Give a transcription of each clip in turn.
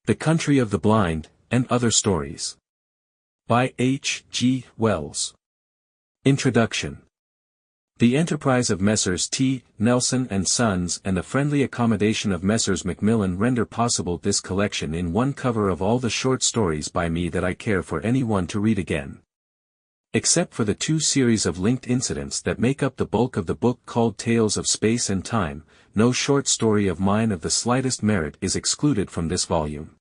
The Country of the Blind, and Other Stories. By H. G. Wells. Introduction. The enterprise of Messrs. T. Nelson and Sons and the friendly accommodation of Messrs. Macmillan render possible this collection in one cover of all the short stories by me that I care for anyone to read again. Except for the 2 series of linked incidents that make up the bulk of the book called Tales of Space and Time, no short story of mine of the slightest merit is excluded from this volume.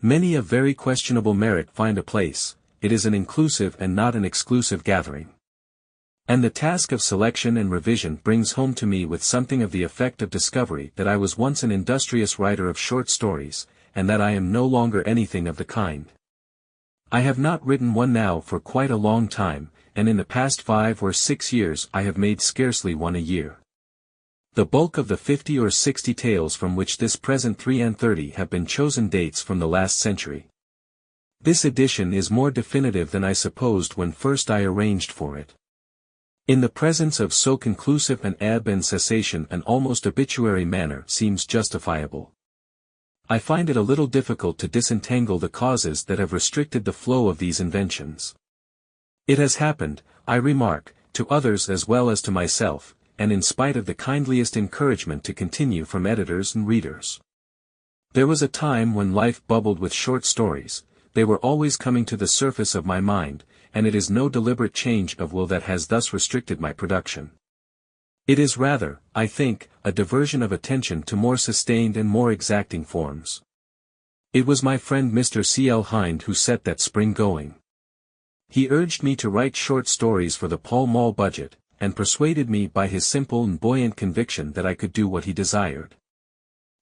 Many of very questionable merit find a place. It is an inclusive and not an exclusive gathering. And the task of selection and revision brings home to me with something of the effect of discovery that I was once an industrious writer of short stories, and that I am no longer anything of the kind. I have not written one now for quite a long time, and in the past 5 or 6 years I have made scarcely one a year. The bulk of the 50 or 60 tales from which this present 330 have been chosen dates from the last century. This edition is more definitive than I supposed when first I arranged for it. In the presence of so conclusive an ebb and cessation an almost obituary manner seems justifiable. I find it a little difficult to disentangle the causes that have restricted the flow of these inventions. It has happened, I remark, to others as well as to myself, and in spite of the kindliest encouragement to continue from editors and readers. There was a time when life bubbled with short stories, they were always coming to the surface of my mind, and it is no deliberate change of will that has thus restricted my production. It is rather, I think, a diversion of attention to more sustained and more exacting forms. It was my friend Mr. C. L. Hind who set that spring going. He urged me to write short stories for the Pall Mall budget, and persuaded me by his simple and buoyant conviction that I could do what he desired.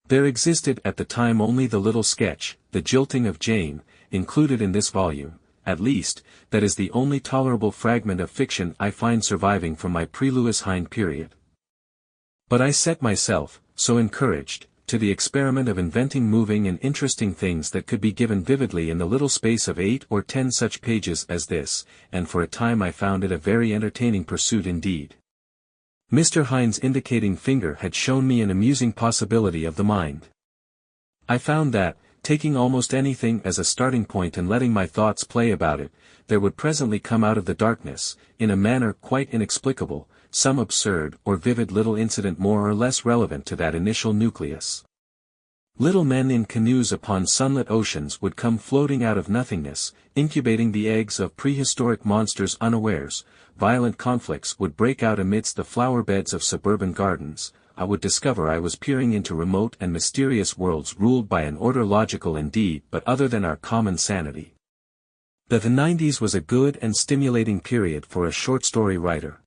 There existed at the time only the little sketch, The Jilting of Jane, included in this volume. At least, that is the only tolerable fragment of fiction I find surviving from my pre-Lewis Hind period. But I set myself, so encouraged, to the experiment of inventing moving and interesting things that could be given vividly in the little space of 8 or 10 such pages as this, and for a time I found it a very entertaining pursuit indeed. Mr. Hind's indicating finger had shown me an amusing possibility of the mind. I found that, taking almost anything as a starting point and letting my thoughts play about it, there would presently come out of the darkness, in a manner quite inexplicable, some absurd or vivid little incident more or less relevant to that initial nucleus. Little men in canoes upon sunlit oceans would come floating out of nothingness, incubating the eggs of prehistoric monsters unawares, violent conflicts would break out amidst the flower beds of suburban gardens, I would discover I was peering into remote and mysterious worlds ruled by an order logical indeed but other than our common sanity. The 90s was a good and stimulating period for a short story writer.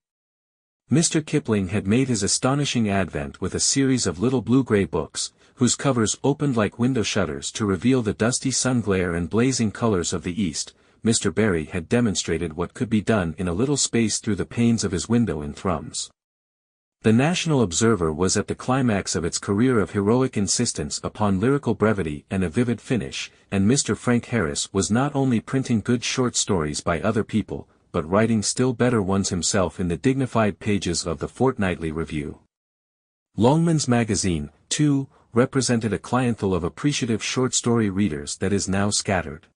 Mr. Kipling had made his astonishing advent with a series of little blue-gray books, whose covers opened like window shutters to reveal the dusty sun glare and blazing colors of the East. Mr. Barrie had demonstrated what could be done in a little space through the panes of his window in Thrums. The National Observer was at the climax of its career of heroic insistence upon lyrical brevity and a vivid finish, and Mr. Frank Harris was not only printing good short stories by other people, but writing still better ones himself in the dignified pages of the Fortnightly Review. Longman's Magazine, too, represented a clientele of appreciative short story readers that is now scattered.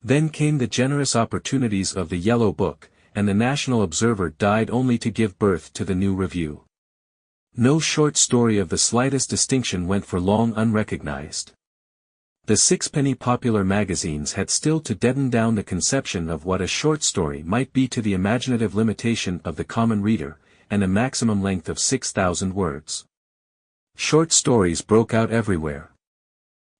Then came the generous opportunities of the Yellow Book, and the National Observer died only to give birth to the New Review. No short story of the slightest distinction went for long unrecognized. The sixpenny popular magazines had still to deaden down the conception of what a short story might be to the imaginative limitation of the common reader, and a maximum length of 6,000 words. Short stories broke out everywhere.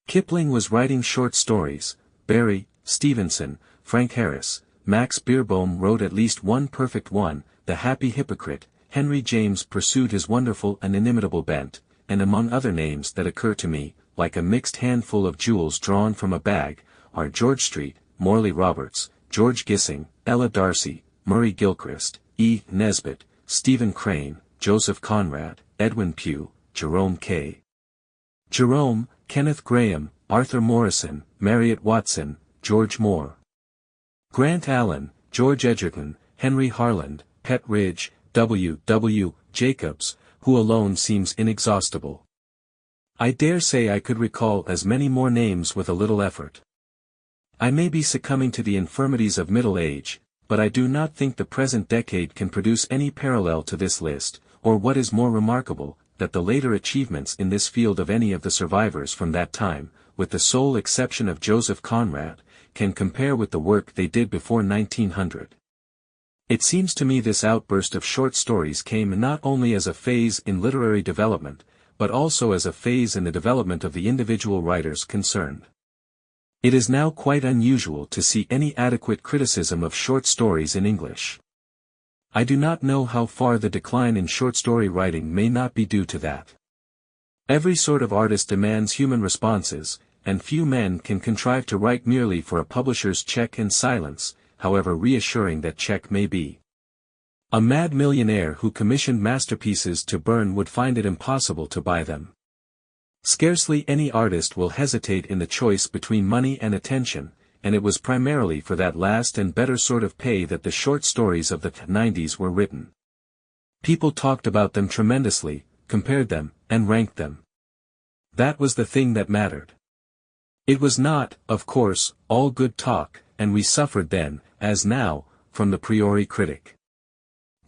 Kipling was writing short stories, Barrie, Stevenson, Frank Harris, Max Beerbohm wrote at least one perfect one, The Happy Hypocrite, Henry James pursued his wonderful and inimitable bent, and among other names that occur to me, like a mixed handful of jewels drawn from a bag, are George Street, Morley Roberts, George Gissing, Ella Darcy, Murray Gilchrist, E. Nesbitt, Stephen Crane, Joseph Conrad, Edwin Pugh, Jerome K. Jerome, Kenneth Graham, Arthur Morrison, Marriott Watson, George Moore. Grant Allen, George Edgerton, Henry Harland, Pet Ridge, W. W. Jacobs, who alone seems inexhaustible. I dare say I could recall as many more names with a little effort. I may be succumbing to the infirmities of middle age, but I do not think the present decade can produce any parallel to this list, or what is more remarkable, that the later achievements in this field of any of the survivors from that time, with the sole exception of Joseph Conrad, can compare with the work they did before 1900. It seems to me this outburst of short stories came not only as a phase in literary development, but also as a phase in the development of the individual writers concerned. It is now quite unusual to see any adequate criticism of short stories in English. I do not know how far the decline in short story writing may not be due to that. Every sort of artist demands human responses, and few men can contrive to write merely for a publisher's check and silence, however reassuring that check may be. A mad millionaire who commissioned masterpieces to burn would find it impossible to buy them. Scarcely any artist will hesitate in the choice between money and attention, and it was primarily for that last and better sort of pay that the short stories of the 90s were written. People talked about them tremendously, compared them, and ranked them. That was the thing that mattered. It was not, of course, all good talk, and we suffered then, as now, from the priori critic.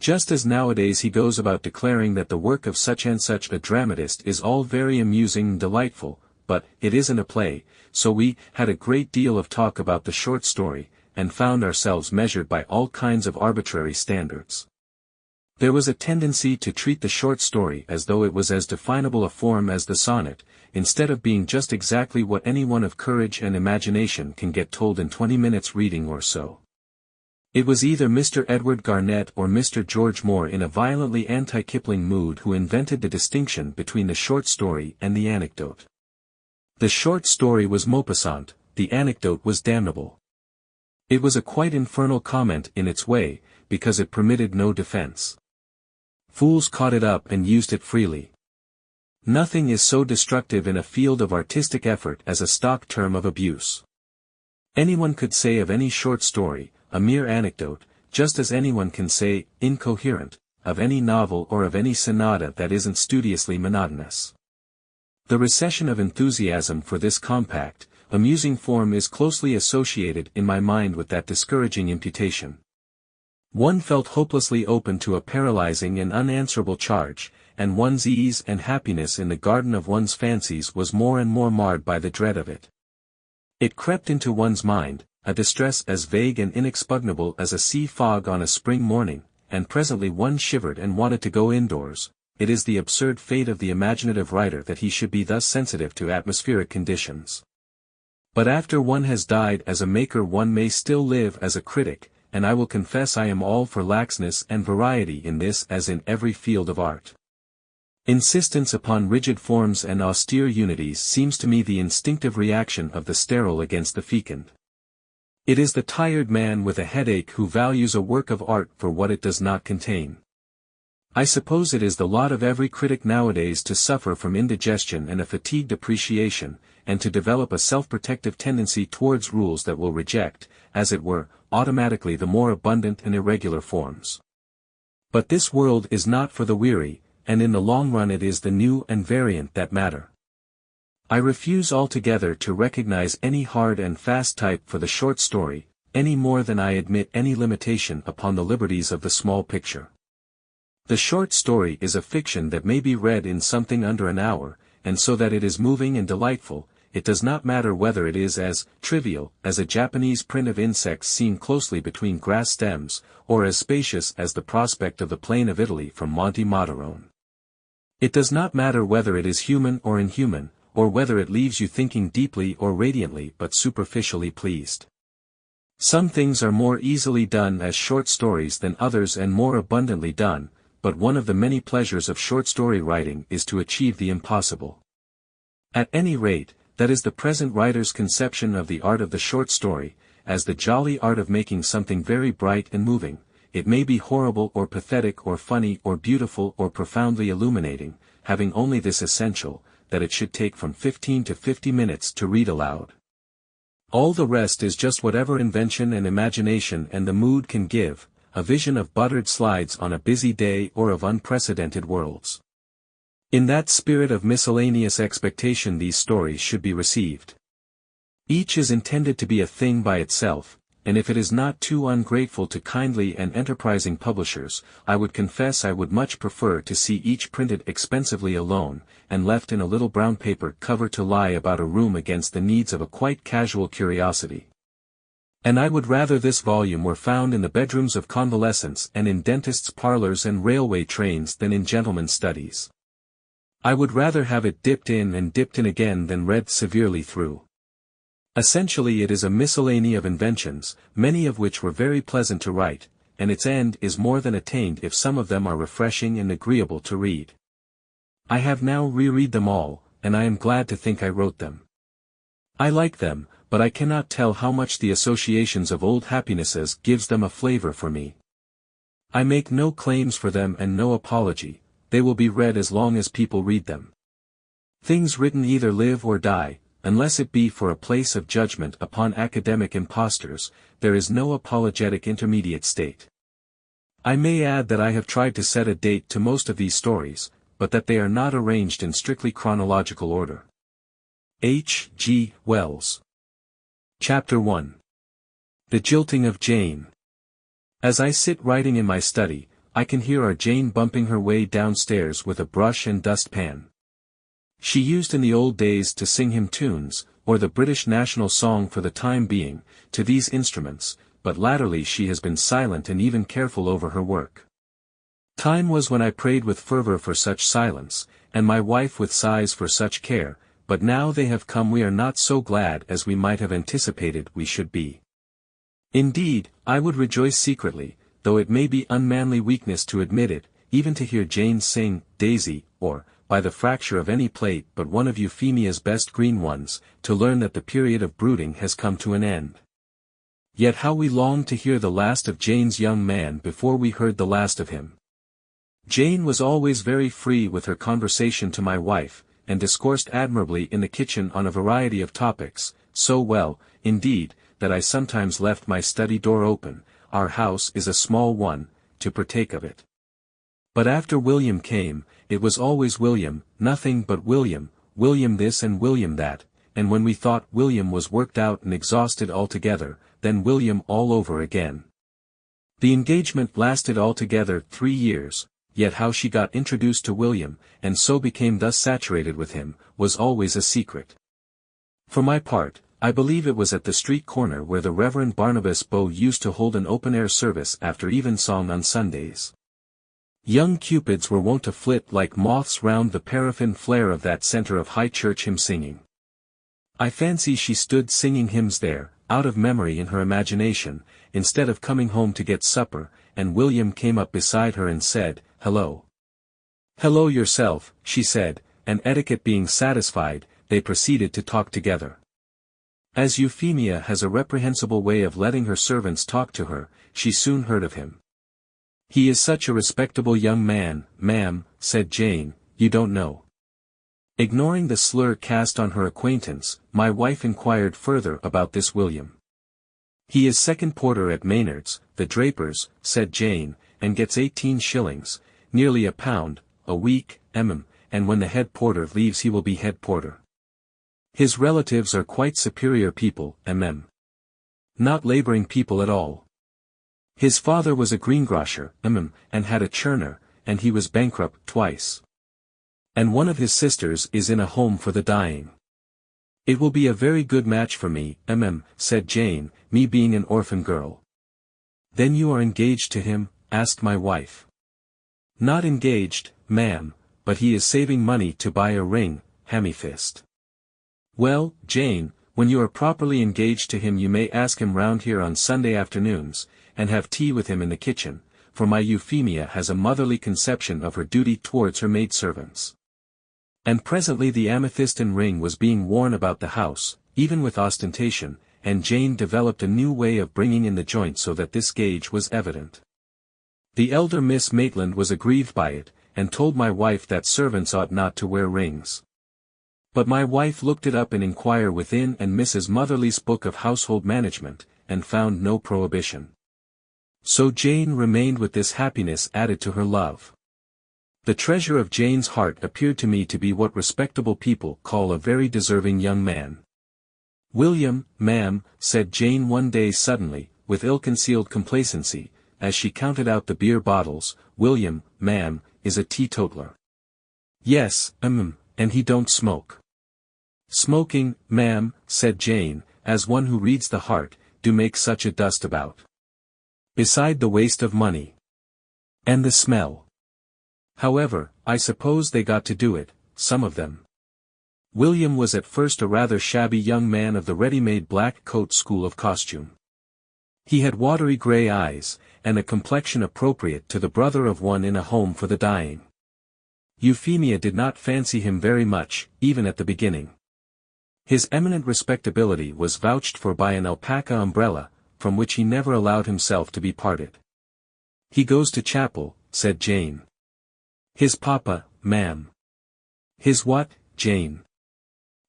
Just as nowadays he goes about declaring that the work of such and such a dramatist is all very amusing and delightful, but it isn't a play, so we had a great deal of talk about the short story, and found ourselves measured by all kinds of arbitrary standards. There was a tendency to treat the short story as though it was as definable a form as the sonnet, instead of being just exactly what anyone of courage and imagination can get told in 20 minutes reading or so. It was either Mr. Edward Garnett or Mr. George Moore in a violently anti-Kipling mood who invented the distinction between the short story and the anecdote. The short story was Maupassant, the anecdote was damnable. It was a quite infernal comment in its way, because it permitted no defense. Fools caught it up and used it freely. Nothing is so destructive in a field of artistic effort as a stock term of abuse. Anyone could say of any short story, a mere anecdote, just as anyone can say, incoherent, of any novel or of any sonata that isn't studiously monotonous. The recession of enthusiasm for this compact, amusing form is closely associated in my mind with that discouraging imputation. One felt hopelessly open to a paralyzing and unanswerable charge, and one's ease and happiness in the garden of one's fancies was more and more marred by the dread of it. It crept into one's mind, a distress as vague and inexpugnable as a sea fog on a spring morning, and presently one shivered and wanted to go indoors. It is the absurd fate of the imaginative writer that he should be thus sensitive to atmospheric conditions. But after one has died as a maker one may still live as a critic, and I will confess I am all for laxness and variety in this as in every field of art. Insistence upon rigid forms and austere unities seems to me the instinctive reaction of the sterile against the fecund. It is the tired man with a headache who values a work of art for what it does not contain. I suppose it is the lot of every critic nowadays to suffer from indigestion and a fatigued appreciation, and to develop a self-protective tendency towards rules that will reject, as it were, automatically the more abundant and irregular forms. But this world is not for the weary, and in the long run it is the new and variant that matter. I refuse altogether to recognize any hard and fast type for the short story, any more than I admit any limitation upon the liberties of the small picture. The short story is a fiction that may be read in something under an hour, and so that it is moving and delightful, it does not matter whether it is as trivial as a Japanese print of insects seen closely between grass stems, or as spacious as the prospect of the plain of Italy from Monte Materone. It does not matter whether it is human or inhuman, or whether it leaves you thinking deeply or radiantly but superficially pleased. Some things are more easily done as short stories than others and more abundantly done, but one of the many pleasures of short story writing is to achieve the impossible. At any rate, that is the present writer's conception of the art of the short story, as the jolly art of making something very bright and moving. It may be horrible or pathetic or funny or beautiful or profoundly illuminating, having only this essential, that it should take from 15 to 50 minutes to read aloud. All the rest is just whatever invention and imagination and the mood can give, a vision of buttered slides on a busy day or of unprecedented worlds. In that spirit of miscellaneous expectation these stories should be received. Each is intended to be a thing by itself, and if it is not too ungrateful to kindly and enterprising publishers, I would confess I would much prefer to see each printed expensively alone, and left in a little brown paper cover to lie about a room against the needs of a quite casual curiosity. And I would rather this volume were found in the bedrooms of convalescents and in dentists' parlors and railway trains than in gentlemen's studies. I would rather have it dipped in and dipped in again than read severely through. Essentially it is a miscellany of inventions, many of which were very pleasant to write, and its end is more than attained if some of them are refreshing and agreeable to read. I have now reread them all, and I am glad to think I wrote them. I like them, but I cannot tell how much the associations of old happinesses gives them a flavor for me. I make no claims for them and no apology, they will be read as long as people read them. Things written either live or die, unless it be for a place of judgment upon academic impostors, there is no apologetic intermediate state. I may add that I have tried to set a date to most of these stories, but that they are not arranged in strictly chronological order. H. G. Wells. Chapter 1. The Jilting of Jane. As I sit writing in my study, I can hear our Jane bumping her way downstairs with a brush and dustpan. She used in the old days to sing hymn tunes, or the British national song for the time being, to these instruments, but latterly she has been silent and even careful over her work. Time was when I prayed with fervor for such silence, and my wife with sighs for such care, but now they have come we are not so glad as we might have anticipated we should be. Indeed, I would rejoice secretly, though it may be unmanly weakness to admit it, even to hear Jane sing, Daisy, or, by the fracture of any plate but one of Euphemia's best green ones, to learn that the period of brooding has come to an end. Yet how we longed to hear the last of Jane's young man before we heard the last of him. Jane was always very free with her conversation to my wife, and discoursed admirably in the kitchen on a variety of topics, so well, indeed, that I sometimes left my study door open, our house is a small one, to partake of it. But after William came, it was always William, nothing but William, William this and William that, and when we thought William was worked out and exhausted altogether, then William all over again. The engagement lasted altogether 3 years, yet how she got introduced to William, and so became thus saturated with him, was always a secret. For my part, I believe it was at the street corner where the Reverend Barnabas Bow used to hold an open-air service after evensong on Sundays. Young cupids were wont to flit like moths round the paraffin flare of that centre of high church hymn-singing. I fancy she stood singing hymns there, out of memory in her imagination, instead of coming home to get supper, and William came up beside her and said, "Hello." "Hello yourself," she said, and etiquette being satisfied, they proceeded to talk together. As Euphemia has a reprehensible way of letting her servants talk to her, she soon heard of him. "He is such a respectable young man, ma'am," said Jane, "you don't know." Ignoring the slur cast on her acquaintance, my wife inquired further about this William. "He is second porter at Maynard's, the drapers," said Jane, "and gets 18 shillings, nearly £1, a week, and when the head porter leaves he will be head porter. His relatives are quite superior people, not labouring people at all. His father was a greengrocer, and had a churner, and he was bankrupt twice. And one of his sisters is in a home for the dying. It will be a very good match for me, said Jane, me being an orphan girl." "Then you are engaged to him?" asked my wife. "Not engaged, ma'am, but he is saving money to buy a ring, hammy-fist." "Well, Jane, when you are properly engaged to him you may ask him round here on Sunday afternoons, and have tea with him in the kitchen, for my Euphemia has a motherly conception of her duty towards her maidservants." And presently the amethystine ring was being worn about the house, even with ostentation, and Jane developed a new way of bringing in the joint so that this gauge was evident. The elder Miss Maitland was aggrieved by it, and told my wife that servants ought not to wear rings. But my wife looked it up and inquire within and Mrs. Motherly's book of household management, and found no prohibition. So Jane remained with this happiness added to her love. The treasure of Jane's heart appeared to me to be what respectable people call a very deserving young man. "William, ma'am," said Jane one day suddenly, with ill-concealed complacency, as she counted out the beer bottles, "William, ma'am, is a teetotaler." "Yes, and he don't smoke." "Smoking, ma'am," said Jane, "as one who reads the heart, do make such a dust about. Beside the waste of money. And the smell. However, I suppose they got to do it, some of them." William was at first a rather shabby young man of the ready-made black coat school of costume. He had watery grey eyes, and a complexion appropriate to the brother of one in a home for the dying. Euphemia did not fancy him very much, even at the beginning. His eminent respectability was vouched for by an alpaca umbrella, from which he never allowed himself to be parted. "He goes to chapel," said Jane. "His papa, ma'am." "His what, Jane?"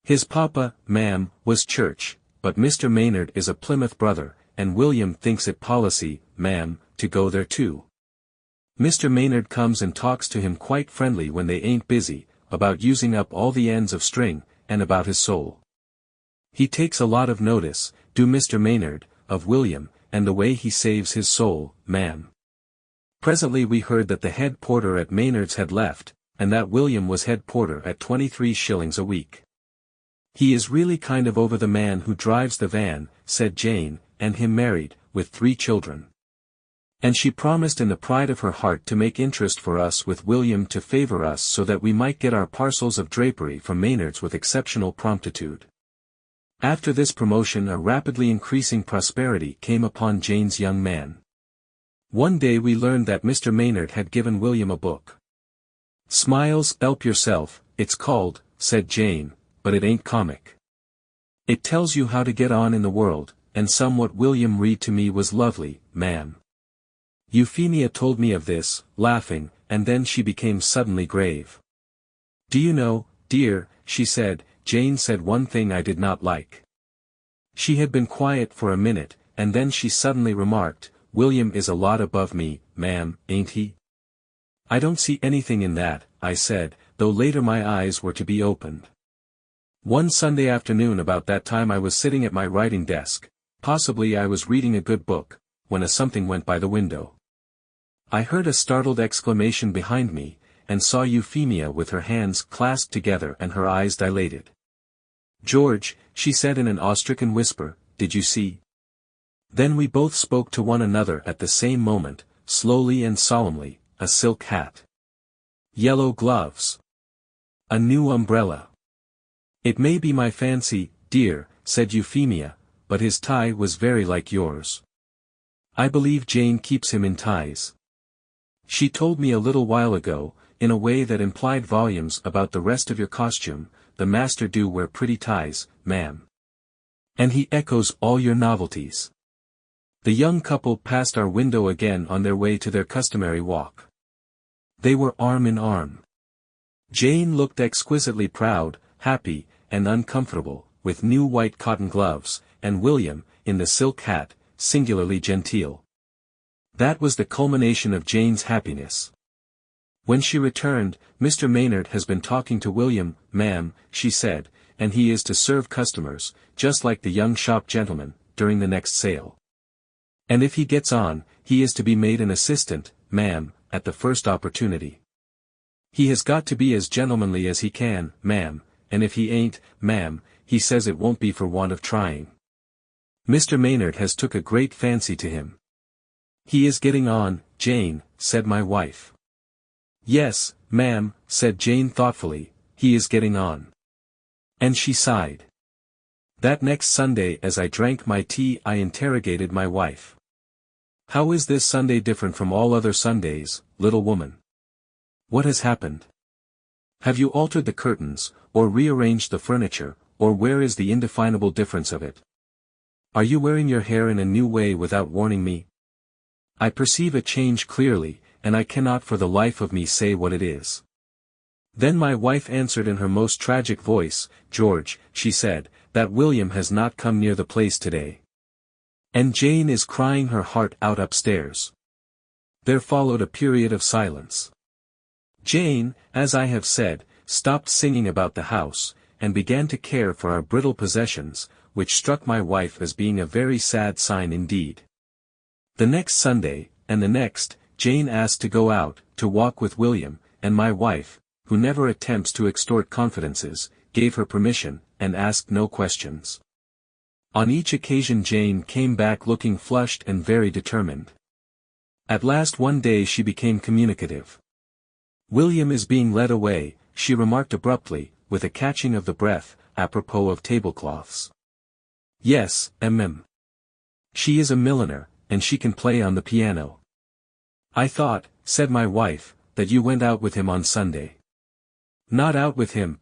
"His papa, ma'am, was church, but Mr. Maynard is a Plymouth brother, and William thinks it policy, ma'am, to go there too. Mr. Maynard comes and talks to him quite friendly when they ain't busy, about using up all the ends of string, and about his soul. He takes a lot of notice, do Mr. Maynard, of William, and the way he saves his soul, ma'am." Presently we heard that the head porter at Maynard's had left, and that William was head porter at 23 shillings a week. "He is really kind of over the man who drives the van," said Jane, "and him married, with 3 children." And she promised in the pride of her heart to make interest for us with William to favor us so that we might get our parcels of drapery from Maynard's with exceptional promptitude. After this promotion a rapidly increasing prosperity came upon Jane's young man. One day we learned that Mr. Maynard had given William a book. "Smiles, 'Elp Yourself, it's called," said Jane, "but it ain't comic. It tells you how to get on in the world, and some what William read to me was lovely, ma'am." Euphemia told me of this, laughing, and then she became suddenly grave. "Do you know, dear," she said, "Jane said one thing I did not like." She had been quiet for a minute, and then she suddenly remarked, "William is a lot above me, ma'am, ain't he?" "I don't see anything in that," I said, though later my eyes were to be opened. One Sunday afternoon about that time I was sitting at my writing desk, possibly I was reading a good book, when a something went by the window. I heard a startled exclamation behind me, and saw Euphemia with her hands clasped together and her eyes dilated. "George," she said in an awe-stricken whisper, "did you see?" Then we both spoke to one another at the same moment, slowly and solemnly, "A silk hat. Yellow gloves. A new umbrella." "It may be my fancy, dear," said Euphemia, "but his tie was very like yours. I believe Jane keeps him in ties. She told me a little while ago, in a way that implied volumes about the rest of your costume, the master do wear pretty ties, ma'am. And he echoes all your novelties." The young couple passed our window again on their way to their customary walk. They were arm in arm. Jane looked exquisitely proud, happy, and uncomfortable, with new white cotton gloves, and William, in the silk hat, singularly genteel. That was the culmination of Jane's happiness. When she returned, "Mr. Maynard has been talking to William, ma'am," she said, "and he is to serve customers, just like the young shop gentleman, during the next sale. And if he gets on, he is to be made an assistant, ma'am, at the first opportunity. He has got to be as gentlemanly as he can, ma'am, and if he ain't, ma'am, he says it won't be for want of trying. Mr. Maynard has took a great fancy to him." "He is getting on, Jane," said my wife. "Yes, ma'am," said Jane thoughtfully, "he is getting on." And she sighed. That next Sunday as I drank my tea I interrogated my wife. "How is this Sunday different from all other Sundays, little woman? What has happened? Have you altered the curtains, or rearranged the furniture, or where is the indefinable difference of it? Are you wearing your hair in a new way without warning me? I perceive a change clearly, and I cannot for the life of me say what it is." Then my wife answered in her most tragic voice, "George," she said, "that William has not come near the place today. And Jane is crying her heart out upstairs." There followed a period of silence. Jane, as I have said, stopped singing about the house, and began to care for our brittle possessions, which struck my wife as being a very sad sign indeed. The next Sunday, and the next, Jane asked to go out, to walk with William, and my wife, who never attempts to extort confidences, gave her permission, and asked no questions. On each occasion Jane came back looking flushed and very determined. At last one day she became communicative. "William is being led away," she remarked abruptly, with a catching of the breath, apropos of tablecloths. "Yes, She is a milliner, and she can play on the piano." "I thought," said my wife, "that you went out with him on Sunday." "Not out with him,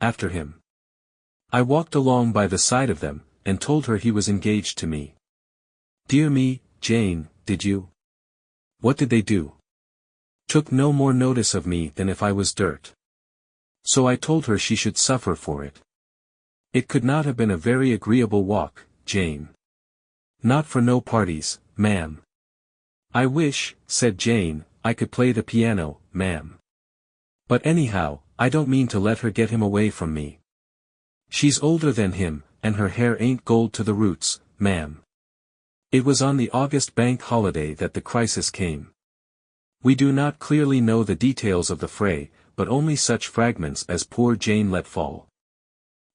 after him. I walked along by the side of them, and told her he was engaged to me." "Dear me, Jane, did you? What did they do?" "Took no more notice of me than if I was dirt. So I told her she should suffer for it." "It could not have been a very agreeable walk, Jane." "Not for no parties, ma'am." "I wish," said Jane, "I could play the piano, ma'am. But anyhow, I don't mean to let her get him away from me. She's older than him, and her hair ain't gold to the roots, ma'am." It was on the August bank holiday that the crisis came. We do not clearly know the details of the fray, but only such fragments as poor Jane let fall.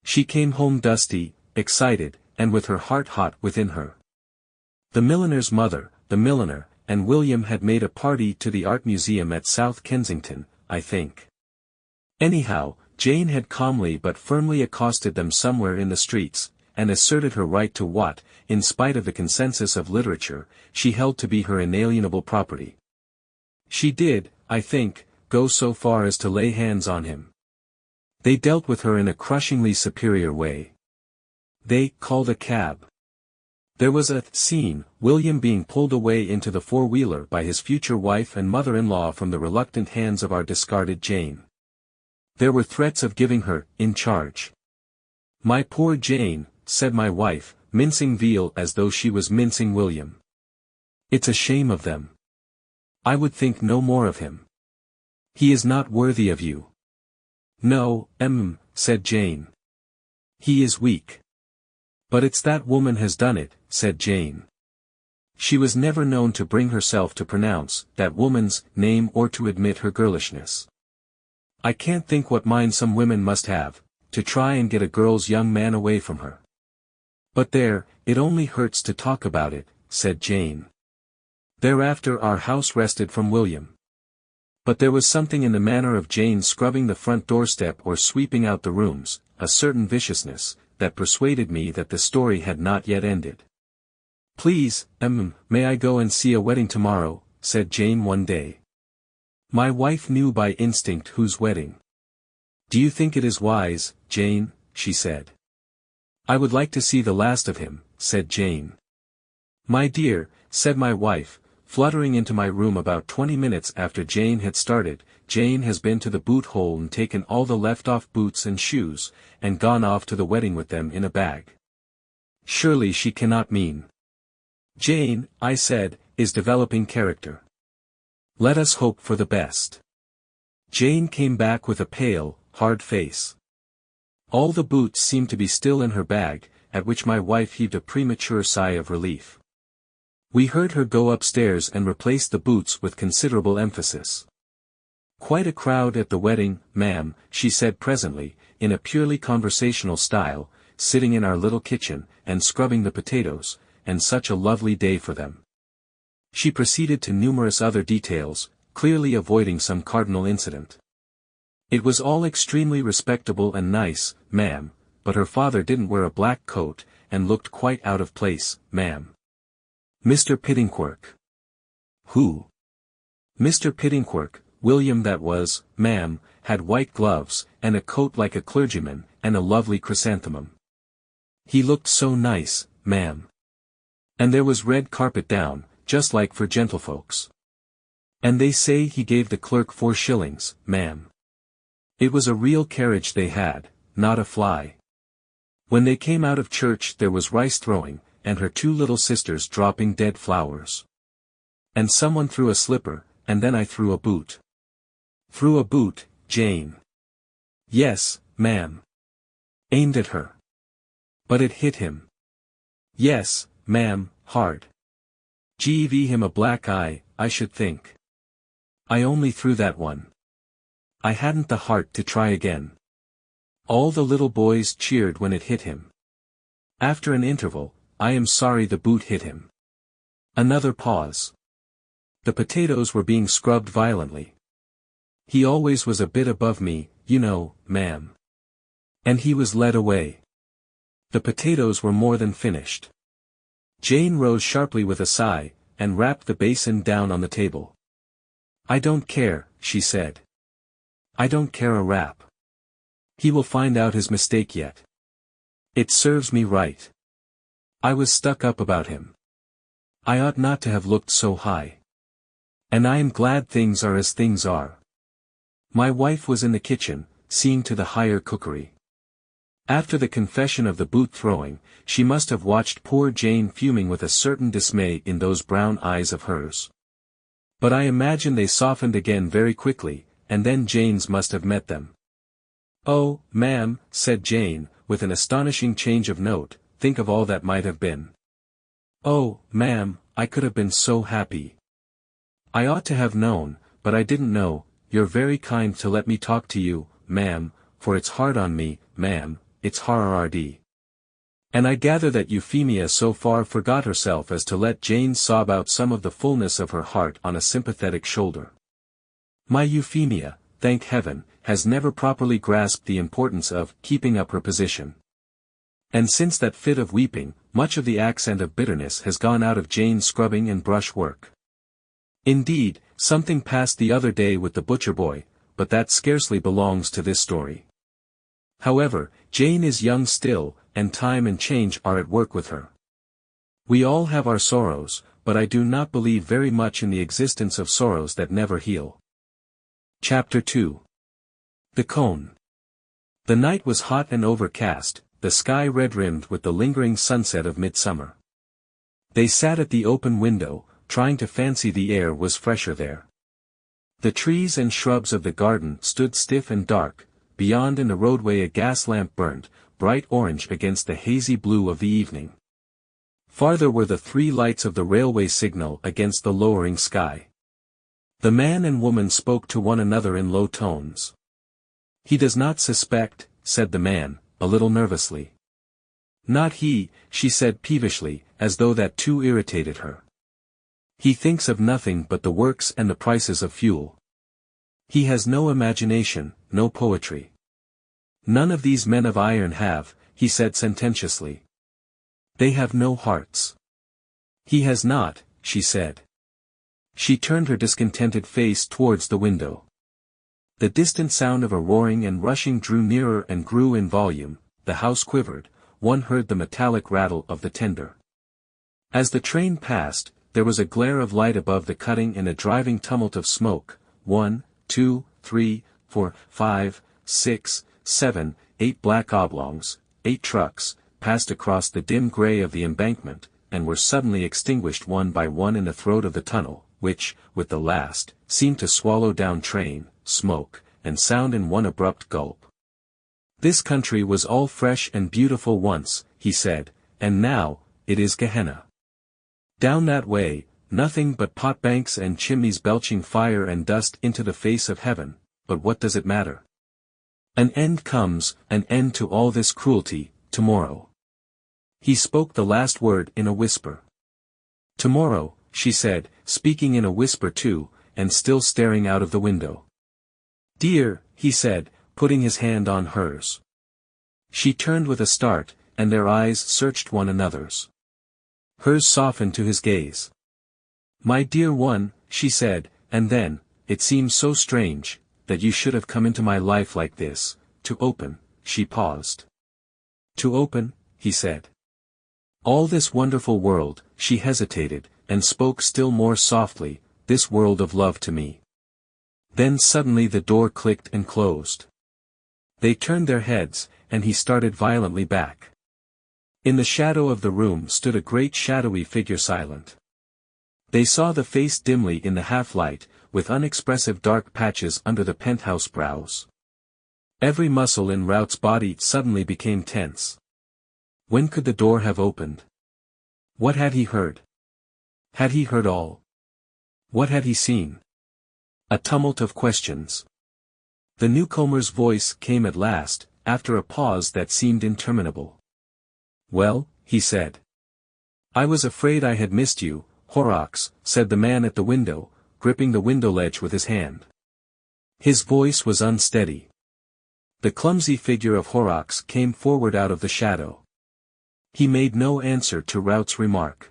She came home dusty, excited, and with her heart hot within her. The milliner's mother, the milliner, and William had made a party to the art museum at South Kensington, I think. Anyhow, Jane had calmly but firmly accosted them somewhere in the streets, and asserted her right to what, in spite of the consensus of literature, she held to be her inalienable property. She did, I think, go so far as to lay hands on him. They dealt with her in a crushingly superior way. They called a cab. There was a scene, William being pulled away into the four-wheeler by his future wife and mother-in-law from the reluctant hands of our discarded Jane. There were threats of giving her in charge. "My poor Jane," said my wife, mincing veal as though she was mincing William. "It's a shame of them. I would think no more of him. He is not worthy of you." "No, said Jane. He is weak." "But it's that woman has done it," said Jane. She was never known to bring herself to pronounce that woman's name or to admit her girlishness. "I can't think what mind some women must have, to try and get a girl's young man away from her. But there, it only hurts to talk about it," said Jane. Thereafter our house rested from William. But there was something in the manner of Jane scrubbing the front doorstep or sweeping out the rooms, a certain viciousness, that persuaded me that the story had not yet ended. "Please, may I go and see a wedding tomorrow?" said Jane one day. My wife knew by instinct whose wedding. "Do you think it is wise, Jane?" she said. "I would like to see the last of him," said Jane. "My dear," said my wife, fluttering into my room about 20 minutes after Jane had started, "Jane has been to the boot hole and taken all the left-off boots and shoes, and gone off to the wedding with them in a bag. Surely she cannot mean. Jane, I said, is developing character. Let us hope for the best." Jane came back with a pale, hard face. All the boots seemed to be still in her bag, at which my wife heaved a premature sigh of relief. We heard her go upstairs and replace the boots with considerable emphasis. "Quite a crowd at the wedding, ma'am," she said presently, in a purely conversational style, sitting in our little kitchen, and scrubbing the potatoes, and such a lovely day for them. She proceeded to numerous other details, clearly avoiding some cardinal incident. "It was all extremely respectable and nice, ma'am, but her father didn't wear a black coat, and looked quite out of place, ma'am." "Mr. Piddingquirk." "Who?" "Mr. Piddingquirk, William that was, ma'am, had white gloves, and a coat like a clergyman, and a lovely chrysanthemum. He looked so nice, ma'am. And there was red carpet down, just like for gentlefolks. And they say he gave the clerk 4 shillings, ma'am. It was a real carriage they had, not a fly. When they came out of church there was rice throwing, and her 2 little sisters dropping dead flowers. And someone threw a slipper, and then I threw a boot. Threw a boot, Jane. Yes, ma'am. Aimed at her. But it hit him. Yes, ma'am, hard. Gave him a black eye, I should think. I only threw that one. I hadn't the heart to try again. All the little boys cheered when it hit him. After an interval, I am sorry the boot hit him. Another pause. The potatoes were being scrubbed violently. He always was a bit above me, you know, ma'am. And he was led away. The potatoes were more than finished. Jane rose sharply with a sigh, and rapped the basin down on the table. I don't care, she said. I don't care a rap. He will find out his mistake yet. It serves me right. I was stuck up about him. I ought not to have looked so high. And I am glad things are as things are. My wife was in the kitchen, seeing to the higher cookery. After the confession of the boot throwing, she must have watched poor Jane fuming with a certain dismay in those brown eyes of hers. But I imagine they softened again very quickly, and then Jane's must have met them. Oh, ma'am, said Jane, with an astonishing change of note, think of all that might have been. Oh, ma'am, I could have been so happy. I ought to have known, but I didn't know. You're very kind to let me talk to you, ma'am, for it's hard on me, ma'am, it's hard. And I gather that Euphemia so far forgot herself as to let Jane sob out some of the fullness of her heart on a sympathetic shoulder. My Euphemia, thank heaven, has never properly grasped the importance of keeping up her position. And since that fit of weeping, much of the accent of bitterness has gone out of Jane's scrubbing and brush work. Indeed, something passed the other day with the butcher boy, but that scarcely belongs to this story. However, Jane is young still, and time and change are at work with her. We all have our sorrows, but I do not believe very much in the existence of sorrows that never heal. Chapter 2. The Cone. The night was hot and overcast, the sky red-rimmed with the lingering sunset of midsummer. They sat at the open window, trying to fancy the air was fresher there. The trees and shrubs of the garden stood stiff and dark, beyond in the roadway a gas lamp burned, bright orange against the hazy blue of the evening. Farther were the three lights of the railway signal against the lowering sky. The man and woman spoke to one another in low tones. He does not suspect, said the man, a little nervously. Not he, she said peevishly, as though that too irritated her. He thinks of nothing but the works and the prices of fuel. He has no imagination, no poetry. None of these men of iron have, he said sententiously. They have no hearts. He has not, she said. She turned her discontented face towards the window. The distant sound of a roaring and rushing drew nearer and grew in volume, the house quivered, one heard the metallic rattle of the tender. As the train passed, there was a glare of light above the cutting and a driving tumult of smoke. 1, 2, 3, 4, 5, 6, 7, 8 black oblongs, 8 trucks, passed across the dim grey of the embankment, and were suddenly extinguished one by one in the throat of the tunnel, which, with the last, seemed to swallow down train, smoke, and sound in one abrupt gulp. This country was all fresh and beautiful once, he said, and now, it is Gehenna. Down that way, nothing but pot banks and chimneys belching fire and dust into the face of heaven, but what does it matter? An end comes, an end to all this cruelty, tomorrow. He spoke the last word in a whisper. Tomorrow, she said, speaking in a whisper too, and still staring out of the window. Dear, he said, putting his hand on hers. She turned with a start, and their eyes searched one another's. Hers softened to his gaze. My dear one, she said, and then, it seems so strange, that you should have come into my life like this, to open, she paused. To open, he said. All this wonderful world, she hesitated, and spoke still more softly, this world of love to me. Then suddenly the door clicked and closed. They turned their heads, and he started violently back. In the shadow of the room stood a great shadowy figure silent. They saw the face dimly in the half-light, with unexpressive dark patches under the penthouse brows. Every muscle in Rout's body suddenly became tense. When could the door have opened? What had he heard? Had he heard all? What had he seen? A tumult of questions. The newcomer's voice came at last, after a pause that seemed interminable. "Well," he said. "I was afraid I had missed you, Horrocks," said the man at the window, gripping the window ledge with his hand. His voice was unsteady. The clumsy figure of Horrocks came forward out of the shadow. He made no answer to Rout's remark.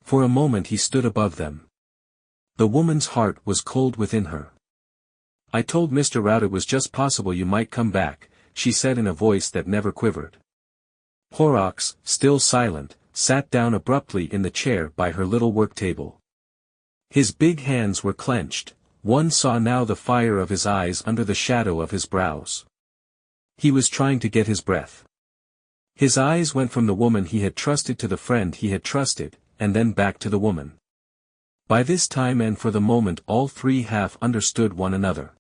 For a moment he stood above them. The woman's heart was cold within her. "I told Mr. Rout it was just possible you might come back," she said in a voice that never quivered. Horrocks, still silent, sat down abruptly in the chair by her little work table. His big hands were clenched, one saw now the fire of his eyes under the shadow of his brows. He was trying to get his breath. His eyes went from the woman he had trusted to the friend he had trusted, and then back to the woman. By this time and for the moment all three half understood one another.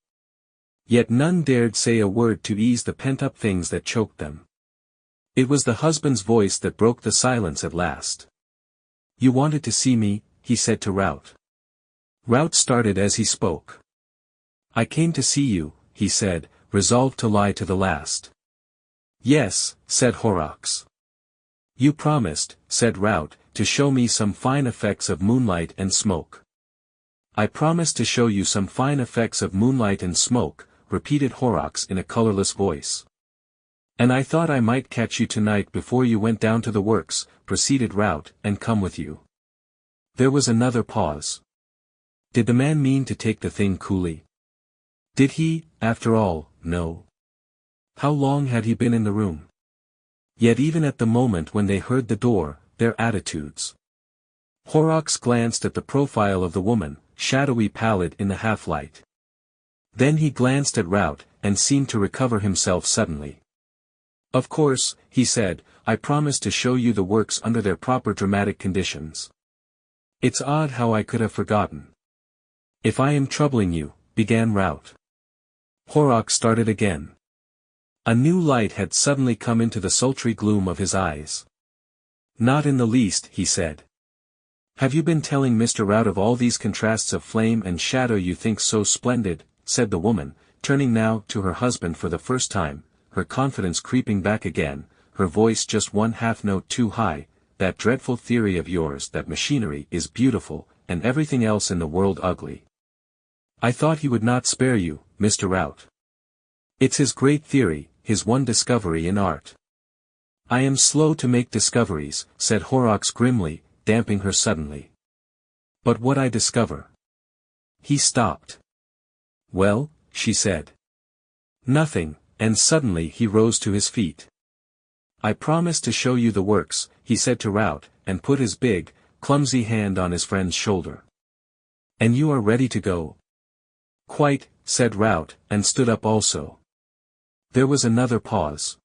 Yet none dared say a word to ease the pent-up things that choked them. It was the husband's voice that broke the silence at last. "You wanted to see me," he said to Rout. Rout started as he spoke. "I came to see you," he said, resolved to lie to the last. "Yes," said Horrocks. "You promised," said Rout, "to show me some fine effects of moonlight and smoke." "I promised to show you some fine effects of moonlight and smoke," repeated Horrocks in a colorless voice. "And I thought I might catch you tonight before you went down to the works," proceeded Rout, "and come with you." There was another pause. Did the man mean to take the thing coolly? Did he, after all, know? How long had he been in the room? Yet even at the moment when they heard the door, their attitudes. Horrocks glanced at the profile of the woman, shadowy pallid in the half-light. Then he glanced at Rout, and seemed to recover himself suddenly. "Of course," he said, "I promised to show you the works under their proper dramatic conditions. It's odd how I could have forgotten." "If I am troubling you," began Rout. Horrocks started again. A new light had suddenly come into the sultry gloom of his eyes. "Not in the least," he said. "Have you been telling Mr. Rout of all these contrasts of flame and shadow you think so splendid?" said the woman, turning now to her husband for the first time, her confidence creeping back again, her voice just one half-note too high. "That dreadful theory of yours that machinery is beautiful, and everything else in the world ugly. I thought he would not spare you, Mr. Rout. It's his great theory, his one discovery in art." "I am slow to make discoveries," said Horrocks grimly, damping her suddenly. "But what I discover?" He stopped. "Well," she said. "Nothing," and suddenly he rose to his feet. "I promised to show you the works," he said to Rout, and put his big, clumsy hand on his friend's shoulder. "And you are ready to go?" "Quite," said Rout, and stood up also. There was another pause.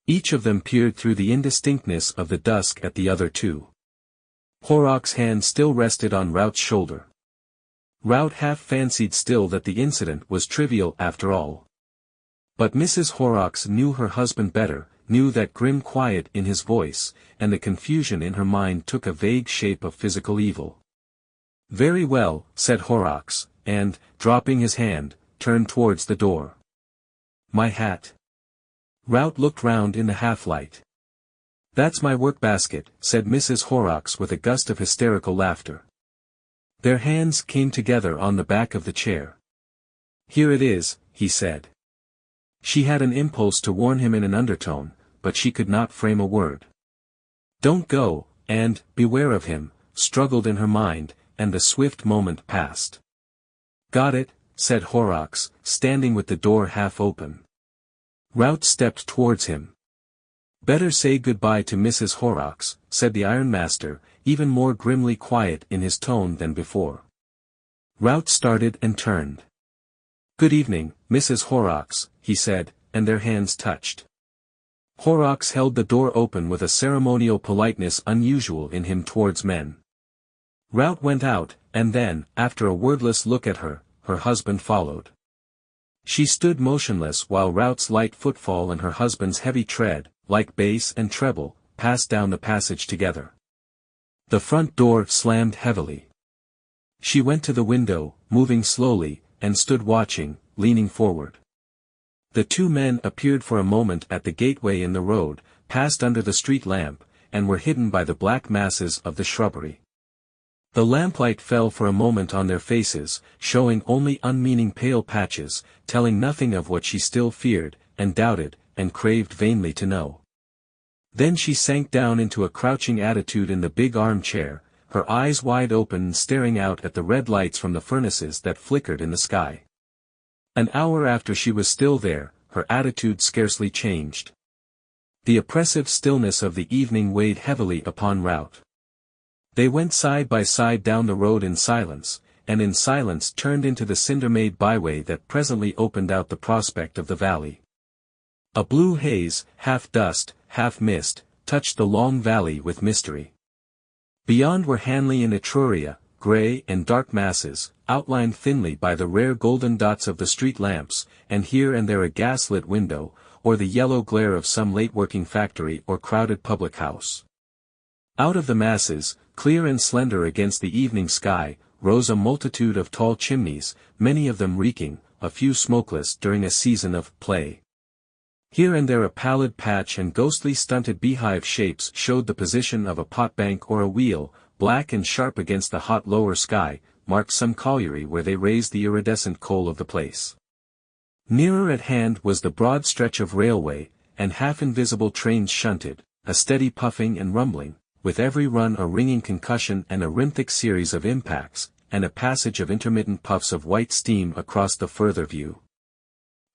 Each of them peered through the indistinctness of the dusk at the other two. Horrocks' hand still rested on Rout's shoulder. Rout half fancied still that the incident was trivial after all. But Mrs. Horrocks knew her husband better, knew that grim quiet in his voice, and the confusion in her mind took a vague shape of physical evil. "Very well," said Horrocks, and, dropping his hand, turned towards the door. "My hat." Rout looked round in the half-light. "That's my work-basket," said Mrs. Horrocks with a gust of hysterical laughter. Their hands came together on the back of the chair. "Here it is," he said. She had an impulse to warn him in an undertone, but she could not frame a word. "Don't go," and, "Beware of him," struggled in her mind, and the swift moment passed. "Got it," said Horrocks, standing with the door half open. Rout stepped towards him. "Better say goodbye to Mrs. Horrocks," said the ironmaster, even more grimly quiet in his tone than before. Rout started and turned. "Good evening, Mrs. Horrocks," he said, and their hands touched. Horrocks held the door open with a ceremonial politeness unusual in him towards men. Rout went out, and then, after a wordless look at her, her husband followed. She stood motionless while Rout's light footfall and her husband's heavy tread, like bass and treble, passed down the passage together. The front door slammed heavily. She went to the window, moving slowly, and stood watching, leaning forward. The two men appeared for a moment at the gateway in the road, passed under the street lamp, and were hidden by the black masses of the shrubbery. The lamplight fell for a moment on their faces, showing only unmeaning pale patches, telling nothing of what she still feared, and doubted, and craved vainly to know. Then she sank down into a crouching attitude in the big armchair, her eyes wide open staring out at the red lights from the furnaces that flickered in the sky. An hour after she was still there, her attitude scarcely changed. The oppressive stillness of the evening weighed heavily upon Rout. They went side by side down the road in silence, and in silence turned into the cinder-made byway that presently opened out the prospect of the valley. A blue haze, half dust, half mist, touched the long valley with mystery. Beyond were Hanley and Etruria, grey and dark masses, outlined thinly by the rare golden dots of the street lamps, and here and there a gas-lit window, or the yellow glare of some late-working factory or crowded public house. Out of the masses, clear and slender against the evening sky, rose a multitude of tall chimneys, many of them reeking, a few smokeless during a season of play. Here and there a pallid patch and ghostly stunted beehive shapes showed the position of a pot-bank or a wheel, black and sharp against the hot lower sky, marked some colliery where they raised the iridescent coal of the place. Nearer at hand was the broad stretch of railway, and half-invisible trains shunted, a steady puffing and rumbling, with every run a ringing concussion and a rhythmic series of impacts, and a passage of intermittent puffs of white steam across the further view.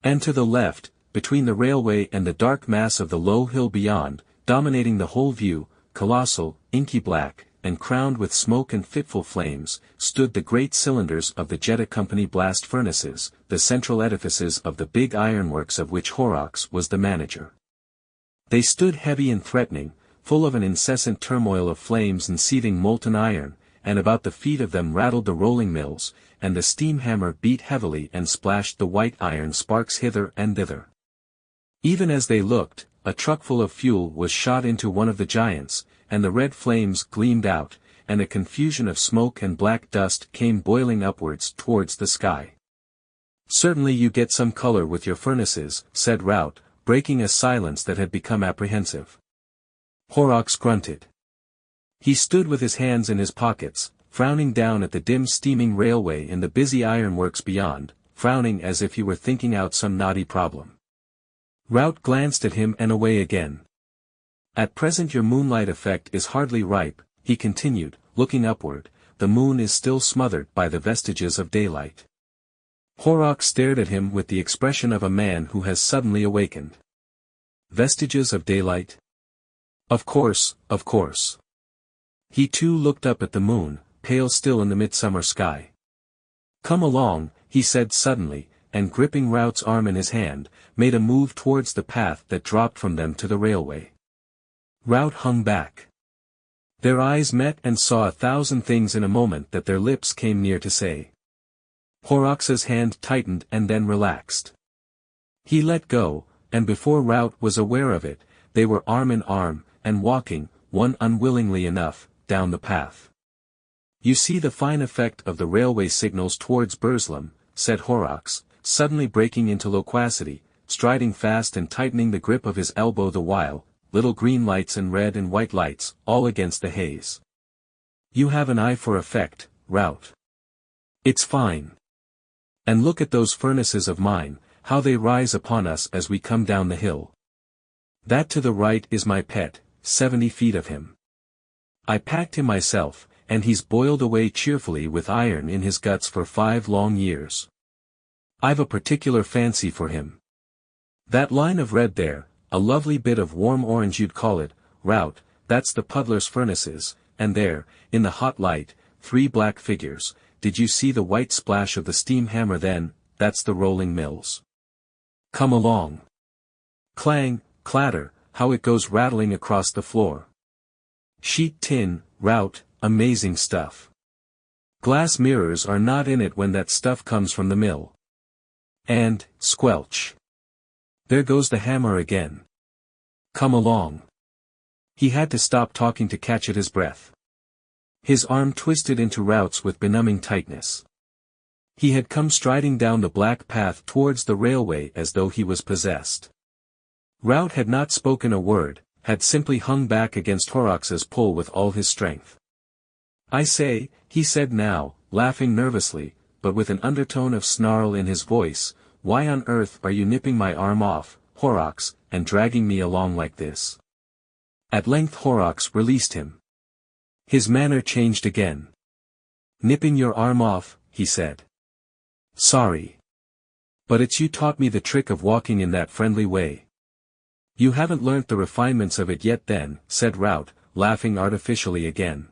And to the left, between the railway and the dark mass of the low hill beyond, dominating the whole view, colossal, inky black, and crowned with smoke and fitful flames, stood the great cylinders of the Jetta Company blast furnaces, the central edifices of the big ironworks of which Horrocks was the manager. They stood heavy and threatening, full of an incessant turmoil of flames and seething molten iron, and about the feet of them rattled the rolling mills, and the steam hammer beat heavily and splashed the white iron sparks hither and thither. Even as they looked, a truckful of fuel was shot into one of the giants, and the red flames gleamed out, and a confusion of smoke and black dust came boiling upwards towards the sky. "Certainly you get some color with your furnaces," said Rout, breaking a silence that had become apprehensive. Horrocks grunted. He stood with his hands in his pockets, frowning down at the dim steaming railway and the busy ironworks beyond, frowning as if he were thinking out some knotty problem. Rout glanced at him and away again. "At present your moonlight effect is hardly ripe," he continued, looking upward, "the moon is still smothered by the vestiges of daylight." Horrocks stared at him with the expression of a man who has suddenly awakened. Vestiges of daylight? Of course, of course. He too looked up at the moon, pale still in the midsummer sky. "Come along," he said suddenly, and gripping Rout's arm in his hand, made a move towards the path that dropped from them to the railway. Rout hung back. Their eyes met and saw 1,000 things in a moment that their lips came near to say. Horrocks's hand tightened and then relaxed. He let go, and before Rout was aware of it, they were arm in arm, and walking, one unwillingly enough, down the path. "You see the fine effect of the railway signals towards Burslem," said Horrocks, suddenly breaking into loquacity, striding fast and tightening the grip of his elbow the while, little green lights and red and white lights, all against the haze. "You have an eye for effect, Rout. It's fine. And look at those furnaces of mine, how they rise upon us as we come down the hill. That to the right is my pet, 70 feet of him. I packed him myself, and he's boiled away cheerfully with iron in his guts for 5 long years. I've a particular fancy for him. That line of red there, a lovely bit of warm orange you'd call it, Rout, that's the puddler's furnaces, and there, in the hot light, 3 black figures. Did you see the white splash of the steam hammer then? That's the rolling mills. Come along. Clang, clatter, how it goes rattling across the floor. Sheet tin, Rout, amazing stuff. Glass mirrors are not in it when that stuff comes from the mill. And, squelch. There goes the hammer again. Come along. He had to stop talking to catch at his breath. His arm twisted into routes with benumbing tightness. He had come striding down the black path towards the railway as though he was possessed. Rout had not spoken a word, had simply hung back against Horrocks' pull with all his strength. "I say," he said now, laughing nervously, but with an undertone of snarl in his voice, "why on earth are you nipping my arm off, Horrocks, and dragging me along like this?" At length Horrocks released him. His manner changed again. "Nipping your arm off," he said. "Sorry. But it's you taught me the trick of walking in that friendly way." "You haven't learnt the refinements of it yet then," said Rout, laughing artificially again.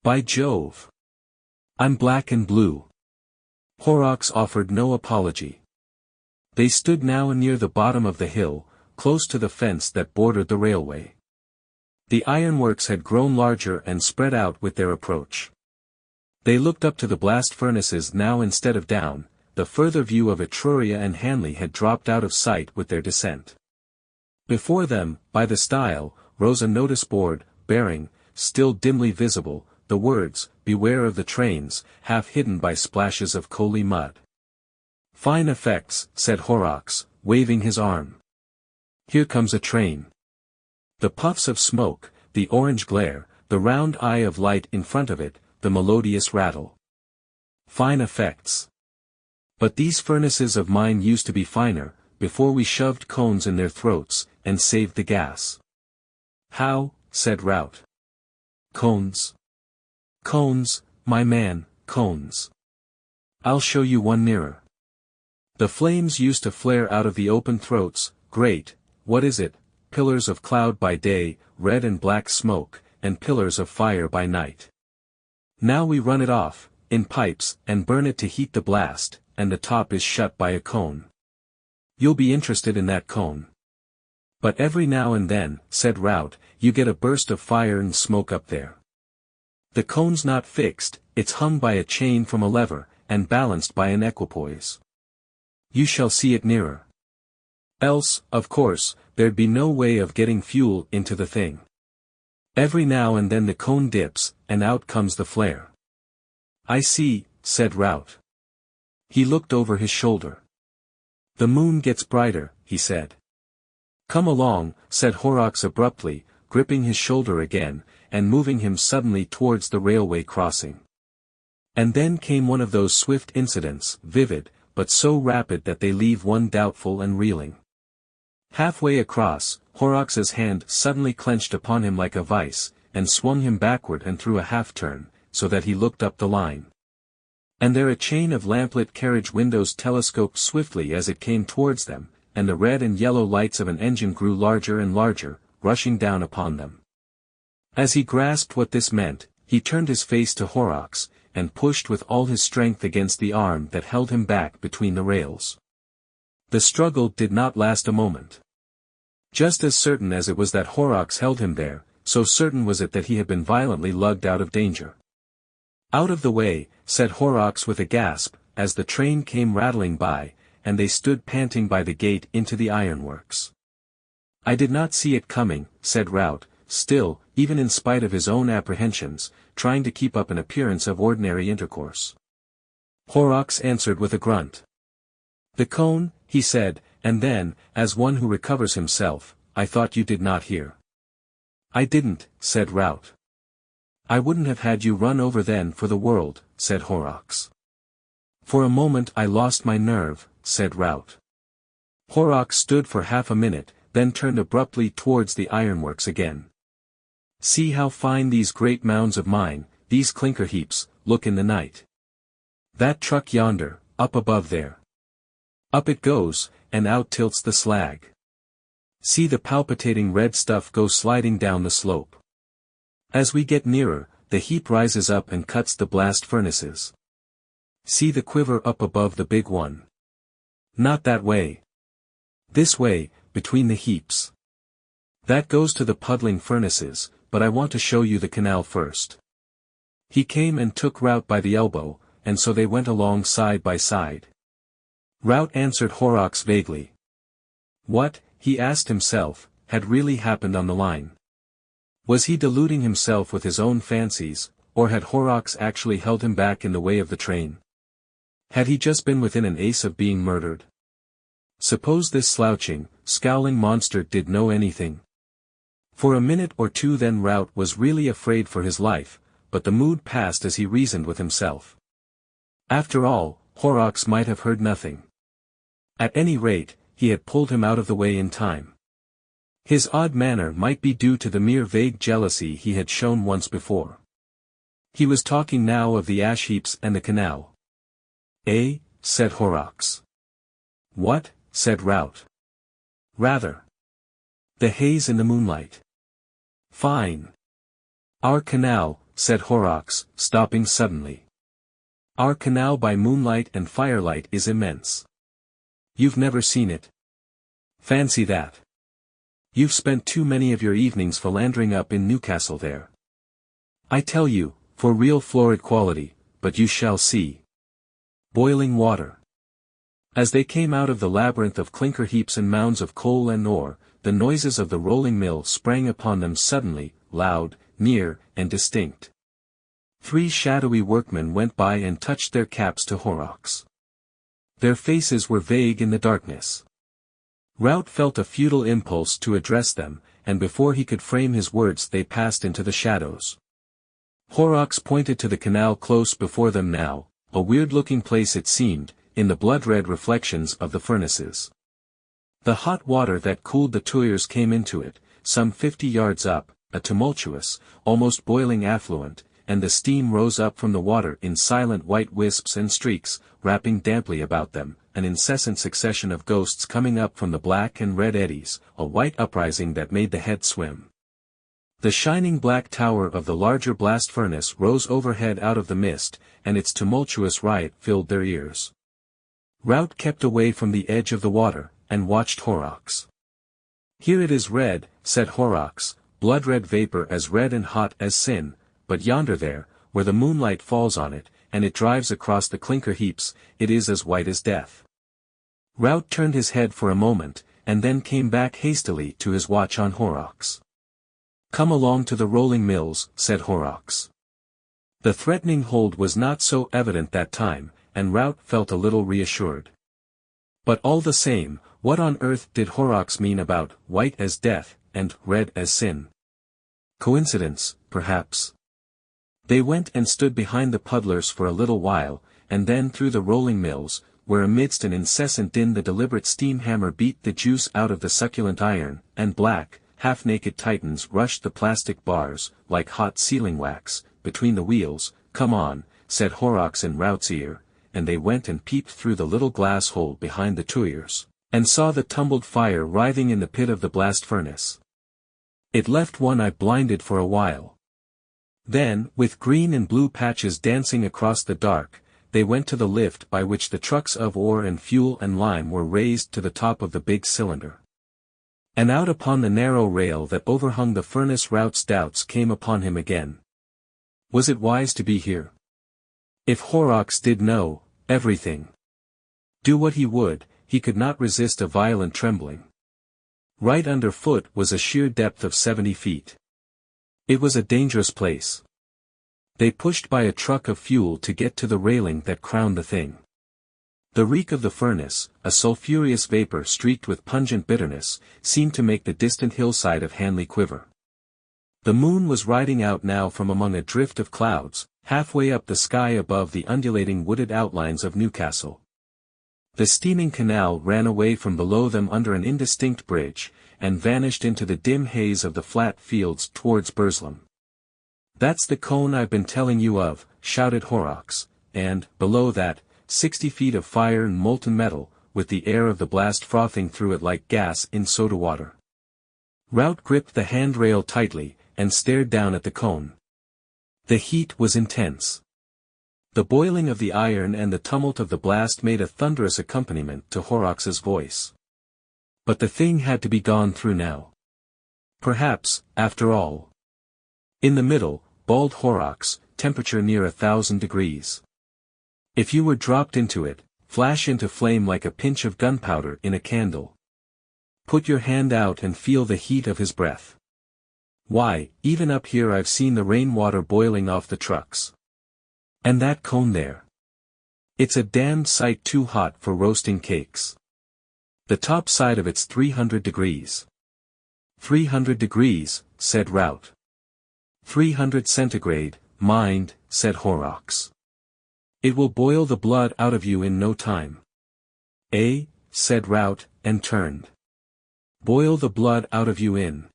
"By Jove! I'm black and blue." Horrocks offered no apology. They stood now near the bottom of the hill, close to the fence that bordered the railway. The ironworks had grown larger and spread out with their approach. They looked up to the blast furnaces now instead of down. The further view of Etruria and Hanley had dropped out of sight with their descent. Before them, by the stile, rose a notice board, bearing, still dimly visible, the words, "Beware of the trains," half hidden by splashes of coaly mud. "Fine effects," said Horrocks, waving his arm. "Here comes a train." The puffs of smoke, the orange glare, the round eye of light in front of it, the melodious rattle. Fine effects. But these furnaces of mine used to be finer, before we shoved cones in their throats, and saved the gas. "How?" said Rout. "Cones. Cones, my man, cones. I'll show you one nearer. The flames used to flare out of the open throats, great, what is it, pillars of cloud by day, red and black smoke, and pillars of fire by night. Now we run it off, in pipes, and burn it to heat the blast, and the top is shut by a cone. You'll be interested in that cone. But every now and then," said Rout, "you get a burst of fire and smoke up there. The cone's not fixed, it's hung by a chain from a lever, and balanced by an equipoise. You shall see it nearer. Else, of course, there'd be no way of getting fuel into the thing. Every now and then the cone dips, and out comes the flare." "I see," said Rout. He looked over his shoulder. "The moon gets brighter," he said. "Come along," said Horrocks abruptly, gripping his shoulder again, and moving him suddenly towards the railway crossing. And then came one of those swift incidents, vivid, but so rapid that they leave one doubtful and reeling. Halfway across, Horrocks' hand suddenly clenched upon him like a vice, and swung him backward and through a half-turn, so that he looked up the line. And there a chain of lamplit carriage windows telescoped swiftly as it came towards them, and the red and yellow lights of an engine grew larger and larger, rushing down upon them. As he grasped what this meant, he turned his face to Horrocks, and pushed with all his strength against the arm that held him back between the rails. The struggle did not last a moment. Just as certain as it was that Horrocks held him there, so certain was it that he had been violently lugged out of danger. "Out of the way," said Horrocks with a gasp, as the train came rattling by, and they stood panting by the gate into the ironworks. "I did not see it coming," said Rout, still, even in spite of his own apprehensions, trying to keep up an appearance of ordinary intercourse. Horrocks answered with a grunt. "The cone," he said, and then, as one who recovers himself, "I thought you did not hear." "I didn't," said Rout. "I wouldn't have had you run over then for the world," said Horrocks. "For a moment I lost my nerve," said Rout. Horrocks stood for half a minute, then turned abruptly towards the ironworks again. "See how fine these great mounds of mine, these clinker heaps, look in the night. That truck yonder, up above there. Up it goes, and out tilts the slag. See the palpitating red stuff go sliding down the slope. As we get nearer, the heap rises up and cuts the blast furnaces. See the quiver up above the big one. Not that way. This way, between the heaps. That goes to the puddling furnaces, but I want to show you the canal first. He came and took Rout by the elbow, and so they went along side by side. Rout answered Horrocks vaguely. What, he asked himself, had really happened on the line? Was he deluding himself with his own fancies, or had Horrocks actually held him back in the way of the train? Had he just been within an ace of being murdered? Suppose this slouching, scowling monster did know anything? For a minute or two then Rout was really afraid for his life, but the mood passed as he reasoned with himself. After all, Horrocks might have heard nothing. At any rate, he had pulled him out of the way in time. His odd manner might be due to the mere vague jealousy he had shown once before. He was talking now of the ash heaps and the canal. "Eh?" said Horrocks. "What?" said Rout. "Rather. The haze in the moonlight." "Fine." "Our canal," said Horrocks, stopping suddenly. "Our canal by moonlight and firelight is immense. You've never seen it? Fancy that. You've spent too many of your evenings philandering up in Newcastle there. I tell you, for real florid quality, but you shall see. Boiling water." As they came out of the labyrinth of clinker heaps and mounds of coal and ore, the noises of the rolling mill sprang upon them suddenly, loud, near, and distinct. 3 shadowy workmen went by and touched their caps to Horrocks. Their faces were vague in the darkness. Rout felt a futile impulse to address them, and before he could frame his words they passed into the shadows. Horrocks pointed to the canal close before them now, a weird-looking place it seemed, in the blood-red reflections of the furnaces. The hot water that cooled the tuyeres came into it, some 50 yards up, a tumultuous, almost boiling affluent, and the steam rose up from the water in silent white wisps and streaks, wrapping damply about them, an incessant succession of ghosts coming up from the black and red eddies, a white uprising that made the head swim. The shining black tower of the larger blast furnace rose overhead out of the mist, and its tumultuous riot filled their ears. Rout kept away from the edge of the water, and watched Horrocks. "Here it is red," said Horrocks, "blood-red vapor as red and hot as sin, but yonder there, where the moonlight falls on it, and it drives across the clinker heaps, it is as white as death." Rout turned his head for a moment, and then came back hastily to his watch on Horrocks. "Come along to the rolling mills," said Horrocks. The threatening hold was not so evident that time, and Rout felt a little reassured. But all the same, what on earth did Horrocks mean about white as death, and red as sin? Coincidence, perhaps. They went and stood behind the puddlers for a little while, and then through the rolling mills, where amidst an incessant din the deliberate steam hammer beat the juice out of the succulent iron, and black, half-naked titans rushed the plastic bars, like hot sealing wax, between the wheels. "Come on," said Horrocks in Rout's ear, and they went and peeped through the little glass hole behind the tuyeres, and saw the tumbled fire writhing in the pit of the blast furnace. It left one eye blinded for a while. Then, with green and blue patches dancing across the dark, they went to the lift by which the trucks of ore and fuel and lime were raised to the top of the big cylinder. And out upon the narrow rail that overhung the furnace Rout's doubts came upon him again. Was it wise to be here? If Horrocks did know everything. Do what he would, he could not resist a violent trembling. Right underfoot was a sheer depth of 70 feet. It was a dangerous place. They pushed by a truck of fuel to get to the railing that crowned the thing. The reek of the furnace, a sulphurous vapor streaked with pungent bitterness, seemed to make the distant hillside of Hanley quiver. The moon was riding out now from among a drift of clouds, halfway up the sky above the undulating wooded outlines of Newcastle. The steaming canal ran away from below them under an indistinct bridge, and vanished into the dim haze of the flat fields towards Burslem. "That's the cone I've been telling you of," shouted Horrocks, and, below that, 60 feet of fire and molten metal, with the air of the blast frothing through it like gas in soda water. Rout gripped the handrail tightly, and stared down at the cone. The heat was intense. The boiling of the iron and the tumult of the blast made a thunderous accompaniment to Horrocks's voice. But the thing had to be gone through now. Perhaps, after all. In the middle, bawled Horrocks, temperature near 1,000 degrees. If you were dropped into it, flash into flame like a pinch of gunpowder in a candle. Put your hand out and feel the heat of his breath. Why, even up here I've seen the rainwater boiling off the trucks. And that cone there. It's a damned sight too hot for roasting cakes. The top side of it's 300 degrees. 300 degrees, said Rout. 300 centigrade, mind, said Horrocks. It will boil the blood out of you in no time. Eh, said Rout, and turned. Boil the blood out of you in.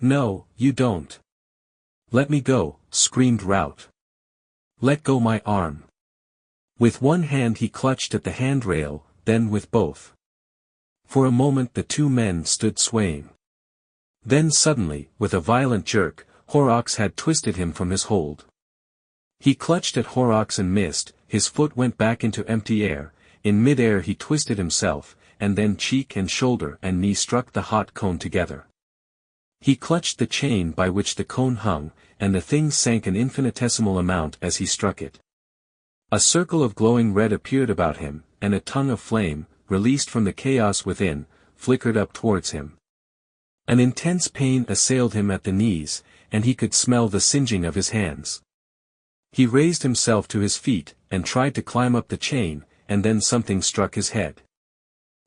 No, you don't. Let me go, screamed Rout. Let go my arm. With one hand he clutched at the handrail, then with both. For a moment the two men stood swaying. Then suddenly, with a violent jerk, Horrocks had twisted him from his hold. He clutched at Horrocks and missed, his foot went back into empty air, in mid-air he twisted himself, and then cheek and shoulder and knee struck the hot cone together. He clutched the chain by which the cone hung, and the thing sank an infinitesimal amount as he struck it. A circle of glowing red appeared about him, and a tongue of flame, released from the chaos within, flickered up towards him. An intense pain assailed him at the knees, and he could smell the singeing of his hands. He raised himself to his feet, and tried to climb up the chain, and then something struck his head.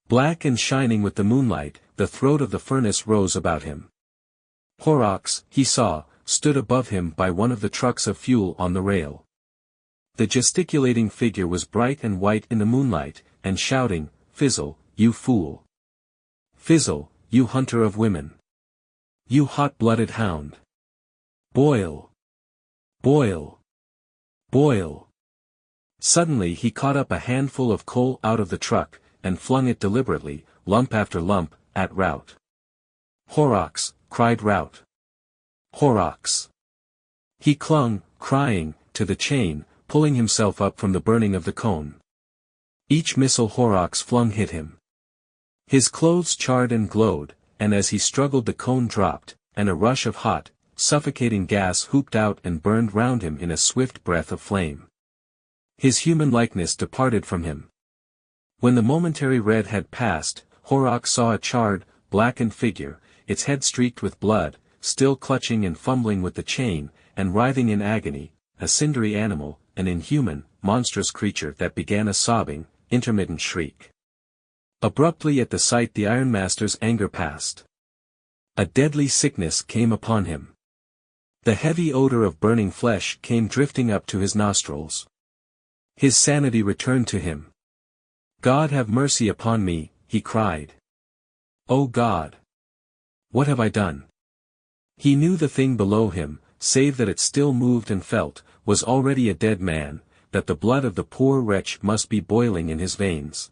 Black and shining with the moonlight, the throat of the furnace rose about him. Horrocks, he saw, stood above him by one of the trucks of fuel on the rail. The gesticulating figure was bright and white in the moonlight, and shouting, "Fizzle, you fool! Fizzle, you hunter of women! You hot-blooded hound! Boil! Boil! Boil!" Suddenly he caught up a handful of coal out of the truck, and flung it deliberately, lump after lump, at Rout. "Horrocks!" cried Rout. "Horrocks!" He clung, crying, to the chain, pulling himself up from the burning of the cone. Each missile Horrocks flung hit him. His clothes charred and glowed, and as he struggled the cone dropped, and a rush of hot, suffocating gas whooped out and burned round him in a swift breath of flame. His human likeness departed from him. When the momentary red had passed, Horrocks saw a charred, blackened figure, its head streaked with blood, still clutching and fumbling with the chain, and writhing in agony, a cindery animal, an inhuman, monstrous creature that began a sobbing, intermittent shriek. Abruptly at the sight the ironmaster's anger passed. A deadly sickness came upon him. The heavy odor of burning flesh came drifting up to his nostrils. His sanity returned to him. "God have mercy upon me," he cried. "O God! What have I done?" He knew the thing below him, save that it still moved and felt, was already a dead man, that the blood of the poor wretch must be boiling in his veins.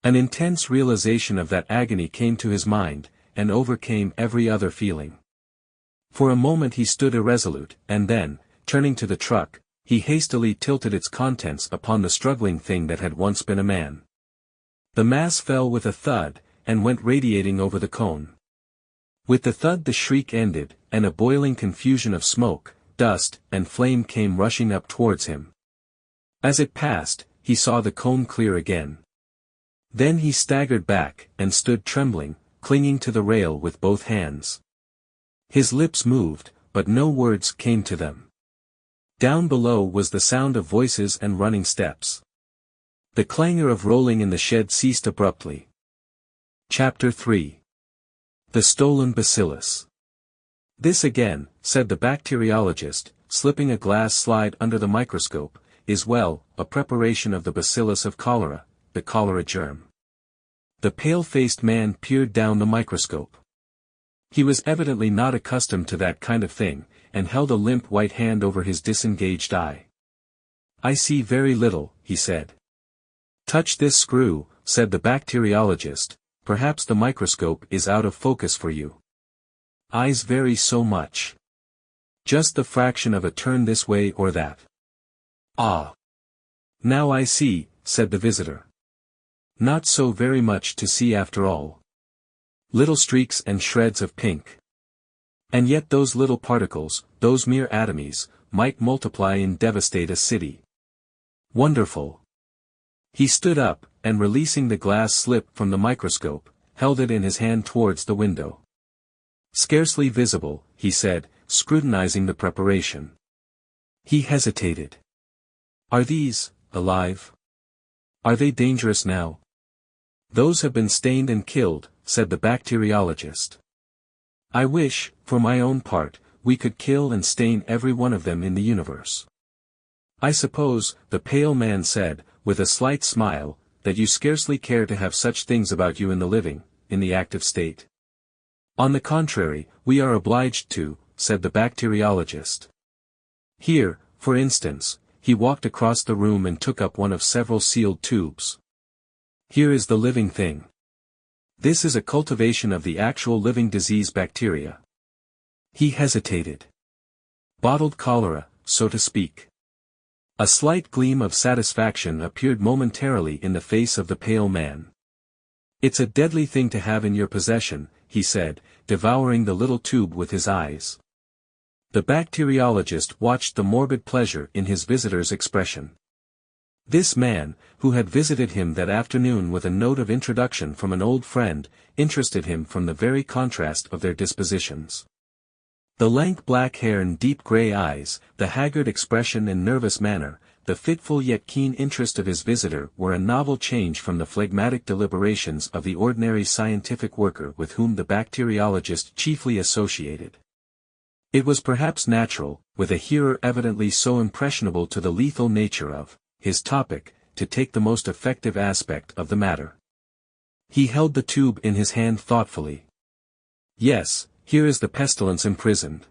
An intense realization of that agony came to his mind, and overcame every other feeling. For a moment he stood irresolute, and then, turning to the truck, he hastily tilted its contents upon the struggling thing that had once been a man. The mass fell with a thud, and went radiating over the cone. With the thud the shriek ended, and a boiling confusion of smoke, dust, and flame came rushing up towards him. As it passed, he saw the cone clear again. Then he staggered back, and stood trembling, clinging to the rail with both hands. His lips moved, but no words came to them. Down below was the sound of voices and running steps. The clangor of rolling in the shed ceased abruptly. Chapter 3. The Stolen Bacillus. "This again," said the bacteriologist, slipping a glass slide under the microscope, "is a preparation of the bacillus of cholera, the cholera germ." The pale-faced man peered down the microscope. He was evidently not accustomed to that kind of thing, and held a limp white hand over his disengaged eye. "I see very little," he said. "Touch this screw," said the bacteriologist, "perhaps the microscope is out of focus for you. Eyes vary so much. Just the fraction of a turn this way or that." "Ah. Now I see," said the visitor. "Not so very much to see after all. Little streaks and shreds of pink. And yet those little particles, those mere atomies, might multiply and devastate a city. Wonderful. He stood up, and releasing the glass slip from the microscope, held it in his hand towards the window. Scarcely visible, he said, scrutinizing the preparation. He hesitated. Are these, alive? Are they dangerous now? Those have been stained and killed, said the bacteriologist. I wish, for my own part, we could kill and stain every one of them in the universe. I suppose, the pale man said, with a slight smile, that you scarcely care to have such things about you in the living, in the active state. On the contrary, we are obliged to, said the bacteriologist. Here, for instance, he walked across the room and took up one of several sealed tubes. Here is the living thing. This is a cultivation of the actual living disease bacteria. He hesitated. Bottled cholera, so to speak. A slight gleam of satisfaction appeared momentarily in the face of the pale man. It's a deadly thing to have in your possession, he said, devouring the little tube with his eyes. The bacteriologist watched the morbid pleasure in his visitor's expression. This man, who had visited him that afternoon with a note of introduction from an old friend, interested him from the very contrast of their dispositions. The lank black hair and deep grey eyes, the haggard expression and nervous manner, the fitful yet keen interest of his visitor were a novel change from the phlegmatic deliberations of the ordinary scientific worker with whom the bacteriologist chiefly associated. It was perhaps natural, with a hearer evidently so impressionable to the lethal nature of his topic, to take the most effective aspect of the matter. He held the tube in his hand thoughtfully. Yes, here is the pestilence imprisoned.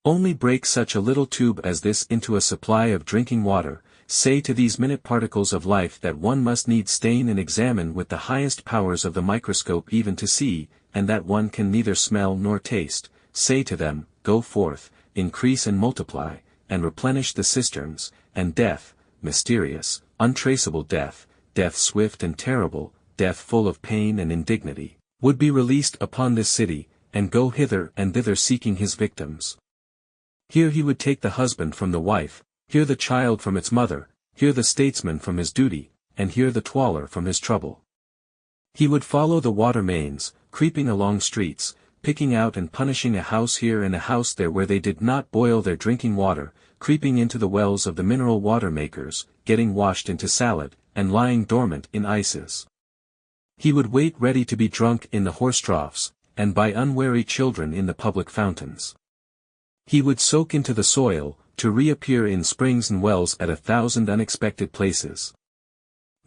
Only break such a little tube as this into a supply of drinking water, say to these minute particles of life that one must needs stain and examine with the highest powers of the microscope even to see, and that one can neither smell nor taste, say to them, go forth, increase and multiply, and replenish the cisterns, and death, mysterious, untraceable death, death swift and terrible, death full of pain and indignity, would be released upon this city, and go hither and thither seeking his victims. Here he would take the husband from the wife, here the child from its mother, here the statesman from his duty, and here the twaller from his trouble. He would follow the water mains, creeping along streets, picking out and punishing a house here and a house there where they did not boil their drinking water, creeping into the wells of the mineral water makers, getting washed into salad, and lying dormant in ices. He would wait ready to be drunk in the horse troughs, and by unwary children in the public fountains. He would soak into the soil, to reappear in springs and wells at 1,000 unexpected places.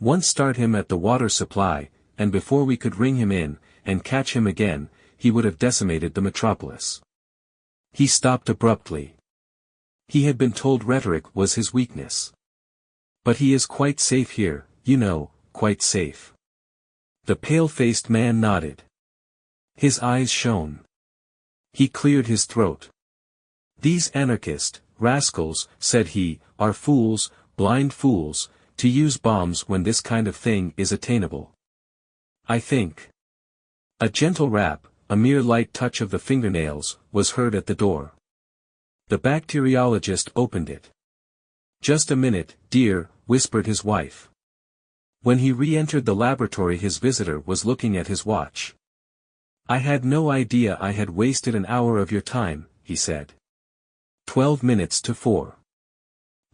Once start him at the water supply, and before we could ring him in, and catch him again, he would have decimated the metropolis. He stopped abruptly. He had been told rhetoric was his weakness. But he is quite safe here, you know, quite safe. The pale-faced man nodded. His eyes shone. He cleared his throat. These anarchist, rascals, said he, are fools, blind fools, to use bombs when this kind of thing is attainable. I think. A gentle rap, a mere light touch of the fingernails, was heard at the door. The bacteriologist opened it. Just a minute, dear, whispered his wife. When he re-entered the laboratory his visitor was looking at his watch. I had no idea I had wasted an hour of your time, he said. 12 minutes to 4.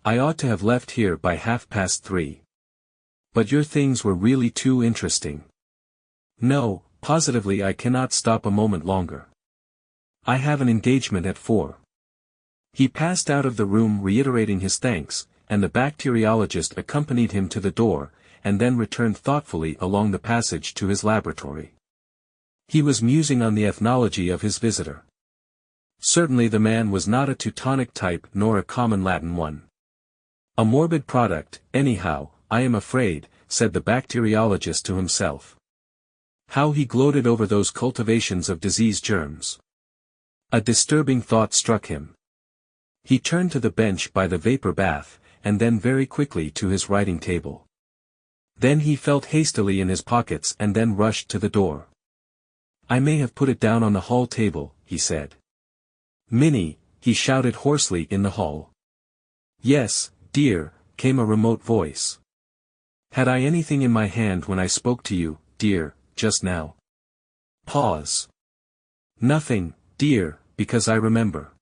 I ought to have left here by 3:30. But your things were really too interesting. No, positively I cannot stop a moment longer. I have an engagement at 4. He passed out of the room reiterating his thanks, and the bacteriologist accompanied him to the door, and then returned thoughtfully along the passage to his laboratory. He was musing on the ethnology of his visitor. Certainly the man was not a Teutonic type nor a common Latin one. A morbid product, anyhow, I am afraid, said the bacteriologist to himself. How he gloated over those cultivations of disease germs. A disturbing thought struck him. He turned to the bench by the vapor bath, and then very quickly to his writing table. Then he felt hastily in his pockets and then rushed to the door. I may have put it down on the hall table, he said. Minnie, he shouted hoarsely in the hall. "Yes, dear," came a remote voice. "Had I anything in my hand when I spoke to you, dear, just now?" Pause. "Nothing, dear, because I remember."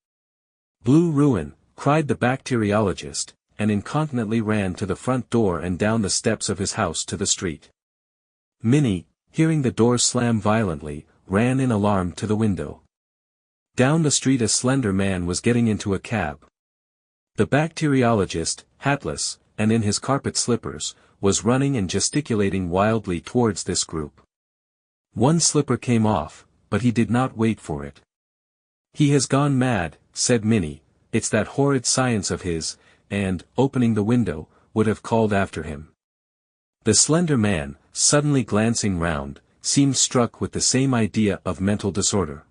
"Blue ruin," cried the bacteriologist, and incontinently ran to the front door and down the steps of his house to the street. Minnie, hearing the door slam violently, ran in alarm to the window. Down the street a slender man was getting into a cab. The bacteriologist, hatless, and in his carpet slippers, was running and gesticulating wildly towards this group. One slipper came off, but he did not wait for it. "He has gone mad," said Minnie, "it's that horrid science of his," and, opening the window, would have called after him. The slender man, suddenly glancing round, seemed struck with the same idea of mental disorder.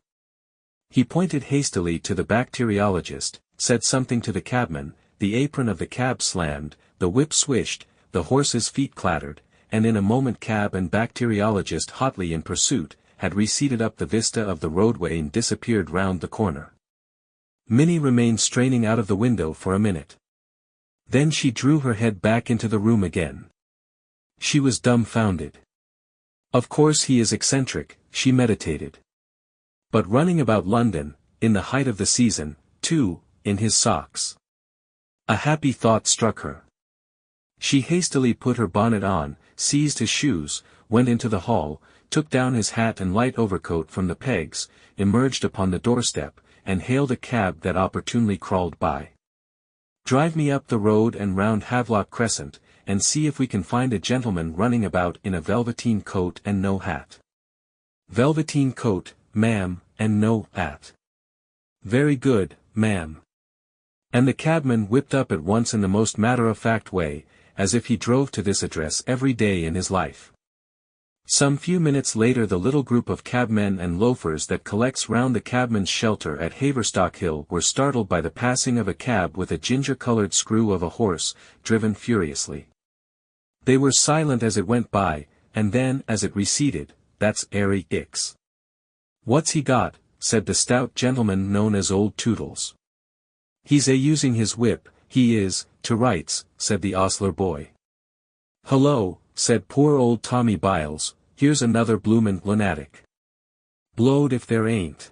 He pointed hastily to the bacteriologist, said something to the cabman, the apron of the cab slammed, the whip swished, the horse's feet clattered, and in a moment cab and bacteriologist hotly in pursuit, had receded up the vista of the roadway and disappeared round the corner. Minnie remained straining out of the window for a minute. Then she drew her head back into the room again. She was dumbfounded. Of course he is eccentric, she meditated. But running about London, in the height of the season, too, in his socks. A happy thought struck her. She hastily put her bonnet on, seized his shoes, went into the hall, took down his hat and light overcoat from the pegs, emerged upon the doorstep, and hailed a cab that opportunely crawled by. "Drive me up the road and round Havelock Crescent, and see if we can find a gentleman running about in a velveteen coat and no hat." "Velveteen coat, ma'am, and no hat." "Very good, ma'am." And the cabman whipped up at once in the most matter-of-fact way, as if he drove to this address every day in his life. Some few minutes later the little group of cabmen and loafers that collects round the cabman's shelter at Haverstock Hill were startled by the passing of a cab with a ginger-coloured screw of a horse, driven furiously. They were silent as it went by, and then as it receded, "That's airy Ix." "What's he got?" said the stout gentleman known as Old Toodles. "He's a-using his whip, he is, to rights," said the ostler boy. "Hullo," said poor old Tommy Biles, "here's another bloomin' lunatic. Blowed if there ain't."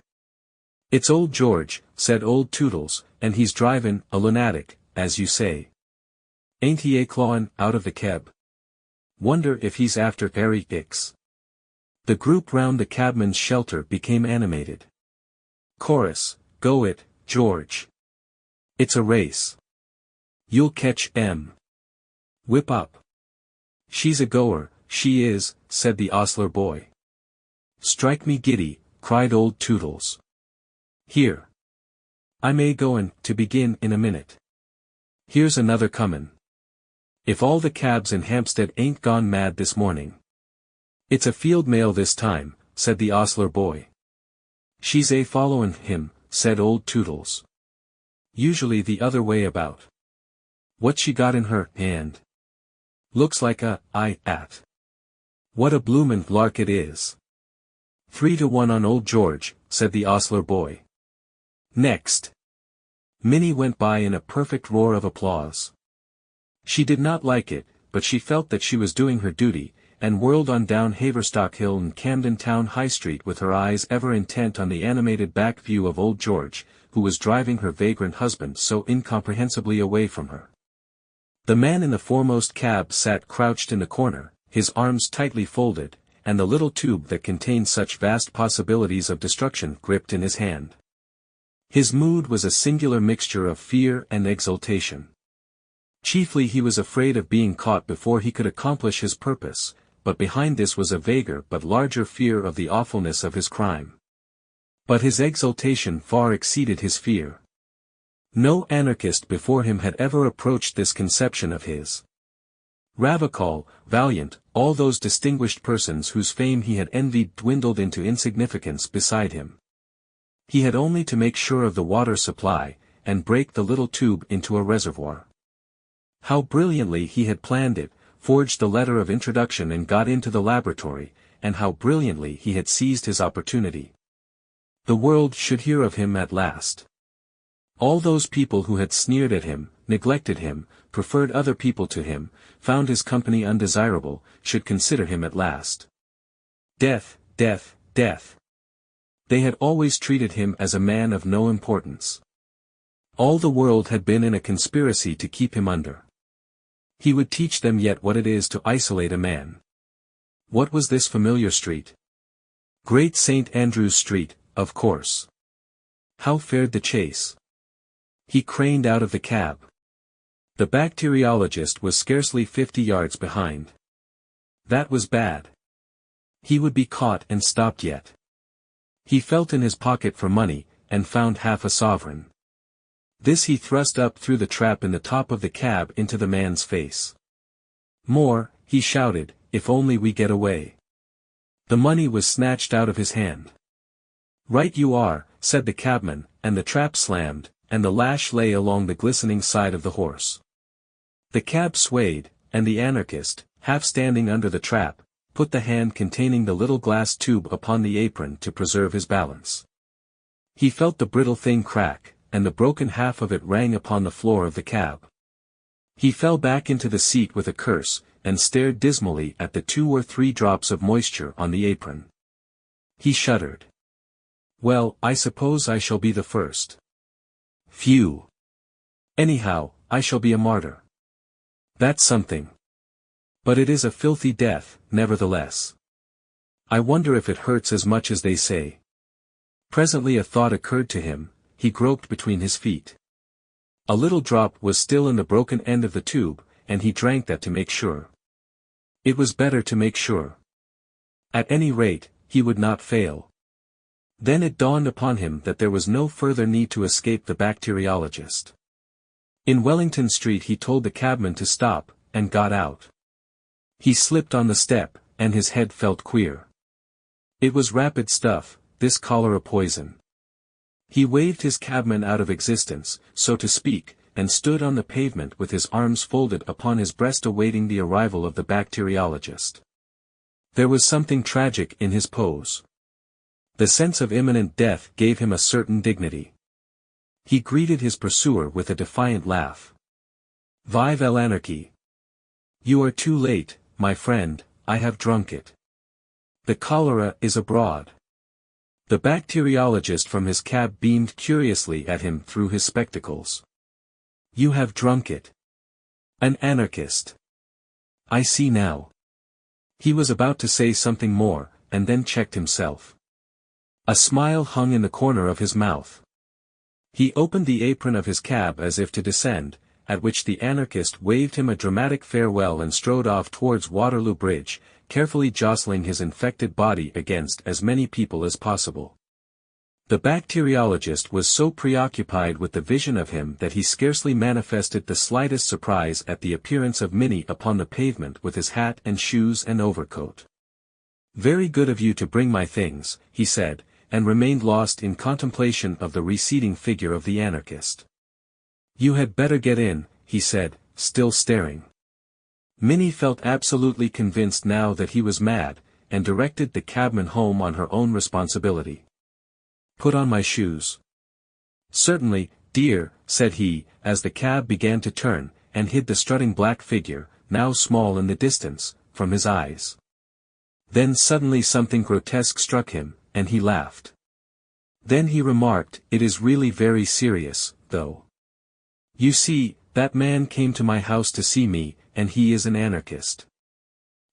"It's old George," said Old Toodles, "and he's drivin' a lunatic, as you say. Ain't he a-clawin' out of the keb? Wonder if he's after airy Ix." The group round the cabman's shelter became animated. Chorus, "Go it, George. It's a race. You'll catch M. Whip up." "She's a goer, she is," said the ostler boy. "Strike me giddy," cried Old Toodles. "Here. I'm a-goin' to begin in a minute. Here's another comin'. If all the cabs in Hampstead ain't gone mad this morning." "It's a field mail this time," said the ostler boy. "She's a-followin' him," said Old Toodles. "Usually the other way about. What's she got in her hand? Looks like a at. What a bloomin' lark it is." 3-1 on old George," said the ostler boy. "Next." Minnie went by in a perfect roar of applause. She did not like it, but she felt that she was doing her duty, and whirled on down Haverstock Hill and Camden Town High Street with her eyes ever intent on the animated back view of old George, who was driving her vagrant husband so incomprehensibly away from her. The man in the foremost cab sat crouched in the corner, his arms tightly folded, and the little tube that contained such vast possibilities of destruction gripped in his hand. His mood was a singular mixture of fear and exultation. Chiefly he was afraid of being caught before he could accomplish his purpose, but behind this was a vaguer but larger fear of the awfulness of his crime. But his exultation far exceeded his fear. No anarchist before him had ever approached this conception of his. Ravachol, Valiant, all those distinguished persons whose fame he had envied dwindled into insignificance beside him. He had only to make sure of the water supply, and break the little tube into a reservoir. How brilliantly he had planned it, forged the letter of introduction and got into the laboratory, and how brilliantly he had seized his opportunity. The world should hear of him at last. All those people who had sneered at him, neglected him, preferred other people to him, found his company undesirable, should consider him at last. Death, death, death. They had always treated him as a man of no importance. All the world had been in a conspiracy to keep him under. He would teach them yet what it is to isolate a man. What was this familiar street? Great St. Andrew's Street, of course. How fared the chase? He craned out of the cab. The bacteriologist was scarcely 50 yards behind. That was bad. He would be caught and stopped yet. He felt in his pocket for money, and found half a sovereign. This he thrust up through the trap in the top of the cab into the man's face. More, he shouted, if only we get away. The money was snatched out of his hand. Right you are, said the cabman, and the trap slammed, and the lash lay along the glistening side of the horse. The cab swayed, and the anarchist, half standing under the trap, put the hand containing the little glass tube upon the apron to preserve his balance. He felt the brittle thing crack, and the broken half of it rang upon the floor of the cab. He fell back into the seat with a curse, and stared dismally at the 2 or 3 drops of moisture on the apron. He shuddered. Well, I suppose I shall be the first. Phew. Anyhow, I shall be a martyr. That's something. But it is a filthy death, nevertheless. I wonder if it hurts as much as they say. Presently a thought occurred to him, he groped between his feet. A little drop was still in the broken end of the tube, and he drank that to make sure. It was better to make sure. At any rate, he would not fail. Then it dawned upon him that there was no further need to escape the bacteriologist. In Wellington Street he told the cabman to stop, and got out. He slipped on the step, and his head felt queer. It was rapid stuff, this cholera poison. He waved his cabman out of existence, so to speak, and stood on the pavement with his arms folded upon his breast awaiting the arrival of the bacteriologist. There was something tragic in his pose. The sense of imminent death gave him a certain dignity. He greeted his pursuer with a defiant laugh. Vive l'anarchie! You are too late, my friend, I have drunk it. The cholera is abroad. The bacteriologist from his cab beamed curiously at him through his spectacles. You have drunk it. An anarchist. I see now. He was about to say something more, and then checked himself. A smile hung in the corner of his mouth. He opened the apron of his cab as if to descend, at which the anarchist waved him a dramatic farewell and strode off towards Waterloo Bridge, carefully jostling his infected body against as many people as possible. The bacteriologist was so preoccupied with the vision of him that he scarcely manifested the slightest surprise at the appearance of Minnie upon the pavement with his hat and shoes and overcoat. Very good of you to bring my things, he said, and remained lost in contemplation of the receding figure of the anarchist. You had better get in, he said, still staring. Minnie felt absolutely convinced now that he was mad, and directed the cabman home on her own responsibility. Put on my shoes. Certainly, dear, said he, as the cab began to turn, and hid the strutting black figure, now small in the distance, from his eyes. Then suddenly something grotesque struck him, and he laughed. Then he remarked, it is really very serious, though. You see, that man came to my house to see me, and he is an anarchist.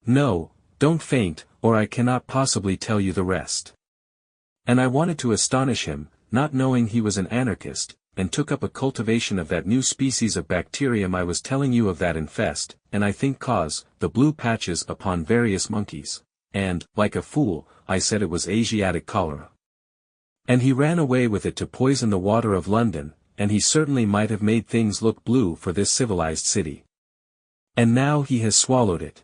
No, don't faint, or I cannot possibly tell you the rest. And I wanted to astonish him, not knowing he was an anarchist, and took up a cultivation of that new species of bacterium I was telling you of that infest, and I think cause, the blue patches upon various monkeys. And, like a fool, I said it was Asiatic cholera. And he ran away with it to poison the water of London, and he certainly might have made things look blue for this civilized city. And now he has swallowed it.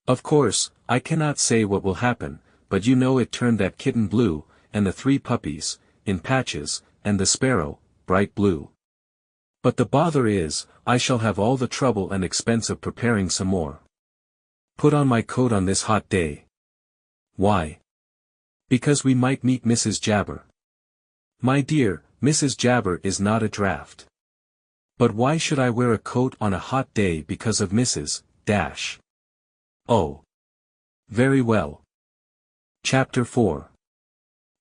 Of course, I cannot say what will happen, but you know it turned that kitten blue, and the 3 puppies, in patches, and the sparrow, bright blue. But the bother is, I shall have all the trouble and expense of preparing some more. Put on my coat on this hot day. Why? Because we might meet Mrs. Jabber. My dear, Mrs. Jabber is not a draught. But why should I wear a coat on a hot day because of Mrs. Dash? Oh. Very well. Chapter 4.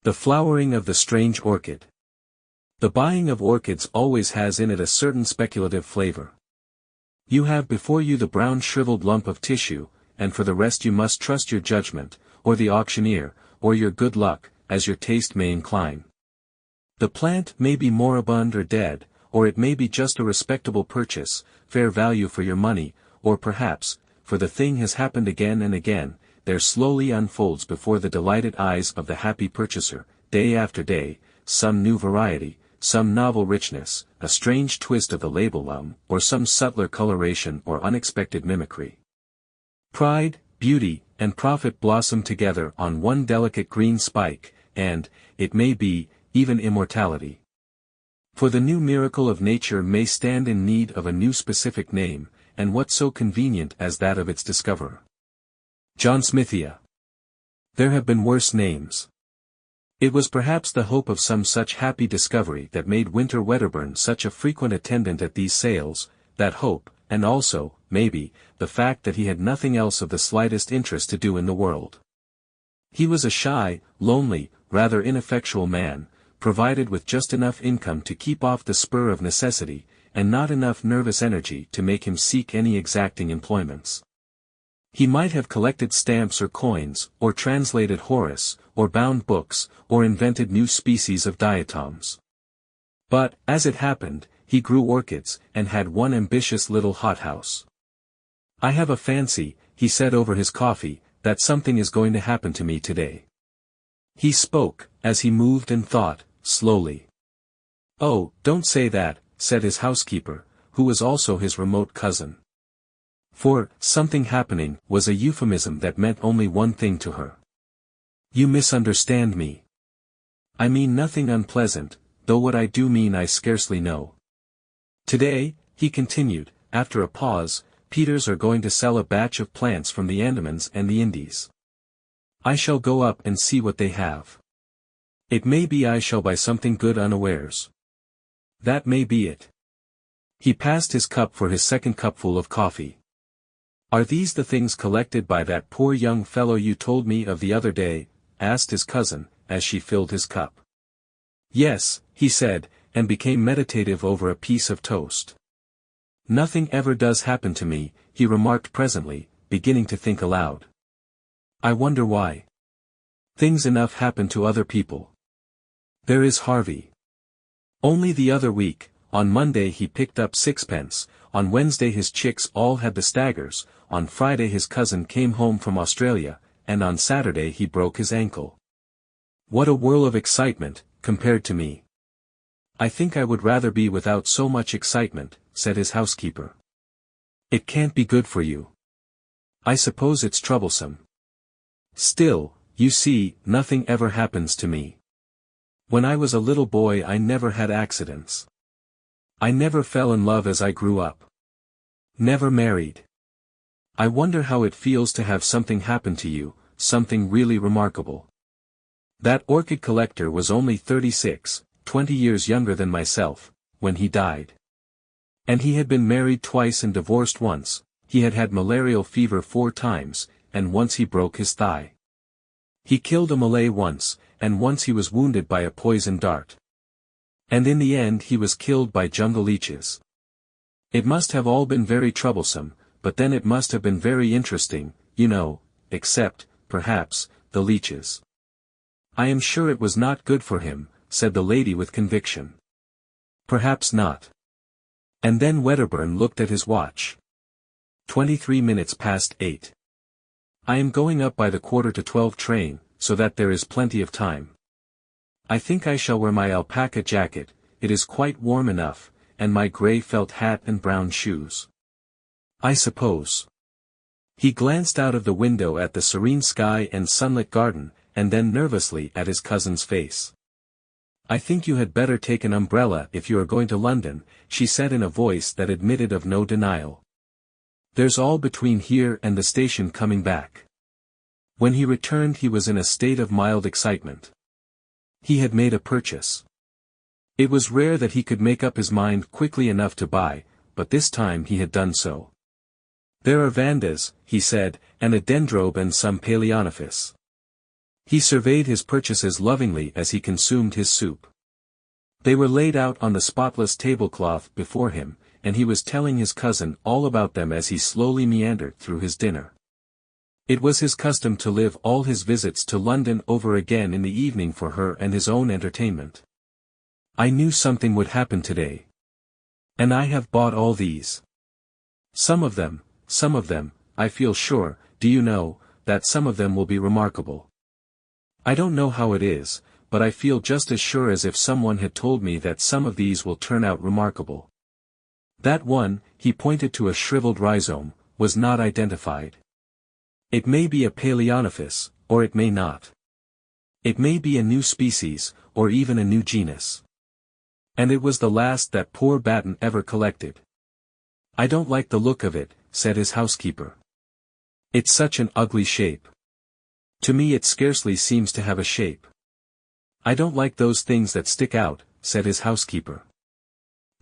The flowering of the strange orchid. The buying of orchids always has in it a certain speculative flavor. You have before you the brown shriveled lump of tissue, and for the rest you must trust your judgment, or the auctioneer, or your good luck, as your taste may incline. The plant may be moribund or dead, or it may be just a respectable purchase, fair value for your money, or perhaps, for the thing has happened again and again, there slowly unfolds before the delighted eyes of the happy purchaser, day after day, some new variety, some novel richness, a strange twist of the labellum, or some subtler coloration or unexpected mimicry. Pride, beauty, and profit blossom together on one delicate green spike, and, it may be, even immortality. For the new miracle of nature may stand in need of a new specific name, and what so convenient as that of its discoverer? John Smithia. There have been worse names. It was perhaps the hope of some such happy discovery that made Winter Wedderburn such a frequent attendant at these sales, that hope, and also, maybe, the fact that he had nothing else of the slightest interest to do in the world. He was a shy, lonely, rather ineffectual man, provided with just enough income to keep off the spur of necessity, and not enough nervous energy to make him seek any exacting employments. He might have collected stamps or coins, or translated Horace, or bound books, or invented new species of diatoms. But, as it happened, he grew orchids, and had one ambitious little hothouse. "I have a fancy," he said over his coffee, "that something is going to happen to me today." He spoke, as he moved and thought, slowly. "Oh, don't say that," said his housekeeper, who was also his remote cousin. For, something happening, was a euphemism that meant only one thing to her. "You misunderstand me. I mean nothing unpleasant, though what I do mean I scarcely know. Today," he continued, after a pause, "Peters are going to sell a batch of plants from the Andamans and the Indies. I shall go up and see what they have. It may be I shall buy something good unawares. That may be it." He passed his cup for his second cupful of coffee. "Are these the things collected by that poor young fellow you told me of the other day?" asked his cousin, as she filled his cup. "Yes," he said, and became meditative over a piece of toast. "Nothing ever does happen to me," he remarked presently, beginning to think aloud. "I wonder why. Things enough happen to other people. There is Harvey. Only the other week, on Monday he picked up sixpence, on Wednesday his chicks all had the staggers, on Friday his cousin came home from Australia, and on Saturday he broke his ankle. What a whirl of excitement, compared to me." "I think I would rather be without so much excitement," said his housekeeper. "It can't be good for you. I suppose it's troublesome. Still, you see, nothing ever happens to me. When I was a little boy I never had accidents. I never fell in love as I grew up. Never married. I wonder how it feels to have something happen to you, something really remarkable." That orchid collector was only 36, 20 years younger than myself, when he died. And he had been married twice and divorced once, he had had malarial fever 4 times, and once he broke his thigh. He killed a Malay once, and once he was wounded by a poison dart. And in the end he was killed by jungle leeches. It must have all been very troublesome, but then it must have been very interesting, you know, except, perhaps, the leeches. "I am sure it was not good for him," said the lady with conviction. "Perhaps not." And then Wedderburn looked at his watch. 23 minutes past 8. "I am going up by the 11:45 train, so that there is plenty of time. I think I shall wear my alpaca jacket, it is quite warm enough, and my grey felt hat and brown shoes. I suppose." He glanced out of the window at the serene sky and sunlit garden, and then nervously at his cousin's face. "I think you had better take an umbrella if you are going to London," she said in a voice that admitted of no denial. "There's all between here and the station coming back." When he returned he was in a state of mild excitement. He had made a purchase. It was rare that he could make up his mind quickly enough to buy, but this time he had done so. There are vandas, he said, and a dendrobe and some paleonophis. He surveyed his purchases lovingly as he consumed his soup. They were laid out on the spotless tablecloth before him, and he was telling his cousin all about them as he slowly meandered through his dinner. It was his custom to live all his visits to London over again in the evening for her and his own entertainment. I knew something would happen today. And I have bought all these. Some of them, I feel sure, do you know, that some of them will be remarkable. I don't know how it is, but I feel just as sure as if someone had told me that some of these will turn out remarkable. That one, he pointed to a shriveled rhizome, was not identified. It may be a paleonophis, or it may not. It may be a new species, or even a new genus. And it was the last that poor Batten ever collected. I don't like the look of it, said his housekeeper. It's such an ugly shape. To me it scarcely seems to have a shape. I don't like those things that stick out, said his housekeeper.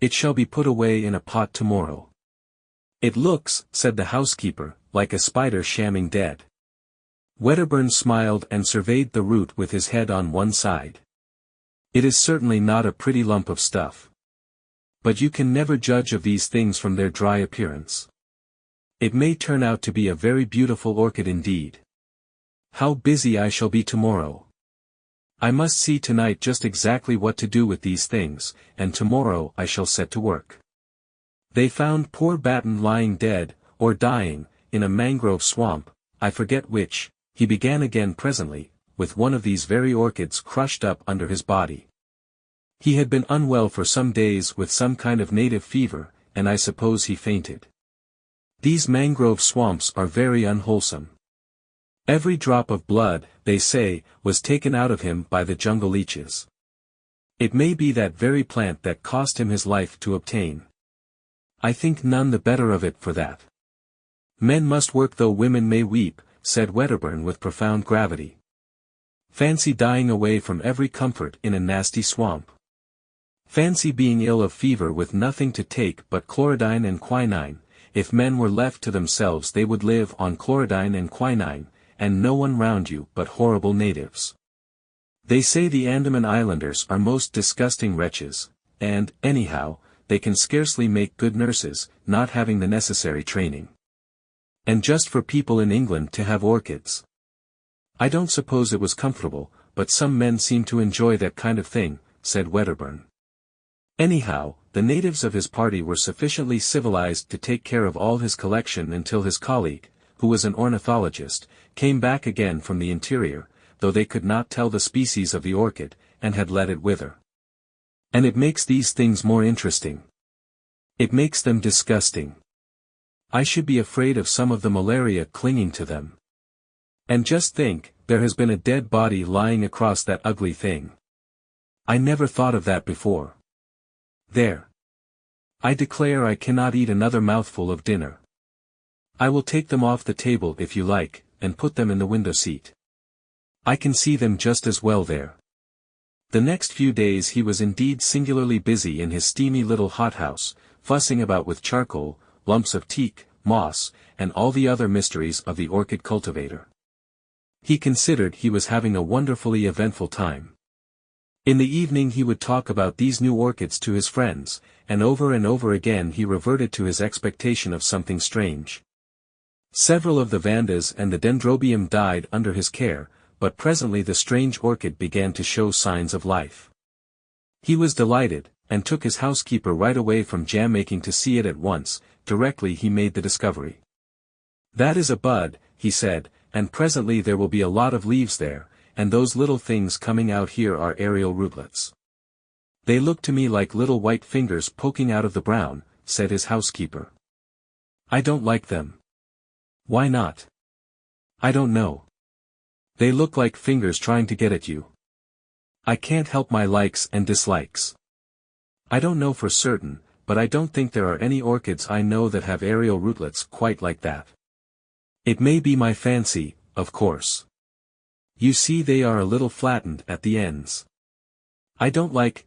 It shall be put away in a pot tomorrow. It looks, said the housekeeper, like a spider shamming dead. Wedderburn smiled and surveyed the root with his head on one side. It is certainly not a pretty lump of stuff. But you can never judge of these things from their dry appearance. It may turn out to be a very beautiful orchid indeed. How busy I shall be tomorrow. I must see tonight just exactly what to do with these things, and tomorrow I shall set to work. They found poor Batten lying dead, or dying, in a mangrove swamp, I forget which. He began again presently, with one of these very orchids crushed up under his body. He had been unwell for some days with some kind of native fever, and I suppose he fainted. These mangrove swamps are very unwholesome. Every drop of blood, they say, was taken out of him by the jungle leeches. It may be that very plant that cost him his life to obtain. I think none the better of it for that. Men must work though women may weep, said Wedderburn with profound gravity. Fancy dying away from every comfort in a nasty swamp. Fancy being ill of fever with nothing to take but chlorodyne and quinine. If men were left to themselves they would live on chlorodyne and quinine, and no one round you but horrible natives. They say the Andaman Islanders are most disgusting wretches, and, anyhow, they can scarcely make good nurses, not having the necessary training. And just for people in England to have orchids. I don't suppose it was comfortable, but some men seem to enjoy that kind of thing, said Wedderburn. Anyhow, the natives of his party were sufficiently civilized to take care of all his collection until his colleague, who was an ornithologist, came back again from the interior, though they could not tell the species of the orchid, and had let it wither. And it makes these things more interesting. It makes them disgusting. I should be afraid of some of the malaria clinging to them. And just think, there has been a dead body lying across that ugly thing. I never thought of that before. There. I declare I cannot eat another mouthful of dinner. I will take them off the table if you like, and put them in the window seat. I can see them just as well there. The next few days he was indeed singularly busy in his steamy little hothouse, fussing about with charcoal, lumps of teak, moss, and all the other mysteries of the orchid cultivator. He considered he was having a wonderfully eventful time. In the evening he would talk about these new orchids to his friends, and over again he reverted to his expectation of something strange. Several of the vandas and the dendrobium died under his care, but presently the strange orchid began to show signs of life. He was delighted, and took his housekeeper right away from jam-making to see it at once, directly he made the discovery. That is a bud, he said, and presently there will be a lot of leaves there, and those little things coming out here are aerial rootlets. They look to me like little white fingers poking out of the brown, said his housekeeper. I don't like them. Why not? I don't know. They look like fingers trying to get at you. I can't help my likes and dislikes. I don't know for certain, but I don't think there are any orchids I know that have aerial rootlets quite like that. It may be my fancy, of course. You see they are a little flattened at the ends. "I don't like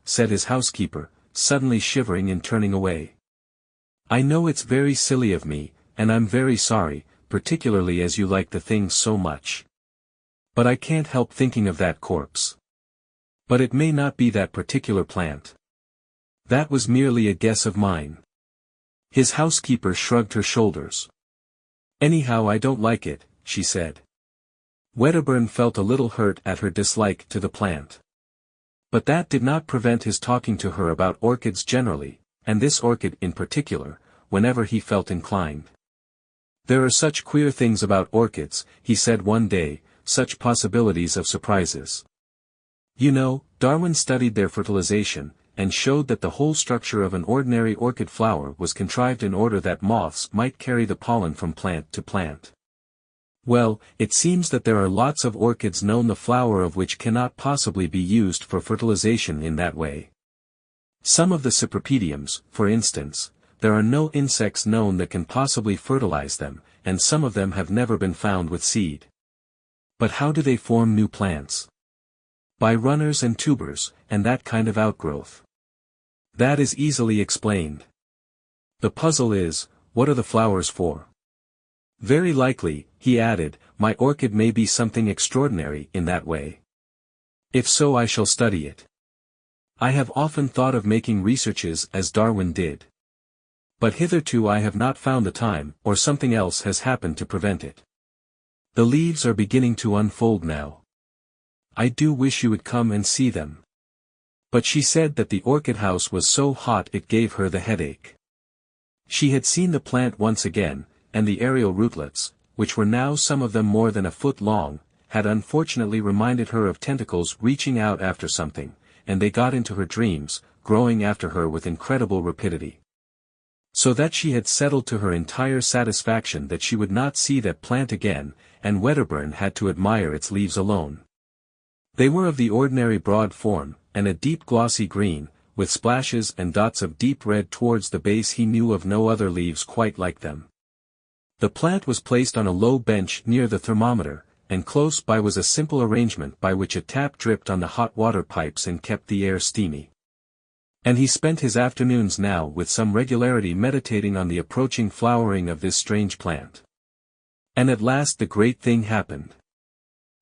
said his housekeeper, suddenly shivering and turning away. "I know it's very silly of me, and I'm very sorry, particularly as you like the thing so much. But I can't help thinking of that corpse. But it may not be that particular plant. That was merely a guess of mine." His housekeeper shrugged her shoulders. "Anyhow, I don't like it," she said. Wedderburn felt a little hurt at her dislike to the plant. But that did not prevent his talking to her about orchids generally, and this orchid in particular, whenever he felt inclined. "There are such queer things about orchids," he said one day, "such possibilities of surprises. You know, Darwin studied their fertilization, and showed that the whole structure of an ordinary orchid flower was contrived in order that moths might carry the pollen from plant to plant. Well, it seems that there are lots of orchids known the flower of which cannot possibly be used for fertilization in that way. Some of the cypripediums, for instance, there are no insects known that can possibly fertilize them, and some of them have never been found with seed. But how do they form new plants? By runners and tubers, and that kind of outgrowth. That is easily explained. The puzzle is, what are the flowers for? Very likely, he added, my orchid may be something extraordinary in that way. If so, I shall study it. I have often thought of making researches as Darwin did. But hitherto I have not found the time, or something else has happened to prevent it. The leaves are beginning to unfold now. I do wish you would come and see them." But she said that the orchid house was so hot it gave her the headache. She had seen the plant once again, and the aerial rootlets, which were now some of them more than a foot long, had unfortunately reminded her of tentacles reaching out after something, and they got into her dreams, growing after her with incredible rapidity. So that she had settled to her entire satisfaction that she would not see that plant again, and Wedderburn had to admire its leaves alone. They were of the ordinary broad form, and a deep glossy green, with splashes and dots of deep red towards the base. He knew of no other leaves quite like them. The plant was placed on a low bench near the thermometer, and close by was a simple arrangement by which a tap dripped on the hot water pipes and kept the air steamy. And he spent his afternoons now with some regularity meditating on the approaching flowering of this strange plant. And at last the great thing happened.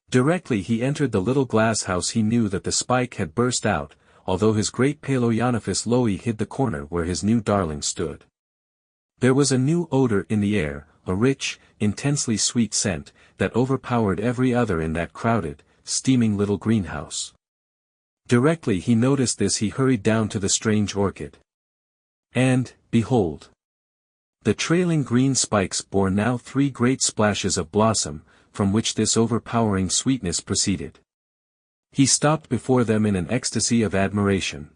Directly he entered the little glass house he knew that the spike had burst out, although his great Palaeonophis loei hid the corner where his new darling stood. There was a new odor in the air, a rich, intensely sweet scent, that overpowered every other in that crowded, steaming little greenhouse. Directly he noticed this he hurried down to the strange orchid. And, behold! The trailing green spikes bore now 3 great splashes of blossom, from which this overpowering sweetness proceeded. He stopped before them in an ecstasy of admiration.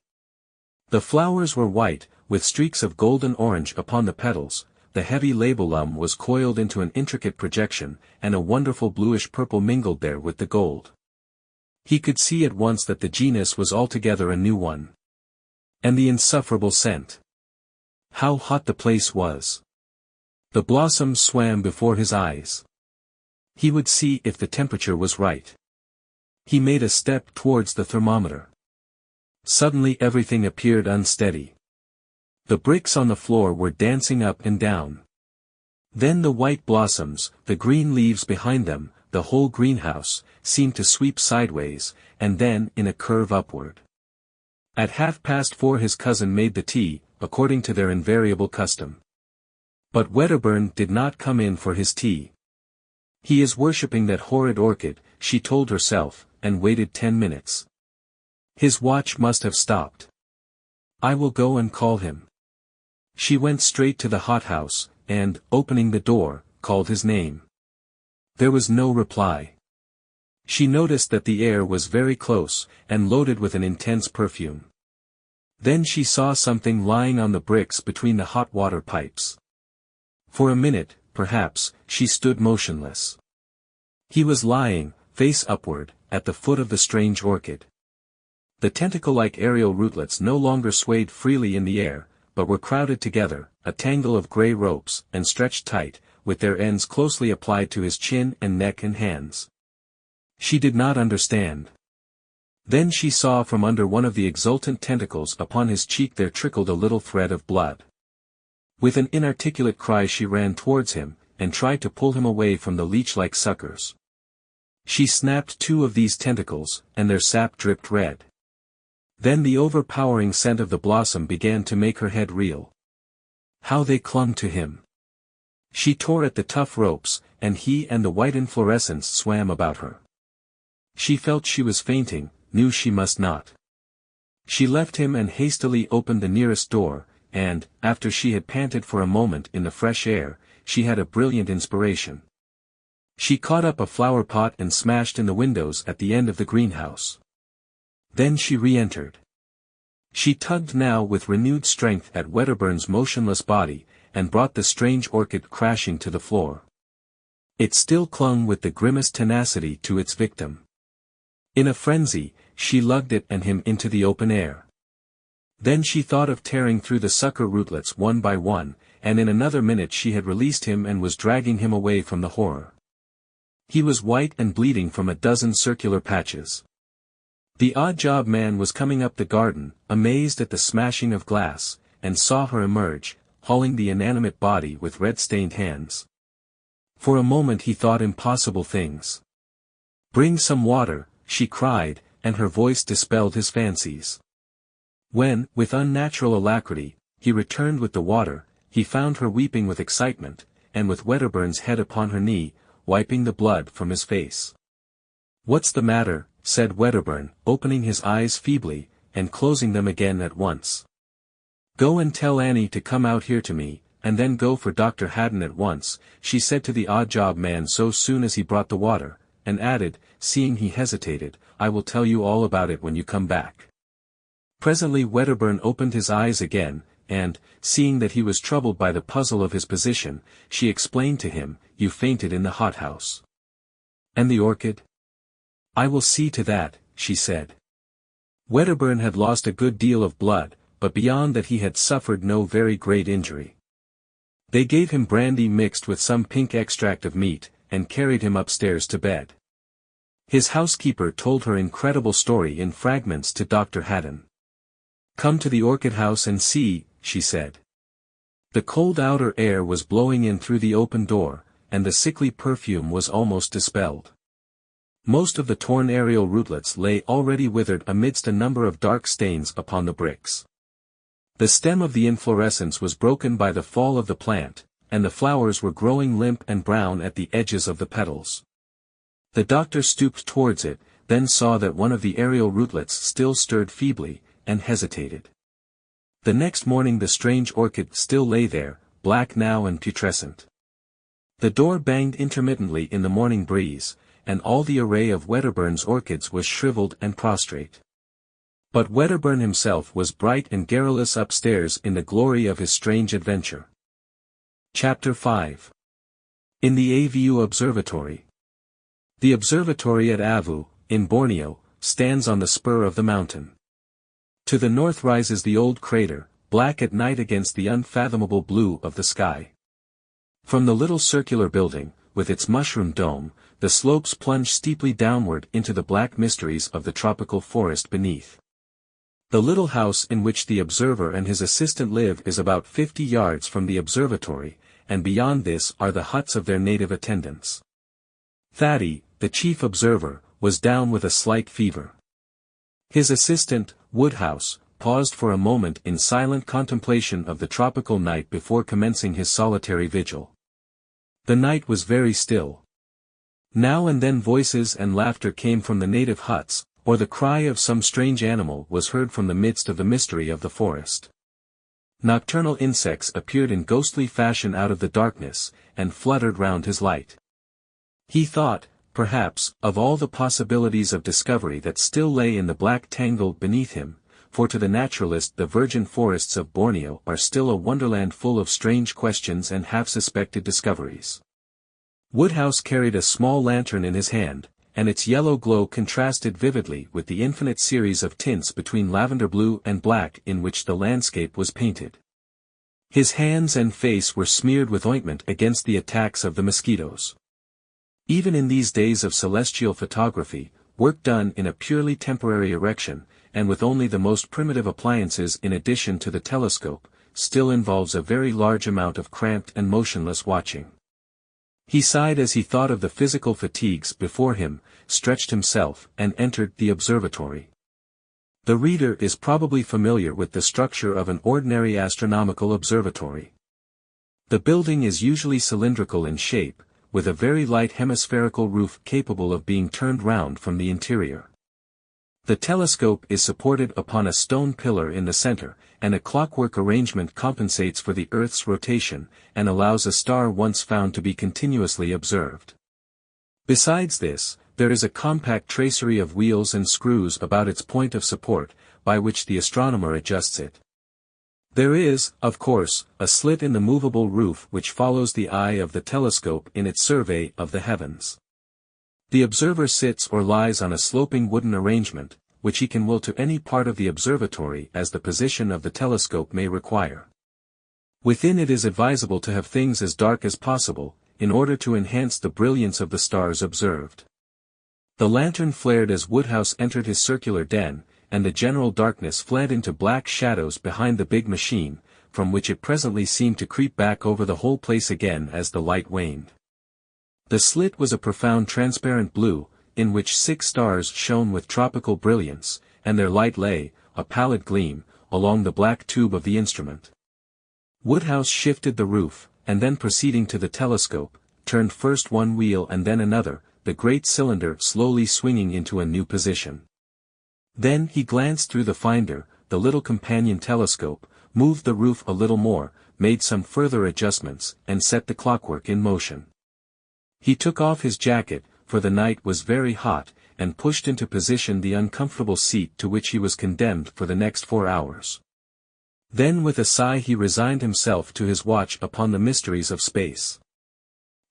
The flowers were white, with streaks of golden orange upon the petals, the heavy labellum was coiled into an intricate projection, and a wonderful bluish-purple mingled there with the gold. He could see at once that the genus was altogether a new one. And the insufferable scent! How hot the place was! The blossoms swam before his eyes. He would see if the temperature was right. He made a step towards the thermometer. Suddenly everything appeared unsteady. The bricks on the floor were dancing up and down. Then the white blossoms, the green leaves behind them, the whole greenhouse, seemed to sweep sideways, and then in a curve upward. At 4:30 his cousin made the tea, according to their invariable custom. But Wedderburn did not come in for his tea. He is worshipping that horrid orchid, she told herself, and waited 10 minutes. His watch must have stopped. I will go and call him. She went straight to the hothouse, and, opening the door, called his name. There was no reply. She noticed that the air was very close, and loaded with an intense perfume. Then she saw something lying on the bricks between the hot water pipes. For a minute, perhaps, she stood motionless. He was lying, face upward, at the foot of the strange orchid. The tentacle-like aerial rootlets no longer swayed freely in the air, but were crowded together, a tangle of grey ropes, and stretched tight, with their ends closely applied to his chin and neck and hands. She did not understand. Then she saw from under one of the exultant tentacles upon his cheek there trickled a little thread of blood. With an inarticulate cry she ran towards him, and tried to pull him away from the leech-like suckers. She snapped two of these tentacles, and their sap dripped red. Then the overpowering scent of the blossom began to make her head reel. How they clung to him! She tore at the tough ropes, and he and the white inflorescence swam about her. She felt she was fainting, knew she must not. She left him and hastily opened the nearest door, and, after she had panted for a moment in the fresh air, she had a brilliant inspiration. She caught up a flower pot and smashed in the windows at the end of the greenhouse. Then she re-entered. She tugged now with renewed strength at Wedderburn's motionless body, and brought the strange orchid crashing to the floor. It still clung with the grimmest tenacity to its victim. In a frenzy, she lugged it and him into the open air. Then she thought of tearing through the sucker rootlets one by one, and in another minute she had released him and was dragging him away from the horror. He was white and bleeding from a dozen circular patches. The odd-job man was coming up the garden, amazed at the smashing of glass, and saw her emerge, hauling the inanimate body with red-stained hands. For a moment he thought impossible things. "Bring some water," she cried, and her voice dispelled his fancies. When, with unnatural alacrity, he returned with the water, he found her weeping with excitement, and with Wedderburn's head upon her knee, wiping the blood from his face. "What's the matter?" said Wedderburn, opening his eyes feebly, and closing them again at once. "Go and tell Annie to come out here to me, and then go for Dr. Haddon at once," she said to the odd-job man so soon as he brought the water, and added, seeing he hesitated, "I will tell you all about it when you come back." Presently Wedderburn opened his eyes again, and, seeing that he was troubled by the puzzle of his position, she explained to him, "You fainted in the hothouse." "And the orchid?" "I will see to that," she said. Wedderburn had lost a good deal of blood, but beyond that he had suffered no very great injury. They gave him brandy mixed with some pink extract of meat, and carried him upstairs to bed. His housekeeper told her incredible story in fragments to Dr. Haddon. "Come to the orchid house and see," she said. The cold outer air was blowing in through the open door, and the sickly perfume was almost dispelled. Most of the torn aerial rootlets lay already withered amidst a number of dark stains upon the bricks. The stem of the inflorescence was broken by the fall of the plant, and the flowers were growing limp and brown at the edges of the petals. The doctor stooped towards it, then saw that one of the aerial rootlets still stirred feebly, and hesitated. The next morning the strange orchid still lay there, black now and putrescent. The door banged intermittently in the morning breeze, and all the array of Wedderburn's orchids was shriveled and prostrate. But Wedderburn himself was bright and garrulous upstairs in the glory of his strange adventure. Chapter 5. In the Avu Observatory. The observatory at Avu, in Borneo, stands on the spur of the mountain. To the north rises the old crater, black at night against the unfathomable blue of the sky. From the little circular building, with its mushroom dome, the slopes plunge steeply downward into the black mysteries of the tropical forest beneath. The little house in which the observer and his assistant live is about 50 yards from the observatory, and beyond this are the huts of their native attendants. Thady, the chief observer, was down with a slight fever. His assistant, Woodhouse, paused for a moment in silent contemplation of the tropical night before commencing his solitary vigil. The night was very still. Now and then voices and laughter came from the native huts, or the cry of some strange animal was heard from the midst of the mystery of the forest. Nocturnal insects appeared in ghostly fashion out of the darkness, and fluttered round his light. He thought, perhaps, of all the possibilities of discovery that still lay in the black tangle beneath him, for to the naturalist the virgin forests of Borneo are still a wonderland full of strange questions and half-suspected discoveries. Woodhouse carried a small lantern in his hand, and its yellow glow contrasted vividly with the infinite series of tints between lavender blue and black in which the landscape was painted. His hands and face were smeared with ointment against the attacks of the mosquitoes. Even in these days of celestial photography, work done in a purely temporary erection, and with only the most primitive appliances in addition to the telescope, still involves a very large amount of cramped and motionless watching. He sighed as he thought of the physical fatigues before him, stretched himself, and entered the observatory. The reader is probably familiar with the structure of an ordinary astronomical observatory. The building is usually cylindrical in shape, with a very light hemispherical roof capable of being turned round from the interior. The telescope is supported upon a stone pillar in the center, and a clockwork arrangement compensates for the Earth's rotation, and allows a star once found to be continuously observed. Besides this, there is a compact tracery of wheels and screws about its point of support, by which the astronomer adjusts it. There is, of course, a slit in the movable roof which follows the eye of the telescope in its survey of the heavens. The observer sits or lies on a sloping wooden arrangement, which he can will to any part of the observatory as the position of the telescope may require. Within it is advisable to have things as dark as possible, in order to enhance the brilliance of the stars observed. The lantern flared as Woodhouse entered his circular den, and the general darkness fled into black shadows behind the big machine, from which it presently seemed to creep back over the whole place again as the light waned. The slit was a profound transparent blue, in which 6 stars shone with tropical brilliance, and their light lay, a pallid gleam, along the black tube of the instrument. Woodhouse shifted the roof, and then proceeding to the telescope, turned first one wheel and then another, the great cylinder slowly swinging into a new position. Then he glanced through the finder, the little companion telescope, moved the roof a little more, made some further adjustments, and set the clockwork in motion. He took off his jacket, for the night was very hot, and pushed into position the uncomfortable seat to which he was condemned for the next 4 hours. Then with a sigh he resigned himself to his watch upon the mysteries of space.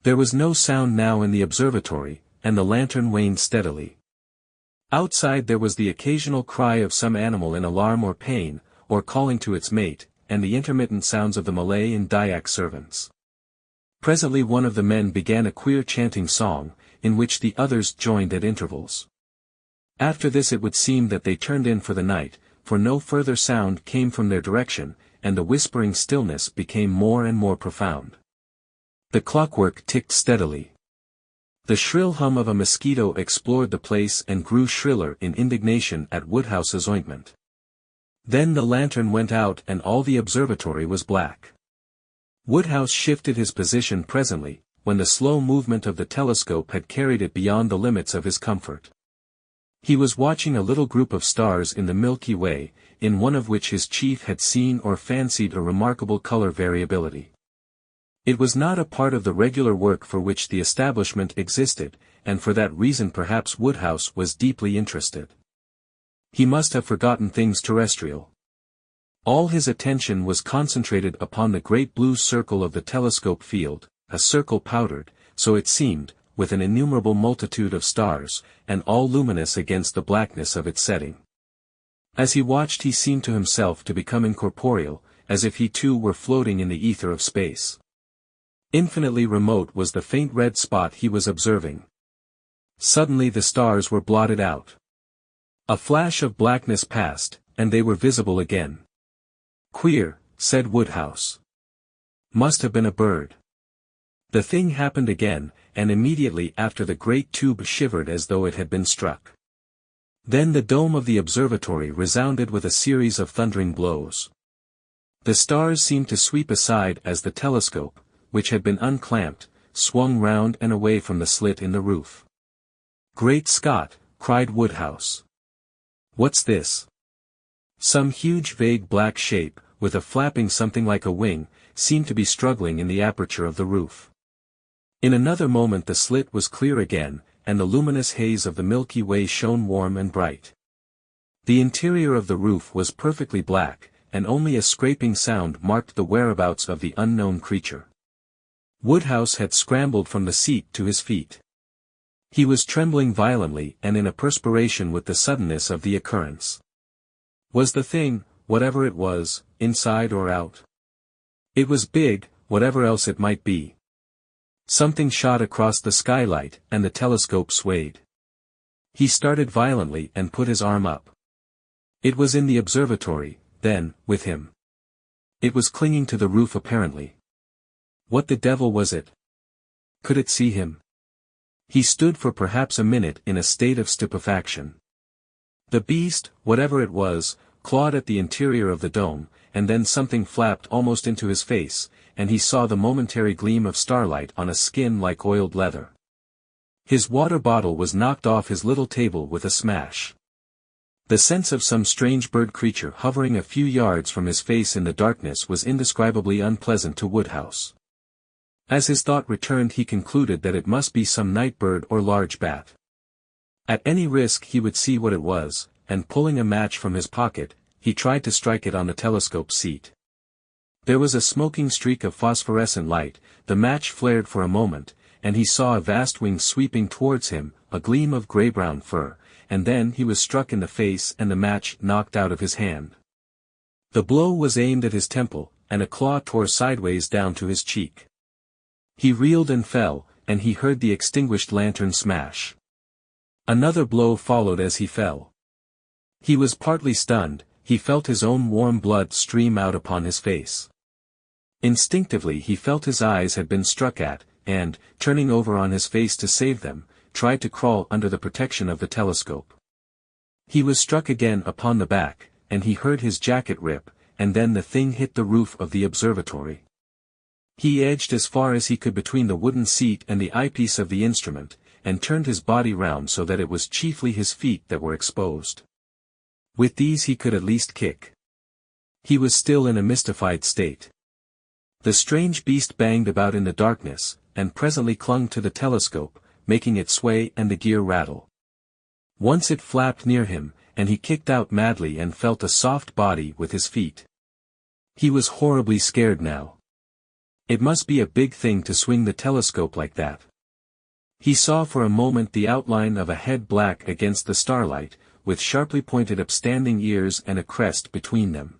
There was no sound now in the observatory, and the lantern waned steadily. Outside there was the occasional cry of some animal in alarm or pain, or calling to its mate, and the intermittent sounds of the Malay and Dyak servants. Presently one of the men began a queer chanting song, in which the others joined at intervals. After this it would seem that they turned in for the night, for no further sound came from their direction, and the whispering stillness became more and more profound. The clockwork ticked steadily. The shrill hum of a mosquito explored the place and grew shriller in indignation at Woodhouse's ointment. Then the lantern went out and all the observatory was black. Woodhouse shifted his position presently, when the slow movement of the telescope had carried it beyond the limits of his comfort. He was watching a little group of stars in the Milky Way, in one of which his chief had seen or fancied a remarkable color variability. It was not a part of the regular work for which the establishment existed, and for that reason perhaps Woodhouse was deeply interested. He must have forgotten things terrestrial. All his attention was concentrated upon the great blue circle of the telescope field, a circle powdered, so it seemed, with an innumerable multitude of stars, and all luminous against the blackness of its setting. As he watched he seemed to himself to become incorporeal, as if he too were floating in the ether of space. Infinitely remote was the faint red spot he was observing. Suddenly the stars were blotted out. A flash of blackness passed, and they were visible again. "Queer," said Woodhouse. "Must have been a bird." The thing happened again, and immediately after the great tube shivered as though it had been struck. Then the dome of the observatory resounded with a series of thundering blows. The stars seemed to sweep aside as the telescope, which had been unclamped, swung round and away from the slit in the roof. "Great Scott!" cried Woodhouse. "What's this?" Some huge vague black shape, with a flapping something like a wing, seemed to be struggling in the aperture of the roof. In another moment the slit was clear again, and the luminous haze of the Milky Way shone warm and bright. The interior of the roof was perfectly black, and only a scraping sound marked the whereabouts of the unknown creature. Woodhouse had scrambled from the seat to his feet. He was trembling violently and in a perspiration with the suddenness of the occurrence. Was the thing, whatever it was, inside or out? It was big, whatever else it might be. Something shot across the skylight, and the telescope swayed. He started violently and put his arm up. It was in the observatory, then, with him. It was clinging to the roof apparently. What the devil was it? Could it see him? He stood for perhaps a minute in a state of stupefaction. The beast, whatever it was, clawed at the interior of the dome, and then something flapped almost into his face, and he saw the momentary gleam of starlight on a skin like oiled leather. His water bottle was knocked off his little table with a smash. The sense of some strange bird creature hovering a few yards from his face in the darkness was indescribably unpleasant to Woodhouse. As his thought returned he concluded that it must be some night bird or large bat. At any risk he would see what it was, and pulling a match from his pocket, he tried to strike it on the telescope seat. There was a smoking streak of phosphorescent light, the match flared for a moment, and he saw a vast wing sweeping towards him, a gleam of grey-brown fur, and then he was struck in the face and the match knocked out of his hand. The blow was aimed at his temple, and a claw tore sideways down to his cheek. He reeled and fell, and he heard the extinguished lantern smash. Another blow followed as he fell. He was partly stunned, he felt his own warm blood stream out upon his face. Instinctively he felt his eyes had been struck at, and, turning over on his face to save them, tried to crawl under the protection of the telescope. He was struck again upon the back, and he heard his jacket rip, and then the thing hit the roof of the observatory. He edged as far as he could between the wooden seat and the eyepiece of the instrument, and turned his body round so that it was chiefly his feet that were exposed. With these he could at least kick. He was still in a mystified state. The strange beast banged about in the darkness, and presently clung to the telescope, making it sway and the gear rattle. Once it flapped near him, and he kicked out madly and felt a soft body with his feet. He was horribly scared now. It must be a big thing to swing the telescope like that. He saw for a moment the outline of a head black against the starlight, with sharply pointed upstanding ears and a crest between them.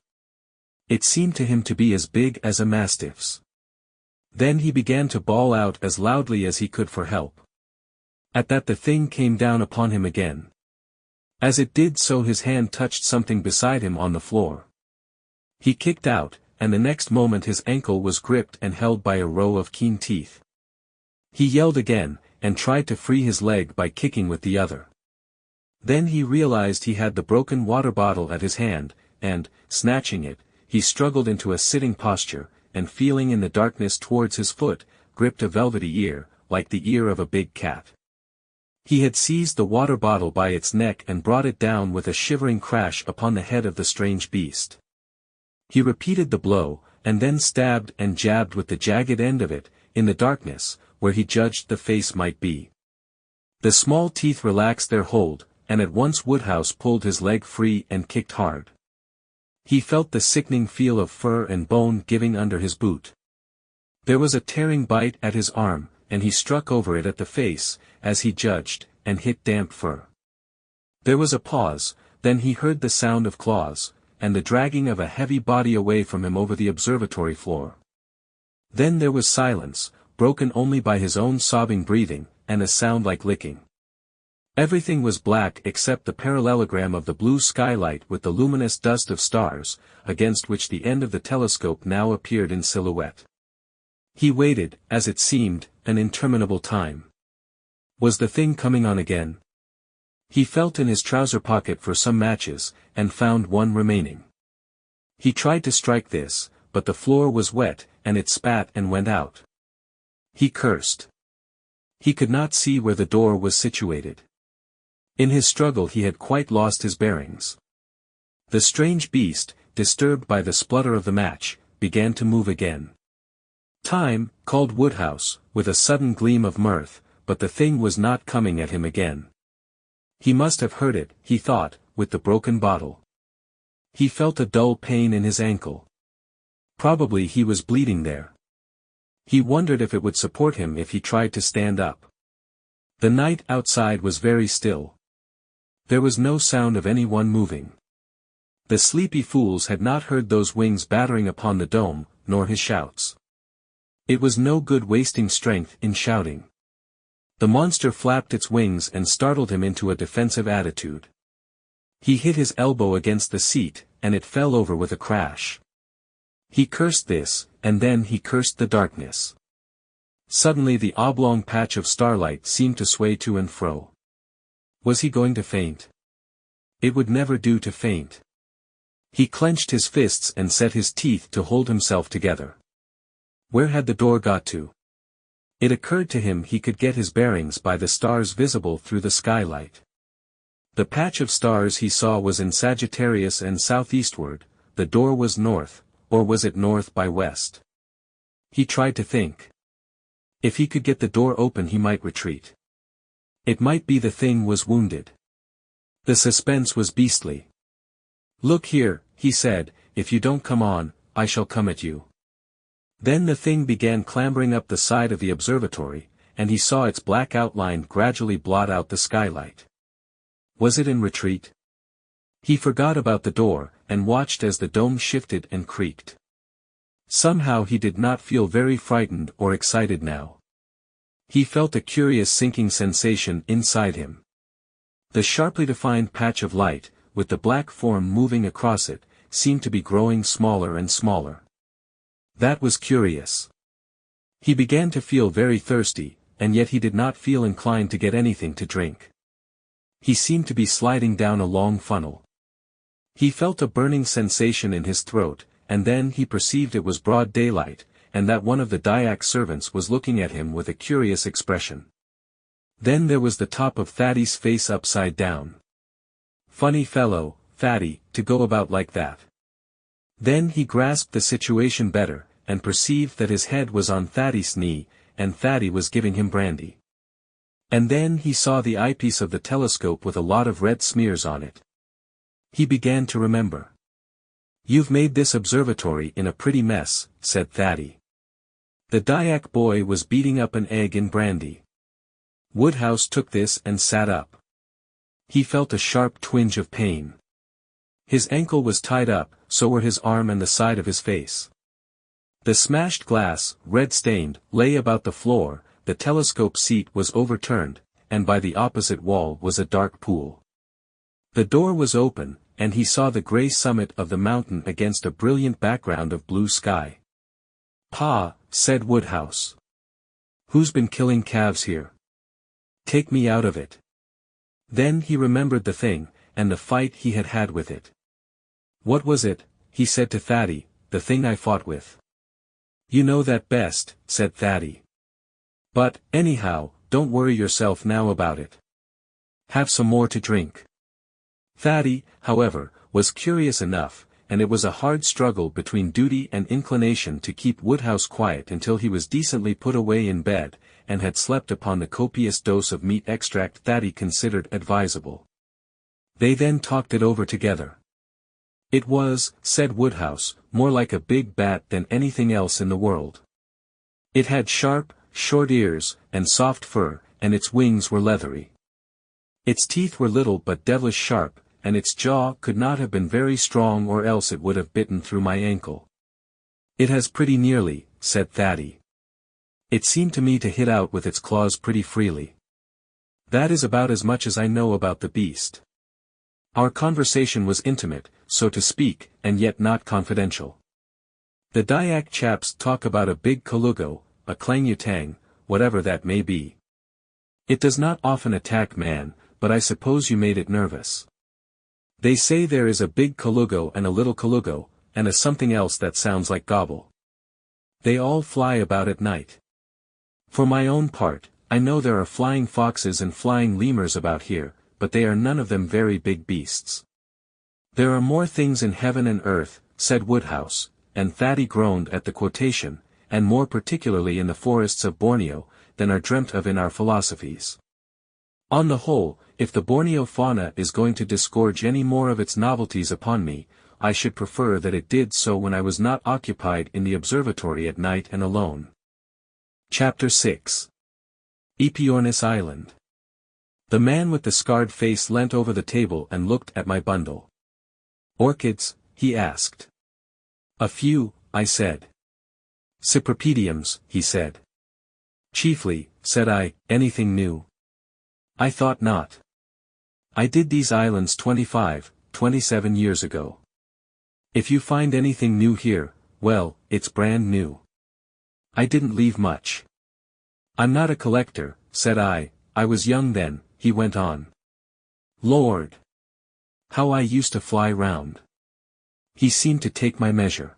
It seemed to him to be as big as a mastiff's. Then he began to bawl out as loudly as he could for help. At that the thing came down upon him again. As it did so his hand touched something beside him on the floor. He kicked out, and the next moment his ankle was gripped and held by a row of keen teeth. He yelled again, and tried to free his leg by kicking with the other. Then he realized he had the broken water bottle at his hand, and, snatching it, he struggled into a sitting posture, and feeling in the darkness towards his foot, gripped a velvety ear, like the ear of a big cat. He had seized the water bottle by its neck and brought it down with a shivering crash upon the head of the strange beast. He repeated the blow, and then stabbed and jabbed with the jagged end of it, in the darkness, where he judged the face might be. The small teeth relaxed their hold, and at once Woodhouse pulled his leg free and kicked hard. He felt the sickening feel of fur and bone giving under his boot. There was a tearing bite at his arm, and he struck over it at the face, as he judged, and hit damp fur. There was a pause, then he heard the sound of claws, and the dragging of a heavy body away from him over the observatory floor. Then there was silence, broken only by his own sobbing breathing, and a sound like licking. Everything was black except the parallelogram of the blue skylight with the luminous dust of stars, against which the end of the telescope now appeared in silhouette. He waited, as it seemed, an interminable time. Was the thing coming on again? He felt in his trouser pocket for some matches, and found one remaining. He tried to strike this, but the floor was wet, and it spat and went out. He cursed. He could not see where the door was situated. In his struggle he had quite lost his bearings. The strange beast, disturbed by the splutter of the match, began to move again. "Time," called Woodhouse, with a sudden gleam of mirth, but the thing was not coming at him again. He must have heard it, he thought, with the broken bottle. He felt a dull pain in his ankle. Probably he was bleeding there. He wondered if it would support him if he tried to stand up. The night outside was very still. There was no sound of anyone moving. The sleepy fools had not heard those wings battering upon the dome, nor his shouts. It was no good wasting strength in shouting. The monster flapped its wings and startled him into a defensive attitude. He hit his elbow against the seat, and it fell over with a crash. He cursed this, and then he cursed the darkness. Suddenly the oblong patch of starlight seemed to sway to and fro. Was he going to faint? It would never do to faint. He clenched his fists and set his teeth to hold himself together. Where had the door got to? It occurred to him he could get his bearings by the stars visible through the skylight. The patch of stars he saw was in Sagittarius and southeastward, the door was north, or was it north by west? He tried to think. If he could get the door open he might retreat. It might be the thing was wounded. The suspense was beastly. "Look here," he said, "if you don't come on, I shall come at you." Then the thing began clambering up the side of the observatory, and he saw its black outline gradually blot out the skylight. Was it in retreat? He forgot about the door, and watched as the dome shifted and creaked. Somehow he did not feel very frightened or excited now. He felt a curious sinking sensation inside him. The sharply defined patch of light, with the black form moving across it, seemed to be growing smaller and smaller. That was curious. He began to feel very thirsty, and yet he did not feel inclined to get anything to drink. He seemed to be sliding down a long funnel. He felt a burning sensation in his throat, and then he perceived it was broad daylight, and that one of the Dyak servants was looking at him with a curious expression. Then there was the top of Thaddeus' face upside down. Funny fellow, Thaddy, to go about like that. Then he grasped the situation better, and perceived that his head was on Thaddeus' knee, and Thaddy was giving him brandy. And then he saw the eyepiece of the telescope with a lot of red smears on it. He began to remember. "You've made this observatory in a pretty mess," said Thaddy. The Dyak boy was beating up an egg in brandy. Woodhouse took this and sat up. He felt a sharp twinge of pain. His ankle was tied up, so were his arm and the side of his face. The smashed glass, red-stained, lay about the floor, the telescope seat was overturned, and by the opposite wall was a dark pool. The door was open, and he saw the grey summit of the mountain against a brilliant background of blue sky. "Pa," said Woodhouse. "Who's been killing calves here? Take me out of it." Then he remembered the thing, and the fight he had had with it. "What was it?" he said to Thaddy, "the thing I fought with?" "You know that best," said Thaddy. "But, anyhow, don't worry yourself now about it. Have some more to drink." Thaddy, however, was curious enough, and it was a hard struggle between duty and inclination to keep Woodhouse quiet until he was decently put away in bed, and had slept upon the copious dose of meat extract Thaddy considered advisable. They then talked it over together. "It was," said Woodhouse, "more like a big bat than anything else in the world. It had sharp, short ears, and soft fur, and its wings were leathery. Its teeth were little but devilish sharp, and its jaw could not have been very strong or else it would have bitten through my ankle." "It has pretty nearly," said Thaddy. "It seemed to me to hit out with its claws pretty freely. That is about as much as I know about the beast. Our conversation was intimate, so to speak, and yet not confidential. The Dyak chaps talk about a big colugo, a clang-utang, whatever that may be. It does not often attack man, but I suppose you made it nervous. They say there is a big colugo and a little colugo, and a something else that sounds like gobble. They all fly about at night. For my own part, I know there are flying foxes and flying lemurs about here, but they are none of them very big beasts." "There are more things in heaven and earth," said Woodhouse, and Thaddy groaned at the quotation, "and more particularly in the forests of Borneo, than are dreamt of in our philosophies. On the whole, if the Borneo fauna is going to disgorge any more of its novelties upon me, I should prefer that it did so when I was not occupied in the observatory at night and alone." Chapter 6. Aepyornis Island. The man with the scarred face leant over the table and looked at my bundle. "Orchids?" he asked. "A few," I said. "Cypripediums," he said. "Chiefly," said I, anything new? I thought not. I did these islands 27 years ago. If you find anything new here, well, it's brand new. I didn't leave much. I'm not a collector, said I was young then, he went on. Lord! How I used to fly round. He seemed to take my measure.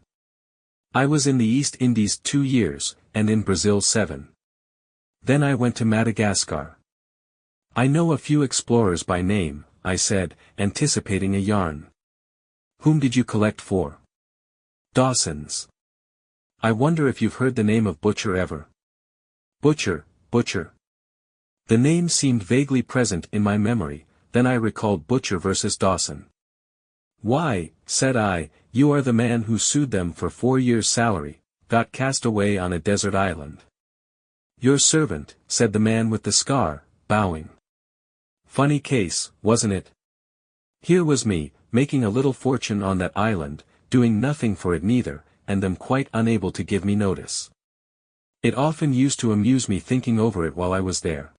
I was in the East Indies 2 years, and in Brazil 7. Then I went to Madagascar. I know a few explorers by name, I said, anticipating a yarn. Whom did you collect for? Davidson's. I wonder if you've heard the name of Butcher ever. Butcher. The name seemed vaguely present in my memory, then I recalled Butcher versus Dawson. Why, said I, you are the man who sued them for 4 years' salary, got cast away on a desert island. Your servant, said the man with the scar, bowing. Funny case, wasn't it? Here was me, making a little fortune on that island, doing nothing for it neither, and them quite unable to give me notice. It often used to amuse me thinking over it while I was there.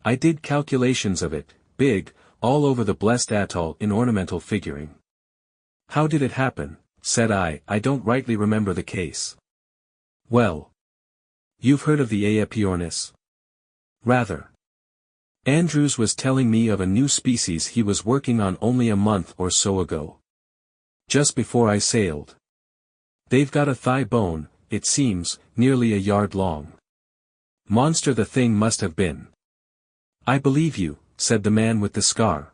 I did calculations of it, big, all over the blessed atoll in ornamental figuring. How did it happen, said I don't rightly remember the case. Well. You've heard of the Aepyornis? Rather. Andrews was telling me of a new species he was working on only a month or so ago. Just before I sailed. They've got a thigh bone, it seems, nearly a yard long. Monster the thing must have been. I believe you, said the man with the scar.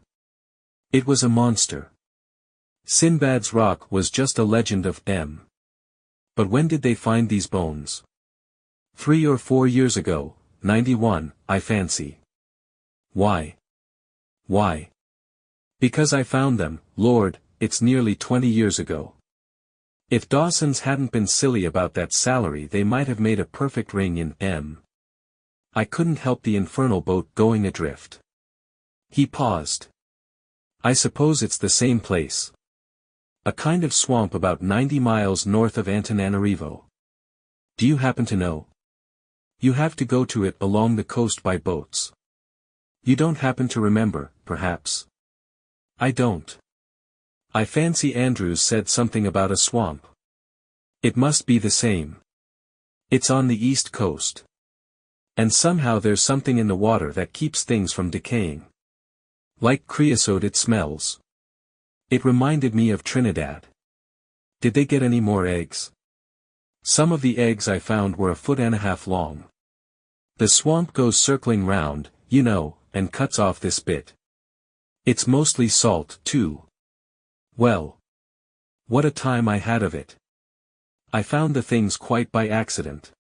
It was a monster. Sinbad's rock was just a legend of them. But when did they find these bones? 3 or 4 years ago, 91, I fancy. Why? Why? Because I found them, Lord, it's nearly 20 years ago. If Dawson's hadn't been silly about that salary they might have made a perfect ring in M. I couldn't help the infernal boat going adrift. He paused. I suppose it's the same place. A kind of swamp about 90 miles north of Antananarivo. Do you happen to know? You have to go to it along the coast by boats. You don't happen to remember, perhaps? I don't. I fancy Andrews said something about a swamp. It must be the same. It's on the east coast. And somehow there's something in the water that keeps things from decaying. Like creosote it smells. It reminded me of Trinidad. Did they get any more eggs? Some of the eggs I found were 1.5 feet long. The swamp goes circling round, you know, and cuts off this bit. It's mostly salt, too. Well. What a time I had of it. I found the things quite by accident.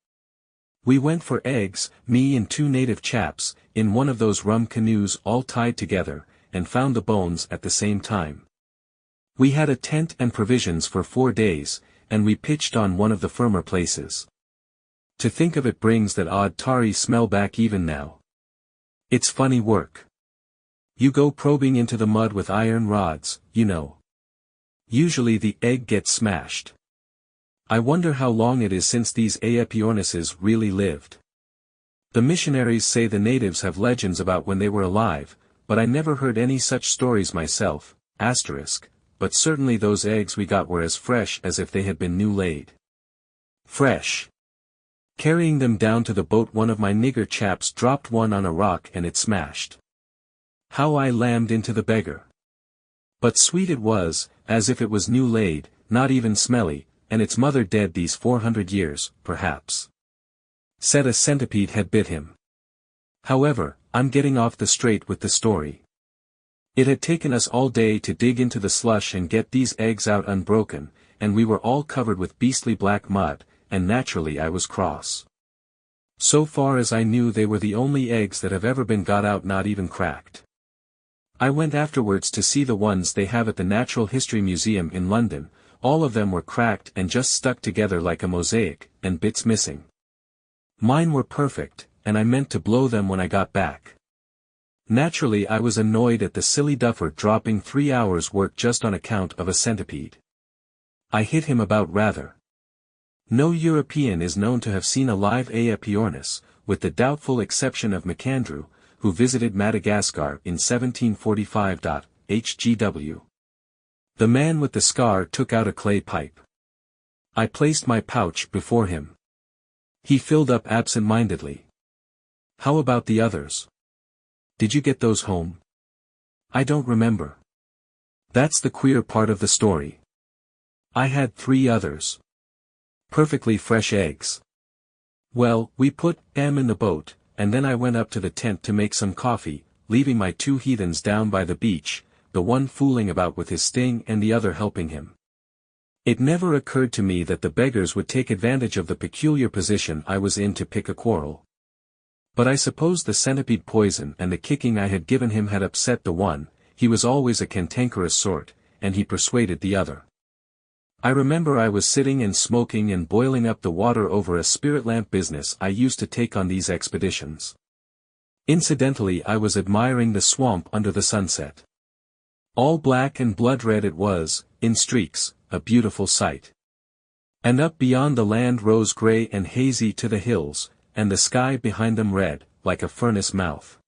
We went for eggs, me and 2 native chaps, in one of those rum canoes all tied together, and found the bones at the same time. We had a tent and provisions for 4 days, and we pitched on one of the firmer places. To think of it brings that odd tarry smell back even now. It's funny work. You go probing into the mud with iron rods, you know. Usually the egg gets smashed. I wonder how long it is since these Aepyornises really lived. The missionaries say the natives have legends about when they were alive, but I never heard any such stories myself, but certainly those eggs we got were as fresh as if they had been new laid. Fresh. Carrying them down to the boat one of my nigger chaps dropped one on a rock and it smashed. How I lammed into the beggar. But sweet it was, as if it was new laid, not even smelly, and its mother dead these 400 years, perhaps. Said a centipede had bit him. However, I'm getting off the straight with the story. It had taken us all day to dig into the slush and get these eggs out unbroken, and we were all covered with beastly black mud, and naturally I was cross. So far as I knew they were the only eggs that have ever been got out not even cracked. I went afterwards to see the ones they have at the Natural History Museum in London, all of them were cracked and just stuck together like a mosaic, and bits missing. Mine were perfect, and I meant to blow them when I got back. Naturally I was annoyed at the silly duffer dropping 3 hours' work just on account of a centipede. I hit him about rather. No European is known to have seen a live Aepyornis, with the doubtful exception of MacAndrew, who visited Madagascar in 1745. Hgw. The man with the scar took out a clay pipe. I placed my pouch before him. He filled up absent-mindedly. How about the others? Did you get those home? I don't remember. That's the queer part of the story. I had 3 others. Perfectly fresh eggs. Well, we put them in the boat, and then I went up to the tent to make some coffee, leaving my 2 heathens down by the beach, the one fooling about with his sting and the other helping him. It never occurred to me that the beggars would take advantage of the peculiar position I was in to pick a quarrel. But I suppose the centipede poison and the kicking I had given him had upset the one. He was always a cantankerous sort, and he persuaded the other. I remember I was sitting and smoking and boiling up the water over a spirit lamp business I used to take on these expeditions. Incidentally, I was admiring the swamp under the sunset. All black and blood red it was, in streaks, a beautiful sight. And up beyond the land rose grey and hazy to the hills, and the sky behind them red, like a furnace mouth.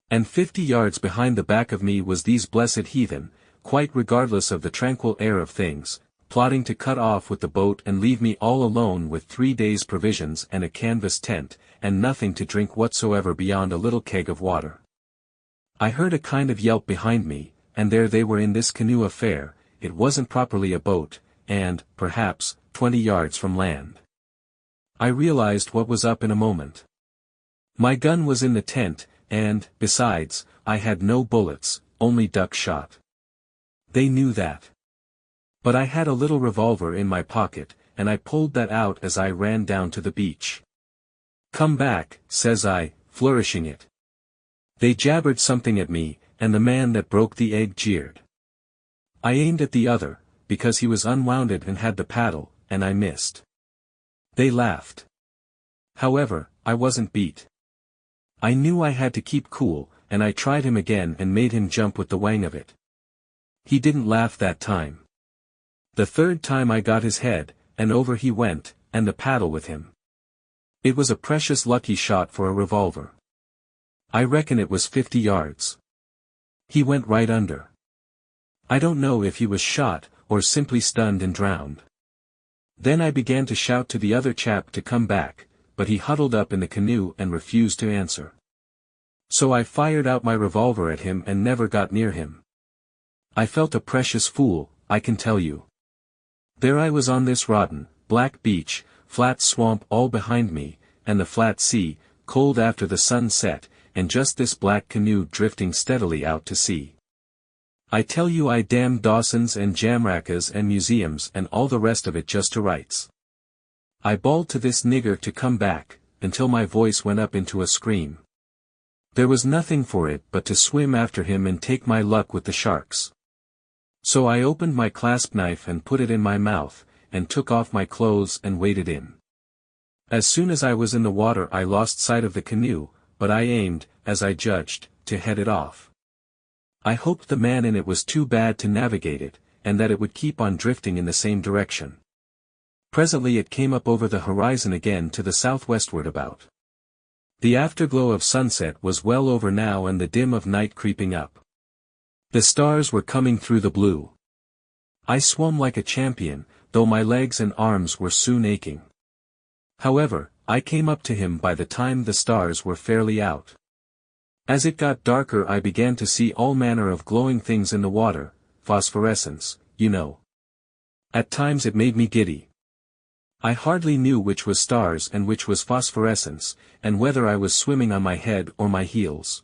And 50 yards behind the back of me was these blessed heathen, quite regardless of the tranquil air of things, plotting to cut off with the boat and leave me all alone with 3 days' provisions and a canvas tent, and nothing to drink whatsoever beyond a little keg of water. I heard a kind of yelp behind me, and there they were in this canoe affair. It wasn't properly a boat, and, perhaps, 20 yards from land. I realized what was up in a moment. My gun was in the tent, and, besides, I had no bullets, only duck shot. They knew that. But I had a little revolver in my pocket, and I pulled that out as I ran down to the beach. "Come back," says I, flourishing it. They jabbered something at me, and the man that broke the egg jeered. I aimed at the other, because he was unwounded and had the paddle, and I missed. They laughed. However, I wasn't beat. I knew I had to keep cool, and I tried him again and made him jump with the wang of it. He didn't laugh that time. The 3rd time I got his head, and over he went, and the paddle with him. It was a precious lucky shot for a revolver. I reckon it was 50 yards. He went right under. I don't know if he was shot, or simply stunned and drowned. Then I began to shout to the other chap to come back, but he huddled up in the canoe and refused to answer. So I fired out my revolver at him and never got near him. I felt a precious fool, I can tell you. There I was on this rotten, black beach, flat swamp all behind me, and the flat sea, cold after the sun set, and just this black canoe drifting steadily out to sea. I tell you, I damned Dawson's and Jamraka's and museums and all the rest of it just to rights. I bawled to this nigger to come back, until my voice went up into a scream. There was nothing for it but to swim after him and take my luck with the sharks. So I opened my clasp knife and put it in my mouth, and took off my clothes and waded in. As soon as I was in the water I lost sight of the canoe, but I aimed, as I judged, to head it off. I hoped the man in it was too bad to navigate it, and that it would keep on drifting in the same direction. Presently it came up over the horizon again to the southwestward about. The afterglow of sunset was well over now and the dim of night creeping up. The stars were coming through the blue. I swum like a champion, though my legs and arms were soon aching. However, I came up to him by the time the stars were fairly out. As it got darker I began to see all manner of glowing things in the water, phosphorescence, you know. At times it made me giddy. I hardly knew which was stars and which was phosphorescence, and whether I was swimming on my head or my heels.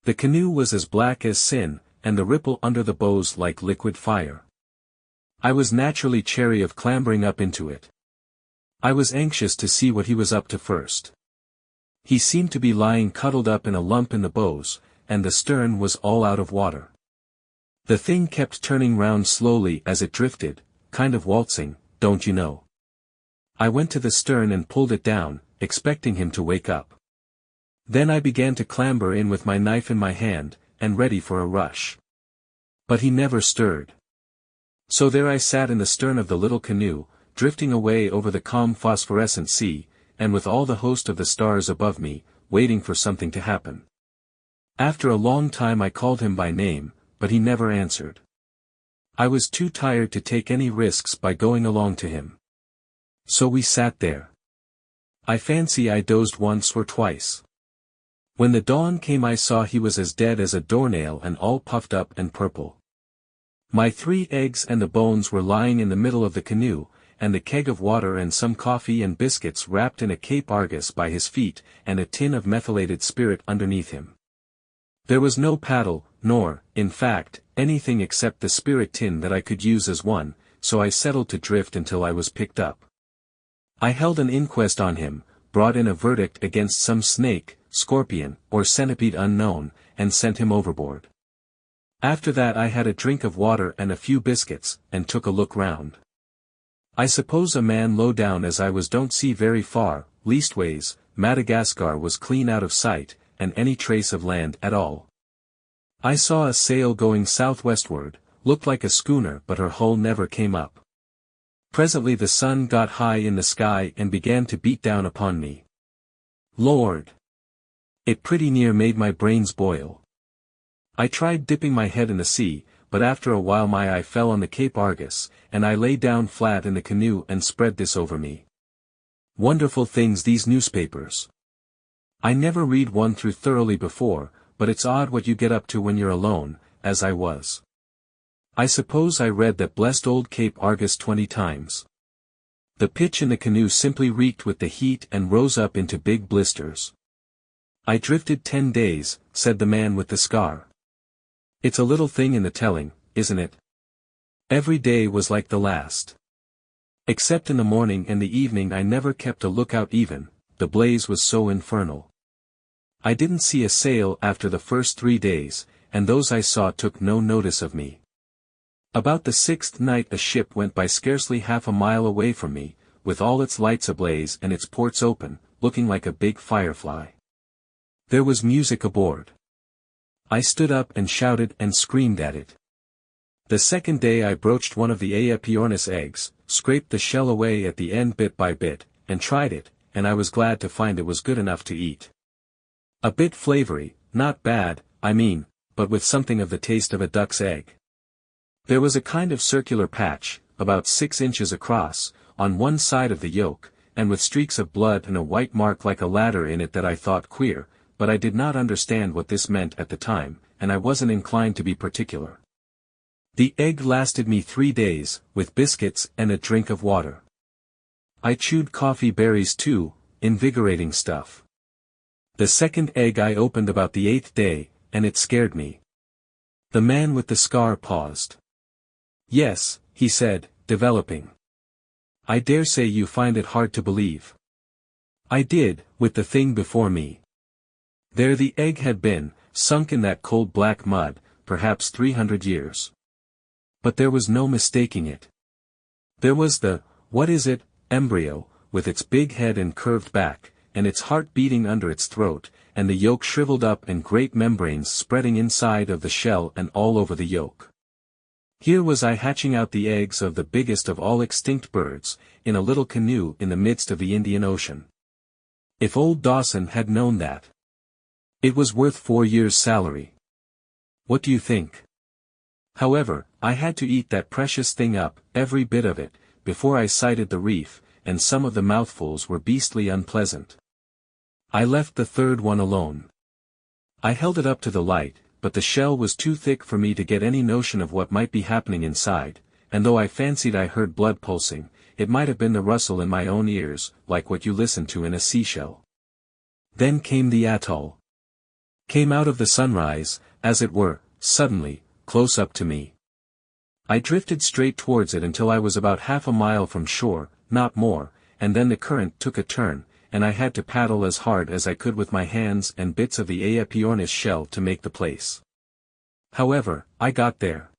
The canoe was as black as sin, and the ripple under the bows like liquid fire. I was naturally chary of clambering up into it. I was anxious to see what he was up to first. He seemed to be lying cuddled up in a lump in the bows, and the stern was all out of water. The thing kept turning round slowly as it drifted, kind of waltzing, don't you know. I went to the stern and pulled it down, expecting him to wake up. Then I began to clamber in with my knife in my hand, and ready for a rush. But he never stirred. So there I sat in the stern of the little canoe, drifting away over the calm phosphorescent sea, and with all the host of the stars above me, waiting for something to happen. After a long time I called him by name, but he never answered. I was too tired to take any risks by going along to him. So we sat there. I fancy I dozed once or twice. When the dawn came I saw he was as dead as a doornail and all puffed up and purple. My 3 eggs and the bones were lying in the middle of the canoe, and the keg of water and some coffee and biscuits wrapped in a Cape Argus by his feet, and a tin of methylated spirit underneath him. There was no paddle, nor, in fact, anything except the spirit tin that I could use as one, so I settled to drift until I was picked up. I held an inquest on him, brought in a verdict against some snake, scorpion, or centipede unknown, and sent him overboard. After that I had a drink of water and a few biscuits, and took a look round. I suppose a man low down as I was don't see very far, leastways, Madagascar was clean out of sight, and any trace of land at all. I saw a sail going southwestward, looked like a schooner but her hull never came up. Presently the sun got high in the sky and began to beat down upon me. Lord! It pretty near made my brains boil. I tried dipping my head in the sea, but after a while my eye fell on the Cape Argus, and I lay down flat in the canoe and spread this over me. Wonderful things these newspapers. I never read one through thoroughly before, but it's odd what you get up to when you're alone, as I was. I suppose I read that blessed old Cape Argus 20 times. The pitch in the canoe simply reeked with the heat and rose up into big blisters. I drifted 10 days, said the man with the scar. It's a little thing in the telling, isn't it? Every day was like the last. Except in the morning and the evening I never kept a lookout even, the blaze was so infernal. I didn't see a sail after the first 3 days, and those I saw took no notice of me. About the 6th night a ship went by scarcely half a mile away from me, with all its lights ablaze and its ports open, looking like a big firefly. There was music aboard. I stood up and shouted and screamed at it. The second day I broached one of the Aepyornis eggs, scraped the shell away at the end bit by bit, and tried it, and I was glad to find it was good enough to eat. A bit flavory, not bad, I mean, but with something of the taste of a duck's egg. There was a kind of circular patch, about 6 inches across, on one side of the yolk, and with streaks of blood and a white mark like a ladder in it that I thought queer, but I did not understand what this meant at the time, and I wasn't inclined to be particular. The egg lasted me 3 days, with biscuits and a drink of water. I chewed coffee berries too, invigorating stuff. The second egg I opened about the 8th day, and it scared me. The man with the scar paused. Yes, he said, developing. I dare say you find it hard to believe. I did, with the thing before me. There the egg had been, sunk in that cold black mud, perhaps 300 years. But there was no mistaking it. There was the, what is it, embryo, with its big head and curved back, and its heart beating under its throat, and the yolk shriveled up and great membranes spreading inside of the shell and all over the yolk. Here was I hatching out the eggs of the biggest of all extinct birds, in a little canoe in the midst of the Indian Ocean. If old Dawson had known that. It was worth 4 years' salary. What do you think? However, I had to eat that precious thing up, every bit of it, before I sighted the reef, and some of the mouthfuls were beastly unpleasant. I left the third one alone. I held it up to the light, but the shell was too thick for me to get any notion of what might be happening inside, and though I fancied I heard blood pulsing, it might have been the rustle in my own ears, like what you listen to in a seashell. Then came the atoll. Came out of the sunrise, as it were, suddenly, close up to me. I drifted straight towards it until I was about half a mile from shore, not more, and then the current took a turn, and I had to paddle as hard as I could with my hands and bits of the Aepyornis shell to make the place. However, I got there.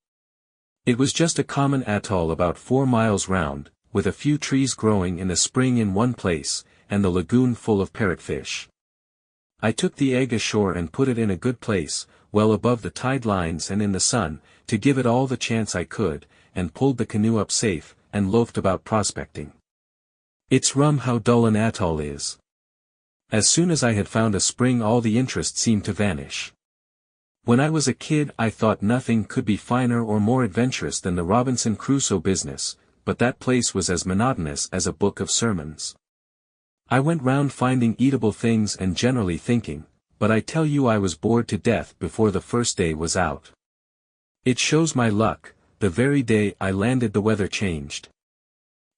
It was just a common atoll about 4 miles round, with a few trees growing in a spring in one place, and the lagoon full of parrotfish. I took the egg ashore and put it in a good place, well above the tide lines and in the sun, to give it all the chance I could, and pulled the canoe up safe, and loafed about prospecting. It's rum how dull an atoll is. As soon as I had found a spring all the interest seemed to vanish. When I was a kid I thought nothing could be finer or more adventurous than the Robinson Crusoe business, but that place was as monotonous as a book of sermons. I went round finding eatable things and generally thinking, but I tell you I was bored to death before the first day was out. It shows my luck, the very day I landed the weather changed.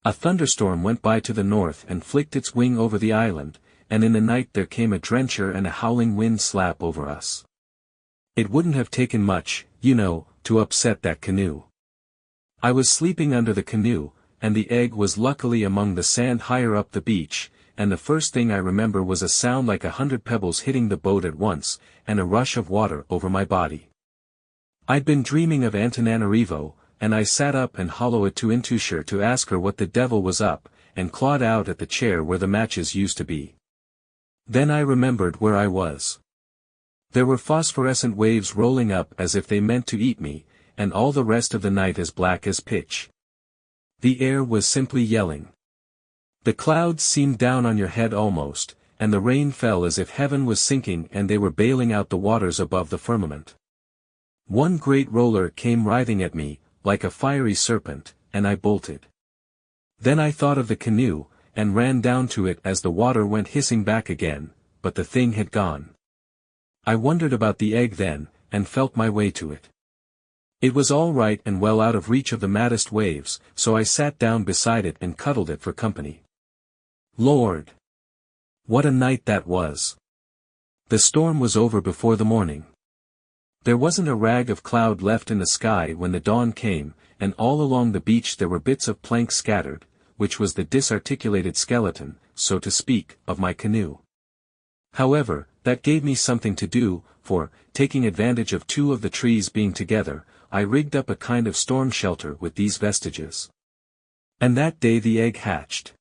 A thunderstorm went by to the north and flicked its wing over the island, and in the night there came a drencher and a howling wind slap over us. It wouldn't have taken much, you know, to upset that canoe. I was sleeping under the canoe, and the egg was luckily among the sand higher up the beach, and the first thing I remember was a sound like 100 pebbles hitting the boat at once, and a rush of water over my body. I'd been dreaming of Antananarivo, and I sat up and hollowed to Intuiture to ask her what the devil was up, and clawed out at the chair where the matches used to be. Then I remembered where I was. There were phosphorescent waves rolling up as if they meant to eat me, and all the rest of the night as black as pitch. The air was simply yelling. The clouds seemed down on your head almost, and the rain fell as if heaven was sinking and they were bailing out the waters above the firmament. One great roller came writhing at me, like a fiery serpent, and I bolted. Then I thought of the canoe, and ran down to it as the water went hissing back again, but the thing had gone. I wondered about the egg then, and felt my way to it. It was all right and well out of reach of the maddest waves, so I sat down beside it and cuddled it for company. Lord! What a night that was! The storm was over before the morning. There wasn't a rag of cloud left in the sky when the dawn came, and all along the beach there were bits of plank scattered, which was the disarticulated skeleton, so to speak, of my canoe. However, that gave me something to do, for, taking advantage of two of the trees being together, I rigged up a kind of storm shelter with these vestiges. And that day the egg hatched.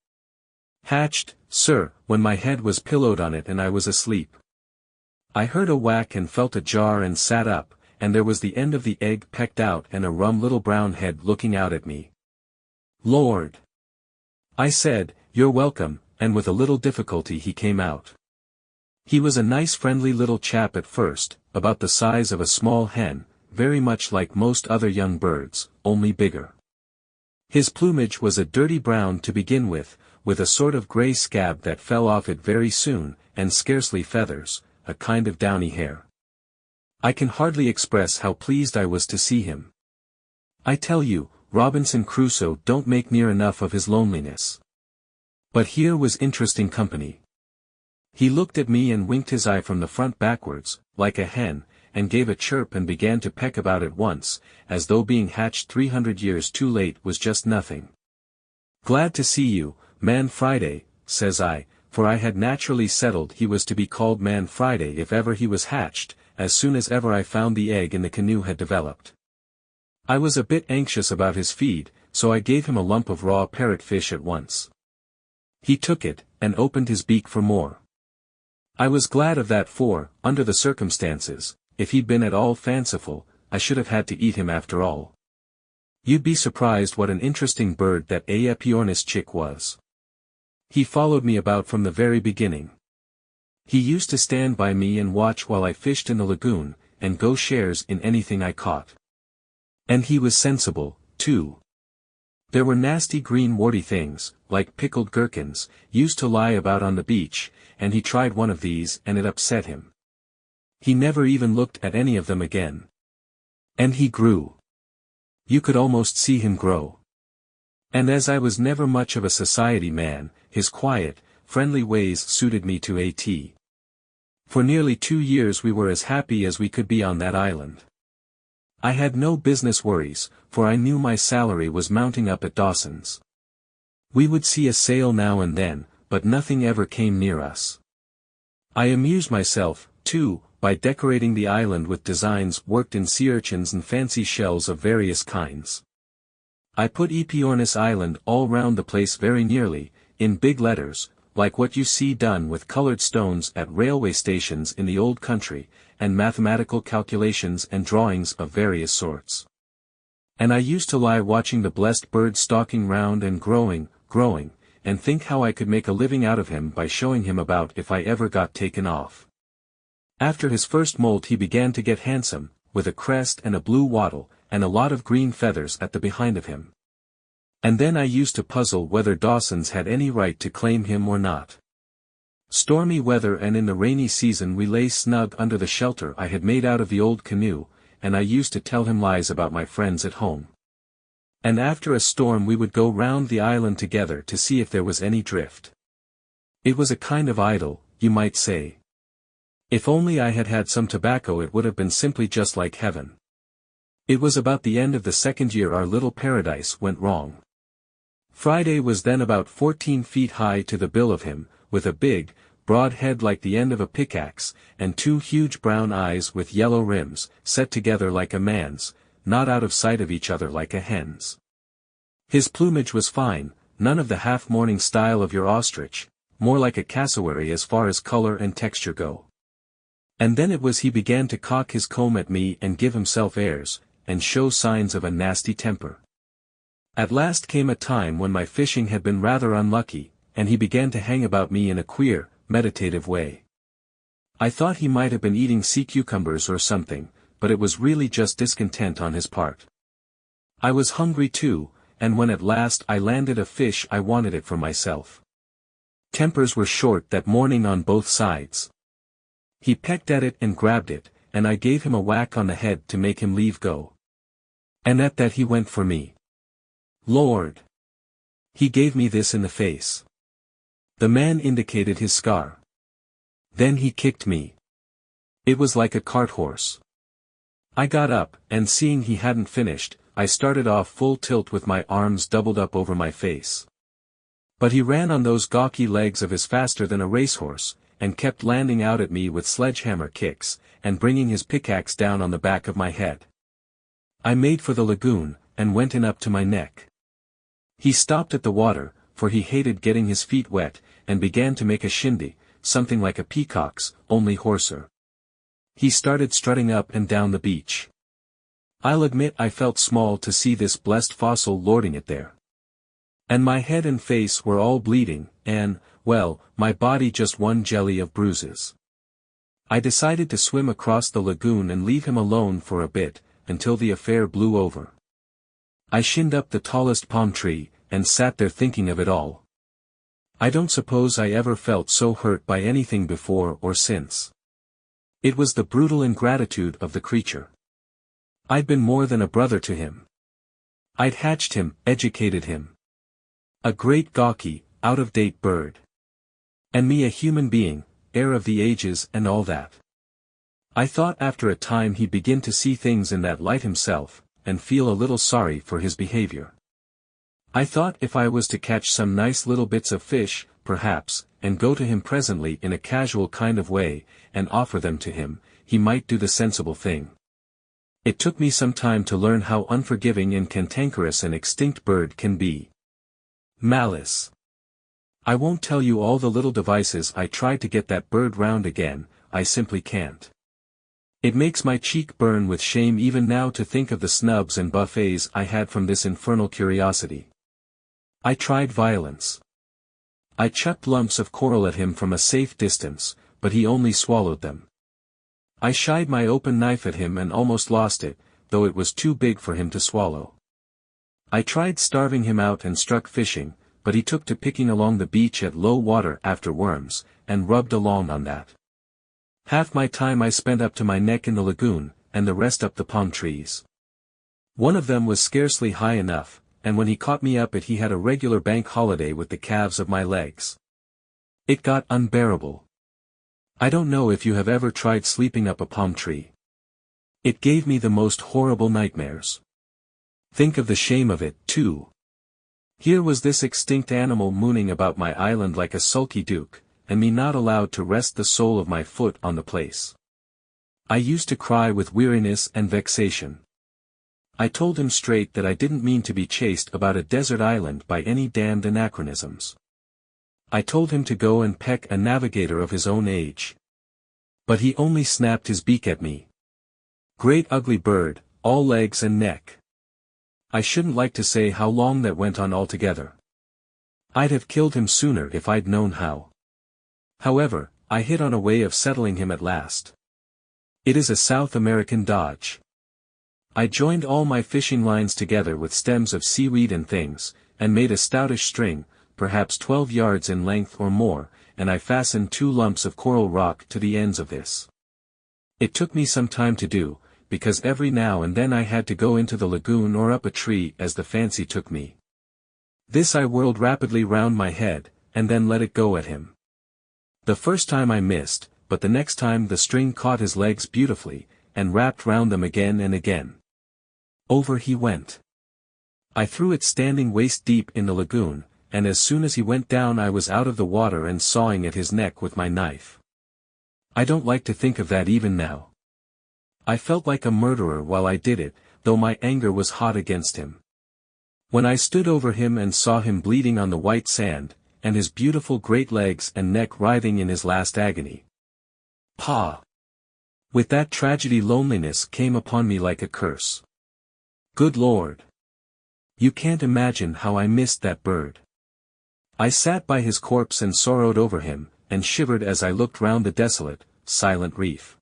Hatched, sir, when my head was pillowed on it and I was asleep. I heard a whack and felt a jar and sat up, and there was the end of the egg pecked out and a rum little brown head looking out at me. Lord! I said, "You're welcome," and with a little difficulty he came out. He was a nice friendly little chap at first, about the size of a small hen, very much like most other young birds, only bigger. His plumage was a dirty brown to begin with a sort of grey scab that fell off it very soon, and scarcely feathers, a kind of downy hair. I can hardly express how pleased I was to see him. I tell you, Robinson Crusoe don't make near enough of his loneliness. But here was interesting company. He looked at me and winked his eye from the front backwards, like a hen, and gave a chirp and began to peck about at once, as though being hatched 300 years too late was just nothing. "Glad to see you, Man Friday," says I, for I had naturally settled he was to be called Man Friday if ever he was hatched, as soon as ever I found the egg in the canoe had developed. I was a bit anxious about his feed, so I gave him a lump of raw parrotfish at once. He took it, and opened his beak for more. I was glad of that for, under the circumstances, if he'd been at all fanciful, I should have had to eat him after all. You'd be surprised what an interesting bird that Aepyornis chick was. He followed me about from the very beginning. He used to stand by me and watch while I fished in the lagoon, and go shares in anything I caught. And he was sensible, too. There were nasty green warty things, like pickled gherkins, used to lie about on the beach, and he tried one of these and it upset him. He never even looked at any of them again. And he grew. You could almost see him grow. And as I was never much of a society man, his quiet, friendly ways suited me to a-t. For nearly 2 years we were as happy as we could be on that island. I had no business worries, for I knew my salary was mounting up at Dawson's. We would see a sail now and then, but nothing ever came near us. I amused myself, too, by decorating the island with designs worked in sea urchins and fancy shells of various kinds. I put Aepyornis Island all round the place very nearly, in big letters, like what you see done with colored stones at railway stations in the old country, and mathematical calculations and drawings of various sorts. And I used to lie watching the blessed bird stalking round and growing, and think how I could make a living out of him by showing him about if I ever got taken off. After his first molt he began to get handsome, with a crest and a blue wattle, and a lot of green feathers at the behind of him. And then I used to puzzle whether Dawson's had any right to claim him or not. Stormy weather and in the rainy season we lay snug under the shelter I had made out of the old canoe, and I used to tell him lies about my friends at home. And after a storm we would go round the island together to see if there was any drift. It was a kind of idyll, you might say. If only I had had some tobacco it would have been simply just like heaven. It was about the end of the second year our little paradise went wrong. Friday was then about 14 feet high to the bill of him, with a big, broad head like the end of a pickaxe, and 2 huge brown eyes with yellow rims, set together like a man's, not out of sight of each other like a hen's. His plumage was fine, none of the half-mourning style of your ostrich, more like a cassowary as far as color and texture go. And then it was he began to cock his comb at me and give himself airs, and show signs of a nasty temper. At last came a time when my fishing had been rather unlucky, and he began to hang about me in a queer, meditative way. I thought he might have been eating sea cucumbers or something, but it was really just discontent on his part. I was hungry too, and when at last I landed a fish I wanted it for myself. Tempers were short that morning on both sides. He pecked at it and grabbed it, and I gave him a whack on the head to make him leave go. And at that he went for me. Lord! He gave me this in the face. The man indicated his scar. Then he kicked me. It was like a cart horse. I got up, and seeing he hadn't finished, I started off full tilt with my arms doubled up over my face. But he ran on those gawky legs of his faster than a racehorse, and kept landing out at me with sledgehammer kicks, and bringing his pickaxe down on the back of my head. I made for the lagoon, and went in up to my neck. He stopped at the water, for he hated getting his feet wet, and began to make a shindy, something like a peacock's, only hoarser. He started strutting up and down the beach. I'll admit I felt small to see this blessed fossil lording it there. And my head and face were all bleeding, and, well, my body just one jelly of bruises. I decided to swim across the lagoon and leave him alone for a bit, until the affair blew over. I shinned up the tallest palm tree, and sat there thinking of it all. I don't suppose I ever felt so hurt by anything before or since. It was the brutal ingratitude of the creature. I'd been more than a brother to him. I'd hatched him, educated him. A great gawky, out-of-date bird. And me a human being, heir of the ages and all that. I thought after a time he'd begin to see things in that light himself, and feel a little sorry for his behavior. I thought if I was to catch some nice little bits of fish, perhaps, and go to him presently in a casual kind of way, and offer them to him, he might do the sensible thing. It took me some time to learn how unforgiving and cantankerous an extinct bird can be. Malice. I won't tell you all the little devices I tried to get that bird round again, I simply can't. It makes my cheek burn with shame even now to think of the snubs and buffets I had from this infernal curiosity. I tried violence. I chucked lumps of coral at him from a safe distance, but he only swallowed them. I shied my open knife at him and almost lost it, though it was too big for him to swallow. I tried starving him out and struck fishing, but he took to picking along the beach at low water after worms, and rubbed along on that. Half my time I spent up to my neck in the lagoon, and the rest up the palm trees. One of them was scarcely high enough, and when he caught me up it he had a regular bank holiday with the calves of my legs. It got unbearable. I don't know if you have ever tried sleeping up a palm tree. It gave me the most horrible nightmares. Think of the shame of it, too. Here was this extinct animal mooning about my island like a sulky duke, and me not allowed to rest the sole of my foot on the place. I used to cry with weariness and vexation. I told him straight that I didn't mean to be chased about a desert island by any damned anachronisms. I told him to go and peck a navigator of his own age. But he only snapped his beak at me. Great ugly bird, all legs and neck. I shouldn't like to say how long that went on altogether. I'd have killed him sooner if I'd known how. However, I hit on a way of settling him at last. It is a South American dodge. I joined all my fishing lines together with stems of seaweed and things, and made a stoutish string, perhaps 12 yards in length or more, and I fastened 2 lumps of coral rock to the ends of this. It took me some time to do, because every now and then I had to go into the lagoon or up a tree as the fancy took me. This I whirled rapidly round my head, and then let it go at him. The first time I missed, but the next time the string caught his legs beautifully, and wrapped round them again and again. Over he went. I threw it standing waist deep in the lagoon, and as soon as he went down I was out of the water and sawing at his neck with my knife. I don't like to think of that even now. I felt like a murderer while I did it, though my anger was hot against him. When I stood over him and saw him bleeding on the white sand, and his beautiful great legs and neck writhing in his last agony. Pah! With that tragedy loneliness came upon me like a curse. Good Lord! You can't imagine how I missed that bird. I sat by his corpse and sorrowed over him, and shivered as I looked round the desolate, silent reef.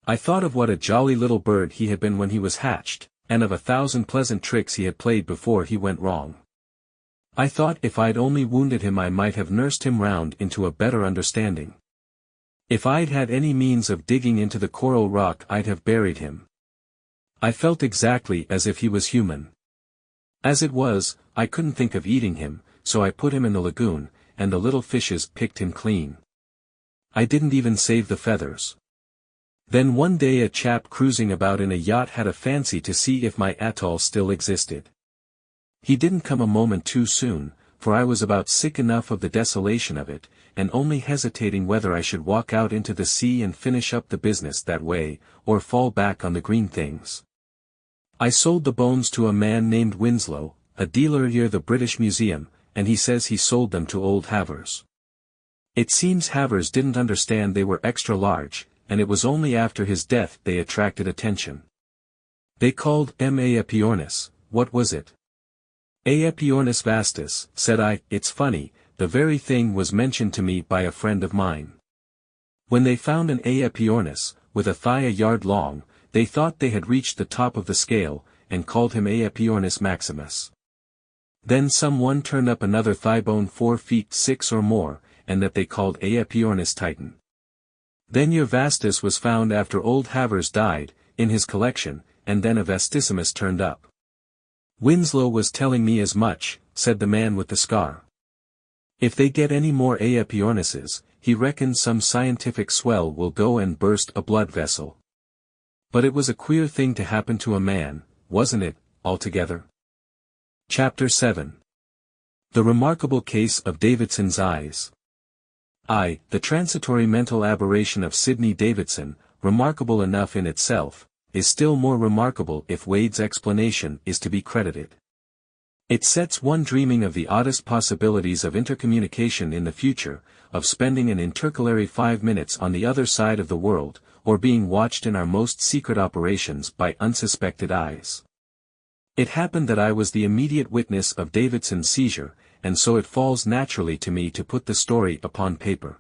I thought of what a jolly little bird he had been when he was hatched, and of 1,000 pleasant tricks he had played before he went wrong. I thought if I'd only wounded him I might have nursed him round into a better understanding. If I'd had any means of digging into the coral rock I'd have buried him. I felt exactly as if he was human. As it was, I couldn't think of eating him, so I put him in the lagoon, and the little fishes picked him clean. I didn't even save the feathers. Then one day a chap cruising about in a yacht had a fancy to see if my atoll still existed. He didn't come a moment too soon, for I was about sick enough of the desolation of it, and only hesitating whether I should walk out into the sea and finish up the business that way, or fall back on the green things. I sold the bones to a man named Winslow, a dealer near the British Museum, and he says he sold them to old Havers. It seems Havers didn't understand they were extra large, and it was only after his death they attracted attention. They called M. Aepyornis. What was it? Aepyornis vastus, said I. It's funny, the very thing was mentioned to me by a friend of mine. When they found an Aepyornis, with a thigh a yard long, they thought they had reached the top of the scale, and called him Aepyornis maximus. Then someone turned up another thigh bone 4 feet 6 or more, and that they called Aepyornis titan. Then your vastus was found after old Havers died, in his collection, and then a vastissimus turned up. Winslow was telling me as much, said the man with the scar. If they get any more Aepyornises, he reckons some scientific swell will go and burst a blood vessel. But it was a queer thing to happen to a man, wasn't it, altogether? Chapter 7. The Remarkable Case of Davidson's Eyes. The transitory mental aberration of Sidney Davidson, remarkable enough in itself, is still more remarkable if Wade's explanation is to be credited. It sets one dreaming of the oddest possibilities of intercommunication in the future, of spending an intercalary 5 minutes on the other side of the world, or being watched in our most secret operations by unsuspected eyes. It happened that I was the immediate witness of Davidson's seizure, and so it falls naturally to me to put the story upon paper.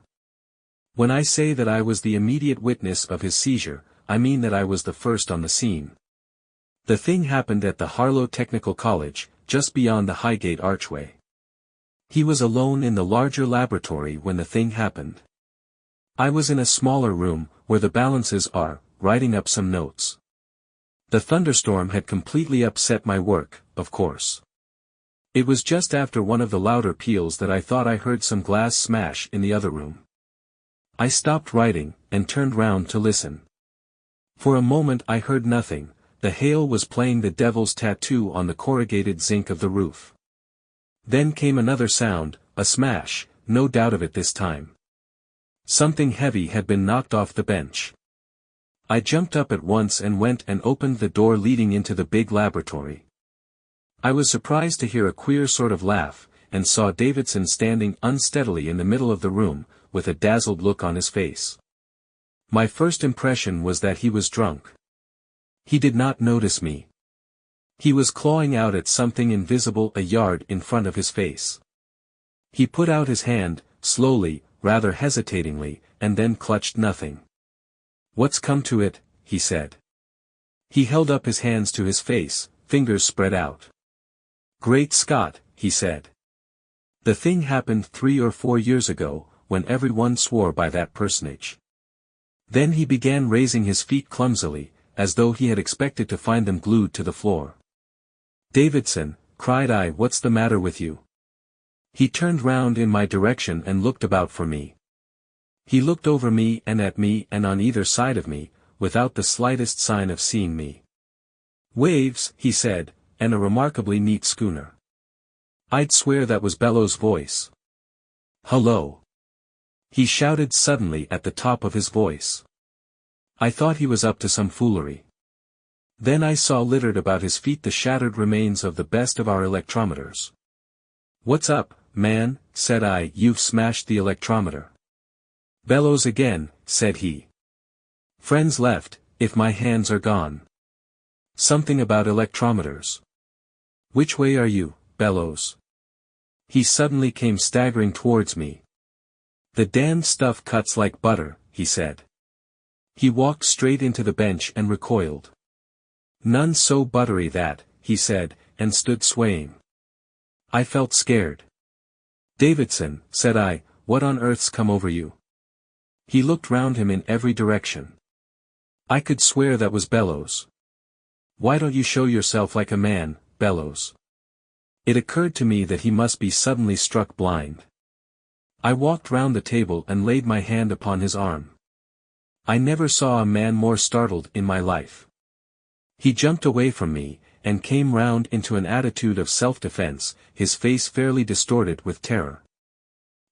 When I say that I was the immediate witness of his seizure, I mean that I was the first on the scene. The thing happened at the Harlow Technical College, just beyond the Highgate archway. He was alone in the larger laboratory when the thing happened. I was in a smaller room, where the balances are, writing up some notes. The thunderstorm had completely upset my work, of course. It was just after one of the louder peals that I thought I heard some glass smash in the other room. I stopped writing, and turned round to listen. For a moment I heard nothing. The hail was playing the devil's tattoo on the corrugated zinc of the roof. Then came another sound, a smash, no doubt of it this time. Something heavy had been knocked off the bench. I jumped up at once and went and opened the door leading into the big laboratory. I was surprised to hear a queer sort of laugh, and saw Davidson standing unsteadily in the middle of the room, with a dazzled look on his face. My first impression was that he was drunk. He did not notice me. He was clawing out at something invisible a yard in front of his face. He put out his hand, slowly, rather hesitatingly, and then clutched nothing. "What's come to it?" he said. He held up his hands to his face, fingers spread out. "Great Scott," he said. "The thing happened 3 or 4 years ago, when everyone swore by that personage." Then he began raising his feet clumsily, as though he had expected to find them glued to the floor. "Davidson," cried I, "what's the matter with you?" He turned round in my direction and looked about for me. He looked over me and at me and on either side of me, without the slightest sign of seeing me. "Waves," he said, "and a remarkably neat schooner." I'd swear that was Bellow's voice. "Hullo!" he shouted suddenly at the top of his voice. I thought he was up to some foolery. Then I saw littered about his feet the shattered remains of the best of our electrometers. "What's up, man?" said I. "You've smashed the electrometer." "Bellows again," said he. "Friends left, if my hands are gone." "Something about electrometers." "Which way are you, Bellows?" He suddenly came staggering towards me. "The damned stuff cuts like butter," he said. He walked straight into the bench and recoiled. "None so buttery that," he said, and stood swaying. I felt scared. "Davidson," said I, "what on earth's come over you?" He looked round him in every direction. I could swear that was Bellows. "Why don't you show yourself like a man, Bellows?" It occurred to me that he must be suddenly struck blind. I walked round the table and laid my hand upon his arm. I never saw a man more startled in my life. He jumped away from me, and came round into an attitude of self-defense, his face fairly distorted with terror.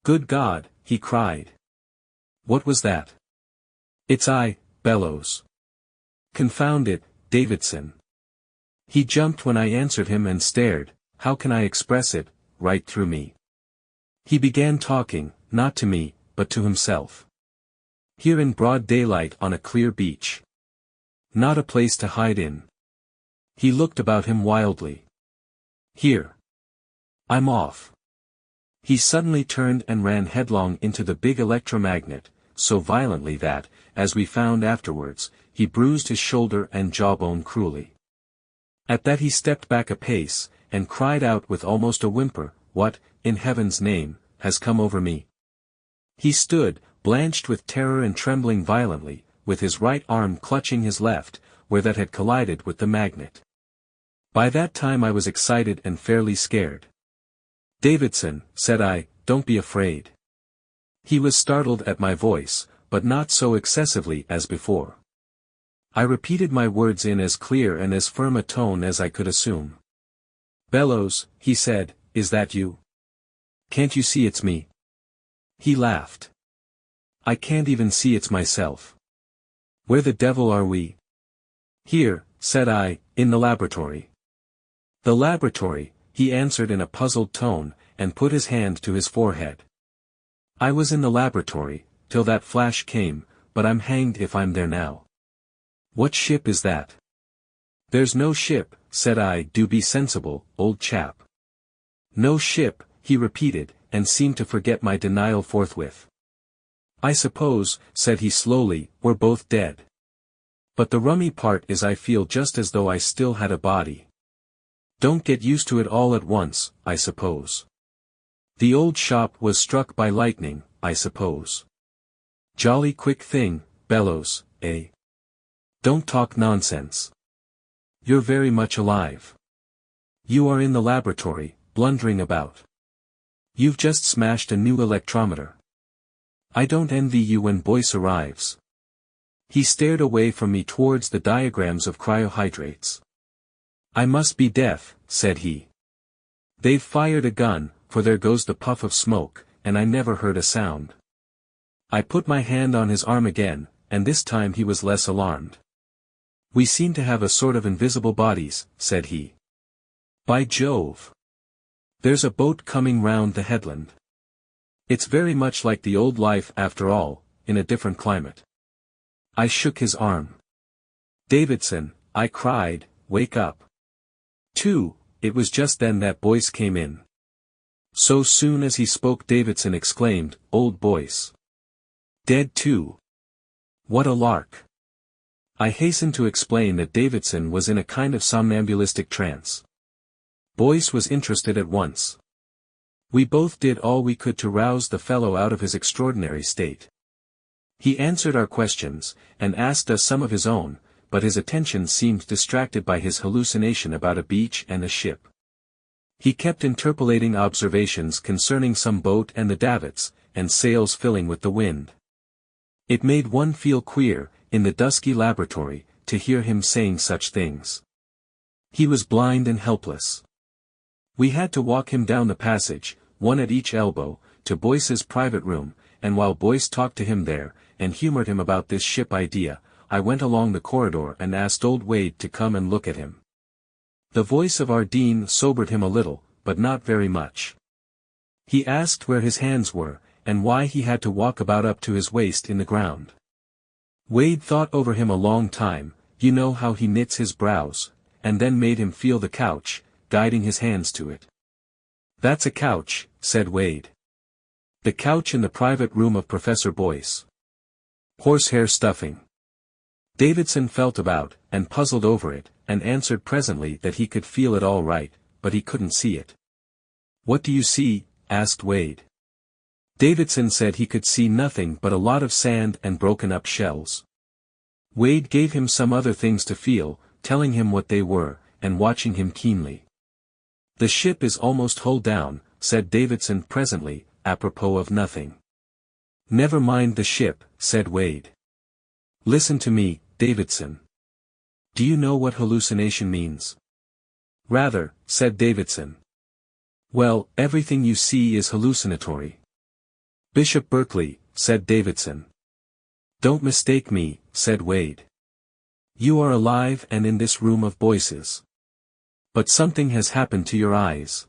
"Good God," he cried. "What was that?" "It's I, Bellows." "Confound it, Davidson." He jumped when I answered him and stared, how can I express it, right through me. He began talking, not to me, but to himself. Here in broad daylight on a clear beach. Not a place to hide in. He looked about him wildly. Here. I'm off. He suddenly turned and ran headlong into the big electromagnet, so violently that, as we found afterwards, he bruised his shoulder and jawbone cruelly. At that he stepped back a pace, and cried out with almost a whimper, "What, in heaven's name, has come over me?" He stood, blanched with terror and trembling violently, with his right arm clutching his left, where that had collided with the magnet. By that time I was excited and fairly scared. "Davidson," said I, "don't be afraid." He was startled at my voice, but not so excessively as before. I repeated my words in as clear and as firm a tone as I could assume. "Bellows," he said, "is that you? Can't you see it's me?" He laughed. "I can't even see it's myself." "Where the devil are we?" "Here," said I, "in the laboratory." "The laboratory," he answered in a puzzled tone, and put his hand to his forehead. "I was in the laboratory, till that flash came, but I'm hanged if I'm there now." "What ship is that?" "There's no ship," said I. "Do be sensible, old chap." "No ship," he repeated, and seemed to forget my denial forthwith. "I suppose," said he slowly, "we're both dead. But the rummy part is I feel just as though I still had a body. Don't get used to it all at once, I suppose. The old shop was struck by lightning, I suppose. Jolly quick thing, Bellows, eh? Don't talk nonsense. You're very much alive. You are in the laboratory, blundering about. You've just smashed a new electrometer. I don't envy you when Boyce arrives." He stared away from me towards the diagrams of cryohydrates. "I must be deaf," said he. "They've fired a gun, for there goes the puff of smoke, and I never heard a sound." I put my hand on his arm again, and this time he was less alarmed. "We seem to have a sort of invisible bodies," said he. "By Jove! There's a boat coming round the headland. It's very much like the old life after all, in a different climate." I shook his arm. "Davidson," I cried, "wake up." It was just then that Boyce came in. So soon as he spoke Davidson exclaimed, "Old Boyce! Dead too! What a lark!" I hastened to explain that Davidson was in a kind of somnambulistic trance. Boyce was interested at once. We both did all we could to rouse the fellow out of his extraordinary state. He answered our questions, and asked us some of his own, but his attention seemed distracted by his hallucination about a beach and a ship. He kept interpolating observations concerning some boat and the davits, and sails filling with the wind. It made one feel queer, in the dusky laboratory, to hear him saying such things. He was blind and helpless. We had to walk him down the passage, one at each elbow, to Boyce's private room, and while Boyce talked to him there, and humored him about this ship idea, I went along the corridor and asked old Wade to come and look at him. The voice of our dean sobered him a little, but not very much. He asked where his hands were, and why he had to walk about up to his waist in the ground. Wade thought over him a long time, you know how he knits his brows, and then made him feel the couch, guiding his hands to it. "That's a couch," said Wade. "The couch in the private room of Professor Boyce. Horsehair stuffing." Davidson felt about, and puzzled over it, and answered presently that he could feel it all right, but he couldn't see it. "What do you see?" asked Wade. Davidson said he could see nothing but a lot of sand and broken-up shells. Wade gave him some other things to feel, telling him what they were, and watching him keenly. "The ship is almost hull down," said Davidson presently, apropos of nothing. "Never mind the ship," said Wade. "Listen to me, Davidson. Do you know what hallucination means?" "Rather," said Davidson. "Well, everything you see is hallucinatory." "Bishop Berkeley," said Davidson. "Don't mistake me," said Wade. "You are alive and in this room of Boyce's. But something has happened to your eyes.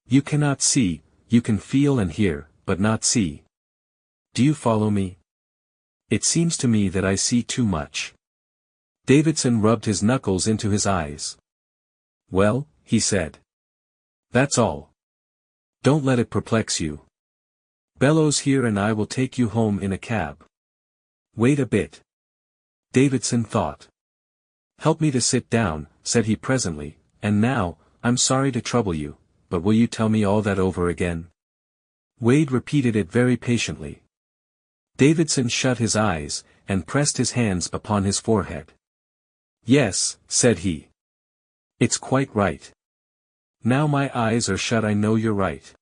You cannot see, you can feel and hear, but not see. Do you follow me? It seems to me that I see too much." Davidson rubbed his knuckles into his eyes. "Well," he said. "That's all. Don't let it perplex you. Bellows here and I will take you home in a cab." "Wait a bit." Davidson thought. "Help me to sit down," said he presently, "and now, I'm sorry to trouble you, but will you tell me all that over again?" Wade repeated it very patiently. Davidson shut his eyes, and pressed his hands upon his forehead. "Yes," said he. "It's quite right. Now my eyes are shut I know you're right.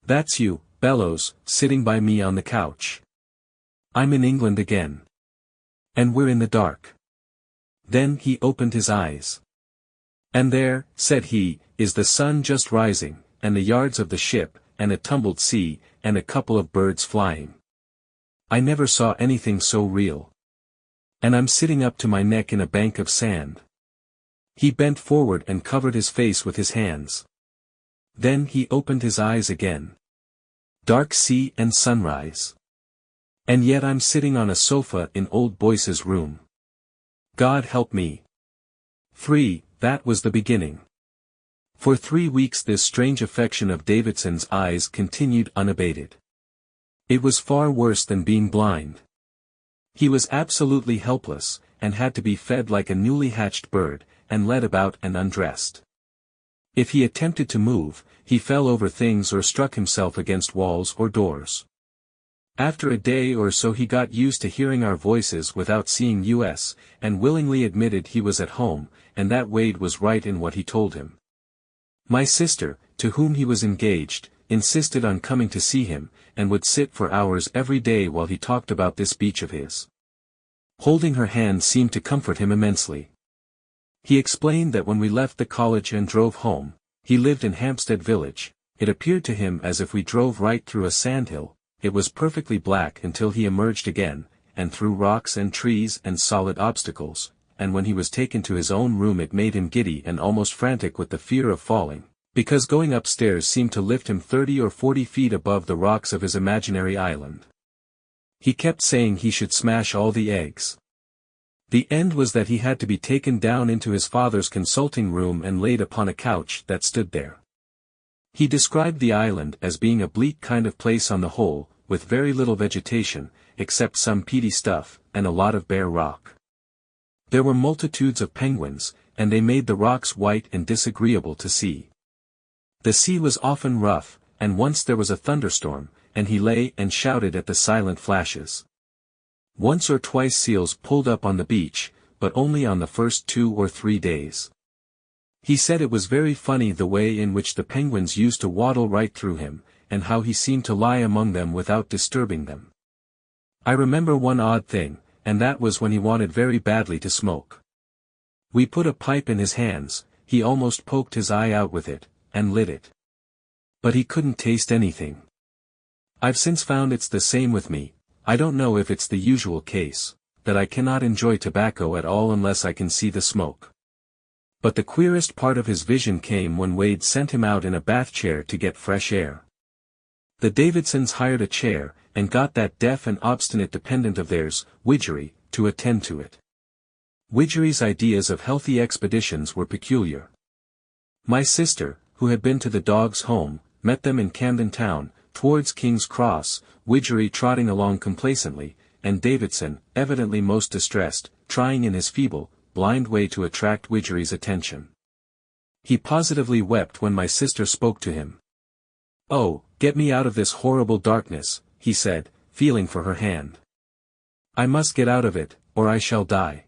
That's you, Bellows, sitting by me on the couch. I'm in England again. And we're in the dark." Then he opened his eyes. "And there," said he, "is the sun just rising, and the yards of the ship, and a tumbled sea, and a couple of birds flying. I never saw anything so real. And I'm sitting up to my neck in a bank of sand." He bent forward and covered his face with his hands. Then he opened his eyes again. "Dark sea and sunrise. And yet I'm sitting on a sofa in old Boyce's room. God help me." That was the beginning. For 3 weeks this strange affection of Davidson's eyes continued unabated. It was far worse than being blind. He was absolutely helpless, and had to be fed like a newly hatched bird, and led about and undressed. If he attempted to move, he fell over things or struck himself against walls or doors. After a day or so he got used to hearing our voices without seeing us, and willingly admitted he was at home, and that Wade was right in what he told him. My sister, to whom he was engaged, insisted on coming to see him, and would sit for hours every day while he talked about this beach of his. Holding her hand seemed to comfort him immensely. He explained that when we left the college and drove home, he lived in Hampstead Village. It appeared to him as if we drove right through a sandhill. It was perfectly black until he emerged again, and through rocks and trees and solid obstacles, and when he was taken to his own room it made him giddy and almost frantic with the fear of falling, because going upstairs seemed to lift him 30 or 40 feet above the rocks of his imaginary island. He kept saying he should smash all the eggs. The end was that he had to be taken down into his father's consulting room and laid upon a couch that stood there. He described the island as being a bleak kind of place on the whole, with very little vegetation, except some peaty stuff, and a lot of bare rock. There were multitudes of penguins, and they made the rocks white and disagreeable to see. The sea was often rough, and once there was a thunderstorm, and he lay and shouted at the silent flashes. Once or twice seals pulled up on the beach, but only on the first 2 or 3 days. He said it was very funny the way in which the penguins used to waddle right through him, and how he seemed to lie among them without disturbing them. I remember one odd thing, and that was when he wanted very badly to smoke. We put a pipe in his hands, he almost poked his eye out with it, and lit it. But he couldn't taste anything. I've since found it's the same with me. I don't know if it's the usual case, that I cannot enjoy tobacco at all unless I can see the smoke. But the queerest part of his vision came when Wade sent him out in a bath chair to get fresh air. The Davidson'S hired a chair, and got that deaf and obstinate dependent of theirs, Widgery, to attend to it. Widgery's ideas of healthy expeditions were peculiar. My sister, who had been to the dog's home, met them in Camden Town, towards King's Cross, Widgery trotting along complacently, and Davidson, evidently most distressed, trying in his feeble, blind way to attract Widgery's attention. He positively wept when my sister spoke to him. "Oh, get me out of this horrible darkness," he said, feeling for her hand. "I must get out of it, or I shall die."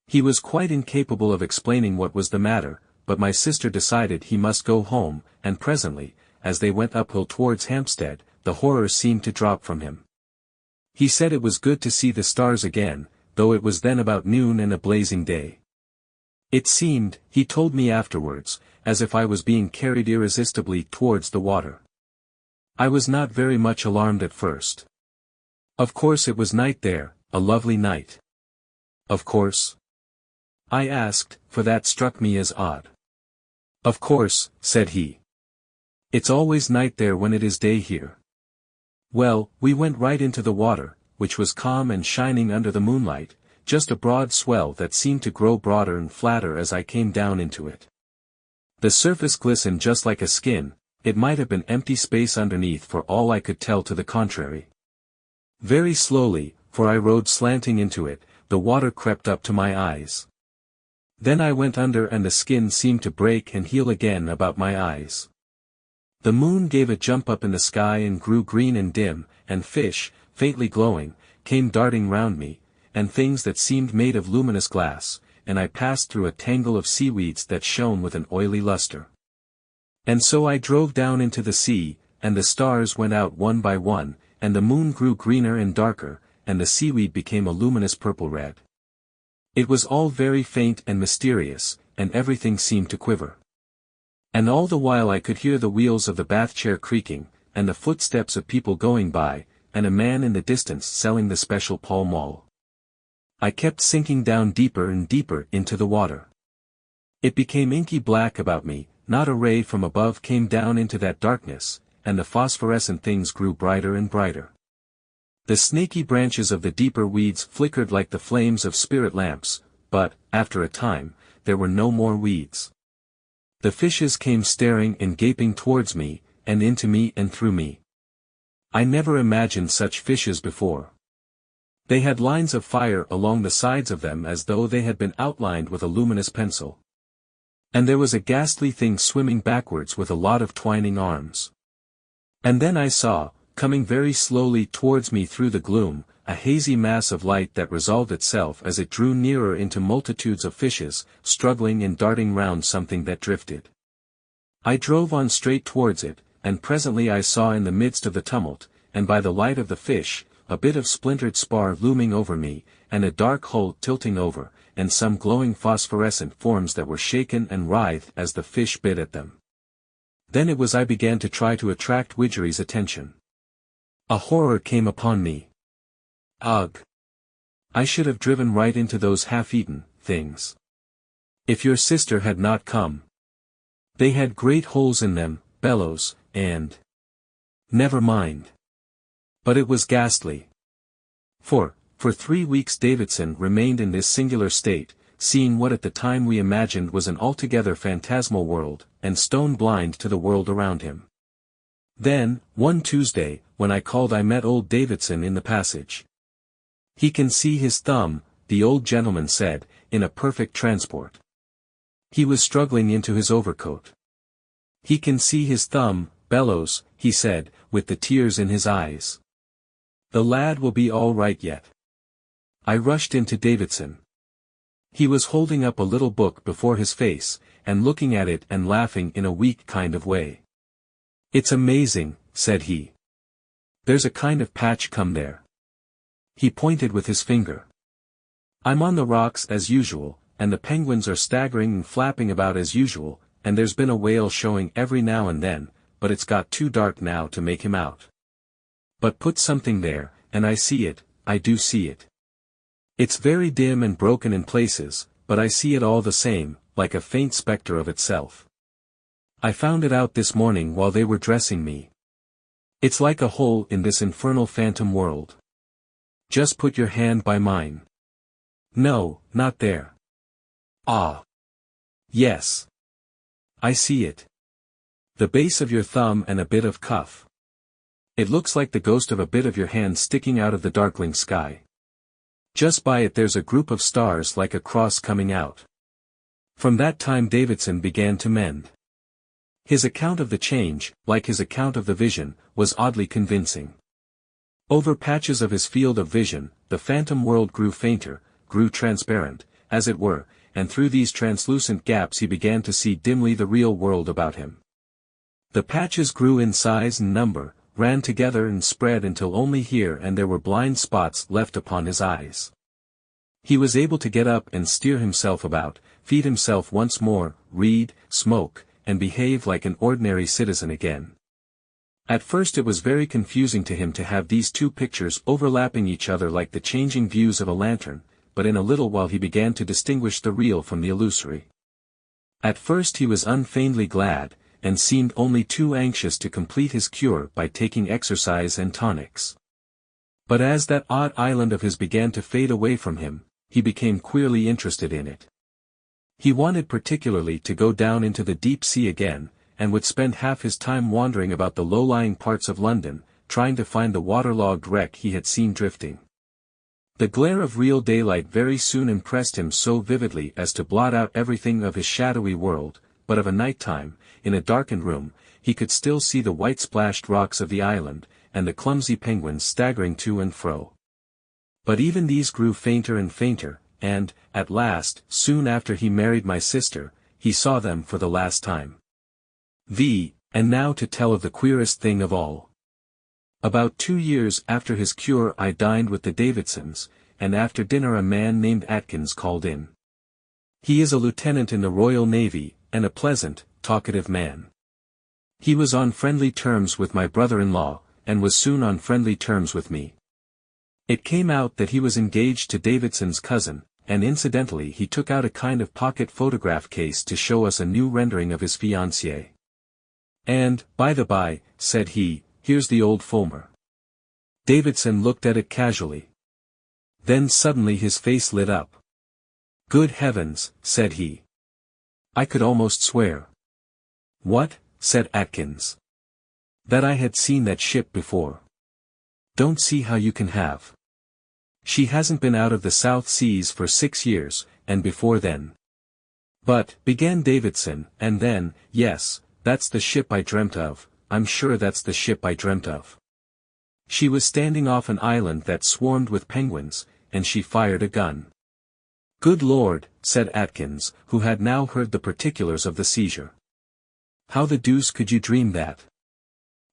He was quite incapable of explaining what was the matter, but my sister decided he must go home, and presently, as they went uphill towards Hampstead, the horror seemed to drop from him. He said it was good to see the stars again, though it was then about noon and a blazing day. It seemed, he told me afterwards, as if I was being carried irresistibly towards the water. I was not very much alarmed at first. Of course it was night there, a lovely night. Of course? I asked, for that struck me as odd. "Of course," said he. "It's always night there when it is day here." Well, we went right into the water, which was calm and shining under the moonlight, just a broad swell that seemed to grow broader and flatter as I came down into it. The surface glistened just like a skin, it might have been empty space underneath for all I could tell to the contrary. Very slowly, for I rode slanting into it, the water crept up to my eyes. Then I went under and the skin seemed to break and heal again about my eyes. The moon gave a jump up in the sky and grew green and dim, and fish, faintly glowing, came darting round me, and things that seemed made of luminous glass, and I passed through a tangle of seaweeds that shone with an oily luster. And so I drove down into the sea, and the stars went out one by one, and the moon grew greener and darker, and the seaweed became a luminous purple-red. It was all very faint and mysterious, and everything seemed to quiver. And all the while I could hear the wheels of the bath chair creaking, and the footsteps of people going by, and a man in the distance selling the special Pall Mall. I kept sinking down deeper and deeper into the water. It became inky black about me, not a ray from above came down into that darkness, and the phosphorescent things grew brighter and brighter. The snaky branches of the deeper weeds flickered like the flames of spirit lamps, but, after a time, there were no more weeds. The fishes came staring and gaping towards me, and into me and through me. I never imagined such fishes before. They had lines of fire along the sides of them as though they had been outlined with a luminous pencil. And there was a ghastly thing swimming backwards with a lot of twining arms. And then I saw, coming very slowly towards me through the gloom, a hazy mass of light that resolved itself as it drew nearer into multitudes of fishes, struggling and darting round something that drifted. I drove on straight towards it, and presently I saw in the midst of the tumult, and by the light of the fish, a bit of splintered spar looming over me, and a dark hull tilting over, and some glowing phosphorescent forms that were shaken and writhed as the fish bit at them. Then it was I began to try to attract Widgery's attention. A horror came upon me. Ugh! I should have driven right into those half-eaten things. If your sister had not come. They had great holes in them, bellows, and... Never mind. But it was ghastly. For 3 weeks Davidson remained in this singular state, seeing what at the time we imagined was an altogether phantasmal world, and stone blind to the world around him. Then, one Tuesday, when I called, I met old Davidson in the passage. "He can see his thumb," the old gentleman said, in a perfect transport. He was struggling into his overcoat. "He can see his thumb, Bellows," he said, with the tears in his eyes. "The lad will be all right yet." I rushed into Davidson. He was holding up a little book before his face, and looking at it and laughing in a weak kind of way. "It's amazing," said he. "There's a kind of patch come there." He pointed with his finger. "I'm on the rocks as usual, and the penguins are staggering and flapping about as usual, and there's been a whale showing every now and then, but it's got too dark now to make him out. But put something there, and I see it, I do see it. It's very dim and broken in places, but I see it all the same, like a faint spectre of itself. I found it out this morning while they were dressing me. It's like a hole in this infernal phantom world. Just put your hand by mine. No, not there. Ah. Yes. I see it. The base of your thumb and a bit of cuff. It looks like the ghost of a bit of your hand sticking out of the darkling sky. Just by it there's a group of stars like a cross coming out." From that time Davidson began to mend. His account of the change, like his account of the vision, was oddly convincing. Over patches of his field of vision, the phantom world grew fainter, grew transparent, as it were, and through these translucent gaps he began to see dimly the real world about him. The patches grew in size and number, ran together and spread until only here and there were blind spots left upon his eyes. He was able to get up and steer himself about, feed himself once more, read, smoke, and behave like an ordinary citizen again. At first it was very confusing to him to have these two pictures overlapping each other like the changing views of a lantern, but in a little while he began to distinguish the real from the illusory. At first he was unfeignedly glad, and seemed only too anxious to complete his cure by taking exercise and tonics. But as that odd island of his began to fade away from him, he became queerly interested in it. He wanted particularly to go down into the deep sea again, and would spend half his time wandering about the low-lying parts of London, trying to find the waterlogged wreck he had seen drifting. The glare of real daylight very soon impressed him so vividly as to blot out everything of his shadowy world, but of a night time, in a darkened room, he could still see the white-splashed rocks of the island, and the clumsy penguins staggering to and fro. But even these grew fainter and fainter, and, at last, soon after he married my sister, he saw them for the last time. And now to tell of the queerest thing of all. About 2 years after his cure I dined with the Davidson's, and after dinner a man named Atkins called in. He is a lieutenant in the Royal Navy, and a pleasant, talkative man. He was on friendly terms with my brother-in-law, and was soon on friendly terms with me. It came out that he was engaged to Davidson's cousin, and incidentally he took out a kind of pocket photograph case to show us a new rendering of his fiancée. "And, by the by," said he, "here's the old Fulmer." Davidson looked at it casually. Then suddenly his face lit up. "Good heavens," said he. "I could almost swear." "What?" said Atkins. "That I had seen that ship before." "Don't see how you can have. She hasn't been out of the South Seas for 6 years, and before then." "But," began Davidson, and then, "yes, that's the ship I dreamt of, I'm sure that's the ship I dreamt of. She was standing off an island that swarmed with penguins, and she fired a gun." "Good Lord," said Atkins, who had now heard the particulars of the seizure. "How the deuce could you dream that?"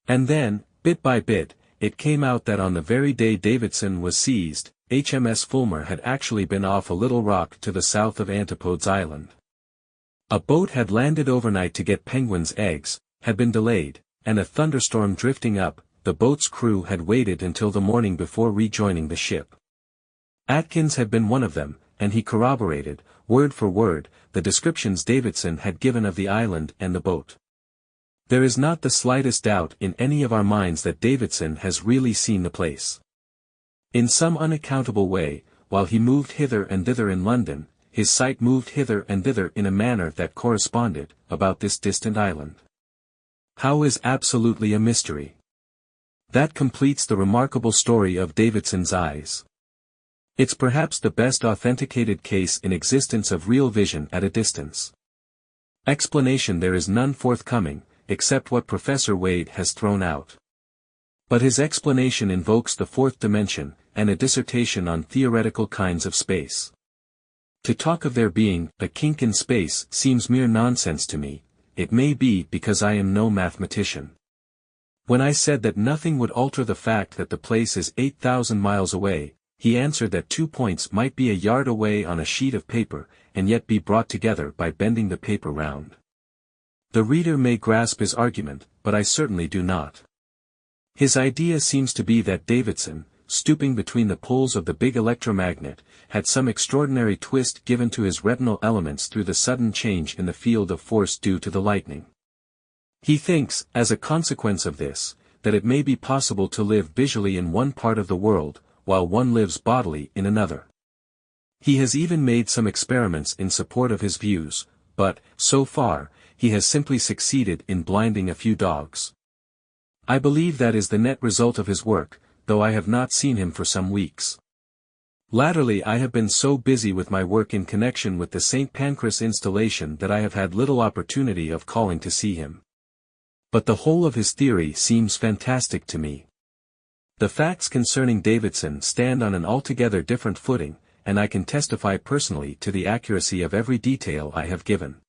And then, bit by bit, it came out that on the very day Davidson was seized, HMS Fulmer had actually been off a little rock to the south of Antipodes Island. A boat had landed overnight to get penguins' eggs, had been delayed, and a thunderstorm drifting up, the boat's crew had waited until the morning before rejoining the ship. Atkins had been one of them, and he corroborated, word for word, the descriptions Davidson had given of the island and the boat. There is not the slightest doubt in any of our minds that Davidson has really seen the place. In some unaccountable way, while he moved hither and thither in London, his sight moved hither and thither in a manner that corresponded, about this distant island. How is absolutely a mystery. That completes the remarkable story of Davidson's eyes. It's perhaps the best authenticated case in existence of real vision at a distance. Explanation there is none forthcoming, except what Professor Wade has thrown out. But his explanation invokes the fourth dimension, and a dissertation on theoretical kinds of space. To talk of there being a kink in space seems mere nonsense to me. It may be because I am no mathematician. When I said that nothing would alter the fact that the place is 8,000 miles away, he answered that 2 points might be a yard away on a sheet of paper, and yet be brought together by bending the paper round. The reader may grasp his argument, but I certainly do not. His idea seems to be that Davidson, stooping between the poles of the big electromagnet, had some extraordinary twist given to his retinal elements through the sudden change in the field of force due to the lightning. He thinks, as a consequence of this, that it may be possible to live visually in one part of the world, while one lives bodily in another. He has even made some experiments in support of his views, but, so far, he has simply succeeded in blinding a few dogs. I believe that is the net result of his work, though I have not seen him for some weeks. Latterly I have been so busy with my work in connection with the St. Pancras installation that I have had little opportunity of calling to see him. But the whole of his theory seems fantastic to me. The facts concerning Davidson stand on an altogether different footing, and I can testify personally to the accuracy of every detail I have given.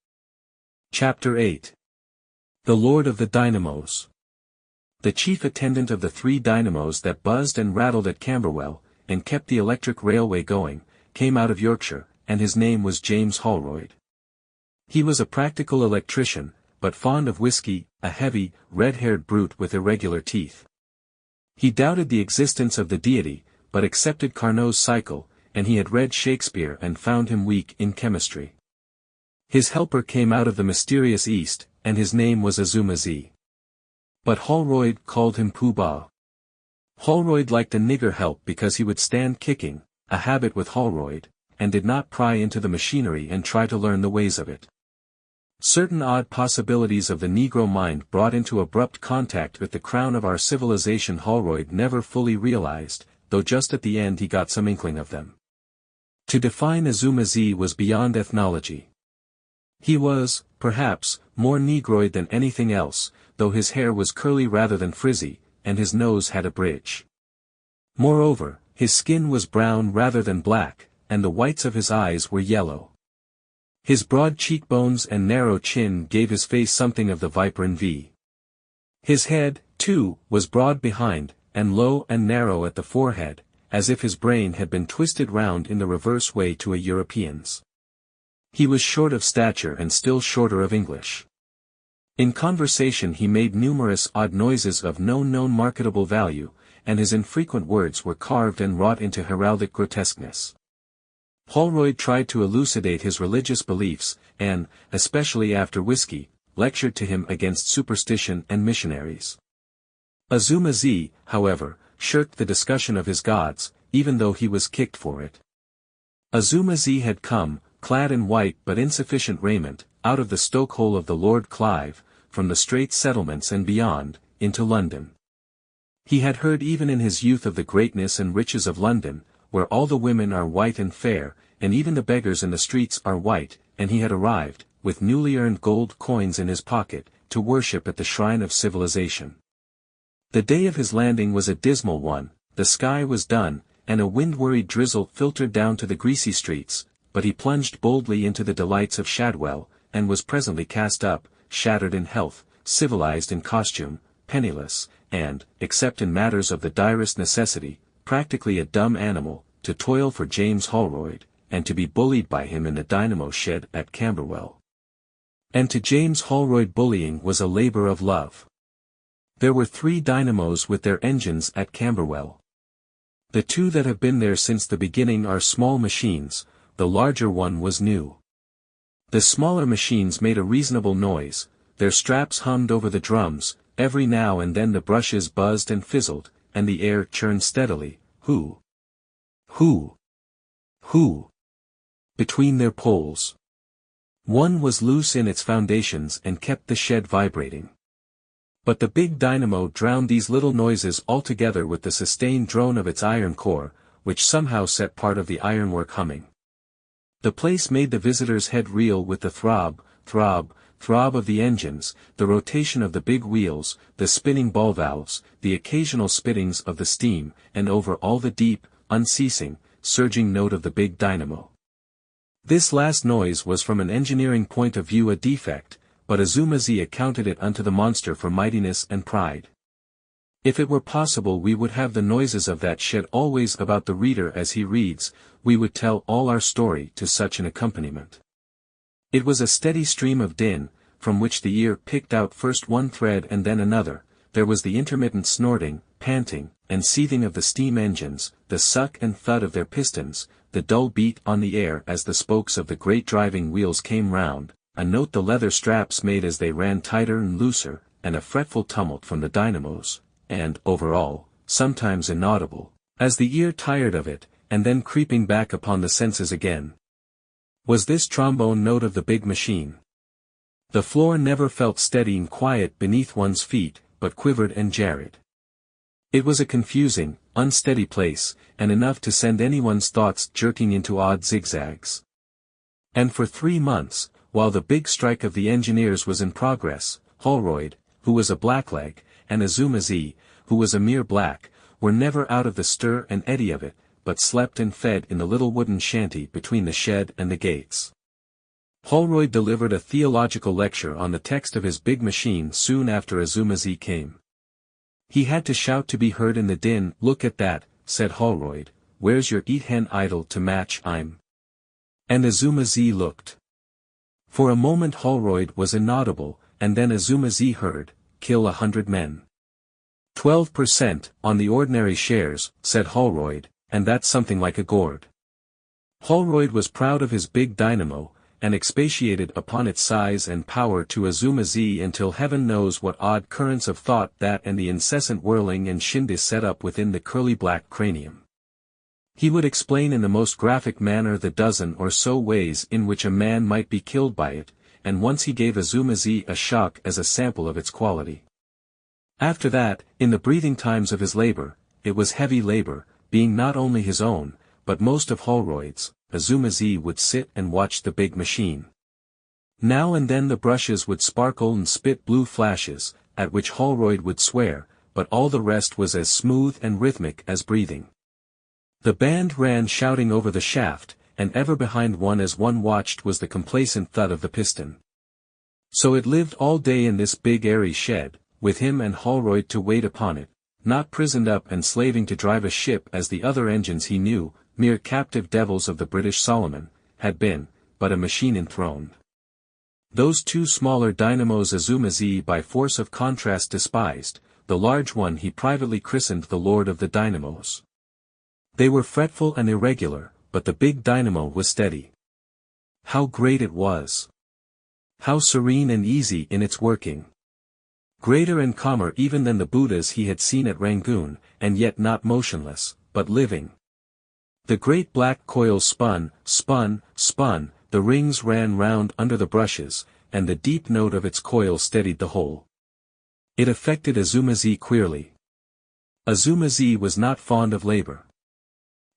Chapter 8. The Lord of the Dynamos. The chief attendant of the 3 dynamos that buzzed and rattled at Camberwell, and kept the electric railway going, came out of Yorkshire, and his name was James Holroyd. He was a practical electrician, but fond of whiskey, a heavy, red-haired brute with irregular teeth. He doubted the existence of the deity, but accepted Carnot's cycle, and he had read Shakespeare and found him weak in chemistry. His helper came out of the mysterious East, and his name was Azuma-zi. But Holroyd called him Pooh-Bah. Holroyd liked a nigger help because he would stand kicking, a habit with Holroyd, and did not pry into the machinery and try to learn the ways of it. Certain odd possibilities of the Negro mind brought into abrupt contact with the crown of our civilization Holroyd never fully realized, though just at the end he got some inkling of them. To define Azuma-zi was beyond ethnology. He was, perhaps, more negroid than anything else, though his hair was curly rather than frizzy, and his nose had a bridge. Moreover, his skin was brown rather than black, and the whites of his eyes were yellow. His broad cheekbones and narrow chin gave his face something of the viperine V. His head, too, was broad behind, and low and narrow at the forehead, as if his brain had been twisted round in the reverse way to a European's. He was short of stature and still shorter of English. In conversation he made numerous odd noises of no known marketable value, and his infrequent words were carved and wrought into heraldic grotesqueness. Holroyd tried to elucidate his religious beliefs, and, especially after whiskey, lectured to him against superstition and missionaries. Azuma-zi, however, shirked the discussion of his gods, even though he was kicked for it. Azuma-zi had come, clad in white but insufficient raiment, out of the stokehole of the Lord Clive, from the Straits Settlements and beyond, into London. He had heard even in his youth of the greatness and riches of London, where all the women are white and fair, and even the beggars in the streets are white, and he had arrived, with newly earned gold coins in his pocket, to worship at the shrine of civilization. The day of his landing was a dismal one, the sky was dun, and a wind-worried drizzle filtered down to the greasy streets, but he plunged boldly into the delights of Shadwell, and was presently cast up, shattered in health, civilized in costume, penniless, and, except in matters of the direst necessity, practically a dumb animal, to toil for James Holroyd, and to be bullied by him in the dynamo shed at Camberwell. And to James Holroyd bullying was a labor of love. There were 3 dynamos with their engines at Camberwell. The 2 that have been there since the beginning are small machines, the larger one was new. The smaller machines made a reasonable noise, their straps hummed over the drums, every now and then the brushes buzzed and fizzled, and the air churned steadily, hoo, hoo, hoo. between their poles. One was loose in its foundations and kept the shed vibrating. But the big dynamo drowned these little noises altogether with the sustained drone of its iron core, which somehow set part of the ironwork humming. The place made the visitor's head reel with the throb of the engines, the rotation of the big wheels, the spinning ball valves, the occasional spittings of the steam, and over all the deep, unceasing, surging note of the big dynamo. This last noise was from an engineering point of view a defect, but Azuma-zi accounted it unto the monster for mightiness and pride. If it were possible we would have the noises of that shed always about the reader as he reads, we would tell all our story to such an accompaniment. It was a steady stream of din, from which the ear picked out first one thread and then another. There was the intermittent snorting, panting, and seething of the steam engines, the suck and thud of their pistons, the dull beat on the air as the spokes of the great driving wheels came round, a note the leather straps made as they ran tighter and looser, and a fretful tumult from the dynamos, and, over all, sometimes inaudible, as the ear tired of it, and then creeping back upon the senses again, was this trombone note of the big machine. The floor never felt steady and quiet beneath one's feet, but quivered and jarred. It was a confusing, unsteady place, and enough to send anyone's thoughts jerking into odd zigzags. And for 3 months, while the big strike of the engineers was in progress, Holroyd, who was a blackleg, and Azuma-zi, who was a mere black, were never out of the stir and eddy of it, but slept and fed in the little wooden shanty between the shed and the gates. Holroyd delivered a theological lecture on the text of his big machine soon after Azuma-zi came. He had to shout to be heard in the din. "Look at that," said Holroyd, "where's your eat-hen idol to match I'm?" And Azuma-zi looked. For a moment Holroyd was inaudible, and then Azuma-zi heard, "Kill 100 men. 12% on the ordinary shares," said Holroyd, "and that's something like a gourd." Holroyd was proud of his big dynamo, and expatiated upon its size and power to Azuma-zi until heaven knows what odd currents of thought that and the incessant whirling and shindy set up within the curly black cranium. He would explain in the most graphic manner the dozen or so ways in which a man might be killed by it, and once he gave Azuma-zi a shock as a sample of its quality. After that, in the breathing times of his labor, it was heavy labor, being not only his own, but most of Holroyd's, Azuma-zi would sit and watch the big machine. Now and then the brushes would sparkle and spit blue flashes, at which Holroyd would swear, but all the rest was as smooth and rhythmic as breathing. The band ran shouting over the shaft, and ever behind one as one watched was the complacent thud of the piston. So it lived all day in this big airy shed, with him and Holroyd to wait upon it, not prisoned up and slaving to drive a ship as the other engines he knew, mere captive devils of the British Solomon, had been, but a machine enthroned. Those 2 smaller dynamos Azuma-zi by force of contrast despised, the large one he privately christened the Lord of the Dynamos. They were fretful and irregular, but the big dynamo was steady. How great it was! How serene and easy in its working! Greater and calmer even than the Buddhas he had seen at Rangoon, and yet not motionless, but living. The great black coils spun, the rings ran round under the brushes, and the deep note of its coil steadied the whole. It affected Azuma-zi queerly. Azuma-zi was not fond of labor.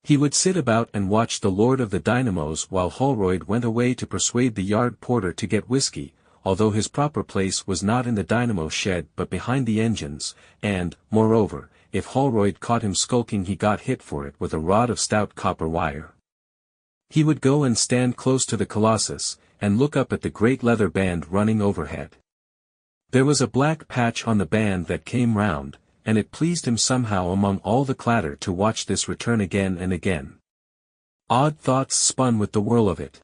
He would sit about and watch the Lord of the Dynamos while Holroyd went away to persuade the yard porter to get whiskey, although his proper place was not in the dynamo shed but behind the engines, and, moreover, if Holroyd caught him skulking he got hit for it with a rod of stout copper wire. He would go and stand close to the Colossus, and look up at the great leather band running overhead. There was a black patch on the band that came round, and it pleased him somehow among all the clatter to watch this return again and again. Odd thoughts spun with the whirl of it.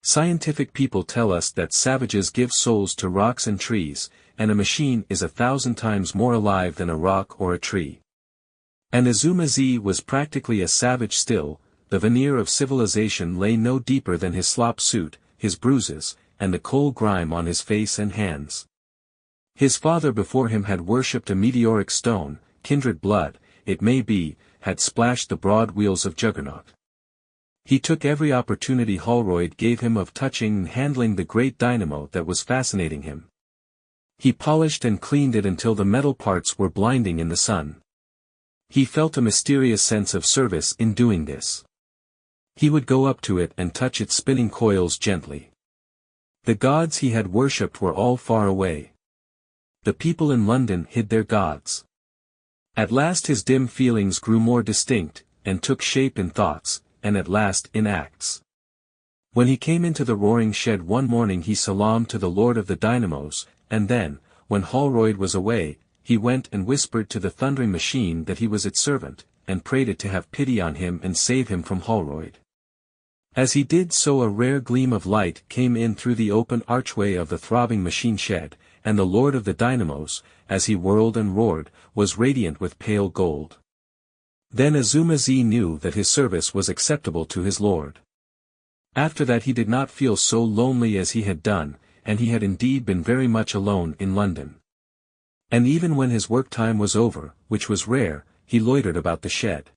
Scientific people tell us that savages give souls to rocks and trees, and a machine is 1,000 times more alive than a rock or a tree. And Azuma-zi was practically a savage still. The veneer of civilization lay no deeper than his slop suit, his bruises, and the coal grime on his face and hands. His father before him had worshipped a meteoric stone, kindred blood, it may be, had splashed the broad wheels of Juggernaut. He took every opportunity Holroyd gave him of touching and handling the great dynamo that was fascinating him. He polished and cleaned it until the metal parts were blinding in the sun. He felt a mysterious sense of service in doing this. He would go up to it and touch its spinning coils gently. The gods he had worshipped were all far away. The people in London hid their gods. At last his dim feelings grew more distinct, and took shape in thoughts, and at last in acts. When he came into the roaring shed one morning he salaamed to the Lord of the Dynamos, and then, when Holroyd was away, he went and whispered to the thundering machine that he was its servant, and prayed it to have pity on him and save him from Holroyd. As he did so a rare gleam of light came in through the open archway of the throbbing machine shed, and the Lord of the Dynamos, as he whirled and roared, was radiant with pale gold. Then Azuma-zi knew that his service was acceptable to his lord. After that he did not feel so lonely as he had done, and he had indeed been very much alone in London. And even when his work time was over, which was rare, he loitered about the shed.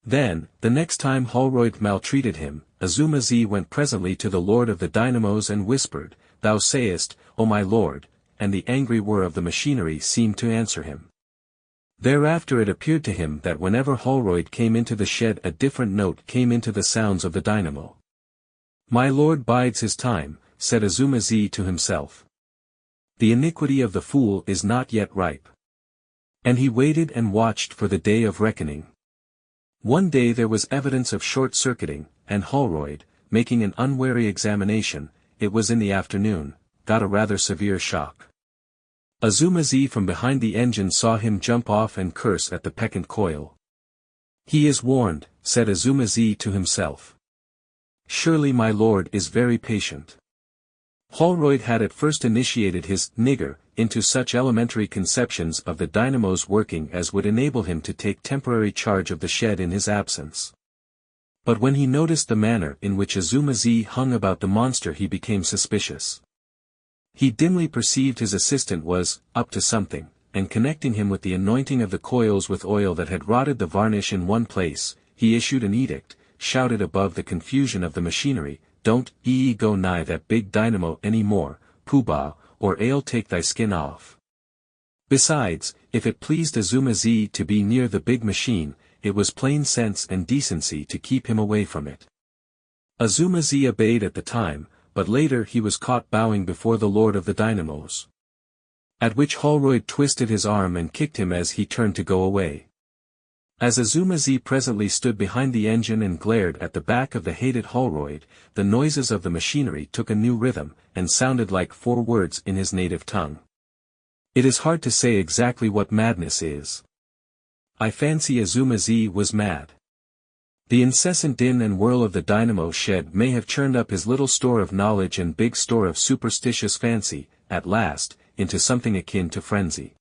Then, the next time Holroyd maltreated him, Azuma-zi went presently to the Lord of the Dynamos and whispered, "Thou sayest, O my lord," and the angry whir of the machinery seemed to answer him. Thereafter it appeared to him that whenever Holroyd came into the shed a different note came into the sounds of the dynamo. "My lord bides his time," said Azuma-zi to himself. "The iniquity of the fool is not yet ripe." And he waited and watched for the day of reckoning. One day there was evidence of short-circuiting, and Holroyd, making an unwary examination, it was in the afternoon, got a rather severe shock. Azuma-zi from behind the engine saw him jump off and curse at the peccant coil. "He is warned," said Azuma-zi to himself. "Surely my lord is very patient." Holroyd had at first initiated his nigger into such elementary conceptions of the dynamo's working as would enable him to take temporary charge of the shed in his absence. But when he noticed the manner in which Azuma-zi hung about the monster he became suspicious. He dimly perceived his assistant was up to something, and connecting him with the anointing of the coils with oil that had rotted the varnish in one place, he issued an edict, shouted above the confusion of the machinery, "Don't go nigh that big dynamo any more, Pooh-Bah, or I'll take thy skin off." Besides, if it pleased Azuma-zi to be near the big machine, it was plain sense and decency to keep him away from it. Azuma-zi obeyed at the time, but later he was caught bowing before the Lord of the Dynamos. At which Holroyd twisted his arm and kicked him as he turned to go away. As Azuma-zi presently stood behind the engine and glared at the back of the hated Holroyd, the noises of the machinery took a new rhythm, and sounded like 4 words in his native tongue. It is hard to say exactly what madness is. I fancy Azuma-zi was mad. The incessant din and whirl of the dynamo shed may have churned up his little store of knowledge and big store of superstitious fancy, at last, into something akin to frenzy.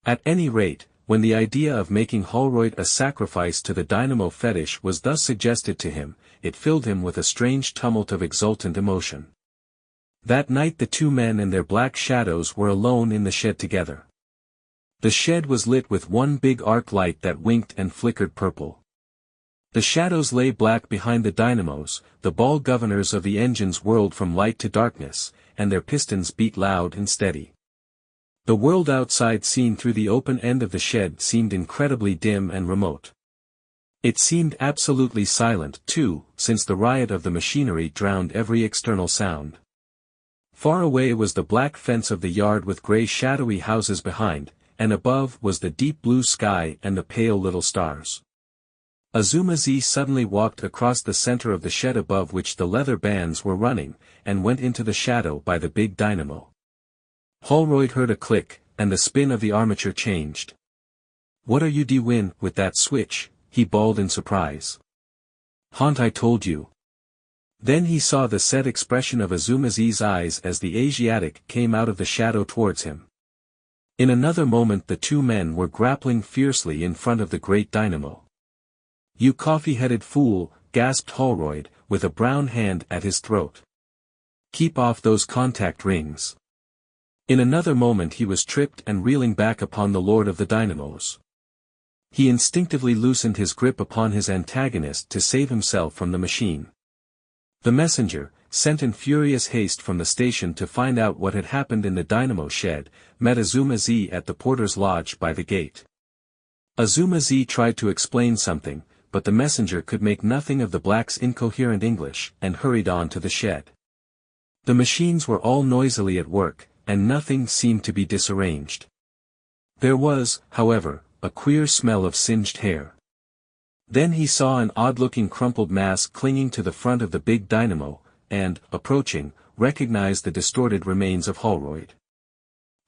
At any rate, when the idea of making Holroyd a sacrifice to the dynamo fetish was thus suggested to him, it filled him with a strange tumult of exultant emotion. That night the 2 men and their black shadows were alone in the shed together. The shed was lit with one big arc light that winked and flickered purple. The shadows lay black behind the dynamos, the ball governors of the engines whirled from light to darkness, and their pistons beat loud and steady. The world outside seen through the open end of the shed seemed incredibly dim and remote. It seemed absolutely silent, too, since the riot of the machinery drowned every external sound. Far away was the black fence of the yard with grey shadowy houses behind, and above was the deep blue sky and the pale little stars. Azuma-zi suddenly walked across the center of the shed above which the leather bands were running, and went into the shadow by the big dynamo. Holroyd heard a click, and the spin of the armature changed. "What are you doing with that switch?" he bawled in surprise. "Haunt I told you." Then he saw the set expression of Azuma-zi's eyes as the Asiatic came out of the shadow towards him. In another moment the 2 men were grappling fiercely in front of the great dynamo. "You coffee-headed fool," gasped Holroyd, with a brown hand at his throat. "Keep off those contact rings." In another moment he was tripped and reeling back upon the Lord of the Dynamos. He instinctively loosened his grip upon his antagonist to save himself from the machine. The messenger, sent in furious haste from the station to find out what had happened in the dynamo shed, met Azuma-zi at the porter's lodge by the gate. Azuma-zi tried to explain something, but the messenger could make nothing of the black's incoherent English and hurried on to the shed. The machines were all noisily at work, and nothing seemed to be disarranged. There was, however, a queer smell of singed hair. Then he saw an odd-looking crumpled mass clinging to the front of the big dynamo, and, approaching, recognized the distorted remains of Holroyd.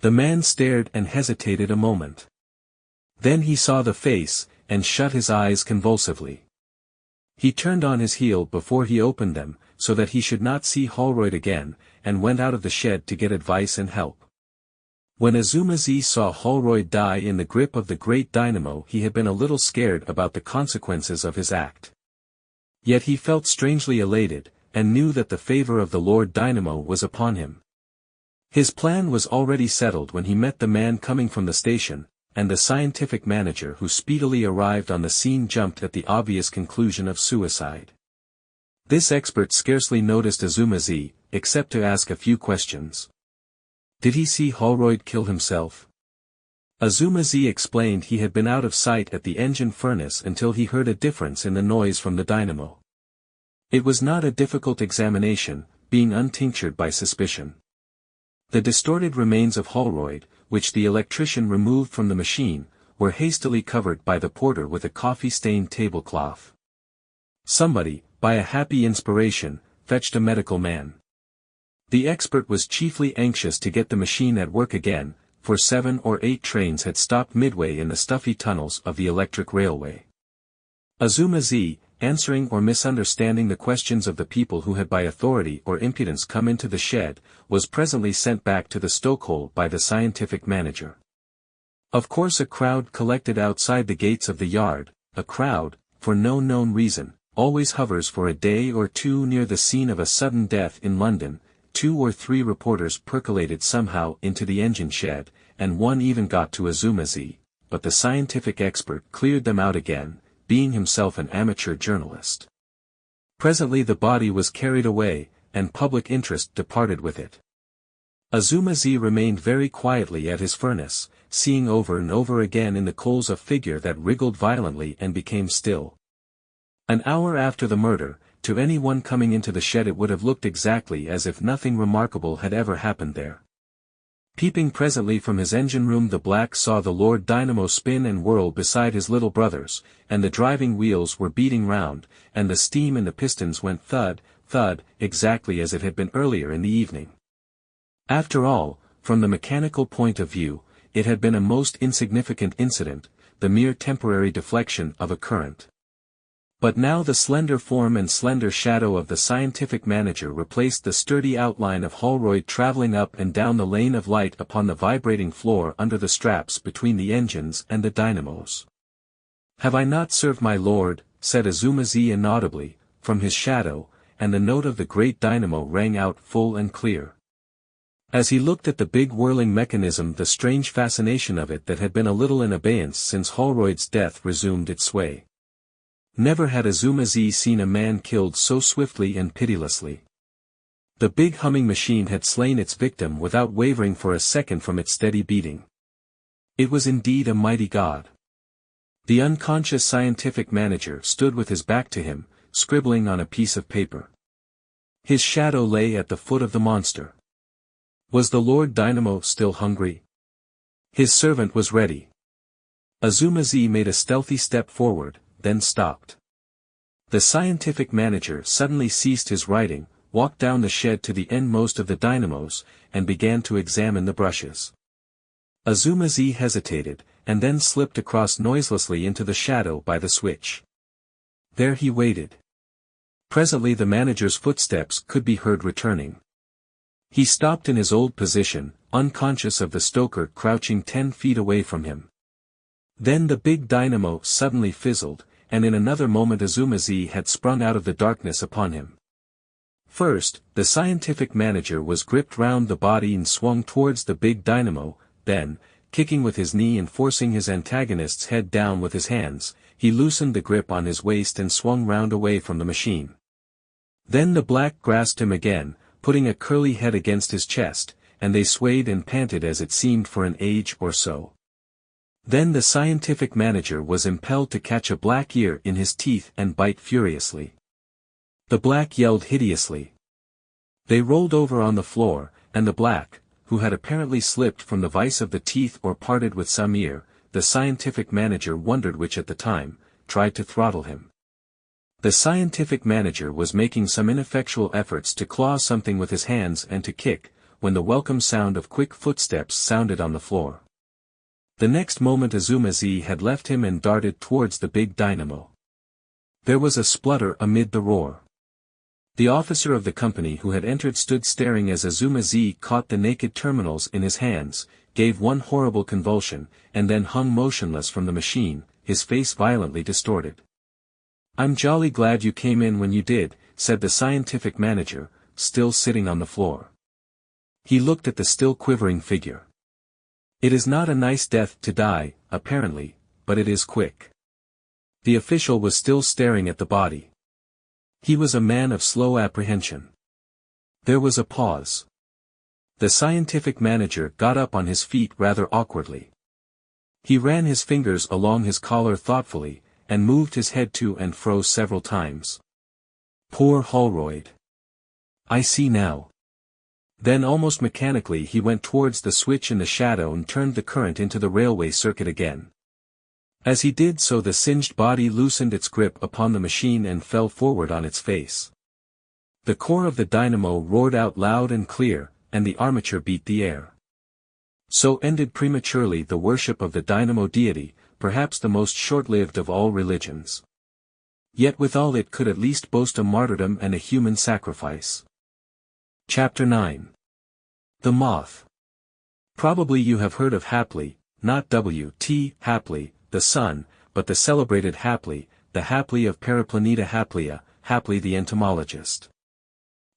The man stared and hesitated a moment. Then he saw the face, and shut his eyes convulsively. He turned on his heel before he opened them, so that he should not see Holroyd again, and went out of the shed to get advice and help. When Azuma-zi saw Holroyd die in the grip of the great dynamo, he had been a little scared about the consequences of his act. Yet he felt strangely elated, and knew that the favor of the Lord Dynamo was upon him. His plan was already settled when he met the man coming from the station, and the scientific manager who speedily arrived on the scene jumped at the obvious conclusion of suicide. This expert scarcely noticed Azuma-zi, except to ask a few questions. Did he see Holroyd kill himself? Azuma-zi explained he had been out of sight at the engine furnace until he heard a difference in the noise from the dynamo. It was not a difficult examination, being untinctured by suspicion. The distorted remains of Holroyd, which the electrician removed from the machine, were hastily covered by the porter with a coffee-stained tablecloth. Somebody, by a happy inspiration, fetched a medical man. The expert was chiefly anxious to get the machine at work again, for 7 or 8 trains had stopped midway in the stuffy tunnels of the electric railway. Azuma-zi, answering or misunderstanding the questions of the people who had by authority or impudence come into the shed, was presently sent back to the stokehole by the scientific manager. Of course a crowd collected outside the gates of the yard, a crowd, for no known reason, always hovers for a day or two near the scene of a sudden death in London. 2 or 3 reporters percolated somehow into the engine shed, and one even got to Azuma-zi, but the scientific expert cleared them out again, being himself an amateur journalist. Presently the body was carried away, and public interest departed with it. Azuma-zi remained very quietly at his furnace, seeing over and over again in the coals a figure that wriggled violently and became still. An hour after the murder, to any one coming into the shed it would have looked exactly as if nothing remarkable had ever happened there. Peeping presently from his engine room, the black saw the Lord Dynamo spin and whirl beside his little brothers, and the driving wheels were beating round, and the steam in the pistons went thud, thud, exactly as it had been earlier in the evening. After all, from the mechanical point of view, it had been a most insignificant incident, the mere temporary deflection of a current. But now the slender form and slender shadow of the scientific manager replaced the sturdy outline of Holroyd traveling up and down the lane of light upon the vibrating floor under the straps between the engines and the dynamos. "Have I not served my lord?" said Azuma-zi inaudibly, from his shadow, and the note of the great dynamo rang out full and clear. As he looked at the big whirling mechanism, the strange fascination of it that had been a little in abeyance since Holroyd's death resumed its sway. Never had Azuma-zi seen a man killed so swiftly and pitilessly. The big humming machine had slain its victim without wavering for a second from its steady beating. It was indeed a mighty god. The unconscious scientific manager stood with his back to him, scribbling on a piece of paper. His shadow lay at the foot of the monster. Was the Lord Dynamo still hungry? His servant was ready. Azuma-zi made a stealthy step forward, then stopped. The scientific manager suddenly ceased his writing, walked down the shed to the endmost of the dynamos, and began to examine the brushes. Azuma-zi hesitated, and then slipped across noiselessly into the shadow by the switch. There he waited. Presently the manager's footsteps could be heard returning. He stopped in his old position, unconscious of the stoker crouching 10 feet away from him. Then the big dynamo suddenly fizzled, and in another moment Azuma-zi had sprung out of the darkness upon him. First, the scientific manager was gripped round the body and swung towards the big dynamo, then, kicking with his knee and forcing his antagonist's head down with his hands, he loosened the grip on his waist and swung round away from the machine. Then the black grasped him again, putting a curly head against his chest, and they swayed and panted as it seemed for an age or so. Then the scientific manager was impelled to catch a black ear in his teeth and bite furiously. The black yelled hideously. They rolled over on the floor, and the black, who had apparently slipped from the vice of the teeth or parted with some ear, the scientific manager wondered which at the time, tried to throttle him. The scientific manager was making some ineffectual efforts to claw something with his hands and to kick, when the welcome sound of quick footsteps sounded on the floor. The next moment Azuma-zi had left him and darted towards the big dynamo. There was a splutter amid the roar. The officer of the company who had entered stood staring as Azuma-zi caught the naked terminals in his hands, gave one horrible convulsion, and then hung motionless from the machine, his face violently distorted. "I'm jolly glad you came in when you did," said the scientific manager, still sitting on the floor. He looked at the still quivering figure. "It is not a nice death to die, apparently, but it is quick." The official was still staring at the body. He was a man of slow apprehension. There was a pause. The scientific manager got up on his feet rather awkwardly. He ran his fingers along his collar thoughtfully, and moved his head to and fro several times. "Poor Holroyd. I see now." Then almost mechanically he went towards the switch in the shadow and turned the current into the railway circuit again. As he did so the singed body loosened its grip upon the machine and fell forward on its face. The core of the dynamo roared out loud and clear, and the armature beat the air. So ended prematurely the worship of the dynamo deity, perhaps the most short-lived of all religions. Yet withal it could at least boast a martyrdom and a human sacrifice. Chapter 9. The Moth. Probably you have heard of Hapley, not W.T. Hapley, the son, but the celebrated Hapley, the Hapley of Periplaneta Haplea, Hapley the entomologist.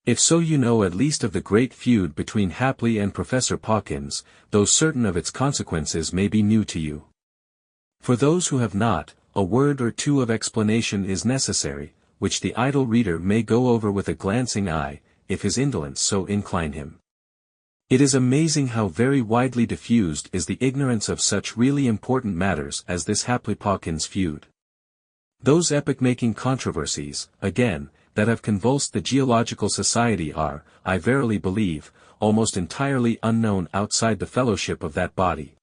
If so you know at least of the great feud between Hapley and Professor Pawkins, though certain of its consequences may be new to you. For those who have not, a word or two of explanation is necessary, which the idle reader may go over with a glancing eye, if his indolence so incline him. It is amazing how very widely diffused is the ignorance of such really important matters as this Hapley-Pawkins feud. Those epoch-making controversies, again, that have convulsed the Geological Society are, I verily believe, almost entirely unknown outside the fellowship of that body.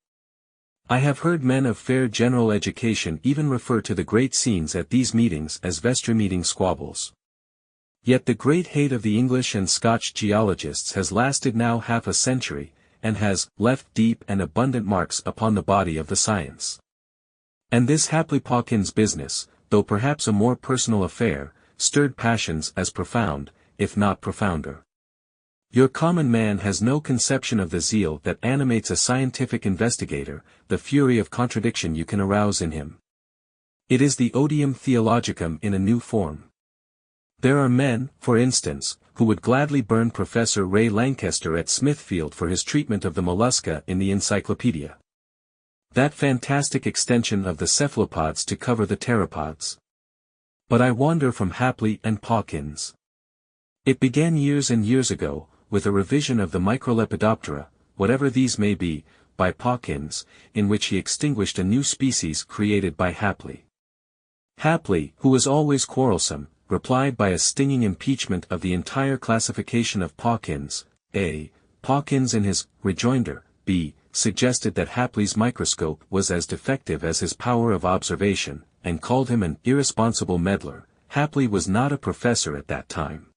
I have heard men of fair general education even refer to the great scenes at these meetings as vestry-meeting squabbles. Yet the great hate of the English and Scotch geologists has lasted now half a century, and has left deep and abundant marks upon the body of the science. And this Hapley-Pawkins business, though perhaps a more personal affair, stirred passions as profound, if not profounder. Your common man has no conception of the zeal that animates a scientific investigator, the fury of contradiction you can arouse in him. It is the odium theologicum in a new form. There are men, for instance, who would gladly burn Professor Ray Lankester at Smithfield for his treatment of the mollusca in the Encyclopedia. That fantastic extension of the cephalopods to cover the pteropods. But I wander from Hapley and Pawkins. It began years and years ago, with a revision of the Microlepidoptera, whatever these may be, by Pawkins, in which he extinguished a new species created by Hapley. Hapley, who was always quarrelsome, replied by a stinging impeachment of the entire classification of Pawkins. A. Pawkins in his rejoinder, B. suggested that Hapley's microscope was as defective as his power of observation, and called him an irresponsible meddler. Hapley was not a professor at that time.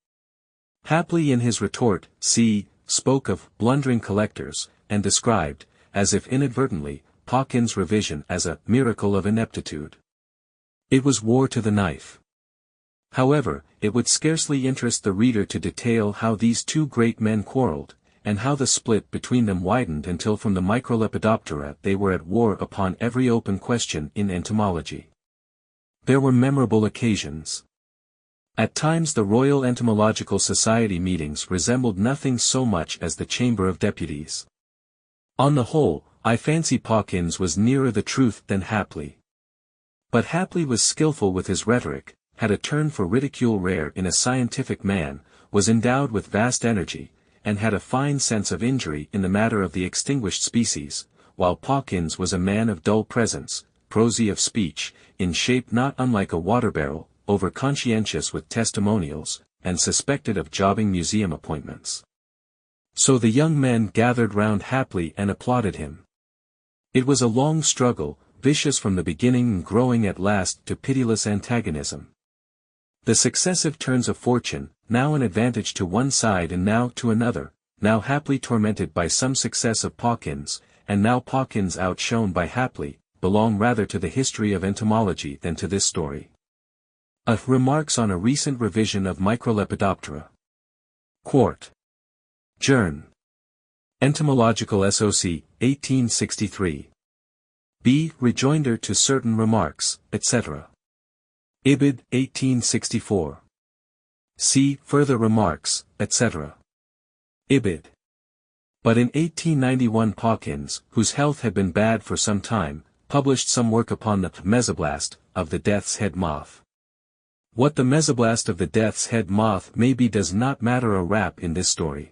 Hapley in his retort, C. spoke of blundering collectors, and described, as if inadvertently, Pawkins' revision as a miracle of ineptitude. It was war to the knife. However, it would scarcely interest the reader to detail how these two great men quarreled, and how the split between them widened until from the Microlepidoptera they were at war upon every open question in entomology. There were memorable occasions. At times the Royal Entomological Society meetings resembled nothing so much as the Chamber of Deputies. On the whole, I fancy Pawkins was nearer the truth than Hapley. But Hapley was skillful with his rhetoric, had a turn for ridicule rare in a scientific man, was endowed with vast energy, and had a fine sense of injury in the matter of the extinguished species, while Pawkins was a man of dull presence, prosy of speech, in shape not unlike a water barrel, over-conscientious with testimonials, and suspected of jobbing museum appointments. So the young men gathered round Hapley and applauded him. It was a long struggle, vicious from the beginning and growing at last to pitiless antagonism. The successive turns of fortune, now an advantage to one side and now to another, now Hapley tormented by some success of Pawkins, and now Pawkins outshone by Hapley, belong rather to the history of entomology than to this story. Remarks on a recent revision of Microlepidoptera. Quart. Journ. Entomological SOC, 1863. B. Rejoinder to certain remarks, etc. Ibid, 1864. C. Further remarks, etc. Ibid. But in 1891 Pawkins, whose health had been bad for some time, published some work upon the mesoblast of the death's head moth. What the mesoblast of the death's head moth may be does not matter a rap in this story.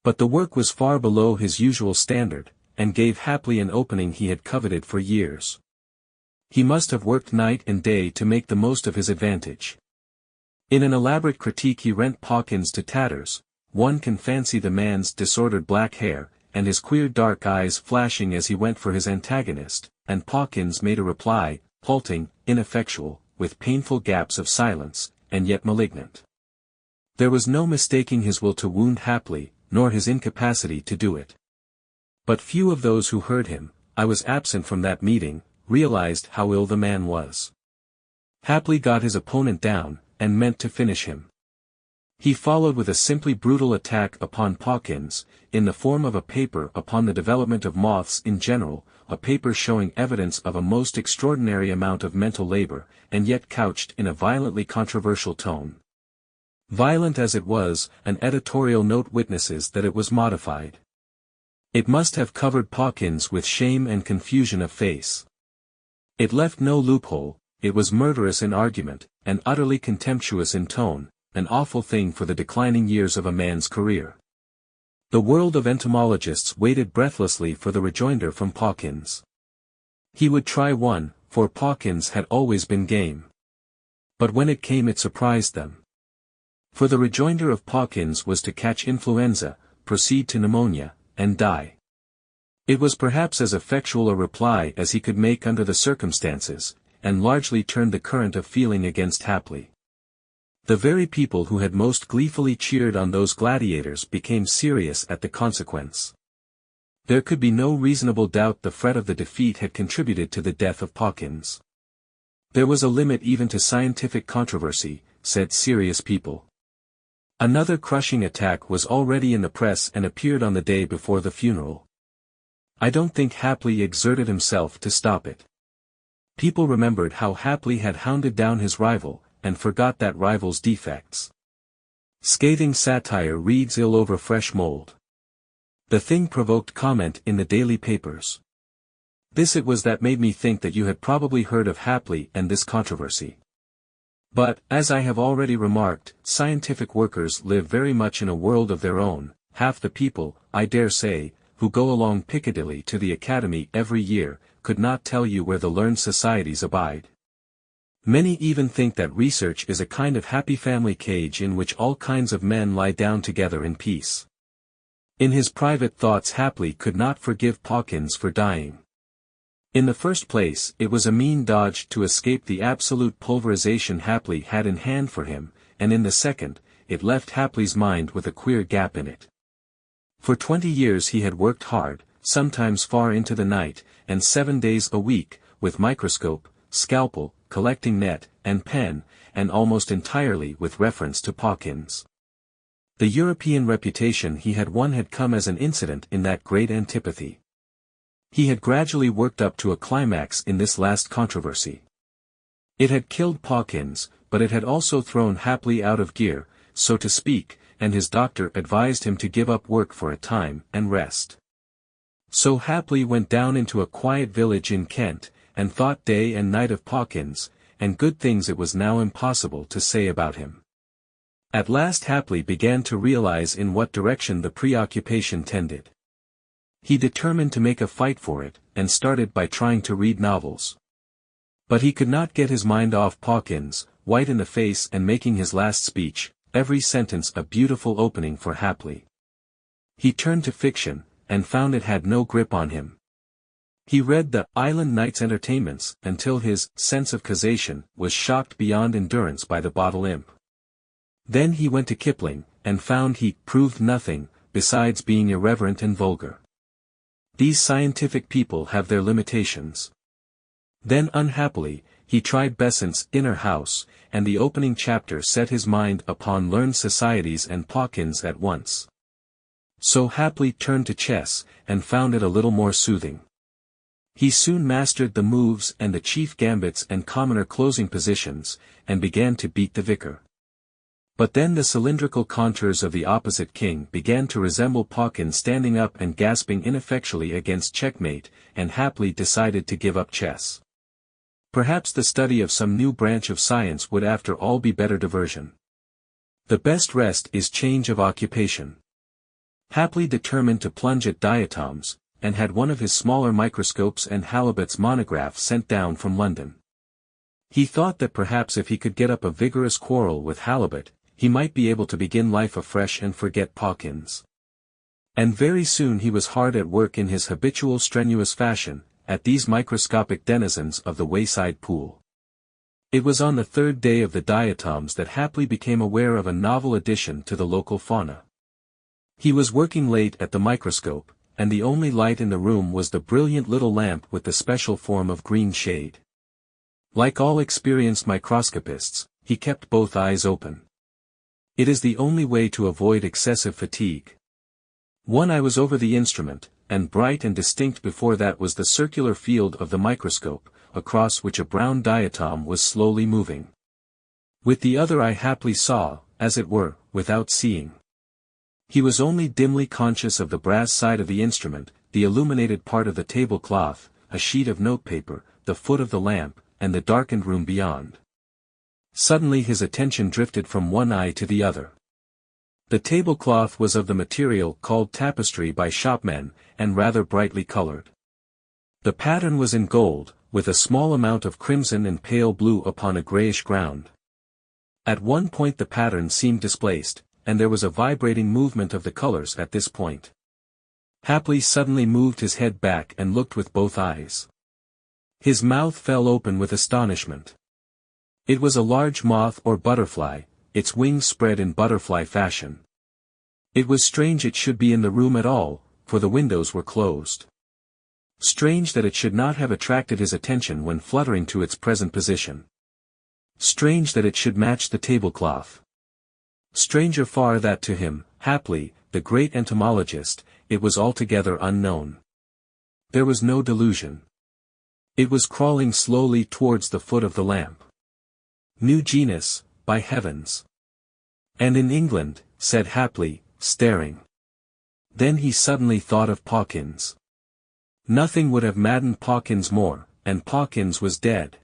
But the work was far below his usual standard, and gave Hapley an opening he had coveted for years. He must have worked night and day to make the most of his advantage. In an elaborate critique he rent Pawkins to tatters. One can fancy the man's disordered black hair, and his queer dark eyes flashing as he went for his antagonist, and Pawkins made a reply, halting, ineffectual, with painful gaps of silence, and yet malignant. There was no mistaking his will to wound Hapley, nor his incapacity to do it. But few of those who heard him, I was absent from that meeting, realized how ill the man was. Hapley got his opponent down, and meant to finish him. He followed with a simply brutal attack upon Pawkins, in the form of a paper upon the development of moths in general, a paper showing evidence of a most extraordinary amount of mental labor, and yet couched in a violently controversial tone. Violent as it was, an editorial note witnesses that it was modified. It must have covered Pawkins with shame and confusion of face. It left no loophole, it was murderous in argument, and utterly contemptuous in tone, an awful thing for the declining years of a man's career. The world of entomologists waited breathlessly for the rejoinder from Pawkins. He would try one, for Pawkins had always been game. But when it came it surprised them. For the rejoinder of Pawkins was to catch influenza, proceed to pneumonia, and die. It was perhaps as effectual a reply as he could make under the circumstances, and largely turned the current of feeling against Hapley. The very people who had most gleefully cheered on those gladiators became serious at the consequence. There could be no reasonable doubt the fret of the defeat had contributed to the death of Pawkins. There was a limit even to scientific controversy, said serious people. Another crushing attack was already in the press and appeared on the day before the funeral. I don't think Hapley exerted himself to stop it. People remembered how Hapley had hounded down his rival, and forgot that rival's defects. Scathing satire reads ill over fresh mold. The thing provoked comment in the daily papers. This it was that made me think that you had probably heard of Hapley and this controversy. But, as I have already remarked, scientific workers live very much in a world of their own. Half the people, I dare say, who go along Piccadilly to the Academy every year, could not tell you where the learned societies abide. Many even think that research is a kind of happy family cage in which all kinds of men lie down together in peace. In his private thoughts Hapley could not forgive Pawkins for dying. In the first place, it was a mean dodge to escape the absolute pulverization Hapley had in hand for him, and in the second, it left Hapley's mind with a queer gap in it. For 20 years he had worked hard, sometimes far into the night, and 7 days a week, with microscope, scalpel, collecting net, and pen, and almost entirely with reference to Pawkins. The European reputation he had won had come as an incident in that great antipathy. He had gradually worked up to a climax in this last controversy. It had killed Pawkins, but it had also thrown Hapley out of gear, so to speak, and his doctor advised him to give up work for a time and rest. So Hapley went down into a quiet village in Kent, and thought day and night of Pawkins, and good things it was now impossible to say about him. At last Hapley began to realize in what direction the preoccupation tended. He determined to make a fight for it, and started by trying to read novels. But he could not get his mind off Pawkins, white in the face and making his last speech, every sentence a beautiful opening for Hapley. He turned to fiction, and found it had no grip on him. He read the Island Night's Entertainments until his sense of causation was shocked beyond endurance by the bottle imp. Then he went to Kipling, and found he proved nothing, besides being irreverent and vulgar. These scientific people have their limitations. Then unhappily, he tried Besant's Inner House, and the opening chapter set his mind upon learned societies and Pawkins at once. So Hapley turned to chess, and found it a little more soothing. He soon mastered the moves and the chief gambits and commoner closing positions, and began to beat the vicar. But then the cylindrical contours of the opposite king began to resemble Pawkins standing up and gasping ineffectually against checkmate, and Hapley decided to give up chess. Perhaps the study of some new branch of science would after all be better diversion. The best rest is change of occupation. Hapley determined to plunge at diatoms, and had one of his smaller microscopes and Halibut's monograph sent down from London. He thought that perhaps if he could get up a vigorous quarrel with Halibut, he might be able to begin life afresh and forget Pawkins. And very soon he was hard at work in his habitual strenuous fashion, at these microscopic denizens of the wayside pool. It was on the third day of the diatoms that Hapley became aware of a novel addition to the local fauna. He was working late at the microscope, and the only light in the room was the brilliant little lamp with the special form of green shade. Like all experienced microscopists, he kept both eyes open. It is the only way to avoid excessive fatigue. One eye was over the instrument, and bright and distinct before that was the circular field of the microscope, across which a brown diatom was slowly moving. With the other eye Hapley saw, as it were, without seeing. He was only dimly conscious of the brass side of the instrument, the illuminated part of the tablecloth, a sheet of notepaper, the foot of the lamp, and the darkened room beyond. Suddenly his attention drifted from one eye to the other. The tablecloth was of the material called tapestry by shopmen, and rather brightly colored. The pattern was in gold, with a small amount of crimson and pale blue upon a grayish ground. At one point the pattern seemed displaced, and there was a vibrating movement of the colors at this point. Hapley suddenly moved his head back and looked with both eyes. His mouth fell open with astonishment. It was a large moth or butterfly, its wings spread in butterfly fashion. It was strange it should be in the room at all, for the windows were closed. Strange that it should not have attracted his attention when fluttering to its present position. Strange that it should match the tablecloth. Stranger far that to him, Hapley, the great entomologist, it was altogether unknown. There was no delusion. It was crawling slowly towards the foot of the lamp. New genus, by heavens. And in England, said Hapley, staring. Then he suddenly thought of Pawkins. Nothing would have maddened Pawkins more, and Pawkins was dead.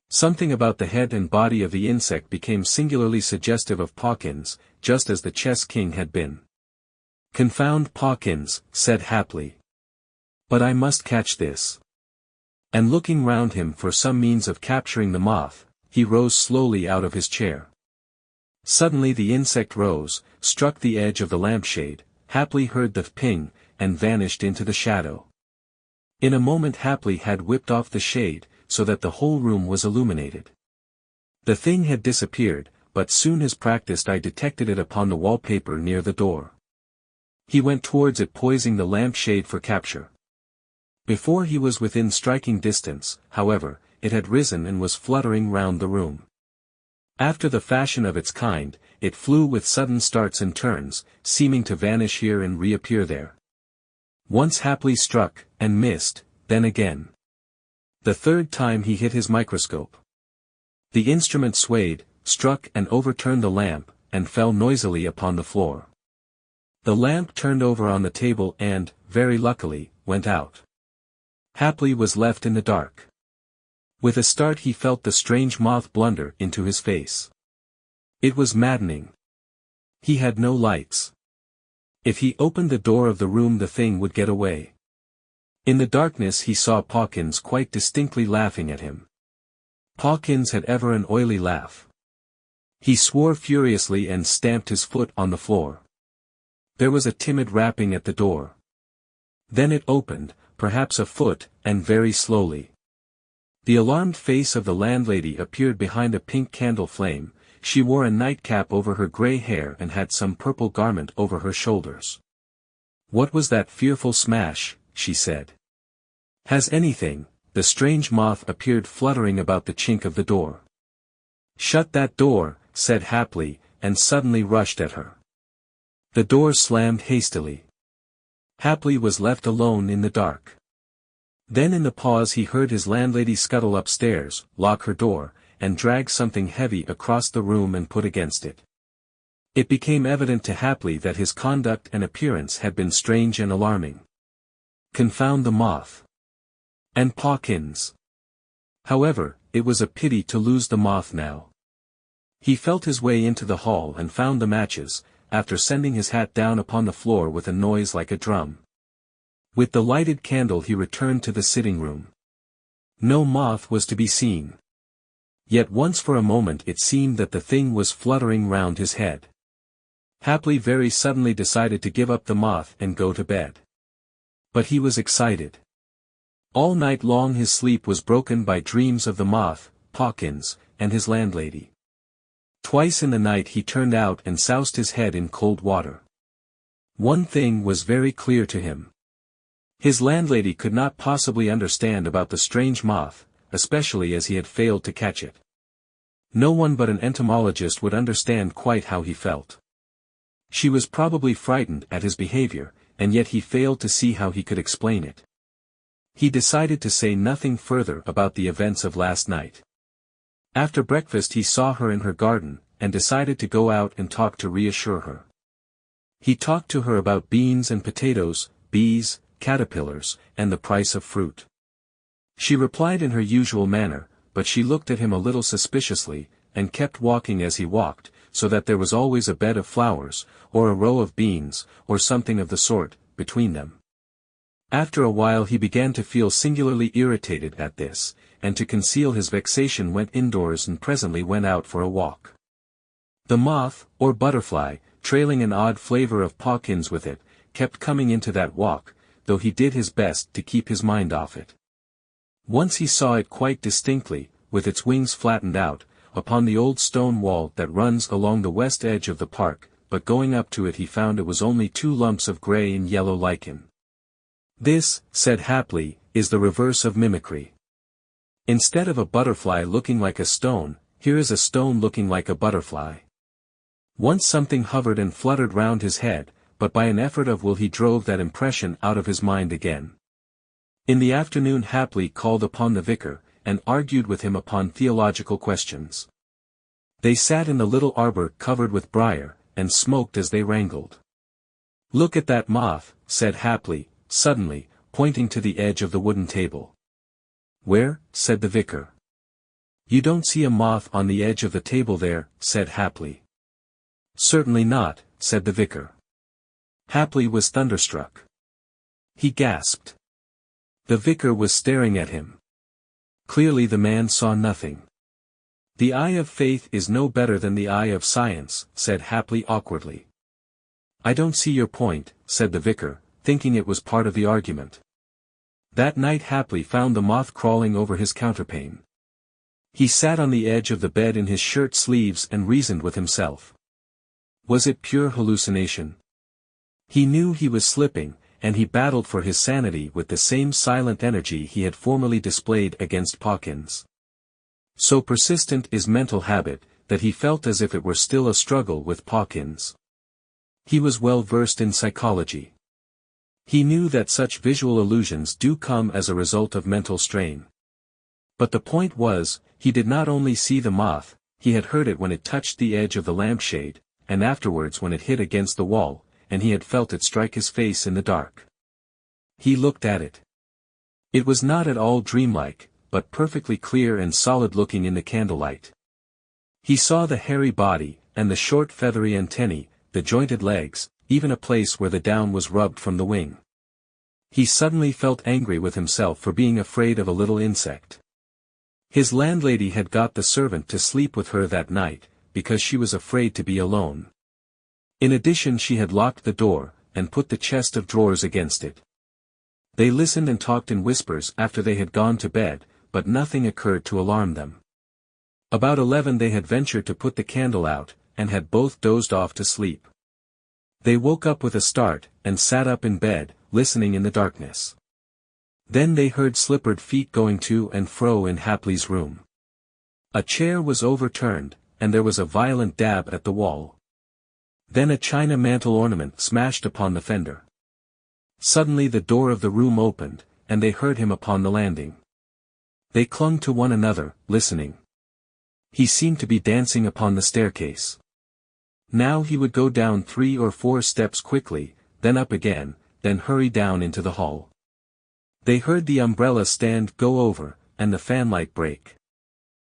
Something about the head and body of the insect became singularly suggestive of Pawkins, just as the chess king had been. Confound Pawkins, said Hapley. But I must catch this. And looking round him for some means of capturing the moth, he rose slowly out of his chair. Suddenly the insect rose, struck the edge of the lampshade, Hapley heard the ping, and vanished into the shadow. In a moment Hapley had whipped off the shade, so that the whole room was illuminated. The thing had disappeared, but soon his practiced eye detected it upon the wallpaper near the door. He went towards it poising the lampshade for capture. Before he was within striking distance, however, it had risen and was fluttering round the room. After the fashion of its kind, it flew with sudden starts and turns, seeming to vanish here and reappear there. Once Hapley struck, and missed, then again. The third time he hit his microscope. The instrument swayed, struck and overturned the lamp, and fell noisily upon the floor. The lamp turned over on the table and, very luckily, went out. Happily was left in the dark. With a start he felt the strange moth blunder into his face. It was maddening. He had no lights. If he opened the door of the room the thing would get away. In the darkness he saw Pawkins quite distinctly laughing at him. Pawkins had ever an oily laugh. He swore furiously and stamped his foot on the floor. There was a timid rapping at the door. Then it opened, perhaps a foot, and very slowly. The alarmed face of the landlady appeared behind a pink candle flame. She wore a nightcap over her grey hair and had some purple garment over her shoulders. "What was that fearful smash?" she said. "Has anything?" The strange moth appeared fluttering about the chink of the door. "Shut that door," said Hapley, and suddenly rushed at her. The door slammed hastily. Hapley was left alone in the dark. Then in the pause he heard his landlady scuttle upstairs, lock her door, and drag something heavy across the room and put against it. It became evident to Hapley that his conduct and appearance had been strange and alarming. Confound the moth. And Pawkins. However, it was a pity to lose the moth now. He felt his way into the hall and found the matches, after sending his hat down upon the floor with a noise like a drum. With the lighted candle he returned to the sitting room. No moth was to be seen. Yet once for a moment it seemed that the thing was fluttering round his head. Hapley very suddenly decided to give up the moth and go to bed. But he was excited. All night long his sleep was broken by dreams of the moth, Pawkins, and his landlady. Twice in the night he turned out and soused his head in cold water. One thing was very clear to him. His landlady could not possibly understand about the strange moth, especially as he had failed to catch it. No one but an entomologist would understand quite how he felt. She was probably frightened at his behavior, and yet he failed to see how he could explain it. He decided to say nothing further about the events of last night. After breakfast he saw her in her garden, and decided to go out and talk to reassure her. He talked to her about beans and potatoes, bees, caterpillars, and the price of fruit. She replied in her usual manner, but she looked at him a little suspiciously, and kept walking as he walked, so that there was always a bed of flowers, or a row of beans, or something of the sort, between them. After a while he began to feel singularly irritated at this, and to conceal his vexation went indoors and presently went out for a walk. The moth, or butterfly, trailing an odd flavor of Pawkins with it, kept coming into that walk, though he did his best to keep his mind off it. Once he saw it quite distinctly, with its wings flattened out, upon the old stone wall that runs along the west edge of the park, but going up to it he found it was only two lumps of grey and yellow lichen. "This," said Hapley, "is the reverse of mimicry. Instead of a butterfly looking like a stone, here is a stone looking like a butterfly." Once something hovered and fluttered round his head, but by an effort of will he drove that impression out of his mind again. In the afternoon Hapley called upon the vicar, and argued with him upon theological questions. They sat in the little arbor covered with briar, and smoked as they wrangled. "Look at that moth," said Hapley, suddenly, pointing to the edge of the wooden table. "Where?" said the vicar. "You don't see a moth on the edge of the table there," said Hapley. "Certainly not," said the vicar. Hapley was thunderstruck. He gasped. The vicar was staring at him. Clearly the man saw nothing. "The eye of faith is no better than the eye of science," said Hapley awkwardly. "I don't see your point," said the vicar, thinking it was part of the argument. That night Hapley found the moth crawling over his counterpane. He sat on the edge of the bed in his shirt sleeves and reasoned with himself. Was it pure hallucination? He knew he was slipping, and he battled for his sanity with the same silent energy he had formerly displayed against Pawkins. So persistent is mental habit, that he felt as if it were still a struggle with Pawkins. He was well versed in psychology. He knew that such visual illusions do come as a result of mental strain. But the point was, he did not only see the moth, he had heard it when it touched the edge of the lampshade, and afterwards when it hit against the wall, and he had felt it strike his face in the dark. He looked at it. It was not at all dreamlike, but perfectly clear and solid-looking in the candlelight. He saw the hairy body, and the short feathery antennae, the jointed legs, even a place where the down was rubbed from the wing. He suddenly felt angry with himself for being afraid of a little insect. His landlady had got the servant to sleep with her that night, because she was afraid to be alone. In addition, she had locked the door, and put the chest of drawers against it. They listened and talked in whispers after they had gone to bed, but nothing occurred to alarm them. About 11 they had ventured to put the candle out, and had both dozed off to sleep. They woke up with a start, and sat up in bed, listening in the darkness. Then they heard slippered feet going to and fro in Hapley's room. A chair was overturned, and there was a violent dab at the wall. Then a china mantel ornament smashed upon the fender. Suddenly the door of the room opened, and they heard him upon the landing. They clung to one another, listening. He seemed to be dancing upon the staircase. Now he would go down 3 or 4 steps quickly, then up again, then hurry down into the hall. They heard the umbrella stand go over, and the fanlight break.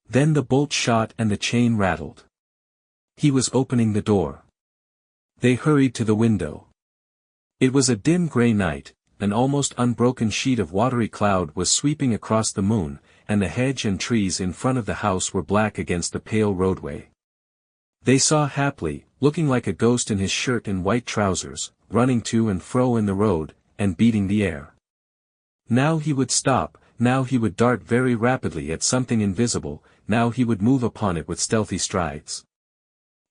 Then the bolt shot and the chain rattled. He was opening the door. They hurried to the window. It was a dim grey night, an almost unbroken sheet of watery cloud was sweeping across the moon, and the hedge and trees in front of the house were black against the pale roadway. They saw Hapley, looking like a ghost in his shirt and white trousers, running to and fro in the road, and beating the air. Now he would stop, now he would dart very rapidly at something invisible, now he would move upon it with stealthy strides.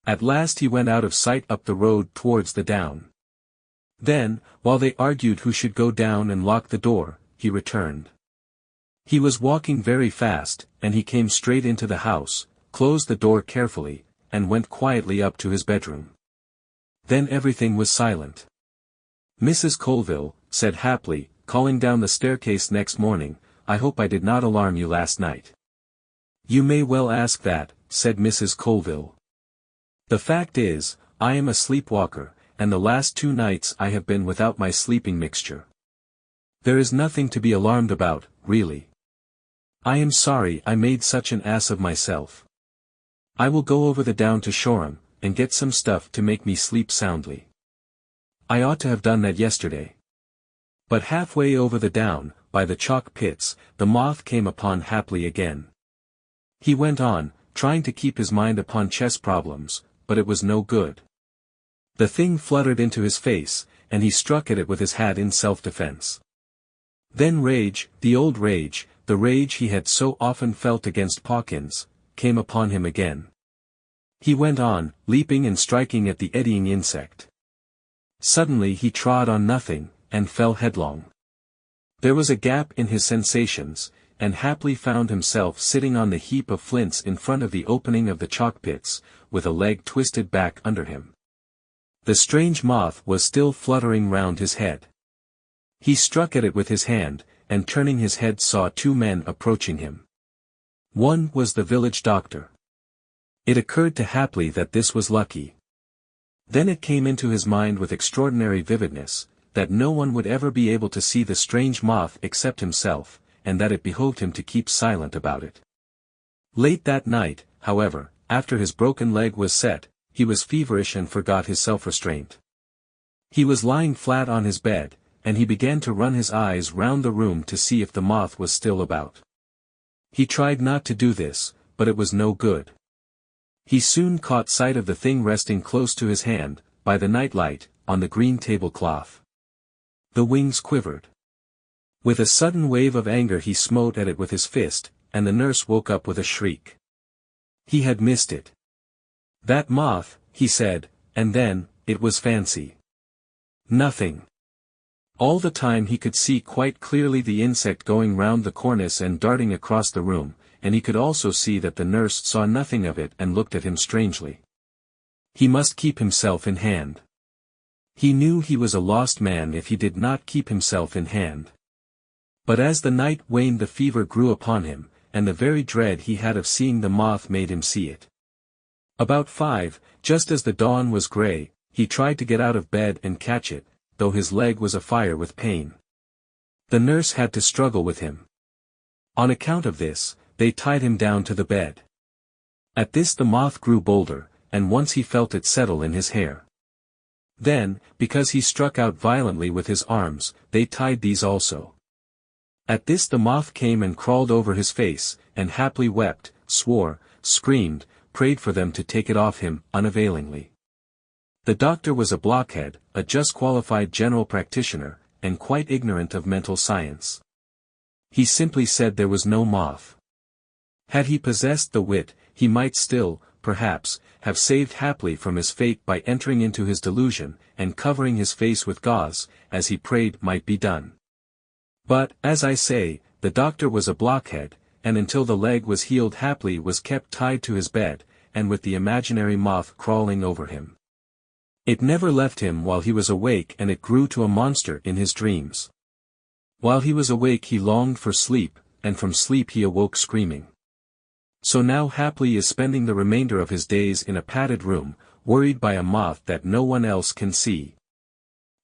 At last he went out of sight up the road towards the down. Then, while they argued who should go down and lock the door, he returned. He was walking very fast, and he came straight into the house, closed the door carefully, and went quietly up to his bedroom. Then everything was silent. "Mrs. Colville," said Hapley, calling down the staircase next morning, "I hope I did not alarm you last night." "You may well ask that," said Mrs. Colville. "The fact is, I am a sleepwalker, and the last 2 nights I have been without my sleeping mixture. There is nothing to be alarmed about, really. I am sorry I made such an ass of myself. I will go over the down to Shoreham, and get some stuff to make me sleep soundly. I ought to have done that yesterday." But halfway over the down, by the chalk pits, the Moth came upon Hapley again. He went on, trying to keep his mind upon chess problems, but it was no good. The thing fluttered into his face, and he struck at it with his hat in self-defense. Then rage, the old rage, the rage he had so often felt against Pawkins, came upon him again. He went on, leaping and striking at the eddying insect. Suddenly he trod on nothing, and fell headlong. There was a gap in his sensations, and Hapley found himself sitting on the heap of flints in front of the opening of the chalk pits, with a leg twisted back under him. The strange moth was still fluttering round his head. He struck at it with his hand, and turning his head saw 2 men approaching him. One was the village doctor. It occurred to Hapley that this was lucky. Then it came into his mind with extraordinary vividness, that no one would ever be able to see the strange moth except himself, and that it behoved him to keep silent about it. Late that night, however, after his broken leg was set, he was feverish and forgot his self-restraint. He was lying flat on his bed, and he began to run his eyes round the room to see if the moth was still about. He tried not to do this, but it was no good. He soon caught sight of the thing resting close to his hand, by the night light, on the green tablecloth. The wings quivered. With a sudden wave of anger he smote at it with his fist, and the nurse woke up with a shriek. He had missed it. "That moth," he said, and then, it was fancy. Nothing. All the time he could see quite clearly the insect going round the cornice and darting across the room, and he could also see that the nurse saw nothing of it and looked at him strangely. He must keep himself in hand. He knew he was a lost man if he did not keep himself in hand. But as the night waned the fever grew upon him, and the very dread he had of seeing the moth made him see it. About 5, just as the dawn was grey, he tried to get out of bed and catch it, though his leg was afire with pain. The nurse had to struggle with him. On account of this, they tied him down to the bed. At this the moth grew bolder, and once he felt it settle in his hair. Then, because he struck out violently with his arms, they tied these also. At this the moth came and crawled over his face, and haply wept, swore, screamed, prayed for them to take it off him, unavailingly. The doctor was a blockhead, a just qualified general practitioner, and quite ignorant of mental science. He simply said there was no moth. Had he possessed the wit, he might still, perhaps, have saved haply from his fate by entering into his delusion, and covering his face with gauze, as he prayed might be done. But, as I say, the doctor was a blockhead, and until the leg was healed haply was kept tied to his bed, and with the imaginary moth crawling over him. It never left him while he was awake, and it grew to a monster in his dreams. While he was awake he longed for sleep, and from sleep he awoke screaming. So now haply is spending the remainder of his days in a padded room, worried by a moth that no one else can see.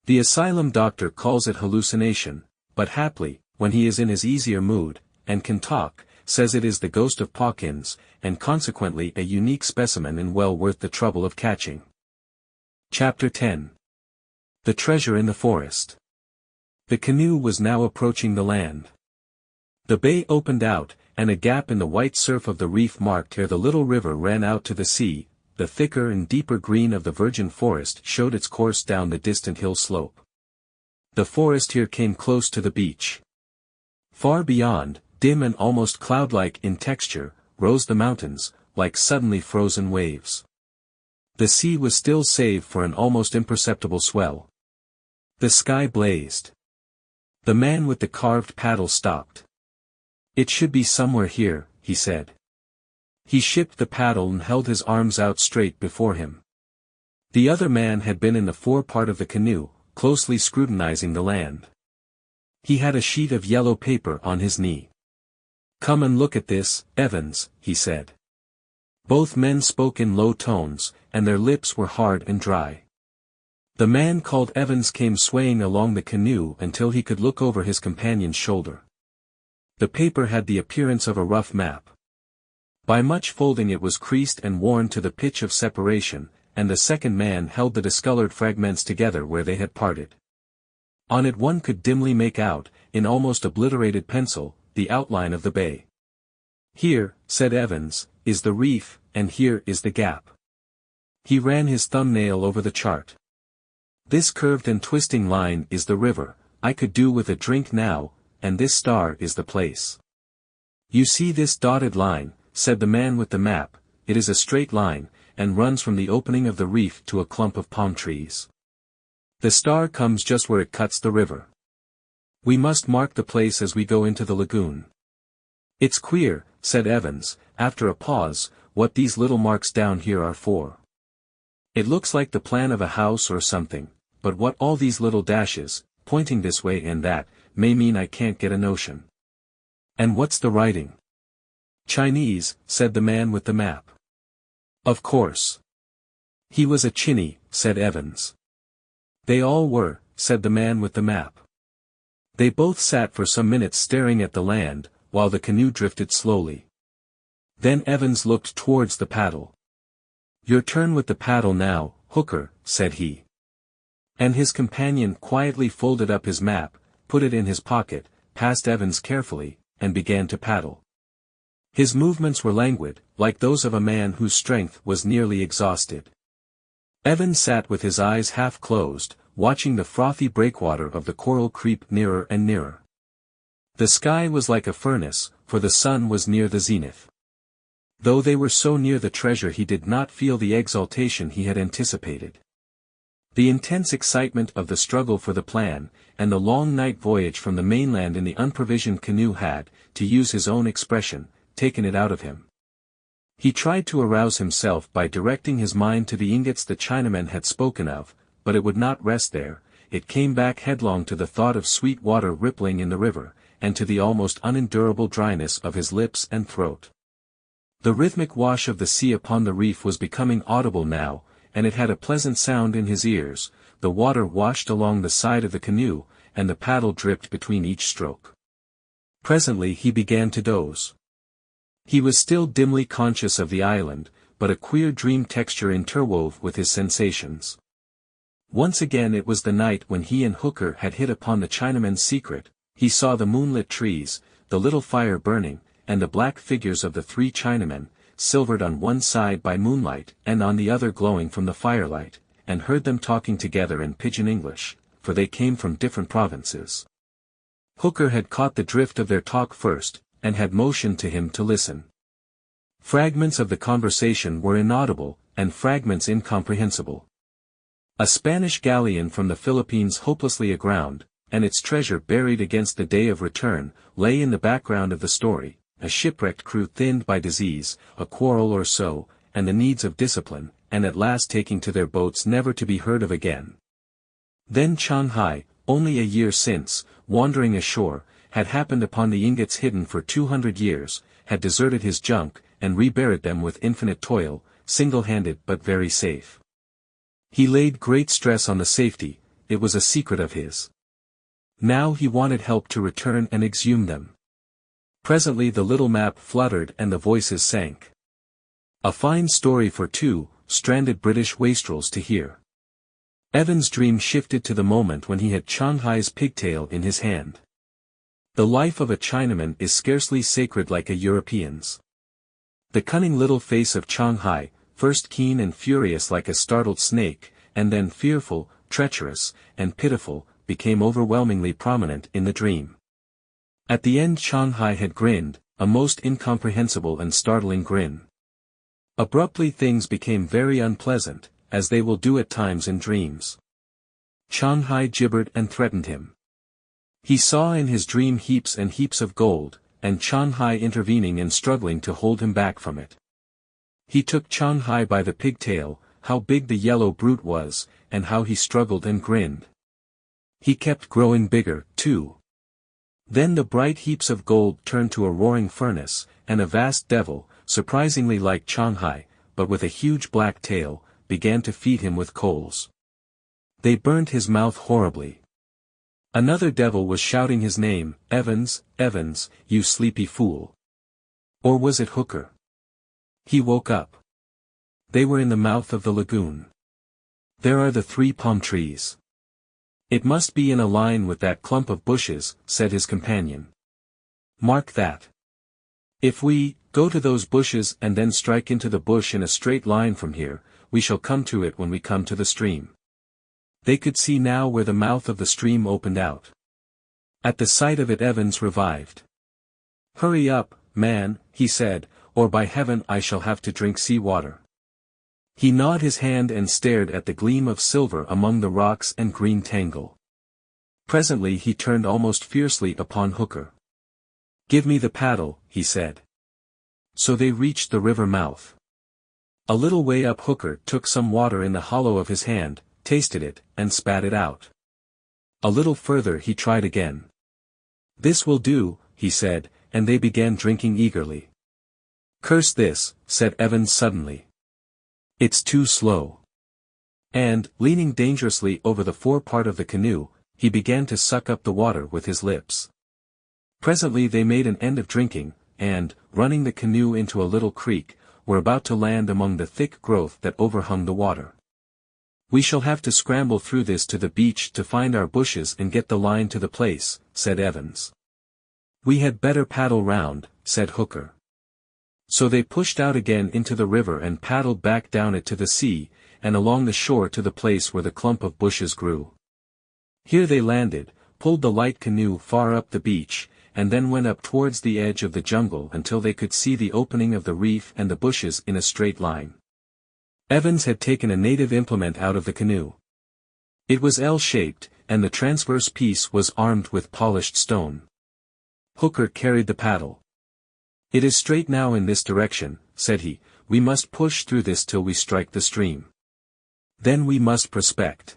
The asylum doctor calls it hallucination, but haply, when he is in his easier mood, and can talk, says it is the ghost of Pawkins, and consequently a unique specimen and well worth the trouble of catching. Chapter 10. The Treasure in the Forest. The canoe was now approaching the land. The bay opened out, and a gap in the white surf of the reef marked where the little river ran out to the sea. The thicker and deeper green of the virgin forest showed its course down the distant hill slope. The forest here came close to the beach. Far beyond, dim and almost cloud-like in texture, rose the mountains, like suddenly frozen waves. The sea was still save for an almost imperceptible swell. The sky blazed. The man with the carved paddle stopped. "It should be somewhere here," he said. He shipped the paddle and held his arms out straight before him. The other man had been in the forepart of the canoe, closely scrutinizing the land. He had a sheet of yellow paper on his knee. "Come and look at this, Evans," he said. Both men spoke in low tones, and their lips were hard and dry. The man called Evans came swaying along the canoe until he could look over his companion's shoulder. The paper had the appearance of a rough map. By much folding it was creased and worn to the pitch of separation, and the second man held the discolored fragments together where they had parted. On it one could dimly make out, in almost obliterated pencil, the outline of the bay. "Here," said Evans, "is the reef, and here is the gap." He ran his thumbnail over the chart. "This curved and twisting line is the river, I could do with a drink now, and this star is the place. You see this dotted line," said the man with the map, "it is a straight line, and runs from the opening of the reef to a clump of palm trees. The star comes just where it cuts the river. We must mark the place as we go into the lagoon." "It's queer," said Evans, after a pause, "what these little marks down here are for. It looks like the plan of a house or something, but what all these little dashes, pointing this way and that, may mean I can't get a notion." "And what's the writing?" "Chinese," said the man with the map. "Of course. He was a Chinny," said Evans. "They all were," said the man with the map. They both sat for some minutes staring at the land, while the canoe drifted slowly. Then Evans looked towards the paddle. "Your turn with the paddle now, Hooker," said he. And his companion quietly folded up his map, put it in his pocket, passed Evans carefully, and began to paddle. His movements were languid, like those of a man whose strength was nearly exhausted. Evans sat with his eyes half closed, watching the frothy breakwater of the coral creep nearer and nearer. The sky was like a furnace, for the sun was near the zenith. Though they were so near the treasure he did not feel the exaltation he had anticipated. The intense excitement of the struggle for the plan, and the long night voyage from the mainland in the unprovisioned canoe had, to use his own expression, taken it out of him. He tried to arouse himself by directing his mind to the ingots the Chinaman had spoken of, but it would not rest there. It came back headlong to the thought of sweet water rippling in the river, and to the almost unendurable dryness of his lips and throat. The rhythmic wash of the sea upon the reef was becoming audible now, and it had a pleasant sound in his ears. The water washed along the side of the canoe, and the paddle dripped between each stroke. Presently he began to doze. He was still dimly conscious of the island, but a queer dream texture interwove with his sensations. Once again it was the night when he and Hooker had hit upon the Chinaman's secret. He saw the moonlit trees, the little fire burning, and the black figures of the three Chinamen, silvered on one side by moonlight and on the other glowing from the firelight, and heard them talking together in pidgin English, for they came from different provinces. Hooker had caught the drift of their talk first, and had motioned to him to listen. Fragments of the conversation were inaudible, and fragments incomprehensible. A Spanish galleon from the Philippines hopelessly aground, and its treasure buried against the day of return, lay in the background of the story, a shipwrecked crew thinned by disease, a quarrel or so, and the needs of discipline, and at last taking to their boats never to be heard of again. Then Shanghai, only a year since, wandering ashore, had happened upon the ingots hidden for 200 years, had deserted his junk, and reburied them with infinite toil, single-handed but very safe. He laid great stress on the safety, it was a secret of his. Now he wanted help to return and exhume them. Presently the little map fluttered and the voices sank. A fine story for two stranded British wastrels to hear. Evan's dream shifted to the moment when he had Shanghai's pigtail in his hand. The life of a Chinaman is scarcely sacred like a European's. The cunning little face of Shanghai, first keen and furious like a startled snake, and then fearful, treacherous, and pitiful, became overwhelmingly prominent in the dream. At the end Shanghai had grinned, a most incomprehensible and startling grin. Abruptly things became very unpleasant, as they will do at times in dreams. Shanghai gibbered and threatened him. He saw in his dream heaps and heaps of gold, and Shanghai intervening and struggling to hold him back from it. He took Shanghai by the pigtail, how big the yellow brute was, and how he struggled and grinned. He kept growing bigger, too. Then the bright heaps of gold turned to a roaring furnace, and a vast devil, surprisingly like Shanghai, but with a huge black tail, began to feed him with coals. They burnt his mouth horribly. Another devil was shouting his name, Evans, Evans, you sleepy fool. Or was it Hooker? He woke up. They were in the mouth of the lagoon. There are the 3 palm trees. It must be in a line with that clump of bushes, said his companion. Mark that. If we go to those bushes and then strike into the bush in a straight line from here, we shall come to it when we come to the stream. They could see now where the mouth of the stream opened out. At the sight of it Evans revived. Hurry up, man, he said, or by heaven I shall have to drink sea water. He gnawed his hand and stared at the gleam of silver among the rocks and green tangle. Presently he turned almost fiercely upon Hooker. Give me the paddle, he said. So they reached the river mouth. A little way up Hooker took some water in the hollow of his hand, tasted it, and spat it out. A little further he tried again. This will do, he said, and they began drinking eagerly. Curse this, said Evans suddenly. It's too slow. And, leaning dangerously over the forepart of the canoe, he began to suck up the water with his lips. Presently they made an end of drinking, and, running the canoe into a little creek, were about to land among the thick growth that overhung the water. We shall have to scramble through this to the beach to find our bushes and get the line to the place, said Evans. We had better paddle round, said Hooker. So they pushed out again into the river and paddled back down it to the sea, and along the shore to the place where the clump of bushes grew. Here they landed, pulled the light canoe far up the beach, and then went up towards the edge of the jungle until they could see the opening of the reef and the bushes in a straight line. Evans had taken a native implement out of the canoe. It was L-shaped, and the transverse piece was armed with polished stone. Hooker carried the paddle. It is straight now in this direction, said he, we must push through this till we strike the stream. Then we must prospect.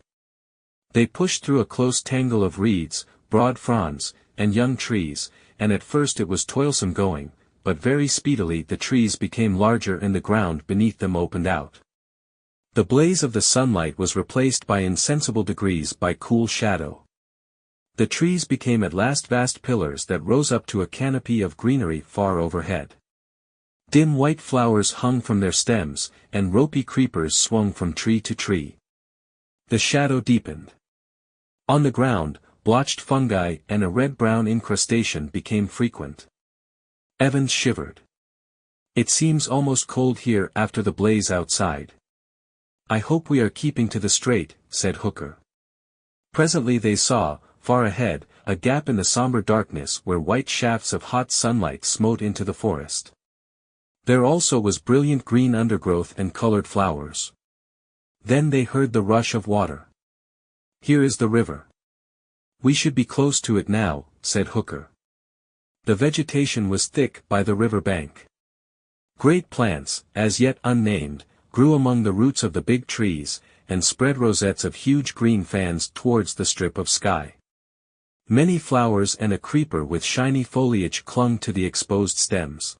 They pushed through a close tangle of reeds, broad fronds, and young trees, and at first it was toilsome going, but very speedily the trees became larger and the ground beneath them opened out. The blaze of the sunlight was replaced by insensible degrees by cool shadow. The trees became at last vast pillars that rose up to a canopy of greenery far overhead. Dim white flowers hung from their stems, and ropey creepers swung from tree to tree. The shadow deepened. On the ground, blotched fungi and a red-brown incrustation became frequent. Evans shivered. It seems almost cold here after the blaze outside. I hope we are keeping to the straight, said Hooker. Presently they saw, far ahead, a gap in the somber darkness where white shafts of hot sunlight smote into the forest. There also was brilliant green undergrowth and colored flowers. Then they heard the rush of water. Here is the river. We should be close to it now, said Hooker. The vegetation was thick by the river bank. Great plants, as yet unnamed, grew among the roots of the big trees, and spread rosettes of huge green fans towards the strip of sky. Many flowers and a creeper with shiny foliage clung to the exposed stems.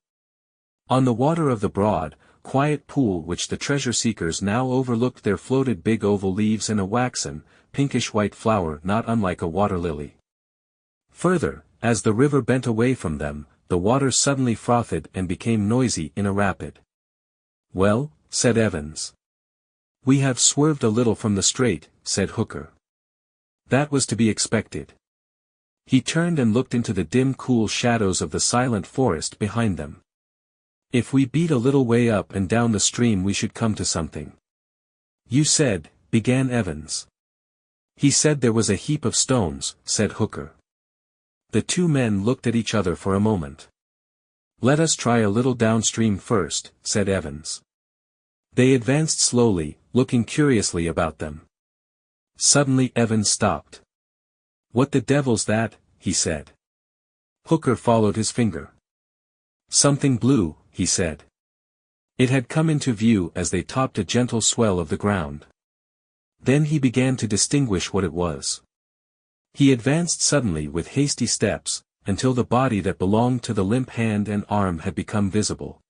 On the water of the broad, quiet pool which the treasure-seekers now overlooked there floated big oval leaves and a waxen, pinkish-white flower not unlike a water-lily. Further, as the river bent away from them, the water suddenly frothed and became noisy in a rapid. Well, said Evans. We have swerved a little from the straight, said Hooker. That was to be expected. He turned and looked into the dim cool shadows of the silent forest behind them. If we beat a little way up and down the stream we should come to something. You said, began Evans. He said there was a heap of stones, said Hooker. The two men looked at each other for a moment. Let us try a little downstream first, said Evans. They advanced slowly, looking curiously about them. Suddenly Evans stopped. What the devil's that? He said. Hooker followed his finger. Something blue, he said. It had come into view as they topped a gentle swell of the ground. Then he began to distinguish what it was. He advanced suddenly with hasty steps, until the body that belonged to the limp hand and arm had become visible.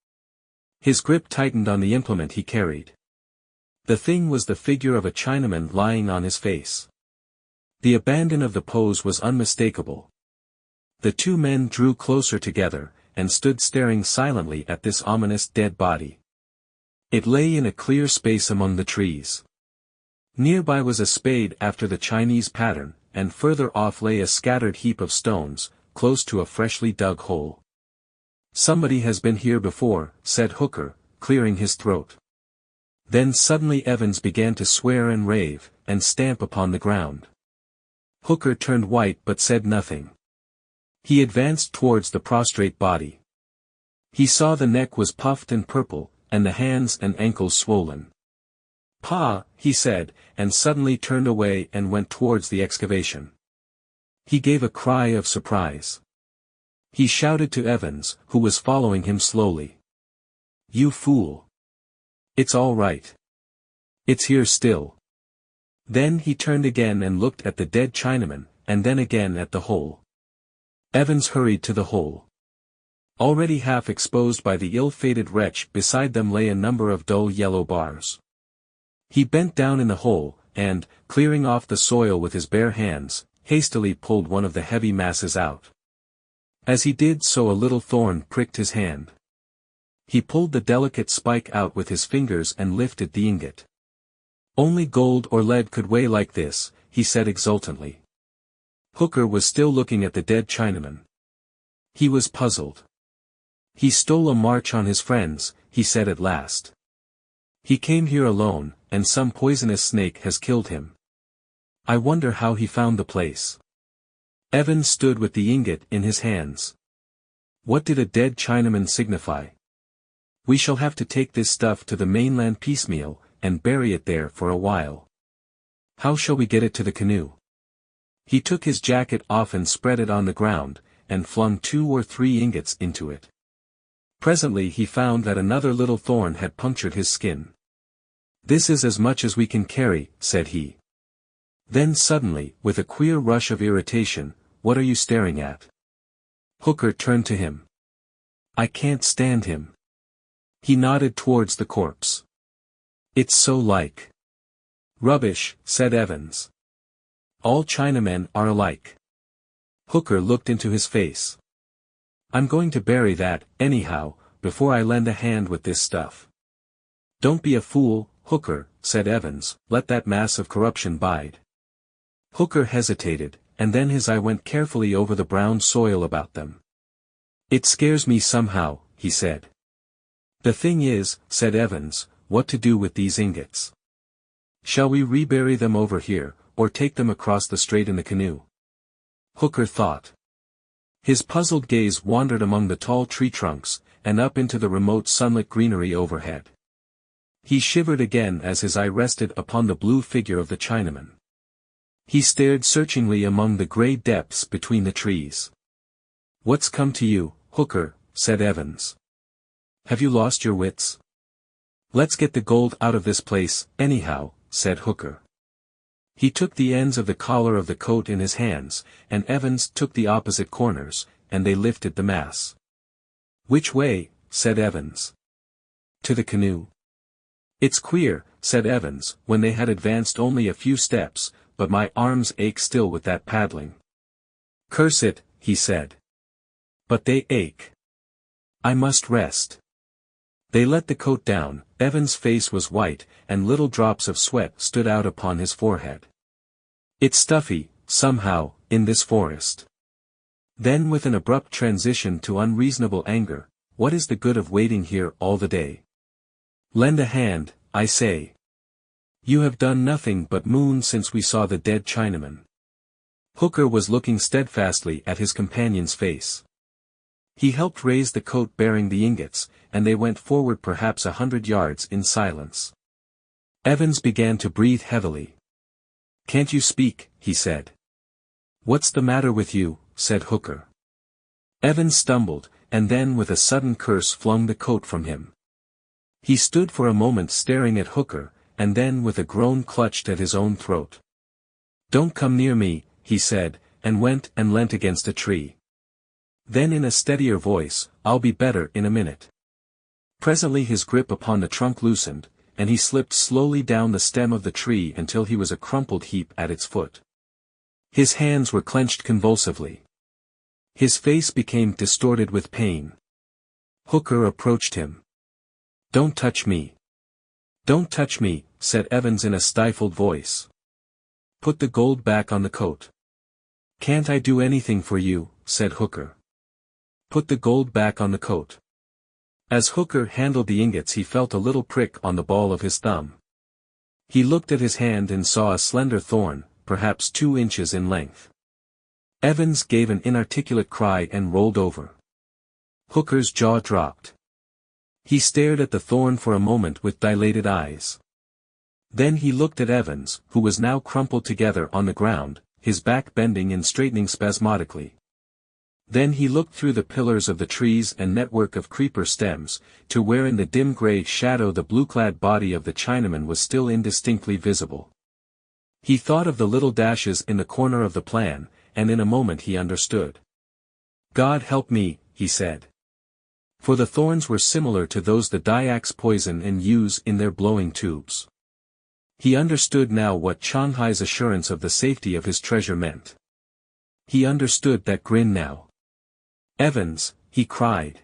His grip tightened on the implement he carried. The thing was the figure of a Chinaman lying on his face. The abandon of the pose was unmistakable. The two men drew closer together, and stood staring silently at this ominous dead body. It lay in a clear space among the trees. Nearby was a spade after the Chinese pattern, and further off lay a scattered heap of stones, close to a freshly dug hole. Somebody has been here before, said Hooker, clearing his throat. Then suddenly Evans began to swear and rave, and stamp upon the ground. Hooker turned white but said nothing. He advanced towards the prostrate body. He saw the neck was puffed and purple, and the hands and ankles swollen. "Pa," he said, and suddenly turned away and went towards the excavation. He gave a cry of surprise. He shouted to Evans, who was following him slowly. "You fool! It's all right. It's here still." Then he turned again and looked at the dead Chinaman, and then again at the hole. Evans hurried to the hole. Already half exposed by the ill-fated wretch beside them lay a number of dull yellow bars. He bent down in the hole, and, clearing off the soil with his bare hands, hastily pulled one of the heavy masses out. As he did so a little thorn pricked his hand. He pulled the delicate spike out with his fingers and lifted the ingot. Only gold or lead could weigh like this, he said exultantly. Hooker was still looking at the dead Chinaman. He was puzzled. He stole a march on his friends, he said at last. He came here alone, and some poisonous snake has killed him. I wonder how he found the place. Evans stood with the ingot in his hands. What did a dead Chinaman signify? We shall have to take this stuff to the mainland piecemeal, and bury it there for a while. How shall we get it to the canoe? He took his jacket off and spread it on the ground, and flung 2 or 3 ingots into it. Presently he found that another little thorn had punctured his skin. This is as much as we can carry, said he. Then suddenly, with a queer rush of irritation, what are you staring at? Hooker turned to him. I can't stand him. He nodded towards the corpse. It's so like. Rubbish, said Evans. All Chinamen are alike. Hooker looked into his face. I'm going to bury that, anyhow, before I lend a hand with this stuff. Don't be a fool, Hooker, said Evans, let that mass of corruption bide. Hooker hesitated, and then his eye went carefully over the brown soil about them. It scares me somehow, he said. The thing is, said Evans, what to do with these ingots. Shall we rebury them over here, or take them across the strait in the canoe? Hooker thought. His puzzled gaze wandered among the tall tree trunks, and up into the remote sunlit greenery overhead. He shivered again as his eye rested upon the blue figure of the Chinaman. He stared searchingly among the grey depths between the trees. What's come to you, Hooker, said Evans. Have you lost your wits? Let's get the gold out of this place, anyhow, said Hooker. He took the ends of the collar of the coat in his hands, and Evans took the opposite corners, and they lifted the mass. Which way, said Evans. To the canoe. It's queer, said Evans, when they had advanced only a few steps, but my arms ache still with that paddling. Curse it, he said. But they ache. I must rest. They let the coat down, Evans' face was white, and little drops of sweat stood out upon his forehead. It's stuffy, somehow, in this forest. Then with an abrupt transition to unreasonable anger, what is the good of waiting here all the day? Lend a hand, I say. You have done nothing but moon since we saw the dead Chinaman. Hooker was looking steadfastly at his companion's face. He helped raise the coat bearing the ingots, and they went forward perhaps 100 yards in silence. Evans began to breathe heavily. Can't you speak, he said. What's the matter with you, said Hooker. Evans stumbled, and then with a sudden curse flung the coat from him. He stood for a moment staring at Hooker, and then with a groan clutched at his own throat. Don't come near me, he said, and went and leant against a tree. Then in a steadier voice, I'll be better in a minute. Presently his grip upon the trunk loosened, and he slipped slowly down the stem of the tree until he was a crumpled heap at its foot. His hands were clenched convulsively. His face became distorted with pain. Hooker approached him. Don't touch me. Don't touch me, said Evans in a stifled voice. Put the gold back on the coat. Can't I do anything for you, said Hooker. Put the gold back on the coat. As Hooker handled the ingots he felt a little prick on the ball of his thumb. He looked at his hand and saw a slender thorn, perhaps 2 inches in length. Evans gave an inarticulate cry and rolled over. Hooker's jaw dropped. He stared at the thorn for a moment with dilated eyes. Then he looked at Evans, who was now crumpled together on the ground, his back bending and straightening spasmodically. Then he looked through the pillars of the trees and network of creeper stems, to where in the dim grey shadow the blue-clad body of the Chinaman was still indistinctly visible. He thought of the little dashes in the corner of the plan, and in a moment he understood. God help me, he said. For the thorns were similar to those the Dyaks poison and use in their blowing tubes. He understood now what Shanghai's assurance of the safety of his treasure meant. He understood that grin now. Evans, he cried.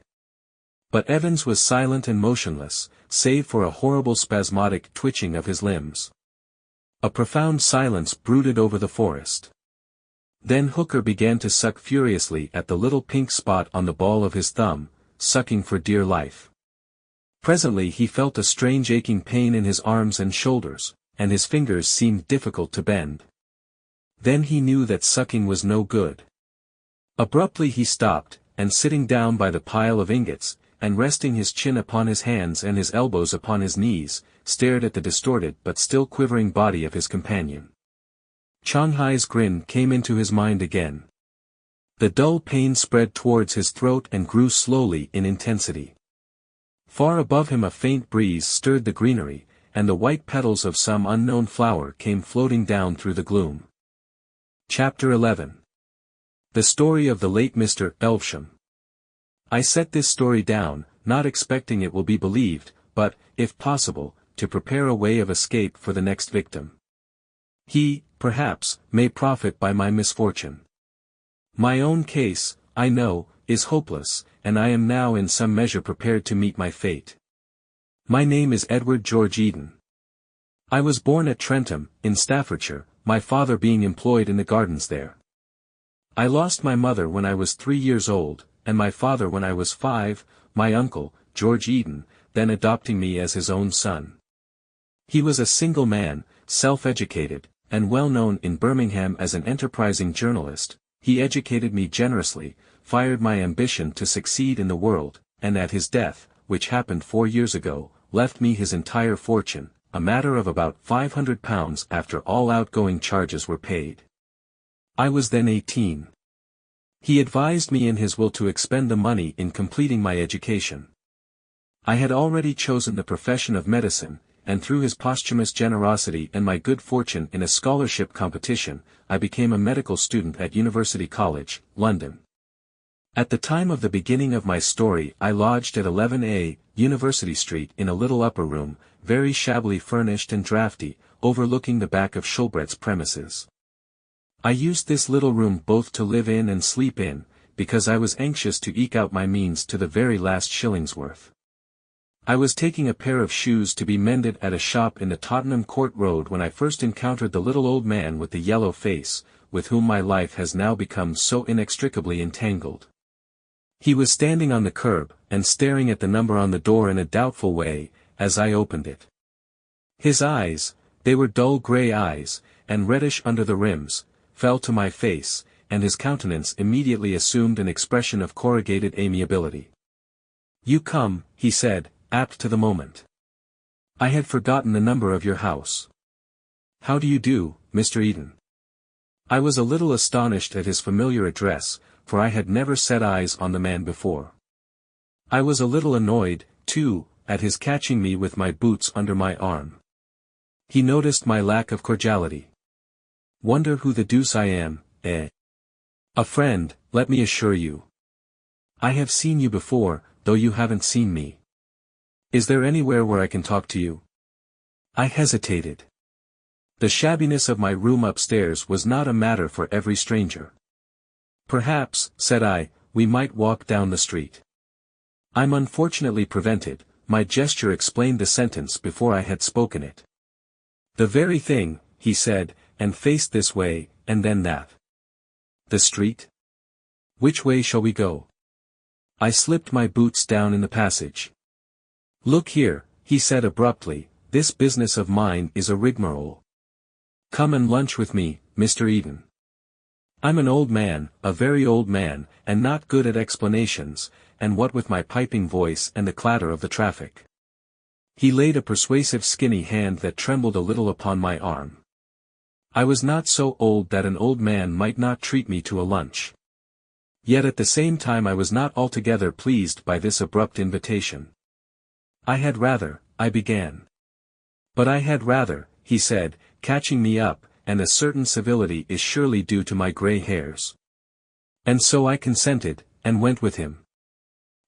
But Evans was silent and motionless, save for a horrible spasmodic twitching of his limbs. A profound silence brooded over the forest. Then Hooker began to suck furiously at the little pink spot on the ball of his thumb, sucking for dear life. Presently he felt a strange aching pain in his arms and shoulders, and his fingers seemed difficult to bend. Then he knew that sucking was no good. Abruptly he stopped, and sitting down by the pile of ingots, and resting his chin upon his hands and his elbows upon his knees, stared at the distorted but still quivering body of his companion. Shanghai's grin came into his mind again. The dull pain spread towards his throat and grew slowly in intensity. Far above him a faint breeze stirred the greenery, and the white petals of some unknown flower came floating down through the gloom. Chapter 11. The story of the late Mr. Elvesham. I set this story down, not expecting it will be believed, but, if possible, to prepare a way of escape for the next victim. He, perhaps, may profit by my misfortune. My own case, I know, is hopeless, and I am now in some measure prepared to meet my fate. My name is Edward George Eden. I was born at Trentham, in Staffordshire, my father being employed in the gardens there. I lost my mother when I was 3 years old, and my father when I was 5, my uncle, George Eden, then adopting me as his own son. He was a single man, self-educated, and well known in Birmingham as an enterprising journalist. He educated me generously, fired my ambition to succeed in the world, and at his death, which happened 4 years ago, left me his entire fortune, a matter of about £500 after all outgoing charges were paid. I was then 18. He advised me in his will to expend the money in completing my education. I had already chosen the profession of medicine, and through his posthumous generosity and my good fortune in a scholarship competition, I became a medical student at University College, London. At the time of the beginning of my story I lodged at 11A, University Street in a little upper room, very shabbily furnished and draughty, overlooking the back of Shulbrett's premises. I used this little room both to live in and sleep in, because I was anxious to eke out my means to the very last shilling's worth. I was taking a pair of shoes to be mended at a shop in the Tottenham Court Road when I first encountered the little old man with the yellow face, with whom my life has now become so inextricably entangled. He was standing on the curb, and staring at the number on the door in a doubtful way, as I opened it. His eyes, they were dull grey eyes, and reddish under the rims, fell to my face, and his countenance immediately assumed an expression of corrugated amiability. "You come," he said, apt to the moment. "I had forgotten the number of your house. How do you do, Mr. Eden?" I was a little astonished at his familiar address, for I had never set eyes on the man before. I was a little annoyed, too, at his catching me with my boots under my arm. He noticed my lack of cordiality. "Wonder who the deuce I am, eh?" "A friend, let me assure you. I have seen you before, though you haven't seen me. Is there anywhere where I can talk to you?" I hesitated. The shabbiness of my room upstairs was not a matter for every stranger. "Perhaps," said I, "we might walk down the street." I'm unfortunately prevented. My gesture explained the sentence before I had spoken it. "The very thing," he said, and faced this way, and then that. "The street? Which way shall we go?" I slipped my boots down in the passage. "Look here," he said abruptly, "this business of mine is a rigmarole. Come and lunch with me, Mr. Eden. I'm an old man, a very old man, and not good at explanations, and what with my piping voice and the clatter of the traffic." He laid a persuasive skinny hand that trembled a little upon my arm. I was not so old that an old man might not treat me to a lunch. Yet at the same time I was not altogether pleased by this abrupt invitation. "I had rather," I began. "But I had rather," he said, catching me up, "and a certain civility is surely due to my grey hairs." And so I consented, and went with him.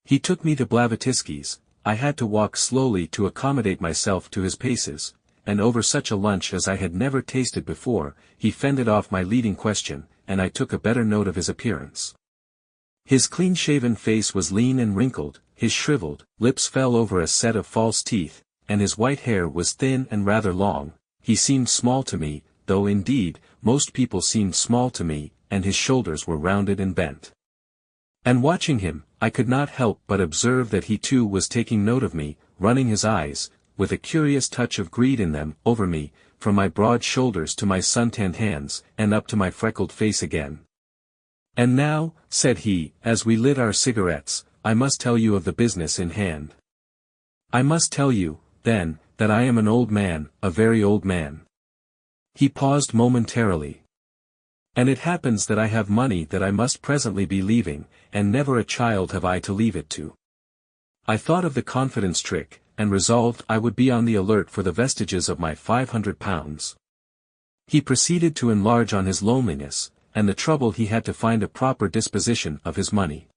He took me to Blavatsky's. I had to walk slowly to accommodate myself to his paces, and over such a lunch as I had never tasted before, he fended off my leading question, and I took a better note of his appearance. His clean-shaven face was lean and wrinkled, his shriveled lips fell over a set of false teeth, and his white hair was thin and rather long. He seemed small to me, though indeed, most people seemed small to me, and his shoulders were rounded and bent. And watching him, I could not help but observe that he too was taking note of me, running his eyes, with a curious touch of greed in them, over me, from my broad shoulders to my suntanned hands, and up to my freckled face again. "And now," said he, as we lit our cigarettes, "I must tell you of the business in hand. I must tell you, then, that I am an old man, a very old man." He paused momentarily. "And it happens that I have money that I must presently be leaving, and never a child have I to leave it to." I thought of the confidence trick, and resolved I would be on the alert for the vestiges of my £500. He proceeded to enlarge on his loneliness, and the trouble he had to find a proper disposition of his money.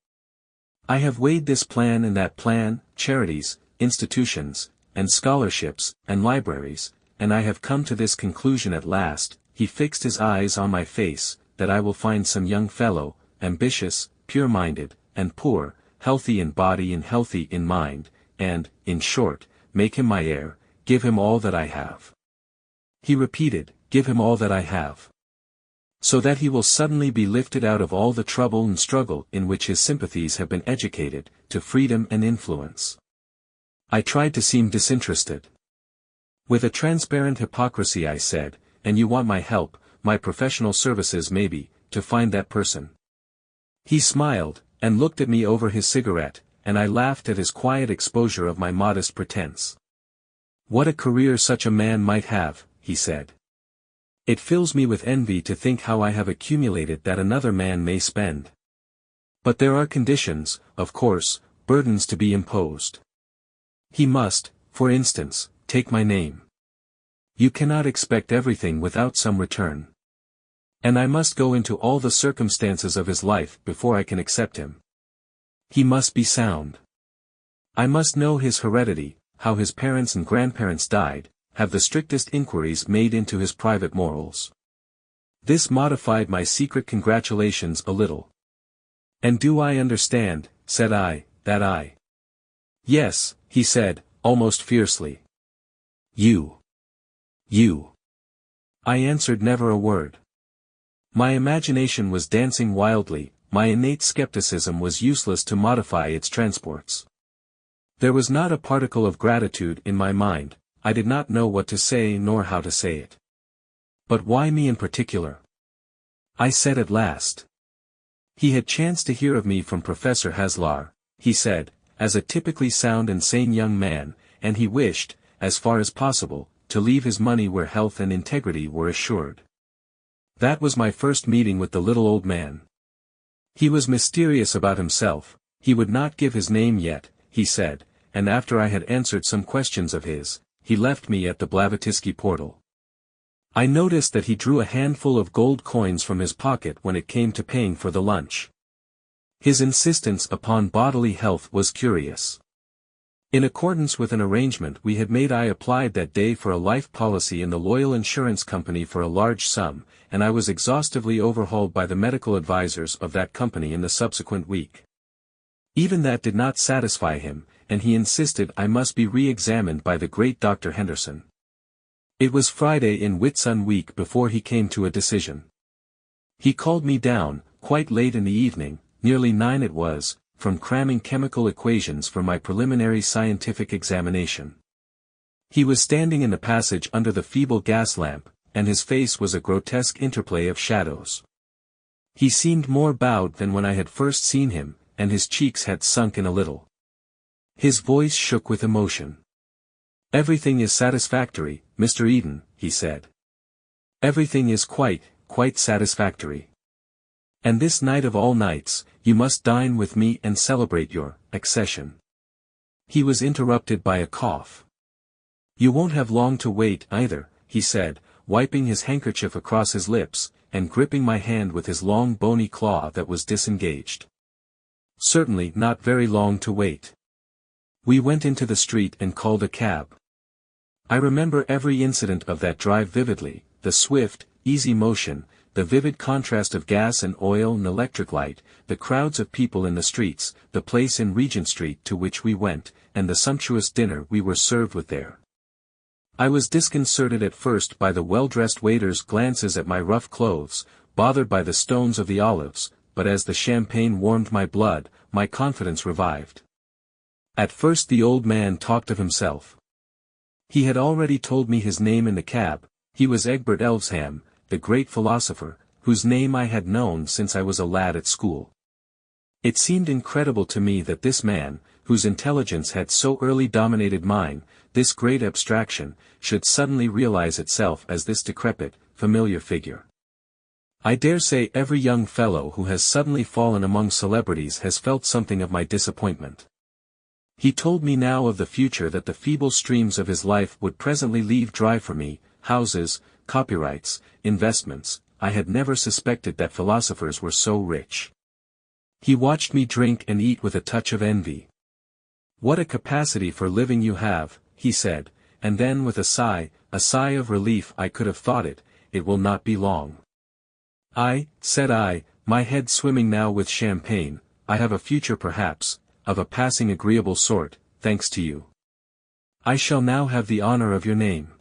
"I have weighed this plan and that plan, charities, institutions, and scholarships, and libraries, and I have come to this conclusion at last, he fixed his eyes on my face, that I will find some young fellow, ambitious, pure-minded, and poor, healthy in body and healthy in mind, and, in short, make him my heir, give him all that I have. He repeated, give him all that I have. So that he will suddenly be lifted out of all the trouble and struggle in which his sympathies have been educated, to freedom and influence. I tried to seem disinterested. With a transparent hypocrisy I said, and you want my help, my professional services maybe, to find that person. He smiled, and looked at me over his cigarette, and I laughed at his quiet exposure of my modest pretense. What a career such a man might have, he said. It fills me with envy to think how I have accumulated that another man may spend. But there are conditions, of course, burdens to be imposed. He must, for instance, take my name. You cannot expect everything without some return. And I must go into all the circumstances of his life before I can accept him. He must be sound. I must know his heredity, how his parents and grandparents died, have the strictest inquiries made into his private morals. This modified my secret congratulations a little. And do I understand, said I, that I... Yes, he said, almost fiercely. You. I answered never a word. My imagination was dancing wildly, my innate skepticism was useless to modify its transports. There was not a particle of gratitude in my mind, I did not know what to say nor how to say it. But why me in particular? I said at last. He had chanced to hear of me from Professor Haslar, he said, as a typically sound and sane young man, and he wished, as far as possible, to leave his money where health and integrity were assured. That was my first meeting with the little old man. He was mysterious about himself, he would not give his name yet, he said, and after I had answered some questions of his, he left me at the Blavatsky portal. I noticed that he drew a handful of gold coins from his pocket when it came to paying for the lunch. His insistence upon bodily health was curious. In accordance with an arrangement we had made, I applied that day for a life policy in the Loyal Insurance Company for a large sum, and I was exhaustively overhauled by the medical advisors of that company in the subsequent week. Even that did not satisfy him, and he insisted I must be re-examined by the great Dr. Henderson. It was Friday in Whitsun week before he came to a decision. He called me down, quite late in the evening, nearly 9 it was, from cramming chemical equations for my preliminary scientific examination. He was standing in the passage under the feeble gas lamp, and his face was a grotesque interplay of shadows. He seemed more bowed than when I had first seen him, and his cheeks had sunken a little. His voice shook with emotion. Everything is satisfactory, Mr. Eden, he said. Everything is quite satisfactory. And this night of all nights, you must dine with me and celebrate your accession. He was interrupted by a cough. You won't have long to wait either, he said, wiping his handkerchief across his lips, and gripping my hand with his long bony claw that was disengaged. Certainly not very long to wait. We went into the street and called a cab. I remember every incident of that drive vividly, the swift, easy motion, the vivid contrast of gas and oil and electric light, the crowds of people in the streets, the place in Regent Street to which we went, and the sumptuous dinner we were served with there. I was disconcerted at first by the well-dressed waiters' glances at my rough clothes, bothered by the stones of the olives, but as the champagne warmed my blood, my confidence revived. At first the old man talked of himself. He had already told me his name in the cab. He was Egbert Elvesham, the great philosopher, whose name I had known since I was a lad at school. It seemed incredible to me that this man, whose intelligence had so early dominated mine, this great abstraction, should suddenly realize itself as this decrepit, familiar figure. I dare say every young fellow who has suddenly fallen among celebrities has felt something of my disappointment. He told me now of the future that the feeble streams of his life would presently leave dry for me, houses, copyrights, investments. I had never suspected that philosophers were so rich. He watched me drink and eat with a touch of envy. What a capacity for living you have, he said, and then with a sigh of relief, I could have thought it will not be long. Said I, my head swimming now with champagne, I have a future perhaps, of a passing agreeable sort, thanks to you. I shall now have the honor of your name.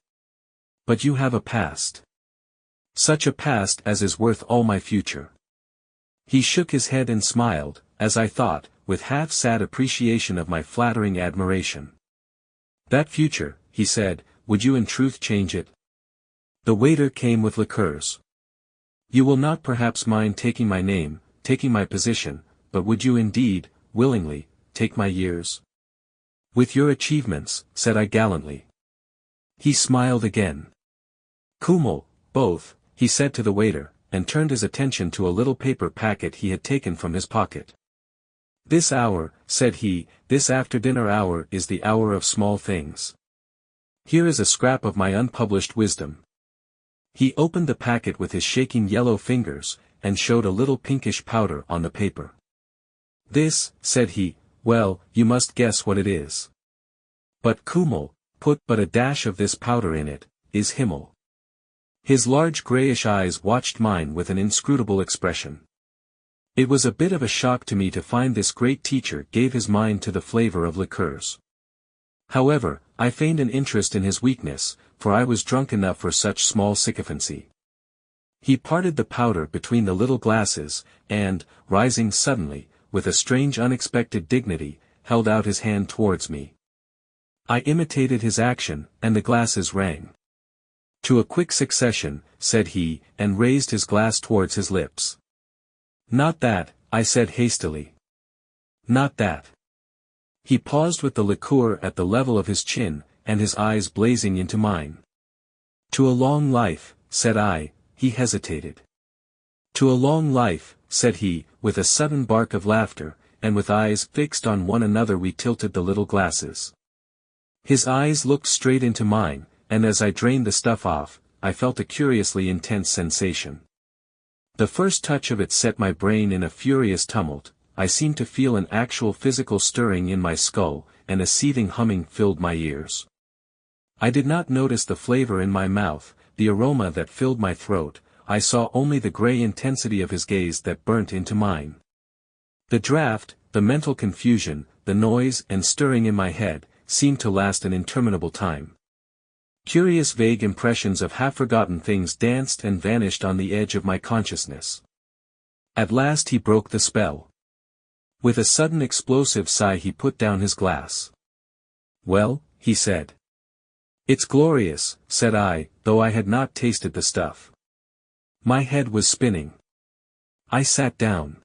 But you have a past. Such a past as is worth all my future. He shook his head and smiled, as I thought, with half-sad appreciation of my flattering admiration. That future, he said, would you in truth change it? The waiter came with liqueurs. You will not perhaps mind taking my name, taking my position, but would you indeed, willingly, take my years? With your achievements, said I gallantly. He smiled again. Kummel, both, he said to the waiter, and turned his attention to a little paper packet he had taken from his pocket. This hour, said he, this after-dinner hour is the hour of small things. Here is a scrap of my unpublished wisdom. He opened the packet with his shaking yellow fingers, and showed a little pinkish powder on the paper. This, said he, well, you must guess what it is. But Kummel, put but a dash of this powder in it, is Himmel. His large grayish eyes watched mine with an inscrutable expression. It was a bit of a shock to me to find this great teacher gave his mind to the flavor of liqueurs. However, I feigned an interest in his weakness, for I was drunk enough for such small sycophancy. He parted the powder between the little glasses, and, rising suddenly, with a strange unexpected dignity, held out his hand towards me. I imitated his action, and the glasses rang. To a quick succession, said he, and raised his glass towards his lips. Not that, I said hastily. Not that. He paused with the liqueur at the level of his chin, and his eyes blazing into mine. To a long life, said I. He hesitated. To a long life, said he, with a sudden bark of laughter, and with eyes fixed on one another we tilted the little glasses. His eyes looked straight into mine, and as I drained the stuff off, I felt a curiously intense sensation. The first touch of it set my brain in a furious tumult. I seemed to feel an actual physical stirring in my skull, and a seething humming filled my ears. I did not notice the flavor in my mouth, the aroma that filled my throat, I saw only the grey intensity of his gaze that burnt into mine. The draught, the mental confusion, the noise and stirring in my head, seemed to last an interminable time. Curious vague impressions of half-forgotten things danced and vanished on the edge of my consciousness. At last he broke the spell. With a sudden explosive sigh he put down his glass. Well, he said. It's glorious, said I, though I had not tasted the stuff. My head was spinning. I sat down.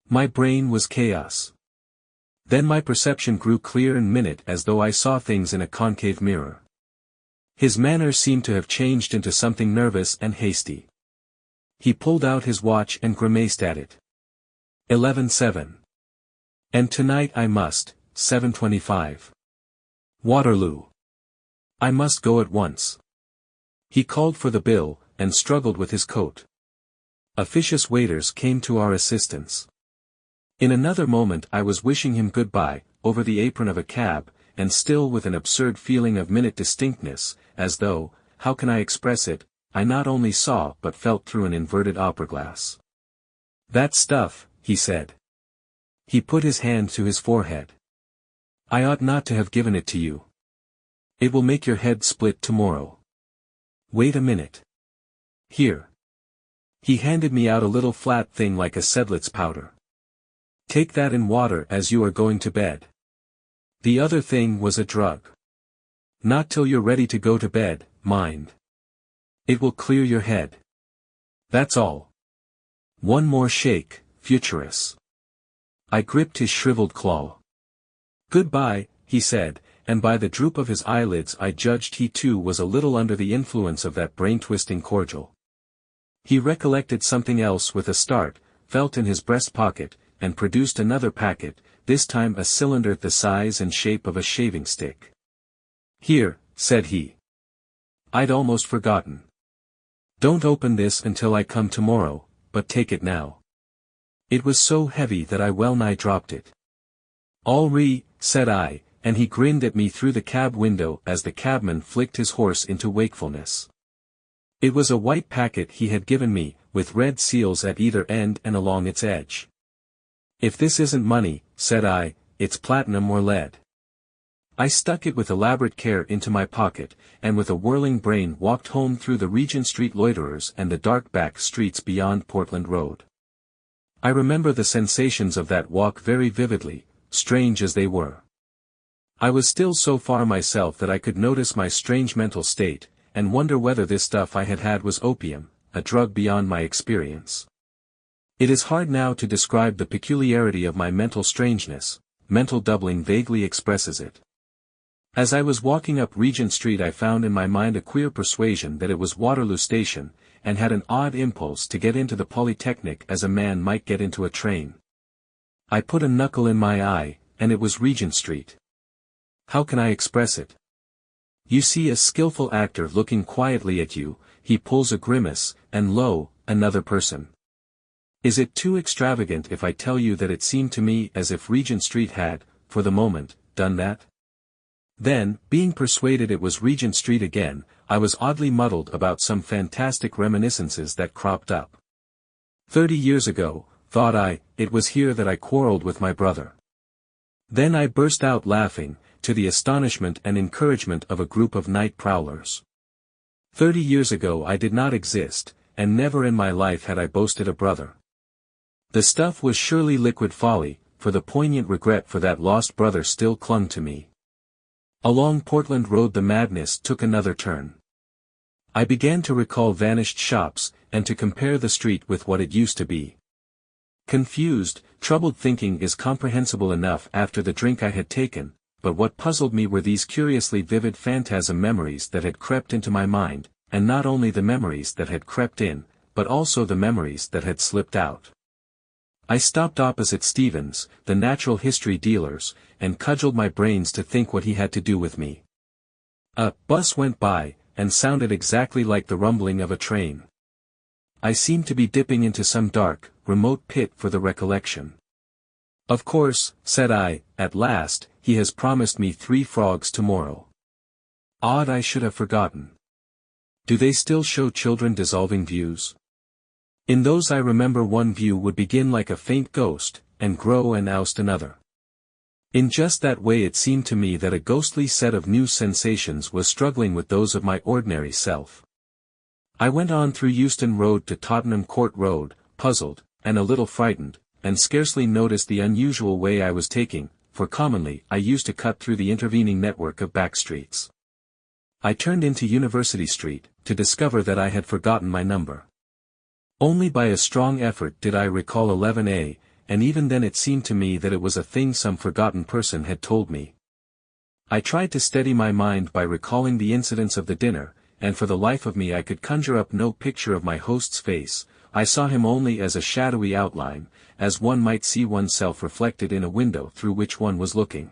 My brain was chaos. Then my perception grew clear and minute as though I saw things in a concave mirror. His manner seemed to have changed into something nervous and hasty. He pulled out his watch and grimaced at it. 11:07. And tonight I must, 7:25. Waterloo. I must go at once. He called for the bill, and struggled with his coat. Officious waiters came to our assistance. In another moment I was wishing him good-bye, over the apron of a cab, and still with an absurd feeling of minute distinctness, as though, how can I express it, I not only saw but felt through an inverted opera-glass. That stuff, he said. He put his hand to his forehead. I ought not to have given it to you. It will make your head split tomorrow. Wait a minute. Here. He handed me out a little flat thing like a Sedlitz's powder. Take that in water as you are going to bed. The other thing was a drug. Not till you're ready to go to bed, mind. It will clear your head. That's all. One more shake, Futurus. I gripped his shriveled claw. Goodbye, he said, and by the droop of his eyelids I judged he too was a little under the influence of that brain-twisting cordial. He recollected something else with a start, felt in his breast pocket, and produced another packet, this time a cylinder the size and shape of a shaving stick. Here, said he. I'd almost forgotten. Don't open this until I come tomorrow, but take it now. It was so heavy that I well nigh dropped it. All re, said I, and he grinned at me through the cab window as the cabman flicked his horse into wakefulness. It was a white packet he had given me, with red seals at either end and along its edge. "If this isn't money," said I, "it's platinum or lead." I stuck it with elaborate care into my pocket, and with a whirling brain walked home through the Regent Street loiterers and the dark back streets beyond Portland Road. I remember the sensations of that walk very vividly, strange as they were. I was still so far myself that I could notice my strange mental state, and wonder whether this stuff I had had was opium, a drug beyond my experience. It is hard now to describe the peculiarity of my mental strangeness. Mental doubling vaguely expresses it. As I was walking up Regent Street I found in my mind a queer persuasion that it was Waterloo Station, and had an odd impulse to get into the Polytechnic as a man might get into a train. I put a knuckle in my eye, and it was Regent Street. How can I express it? You see a skillful actor looking quietly at you, he pulls a grimace, and lo, another person. Is it too extravagant if I tell you that it seemed to me as if Regent Street had, for the moment, done that? Then, being persuaded it was Regent Street again, I was oddly muddled about some fantastic reminiscences that cropped up. 30 years ago, thought I, it was here that I quarreled with my brother. Then I burst out laughing, to the astonishment and encouragement of a group of night prowlers. 30 years ago I did not exist, and never in my life had I boasted a brother. The stuff was surely liquid folly, for the poignant regret for that lost brother still clung to me. Along Portland Road the madness took another turn. I began to recall vanished shops, and to compare the street with what it used to be. Confused, troubled thinking is comprehensible enough after the drink I had taken, but what puzzled me were these curiously vivid phantasm memories that had crept into my mind, and not only the memories that had crept in, but also the memories that had slipped out. I stopped opposite Stevens, the natural history dealer's, and cudgelled my brains to think what he had to do with me. A bus went by, and sounded exactly like the rumbling of a train. I seemed to be dipping into some dark, remote pit for the recollection. "Of course," said I, at last, "he has promised me 3 frogs tomorrow. Odd I should have forgotten. Do they still show children dissolving views? In those I remember one view would begin like a faint ghost, and grow and oust another. In just that way it seemed to me that a ghostly set of new sensations was struggling with those of my ordinary self. I went on through Euston Road to Tottenham Court Road, puzzled, and a little frightened, and scarcely noticed the unusual way I was taking, for commonly I used to cut through the intervening network of back streets. I turned into University Street, to discover that I had forgotten my number. Only by a strong effort did I recall 11A, and even then it seemed to me that it was a thing some forgotten person had told me. I tried to steady my mind by recalling the incidents of the dinner, and for the life of me I could conjure up no picture of my host's face. I saw him only as a shadowy outline, as one might see oneself reflected in a window through which one was looking.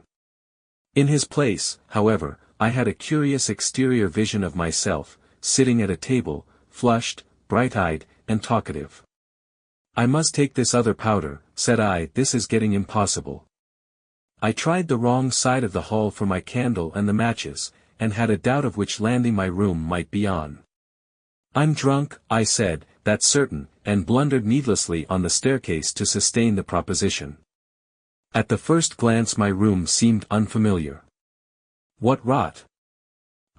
In his place, however, I had a curious exterior vision of myself, sitting at a table, flushed, bright-eyed, and talkative. "I must take this other powder," said I, "this is getting impossible." I tried the wrong side of the hall for my candle and the matches, and had a doubt of which landing my room might be on. "I'm drunk," I said, "that's certain," and blundered needlessly on the staircase to sustain the proposition. At the first glance my room seemed unfamiliar. "What rot!"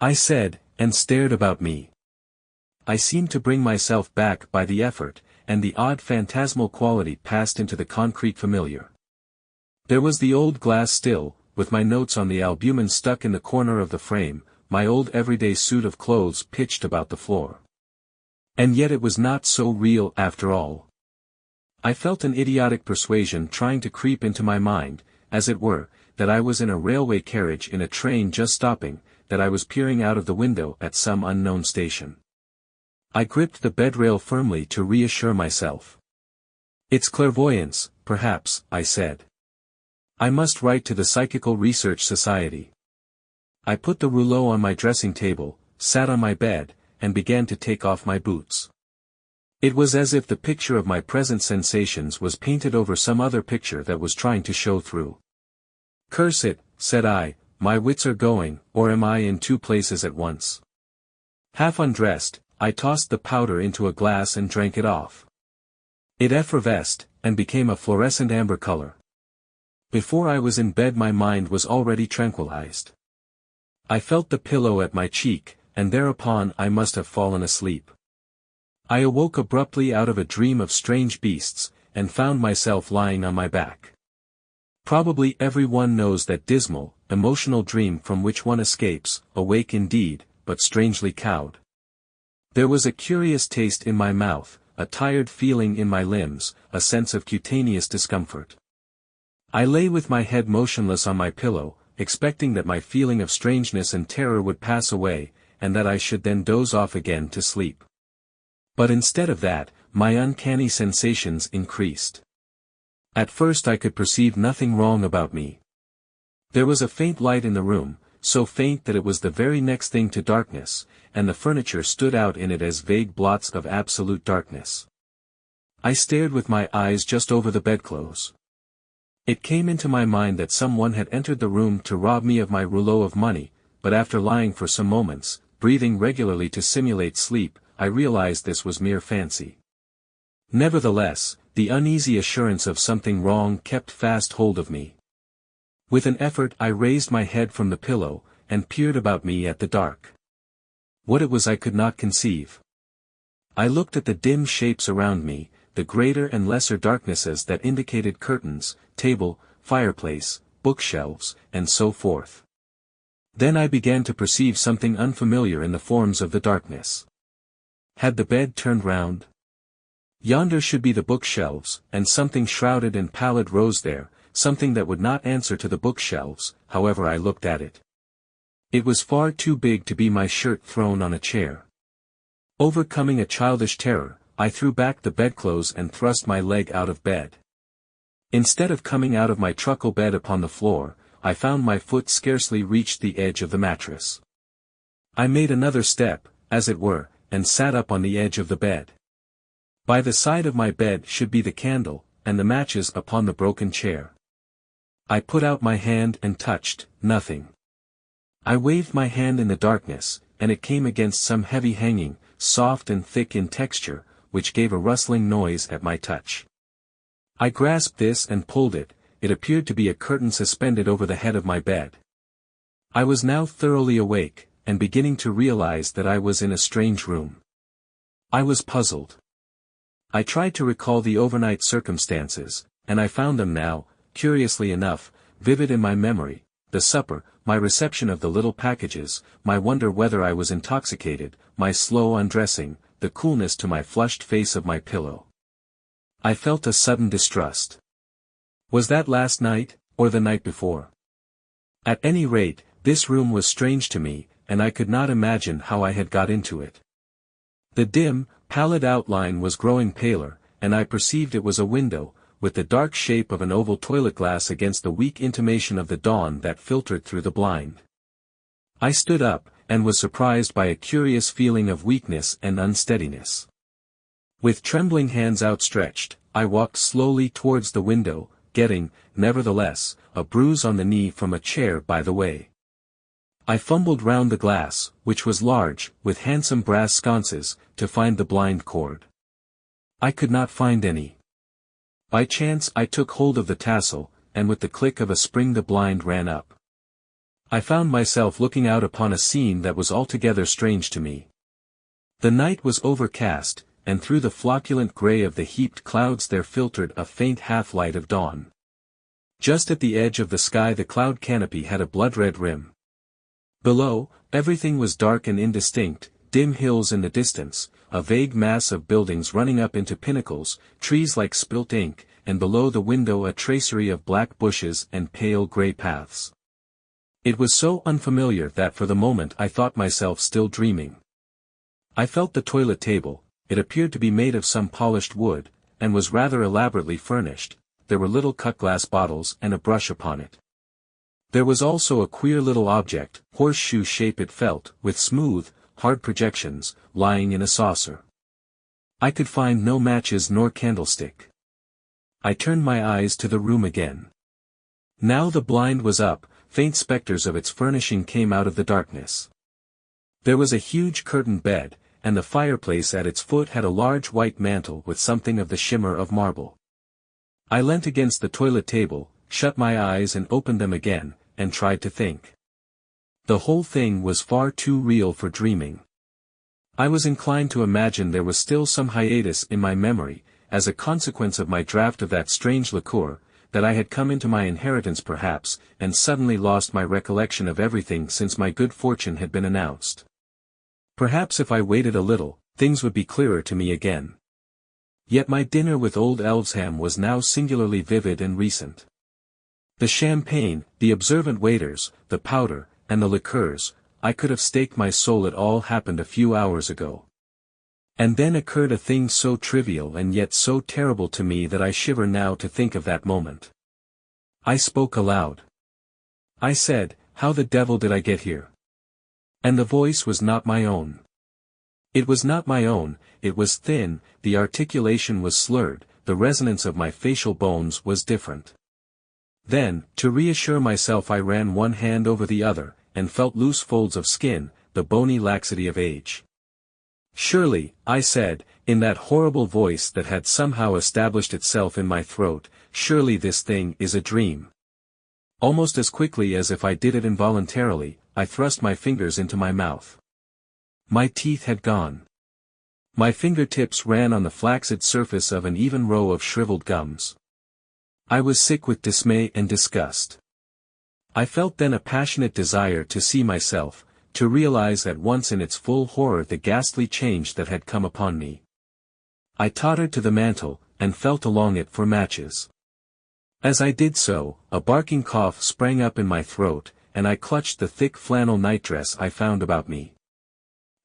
I said, and stared about me. I seemed to bring myself back by the effort, and the odd phantasmal quality passed into the concrete familiar. There was the old glass still, with my notes on the albumen stuck in the corner of the frame, my old everyday suit of clothes pitched about the floor. And yet it was not so real after all. I felt an idiotic persuasion trying to creep into my mind, as it were, that I was in a railway carriage in a train just stopping, that I was peering out of the window at some unknown station. I gripped the bedrail firmly to reassure myself. "It's clairvoyance, perhaps," I said. "I must write to the Psychical Research Society." I put the rouleau on my dressing table, sat on my bed, and began to take off my boots. It was as if the picture of my present sensations was painted over some other picture that was trying to show through. "Curse it," said I, my wits are going, or am I in two places at once? Half undressed, I tossed the powder into a glass and drank it off. It effervesced, and became a fluorescent amber color. Before I was in bed my mind was already tranquilized. I felt the pillow at my cheek, and thereupon I must have fallen asleep. I awoke abruptly out of a dream of strange beasts, and found myself lying on my back. Probably everyone knows that dismal, emotional dream from which one escapes, awake indeed, but strangely cowed. There was a curious taste in my mouth, a tired feeling in my limbs, a sense of cutaneous discomfort. I lay with my head motionless on my pillow, expecting that my feeling of strangeness and terror would pass away, and that I should then doze off again to sleep. But instead of that, my uncanny sensations increased. At first I could perceive nothing wrong about me. There was a faint light in the room, so faint that it was the very next thing to darkness, and the furniture stood out in it as vague blots of absolute darkness. I stared with my eyes just over the bedclothes. It came into my mind that someone had entered the room to rob me of my rouleau of money, but after lying for some moments, breathing regularly to simulate sleep, I realized this was mere fancy. Nevertheless, the uneasy assurance of something wrong kept fast hold of me. With an effort I raised my head from the pillow, and peered about me at the dark. What it was I could not conceive. I looked at the dim shapes around me, the greater and lesser darknesses that indicated curtains, table, fireplace, bookshelves, and so forth. Then I began to perceive something unfamiliar in the forms of the darkness. Had the bed turned round? Yonder should be the bookshelves, and something shrouded and pallid rose there, something that would not answer to the bookshelves, however I looked at it. It was far too big to be my shirt thrown on a chair. Overcoming a childish terror, I threw back the bedclothes and thrust my leg out of bed. Instead of coming out of my truckle bed upon the floor, I found my foot scarcely reached the edge of the mattress. I made another step, as it were, and sat up on the edge of the bed. By the side of my bed should be the candle, and the matches upon the broken chair. I put out my hand and touched nothing. I waved my hand in the darkness, and it came against some heavy hanging, soft and thick in texture, which gave a rustling noise at my touch. I grasped this and pulled it. It appeared to be a curtain suspended over the head of my bed. I was now thoroughly awake, and beginning to realize that I was in a strange room. I was puzzled. I tried to recall the overnight circumstances, and I found them now, curiously enough, vivid in my memory: the supper, my reception of the little packages, my wonder whether I was intoxicated, my slow undressing, the coolness to my flushed face of my pillow. I felt a sudden distrust. Was that last night, or the night before? At any rate, this room was strange to me, and I could not imagine how I had got into it. The dim, pallid outline was growing paler, and I perceived it was a window, with the dark shape of an oval toilet glass against the weak intimation of the dawn that filtered through the blind. I stood up, and was surprised by a curious feeling of weakness and unsteadiness. With trembling hands outstretched, I walked slowly towards the window, getting, nevertheless, a bruise on the knee from a chair by the way. I fumbled round the glass, which was large, with handsome brass sconces, to find the blind cord. I could not find any. By chance I took hold of the tassel, and with the click of a spring the blind ran up. I found myself looking out upon a scene that was altogether strange to me. The night was overcast, and through the flocculent grey of the heaped clouds there filtered a faint half-light of dawn. Just at the edge of the sky the cloud canopy had a blood-red rim. Below, everything was dark and indistinct: dim hills in the distance, a vague mass of buildings running up into pinnacles, trees like spilt ink, and below the window a tracery of black bushes and pale grey paths. It was so unfamiliar that for the moment I thought myself still dreaming. I felt the toilet table. It appeared to be made of some polished wood, and was rather elaborately furnished. There were little cut-glass bottles and a brush upon it. There was also a queer little object, horseshoe shape it felt, with smooth, hard projections, lying in a saucer. I could find no matches nor candlestick. I turned my eyes to the room again. Now the blind was up, faint spectres of its furnishing came out of the darkness. There was a huge curtained bed, and the fireplace at its foot had a large white mantle with something of the shimmer of marble. I leant against the toilet table, shut my eyes and opened them again, and tried to think. The whole thing was far too real for dreaming. I was inclined to imagine there was still some hiatus in my memory, as a consequence of my draught of that strange liqueur, that I had come into my inheritance perhaps, and suddenly lost my recollection of everything since my good fortune had been announced. Perhaps if I waited a little, things would be clearer to me again. Yet my dinner with old Elvesham was now singularly vivid and recent. The champagne, the observant waiters, the powder, and the liqueurs, I could have staked my soul it all happened a few hours ago. And then occurred a thing so trivial and yet so terrible to me that I shiver now to think of that moment. I spoke aloud. I said, "How the devil did I get here?" And the voice was not my own. It was not my own, it was thin, the articulation was slurred, the resonance of my facial bones was different. Then, to reassure myself I ran one hand over the other, and felt loose folds of skin, the bony laxity of age. "Surely," I said, in that horrible voice that had somehow established itself in my throat, "surely this thing is a dream." Almost as quickly as if I did it involuntarily, I thrust my fingers into my mouth. My teeth had gone. My fingertips ran on the flaccid surface of an even row of shriveled gums. I was sick with dismay and disgust. I felt then a passionate desire to see myself, to realize at once in its full horror the ghastly change that had come upon me. I tottered to the mantel, and felt along it for matches. As I did so, a barking cough sprang up in my throat, and I clutched the thick flannel nightdress I found about me.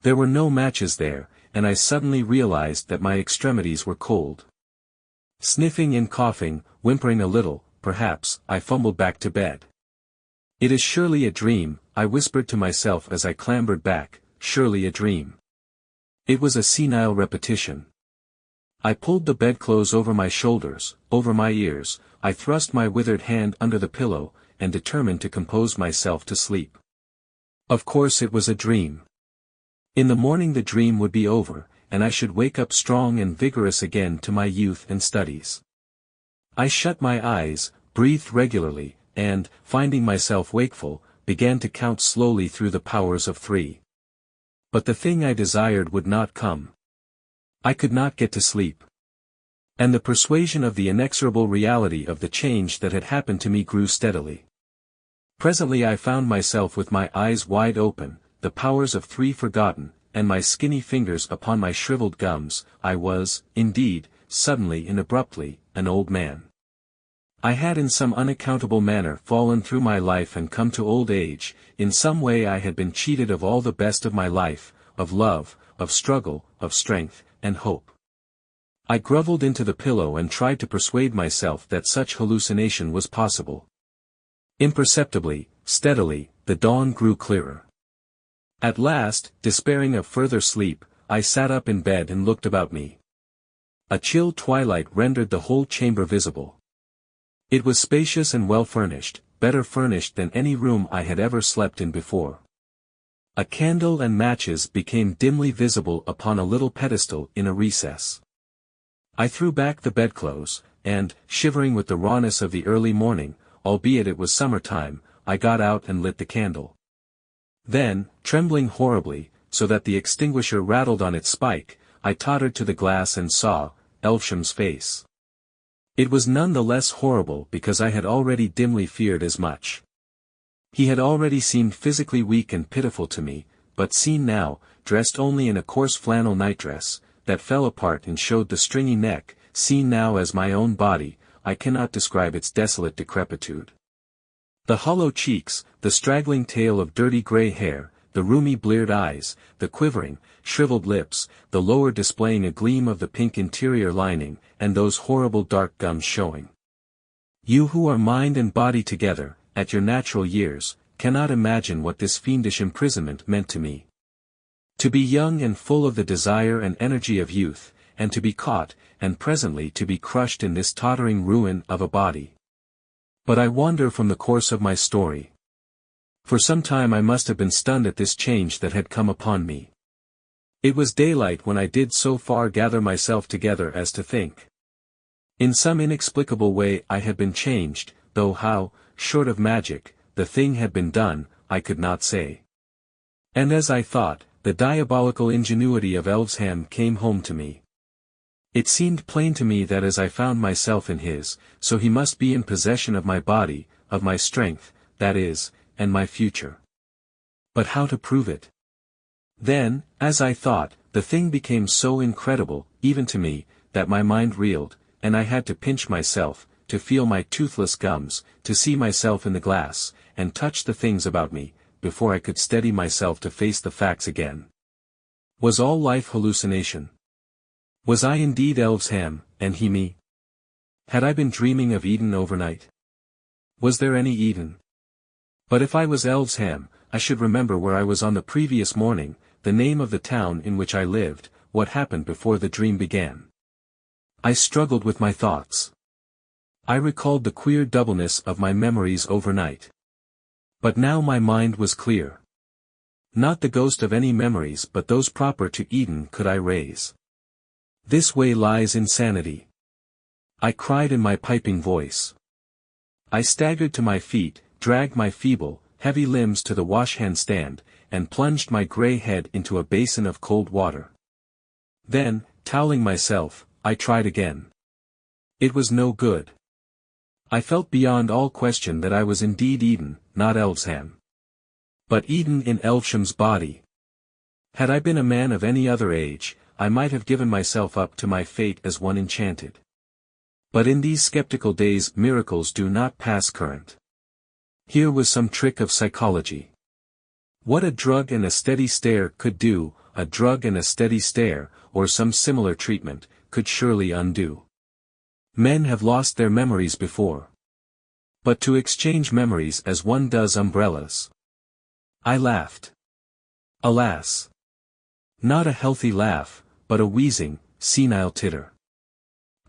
There were no matches there, and I suddenly realized that my extremities were cold. Sniffing and coughing, whimpering a little, perhaps, I fumbled back to bed. "It is surely a dream," I whispered to myself as I clambered back, "surely a dream." It was a senile repetition. I pulled the bedclothes over my shoulders, over my ears, I thrust my withered hand under the pillow, and determined to compose myself to sleep. Of course it was a dream. In the morning the dream would be over, and I should wake up strong and vigorous again to my youth and studies. I shut my eyes, breathed regularly, and, finding myself wakeful, began to count slowly through the powers of 3. But the thing I desired would not come. I could not get to sleep. And the persuasion of the inexorable reality of the change that had happened to me grew steadily. Presently I found myself with my eyes wide open, the powers of 3 forgotten, and my skinny fingers upon my shriveled gums. I was, indeed, suddenly and abruptly, an old man. I had in some unaccountable manner fallen through my life and come to old age. In some way I had been cheated of all the best of my life, of love, of struggle, of strength, and hope. I grovelled into the pillow and tried to persuade myself that such hallucination was possible. Imperceptibly, steadily, the dawn grew clearer. At last, despairing of further sleep, I sat up in bed and looked about me. A chill twilight rendered the whole chamber visible. It was spacious and well furnished, better furnished than any room I had ever slept in before. A candle and matches became dimly visible upon a little pedestal in a recess. I threw back the bedclothes, and, shivering with the rawness of the early morning, albeit it was summer-time, I got out and lit the candle. Then, trembling horribly, so that the extinguisher rattled on its spike, I tottered to the glass and saw Elvesham's face. It was none the less horrible because I had already dimly feared as much. He had already seemed physically weak and pitiful to me, but seen now, dressed only in a coarse flannel nightdress, that fell apart and showed the stringy neck, seen now as my own body, I cannot describe its desolate decrepitude. The hollow cheeks, the straggling tail of dirty grey hair, the rheumy bleared eyes, the quivering, shriveled lips, the lower displaying a gleam of the pink interior lining, and those horrible dark gums showing. You who are mind and body together, at your natural years, cannot imagine what this fiendish imprisonment meant to me. To be young and full of the desire and energy of youth, and to be caught, and presently to be crushed in this tottering ruin of a body. But I wander from the course of my story. For some time I must have been stunned at this change that had come upon me. It was daylight when I did so far gather myself together as to think. In some inexplicable way I had been changed, though how, short of magic, the thing had been done, I could not say. And as I thought, the diabolical ingenuity of Elvesham came home to me. It seemed plain to me that as I found myself in his, so he must be in possession of my body, of my strength, that is, and my future. But how to prove it? Then, as I thought, the thing became so incredible, even to me, that my mind reeled, and I had to pinch myself, to feel my toothless gums, to see myself in the glass, and touch the things about me, before I could steady myself to face the facts again. Was all life hallucination? Was I indeed Elvesham, and he me? Had I been dreaming of Eden overnight? Was there any Eden? But if I was Elvesham, I should remember where I was on the previous morning, the name of the town in which I lived, what happened before the dream began. I struggled with my thoughts. I recalled the queer doubleness of my memories overnight. But now my mind was clear. Not the ghost of any memories but those proper to Eden could I raise. This way lies insanity. I cried in my piping voice. I staggered to my feet, dragged my feeble, heavy limbs to the wash-hand stand, and plunged my grey head into a basin of cold water. Then, toweling myself, I tried again. It was no good. I felt beyond all question that I was indeed Eden, not Elvesham. But Eden in Elvesham's body. Had I been a man of any other age, I might have given myself up to my fate as one enchanted. But in these skeptical days miracles do not pass current. Here was some trick of psychology. What a drug and a steady stare could do, a drug and a steady stare, or some similar treatment, could surely undo. Men have lost their memories before. But to exchange memories as one does umbrellas. I laughed. Alas! Not a healthy laugh, but a wheezing, senile titter.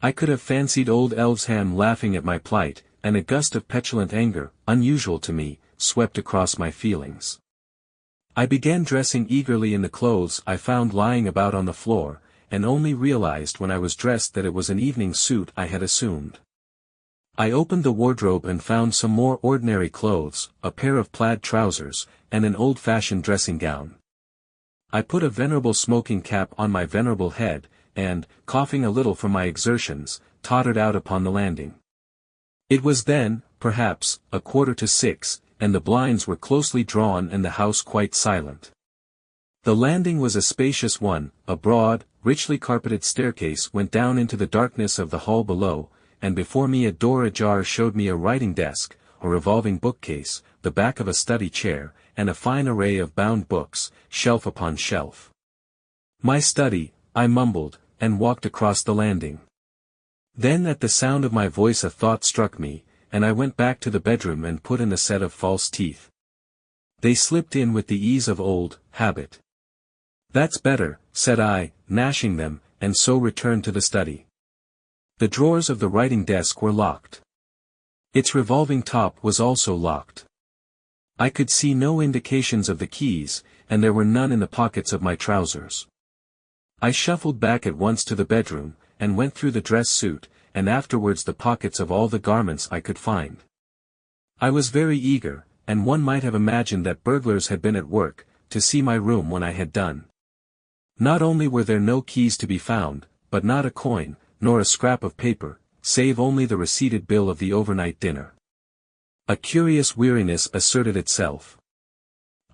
I could have fancied old Elvesham laughing at my plight, and a gust of petulant anger, unusual to me, swept across my feelings. I began dressing eagerly in the clothes I found lying about on the floor, and only realized when I was dressed that it was an evening suit I had assumed. I opened the wardrobe and found some more ordinary clothes, a pair of plaid trousers, and an old-fashioned dressing gown. I put a venerable smoking cap on my venerable head, and, coughing a little from my exertions, tottered out upon the landing. It was then, perhaps, 6:15, and the blinds were closely drawn and the house quite silent. The landing was a spacious one, a broad, richly carpeted staircase went down into the darkness of the hall below, and before me a door ajar showed me a writing desk, a revolving bookcase, the back of a study chair, and a fine array of bound books, shelf upon shelf. My study, I mumbled, and walked across the landing. Then at the sound of my voice a thought struck me, and I went back to the bedroom and put in a set of false teeth. They slipped in with the ease of old habit. "That's better," said I, gnashing them, and so returned to the study. The drawers of the writing desk were locked. Its revolving top was also locked. I could see no indications of the keys, and there were none in the pockets of my trousers. I shuffled back at once to the bedroom, and went through the dress suit, and afterwards the pockets of all the garments I could find. I was very eager, and one might have imagined that burglars had been at work, to see my room when I had done. Not only were there no keys to be found, but not a coin, nor a scrap of paper, save only the receipted bill of the overnight dinner. A curious weariness asserted itself.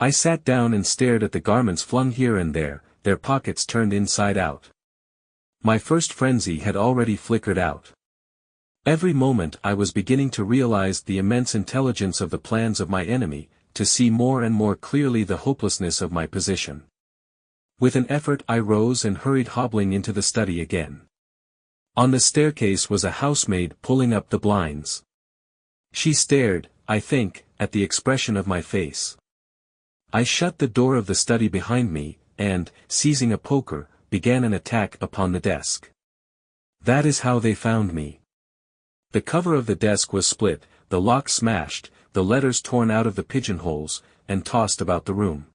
I sat down and stared at the garments flung here and there, their pockets turned inside out. My first frenzy had already flickered out. Every moment I was beginning to realize the immense intelligence of the plans of my enemy, to see more and more clearly the hopelessness of my position. With an effort I rose and hurried hobbling into the study again. On the staircase was a housemaid pulling up the blinds. She stared, I think, at the expression of my face. I shut the door of the study behind me, and, seizing a poker, began an attack upon the desk. That is how they found me. The cover of the desk was split, the lock smashed, the letters torn out of the pigeonholes, and tossed about the room.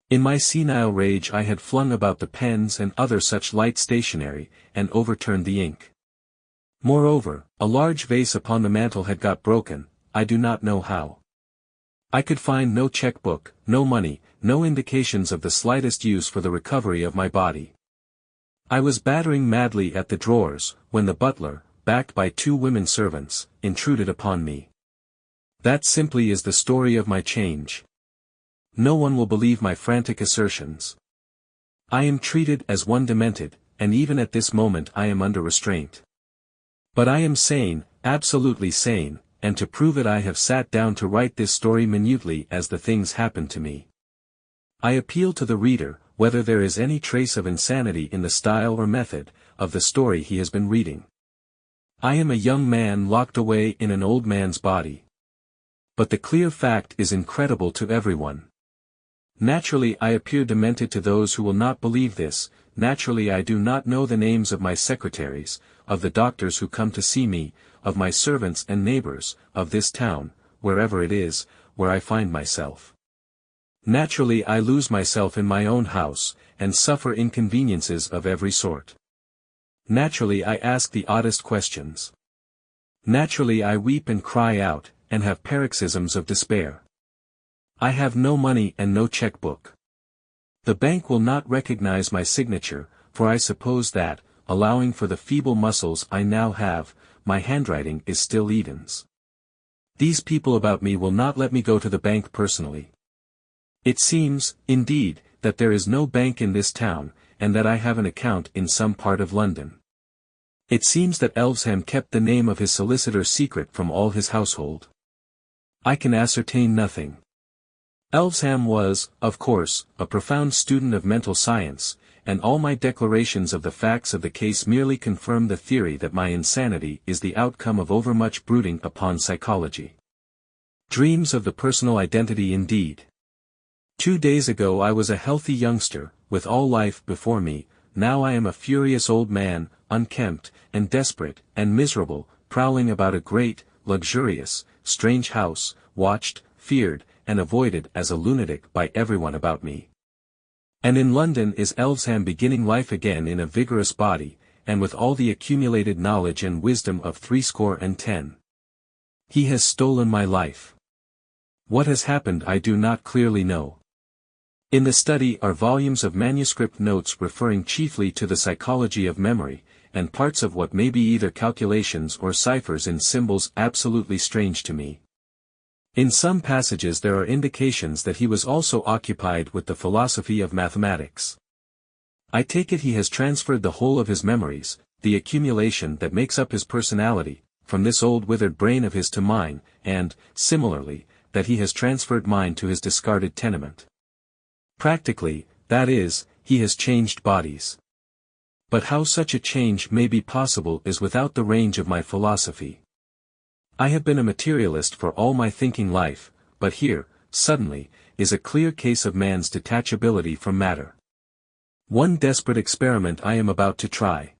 In my senile rage I had flung about the pens and other such light stationery, and overturned the ink. Moreover, a large vase upon the mantel had got broken, I do not know how. I could find no cheque-book, no money, no indications of the slightest use for the recovery of my body. I was battering madly at the drawers, when the butler, backed by 2 women servants, intruded upon me. That simply is the story of my change. No one will believe my frantic assertions. I am treated as one demented, and even at this moment I am under restraint. But I am sane, absolutely sane, and to prove it I have sat down to write this story minutely as the things happened to me. I appeal to the reader, whether there is any trace of insanity in the style or method of the story he has been reading. I am a young man locked away in an old man's body. But the clear fact is incredible to everyone. Naturally I appear demented to those who will not believe this, naturally I do not know the names of my secretaries, of the doctors who come to see me, of my servants and neighbors, of this town, wherever it is, where I find myself. Naturally I lose myself in my own house, and suffer inconveniences of every sort. Naturally I ask the oddest questions. Naturally I weep and cry out, and have paroxysms of despair. I have no money and no cheque-book. The bank will not recognize my signature, for I suppose that, allowing for the feeble muscles I now have, my handwriting is still Eden's. These people about me will not let me go to the bank personally. It seems, indeed, that there is no bank in this town, and that I have an account in some part of London. It seems that Elvesham kept the name of his solicitor secret from all his household. I can ascertain nothing. Elvesham was, of course, a profound student of mental science, and all my declarations of the facts of the case merely confirm the theory that my insanity is the outcome of overmuch brooding upon psychology. Dreams of the personal identity indeed. 2 days ago I was a healthy youngster, with all life before me, now I am a furious old man, unkempt, and desperate, and miserable, prowling about a great, luxurious, strange house, watched, feared, and avoided as a lunatic by everyone about me. And in London is Elvesham beginning life again in a vigorous body, and with all the accumulated knowledge and wisdom of 70. He has stolen my life. What has happened I do not clearly know. In the study are volumes of manuscript notes referring chiefly to the psychology of memory, and parts of what may be either calculations or ciphers in symbols absolutely strange to me. In some passages there are indications that he was also occupied with the philosophy of mathematics. I take it he has transferred the whole of his memories, the accumulation that makes up his personality, from this old withered brain of his to mine, and, similarly, that he has transferred mine to his discarded tenement. Practically, that is, he has changed bodies. But how such a change may be possible is without the range of my philosophy. I have been a materialist for all my thinking life, but here, suddenly, is a clear case of man's detachability from matter. One desperate experiment I am about to try.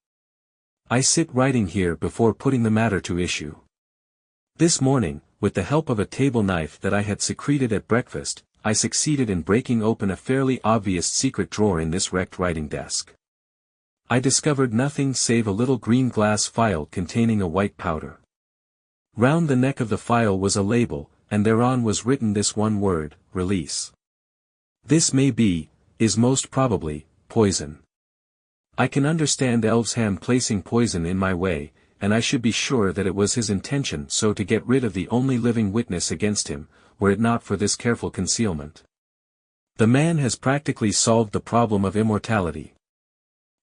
I sit writing here before putting the matter to issue. This morning, with the help of a table knife that I had secreted at breakfast, I succeeded in breaking open a fairly obvious secret drawer in this wrecked writing desk. I discovered nothing save a little green glass phial containing a white powder. Round the neck of the phial was a label, and thereon was written this one word, release. This may be, is most probably, poison. I can understand Elvesham placing poison in my way, and I should be sure that it was his intention so to get rid of the only living witness against him, were it not for this careful concealment. The man has practically solved the problem of immortality.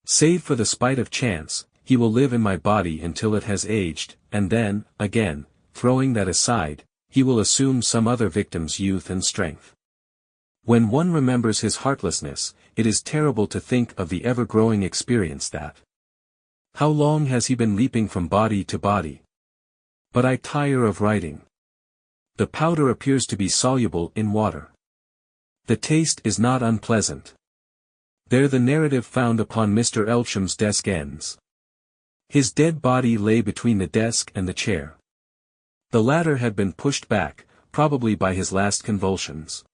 Save for the spite of chance, he will live in my body until it has aged, and then, again, throwing that aside, he will assume some other victim's youth and strength. When one remembers his heartlessness, it is terrible to think of the ever-growing experience that. How long has he been leaping from body to body? But I tire of writing. The powder appears to be soluble in water. The taste is not unpleasant. There the narrative found upon Mr. Elvesham's desk ends. His dead body lay between the desk and the chair. The latter had been pushed back, probably by his last convulsions.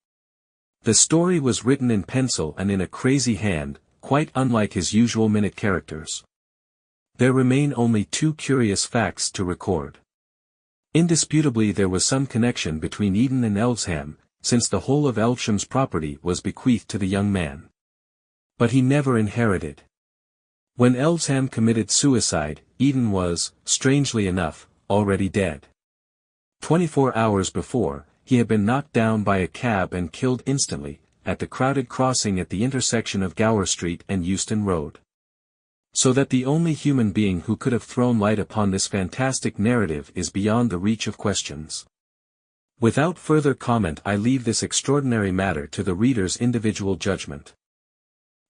The story was written in pencil and in a crazy hand, quite unlike his usual minute characters. There remain only 2 curious facts to record. Indisputably there was some connection between Eden and Elvesham, since the whole of Elvesham's property was bequeathed to the young man. But he never inherited. When Elvesham committed suicide, Eden was, strangely enough, already dead. 24 hours before, he had been knocked down by a cab and killed instantly, at the crowded crossing at the intersection of Gower Street and Euston Road. So that the only human being who could have thrown light upon this fantastic narrative is beyond the reach of questions. Without further comment I leave this extraordinary matter to the reader's individual judgment.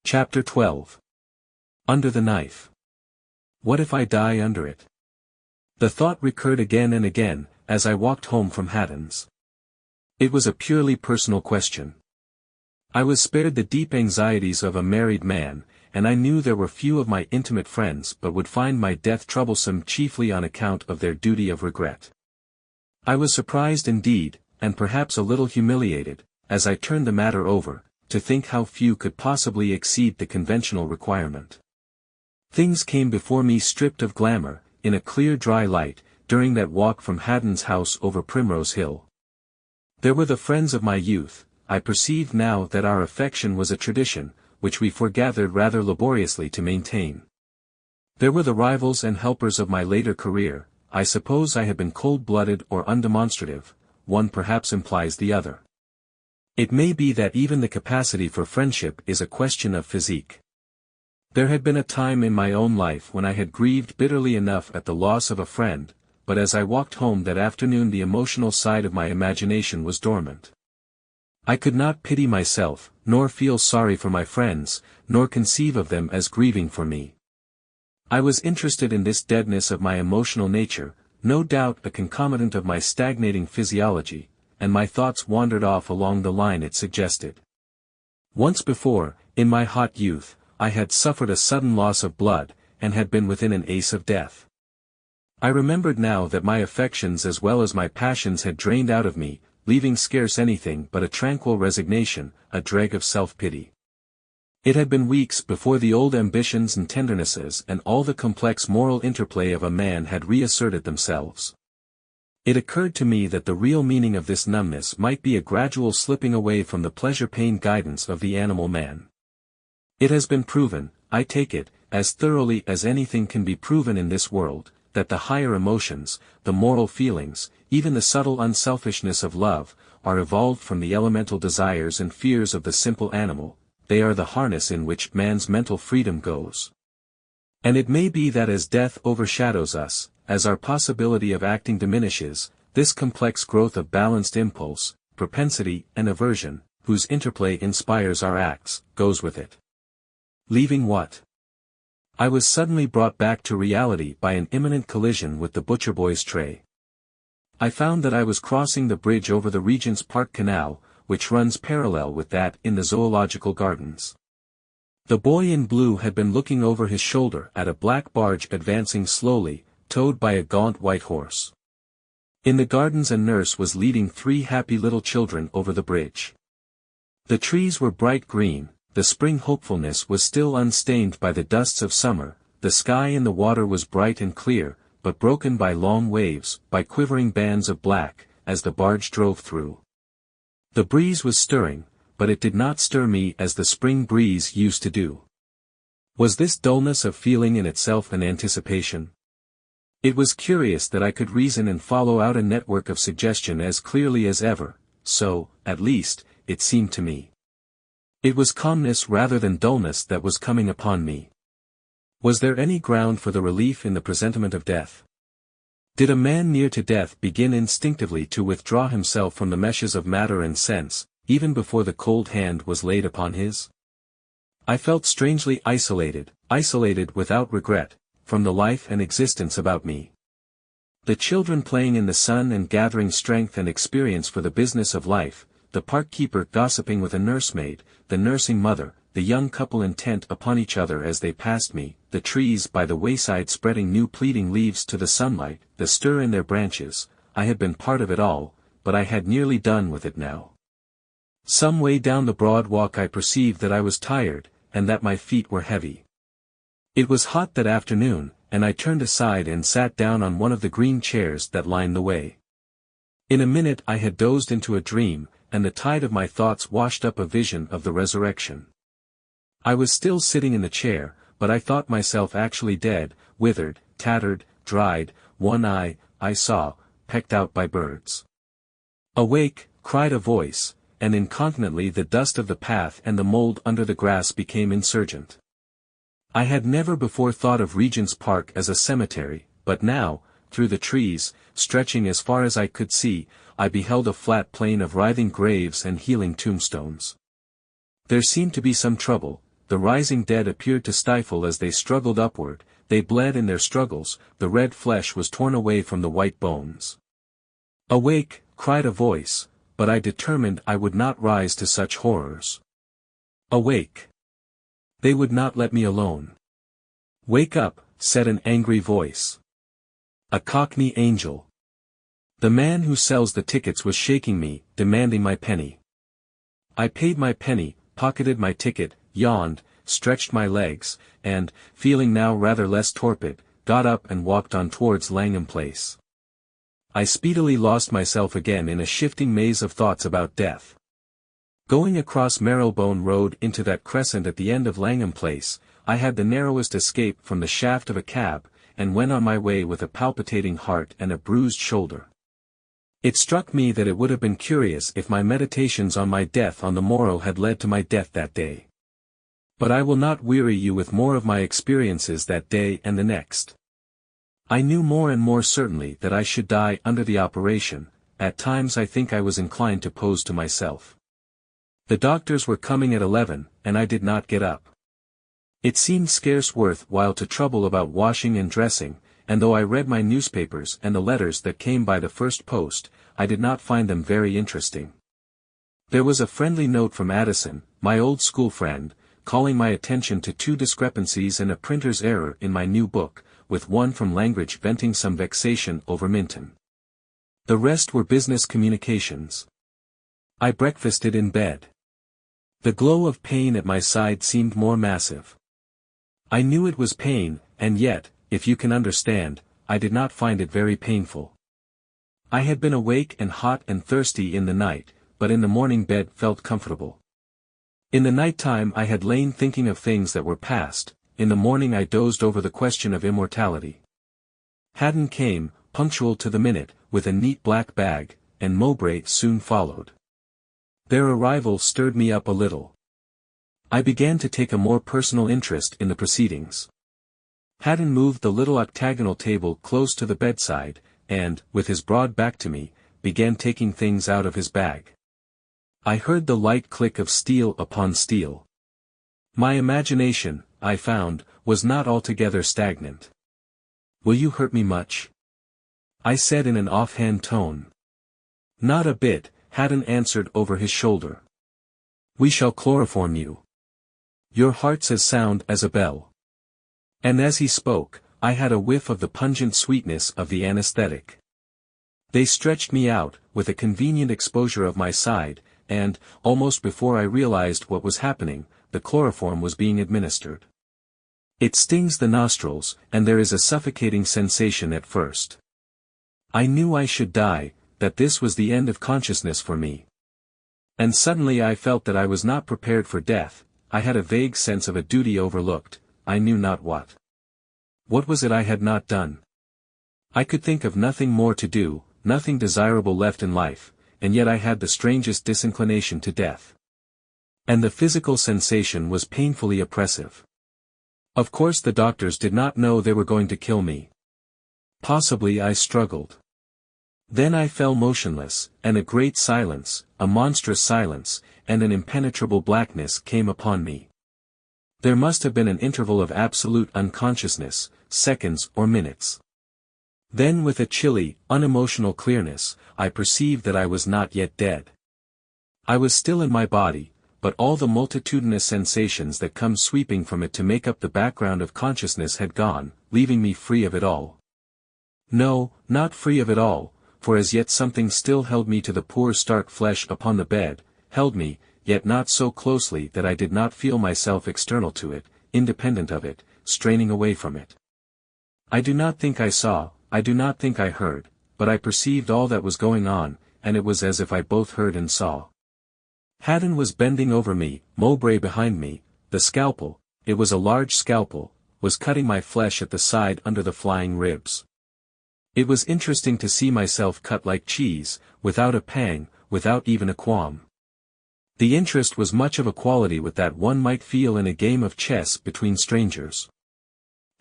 Chapter 12. Under the Knife. What if I die under it? The thought recurred again and again, as I walked home from Hatton's. It was a purely personal question. I was spared the deep anxieties of a married man, and I knew there were few of my intimate friends but would find my death troublesome chiefly on account of their duty of regret. I was surprised indeed, and perhaps a little humiliated, as I turned the matter over, to think how few could possibly exceed the conventional requirement. Things came before me stripped of glamour, in a clear dry light, during that walk from Hatton's house over Primrose Hill. There were the friends of my youth. I perceived now that our affection was a tradition, which we foregathered rather laboriously to maintain. There were the rivals and helpers of my later career. I suppose I had been cold-blooded or undemonstrative, one perhaps implies the other. It may be that even the capacity for friendship is a question of physique. There had been a time in my own life when I had grieved bitterly enough at the loss of a friend, but as I walked home that afternoon the emotional side of my imagination was dormant. I could not pity myself, nor feel sorry for my friends, nor conceive of them as grieving for me. I was interested in this deadness of my emotional nature, no doubt a concomitant of my stagnating physiology, and my thoughts wandered off along the line it suggested. Once before, in my hot youth, I had suffered a sudden loss of blood, and had been within an ace of death. I remembered now that my affections as well as my passions had drained out of me, leaving scarce anything but a tranquil resignation, a dreg of self-pity. It had been weeks before the old ambitions and tendernesses and all the complex moral interplay of a man had reasserted themselves. It occurred to me that the real meaning of this numbness might be a gradual slipping away from the pleasure-pain guidance of the animal man. It has been proven, I take it, as thoroughly as anything can be proven in this world, that the higher emotions, the moral feelings, even the subtle unselfishness of love, are evolved from the elemental desires and fears of the simple animal. They are the harness in which man's mental freedom goes. And it may be that as death overshadows us, as our possibility of acting diminishes, this complex growth of balanced impulse, propensity, and aversion, whose interplay inspires our acts, goes with it. Leaving what? I was suddenly brought back to reality by an imminent collision with the butcher boy's tray. I found that I was crossing the bridge over the Regent's Park Canal, which runs parallel with that in the Zoological Gardens. The boy in blue had been looking over his shoulder at a black barge advancing slowly, towed by a gaunt white horse. In the gardens a nurse was leading 3 happy little children over the bridge. The trees were bright green, the spring hopefulness was still unstained by the dusts of summer, the sky and the water was bright and clear, but broken by long waves, by quivering bands of black, as the barge drove through. The breeze was stirring, but it did not stir me as the spring breeze used to do. Was this dullness of feeling in itself an anticipation? It was curious that I could reason and follow out a network of suggestion as clearly as ever, so, at least, it seemed to me. It was calmness rather than dullness that was coming upon me. Was there any ground for the relief in the presentiment of death? Did a man near to death begin instinctively to withdraw himself from the meshes of matter and sense, even before the cold hand was laid upon his? I felt strangely isolated without regret, from the life and existence about me. The children playing in the sun and gathering strength and experience for the business of life, the park keeper gossiping with a nursemaid, the nursing mother, the young couple intent upon each other as they passed me, the trees by the wayside spreading new pleading leaves to the sunlight, the stir in their branches, I had been part of it all, but I had nearly done with it now. Some way down the broad walk I perceived that I was tired, and that my feet were heavy. It was hot that afternoon, and I turned aside and sat down on one of the green chairs that lined the way. In a minute I had dozed into a dream, and the tide of my thoughts washed up a vision of the resurrection. I was still sitting in the chair, but I thought myself actually dead, withered, tattered, dried, one eye, I saw, pecked out by birds. "Awake!" cried a voice, and incontinently the dust of the path and the mold under the grass became insurgent. I had never before thought of Regent's Park as a cemetery, but now, through the trees, stretching as far as I could see, I beheld a flat plain of writhing graves and healing tombstones. There seemed to be some trouble, the rising dead appeared to stifle as they struggled upward, they bled in their struggles, the red flesh was torn away from the white bones. "Awake!" cried a voice, but I determined I would not rise to such horrors. "Awake!" They would not let me alone. "Wake up," said an angry voice. A Cockney angel. The man who sells the tickets was shaking me, demanding my penny. I paid my penny, pocketed my ticket, yawned, stretched my legs, and, feeling now rather less torpid, got up and walked on towards Langham Place. I speedily lost myself again in a shifting maze of thoughts about death. Going across Marylebone Road into that crescent at the end of Langham Place, I had the narrowest escape from the shaft of a cab, and went on my way with a palpitating heart and a bruised shoulder. It struck me that it would have been curious if my meditations on my death on the morrow had led to my death that day. But I will not weary you with more of my experiences that day and the next. I knew more and more certainly that I should die under the operation. At times I think I was inclined to pose to myself. The doctors were coming at 11, and I did not get up. It seemed scarce worth while to trouble about washing and dressing, and though I read my newspapers and the letters that came by the first post, I did not find them very interesting. There was a friendly note from Addison, my old school friend, calling my attention to 2 discrepancies and a printer's error in my new book, with one from Langridge venting some vexation over Minton. The rest were business communications. I breakfasted in bed. The glow of pain at my side seemed more massive. I knew it was pain, and yet, if you can understand, I did not find it very painful. I had been awake and hot and thirsty in the night, but in the morning bed felt comfortable. In the night time I had lain thinking of things that were past, in the morning I dozed over the question of immortality. Haddon came, punctual to the minute, with a neat black bag, and Mowbray soon followed. Their arrival stirred me up a little. I began to take a more personal interest in the proceedings. Haddon moved the little octagonal table close to the bedside, and, with his broad back to me, began taking things out of his bag. I heard the light click of steel upon steel. My imagination, I found, was not altogether stagnant. "Will you hurt me much?" I said in an offhand tone. "Not a bit," Haddon answered over his shoulder. "We shall chloroform you. Your heart's as sound as a bell." And as he spoke, I had a whiff of the pungent sweetness of the anesthetic. They stretched me out, with a convenient exposure of my side, and, almost before I realized what was happening, the chloroform was being administered. It stings the nostrils, and there is a suffocating sensation at first. I knew I should die, that this was the end of consciousness for me. And suddenly I felt that I was not prepared for death. I had a vague sense of a duty overlooked, I knew not what. What was it I had not done? I could think of nothing more to do, nothing desirable left in life, and yet I had the strangest disinclination to death. And the physical sensation was painfully oppressive. Of course the doctors did not know they were going to kill me. Possibly I struggled. Then I fell motionless, and a great silence, a monstrous silence, and an impenetrable blackness came upon me. There must have been an interval of absolute unconsciousness, seconds or minutes. Then with a chilly, unemotional clearness, I perceived that I was not yet dead. I was still in my body, but all the multitudinous sensations that come sweeping from it to make up the background of consciousness had gone, leaving me free of it all. No, not free of it all, for as yet something still held me to the poor stark flesh upon the bed, held me, yet not so closely that I did not feel myself external to it, independent of it, straining away from it. I do not think I saw, I do not think I heard, but I perceived all that was going on, and it was as if I both heard and saw. Haddon was bending over me, Mowbray behind me, the scalpel, it was a large scalpel, was cutting my flesh at the side under the flying ribs. It was interesting to see myself cut like cheese, without a pang, without even a qualm. The interest was much of a quality with that one might feel in a game of chess between strangers.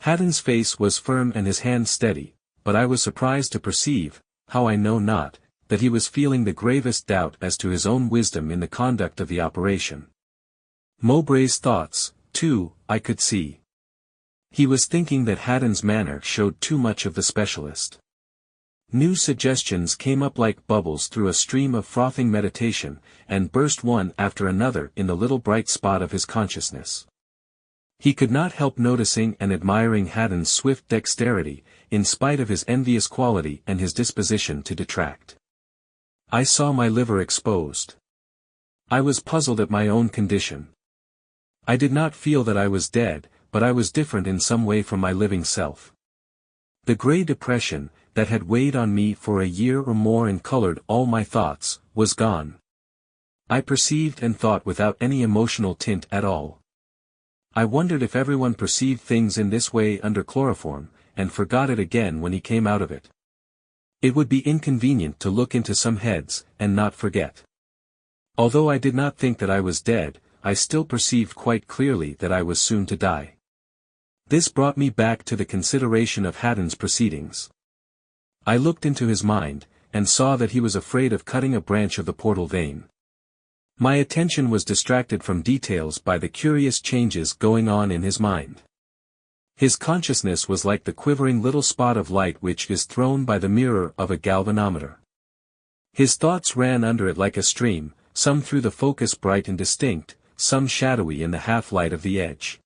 Haddon's face was firm and his hand steady, but I was surprised to perceive, how I know not, that he was feeling the gravest doubt as to his own wisdom in the conduct of the operation. Mowbray's thoughts, too, I could see. He was thinking that Haddon's manner showed too much of the specialist. New suggestions came up like bubbles through a stream of frothing meditation, and burst one after another in the little bright spot of his consciousness. He could not help noticing and admiring Haddon's swift dexterity, in spite of his envious quality and his disposition to detract. I saw my liver exposed. I was puzzled at my own condition. I did not feel that I was dead, but I was different in some way from my living self. The grey depression, that had weighed on me for a year or more and colored all my thoughts, was gone. I perceived and thought without any emotional tint at all. I wondered if everyone perceived things in this way under chloroform, and forgot it again when he came out of it. It would be inconvenient to look into some heads, and not forget. Although I did not think that I was dead, I still perceived quite clearly that I was soon to die. This brought me back to the consideration of Haddon's proceedings. I looked into his mind, and saw that he was afraid of cutting a branch of the portal vein. My attention was distracted from details by the curious changes going on in his mind. His consciousness was like the quivering little spot of light which is thrown by the mirror of a galvanometer. His thoughts ran under it like a stream, some through the focus bright and distinct, some shadowy in the half-light of the edge.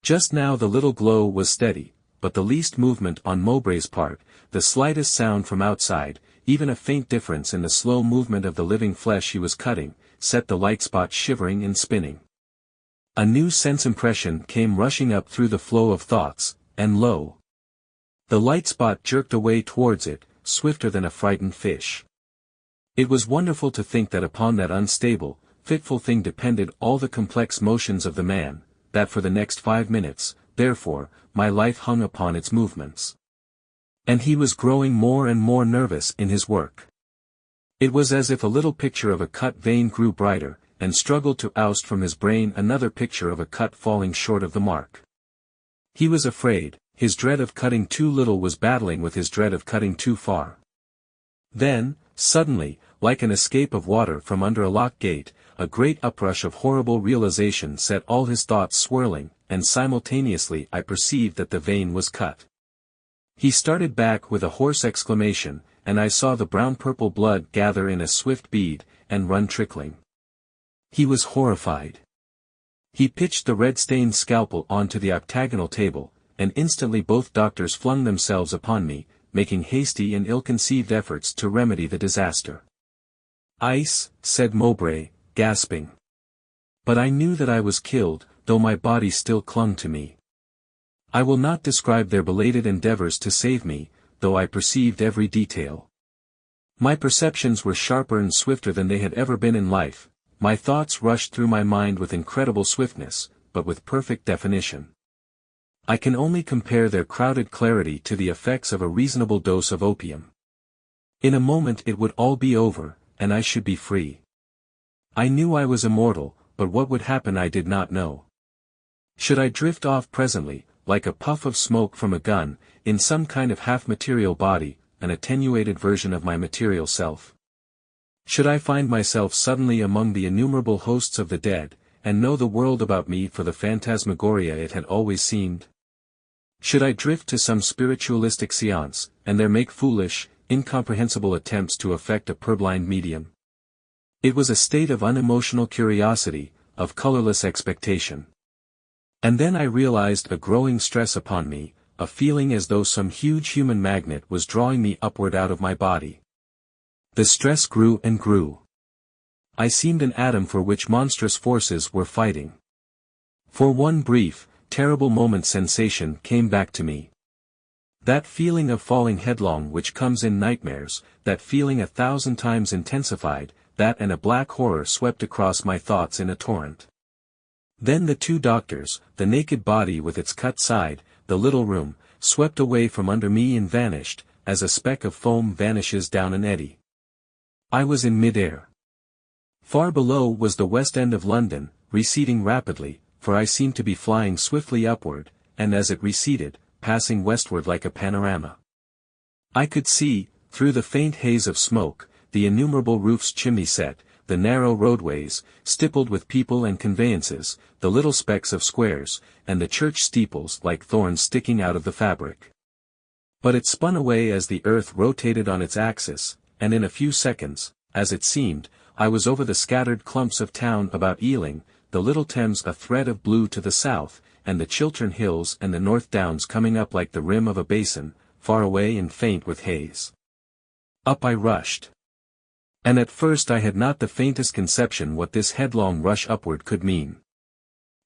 Just now the little glow was steady, but the least movement on Mowbray's part, the slightest sound from outside, even a faint difference in the slow movement of the living flesh he was cutting, set the light spot shivering and spinning. A new sense impression came rushing up through the flow of thoughts, and lo! The light spot jerked away towards it, swifter than a frightened fish. It was wonderful to think that upon that unstable, fitful thing depended all the complex motions of the man, that for the next 5 minutes, therefore, my life hung upon its movements. And he was growing more and more nervous in his work. It was as if a little picture of a cut vein grew brighter, and struggled to oust from his brain another picture of a cut falling short of the mark. He was afraid, his dread of cutting too little was battling with his dread of cutting too far. Then, suddenly, like an escape of water from under a locked gate, a great uprush of horrible realization set all his thoughts swirling, and simultaneously I perceived that the vein was cut. He started back with a hoarse exclamation, and I saw the brown-purple blood gather in a swift bead, and run trickling. He was horrified. He pitched the red-stained scalpel onto the octagonal table, and instantly both doctors flung themselves upon me, making hasty and ill-conceived efforts to remedy the disaster. "Ice," said Mowbray, gasping. But I knew that I was killed, though my body still clung to me. I will not describe their belated endeavors to save me, though I perceived every detail. My perceptions were sharper and swifter than they had ever been in life, my thoughts rushed through my mind with incredible swiftness, but with perfect definition. I can only compare their crowded clarity to the effects of a reasonable dose of opium. In a moment it would all be over, and I should be free. I knew I was immortal, but what would happen I did not know. Should I drift off presently, like a puff of smoke from a gun, in some kind of half-material body, an attenuated version of my material self? Should I find myself suddenly among the innumerable hosts of the dead, and know the world about me for the phantasmagoria it had always seemed? Should I drift to some spiritualistic séance, and there make foolish, incomprehensible attempts to affect a purblind medium? It was a state of unemotional curiosity, of colorless expectation. And then I realized a growing stress upon me, a feeling as though some huge human magnet was drawing me upward out of my body. The stress grew and grew. I seemed an atom for which monstrous forces were fighting. For one brief, terrible moment sensation came back to me. That feeling of falling headlong which comes in nightmares, that feeling 1,000 times intensified, that and a black horror swept across my thoughts in a torrent. Then the two doctors, the naked body with its cut side, the little room, swept away from under me and vanished, as a speck of foam vanishes down an eddy. I was in mid-air. Far below was the West End of London, receding rapidly, for I seemed to be flying swiftly upward, and as it receded, passing westward like a panorama. I could see, through the faint haze of smoke, the innumerable roofs chimney-set, the narrow roadways, stippled with people and conveyances, the little specks of squares, and the church steeples like thorns sticking out of the fabric. But it spun away as the earth rotated on its axis, and in a few seconds, as it seemed, I was over the scattered clumps of town about Ealing, the little Thames a thread of blue to the south, and the Chiltern Hills and the North Downs coming up like the rim of a basin, far away and faint with haze. Up I rushed. And at first I had not the faintest conception what this headlong rush upward could mean.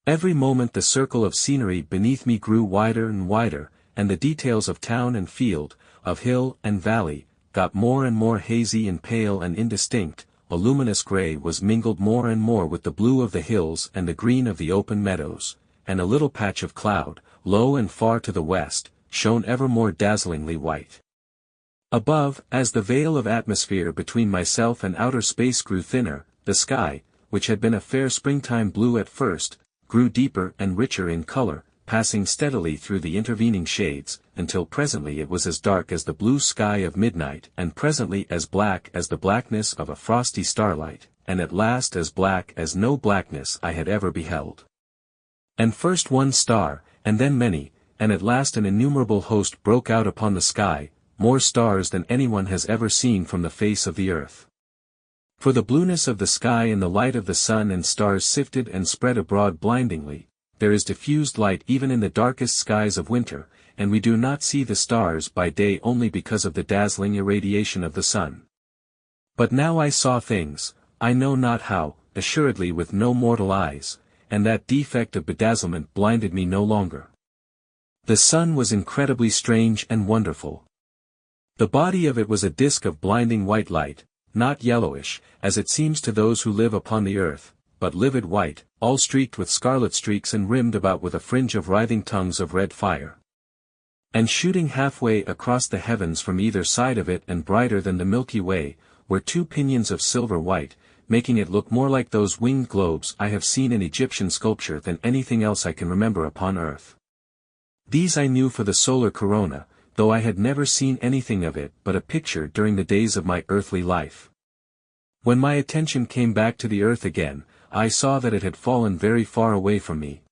Every moment the circle of scenery beneath me grew wider and wider, and the details of town and field, of hill and valley, got more and more hazy and pale and indistinct. A luminous grey was mingled more and more with the blue of the hills and the green of the open meadows, and a little patch of cloud, low and far to the west, shone ever more dazzlingly white. Above, as the veil of atmosphere between myself and outer space grew thinner, the sky, which had been a fair springtime blue at first, grew deeper and richer in color, passing steadily through the intervening shades, until presently it was as dark as the blue sky of midnight, and presently as black as the blackness of a frosty starlight, and at last as black as no blackness I had ever beheld. And first one star, and then many, and at last an innumerable host broke out upon the sky, more stars than anyone has ever seen from the face of the earth. For the blueness of the sky and the light of the sun and stars sifted and spread abroad blindingly. There is diffused light even in the darkest skies of winter, and we do not see the stars by day only because of the dazzling irradiation of the sun. But now I saw things, I know not how, assuredly with no mortal eyes, and that defect of bedazzlement blinded me no longer. The sun was incredibly strange and wonderful. The body of it was a disk of blinding white light, not yellowish, as it seems to those who live upon the earth, but livid white, all streaked with scarlet streaks and rimmed about with a fringe of writhing tongues of red fire. And shooting halfway across the heavens from either side of it and brighter than the Milky Way, were two pinions of silver white, making it look more like those winged globes I have seen in Egyptian sculpture than anything else I can remember upon earth. These I knew for the solar corona, though I had never seen anything of it but a picture during the days of my earthly life. When my attention came back to the earth again, I saw that it had fallen very far away from me.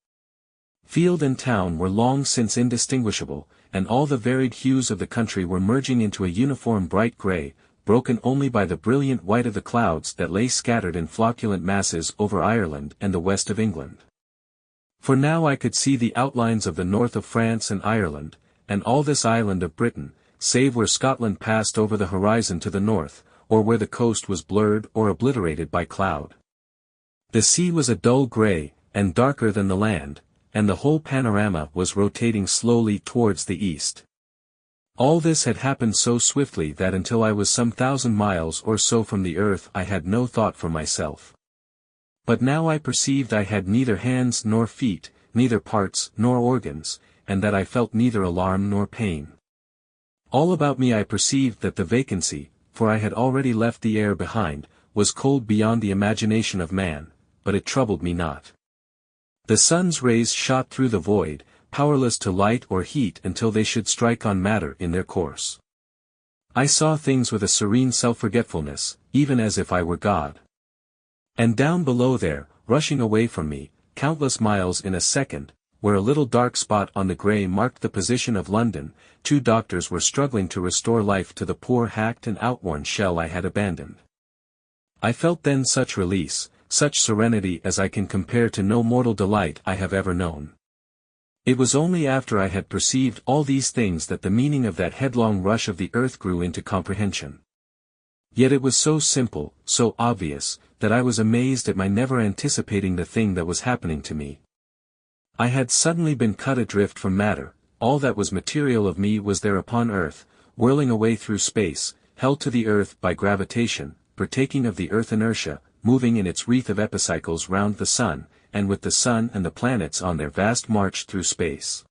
Field and town were long since indistinguishable, and all the varied hues of the country were merging into a uniform bright grey, broken only by the brilliant white of the clouds that lay scattered in flocculent masses over Ireland and the west of England. For now I could see the outlines of the north of France and Ireland, and all this island of Britain, save where Scotland passed over the horizon to the north, or where the coast was blurred or obliterated by cloud. The sea was a dull grey, and darker than the land, and the whole panorama was rotating slowly towards the east. All this had happened so swiftly that until I was some 1,000 miles or so from the earth I had no thought for myself. But now I perceived I had neither hands nor feet, neither parts nor organs, and that I felt neither alarm nor pain. All about me I perceived that the vacancy, for I had already left the air behind, was cold beyond the imagination of man, but it troubled me not. The sun's rays shot through the void, powerless to light or heat until they should strike on matter in their course. I saw things with a serene self-forgetfulness, even as if I were God. And down below there, rushing away from me, countless miles in a second, where a little dark spot on the grey marked the position of London, two doctors were struggling to restore life to the poor hacked and outworn shell I had abandoned. I felt then such release, such serenity as I can compare to no mortal delight I have ever known. It was only after I had perceived all these things that the meaning of that headlong rush of the earth grew into comprehension. Yet it was so simple, so obvious, that I was amazed at my never anticipating the thing that was happening to me. I had suddenly been cut adrift from matter, all that was material of me was there upon earth, whirling away through space, held to the earth by gravitation, partaking of the earth inertia, moving in its wreath of epicycles round the sun, and with the sun and the planets on their vast march through space.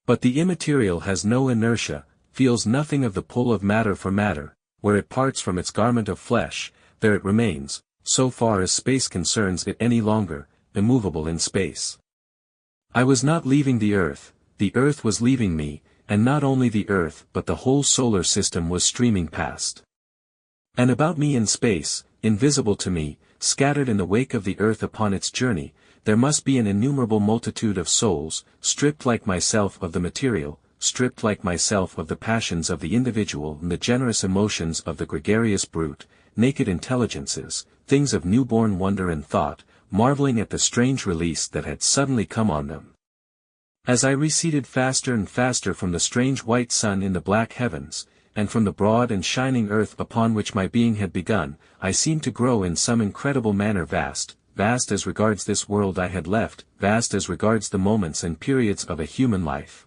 But the immaterial has no inertia, feels nothing of the pull of matter for matter, where it parts from its garment of flesh, there it remains, so far as space concerns it any longer, immovable in space. I was not leaving the earth was leaving me, and not only the earth but the whole solar system was streaming past. And about me in space, invisible to me, scattered in the wake of the earth upon its journey, there must be an innumerable multitude of souls, stripped like myself of the material, stripped like myself of the passions of the individual and the generous emotions of the gregarious brute, naked intelligences, things of newborn wonder and thought, marveling at the strange release that had suddenly come on them. As I receded faster and faster from the strange white sun in the black heavens, and from the broad and shining earth upon which my being had begun, I seemed to grow in some incredible manner vast as regards this world I had left, vast as regards the moments and periods of a human life.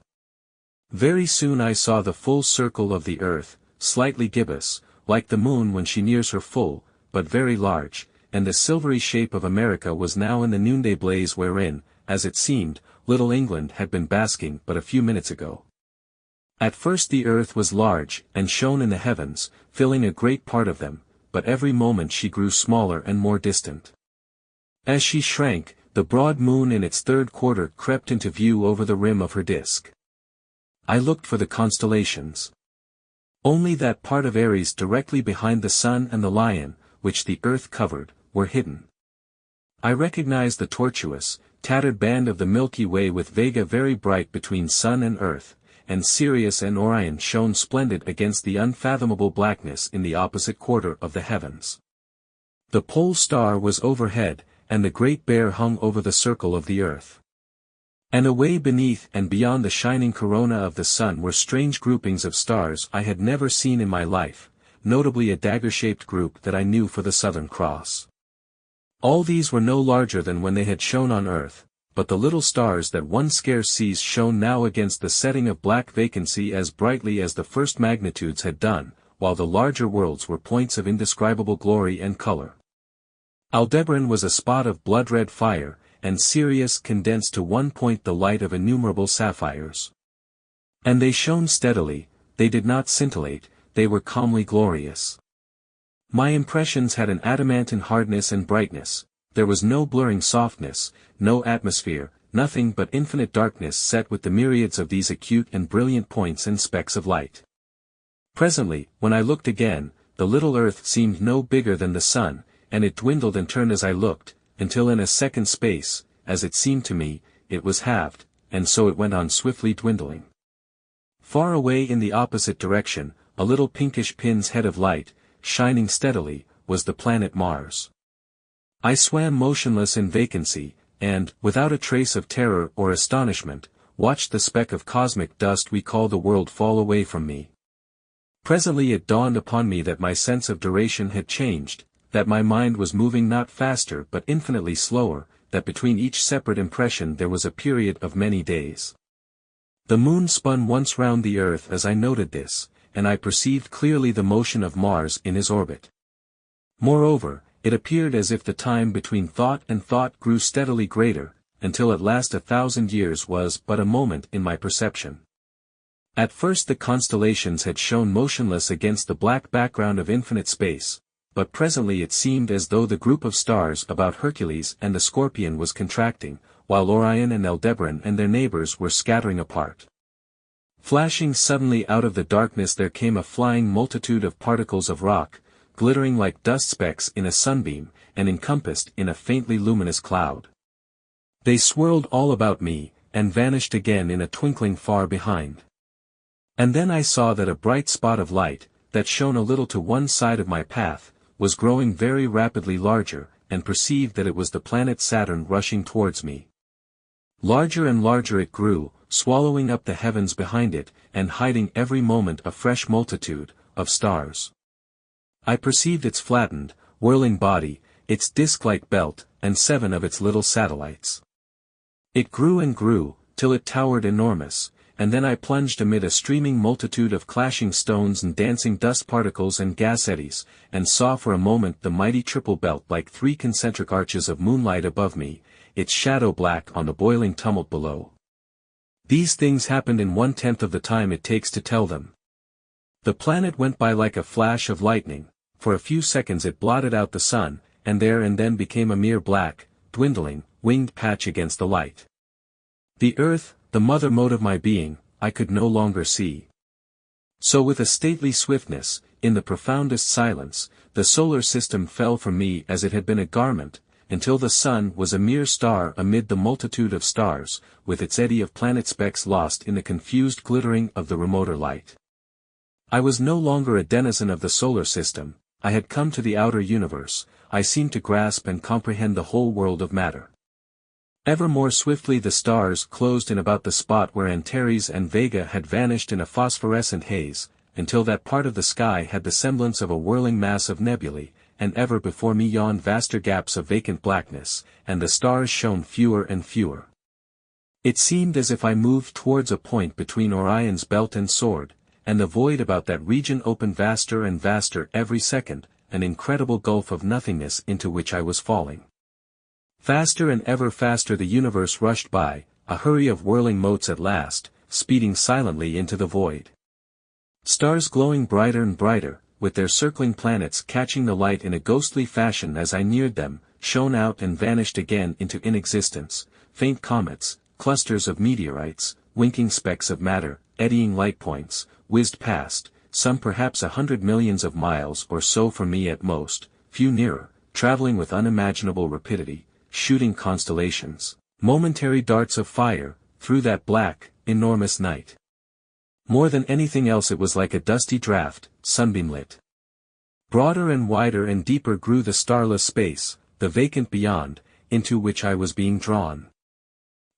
Very soon I saw the full circle of the earth, slightly gibbous, like the moon when she nears her full, but very large, and the silvery shape of America was now in the noonday blaze wherein, as it seemed, little England had been basking but a few minutes ago. At first the earth was large, and shone in the heavens, filling a great part of them, but every moment she grew smaller and more distant. As she shrank, the broad moon in its third quarter crept into view over the rim of her disk. I looked for the constellations. Only that part of Aries directly behind the sun and the lion, which the earth covered, were hidden. I recognized the tortuous, tattered band of the Milky Way with Vega very bright between sun and earth, and Sirius and Orion shone splendid against the unfathomable blackness in the opposite quarter of the heavens. The pole star was overhead, and the Great Bear hung over the circle of the earth. And away beneath and beyond the shining corona of the sun were strange groupings of stars I had never seen in my life, notably a dagger-shaped group that I knew for the Southern Cross. All these were no larger than when they had shone on earth, but the little stars that one scarce sees shone now against the setting of black vacancy as brightly as the first magnitudes had done, while the larger worlds were points of indescribable glory and color. Aldebaran was a spot of blood-red fire, and Sirius condensed to one point the light of innumerable sapphires. And they shone steadily, they did not scintillate, they were calmly glorious. My impressions had an adamantine hardness and brightness, there was no blurring softness, no atmosphere, nothing but infinite darkness set with the myriads of these acute and brilliant points and specks of light. Presently, when I looked again, the little earth seemed no bigger than the sun, and it dwindled and turned as I looked, until in a second space, as it seemed to me, it was halved, and so it went on swiftly dwindling. Far away in the opposite direction, a little pinkish pin's head of light, shining steadily, was the planet Mars. I swam motionless in vacancy, and, without a trace of terror or astonishment, watched the speck of cosmic dust we call the world fall away from me. Presently it dawned upon me that my sense of duration had changed, that my mind was moving not faster but infinitely slower, that between each separate impression there was a period of many days. The moon spun once round the earth as I noted this, and I perceived clearly the motion of Mars in his orbit. Moreover, it appeared as if the time between thought and thought grew steadily greater, until at last 1,000 years was but a moment in my perception. At first the constellations had shone motionless against the black background of infinite space, but presently it seemed as though the group of stars about Hercules and the Scorpion was contracting, while Orion and Aldebaran and their neighbors were scattering apart. Flashing suddenly out of the darkness there came a flying multitude of particles of rock, glittering like dust specks in a sunbeam, and encompassed in a faintly luminous cloud. They swirled all about me, and vanished again in a twinkling far behind. And then I saw that a bright spot of light, that shone a little to one side of my path, was growing very rapidly larger, and perceived that it was the planet Saturn rushing towards me. Larger and larger it grew, swallowing up the heavens behind it, and hiding every moment a fresh multitude of stars. I perceived its flattened, whirling body, its disc-like belt, and 7 of its little satellites. It grew and grew, till it towered enormous, and then I plunged amid a streaming multitude of clashing stones and dancing dust particles and gas eddies, and saw for a moment the mighty triple belt like 3 concentric arches of moonlight above me, its shadow black on the boiling tumult below. These things happened in 1/10 of the time it takes to tell them. The planet went by like a flash of lightning, for a few seconds it blotted out the sun, and there and then became a mere black, dwindling, winged patch against the light. The earth, the mother mode of my being, I could no longer see. So with a stately swiftness, in the profoundest silence, the solar system fell from me as it had been a garment, until the sun was a mere star amid the multitude of stars, with its eddy of planet specks lost in the confused glittering of the remoter light. I was no longer a denizen of the solar system, I had come to the outer universe, I seemed to grasp and comprehend the whole world of matter. Ever more swiftly the stars closed in about the spot where Antares and Vega had vanished in a phosphorescent haze, until that part of the sky had the semblance of a whirling mass of nebulae, and ever before me yawned vaster gaps of vacant blackness, and the stars shone fewer and fewer. It seemed as if I moved towards a point between Orion's belt and sword, and the void about that region opened vaster and vaster every second, an incredible gulf of nothingness into which I was falling. Faster and ever faster the universe rushed by, a hurry of whirling motes at last, speeding silently into the void. Stars glowing brighter and brighter, with their circling planets catching the light in a ghostly fashion as I neared them, shone out and vanished again into inexistence, faint comets, clusters of meteorites, winking specks of matter, eddying light points, whizzed past, some perhaps 100 millions of miles or so from me at most, few nearer, traveling with unimaginable rapidity, shooting constellations, momentary darts of fire, through that black, enormous night. More than anything else it was like a dusty draught, sunbeam-lit. Broader and wider and deeper grew the starless space, the vacant beyond, into which I was being drawn.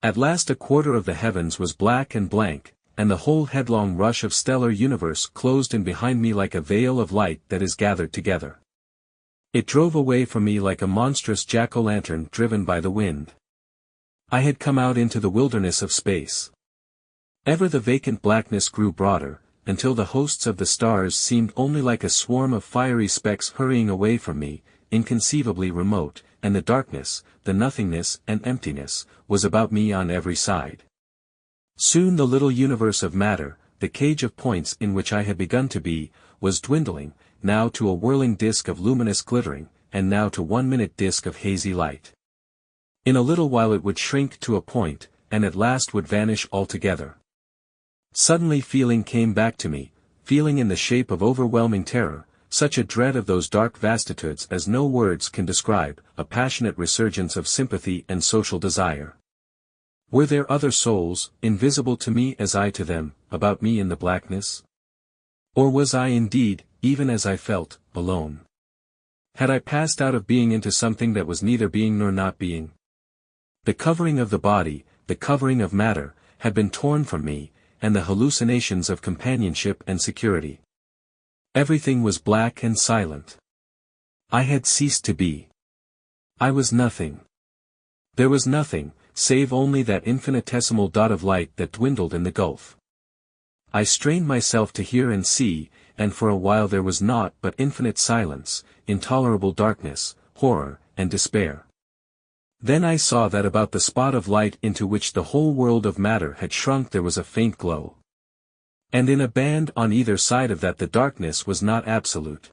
At last a quarter of the heavens was black and blank, and the whole headlong rush of stellar universe closed in behind me like a veil of light that is gathered together. It drove away from me like a monstrous jack-o'-lantern driven by the wind. I had come out into the wilderness of space. Ever the vacant blackness grew broader, until the hosts of the stars seemed only like a swarm of fiery specks hurrying away from me, inconceivably remote, and the darkness, the nothingness and emptiness, was about me on every side. Soon the little universe of matter, the cage of points in which I had begun to be, was dwindling, now to a whirling disk of luminous glittering, and now to 1-minute disk of hazy light. In a little while it would shrink to a point, and at last would vanish altogether. Suddenly feeling came back to me, feeling in the shape of overwhelming terror, such a dread of those dark vastitudes as no words can describe, a passionate resurgence of sympathy and social desire. Were there other souls, invisible to me as I to them, about me in the blackness? Or was I indeed, even as I felt, alone? Had I passed out of being into something that was neither being nor not being? The covering of the body, the covering of matter, had been torn from me, and the hallucinations of companionship and security. Everything was black and silent. I had ceased to be. I was nothing. There was nothing, save only that infinitesimal dot of light that dwindled in the gulf. I strained myself to hear and see, and for a while there was naught but infinite silence, intolerable darkness, horror, and despair. Then I saw that about the spot of light into which the whole world of matter had shrunk there was a faint glow. And in a band on either side of that the darkness was not absolute.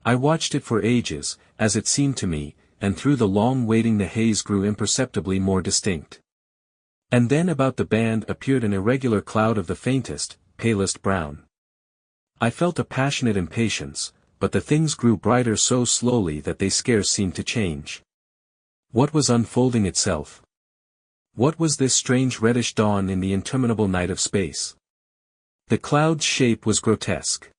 I watched it for ages, as it seemed to me, and through the long waiting the haze grew imperceptibly more distinct. And then about the band appeared an irregular cloud of the faintest, palest brown. I felt a passionate impatience, but the things grew brighter so slowly that they scarce seemed to change. What was unfolding itself? What was this strange reddish dawn in the interminable night of space? The cloud's shape was grotesque.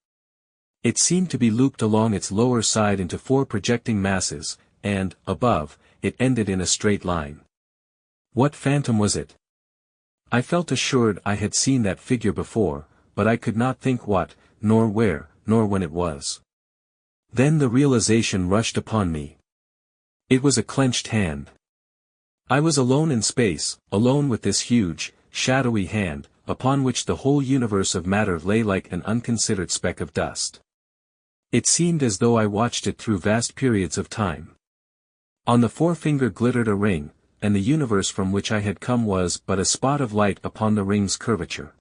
It seemed to be looped along its lower side into 4 projecting masses, and, above, it ended in a straight line. What phantom was it? I felt assured I had seen that figure before, but I could not think what, nor where, nor when it was. Then the realization rushed upon me. It was a clenched hand. I was alone in space, alone with this huge, shadowy hand, upon which the whole universe of matter lay like an unconsidered speck of dust. It seemed as though I watched it through vast periods of time. On the forefinger glittered a ring, and the universe from which I had come was but a spot of light upon the ring's curvature.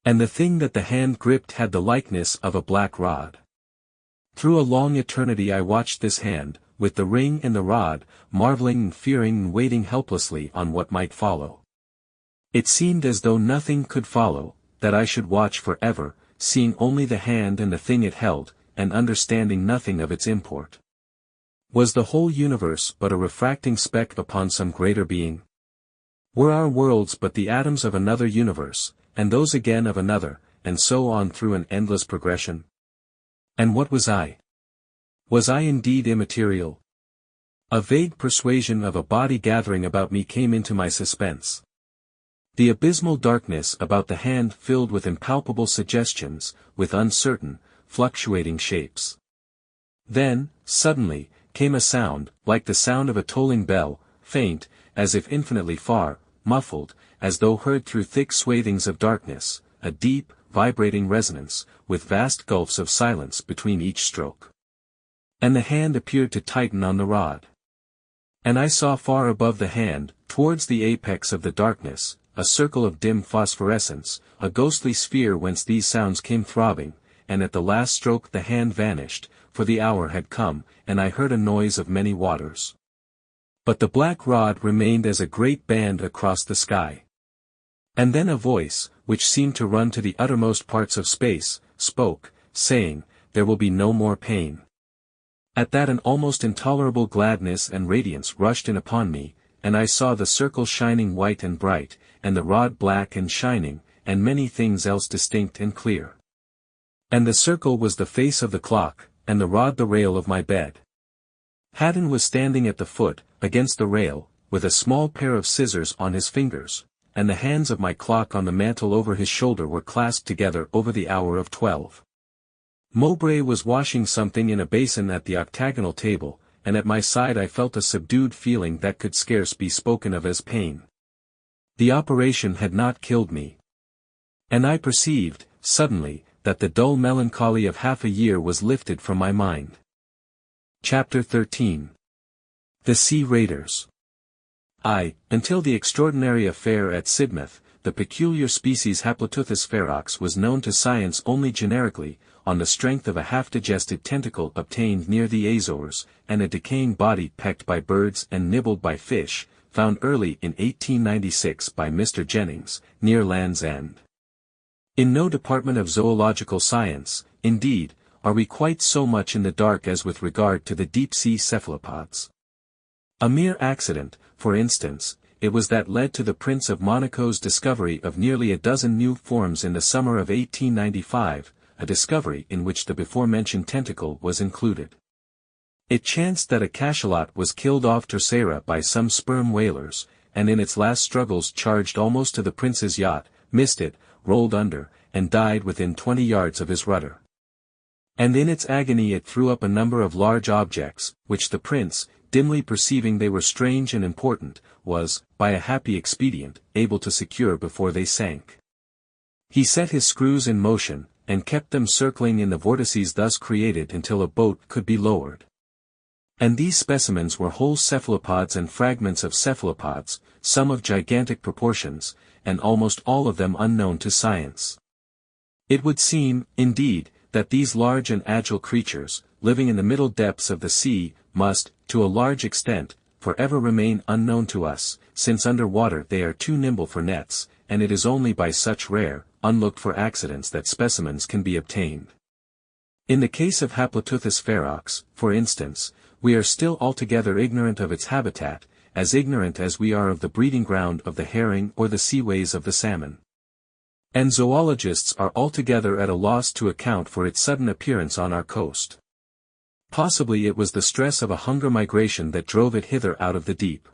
And the thing that the hand gripped had the likeness of a black rod. Through a long eternity I watched this hand, with the ring and the rod, marveling and fearing and waiting helplessly on what might follow. It seemed as though nothing could follow, that I should watch forever, seeing only the hand and the thing it held, and understanding nothing of its import. Was the whole universe but a refracting speck upon some greater being? Were our worlds but the atoms of another universe, and those again of another, and so on through an endless progression? And what was I? Was I indeed immaterial? A vague persuasion of a body gathering about me came into my suspense. The abysmal darkness about the hand filled with impalpable suggestions, with uncertain, fluctuating shapes. Then, suddenly, came a sound, like the sound of a tolling bell, faint, as if infinitely far, muffled, as though heard through thick swathings of darkness, a deep, vibrating resonance, with vast gulfs of silence between each stroke. And the hand appeared to tighten on the rod. And I saw far above the hand, towards the apex of the darkness, a circle of dim phosphorescence, a ghostly sphere whence these sounds came throbbing, and at the last stroke the hand vanished, for the hour had come, and I heard a noise of many waters. But the black rod remained as a great band across the sky. And then a voice, which seemed to run to the uttermost parts of space, spoke, saying, "There will be no more pain." At that an almost intolerable gladness and radiance rushed in upon me, and I saw the circle shining white and bright, and the rod black and shining, and many things else distinct and clear. And the circle was the face of the clock, and the rod the rail of my bed. Haddon was standing at the foot, against the rail, with a small pair of scissors on his fingers, and the hands of my clock on the mantel over his shoulder were clasped together over the hour of 12. Mowbray was washing something in a basin at the octagonal table, and at my side I felt a subdued feeling that could scarce be spoken of as pain. The operation had not killed me. And I perceived, suddenly, that the dull melancholy of half a year was lifted from my mind. Chapter 13. The Sea Raiders. Until the extraordinary affair at Sidmouth, the peculiar species Haploteuthis ferox was known to science only generically, on the strength of a half-digested tentacle obtained near the Azores, and a decaying body pecked by birds and nibbled by fish, found early in 1896 by Mr. Jennings, near Land's End. In no department of zoological science, indeed, are we quite so much in the dark as with regard to the deep-sea cephalopods. A mere accident, for instance, it was that led to the Prince of Monaco's discovery of nearly a dozen new forms in the summer of 1895, a discovery in which the before-mentioned tentacle was included. It chanced that a cachalot was killed off Terceira by some sperm whalers, and in its last struggles charged almost to the prince's yacht, missed it, rolled under, and died within 20 yards of his rudder. And in its agony it threw up a number of large objects, which the prince, dimly perceiving they were strange and important, was, by a happy expedient, able to secure before they sank. He set his screws in motion, and kept them circling in the vortices thus created until a boat could be lowered. And these specimens were whole cephalopods and fragments of cephalopods, some of gigantic proportions, and almost all of them unknown to science. It would seem, indeed, that these large and agile creatures, living in the middle depths of the sea, must, to a large extent, forever remain unknown to us, since under water they are too nimble for nets, and it is only by such rare, unlooked-for accidents that specimens can be obtained. In the case of Haploteuthis ferox, for instance, we are still altogether ignorant of its habitat, as ignorant as we are of the breeding ground of the herring or the seaways of the salmon. And zoologists are altogether at a loss to account for its sudden appearance on our coast. Possibly it was the stress of a hunger migration that drove it hither out of the deep.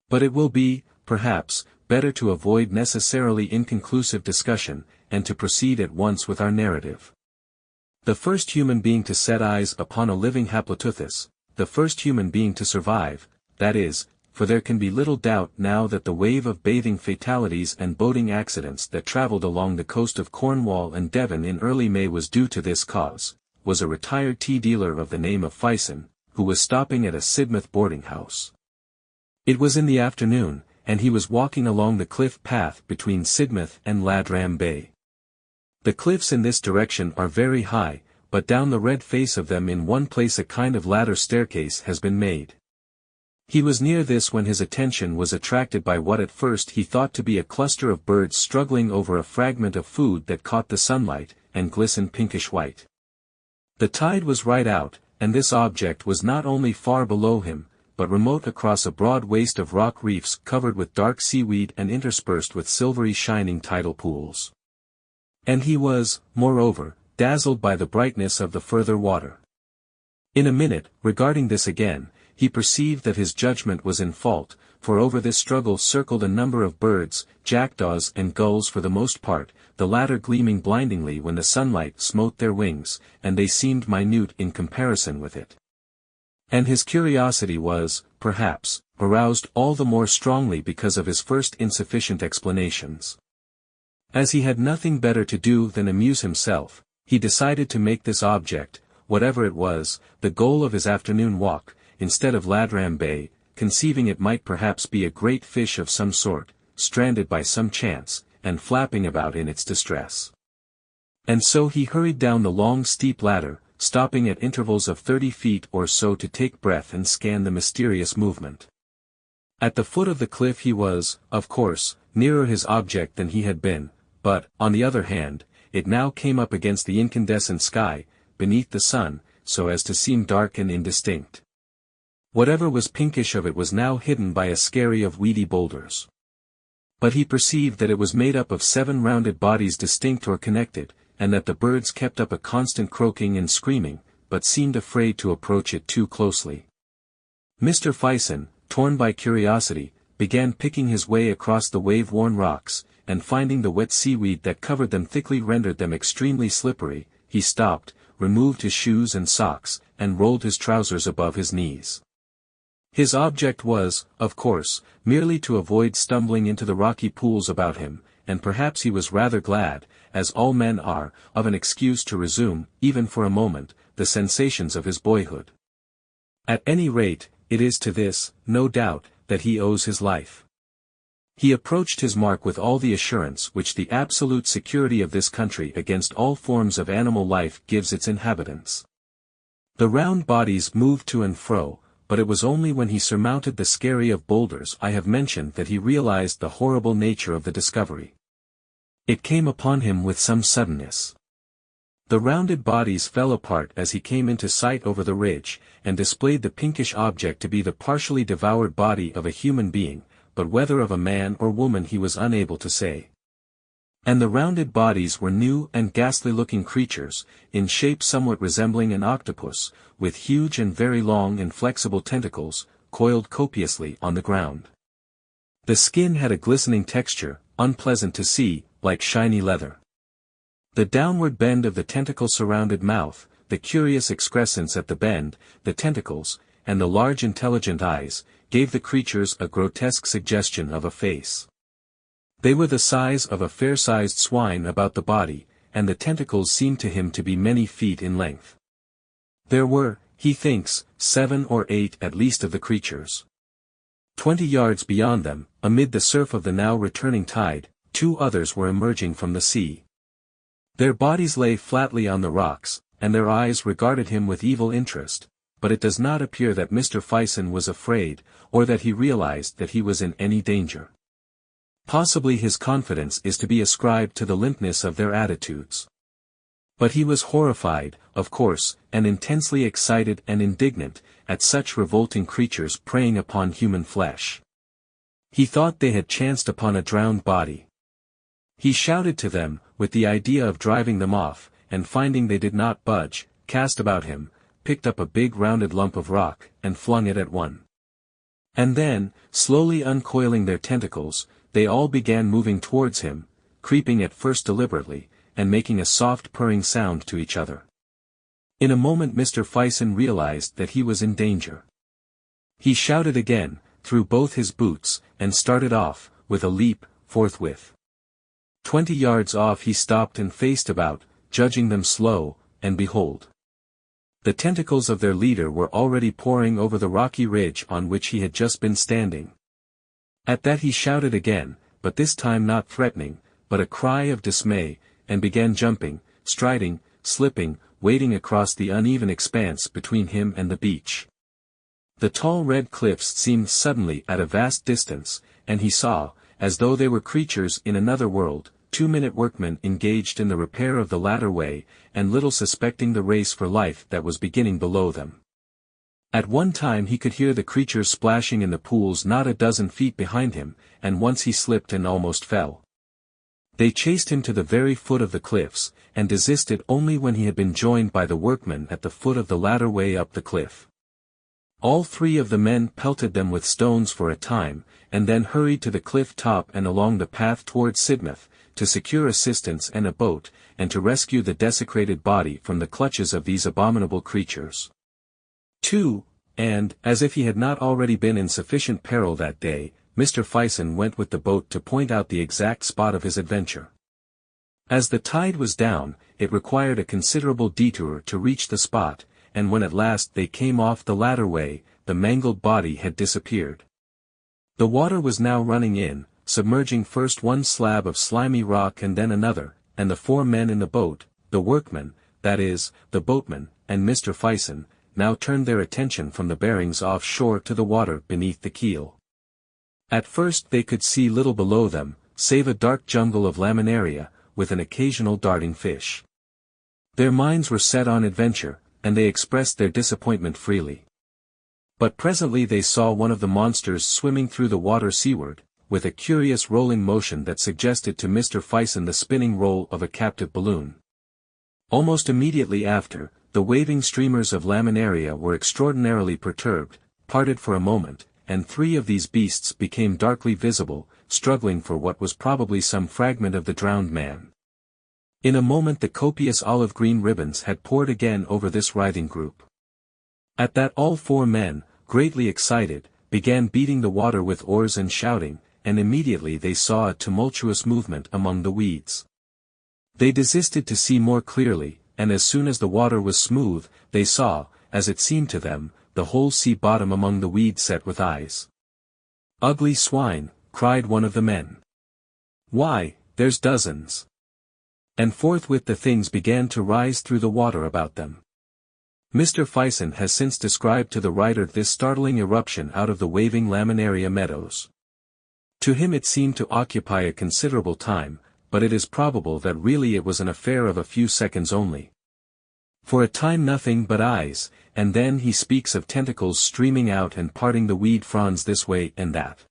But it will be, perhaps, better to avoid necessarily inconclusive discussion, and to proceed at once with our narrative. The first human being to set eyes upon a living Haploteuthis, the first human being to survive, that is, for there can be little doubt now that the wave of bathing fatalities and boating accidents that travelled along the coast of Cornwall and Devon in early May was due to this cause, was a retired tea dealer of the name of Fison, who was stopping at a Sidmouth boarding house. It was in the afternoon, and he was walking along the cliff path between Sidmouth and Ladram Bay. The cliffs in this direction are very high, but down the red face of them in one place a kind of ladder staircase has been made. He was near this when his attention was attracted by what at first he thought to be a cluster of birds struggling over a fragment of food that caught the sunlight, and glistened pinkish white. The tide was right out, and this object was not only far below him, but remote across a broad waste of rock reefs covered with dark seaweed and interspersed with silvery shining tidal pools. And he was, moreover, dazzled by the brightness of the further water. In a minute, regarding this again, he perceived that his judgment was in fault, for over this struggle circled a number of birds, jackdaws and gulls for the most part, the latter gleaming blindingly when the sunlight smote their wings, and they seemed minute in comparison with it. And his curiosity was, perhaps, aroused all the more strongly because of his first insufficient explanations. As he had nothing better to do than amuse himself, he decided to make this object, whatever it was, the goal of his afternoon walk, instead of Ladram Bay, conceiving it might perhaps be a great fish of some sort, stranded by some chance, and flapping about in its distress. And so he hurried down the long steep ladder, stopping at intervals of 30 feet or so to take breath and scan the mysterious movement. At the foot of the cliff he was, of course, nearer his object than he had been, but, on the other hand, it now came up against the incandescent sky, beneath the sun, so as to seem dark and indistinct. Whatever was pinkish of it was now hidden by a skerry of weedy boulders. But he perceived that it was made up of 7 rounded bodies distinct or connected, and that the birds kept up a constant croaking and screaming, but seemed afraid to approach it too closely. Mr. Fison, torn by curiosity, began picking his way across the wave-worn rocks, and finding the wet seaweed that covered them thickly rendered them extremely slippery, he stopped, removed his shoes and socks, and rolled his trousers above his knees. His object was, of course, merely to avoid stumbling into the rocky pools about him, and perhaps he was rather glad, as all men are, of an excuse to resume, even for a moment, the sensations of his boyhood. At any rate, it is to this, no doubt, that he owes his life. He approached his mark with all the assurance which the absolute security of this country against all forms of animal life gives its inhabitants. The round bodies moved to and fro, but it was only when he surmounted the skerry of boulders I have mentioned that he realized the horrible nature of the discovery. It came upon him with some suddenness. The rounded bodies fell apart as he came into sight over the ridge, and displayed the pinkish object to be the partially devoured body of a human being, but whether of a man or woman he was unable to say. And the rounded bodies were new and ghastly-looking creatures, in shape somewhat resembling an octopus, with huge and very long and flexible tentacles, coiled copiously on the ground. The skin had a glistening texture, unpleasant to see, like shiny leather. The downward bend of the tentacle-surrounded mouth, the curious excrescence at the bend, the tentacles, and the large intelligent eyes, gave the creatures a grotesque suggestion of a face. They were the size of a fair-sized swine about the body, and the tentacles seemed to him to be many feet in length. There were, he thinks, 7 or 8 at least of the creatures. 20 yards beyond them, amid the surf of the now returning tide, 2 others were emerging from the sea. Their bodies lay flatly on the rocks, and their eyes regarded him with evil interest, but it does not appear that Mr. Fison was afraid, or that he realized that he was in any danger. Possibly his confidence is to be ascribed to the limpness of their attitudes. But he was horrified, of course, and intensely excited and indignant, at such revolting creatures preying upon human flesh. He thought they had chanced upon a drowned body. He shouted to them, with the idea of driving them off, and finding they did not budge, cast about him, picked up a big rounded lump of rock, and flung it at one. And then, slowly uncoiling their tentacles, they all began moving towards him, creeping at first deliberately, and making a soft purring sound to each other. In a moment Mr. Fison realized that he was in danger. He shouted again, threw both his boots, and started off, with a leap, forthwith. 20 yards off he stopped and faced about, judging them slow, and behold! The tentacles of their leader were already pouring over the rocky ridge on which he had just been standing. At that he shouted again, but this time not threatening, but a cry of dismay, and began jumping, striding, slipping, wading across the uneven expanse between him and the beach. The tall red cliffs seemed suddenly at a vast distance, and he saw, as though they were creatures in another world, 2-minute workmen engaged in the repair of the ladder-way, and little suspecting the race for life that was beginning below them. At one time he could hear the creatures splashing in the pools not a dozen feet behind him, and once he slipped and almost fell. They chased him to the very foot of the cliffs, and desisted only when he had been joined by the workmen at the foot of the ladder-way up the cliff. All 3 of the men pelted them with stones for a time, and then hurried to the cliff top and along the path towards Sidmouth, to secure assistance and a boat, and to rescue the desecrated body from the clutches of these abominable creatures. 2. And, as if he had not already been in sufficient peril that day, Mr. Fison went with the boat to point out the exact spot of his adventure. As the tide was down, it required a considerable detour to reach the spot, and when at last they came off the ladder-way, the mangled body had disappeared. The water was now running in, submerging first one slab of slimy rock and then another, and the 4 men in the boat, the workmen, that is, the boatman, and Mr. Fison, now turned their attention from the bearings offshore to the water beneath the keel. At first they could see little below them, save a dark jungle of laminaria, with an occasional darting fish. Their minds were set on adventure, and they expressed their disappointment freely. But presently they saw one of the monsters swimming through the water seaward, with a curious rolling motion that suggested to Mr. Fison the spinning roll of a captive balloon. Almost immediately after, the waving streamers of laminaria were extraordinarily perturbed, parted for a moment, and 3 of these beasts became darkly visible, struggling for what was probably some fragment of the drowned man. In a moment the copious olive-green ribbons had poured again over this writhing group. At that all 4 men, greatly excited, began beating the water with oars and shouting, and immediately they saw a tumultuous movement among the weeds. They desisted to see more clearly, and as soon as the water was smooth, they saw, as it seemed to them, the whole sea bottom among the weeds set with eyes. "Ugly swine," cried one of the men. "Why, there's dozens." And forthwith the things began to rise through the water about them. Mr. Fison has since described to the writer this startling eruption out of the waving laminaria meadows. To him it seemed to occupy a considerable time, but it is probable that really it was an affair of a few seconds only. For a time nothing but eyes, and then he speaks of tentacles streaming out and parting the weed fronds this way and that.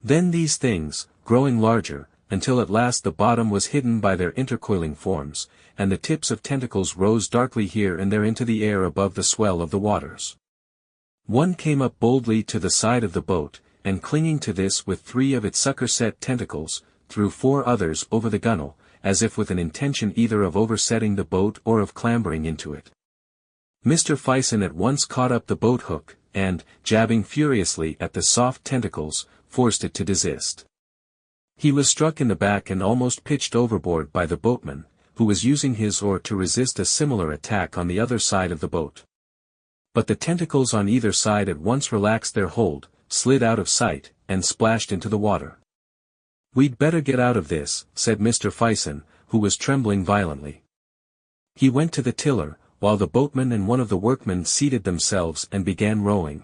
Then these things, growing larger, until at last the bottom was hidden by their intercoiling forms, and the tips of tentacles rose darkly here and there into the air above the swell of the waters. One came up boldly to the side of the boat, and clinging to this with 3 of its sucker-set tentacles, threw 4 others over the gunwale, as if with an intention either of oversetting the boat or of clambering into it. Mr. Fison at once caught up the boat hook, and, jabbing furiously at the soft tentacles, forced it to desist. He was struck in the back and almost pitched overboard by the boatman, who was using his oar to resist a similar attack on the other side of the boat. But the tentacles on either side at once relaxed their hold, slid out of sight, and splashed into the water. "We'd better get out of this," said Mr. Fison, who was trembling violently. He went to the tiller, while the boatman and one of the workmen seated themselves and began rowing.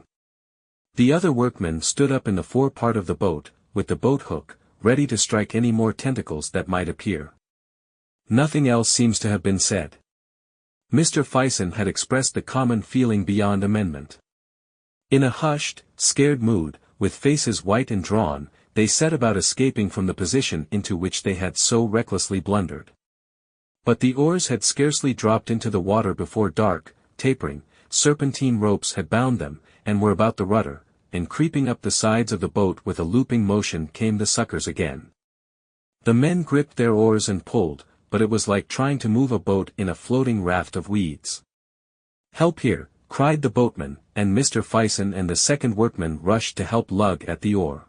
The other workman stood up in the forepart of the boat, with the boat hook, ready to strike any more tentacles that might appear. Nothing else seems to have been said. Mr. Fison had expressed the common feeling beyond amendment. In a hushed, scared mood, with faces white and drawn, they set about escaping from the position into which they had so recklessly blundered. But the oars had scarcely dropped into the water before dark, tapering, serpentine ropes had bound them, and were about the rudder, and creeping up the sides of the boat with a looping motion came the suckers again. The men gripped their oars and pulled, but it was like trying to move a boat in a floating raft of weeds. "Help here," cried the boatman, and Mr. Fison and the second workman rushed to help lug at the oar.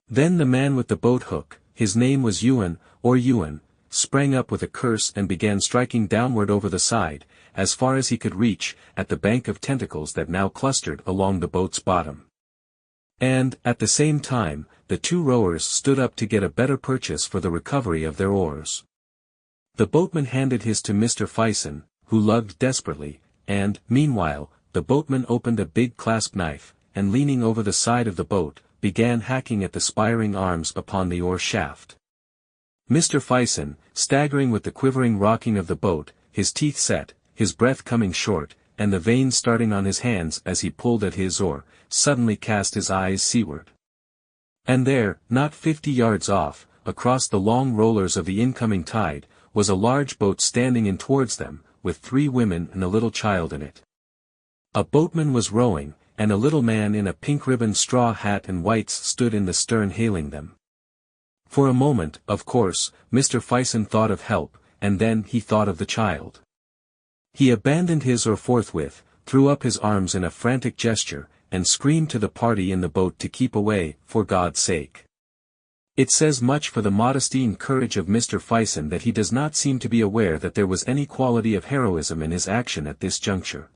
Then the man with the boat hook, his name was Ewan, sprang up with a curse and began striking downward over the side, as far as he could reach, at the bank of tentacles that now clustered along the boat's bottom. And, at the same time, the two rowers stood up to get a better purchase for the recovery of their oars. The boatman handed his to Mr. Fison, who lugged desperately, and, meanwhile, the boatman opened a big clasp knife, and leaning over the side of the boat, began hacking at the spiring arms upon the oar shaft. Mr. Fison, staggering with the quivering rocking of the boat, his teeth set, his breath coming short, and the veins starting on his hands as he pulled at his oar, suddenly cast his eyes seaward. And there, not 50 yards off, across the long rollers of the incoming tide, was a large boat standing in towards them, with 3 women and a little child in it. A boatman was rowing, and a little man in a pink-ribboned straw hat and whites stood in the stern hailing them. For a moment, of course, Mr. Fison thought of help, and then he thought of the child. He abandoned his oar forthwith, threw up his arms in a frantic gesture, and screamed to the party in the boat to keep away, for God's sake. It says much for the modesty and courage of Mr. Fison that he does not seem to be aware that there was any quality of heroism in his action at this juncture.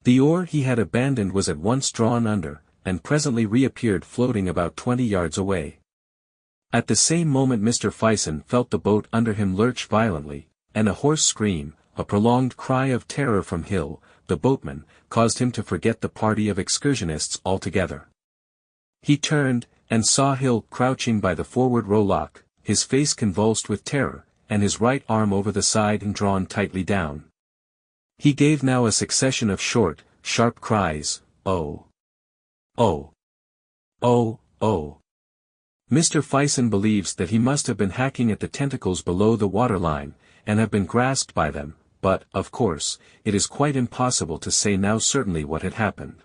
The oar he had abandoned was at once drawn under, and presently reappeared floating about 20 yards away. At the same moment Mr. Fison felt the boat under him lurch violently, and a hoarse scream, a prolonged cry of terror from Hill, the boatman, caused him to forget the party of excursionists altogether. He turned, and saw Hill crouching by the forward rowlock, his face convulsed with terror, and his right arm over the side and drawn tightly down. He gave now a succession of short, sharp cries, "Oh! Oh! Oh! Oh!" Mr. Fison believes that he must have been hacking at the tentacles below the waterline, and have been grasped by them, but, of course, it is quite impossible to say now certainly what had happened.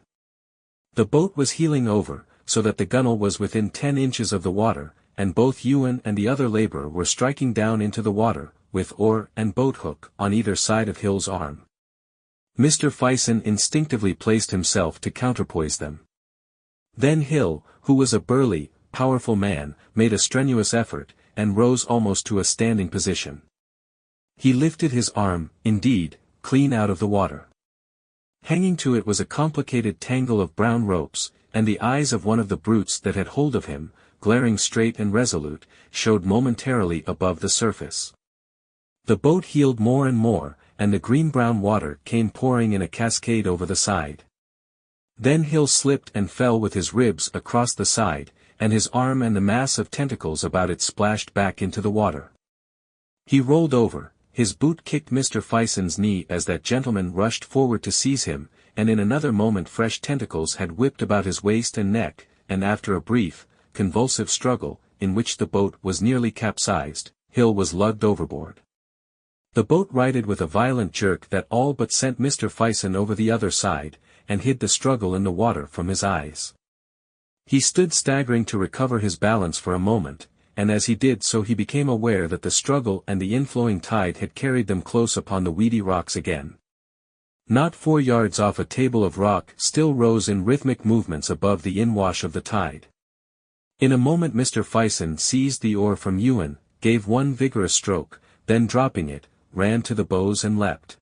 The boat was heeling over, so that the gunwale was within 10 inches of the water, and both Ewan and the other laborer were striking down into the water, with oar and boat hook on either side of Hill's arm. Mr. Fison instinctively placed himself to counterpoise them. Then Hill, who was a burly, powerful man, made a strenuous effort, and rose almost to a standing position. He lifted his arm, indeed, clean out of the water. Hanging to it was a complicated tangle of brown ropes, and the eyes of one of the brutes that had hold of him, glaring straight and resolute, showed momentarily above the surface. The boat heeled more and more, and the green-brown water came pouring in a cascade over the side. Then Hill slipped and fell with his ribs across the side, and his arm and the mass of tentacles about it splashed back into the water. He rolled over, his boot kicked Mr. Fison's knee as that gentleman rushed forward to seize him, and in another moment fresh tentacles had whipped about his waist and neck, and after a brief, convulsive struggle, in which the boat was nearly capsized, Hill was lugged overboard. The boat righted with a violent jerk that all but sent Mr. Fison over the other side, and hid the struggle in the water from his eyes. He stood staggering to recover his balance for a moment, and as he did so he became aware that the struggle and the inflowing tide had carried them close upon the weedy rocks again. Not 4 yards off a table of rock still rose in rhythmic movements above the inwash of the tide. In a moment Mr. Fison seized the oar from Ewan, gave one vigorous stroke, then dropping it, ran to the bows and leapt.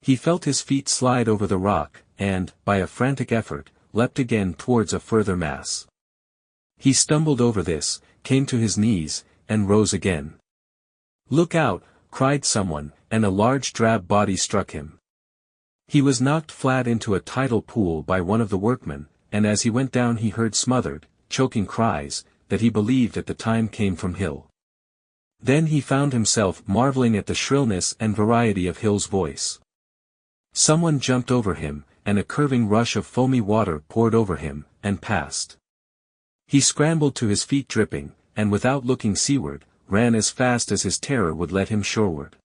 He felt his feet slide over the rock, and, by a frantic effort, leapt again towards a further mass. He stumbled over this, came to his knees, and rose again. "Look out!" cried someone, and a large drab body struck him. He was knocked flat into a tidal pool by one of the workmen, and as he went down he heard smothered, choking cries, that he believed at the time came from Hill. Then he found himself marveling at the shrillness and variety of Hill's voice. Someone jumped over him, and a curving rush of foamy water poured over him, and passed. He scrambled to his feet dripping, and without looking seaward, ran as fast as his terror would let him shoreward.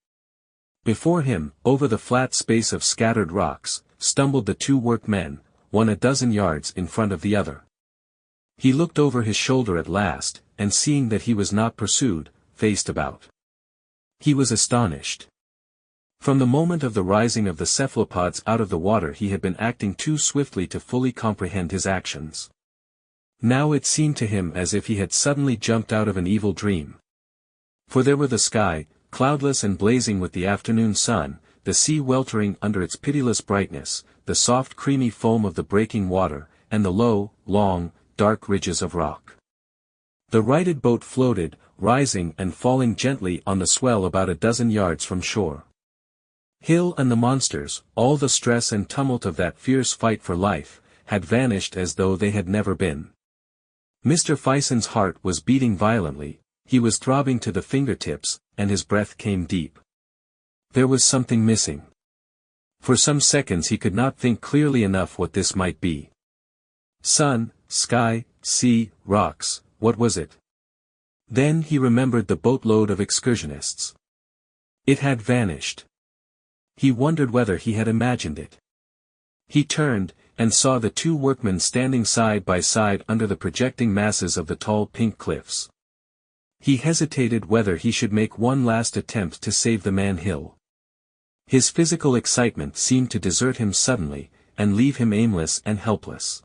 Before him, over the flat space of scattered rocks, stumbled the 2 workmen, one a dozen yards in front of the other. He looked over his shoulder at last, and seeing that he was not pursued, faced about. He was astonished. From the moment of the rising of the cephalopods out of the water he had been acting too swiftly to fully comprehend his actions. Now it seemed to him as if he had suddenly jumped out of an evil dream. For there were the sky, cloudless and blazing with the afternoon sun, the sea weltering under its pitiless brightness, the soft creamy foam of the breaking water, and the low, long, dark ridges of rock. The righted boat floated, rising and falling gently on the swell about a dozen yards from shore. Hill and the monsters, all the stress and tumult of that fierce fight for life, had vanished as though they had never been. Mr. Fison's heart was beating violently, he was throbbing to the fingertips, and his breath came deep. There was something missing. For some seconds he could not think clearly enough what this might be. Sun, sky, sea, rocks, what was it? Then he remembered the boatload of excursionists. It had vanished. He wondered whether he had imagined it. He turned, and saw the two workmen standing side by side under the projecting masses of the tall pink cliffs. He hesitated whether he should make one last attempt to save the man Hill. His physical excitement seemed to desert him suddenly, and leave him aimless and helpless.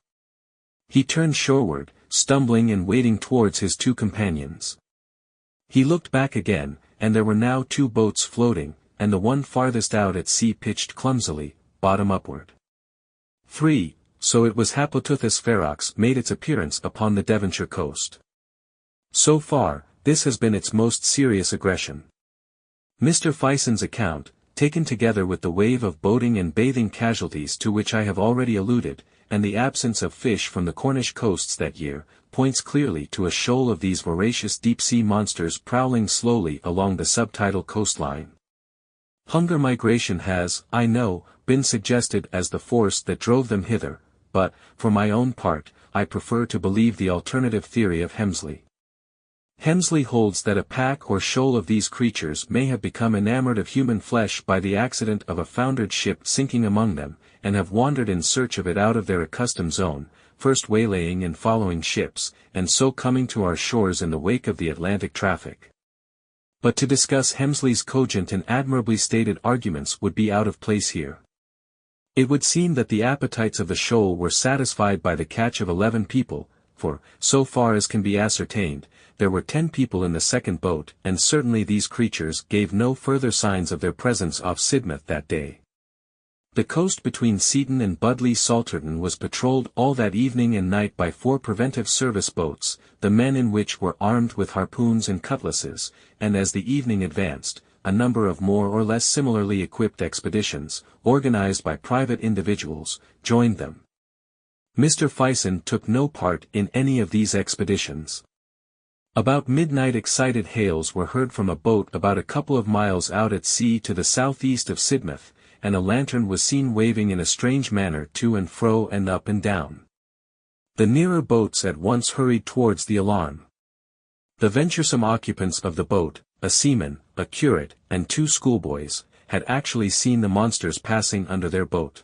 He turned shoreward, stumbling and wading towards his two companions. He looked back again, and there were now two boats floating, and the one farthest out at sea pitched clumsily, bottom upward. 3. So it was Haploteuthis ferox made its appearance upon the Devonshire coast. So far, this has been its most serious aggression. Mr. Fison's account, taken together with the wave of boating and bathing casualties to which I have already alluded, and the absence of fish from the Cornish coasts that year, points clearly to a shoal of these voracious deep-sea monsters prowling slowly along the subtidal coastline. Hunger migration has, I know, been suggested as the force that drove them hither, but, for my own part, I prefer to believe the alternative theory of Hemsley. Hemsley holds that a pack or shoal of these creatures may have become enamored of human flesh by the accident of a foundered ship sinking among them, and have wandered in search of it out of their accustomed zone, first waylaying and following ships, and so coming to our shores in the wake of the Atlantic traffic. But to discuss Hemsley's cogent and admirably stated arguments would be out of place here. It would seem that the appetites of the shoal were satisfied by the catch of 11 people, for, so far as can be ascertained, there were 10 people in the second boat, and certainly these creatures gave no further signs of their presence off Sidmouth that day. The coast between Seaton and Budleigh Salterton was patrolled all that evening and night by 4 preventive service boats, the men in which were armed with harpoons and cutlasses, and as the evening advanced, a number of more or less similarly equipped expeditions, organized by private individuals, joined them. Mr. Fison took no part in any of these expeditions. About midnight excited hails were heard from a boat about a couple of miles out at sea to the southeast of Sidmouth, and a lantern was seen waving in a strange manner to and fro and up and down. The nearer boats at once hurried towards the alarm. The venturesome occupants of the boat, a seaman, a curate, and 2 schoolboys, had actually seen the monsters passing under their boat.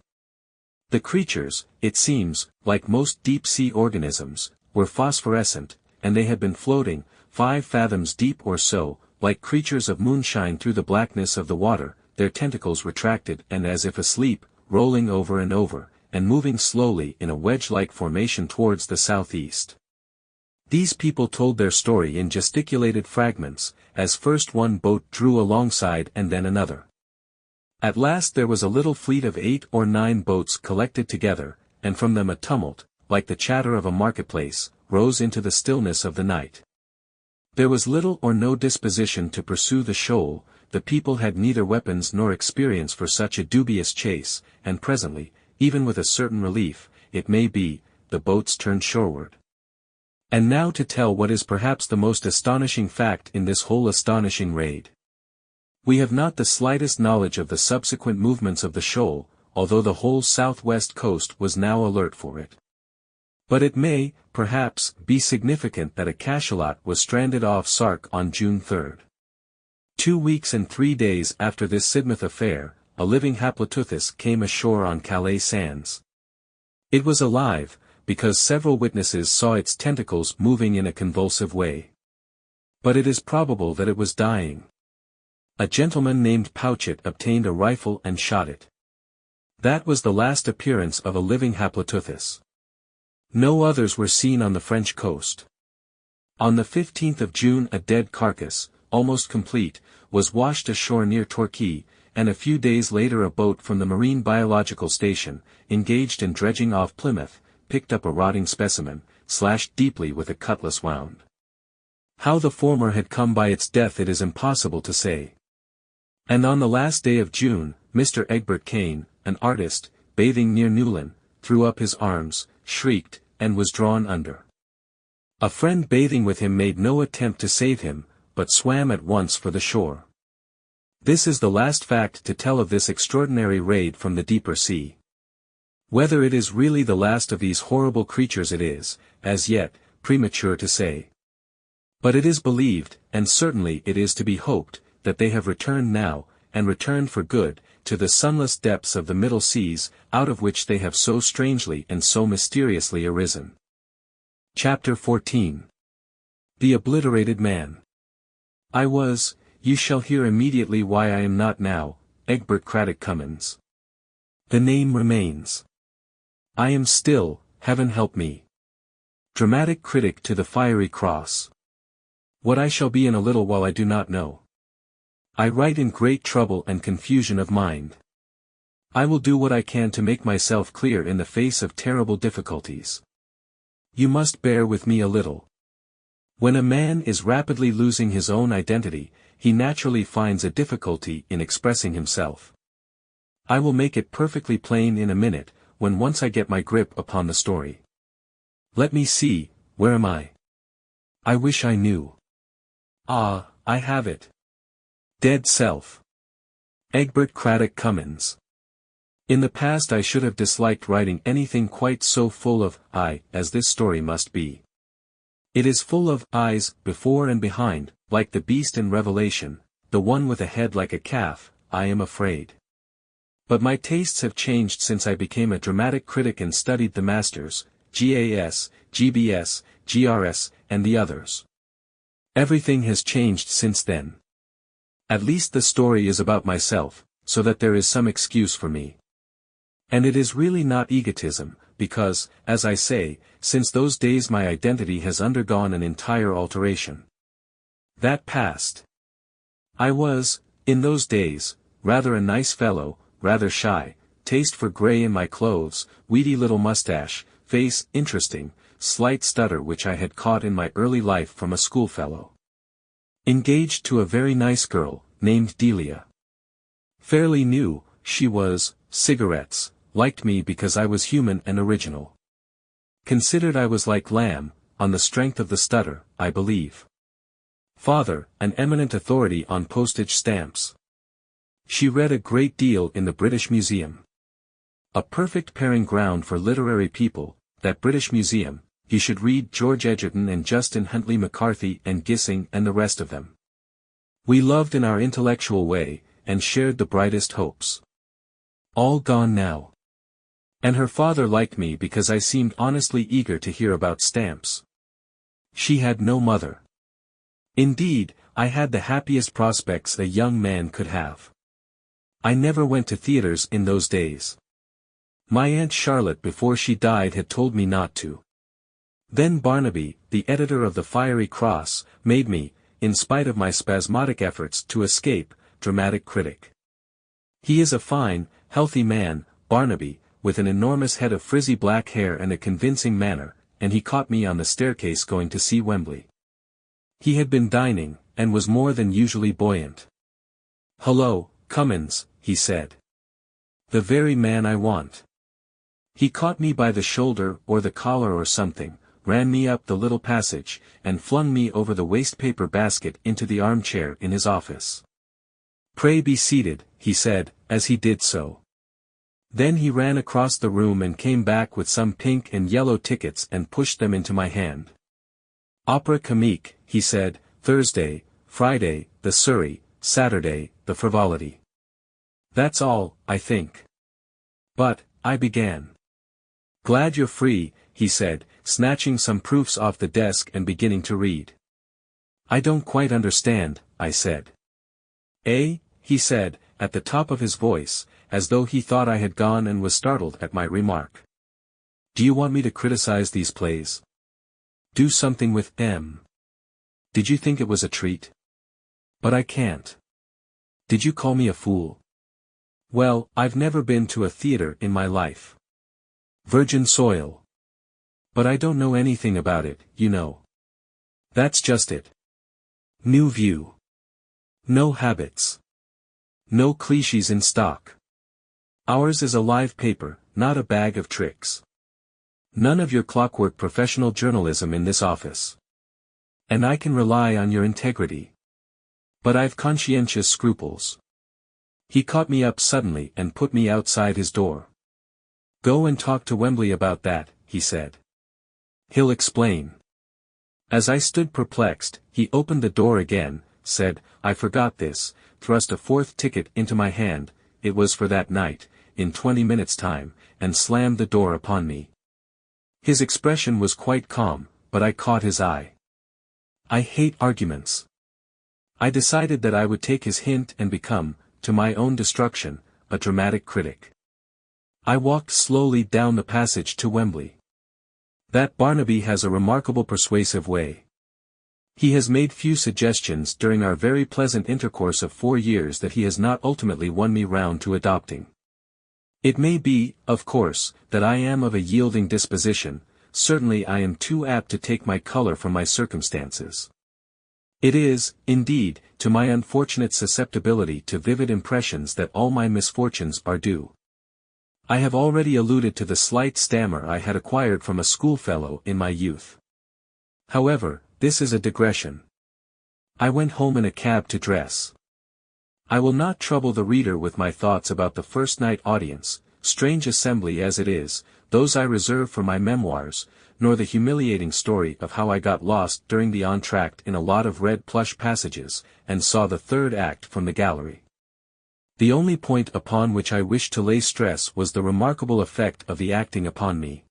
The creatures, it seems, like most deep-sea organisms, were phosphorescent, and they had been floating, 5 fathoms deep or so, like creatures of moonshine through the blackness of the water, their tentacles retracted and as if asleep, rolling over and over, and moving slowly in a wedge-like formation towards the southeast. These people told their story in gesticulated fragments, as first one boat drew alongside and then another. At last there was a little fleet of 8 or 9 boats collected together, and from them a tumult, like the chatter of a marketplace, rose into the stillness of the night. There was little or no disposition to pursue the shoal, the people had neither weapons nor experience for such a dubious chase, and presently, even with a certain relief, it may be, the boats turned shoreward. And now to tell what is perhaps the most astonishing fact in this whole astonishing raid. We have not the slightest knowledge of the subsequent movements of the shoal, although the whole southwest coast was now alert for it. But it may, perhaps, be significant that a cachalot was stranded off Sark on June 3. 2 weeks and 3 days after this Sidmouth affair, a living Haploteuthis came ashore on Calais sands. It was alive, because several witnesses saw its tentacles moving in a convulsive way. But it is probable that it was dying. A gentleman named Pouchet obtained a rifle and shot it. That was the last appearance of a living Haploteuthis. No others were seen on the French coast. On the 15th of June a dead carcass, almost complete, was washed ashore near Torquay, and a few days later a boat from the Marine Biological Station, engaged in dredging off Plymouth, picked up a rotting specimen, slashed deeply with a cutlass wound. How the former had come by its death it is impossible to say. And on the last day of June, Mr. Egbert Kane, an artist, bathing near Newlyn, threw up his arms, shrieked, and was drawn under. A friend bathing with him made no attempt to save him, but swam at once for the shore. This is the last fact to tell of this extraordinary raid from the deeper sea. Whether it is really the last of these horrible creatures it is, as yet, premature to say. But it is believed, and certainly it is to be hoped, that they have returned now, and returned for good, to the sunless depths of the middle seas, out of which they have so strangely and so mysteriously arisen. Chapter 14. The Obliterated Man. I was, you shall hear immediately why I am not now, Egbert Craddock Cummins. The name remains. I am still, heaven help me. Dramatic critic to the Fiery Cross. What I shall be in a little while I do not know. I write in great trouble and confusion of mind. I will do what I can to make myself clear in the face of terrible difficulties. You must bear with me a little. When a man is rapidly losing his own identity, he naturally finds a difficulty in expressing himself. I will make it perfectly plain in a minute, when once I get my grip upon the story. Let me see, where am I? I wish I knew. Ah, I have it. Dead Self. Egbert Craddock Cummins. In the past I should have disliked writing anything quite so full of I as this story must be. It is full of eyes, before and behind, like the beast in Revelation, the one with a head like a calf, I am afraid. But my tastes have changed since I became a dramatic critic and studied the masters, GAS, GBS, GRS, and the others. Everything has changed since then. At least the story is about myself, so that there is some excuse for me. And it is really not egotism, because, as I say, since those days my identity has undergone an entire alteration. That past. I was, in those days, rather a nice fellow, rather shy, taste for grey in my clothes, weedy little mustache, face interesting, slight stutter which I had caught in my early life from a schoolfellow. Engaged to a very nice girl, named Delia. Fairly new, she was, cigarettes, liked me because I was human and original. Considered I was like Lamb, on the strength of the stutter, I believe. Father, an eminent authority on postage stamps. She read a great deal in the British Museum. A perfect pairing ground for literary people, that British Museum. He should read George Egerton and Justin Huntley McCarthy and Gissing and the rest of them. We loved in our intellectual way, and shared the brightest hopes. All gone now. And her father liked me because I seemed honestly eager to hear about stamps. She had no mother. Indeed, I had the happiest prospects a young man could have. I never went to theaters in those days. My Aunt Charlotte before she died had told me not to. Then Barnaby, the editor of the Fiery Cross, made me, in spite of my spasmodic efforts to escape, dramatic critic. He is a fine, healthy man, Barnaby, with an enormous head of frizzy black hair and a convincing manner, and he caught me on the staircase going to see Wembley. He had been dining, and was more than usually buoyant. "Hullo, Cummins," he said. "The very man I want." He caught me by the shoulder or the collar or something, ran me up the little passage, and flung me over the waste-paper basket into the armchair in his office. "Pray be seated," he said, as he did so. Then he ran across the room and came back with some pink and yellow tickets and pushed them into my hand. "Opera comique," he said, "Thursday, Friday, the Surrey, Saturday, the Frivolity. That's all, I think." "But," I began. "Glad you're free," he said, snatching some proofs off the desk and beginning to read. "I don't quite understand," I said. "Eh?" he said, at the top of his voice, as though he thought I had gone and was startled at my remark. "Do you want me to criticize these plays? Do something with them? Did you think it was a treat? But I can't. Did you call me a fool? Well, I've never been to a theater in my life. Virgin soil. But I don't know anything about it, you know. That's just it. New view. No habits. No clichés in stock. Ours is a live paper, not a bag of tricks. None of your clockwork professional journalism in this office. And I can rely on your integrity. But I've conscientious scruples." He caught me up suddenly and put me outside his door. "Go and talk to Wembley about that," he said. "He'll explain." As I stood perplexed, he opened the door again, said, "I forgot this," thrust a fourth ticket into my hand, it was for that night, in 20 minutes' time, and slammed the door upon me. His expression was quite calm, but I caught his eye. I hate arguments. I decided that I would take his hint and become, to my own destruction, a dramatic critic. I walked slowly down the passage to Wembley. That Barnaby has a remarkable persuasive way. He has made few suggestions during our very pleasant intercourse of 4 years that he has not ultimately won me round to adopting. It may be, of course, that I am of a yielding disposition, certainly I am too apt to take my color from my circumstances. It is, indeed, to my unfortunate susceptibility to vivid impressions that all my misfortunes are due. I have already alluded to the slight stammer I had acquired from a schoolfellow in my youth. However, this is a digression. I went home in a cab to dress. I will not trouble the reader with my thoughts about the first night audience, strange assembly as it is, those I reserve for my memoirs, nor the humiliating story of how I got lost during the entr'acte in a lot of red plush passages, and saw the third act from the gallery. The only point upon which I wished to lay stress was the remarkable effect of the acting upon me.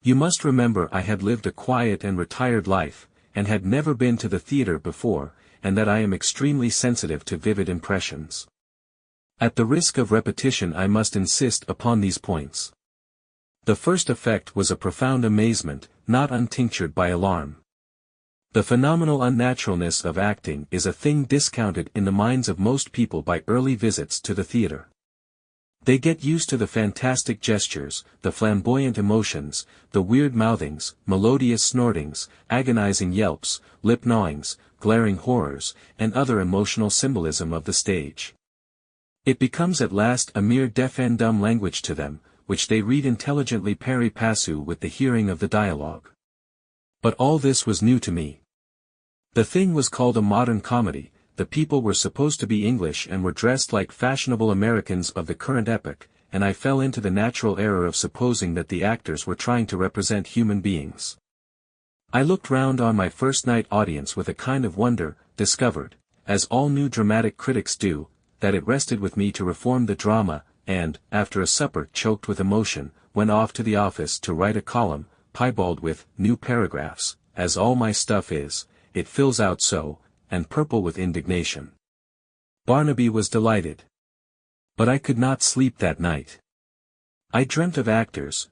You must remember I had lived a quiet and retired life, and had never been to the theatre before, and that I am extremely sensitive to vivid impressions. At the risk of repetition I must insist upon these points. The first effect was a profound amazement, not untinctured by alarm. The phenomenal unnaturalness of acting is a thing discounted in the minds of most people by early visits to the theatre. They get used to the fantastic gestures, the flamboyant emotions, the weird mouthings, melodious snortings, agonizing yelps, lip gnawings, glaring horrors, and other emotional symbolism of the stage. It becomes at last a mere deaf and dumb language to them, which they read intelligently pari passu with the hearing of the dialogue. But all this was new to me. The thing was called a modern comedy, the people were supposed to be English and were dressed like fashionable Americans of the current epoch, and I fell into the natural error of supposing that the actors were trying to represent human beings. I looked round on my first night audience with a kind of wonder, discovered, as all new dramatic critics do, that it rested with me to reform the drama, and, after a supper choked with emotion, went off to the office to write a column, piebald with new paragraphs, as all my stuff is, it fills out so, and purple with indignation. Barnaby was delighted. But I could not sleep that night. I dreamt of actors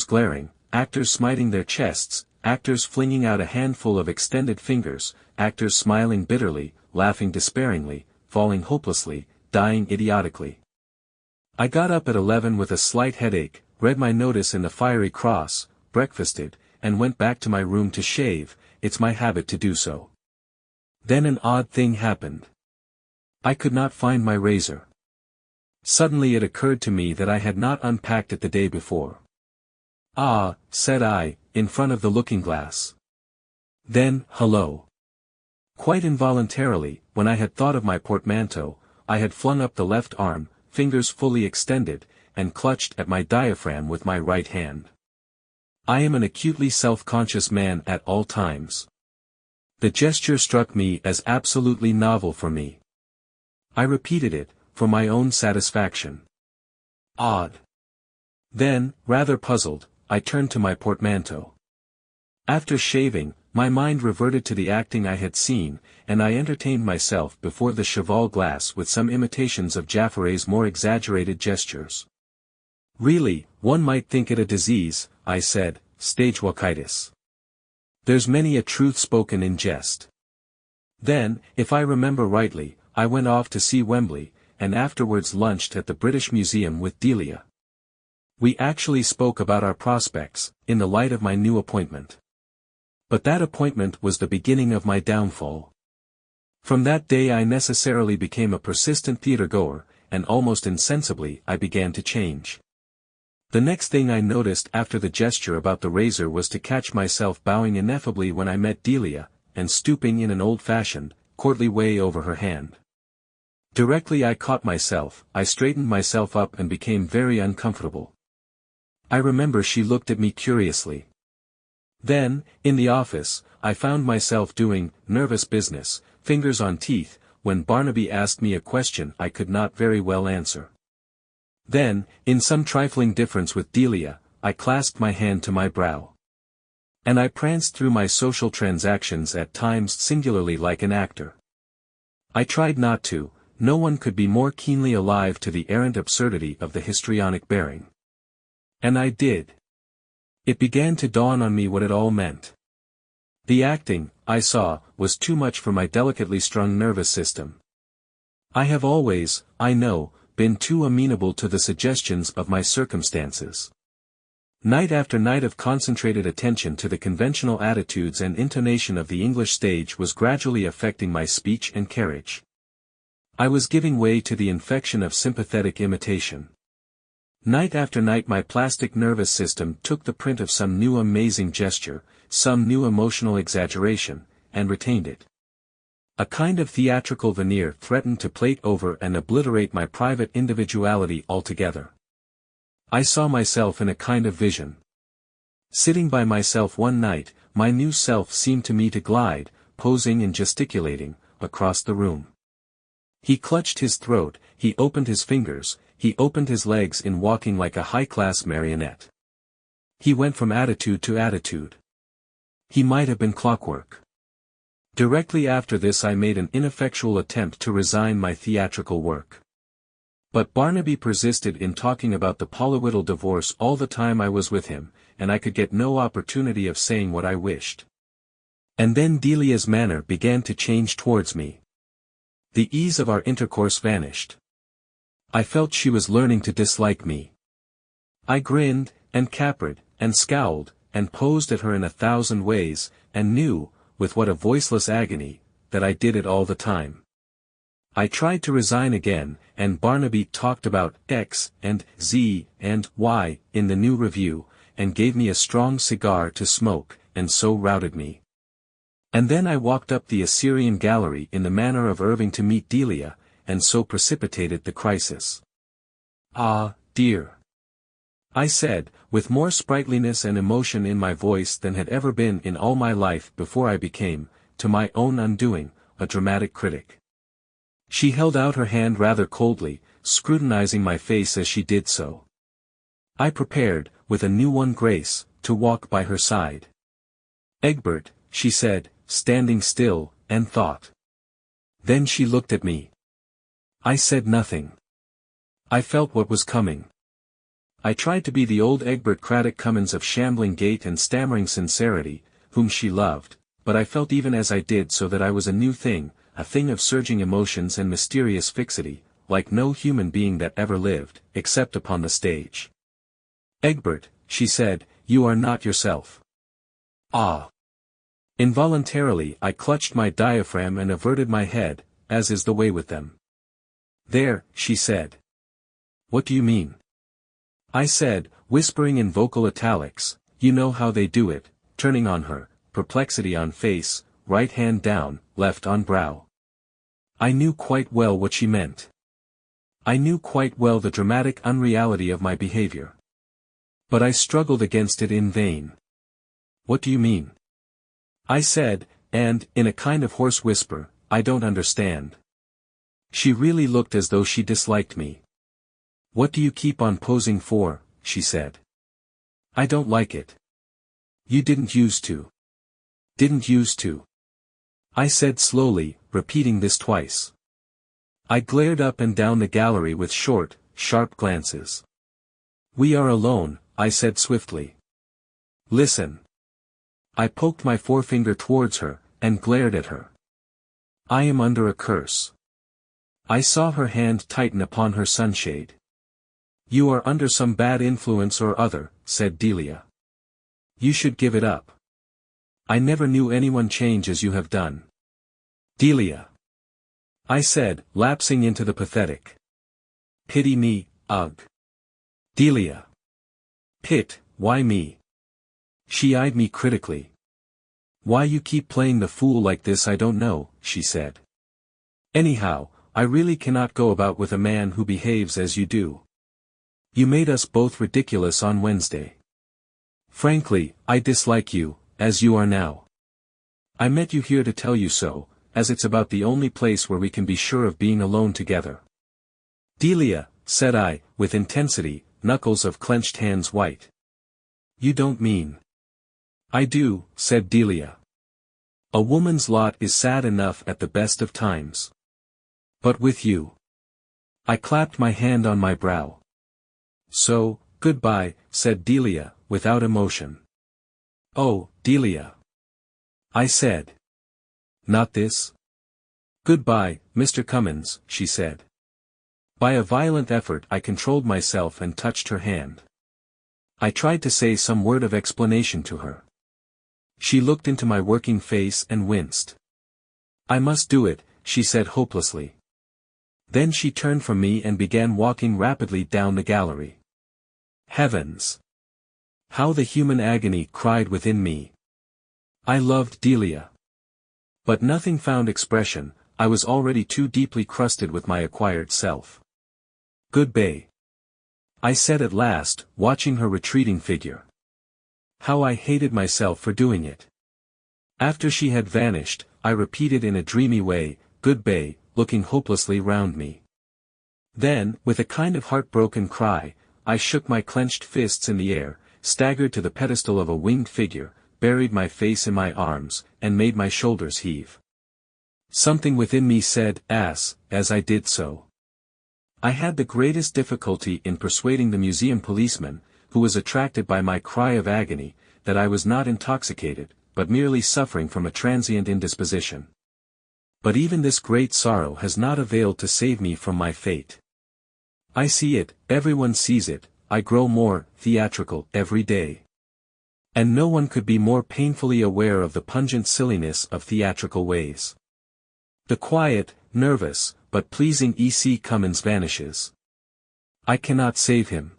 glaring, actors smiting their chests, actors flinging out a handful of extended fingers, actors smiling bitterly, laughing despairingly, falling hopelessly, dying idiotically. I got up at 11 with a slight headache, read my notice in the Fiery Cross, breakfasted, and went back to my room to shave. It's my habit to do so. Then an odd thing happened. I could not find my razor. Suddenly it occurred to me that I had not unpacked it the day before. "Ah," said I, in front of the looking-glass. Then, hello. Quite involuntarily, when I had thought of my portmanteau, I had flung up the left arm, fingers fully extended, and clutched at my diaphragm with my right hand. I am an acutely self-conscious man at all times. The gesture struck me as absolutely novel for me. I repeated it, for my own satisfaction. Odd. Then, rather puzzled, I turned to my portmanteau. After shaving, my mind reverted to the acting I had seen, and I entertained myself before the cheval glass with some imitations of Jaffaray's more exaggerated gestures. Really, one might think it a disease, I said, stage-walkitis. There's many a truth spoken in jest. Then, if I remember rightly, I went off to see Wembley, and afterwards lunched at the British Museum with Delia. We actually spoke about our prospects, in the light of my new appointment. But that appointment was the beginning of my downfall. From that day I necessarily became a persistent theatre-goer, and almost insensibly I began to change. The next thing I noticed after the gesture about the razor was to catch myself bowing ineffably when I met Delia, and stooping in an old-fashioned, courtly way over her hand. Directly I caught myself, I straightened myself up and became very uncomfortable. I remember she looked at me curiously. Then, in the office, I found myself doing nervous business, fingers on teeth, when Barnaby asked me a question I could not very well answer. Then, in some trifling difference with Delia, I clasped my hand to my brow. And I pranced through my social transactions at times singularly like an actor. I tried not to, no one could be more keenly alive to the errant absurdity of the histrionic bearing. And I did. It began to dawn on me what it all meant. The acting, I saw, was too much for my delicately strung nervous system. I have always, I know, been too amenable to the suggestions of my circumstances. Night after night of concentrated attention to the conventional attitudes and intonation of the English stage was gradually affecting my speech and carriage. I was giving way to the infection of sympathetic imitation. Night after night my plastic nervous system took the print of some new amazing gesture, some new emotional exaggeration, and retained it. A kind of theatrical veneer threatened to plate over and obliterate my private individuality altogether. I saw myself in a kind of vision. Sitting by myself one night, my new self seemed to me to glide, posing and gesticulating, across the room. He clutched his throat, he opened his fingers, he opened his legs in walking like a high-class marionette. He went from attitude to attitude. He might have been clockwork. Directly after this I made an ineffectual attempt to resign my theatrical work. But Barnaby persisted in talking about the Poliwiddle divorce all the time I was with him, and I could get no opportunity of saying what I wished. And then Delia's manner began to change towards me. The ease of our intercourse vanished. I felt she was learning to dislike me. I grinned, and capered, and scowled, and posed at her in 1,000 ways, and knew, with what a voiceless agony, that I did it all the time. I tried to resign again, and Barnaby talked about X and Z and Y in the new review, and gave me a strong cigar to smoke, and so routed me. And then I walked up the Assyrian gallery in the manner of Irving to meet Delia, and so precipitated the crisis. Ah, dear! I said, with more sprightliness and emotion in my voice than had ever been in all my life before I became, to my own undoing, a dramatic critic. She held out her hand rather coldly, scrutinizing my face as she did so. I prepared, with a new won grace, to walk by her side. Egbert, she said, standing still, and thought. Then she looked at me. I said nothing. I felt what was coming. I tried to be the old Egbert Craddock Cummins of shambling gait and stammering sincerity, whom she loved, but I felt even as I did so that I was a new thing, a thing of surging emotions and mysterious fixity, like no human being that ever lived, except upon the stage. Egbert, she said, you are not yourself. Ah! Involuntarily I clutched my diaphragm and averted my head, as is the way with them. There, she said. What do you mean? I said, whispering in vocal italics, you know how they do it, turning on her, perplexity on face, right hand down, left on brow. I knew quite well what she meant. I knew quite well the dramatic unreality of my behavior. But I struggled against it in vain. What do you mean? I said, and, in a kind of hoarse whisper, I don't understand. She really looked as though she disliked me. What do you keep on posing for, she said. I don't like it. You didn't used to. Didn't used to. I said slowly, repeating this twice. I glared up and down the gallery with short, sharp glances. We are alone, I said swiftly. Listen. I poked my forefinger towards her, and glared at her. I am under a curse. I saw her hand tighten upon her sunshade. You are under some bad influence or other, said Delia. You should give it up. I never knew anyone change as you have done. Delia. I said, lapsing into the pathetic. Pity me, ugh. Delia. Pit, why me? She eyed me critically. Why you keep playing the fool like this I don't know, she said. Anyhow, I really cannot go about with a man who behaves as you do. You made us both ridiculous on Wednesday. Frankly, I dislike you, as you are now. I met you here to tell you so, as it's about the only place where we can be sure of being alone together. Delia, said I, with intensity, knuckles of clenched hands white. You don't mean. I do, said Delia. A woman's lot is sad enough at the best of times. But with you. I clapped my hand on my brow. So, goodbye, said Delia, without emotion. Oh, Delia. I said. Not this? Goodbye, Mr. Cummins, she said. By a violent effort I controlled myself and touched her hand. I tried to say some word of explanation to her. She looked into my working face and winced. I must do it, she said hopelessly. Then she turned from me and began walking rapidly down the gallery. Heavens! How the human agony cried within me. I loved Delia. But nothing found expression, I was already too deeply crusted with my acquired self. Goodbye. I said at last, watching her retreating figure. How I hated myself for doing it. After she had vanished, I repeated in a dreamy way, goodbye, looking hopelessly round me. Then, with a kind of heartbroken cry, I shook my clenched fists in the air, staggered to the pedestal of a winged figure, buried my face in my arms, and made my shoulders heave. Something within me said, ass, as I did so. I had the greatest difficulty in persuading the museum policeman, who was attracted by my cry of agony, that I was not intoxicated, but merely suffering from a transient indisposition. But even this great sorrow has not availed to save me from my fate. I see it, everyone sees it, I grow more theatrical every day. And no one could be more painfully aware of the pungent silliness of theatrical ways. The quiet, nervous, but pleasing E.C. Cummins vanishes. I cannot save him.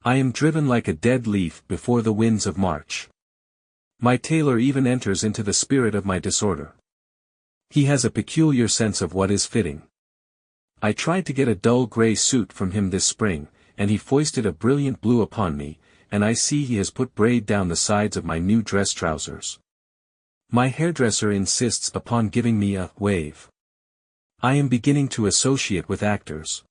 I am driven like a dead leaf before the winds of March. My tailor even enters into the spirit of my disorder. He has a peculiar sense of what is fitting. I tried to get a dull grey suit from him this spring, and he foisted a brilliant blue upon me, and I see he has put braid down the sides of my new dress trousers. My hairdresser insists upon giving me a wave. I am beginning to associate with actors.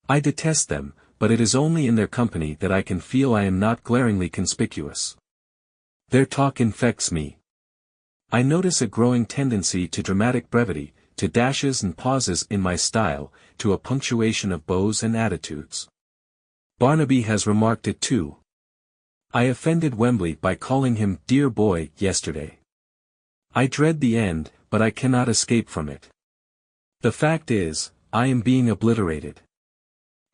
I detest them, but it is only in their company that I can feel I am not glaringly conspicuous. Their talk infects me. I notice a growing tendency to dramatic brevity, to dashes and pauses in my style, to a punctuation of bows and attitudes. Barnaby has remarked it too. I offended Wembley by calling him dear boy yesterday. I dread the end, but I cannot escape from it. The fact is, I am being obliterated.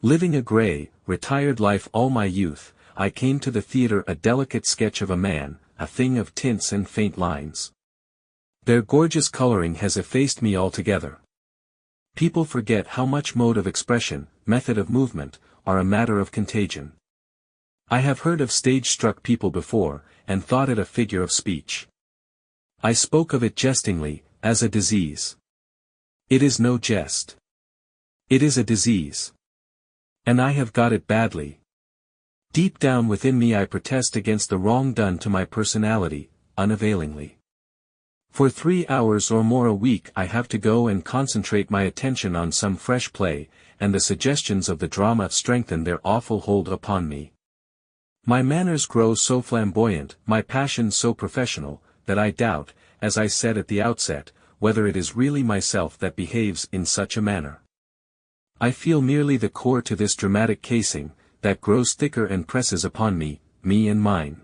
Living a grey, retired life all my youth, I came to the theatre a delicate sketch of a man, a thing of tints and faint lines. Their gorgeous coloring has effaced me altogether. People forget how much mode of expression, method of movement, are a matter of contagion. I have heard of stage-struck people before, and thought it a figure of speech. I spoke of it jestingly, as a disease. It is no jest. It is a disease. And I have got it badly. Deep down within me I protest against the wrong done to my personality, unavailingly. For 3 hours or more a week I have to go and concentrate my attention on some fresh play, and the suggestions of the drama strengthen their awful hold upon me. My manners grow so flamboyant, my passion so professional, that I doubt, as I said at the outset, whether it is really myself that behaves in such a manner. I feel merely the core to this dramatic casing, that grows thicker and presses upon me and mine.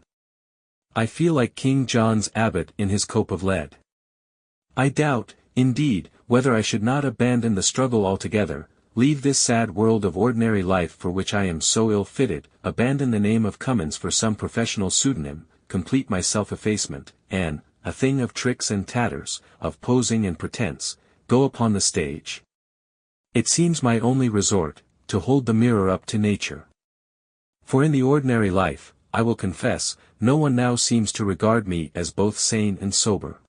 I feel like King John's abbot in his cope of lead. I doubt, indeed, whether I should not abandon the struggle altogether, leave this sad world of ordinary life for which I am so ill-fitted, abandon the name of Cummins for some professional pseudonym, complete my self-effacement, and, a thing of tricks and tatters, of posing and pretense, go upon the stage. It seems my only resort, to hold the mirror up to nature. For in the ordinary life, I will confess, no one now seems to regard me as both sane and sober.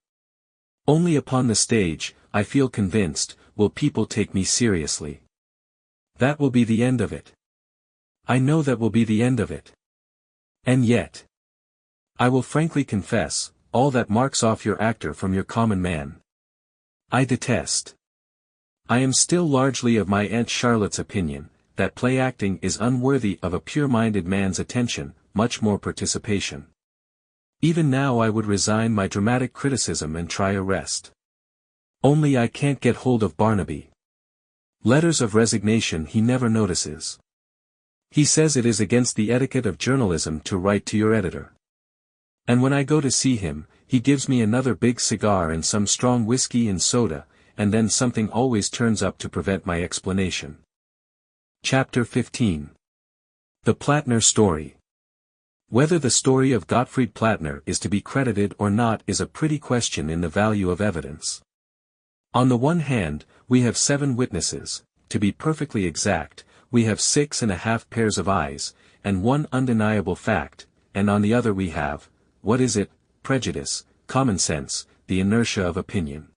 Only upon the stage, I feel convinced, will people take me seriously. That will be the end of it. I know that will be the end of it. And yet, I will frankly confess, all that marks off your actor from your common man, I detest. I am still largely of my Aunt Charlotte's opinion, that play acting is unworthy of a pure-minded man's attention, much more participation. Even now I would resign my dramatic criticism and try a rest. Only I can't get hold of Barnaby. Letters of resignation he never notices. He says it is against the etiquette of journalism to write to your editor. And when I go to see him, he gives me another big cigar and some strong whiskey and soda, and then something always turns up to prevent my explanation. Chapter 15. The Plattner Story. Whether the story of Gottfried Plattner is to be credited or not is a pretty question in the value of evidence. On the one hand, we have 7 witnesses, to be perfectly exact, we have 6.5 pairs of eyes, and one undeniable fact, and on the other we have, what is it, prejudice, common sense, the inertia of opinion.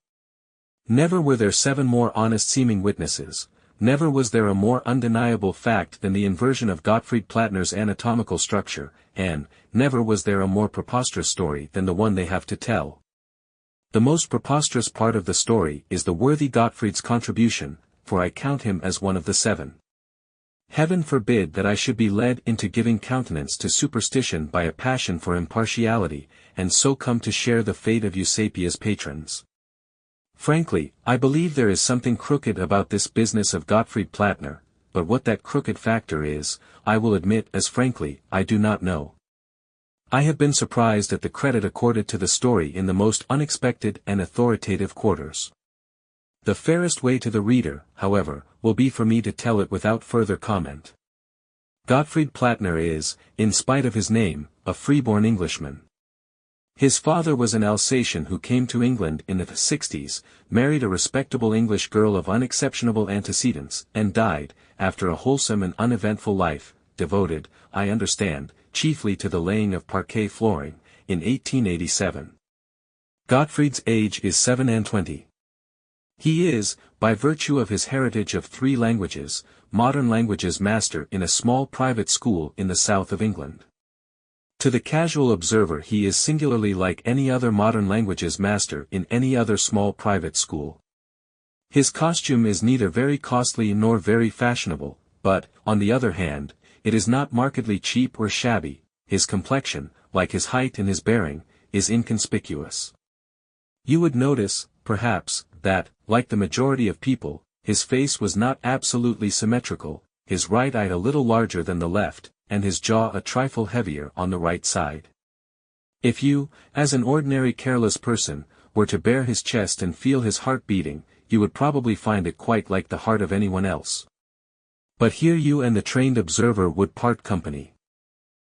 Never were there 7 more honest-seeming witnesses, never was there a more undeniable fact than the inversion of Gottfried Plattner's anatomical structure, and, never was there a more preposterous story than the one they have to tell. The most preposterous part of the story is the worthy Gottfried's contribution, for I count him as one of the 7. Heaven forbid that I should be led into giving countenance to superstition by a passion for impartiality, and so come to share the fate of Eusapia's patrons. Frankly, I believe there is something crooked about this business of Gottfried Plattner, but what that crooked factor is, I will admit as frankly, I do not know. I have been surprised at the credit accorded to the story in the most unexpected and authoritative quarters. The fairest way to the reader, however, will be for me to tell it without further comment. Gottfried Plattner is, in spite of his name, a free-born Englishman. His father was an Alsatian who came to England in the 60s, married a respectable English girl of unexceptionable antecedents, and died, after a wholesome and uneventful life, devoted, I understand, chiefly to the laying of parquet flooring, in 1887. Gottfried's age is 27. He is, by virtue of his heritage of 3 languages, modern languages master in a small private school in the south of England. To the casual observer he is singularly like any other modern languages master in any other small private school. His costume is neither very costly nor very fashionable, but, on the other hand, it is not markedly cheap or shabby. His complexion, like his height and his bearing, is inconspicuous. You would notice, perhaps, that, like the majority of people, his face was not absolutely symmetrical, his right eye a little larger than the left, and his jaw a trifle heavier on the right side. If you, as an ordinary careless person, were to bare his chest and feel his heart beating, you would probably find it quite like the heart of anyone else. But here you and the trained observer would part company.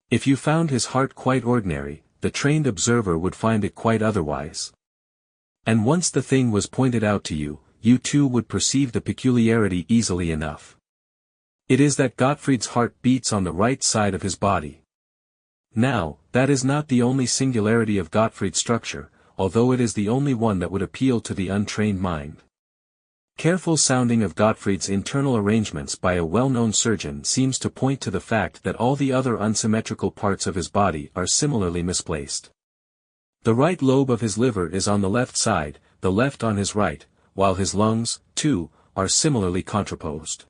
If you found his heart quite ordinary, the trained observer would find it quite otherwise. And once the thing was pointed out to you, you too would perceive the peculiarity easily enough. It is that Gottfried's heart beats on the right side of his body. Now, that is not the only singularity of Gottfried's structure, although it is the only one that would appeal to the untrained mind. Careful sounding of Gottfried's internal arrangements by a well-known surgeon seems to point to the fact that all the other unsymmetrical parts of his body are similarly misplaced. The right lobe of his liver is on the left side, the left on his right, while his lungs, too, are similarly contraposed.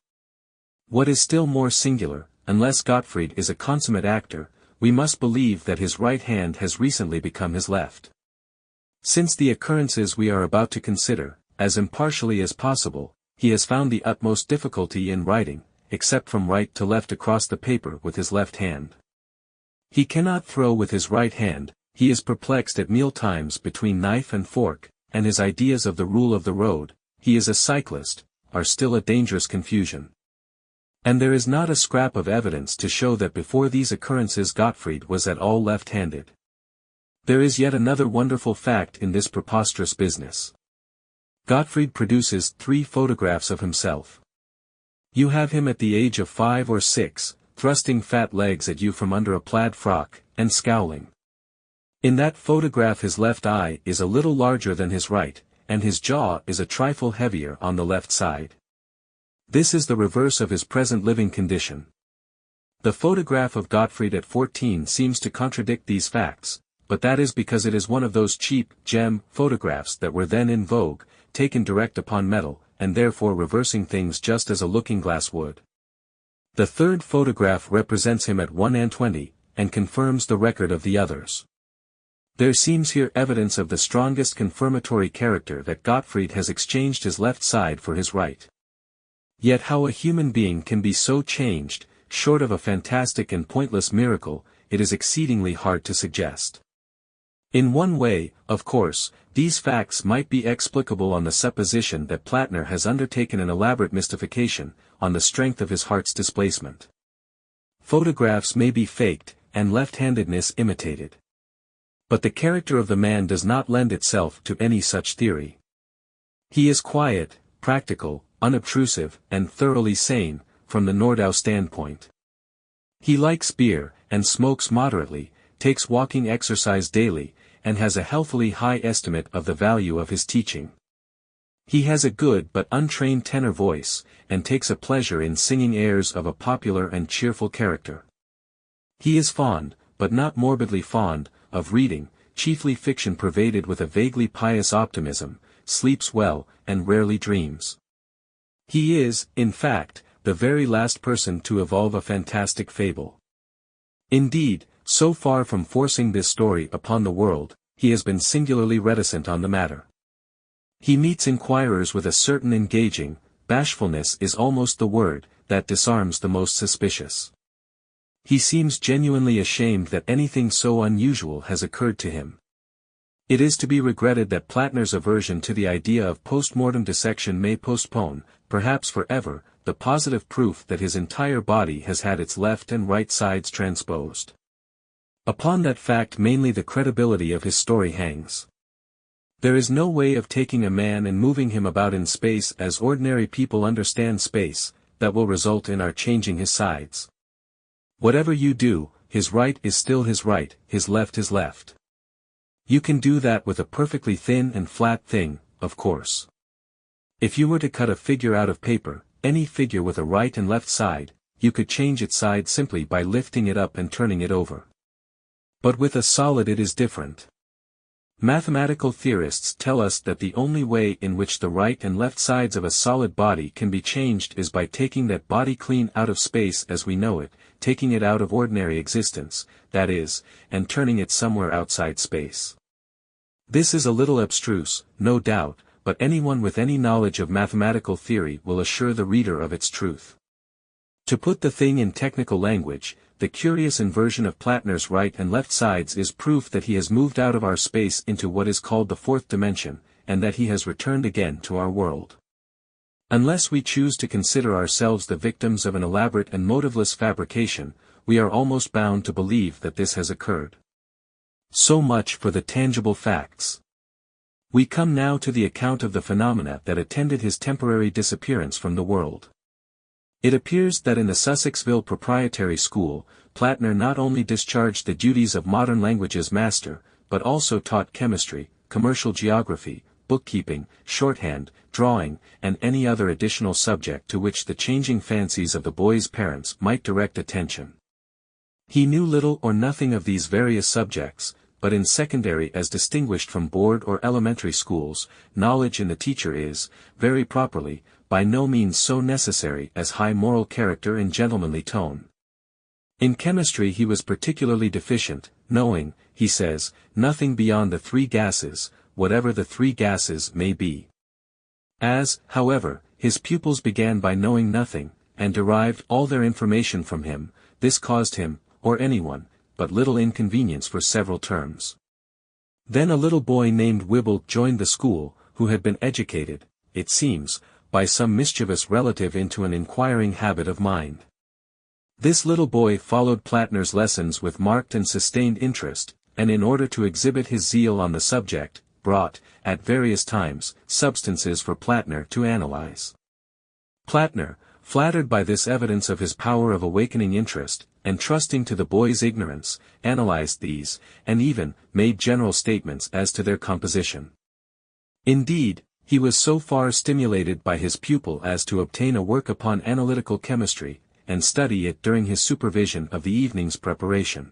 What is still more singular, unless Gottfried is a consummate actor, we must believe that his right hand has recently become his left. Since the occurrences we are about to consider, as impartially as possible, he has found the utmost difficulty in writing, except from right to left across the paper with his left hand. He cannot throw with his right hand, he is perplexed at meal times between knife and fork, and his ideas of the rule of the road, he is a cyclist, are still a dangerous confusion. And there is not a scrap of evidence to show that before these occurrences Gottfried was at all left-handed. There is yet another wonderful fact in this preposterous business. Gottfried produces 3 photographs of himself. You have him at the age of 5 or 6, thrusting fat legs at you from under a plaid frock, and scowling. In that photograph his left eye is a little larger than his right, and his jaw is a trifle heavier on the left side. This is the reverse of his present living condition. The photograph of Gottfried at 14 seems to contradict these facts, but that is because it is one of those cheap, gem, photographs that were then in vogue, taken direct upon metal, and therefore reversing things just as a looking-glass would. The third photograph represents him at 1 and 20, and confirms the record of the others. There seems here evidence of the strongest confirmatory character that Gottfried has exchanged his left side for his right. Yet how a human being can be so changed, short of a fantastic and pointless miracle, it is exceedingly hard to suggest. In one way, of course, these facts might be explicable on the supposition that Plattner has undertaken an elaborate mystification, on the strength of his heart's displacement. Photographs may be faked, and left-handedness imitated. But the character of the man does not lend itself to any such theory. He is quiet, practical, unobtrusive, and thoroughly sane, from the Nordau standpoint. He likes beer, and smokes moderately, takes walking exercise daily, and has a healthily high estimate of the value of his teaching. He has a good but untrained tenor voice, and takes a pleasure in singing airs of a popular and cheerful character. He is fond, but not morbidly fond, of reading, chiefly fiction pervaded with a vaguely pious optimism, sleeps well, and rarely dreams. He is, in fact, the very last person to evolve a fantastic fable. Indeed, so far from forcing this story upon the world, he has been singularly reticent on the matter. He meets inquirers with a certain engaging, bashfulness is almost the word, that disarms the most suspicious. He seems genuinely ashamed that anything so unusual has occurred to him. It is to be regretted that Plattner's aversion to the idea of post-mortem dissection may postpone, perhaps forever, the positive proof that his entire body has had its left and right sides transposed. Upon that fact mainly the credibility of his story hangs. There is no way of taking a man and moving him about in space as ordinary people understand space, that will result in our changing his sides. Whatever you do, his right is still his right, his left is left. You can do that with a perfectly thin and flat thing, of course. If you were to cut a figure out of paper, any figure with a right and left side, you could change its side simply by lifting it up and turning it over. But with a solid it is different. Mathematical theorists tell us that the only way in which the right and left sides of a solid body can be changed is by taking that body clean out of space as we know it, taking it out of ordinary existence, that is, and turning it somewhere outside space. This is a little abstruse, no doubt, but anyone with any knowledge of mathematical theory will assure the reader of its truth. To put the thing in technical language, the curious inversion of Plattner's right and left sides is proof that he has moved out of our space into what is called the fourth dimension, and that he has returned again to our world. Unless we choose to consider ourselves the victims of an elaborate and motiveless fabrication, we are almost bound to believe that this has occurred. So much for the tangible facts. We come now to the account of the phenomena that attended his temporary disappearance from the world. It appears that in the Sussexville Proprietary School, Plattner not only discharged the duties of modern languages master, but also taught chemistry, commercial geography, bookkeeping, shorthand, drawing, and any other additional subject to which the changing fancies of the boys' parents might direct attention. He knew little or nothing of these various subjects, but in secondary as distinguished from board or elementary schools, knowledge in the teacher is, very properly, by no means so necessary as high moral character and gentlemanly tone. In chemistry he was particularly deficient, knowing, he says, nothing beyond the 3 gases, whatever the three gases may be. As, however, his pupils began by knowing nothing, and derived all their information from him, this caused him, or anyone, but little inconvenience for several terms. Then a little boy named Wibble joined the school, who had been educated, it seems, by some mischievous relative into an inquiring habit of mind. This little boy followed Plattner's lessons with marked and sustained interest, and in order to exhibit his zeal on the subject, brought, at various times, substances for Plattner to analyze. Plattner, flattered by this evidence of his power of awakening interest, and trusting to the boy's ignorance, analyzed these, and even made general statements as to their composition. Indeed, he was so far stimulated by his pupil as to obtain a work upon analytical chemistry, and study it during his supervision of the evening's preparation.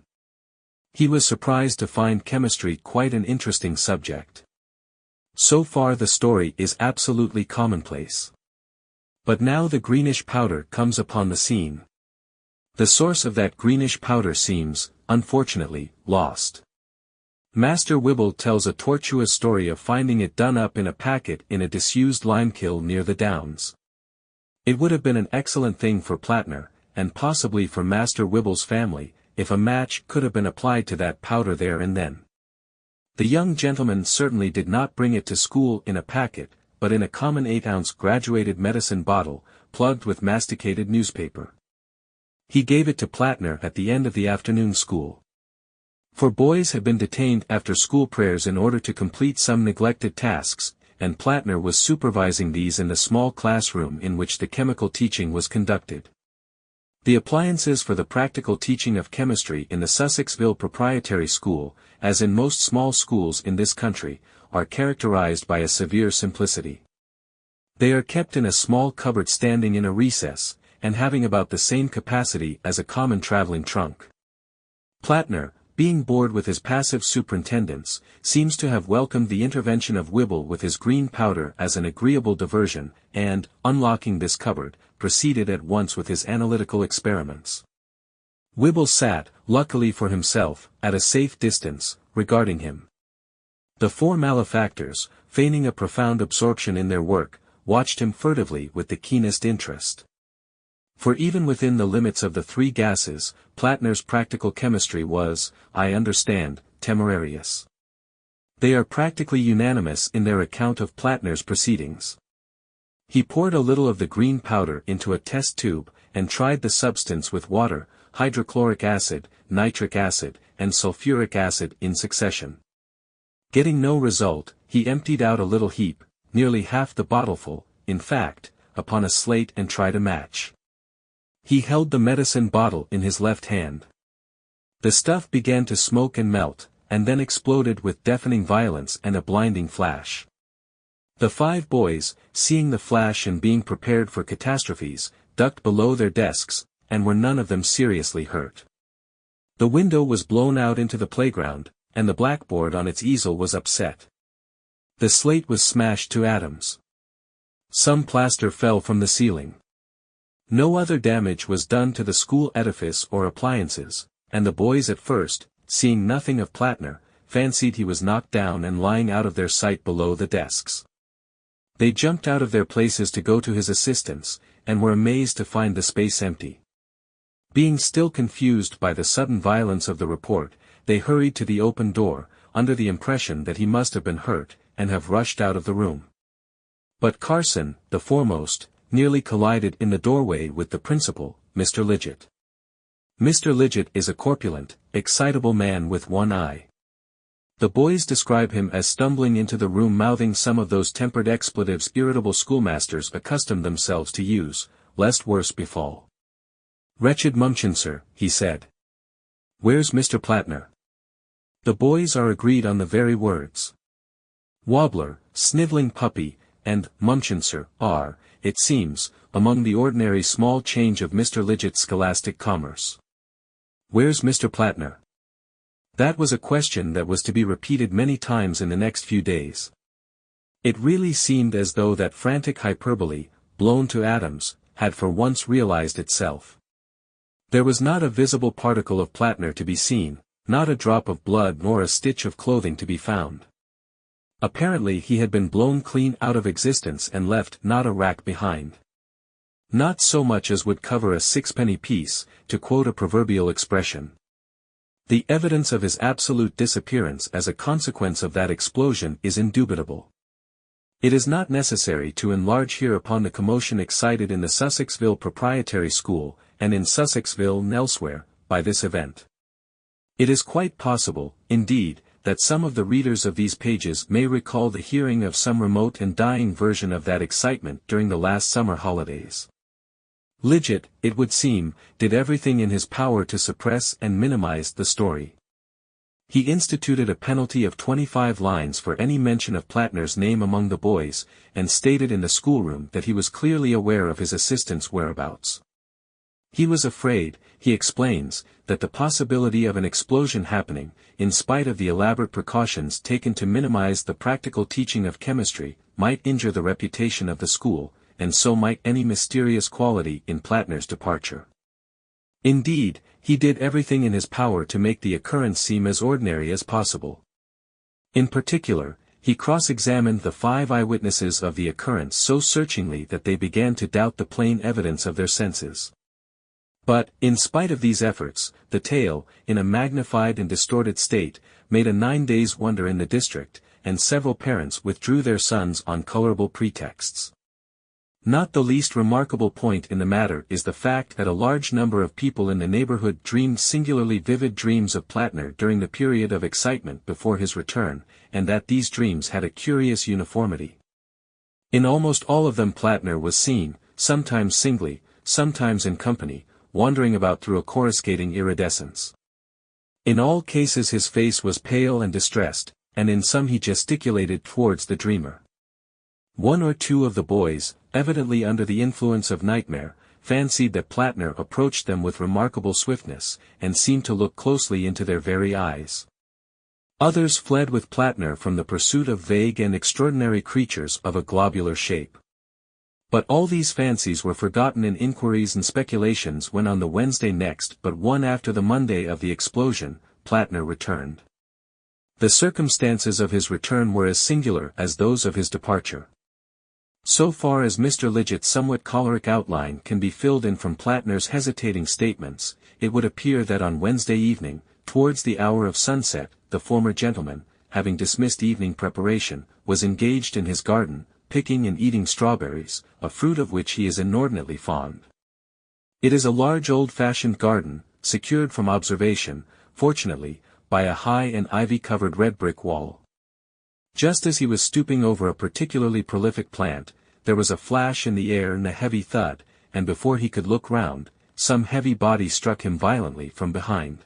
He was surprised to find chemistry quite an interesting subject. So far the story is absolutely commonplace. But now the greenish powder comes upon the scene. The source of that greenish powder seems, unfortunately, lost. Master Wibble tells a tortuous story of finding it done up in a packet in a disused limekiln near the Downs. It would have been an excellent thing for Plattner, and possibly for Master Wibble's family, if a match could have been applied to that powder there and then. The young gentleman certainly did not bring it to school in a packet, but in a common 8-ounce graduated medicine bottle, plugged with masticated newspaper. He gave it to Plattner at the end of the afternoon school. For boys had been detained after school prayers in order to complete some neglected tasks, and Plattner was supervising these in the small classroom in which the chemical teaching was conducted. The appliances for the practical teaching of chemistry in the Sussexville Proprietary School, as in most small schools in this country, are characterized by a severe simplicity. They are kept in a small cupboard standing in a recess, and having about the same capacity as a common traveling trunk. Plattner, being bored with his passive superintendence, seems to have welcomed the intervention of Wibble with his green powder as an agreeable diversion, and, unlocking this cupboard, proceeded at once with his analytical experiments. Wibble sat, luckily for himself, at a safe distance, regarding him. The four malefactors, feigning a profound absorption in their work, watched him furtively with the keenest interest. For even within the limits of the three gases, Plattner's practical chemistry was, I understand, temerarious. They are practically unanimous in their account of Plattner's proceedings. He poured a little of the green powder into a test tube, and tried the substance with water, hydrochloric acid, nitric acid, and sulfuric acid in succession. Getting no result, he emptied out a little heap, nearly half the bottleful, in fact, upon a slate and tried a match. He held the medicine bottle in his left hand. The stuff began to smoke and melt, and then exploded with deafening violence and a blinding flash. The 5 boys, seeing the flash and being prepared for catastrophes, ducked below their desks, and were none of them seriously hurt. The window was blown out into the playground, and the blackboard on its easel was upset. The slate was smashed to atoms. Some plaster fell from the ceiling. No other damage was done to the school edifice or appliances, and the boys at first, seeing nothing of Plattner, fancied he was knocked down and lying out of their sight below the desks. They jumped out of their places to go to his assistance, and were amazed to find the space empty. Being still confused by the sudden violence of the report, they hurried to the open door, under the impression that he must have been hurt, and have rushed out of the room. But Carson, the foremost, nearly collided in the doorway with the principal, Mr. Lidgett. Mr. Lidgett is a corpulent, excitable man with one eye. The boys describe him as stumbling into the room mouthing some of those tempered expletives irritable schoolmasters accustomed themselves to use, lest worse befall. "Wretched Mumchinser," he said. "Where's Mr. Plattner?" The boys are agreed on the very words. Wobbler, snivelling puppy, and Mumchinser are, it seems, among the ordinary small change of Mr. Lidgett's scholastic commerce. "Where's Mr. Plattner?" That was a question that was to be repeated many times in the next few days. It really seemed as though that frantic hyperbole, blown to atoms, had for once realized itself. There was not a visible particle of Plattner to be seen, not a drop of blood nor a stitch of clothing to be found. Apparently he had been blown clean out of existence and left not a rack behind. Not so much as would cover a sixpenny piece, to quote a proverbial expression. The evidence of his absolute disappearance as a consequence of that explosion is indubitable. It is not necessary to enlarge here upon the commotion excited in the Sussexville Proprietary School, and in Sussexville and elsewhere, by this event. It is quite possible, indeed, that some of the readers of these pages may recall the hearing of some remote and dying version of that excitement during the last summer holidays. Lidgett, it would seem, did everything in his power to suppress and minimize the story. He instituted a penalty of 25 lines for any mention of Plattner's name among the boys, and stated in the schoolroom that he was clearly aware of his assistant's whereabouts. He was afraid, he explains, that the possibility of an explosion happening, in spite of the elaborate precautions taken to minimize the practical teaching of chemistry, might injure the reputation of the school, and so might any mysterious quality in Plattner's departure. Indeed, he did everything in his power to make the occurrence seem as ordinary as possible. In particular, he cross-examined the 5 eyewitnesses of the occurrence so searchingly that they began to doubt the plain evidence of their senses. But, in spite of these efforts, the tale, in a magnified and distorted state, made a 9 days' wonder in the district, and several parents withdrew their sons on colorable pretexts. Not the least remarkable point in the matter is the fact that a large number of people in the neighborhood dreamed singularly vivid dreams of Plattner during the period of excitement before his return, and that these dreams had a curious uniformity. In almost all of them Plattner was seen, sometimes singly, sometimes in company, wandering about through a coruscating iridescence. In all cases his face was pale and distressed, and in some he gesticulated towards the dreamer. 1 or 2 of the boys, evidently under the influence of nightmare, fancied that Plattner approached them with remarkable swiftness, and seemed to look closely into their very eyes. Others fled with Plattner from the pursuit of vague and extraordinary creatures of a globular shape. But all these fancies were forgotten in inquiries and speculations when on the Wednesday next but one after the Monday of the explosion, Plattner returned. The circumstances of his return were as singular as those of his departure. So far as Mr. Lidgett's somewhat choleric outline can be filled in from Plattner's hesitating statements, it would appear that on Wednesday evening, towards the hour of sunset, the former gentleman, having dismissed evening preparation, was engaged in his garden, picking and eating strawberries, a fruit of which he is inordinately fond. It is a large old-fashioned garden, secured from observation, fortunately, by a high and ivy-covered red brick wall. Just as he was stooping over a particularly prolific plant, there was a flash in the air and a heavy thud, and before he could look round, some heavy body struck him violently from behind.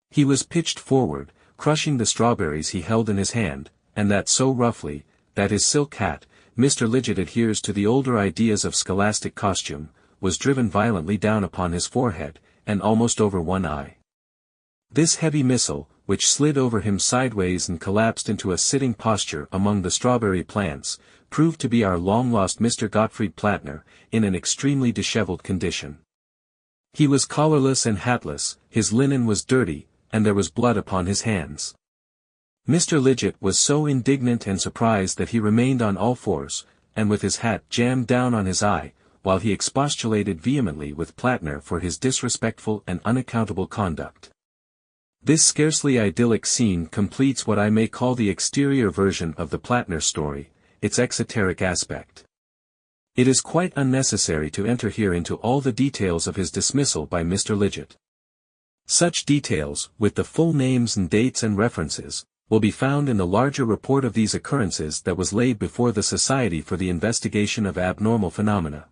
He was pitched forward, crushing the strawberries he held in his hand, and that so roughly, that his silk hat, Mr. Lidgett adheres to the older ideas of scholastic costume, was driven violently down upon his forehead, and almost over one eye. This heavy missile, which slid over him sideways and collapsed into a sitting posture among the strawberry plants, proved to be our long-lost Mr. Gottfried Plattner, in an extremely disheveled condition. He was collarless and hatless, his linen was dirty, and there was blood upon his hands. Mr. Lidgett was so indignant and surprised that he remained on all fours, and with his hat jammed down on his eye, while he expostulated vehemently with Plattner for his disrespectful and unaccountable conduct. This scarcely idyllic scene completes what I may call the exterior version of the Plattner story, its exoteric aspect. It is quite unnecessary to enter here into all the details of his dismissal by Mr. Lidgett. Such details, with the full names and dates and references, will be found in the larger report of these occurrences that was laid before the Society for the Investigation of Abnormal Phenomena.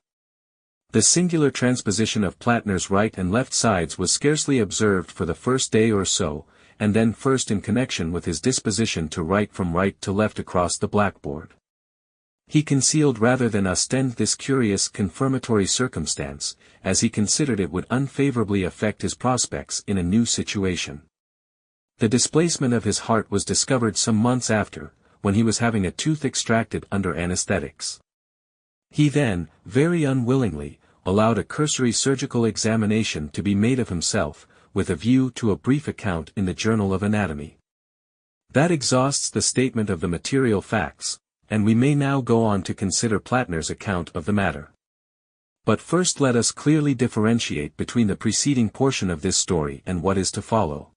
The singular transposition of Plattner's right and left sides was scarcely observed for the first day or so, and then first in connection with his disposition to write from right to left across the blackboard. He concealed rather than ostend this curious confirmatory circumstance, as he considered it would unfavorably affect his prospects in a new situation. The displacement of his heart was discovered some months after, when he was having a tooth extracted under anesthetics. He then, very unwillingly, allowed a cursory surgical examination to be made of himself, with a view to a brief account in the Journal of Anatomy. That exhausts the statement of the material facts, and we may now go on to consider Plattner's account of the matter. But first let us clearly differentiate between the preceding portion of this story and what is to follow.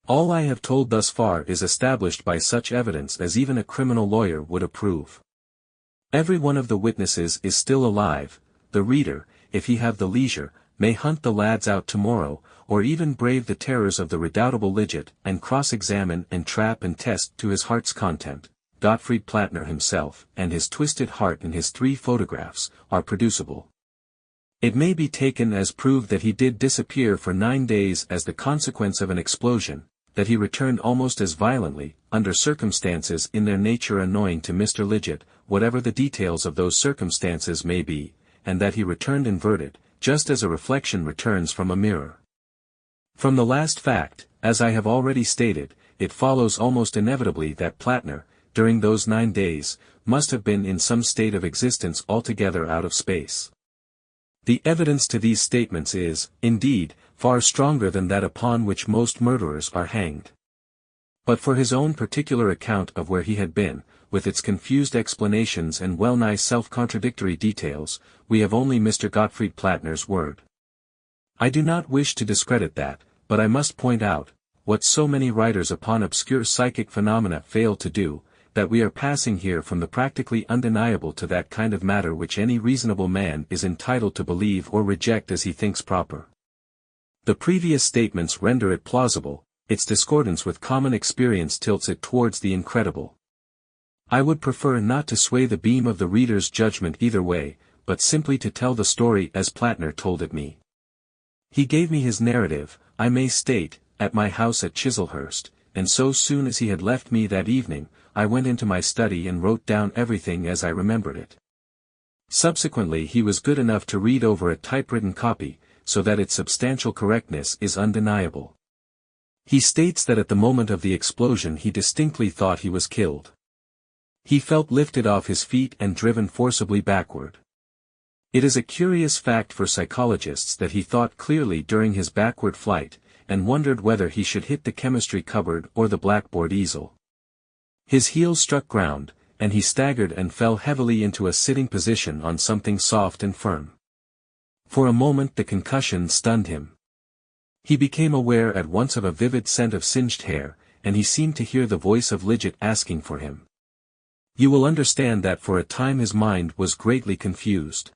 All I have told thus far is established by such evidence as even a criminal lawyer would approve. Every one of the witnesses is still alive. The reader, if he have the leisure, may hunt the lads out tomorrow, or even brave the terrors of the redoubtable Lidget, and cross-examine and trap and test to his heart's content. Gottfried Plattner himself, and his twisted heart in his 3 photographs, are producible. It may be taken as proved that he did disappear for 9 days as the consequence of an explosion, that he returned almost as violently, under circumstances in their nature annoying to Mr. Lidget, whatever the details of those circumstances may be, and that he returned inverted, just as a reflection returns from a mirror. From the last fact, as I have already stated, it follows almost inevitably that Plattner, during those 9 days, must have been in some state of existence altogether out of space. The evidence to these statements is, indeed, far stronger than that upon which most murderers are hanged. But for his own particular account of where he had been, with its confused explanations and well-nigh self-contradictory details, we have only Mr. Gottfried Plattner's word. I do not wish to discredit that, but I must point out, what so many writers upon obscure psychic phenomena fail to do, that we are passing here from the practically undeniable to that kind of matter which any reasonable man is entitled to believe or reject as he thinks proper. The previous statements render it plausible, its discordance with common experience tilts it towards the incredible. I would prefer not to sway the beam of the reader's judgment either way, but simply to tell the story as Plattner told it me. He gave me his narrative, I may state, at my house at Chislehurst, and so soon as he had left me that evening, I went into my study and wrote down everything as I remembered it. Subsequently he was good enough to read over a typewritten copy, so that its substantial correctness is undeniable. He states that at the moment of the explosion he distinctly thought he was killed. He felt lifted off his feet and driven forcibly backward. It is a curious fact for psychologists that he thought clearly during his backward flight, and wondered whether he should hit the chemistry cupboard or the blackboard easel. His heels struck ground, and he staggered and fell heavily into a sitting position on something soft and firm. For a moment the concussion stunned him. He became aware at once of a vivid scent of singed hair, and he seemed to hear the voice of Lidget asking for him. You will understand that for a time his mind was greatly confused.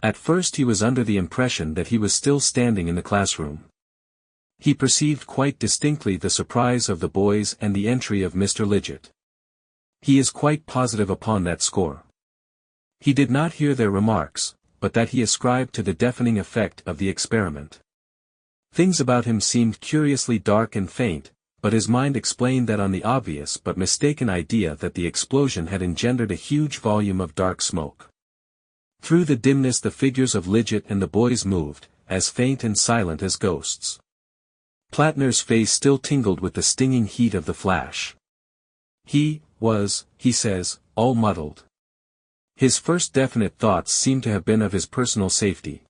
At first he was under the impression that he was still standing in the classroom. He perceived quite distinctly the surprise of the boys and the entry of Mr. Lidget. He is quite positive upon that score. He did not hear their remarks, but that he ascribed to the deafening effect of the experiment. Things about him seemed curiously dark and faint, but his mind explained that on the obvious but mistaken idea that the explosion had engendered a huge volume of dark smoke. Through the dimness the figures of Lidget and the boys moved, as faint and silent as ghosts. Plattner's face still tingled with the stinging heat of the flash. He was, he says, all muddled. His first definite thoughts seem to have been of his personal safety.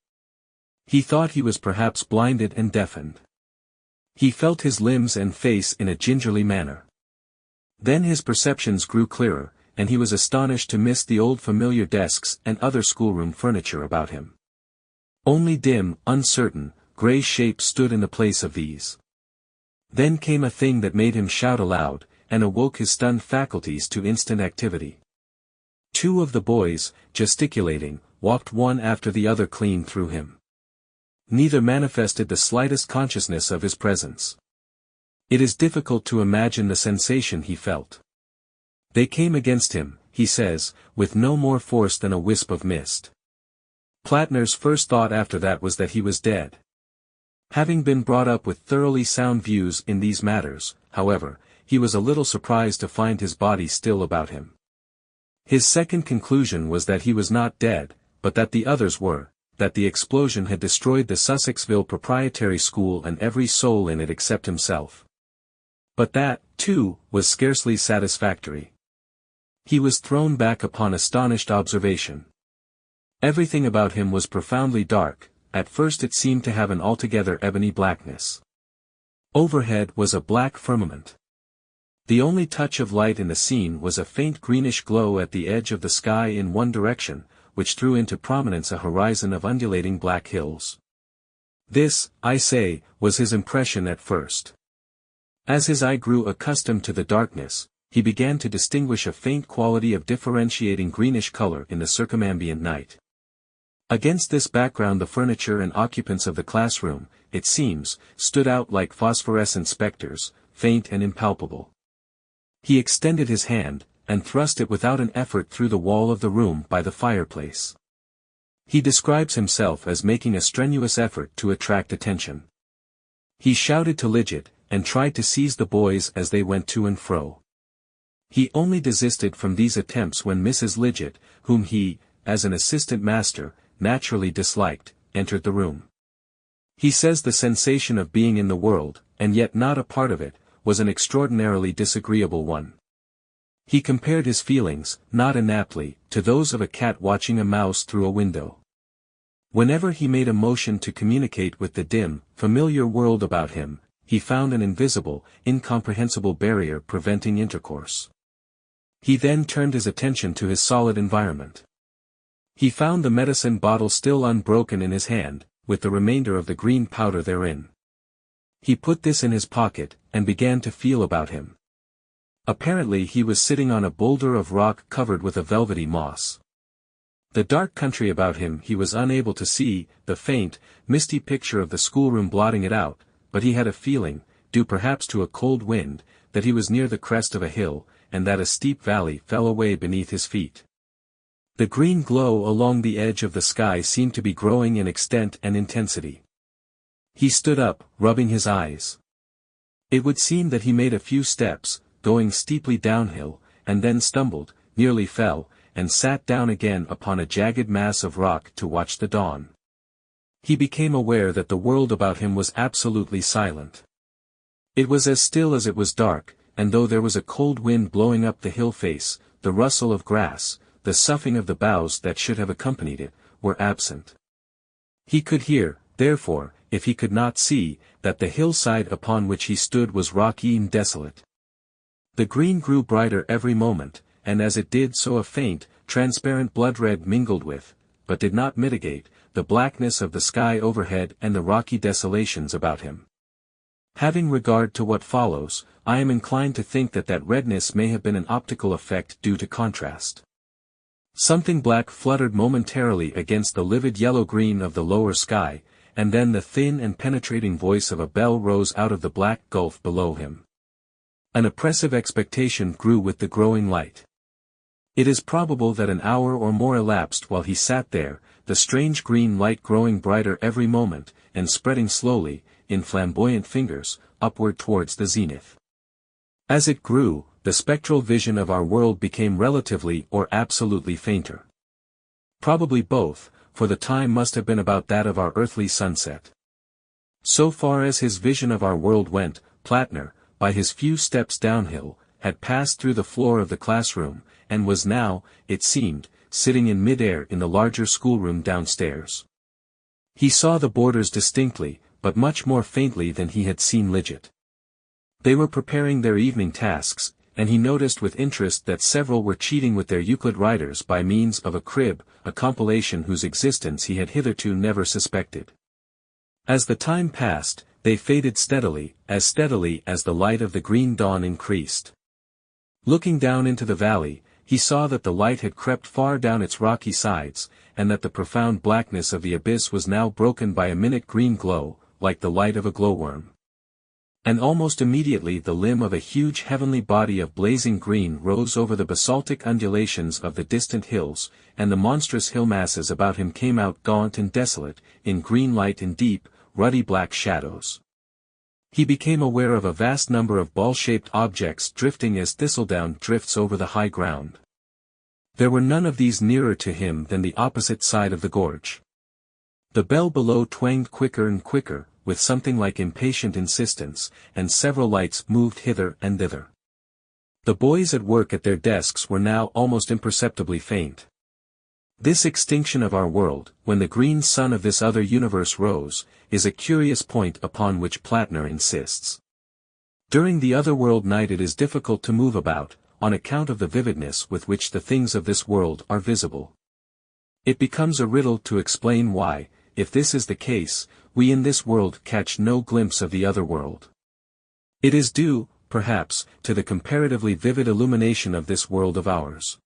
He thought he was perhaps blinded and deafened. He felt his limbs and face in a gingerly manner. Then his perceptions grew clearer, and he was astonished to miss the old familiar desks and other schoolroom furniture about him. Only dim, uncertain, grey shapes stood in the place of these. Then came a thing that made him shout aloud, and awoke his stunned faculties to instant activity. 2 of the boys, gesticulating, walked one after the other clean through him. Neither manifested the slightest consciousness of his presence. It is difficult to imagine the sensation he felt. They came against him, he says, with no more force than a wisp of mist. Plattner's first thought after that was that he was dead. Having been brought up with thoroughly sound views in these matters, however, he was a little surprised to find his body still about him. His second conclusion was that he was not dead, but that the others were, that the explosion had destroyed the Sussexville Proprietary School and every soul in it except himself. But that, too, was scarcely satisfactory. He was thrown back upon astonished observation. Everything about him was profoundly dark. At first it seemed to have an altogether ebony blackness. Overhead was a black firmament. The only touch of light in the scene was a faint greenish glow at the edge of the sky in one direction, which threw into prominence a horizon of undulating black hills. This, I say, was his impression at first. As his eye grew accustomed to the darkness, he began to distinguish a faint quality of differentiating greenish color in the circumambient night. Against this background the furniture and occupants of the classroom, it seems, stood out like phosphorescent specters, faint and impalpable. He extended his hand, and thrust it without an effort through the wall of the room by the fireplace. He describes himself as making a strenuous effort to attract attention. He shouted to Lidget, and tried to seize the boys as they went to and fro. He only desisted from these attempts when Mrs. Lidget, whom he, as an assistant master, naturally disliked, entered the room. He says the sensation of being in the world, and yet not a part of it, was an extraordinarily disagreeable one. He compared his feelings, not inaptly, to those of a cat watching a mouse through a window. Whenever he made a motion to communicate with the dim, familiar world about him, he found an invisible, incomprehensible barrier preventing intercourse. He then turned his attention to his solid environment. He found the medicine bottle still unbroken in his hand, with the remainder of the green powder therein. He put this in his pocket, and began to feel about him. Apparently he was sitting on a boulder of rock covered with a velvety moss. The dark country about him he was unable to see, the faint, misty picture of the schoolroom blotting it out, but he had a feeling, due perhaps to a cold wind, that he was near the crest of a hill, and that a steep valley fell away beneath his feet. The green glow along the edge of the sky seemed to be growing in extent and intensity. He stood up, rubbing his eyes. It would seem that he made a few steps, going steeply downhill, and then stumbled, nearly fell, and sat down again upon a jagged mass of rock to watch the dawn. He became aware that the world about him was absolutely silent. It was as still as it was dark, and though there was a cold wind blowing up the hill face, the rustle of grass, the soughing of the boughs that should have accompanied it, were absent. He could hear, therefore, if he could not see, that the hillside upon which he stood was rocky and desolate. The green grew brighter every moment, and as it did so a faint, transparent blood red mingled with, but did not mitigate, the blackness of the sky overhead and the rocky desolations about him. Having regard to what follows, I am inclined to think that redness may have been an optical effect due to contrast. Something black fluttered momentarily against the livid yellow-green of the lower sky, and then the thin and penetrating voice of a bell rose out of the black gulf below him. An oppressive expectation grew with the growing light. It is probable that an hour or more elapsed while he sat there, the strange green light growing brighter every moment, and spreading slowly, in flamboyant fingers, upward towards the zenith. As it grew, the spectral vision of our world became relatively or absolutely fainter. Probably both, for the time must have been about that of our earthly sunset. So far as his vision of our world went, Plattner, by his few steps downhill, had passed through the floor of the classroom, and was now, it seemed, sitting in mid-air in the larger schoolroom downstairs. He saw the boarders distinctly, but much more faintly than he had seen Lidget. They were preparing their evening tasks, and he noticed with interest that several were cheating with their Euclid writers by means of a crib, a compilation whose existence he had hitherto never suspected. As the time passed, they faded steadily as the light of the green dawn increased. Looking down into the valley, he saw that the light had crept far down its rocky sides, and that the profound blackness of the abyss was now broken by a minute green glow, like the light of a glowworm. And almost immediately the limb of a huge heavenly body of blazing green rose over the basaltic undulations of the distant hills, and the monstrous hill masses about him came out gaunt and desolate, in green light and deep, ruddy black shadows. He became aware of a vast number of ball-shaped objects drifting as thistledown drifts over the high ground. There were none of these nearer to him than the opposite side of the gorge. The bell below twanged quicker and quicker, with something like impatient insistence, and several lights moved hither and thither. The boys at work at their desks were now almost imperceptibly faint. This extinction of our world, when the green sun of this other universe rose, is a curious point upon which Plattner insists. During the otherworld night it is difficult to move about, on account of the vividness with which the things of this world are visible. It becomes a riddle to explain why, if this is the case, we in this world catch no glimpse of the other world. It is due, perhaps, to the comparatively vivid illumination of this world of ours.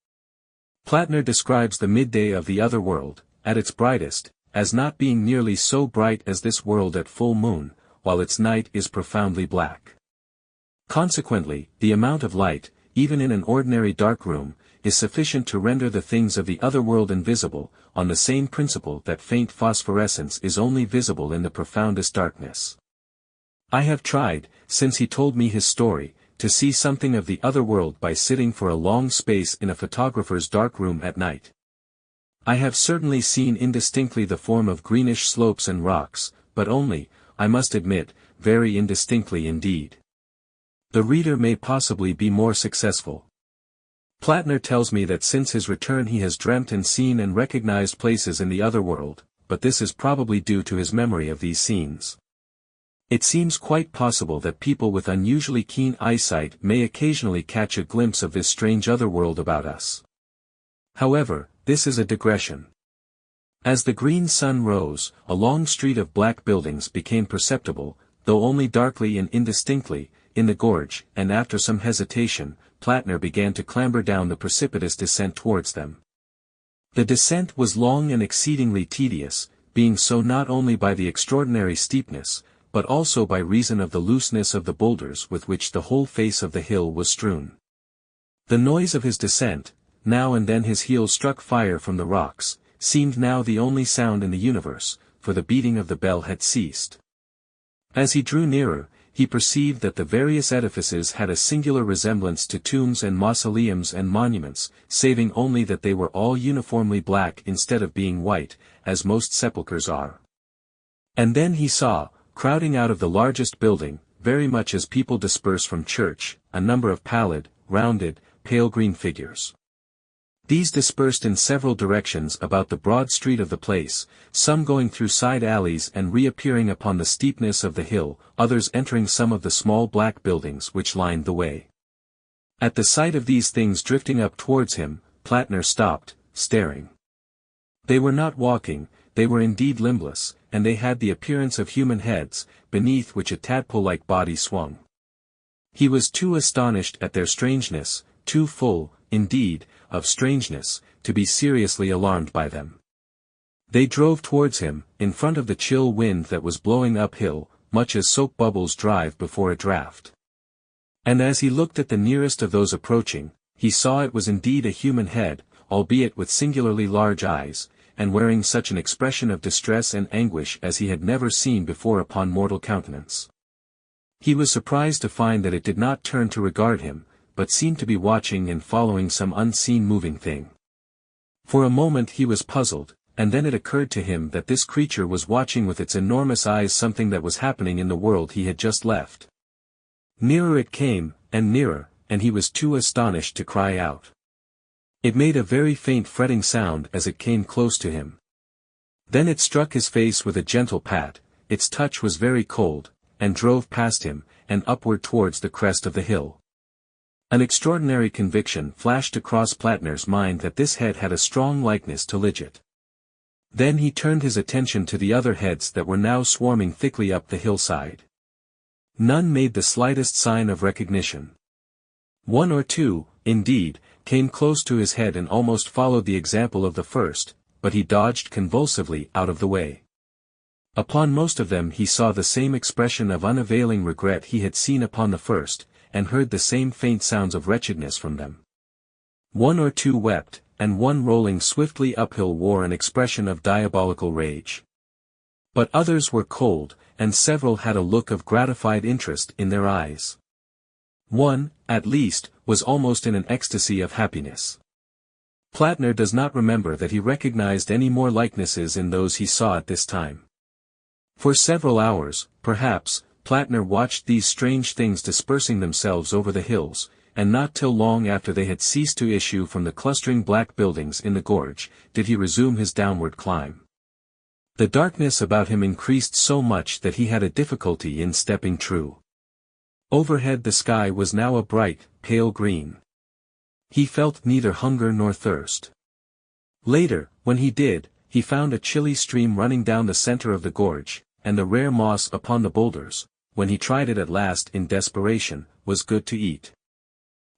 Plattner describes the midday of the other world, at its brightest, as not being nearly so bright as this world at full moon, while its night is profoundly black. Consequently, the amount of light, even in an ordinary dark room, is sufficient to render the things of the other world invisible, on the same principle that faint phosphorescence is only visible in the profoundest darkness. I have tried, since he told me his story, to see something of the other world by sitting for a long space in a photographer's dark room at night. I have certainly seen indistinctly the form of greenish slopes and rocks, but only, I must admit, very indistinctly indeed. The reader may possibly be more successful. Plattner tells me that since his return he has dreamt and seen and recognized places in the other world, but this is probably due to his memory of these scenes. It seems quite possible that people with unusually keen eyesight may occasionally catch a glimpse of this strange other world about us. However, this is a digression. As the green sun rose, a long street of black buildings became perceptible, though only darkly and indistinctly, in the gorge, and after some hesitation, Plattner began to clamber down the precipitous descent towards them. The descent was long and exceedingly tedious, being so not only by the extraordinary steepness, but also by reason of the looseness of the boulders with which the whole face of the hill was strewn. The noise of his descent, now and then his heels struck fire from the rocks, seemed now the only sound in the universe, for the beating of the bell had ceased. As he drew nearer, he perceived that the various edifices had a singular resemblance to tombs and mausoleums and monuments, saving only that they were all uniformly black instead of being white, as most sepulchres are. And then he saw, crowding out of the largest building, very much as people disperse from church, a number of pallid, rounded, pale green figures. These dispersed in several directions about the broad street of the place, some going through side alleys and reappearing upon the steepness of the hill, others entering some of the small black buildings which lined the way. At the sight of these things drifting up towards him, Plattner stopped, staring. They were not walking, they were indeed limbless, and they had the appearance of human heads, beneath which a tadpole-like body swung. He was too astonished at their strangeness, too full, indeed, of strangeness, to be seriously alarmed by them. They drove towards him, in front of the chill wind that was blowing uphill, much as soap bubbles drive before a draught. And as he looked at the nearest of those approaching, he saw it was indeed a human head, albeit with singularly large eyes, and wearing such an expression of distress and anguish as he had never seen before upon mortal countenance. He was surprised to find that it did not turn to regard him, but seemed to be watching and following some unseen moving thing. For a moment he was puzzled, and then it occurred to him that this creature was watching with its enormous eyes something that was happening in the world he had just left. Nearer it came, and he was too astonished to cry out. It made a very faint fretting sound as it came close to him. Then it struck his face with a gentle pat, its touch was very cold, and drove past him, and upward towards the crest of the hill. An extraordinary conviction flashed across Plattner's mind that this head had a strong likeness to Lidget. Then he turned his attention to the other heads that were now swarming thickly up the hillside. None made the slightest sign of recognition. One or two, indeed, came close to his head and almost followed the example of the first, but he dodged convulsively out of the way. Upon most of them he saw the same expression of unavailing regret he had seen upon the first, and heard the same faint sounds of wretchedness from them. One or two wept, and one rolling swiftly uphill wore an expression of diabolical rage. But others were cold, and several had a look of gratified interest in their eyes. One, at least, was almost in an ecstasy of happiness. Plattner does not remember that he recognized any more likenesses in those he saw at this time. For several hours, perhaps, Plattner watched these strange things dispersing themselves over the hills, and not till long after they had ceased to issue from the clustering black buildings in the gorge, did he resume his downward climb. The darkness about him increased so much that he had a difficulty in stepping true. Overhead the sky was now a bright, pale green. He felt neither hunger nor thirst. Later, when he did, he found a chilly stream running down the center of the gorge, and the rare moss upon the boulders, when he tried it at last in desperation, was good to eat.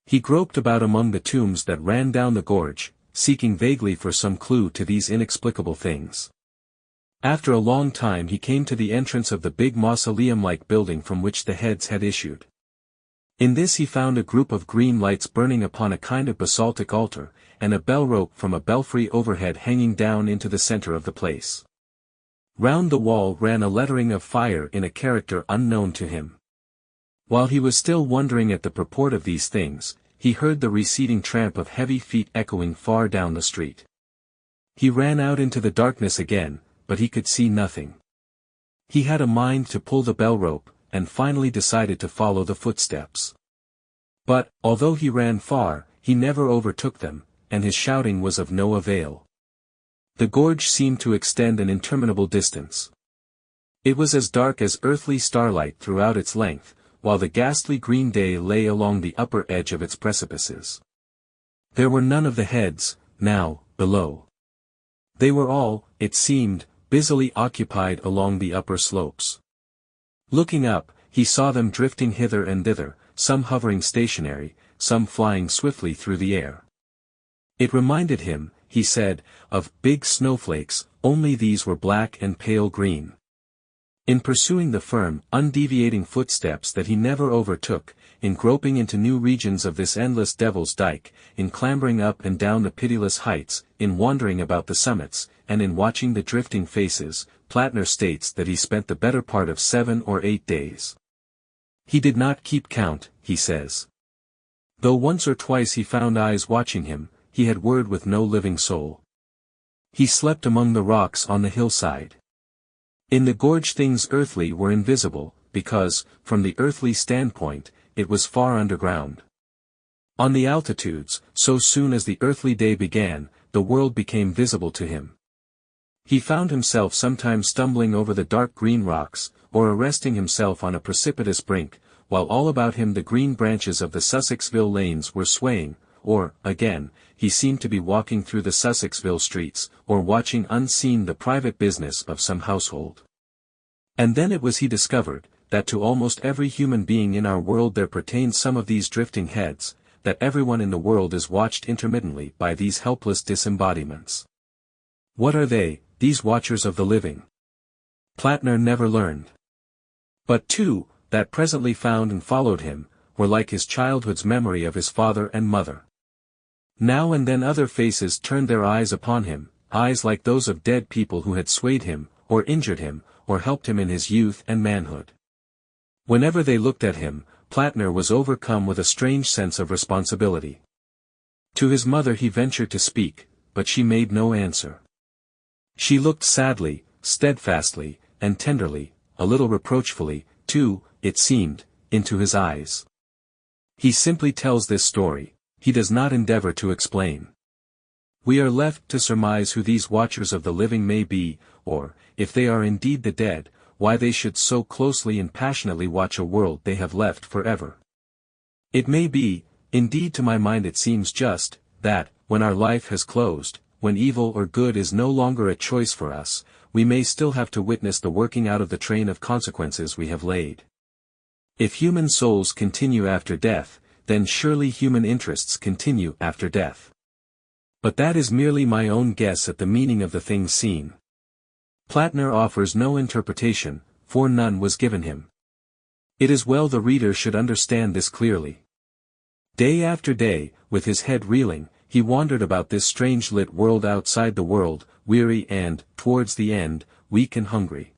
He groped about among the tombs that ran down the gorge, seeking vaguely for some clue to these inexplicable things. After a long time he came to the entrance of the big mausoleum-like building from which the heads had issued. In this he found a group of green lights burning upon a kind of basaltic altar, and a bell rope from a belfry overhead hanging down into the center of the place. Round the wall ran a lettering of fire in a character unknown to him. While he was still wondering at the purport of these things, he heard the receding tramp of heavy feet echoing far down the street. He ran out into the darkness again, but he could see nothing. He had a mind to pull the bell rope, and finally decided to follow the footsteps. But, although he ran far, he never overtook them, and his shouting was of no avail. The gorge seemed to extend an interminable distance. It was as dark as earthly starlight throughout its length, while the ghastly green day lay along the upper edge of its precipices. There were none of the heads, now, below. They were all, it seemed, busily occupied along the upper slopes. Looking up, he saw them drifting hither and thither, some hovering stationary, some flying swiftly through the air. It reminded him, he said, of big snowflakes, only these were black and pale green. In pursuing the firm, undeviating footsteps that he never overtook, in groping into new regions of this endless devil's dyke, in clambering up and down the pitiless heights, in wandering about the summits, and in watching the drifting faces, Plattner states that he spent the better part of 7 or 8 days. He did not keep count, he says. Though once or twice he found eyes watching him, he had word with no living soul. He slept among the rocks on the hillside. In the gorge things earthly were invisible, because, from the earthly standpoint, it was far underground. On the altitudes, so soon as the earthly day began, the world became visible to him. He found himself sometimes stumbling over the dark green rocks, or arresting himself on a precipitous brink, while all about him the green branches of the Sussexville lanes were swaying, or, again, he seemed to be walking through the Sussexville streets, or watching unseen the private business of some household. And then it was he discovered, that to almost every human being in our world there pertains some of these drifting heads, that everyone in the world is watched intermittently by these helpless disembodiments. What are they, these watchers of the living? Plattner never learned. But two, that presently found and followed him, were like his childhood's memory of his father and mother. Now and then other faces turned their eyes upon him, eyes like those of dead people who had swayed him, or injured him, or helped him in his youth and manhood. Whenever they looked at him, Plattner was overcome with a strange sense of responsibility. To his mother he ventured to speak, but she made no answer. She looked sadly, steadfastly, and tenderly, a little reproachfully, too, it seemed, into his eyes. He simply tells this story, he does not endeavor to explain. We are left to surmise who these watchers of the living may be, or, if they are indeed the dead, why they should so closely and passionately watch a world they have left forever. It may be, indeed to my mind it seems just, that, when our life has closed, when evil or good is no longer a choice for us, we may still have to witness the working out of the train of consequences we have laid. If human souls continue after death, then surely human interests continue after death. But that is merely my own guess at the meaning of the things seen. Plattner offers no interpretation, for none was given him. It is well the reader should understand this clearly. Day after day, with his head reeling, he wandered about this strange lit world outside the world, weary and, towards the end, weak and hungry.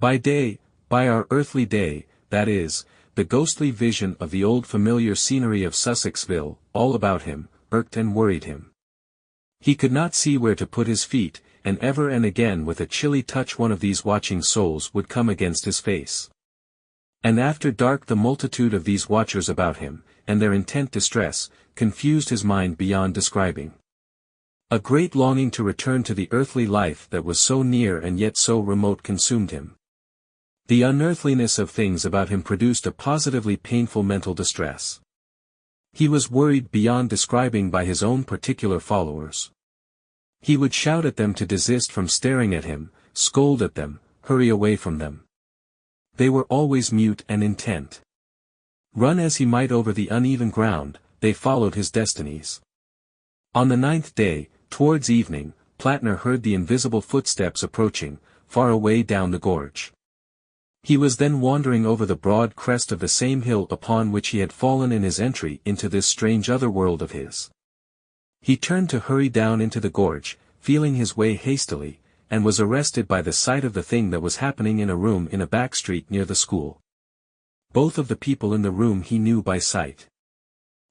By day, by our earthly day, that is, the ghostly vision of the old familiar scenery of Sussexville, all about him, irked and worried him. He could not see where to put his feet, and ever and again with a chilly touch one of these watching souls would come against his face. And after dark the multitude of these watchers about him, and their intent distress, confused his mind beyond describing. A great longing to return to the earthly life that was so near and yet so remote consumed him. The unearthliness of things about him produced a positively painful mental distress. He was worried beyond describing by his own particular followers. He would shout at them to desist from staring at him, scold at them, hurry away from them. They were always mute and intent. Run as he might over the uneven ground, they followed his destinies. On the 9th day, towards evening, Plattner heard the invisible footsteps approaching, far away down the gorge. He was then wandering over the broad crest of the same hill upon which he had fallen in his entry into this strange other world of his. He turned to hurry down into the gorge, feeling his way hastily, and was arrested by the sight of the thing that was happening in a room in a back street near the school. Both of the people in the room he knew by sight.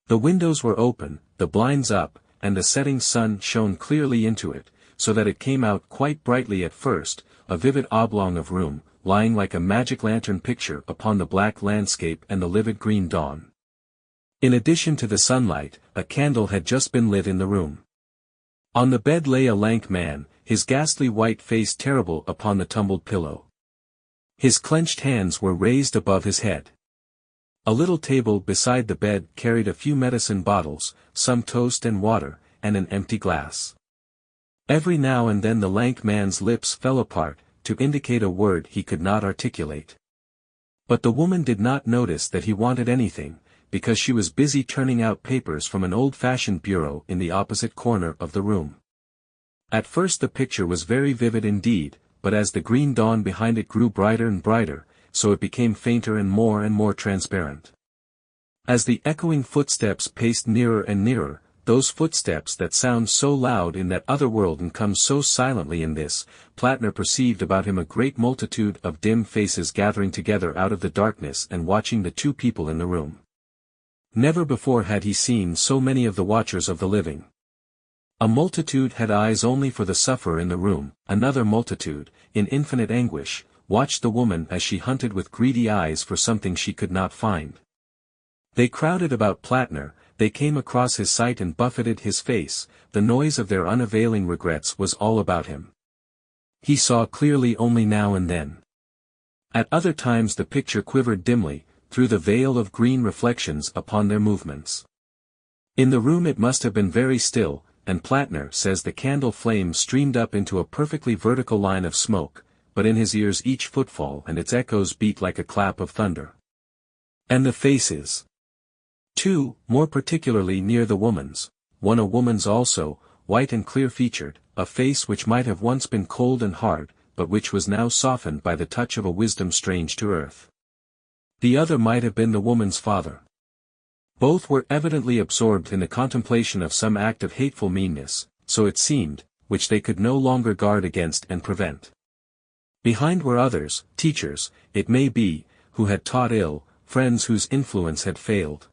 The windows were open, the blinds up, and the setting sun shone clearly into it, so that it came out quite brightly at first, a vivid oblong of room, lying like a magic lantern picture upon the black landscape and the livid green dawn. In addition to the sunlight, a candle had just been lit in the room. On the bed lay a lank man, his ghastly white face terrible upon the tumbled pillow. His clenched hands were raised above his head. A little table beside the bed carried a few medicine bottles, some toast and water, and an empty glass. Every now and then the lank man's lips fell apart, to indicate a word he could not articulate. But the woman did not notice that he wanted anything, because she was busy turning out papers from an old-fashioned bureau in the opposite corner of the room. At first the picture was very vivid indeed, but as the green dawn behind it grew brighter and brighter, so it became fainter and more transparent. As the echoing footsteps paced nearer and nearer, those footsteps that sound so loud in that other world and come so silently in this, Plattner perceived about him a great multitude of dim faces gathering together out of the darkness and watching the two people in the room. Never before had he seen so many of the watchers of the living. A multitude had eyes only for the sufferer in the room, another multitude, in infinite anguish, watched the woman as she hunted with greedy eyes for something she could not find. They crowded about Plattner, they came across his sight and buffeted his face, the noise of their unavailing regrets was all about him. He saw clearly only now and then. At other times the picture quivered dimly, through the veil of green reflections upon their movements. In the room it must have been very still, and Plattner says the candle flame streamed up into a perfectly vertical line of smoke, but in his ears each footfall and its echoes beat like a clap of thunder. And the faces. Two, more particularly near the woman's, one a woman's also, white and clear-featured, a face which might have once been cold and hard, but which was now softened by the touch of a wisdom strange to earth. The other might have been the woman's father. Both were evidently absorbed in the contemplation of some act of hateful meanness, so it seemed, which they could no longer guard against and prevent. Behind were others, teachers, it may be, who had taught ill, friends whose influence had failed.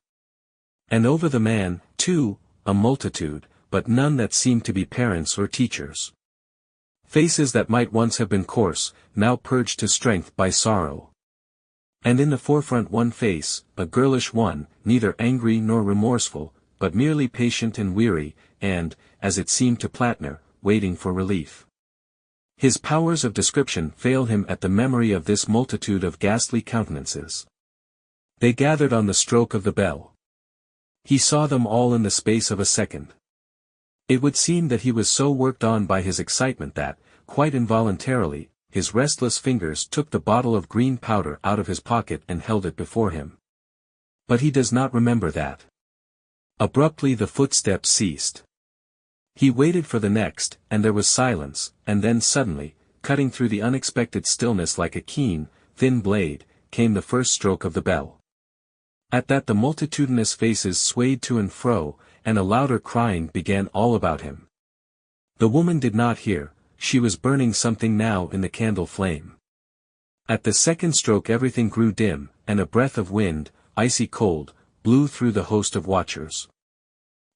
And over the man, too, a multitude, but none that seemed to be parents or teachers. Faces that might once have been coarse, now purged to strength by sorrow. And in the forefront one face, a girlish one, neither angry nor remorseful, but merely patient and weary, and, as it seemed to Plattner, waiting for relief. His powers of description failed him at the memory of this multitude of ghastly countenances. They gathered on the stroke of the bell. He saw them all in the space of a second. It would seem that he was so worked on by his excitement that, quite involuntarily, his restless fingers took the bottle of green powder out of his pocket and held it before him. But he does not remember that. Abruptly the footsteps ceased. He waited for the next, and there was silence, and then suddenly, cutting through the unexpected stillness like a keen, thin blade, came the first stroke of the bell. At that the multitudinous faces swayed to and fro, and a louder crying began all about him. The woman did not hear, she was burning something now in the candle flame. At the second stroke everything grew dim, and a breath of wind, icy cold, blew through the host of watchers.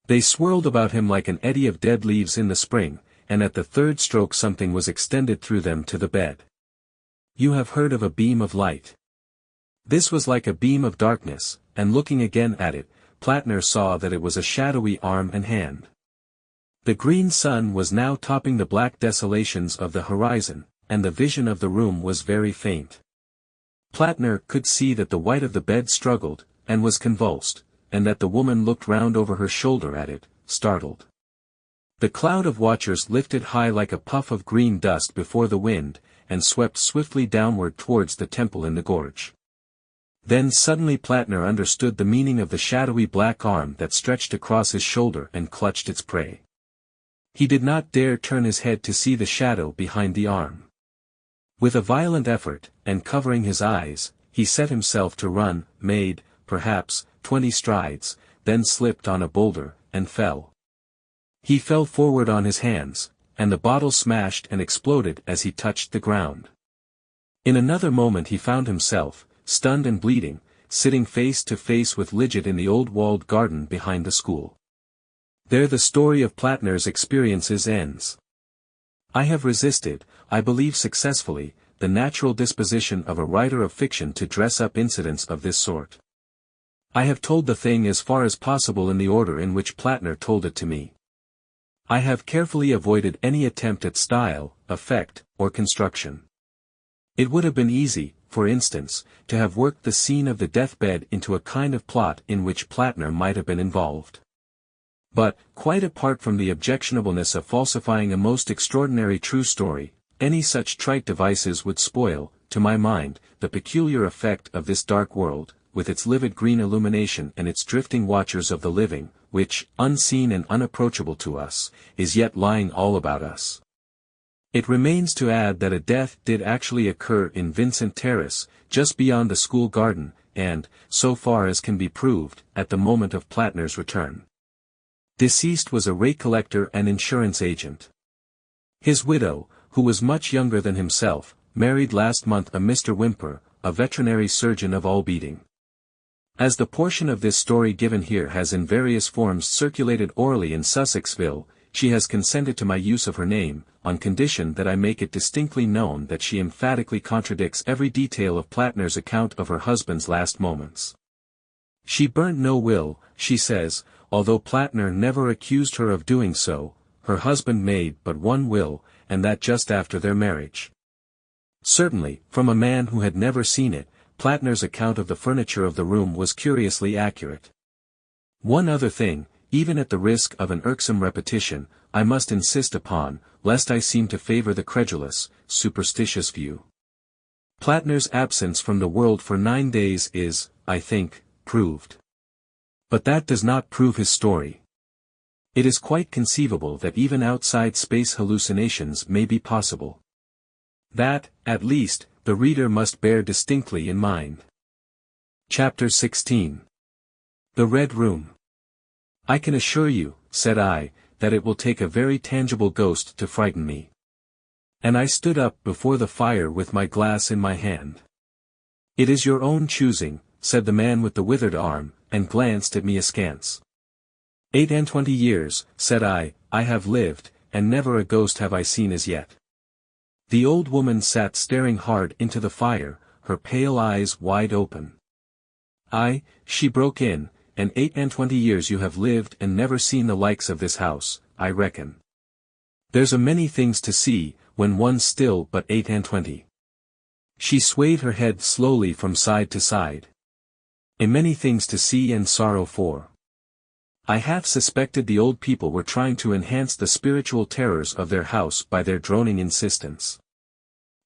They swirled about him like an eddy of dead leaves in the spring, and at the third stroke something was extended through them to the bed. You have heard of a beam of light. This was like a beam of darkness, and looking again at it, Plattner saw that it was a shadowy arm and hand. The green sun was now topping the black desolations of the horizon, and the vision of the room was very faint. Plattner could see that the white of the bed struggled, and was convulsed, and that the woman looked round over her shoulder at it, startled. The cloud of watchers lifted high like a puff of green dust before the wind, and swept swiftly downward towards the temple in the gorge. Then suddenly Plattner understood the meaning of the shadowy black arm that stretched across his shoulder and clutched its prey. He did not dare turn his head to see the shadow behind the arm. With a violent effort, and covering his eyes, he set himself to run, made, perhaps, 20 strides, then slipped on a boulder, and fell. He fell forward on his hands, and the bottle smashed and exploded as he touched the ground. In another moment he found himself, stunned and bleeding, sitting face to face with Lidget in the old walled garden behind the school. There the story of Plattner's experiences ends. I have resisted, I believe successfully, the natural disposition of a writer of fiction to dress up incidents of this sort. I have told the thing as far as possible in the order in which Plattner told it to me. I have carefully avoided any attempt at style, effect, or construction. It would have been easy, for instance, to have worked the scene of the deathbed into a kind of plot in which Plattner might have been involved. But, quite apart from the objectionableness of falsifying a most extraordinary true story, any such trite devices would spoil, to my mind, the peculiar effect of this dark world, with its livid green illumination and its drifting watchers of the living, which, unseen and unapproachable to us, is yet lying all about us. It remains to add that a death did actually occur in Vincent Terrace, just beyond the school garden, and, so far as can be proved, at the moment of Plattner's return. Deceased was a rate collector and insurance agent. His widow, who was much younger than himself, married last month a Mr. Whymper, a veterinary surgeon of Albeating. As the portion of this story given here has in various forms circulated orally in Sussexville, she has consented to my use of her name, on condition that I make it distinctly known that she emphatically contradicts every detail of Plattner's account of her husband's last moments. She burnt no will, she says, although Plattner never accused her of doing so. Her husband made but one will, and that just after their marriage. Certainly, from a man who had never seen it, Plattner's account of the furniture of the room was curiously accurate. One other thing, even at the risk of an irksome repetition, I must insist upon, lest I seem to favor the credulous, superstitious view. Plattner's absence from the world for 9 days is, I think, proved. But that does not prove his story. It is quite conceivable that even outside space hallucinations may be possible. That, at least, the reader must bear distinctly in mind. Chapter 16. The Red Room. I can assure you, said I, that it will take a very tangible ghost to frighten me. And I stood up before the fire with my glass in my hand. It is your own choosing, said the man with the withered arm, and glanced at me askance. 28 years, said I have lived, and never a ghost have I seen as yet. The old woman sat staring hard into the fire, her pale eyes wide open. She broke in, and 28 years you have lived and never seen the likes of this house, I reckon. There's a many things to see, when one's still but 28. She swayed her head slowly from side to side. A many things to see and sorrow for. I half suspected the old people were trying to enhance the spiritual terrors of their house by their droning insistence.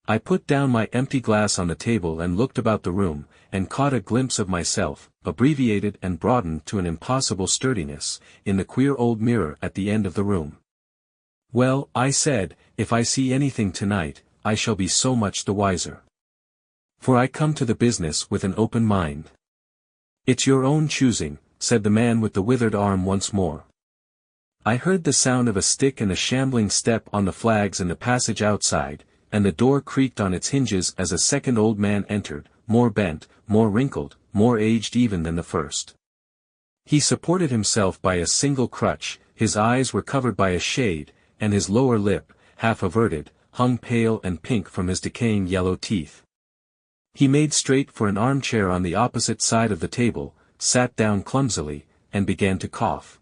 I put down my empty glass on the table and looked about the room, and caught a glimpse of myself, abbreviated and broadened to an impossible sturdiness, in the queer old mirror at the end of the room. Well, I said, if I see anything tonight, I shall be so much the wiser. For I come to the business with an open mind. It's your own choosing, said the man with the withered arm once more. I heard the sound of a stick and a shambling step on the flags in the passage outside, and the door creaked on its hinges as a second old man entered, more bent, more wrinkled, more aged even than the first. He supported himself by a single crutch, his eyes were covered by a shade, and his lower lip, half averted, hung pale and pink from his decaying yellow teeth. He made straight for an armchair on the opposite side of the table, sat down clumsily, and began to cough.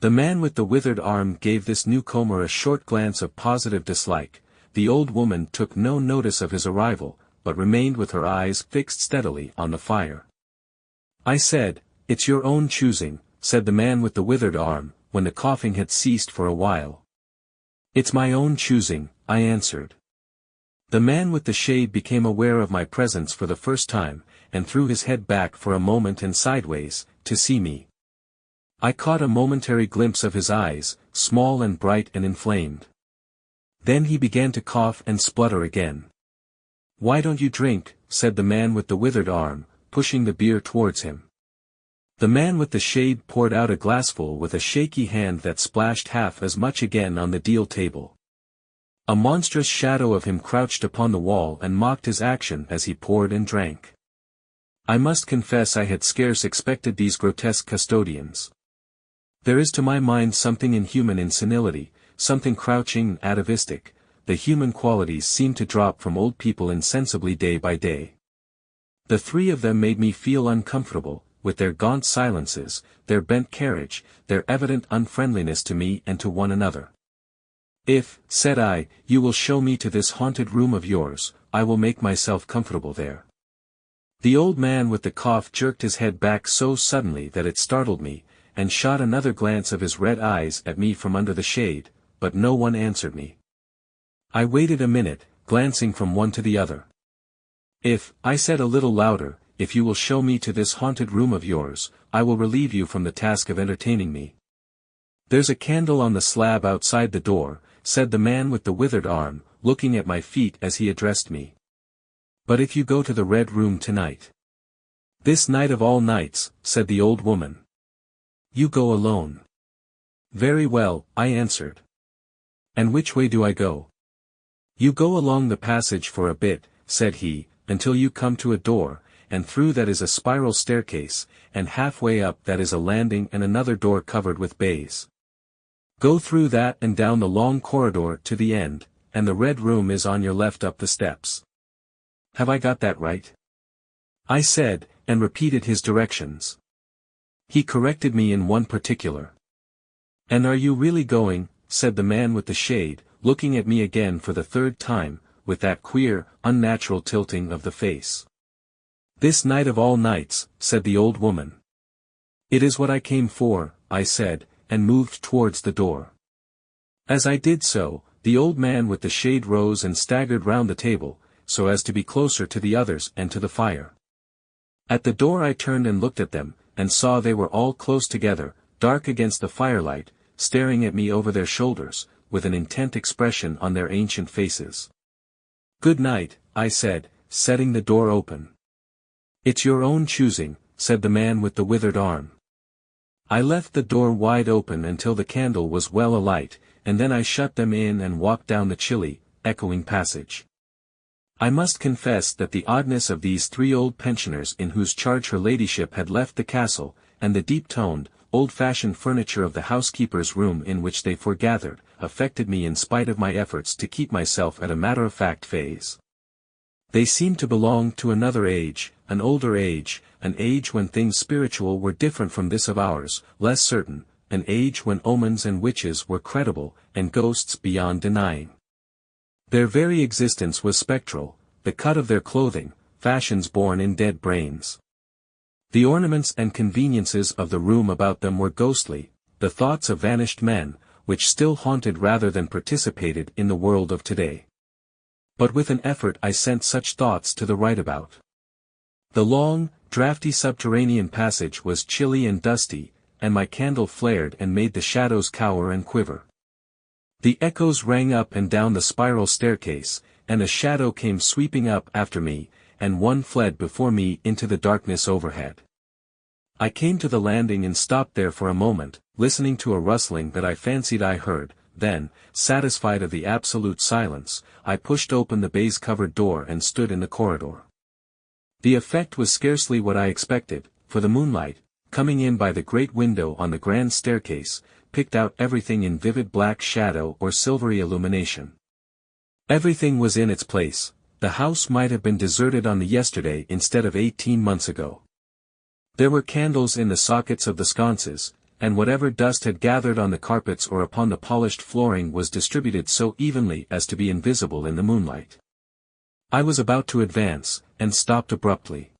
The man with the withered arm gave this newcomer a short glance of positive dislike. The old woman took no notice of his arrival, but remained with her eyes fixed steadily on the fire. I said, "It's your own choosing," said the man with the withered arm, when the coughing had ceased for a while. "It's my own choosing," I answered. The man with the shade became aware of my presence for the first time, and threw his head back for a moment and sideways, to see me. I caught a momentary glimpse of his eyes, small and bright and inflamed. Then he began to cough and splutter again. "Why don't you drink?" said the man with the withered arm, pushing the beer towards him. The man with the shade poured out a glassful with a shaky hand that splashed half as much again on the deal table. A monstrous shadow of him crouched upon the wall and mocked his action as he poured and drank. I must confess I had scarce expected these grotesque custodians. There is to my mind something inhuman in senility, something crouching and atavistic. The human qualities seem to drop from old people insensibly day by day. The three of them made me feel uncomfortable, with their gaunt silences, their bent carriage, their evident unfriendliness to me and to one another. "If," said I, "you will show me to this haunted room of yours, I will make myself comfortable there." The old man with the cough jerked his head back so suddenly that it startled me, and shot another glance of his red eyes at me from under the shade, but no one answered me. I waited a minute, glancing from one to the other. "If," I said a little louder, "if you will show me to this haunted room of yours, I will relieve you from the task of entertaining me." "There's a candle on the slab outside the door," said the man with the withered arm, looking at my feet as he addressed me. "But if you go to the Red Room tonight." "This night of all nights," said the old woman. "You go alone." "Very well," I answered. "And which way do I go?" "You go along the passage for a bit," said he, "until you come to a door, and through that is a spiral staircase, and halfway up that is a landing and another door covered with baize. Go through that and down the long corridor to the end, and the Red Room is on your left up the steps. Have I got that right?" I said, and repeated his directions. He corrected me in one particular. "And are you really going?" said the man with the shade, looking at me again for the third time, with that queer, unnatural tilting of the face. "This night of all nights," said the old woman. "It is what I came for," I said, and moved towards the door. As I did so, the old man with the shade rose and staggered round the table, so as to be closer to the others and to the fire. At the door I turned and looked at them, and saw they were all close together, dark against the firelight, staring at me over their shoulders, with an intent expression on their ancient faces. "Good night," I said, setting the door open. "It's your own choosing," said the man with the withered arm. I left the door wide open until the candle was well alight, and then I shut them in and walked down the chilly, echoing passage. I must confess that the oddness of these three old pensioners in whose charge her ladyship had left the castle, and the deep-toned, old-fashioned furniture of the housekeeper's room in which they foregathered, affected me in spite of my efforts to keep myself at a matter-of-fact phase. They seemed to belong to another age, an older age, an age when things spiritual were different from this of ours, less certain, an age when omens and witches were credible, and ghosts beyond denying. Their very existence was spectral, the cut of their clothing, fashions born in dead brains. The ornaments and conveniences of the room about them were ghostly, the thoughts of vanished men, which still haunted rather than participated in the world of today. But with an effort I sent such thoughts to the right about. The long, draughty subterranean passage was chilly and dusty, and my candle flared and made the shadows cower and quiver. The echoes rang up and down the spiral staircase, and a shadow came sweeping up after me, and one fled before me into the darkness overhead. I came to the landing and stopped there for a moment, listening to a rustling that I fancied I heard, then, satisfied of the absolute silence, I pushed open the baize-covered door and stood in the corridor. The effect was scarcely what I expected, for the moonlight, coming in by the great window on the grand staircase, picked out everything in vivid black shadow or silvery illumination. Everything was in its place. The house might have been deserted on the yesterday instead of 18 months ago. There were candles in the sockets of the sconces, and whatever dust had gathered on the carpets or upon the polished flooring was distributed so evenly as to be invisible in the moonlight. I was about to advance, and stopped abruptly.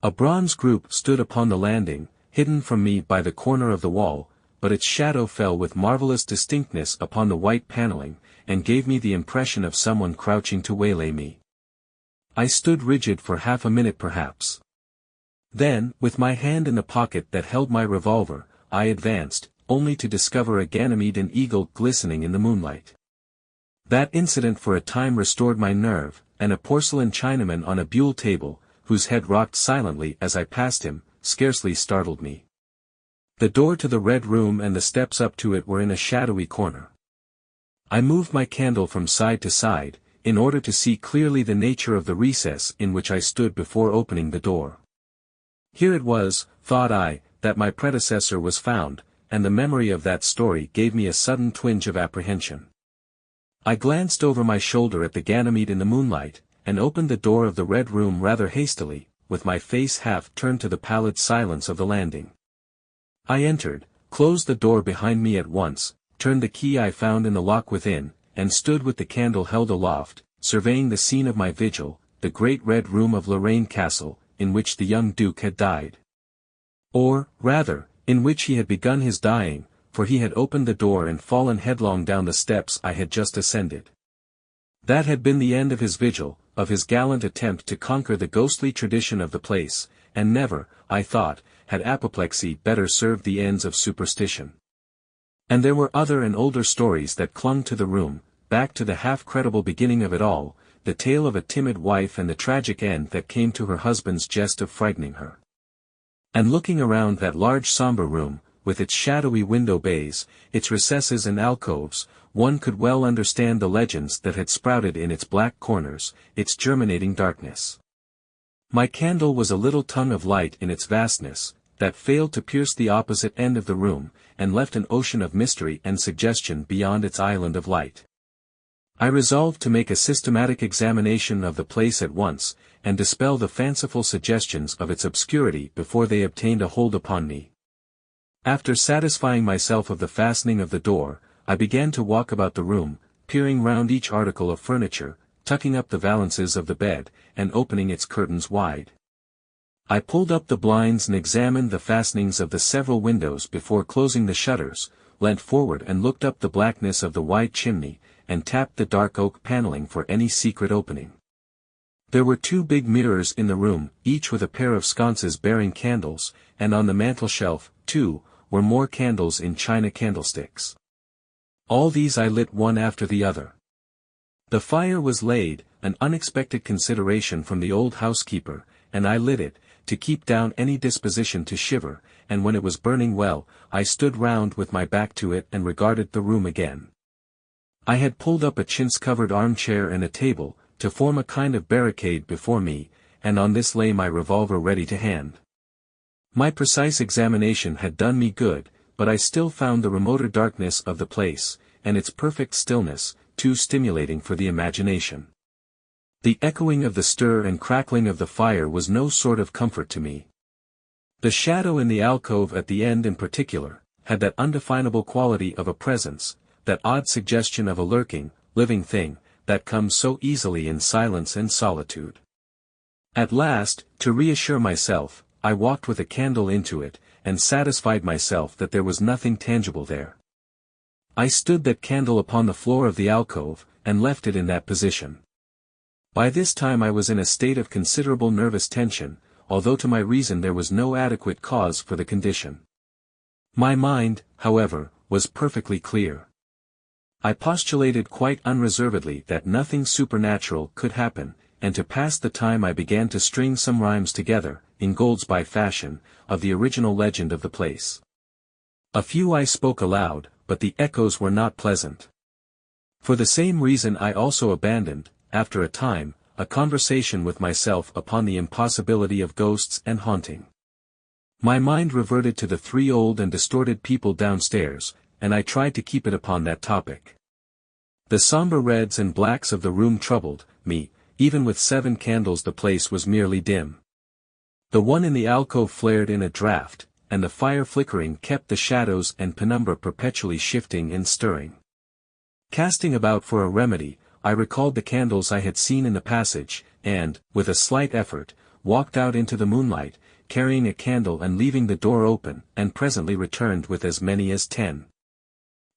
A bronze group stood upon the landing, hidden from me by the corner of the wall, but its shadow fell with marvelous distinctness upon the white paneling, and gave me the impression of someone crouching to waylay me. I stood rigid for half a minute perhaps. Then, with my hand in the pocket that held my revolver, I advanced, only to discover a Ganymede and eagle glistening in the moonlight. That incident for a time restored my nerve, and a porcelain Chinaman on a buhl table, whose head rocked silently as I passed him, scarcely startled me. The door to the Red Room and the steps up to it were in a shadowy corner. I moved my candle from side to side, in order to see clearly the nature of the recess in which I stood before opening the door. Here it was, thought I, that my predecessor was found, and the memory of that story gave me a sudden twinge of apprehension. I glanced over my shoulder at the Ganymede in the moonlight, and opened the door of the Red Room rather hastily, with my face half turned to the pallid silence of the landing. I entered, closed the door behind me at once, turned the key I found in the lock within, and stood with the candle held aloft, surveying the scene of my vigil, the great Red Room of Lorraine Castle, in which the young Duke had died. Or, rather, in which he had begun his dying, for he had opened the door and fallen headlong down the steps I had just ascended. That had been the end of his vigil, of his gallant attempt to conquer the ghostly tradition of the place, and never, I thought, had apoplexy better served the ends of superstition. And there were other and older stories that clung to the room, back to the half-credible beginning of it all, the tale of a timid wife and the tragic end that came to her husband's jest of frightening her. And looking around that large somber room, with its shadowy window bays, its recesses and alcoves, one could well understand the legends that had sprouted in its black corners, its germinating darkness. My candle was a little tongue of light in its vastness, that failed to pierce the opposite end of the room, and left an ocean of mystery and suggestion beyond its island of light. I resolved to make a systematic examination of the place at once, and dispel the fanciful suggestions of its obscurity before they obtained a hold upon me. After satisfying myself of the fastening of the door, I began to walk about the room, peering round each article of furniture, tucking up the valances of the bed, and opening its curtains wide. I pulled up the blinds and examined the fastenings of the several windows before closing the shutters, leant forward and looked up the blackness of the wide chimney, and tapped the dark oak paneling for any secret opening. There were 2 big mirrors in the room, each with a pair of sconces bearing candles, and on the mantel-shelf, too, were more candles in china candlesticks. All these I lit one after the other. The fire was laid, an unexpected consideration from the old housekeeper, and I lit it, to keep down any disposition to shiver, and when it was burning well, I stood round with my back to it and regarded the room again. I had pulled up a chintz-covered armchair and a table, to form a kind of barricade before me, and on this lay my revolver ready to hand. My precise examination had done me good, but I still found the remoter darkness of the place, and its perfect stillness, too stimulating for the imagination. The echoing of the stir and crackling of the fire was no sort of comfort to me. The shadow in the alcove at the end in particular, had that undefinable quality of a presence, that odd suggestion of a lurking, living thing, that comes so easily in silence and solitude. At last, to reassure myself, I walked with a candle into it, and satisfied myself that there was nothing tangible there. I stood that candle upon the floor of the alcove, and left it in that position. By this time I was in a state of considerable nervous tension, although to my reason there was no adequate cause for the condition. My mind, however, was perfectly clear. I postulated quite unreservedly that nothing supernatural could happen, and to pass the time I began to string some rhymes together, in Goldsby fashion, of the original legend of the place. A few I spoke aloud, but the echoes were not pleasant. For the same reason I also abandoned, after a time, a conversation with myself upon the impossibility of ghosts and haunting. My mind reverted to the 3 old and distorted people downstairs, and I tried to keep it upon that topic. The somber reds and blacks of the room troubled me, even with 7 candles the place was merely dim. The one in the alcove flared in a draught, and the fire flickering kept the shadows and penumbra perpetually shifting and stirring. Casting about for a remedy, I recalled the candles I had seen in the passage, and, with a slight effort, walked out into the moonlight, carrying a candle and leaving the door open, and presently returned with as many as 10.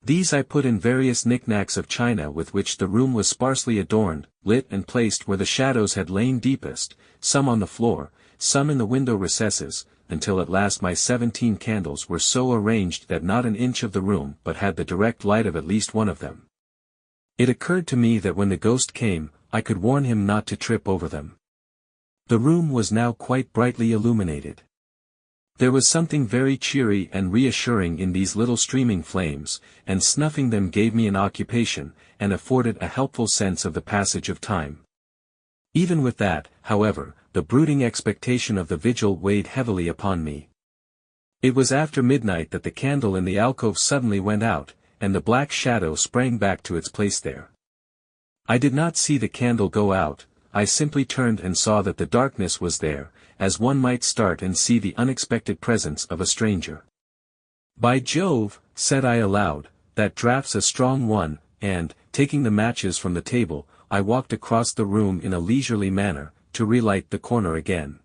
These I put in various knickknacks of china with which the room was sparsely adorned, lit and placed where the shadows had lain deepest, some on the floor, some in the window recesses, until at last my 17 candles were so arranged that not an inch of the room but had the direct light of at least one of them. It occurred to me that when the ghost came, I could warn him not to trip over them. The room was now quite brightly illuminated. There was something very cheery and reassuring in these little streaming flames, and snuffing them gave me an occupation, and afforded a helpful sense of the passage of time. Even with that, however, the brooding expectation of the vigil weighed heavily upon me. It was after midnight that the candle in the alcove suddenly went out, and the black shadow sprang back to its place there. I did not see the candle go out, I simply turned and saw that the darkness was there, as one might start and see the unexpected presence of a stranger. "By Jove," said I aloud, "that draft's a strong one," and, taking the matches from the table, I walked across the room in a leisurely manner, to relight the corner again.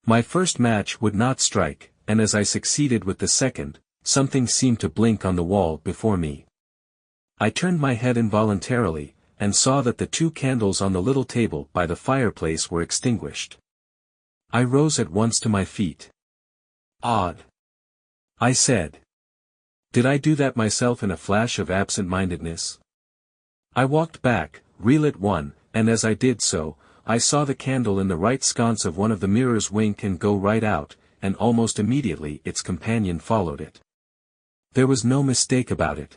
My first match would not strike, and as I succeeded with the second, something seemed to blink on the wall before me. I turned my head involuntarily, and saw that the 2 candles on the little table by the fireplace were extinguished. I rose at once to my feet. "Odd," I said. "Did I do that myself in a flash of absent-mindedness?" I walked back, relit one, and as I did so, I saw the candle in the right sconce of one of the mirrors wink and go right out, and almost immediately its companion followed it. There was no mistake about it.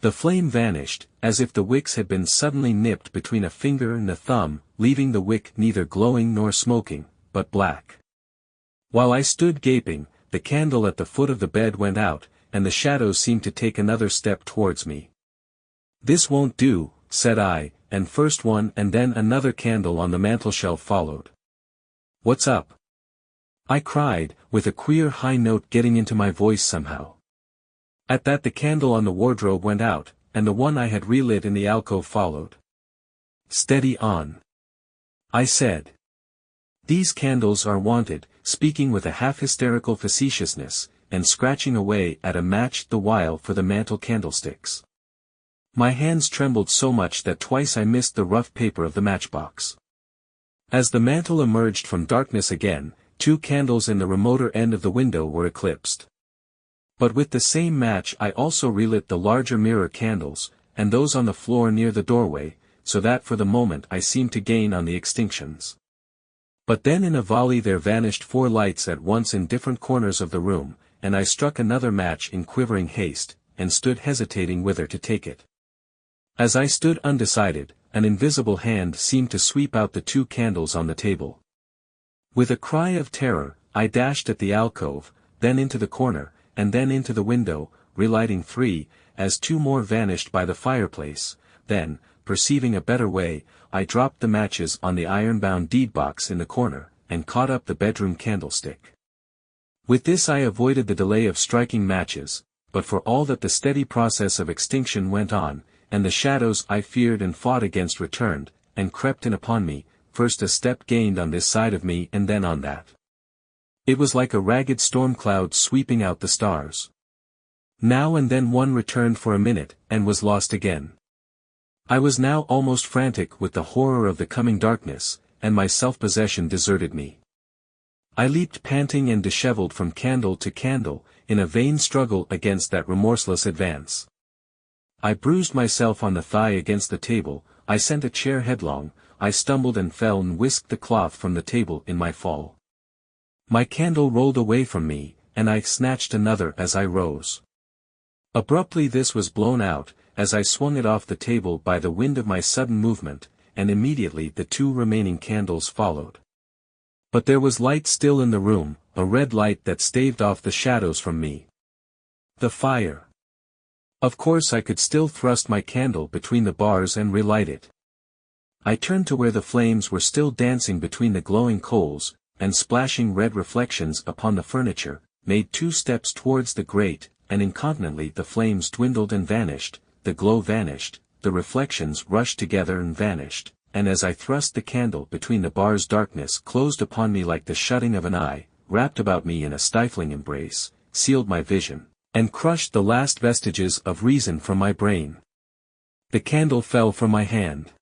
The flame vanished, as if the wicks had been suddenly nipped between a finger and a thumb, leaving the wick neither glowing nor smoking, but black. While I stood gaping, the candle at the foot of the bed went out, and the shadows seemed to take another step towards me. "This won't do," said I, and first one and then another candle on the mantelshelf followed. "What's up?" I cried, with a queer high note getting into my voice somehow. At that the candle on the wardrobe went out, and the one I had relit in the alcove followed. "Steady on," I said. "These candles are wanted," speaking with a half-hysterical facetiousness, and scratching away at a match the while for the mantel candlesticks. My hands trembled so much that twice I missed the rough paper of the matchbox. As the mantel emerged from darkness again, 2 candles in the remoter end of the window were eclipsed. But with the same match I also relit the larger mirror candles, and those on the floor near the doorway, so that for the moment I seemed to gain on the extinctions. But then in a volley there vanished 4 lights at once in different corners of the room, and I struck another match in quivering haste, and stood hesitating whither to take it. As I stood undecided, an invisible hand seemed to sweep out the 2 candles on the table. With a cry of terror, I dashed at the alcove, then into the corner, and then into the window, relighting 3, as 2 more vanished by the fireplace. Then, perceiving a better way, I dropped the matches on the iron-bound deed-box in the corner, and caught up the bedroom candlestick. With this I avoided the delay of striking matches, but for all that the steady process of extinction went on, and the shadows I feared and fought against returned, and crept in upon me, first a step gained on this side of me and then on that. It was like a ragged storm cloud sweeping out the stars. Now and then one returned for a minute, and was lost again. I was now almost frantic with the horror of the coming darkness, and my self-possession deserted me. I leaped panting and dishevelled from candle to candle, in a vain struggle against that remorseless advance. I bruised myself on the thigh against the table, I sent a chair headlong, I stumbled and fell and whisked the cloth from the table in my fall. My candle rolled away from me, and I snatched another as I rose. Abruptly this was blown out, as I swung it off the table by the wind of my sudden movement, and immediately the 2 remaining candles followed. But there was light still in the room, a red light that staved off the shadows from me. The fire. Of course I could still thrust my candle between the bars and relight it. I turned to where the flames were still dancing between the glowing coals, and splashing red reflections upon the furniture, made 2 steps towards the grate, and incontinently the flames dwindled and vanished, the glow vanished, the reflections rushed together and vanished, and as I thrust the candle between the bars darkness closed upon me like the shutting of an eye, wrapped about me in a stifling embrace, sealed my vision, and crushed the last vestiges of reason from my brain. The candle fell from my hand.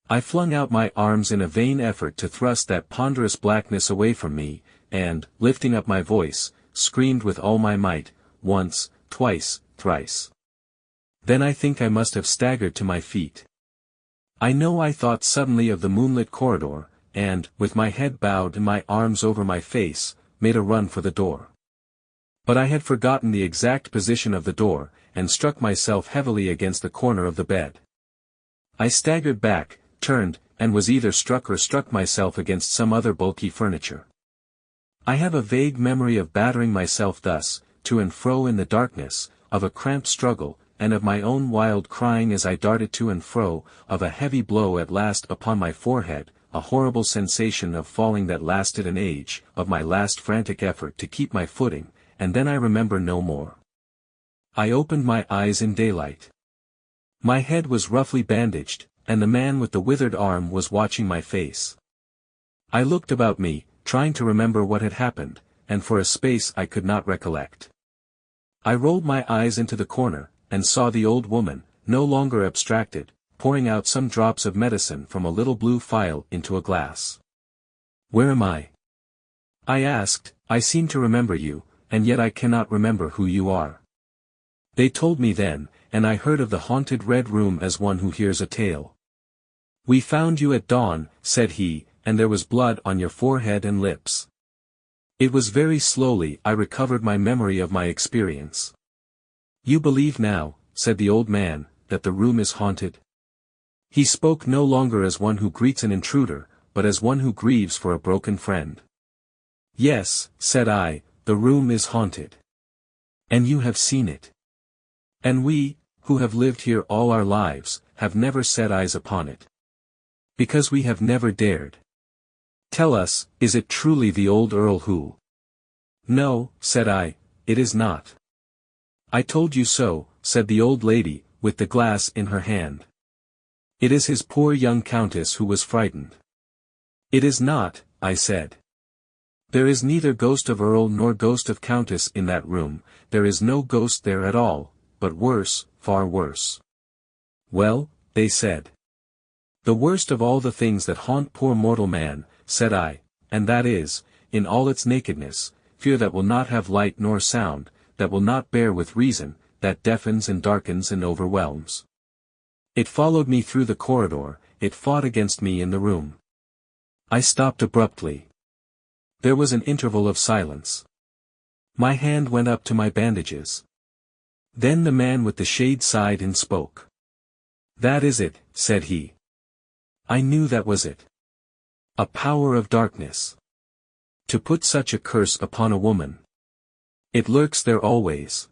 I flung out my arms in a vain effort to thrust that ponderous blackness away from me, and, lifting up my voice, screamed with all my might, once, twice, thrice. Then I think I must have staggered to my feet. I know I thought suddenly of the moonlit corridor, and, with my head bowed and my arms over my face, made a run for the door. But I had forgotten the exact position of the door, and struck myself heavily against the corner of the bed. I staggered back, turned, and was either struck or struck myself against some other bulky furniture. I have a vague memory of battering myself thus, to and fro in the darkness, of a cramped struggle, and of my own wild crying as I darted to and fro, of a heavy blow at last upon my forehead, a horrible sensation of falling that lasted an age, of my last frantic effort to keep my footing, and then I remember no more. I opened my eyes in daylight. My head was roughly bandaged, and the man with the withered arm was watching my face. I looked about me, trying to remember what had happened, and for a space I could not recollect. I rolled my eyes into the corner, and saw the old woman, no longer abstracted, pouring out some drops of medicine from a little blue phial into a glass. "Where am I?" I asked. "I seem to remember you, and yet I cannot remember who you are." They told me then, and I heard of the haunted red room as one who hears a tale. "We found you at dawn," said he, "and there was blood on your forehead and lips." It was very slowly I recovered my memory of my experience. "You believe now," said the old man, "that the room is haunted?" He spoke no longer as one who greets an intruder, but as one who grieves for a broken friend. "Yes," said I, "the room is haunted." "And you have seen it?" "And we, who have lived here all our lives, have never set eyes upon it. Because we have never dared. Tell us, is it truly the old Earl who—" "No," said I, "it is not." "I told you so," said the old lady, with the glass in her hand. "It is his poor young countess who was frightened." "It is not," I said. "There is neither ghost of Earl nor ghost of countess in that room, there is no ghost there at all, but worse, far worse." "Well," they said. "The worst of all the things that haunt poor mortal man," said I, "and that is, in all its nakedness, fear that will not have light nor sound, that will not bear with reason, that deafens and darkens and overwhelms. It followed me through the corridor, it fought against me in the room." I stopped abruptly. There was an interval of silence. My hand went up to my bandages. Then the man with the shade sighed and spoke. "That is it," said he. I knew that was it. A power of darkness. To put such a curse upon a woman. It lurks there always.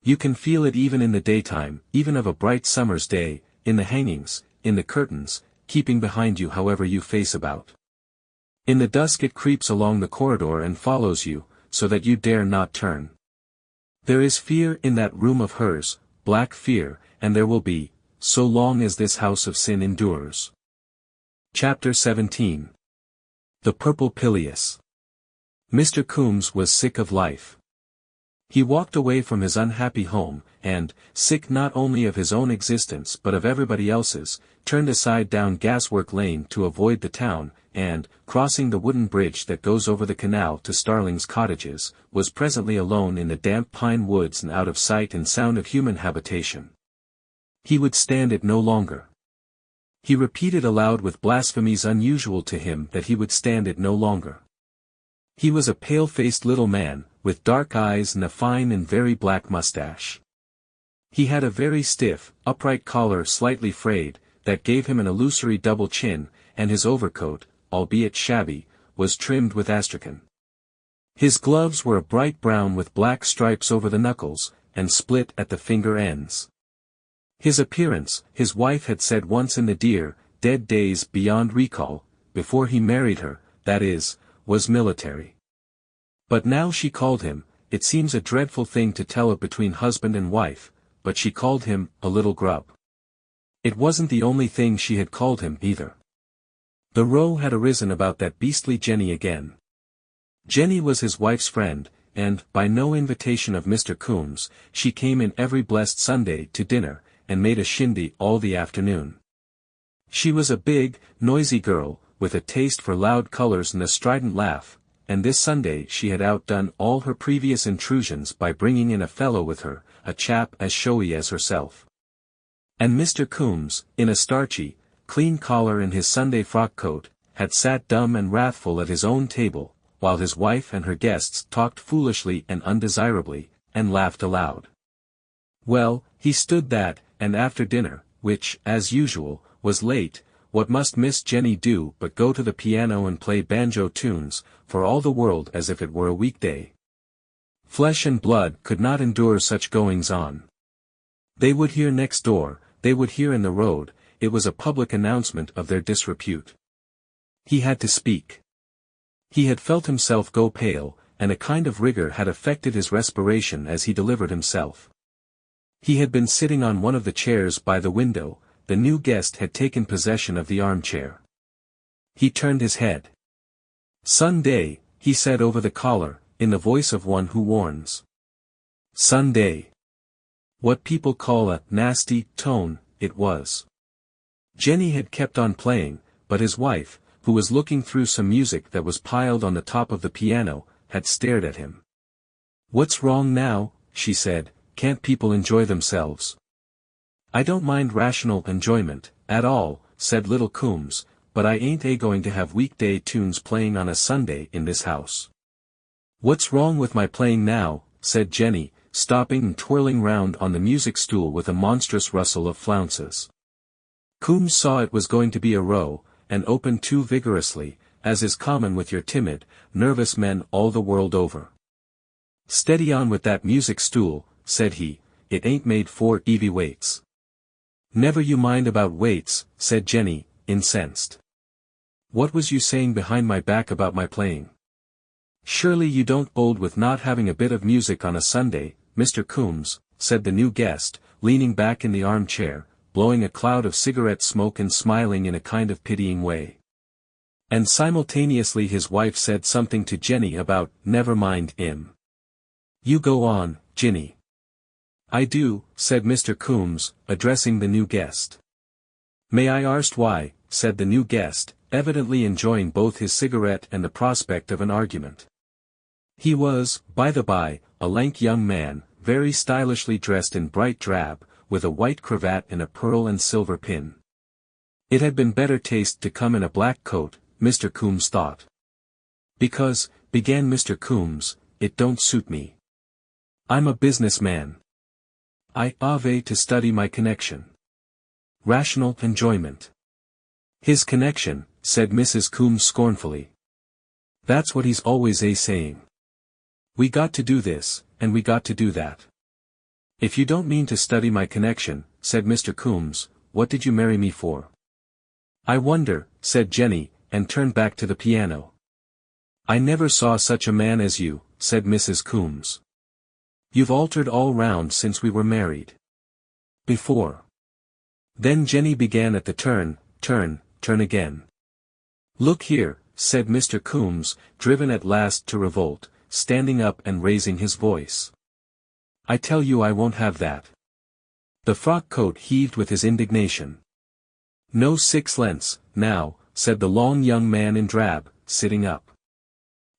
You can feel it even in the daytime, even of a bright summer's day, in the hangings, in the curtains, keeping behind you however you face about. In the dusk it creeps along the corridor and follows you, so that you dare not turn. There is fear in that room of hers, black fear, and there will be, so long as this house of sin endures. Chapter 17. The Purple Pileus. Mr. Coombs was sick of life. He walked away from his unhappy home, and, sick not only of his own existence but of everybody else's, turned aside down Gaswork Lane to avoid the town, and, crossing the wooden bridge that goes over the canal to Starling's cottages, was presently alone in the damp pine woods and out of sight and sound of human habitation. He would stand it no longer. He repeated aloud with blasphemies unusual to him that he would stand it no longer. He was a pale-faced little man, with dark eyes and a fine and very black mustache. He had a very stiff, upright collar slightly frayed, that gave him an illusory double chin, and his overcoat, albeit shabby, was trimmed with astrakhan. His gloves were a bright brown with black stripes over the knuckles, and split at the finger ends. His appearance, his wife had said once in the dead days beyond recall, before he married her, that is, was military. But now she called him, it seems a dreadful thing to tell it between husband and wife, but she called him, a little grub. It wasn't the only thing she had called him either. The row had arisen about that beastly Jenny again. Jenny was his wife's friend, and, by no invitation of Mr. Coombs, she came in every blessed Sunday to dinner, and made a shindy all the afternoon. She was a big, noisy girl, with a taste for loud colors and a strident laugh, and this Sunday she had outdone all her previous intrusions by bringing in a fellow with her, a chap as showy as herself. And Mr. Coombs, in a starchy, clean collar and his Sunday frock coat, had sat dumb and wrathful at his own table, while his wife and her guests talked foolishly and undesirably, and laughed aloud. Well, he stood that, and after dinner, which, as usual, was late, what must Miss Jenny do but go to the piano and play banjo tunes, for all the world as if it were a weekday. Flesh and blood could not endure such goings-on. They would hear next door, they would hear in the road, it was a public announcement of their disrepute. He had to speak. He had felt himself go pale, and a kind of rigor had affected his respiration as he delivered himself. He had been sitting on one of the chairs by the window, the new guest had taken possession of the armchair. He turned his head. "Sunday," he said over the collar, in the voice of one who warns. Sunday. What people call a nasty tone, it was. Jenny had kept on playing, but his wife, who was looking through some music that was piled on the top of the piano, had stared at him. "What's wrong now?" she said. "Can't people enjoy themselves?" "I don't mind rational enjoyment, at all," said little Coombs, "but I ain't going to have weekday tunes playing on a Sunday in this house." "What's wrong with my playing now?" said Jenny, stopping and twirling round on the music stool with a monstrous rustle of flounces. Coombs saw it was going to be a row, and opened too vigorously, as is common with your timid, nervous men all the world over. "Steady on with that music stool," said he, "it ain't made for heavy weights." "Never you mind about weights," said Jenny, incensed. "What was you saying behind my back about my playing?" "Surely you don't hold with not having a bit of music on a Sunday, Mr. Coombs," said the new guest, leaning back in the armchair, blowing a cloud of cigarette smoke and smiling in a kind of pitying way. And simultaneously his wife said something to Jenny about, "Never mind 'im. You go on, Jinny." "I do," said Mr. Coombs, addressing the new guest. "May I arst why?" said the new guest, evidently enjoying both his cigarette and the prospect of an argument. He was, by the by, a lank young man, very stylishly dressed in bright drab, with a white cravat and a pearl and silver pin. It had been better taste to come in a black coat, Mr. Coombs thought. "Because," began Mr. Coombs, "it don't suit me. I'm a businessman. I have to study my connection. Rational enjoyment." "His connection," said Mrs. Coombs scornfully. "That's what he's always saying. We got to do this, and we got to do that." "If you don't mean to study my connection," said Mr. Coombs, "what did you marry me for?" "I wonder," said Jenny, and turned back to the piano. "I never saw such a man as you," said Mrs. Coombs. "You've altered all round since we were married. Before." Then Jenny began at the turn again. "Look here," said Mr. Coombs, driven at last to revolt, standing up and raising his voice. "I tell you I won't have that." The frock coat heaved with his indignation. "No 6 lengths, now," said the long young man in drab, sitting up.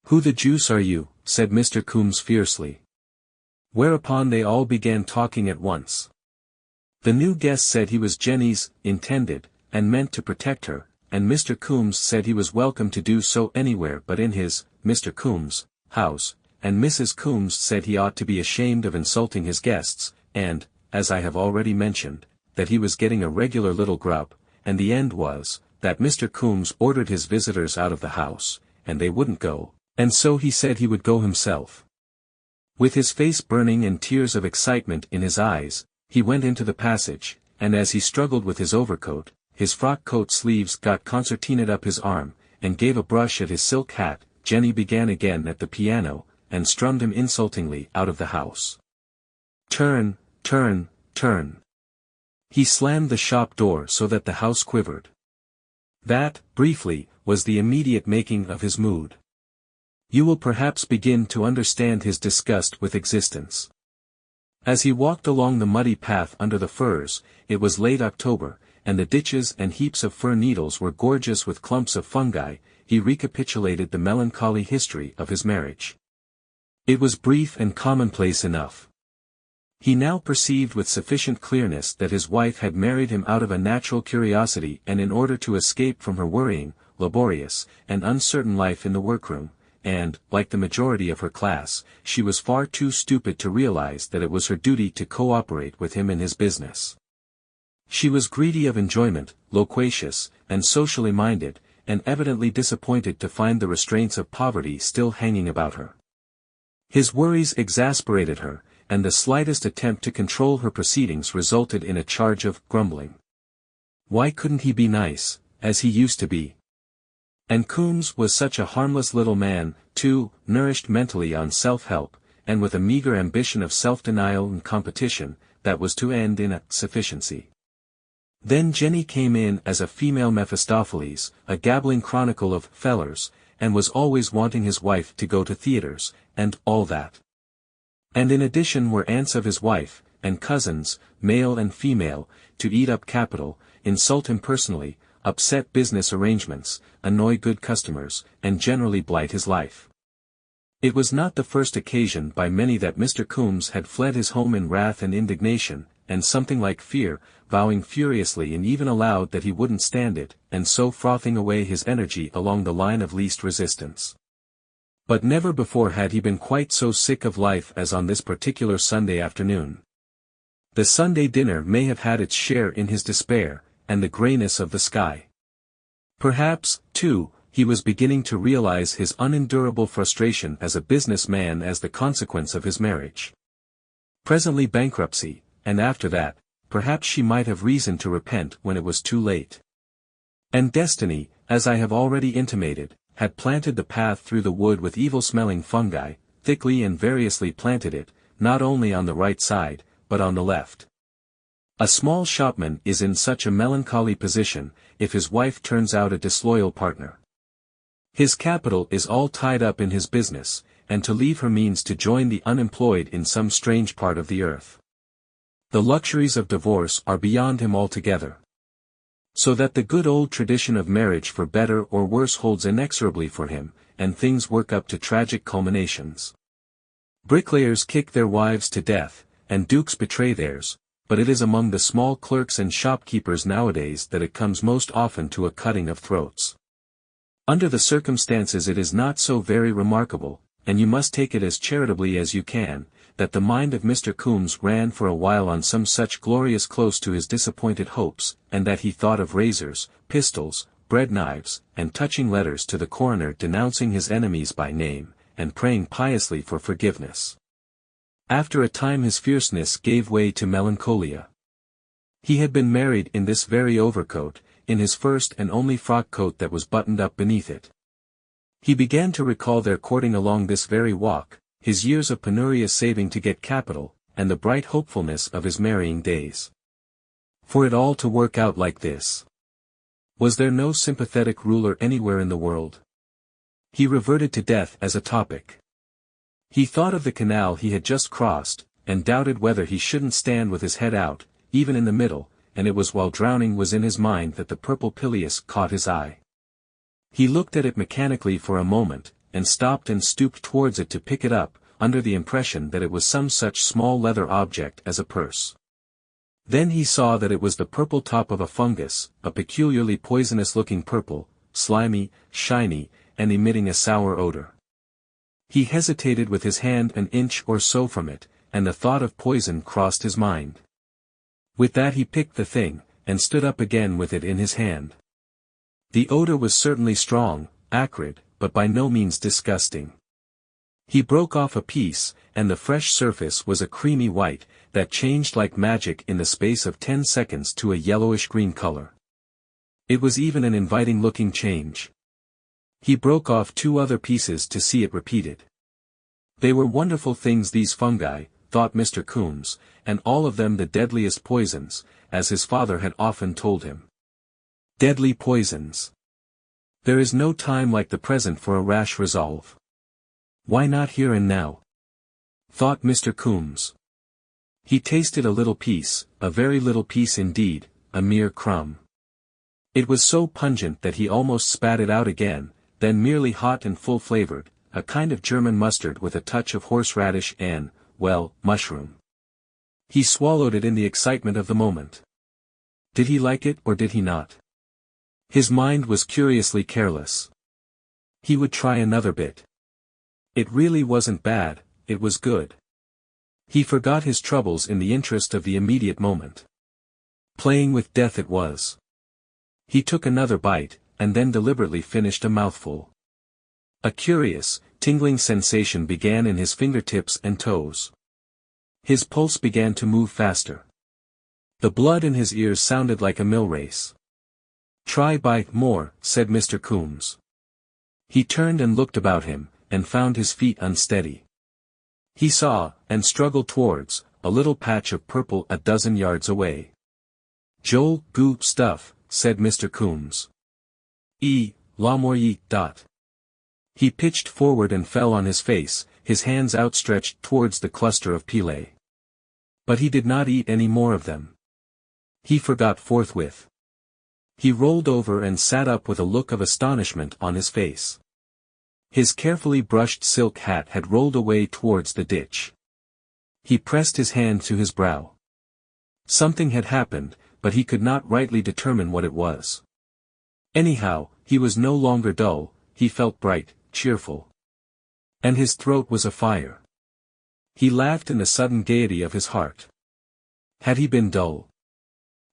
"Who the deuce are you?" said Mr. Coombs fiercely. Whereupon they all began talking at once. The new guest said he was Jenny's intended, and meant to protect her, and Mr. Coombs said he was welcome to do so anywhere but in his, Mr. Coombs, house, and Mrs. Coombs said he ought to be ashamed of insulting his guests, and, as I have already mentioned, that he was getting a regular little grub, and the end was, that Mr. Coombs ordered his visitors out of the house, and they wouldn't go, and so he said he would go himself. With his face burning and tears of excitement in his eyes, he went into the passage, and as he struggled with his overcoat, his frock coat sleeves got concertinaed up his arm, and gave a brush at his silk hat. Jenny began again at the piano, and strummed him insultingly out of the house. "Turn, turn, turn." He slammed the shop door so that the house quivered. That, briefly, was the immediate making of his mood. You will perhaps begin to understand his disgust with existence. As he walked along the muddy path under the firs, it was late October, and the ditches and heaps of fir needles were gorgeous with clumps of fungi. He recapitulated the melancholy history of his marriage. It was brief and commonplace enough. He now perceived with sufficient clearness that his wife had married him out of a natural curiosity and in order to escape from her worrying, laborious, and uncertain life in the workroom, and, like the majority of her class, she was far too stupid to realize that it was her duty to cooperate with him in his business. She was greedy of enjoyment, loquacious, and socially minded, and evidently disappointed to find the restraints of poverty still hanging about her. His worries exasperated her, and the slightest attempt to control her proceedings resulted in a charge of grumbling. Why couldn't he be nice, as he used to be? And Coombs was such a harmless little man, too, nourished mentally on self-help, and with a meager ambition of self-denial and competition, that was to end in a sufficiency. Then Jenny came in as a female Mephistopheles, a gabbling chronicle of fellers, and was always wanting his wife to go to theaters, and all that. And in addition were aunts of his wife, and cousins, male and female, to eat up capital, insult him personally, upset business arrangements, annoy good customers, and generally blight his life. It was not the first occasion by many that Mr. Coombs had fled his home in wrath and indignation, and something like fear, vowing furiously and even aloud that he wouldn't stand it, and so frothing away his energy along the line of least resistance. But never before had he been quite so sick of life as on this particular Sunday afternoon. The Sunday dinner may have had its share in his despair, and the greyness of the sky. Perhaps, too, he was beginning to realize his unendurable frustration as a businessman as the consequence of his marriage. Presently bankruptcy, and after that, perhaps she might have reason to repent when it was too late. And destiny, as I have already intimated, had planted the path through the wood with evil-smelling fungi, thickly and variously planted it, not only on the right side, but on the left. A small shopman is in such a melancholy position, if his wife turns out a disloyal partner. His capital is all tied up in his business, and to leave her means to join the unemployed in some strange part of the earth. The luxuries of divorce are beyond him altogether. So that the good old tradition of marriage for better or worse holds inexorably for him, and things work up to tragic culminations. Bricklayers kick their wives to death, and dukes betray theirs, but it is among the small clerks and shopkeepers nowadays that it comes most often to a cutting of throats. Under the circumstances it is not so very remarkable, and you must take it as charitably as you can, that the mind of Mr. Coombs ran for a while on some such glorious close to his disappointed hopes, and that he thought of razors, pistols, bread knives, and touching letters to the coroner denouncing his enemies by name, and praying piously for forgiveness. After a time his fierceness gave way to melancholia. He had been married in this very overcoat, in his first and only frock coat that was buttoned up beneath it. He began to recall their courting along this very walk, his years of penurious saving to get capital, and the bright hopefulness of his marrying days. For it all to work out like this. Was there no sympathetic ruler anywhere in the world? He reverted to death as a topic. He thought of the canal he had just crossed, and doubted whether he shouldn't stand with his head out, even in the middle, and it was while drowning was in his mind that the purple pileus caught his eye. He looked at it mechanically for a moment, and stopped and stooped towards it to pick it up, under the impression that it was some such small leather object as a purse. Then he saw that it was the purple top of a fungus, a peculiarly poisonous-looking purple, slimy, shiny, and emitting a sour odor. He hesitated with his hand an inch or so from it, and the thought of poison crossed his mind. With that he picked the thing, and stood up again with it in his hand. The odor was certainly strong, acrid, but by no means disgusting. He broke off a piece, and the fresh surface was a creamy white, that changed like magic in the space of 10 seconds to a yellowish-green color. It was even an inviting-looking change. He broke off 2 other pieces to see it repeated. They were wonderful things these fungi, thought Mr. Coombs, and all of them the deadliest poisons, as his father had often told him. Deadly poisons. There is no time like the present for a rash resolve. Why not here and now? Thought Mr. Coombs. He tasted a little piece, a very little piece indeed, a mere crumb. It was so pungent that he almost spat it out again, then merely hot and full-flavored, a kind of German mustard with a touch of horseradish and, well, mushroom. He swallowed it in the excitement of the moment. Did he like it or did he not? His mind was curiously careless. He would try another bit. It really wasn't bad, it was good. He forgot his troubles in the interest of the immediate moment. Playing with death it was. He took another bite, and then deliberately finished a mouthful. A curious, tingling sensation began in his fingertips and toes. His pulse began to move faster. The blood in his ears sounded like a mill race. "Try bite more," said Mr. Coombs. He turned and looked about him, and found his feet unsteady. He saw, and struggled towards, a little patch of purple a dozen yards away. "Joel, goo stuff," said Mr. Coombs. La more ye, dot. He pitched forward and fell on his face, his hands outstretched towards the cluster of Pileu. But he did not eat any more of them. He forgot forthwith. He rolled over and sat up with a look of astonishment on his face. His carefully brushed silk hat had rolled away towards the ditch. He pressed his hand to his brow. Something had happened, but he could not rightly determine what it was. Anyhow, he was no longer dull, he felt bright, cheerful. And his throat was afire. He laughed in the sudden gaiety of his heart. Had he been dull?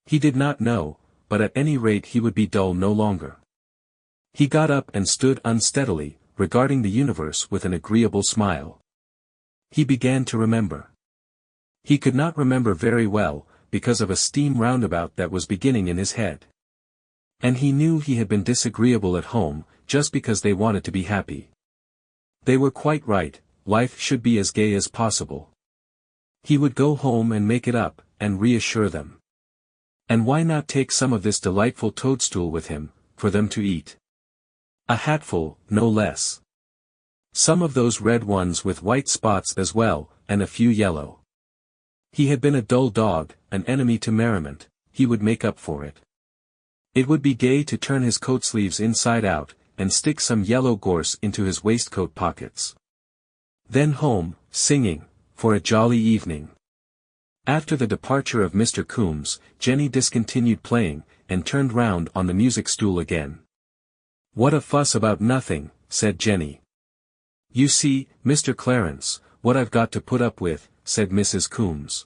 He did not know, but at any rate he would be dull no longer. He got up and stood unsteadily, regarding the universe with an agreeable smile. He began to remember. He could not remember very well, because of a steam roundabout that was beginning in his head. And he knew he had been disagreeable at home, just because they wanted to be happy. They were quite right, life should be as gay as possible. He would go home and make it up, and reassure them. And why not take some of this delightful toadstool with him, for them to eat? A hatful, no less. Some of those red ones with white spots as well, and a few yellow. He had been a dull dog, an enemy to merriment, he would make up for it. It would be gay to turn his coat sleeves inside out, and stick some yellow gorse into his waistcoat pockets. Then home, singing, for a jolly evening. After the departure of Mr. Coombs, Jenny discontinued playing, and turned round on the music stool again. "What a fuss about nothing," said Jenny. "You see, Mr. Clarence, what I've got to put up with," said Mrs. Coombs.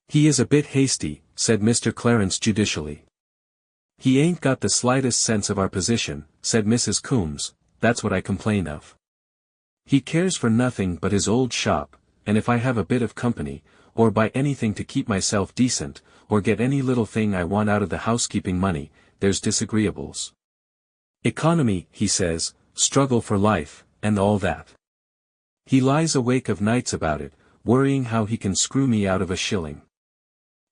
"He is a bit hasty," said Mr. Clarence judicially. "He ain't got the slightest sense of our position," said Mrs. Coombs, "that's what I complain of. He cares for nothing but his old shop, and if I have a bit of company, or buy anything to keep myself decent, or get any little thing I want out of the housekeeping money, there's disagreeables. Economy, he says, struggle for life, and all that. He lies awake of nights about it, worrying how he can screw me out of a shilling.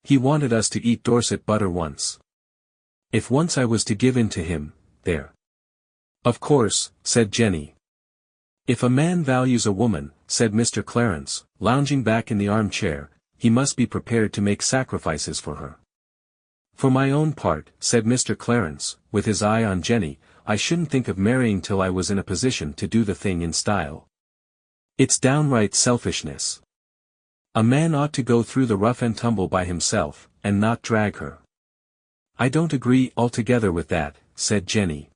He wanted us to eat Dorset butter once. If once I was to give in to him, there." "Of course," said Jenny. "If a man values a woman," said Mr. Clarence, lounging back in the armchair, "he must be prepared to make sacrifices for her. For my own part," said Mr. Clarence, with his eye on Jenny, "I shouldn't think of marrying till I was in a position to do the thing in style. It's downright selfishness. A man ought to go through the rough and tumble by himself, and not drag her." "I don't agree altogether with that," said Jenny.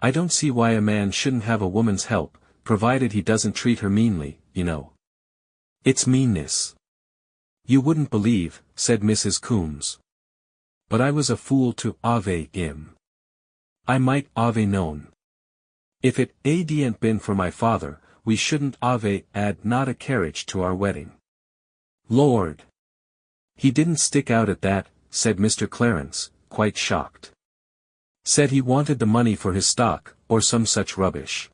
"I don't see why a man shouldn't have a woman's help, provided he doesn't treat her meanly, you know. It's meanness." "You wouldn't believe," said Mrs. Coombs. "But I was a fool to ave him. I might ave known. If it hadn't been for my father, we shouldn't ave add not a carriage to our wedding. Lord! He didn't stick out at that," said Mr. Clarence, quite shocked. "Said he wanted the money for his stock, or some such rubbish.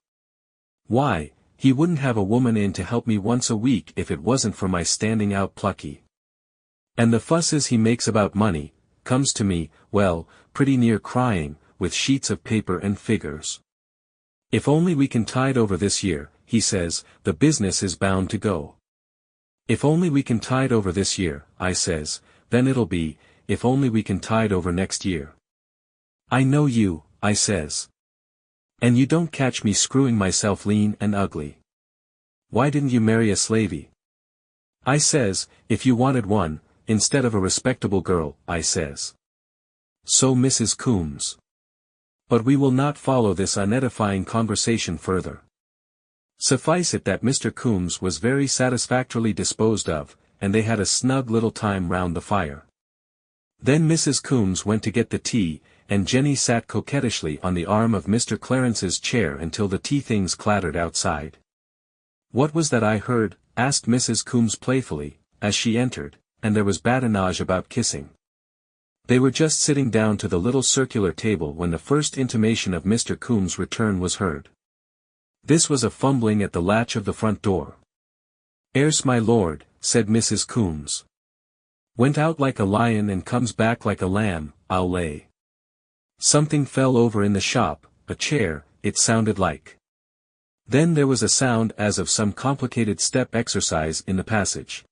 Why, He wouldn't have a woman in to help me once a week if it wasn't for my standing out plucky. And the fusses he makes about money, comes to me, well, pretty near crying, with sheets of paper and figures. If only we can tide over this year, he says, the business is bound to go. If only we can tide over this year, I says, then it'll be, if only we can tide over next year. I know you, I says. And you don't catch me screwing myself lean and ugly. Why didn't you marry a slavey? I says, if you wanted one, instead of a respectable girl, I says. So Mrs. Coombs. But we will not follow this unedifying conversation further. Suffice it that Mr. Coombs was very satisfactorily disposed of, and they had a snug little time round the fire. Then Mrs. Coombs went to get the tea, and Jenny sat coquettishly on the arm of Mr. Clarence's chair until the tea things clattered outside. What was that I heard? Asked Mrs. Coombs playfully, as she entered, and there was badinage about kissing. They were just sitting down to the little circular table when the first intimation of Mr. Coombs' return was heard. This was a fumbling at the latch of the front door. "'Ere's my lord," said Mrs. Coombs. "Went out like a lion and comes back like a lamb, I'll lay. Something fell over in the shop, a chair, it sounded like." Then there was a sound as of some complicated step exercise in the passage.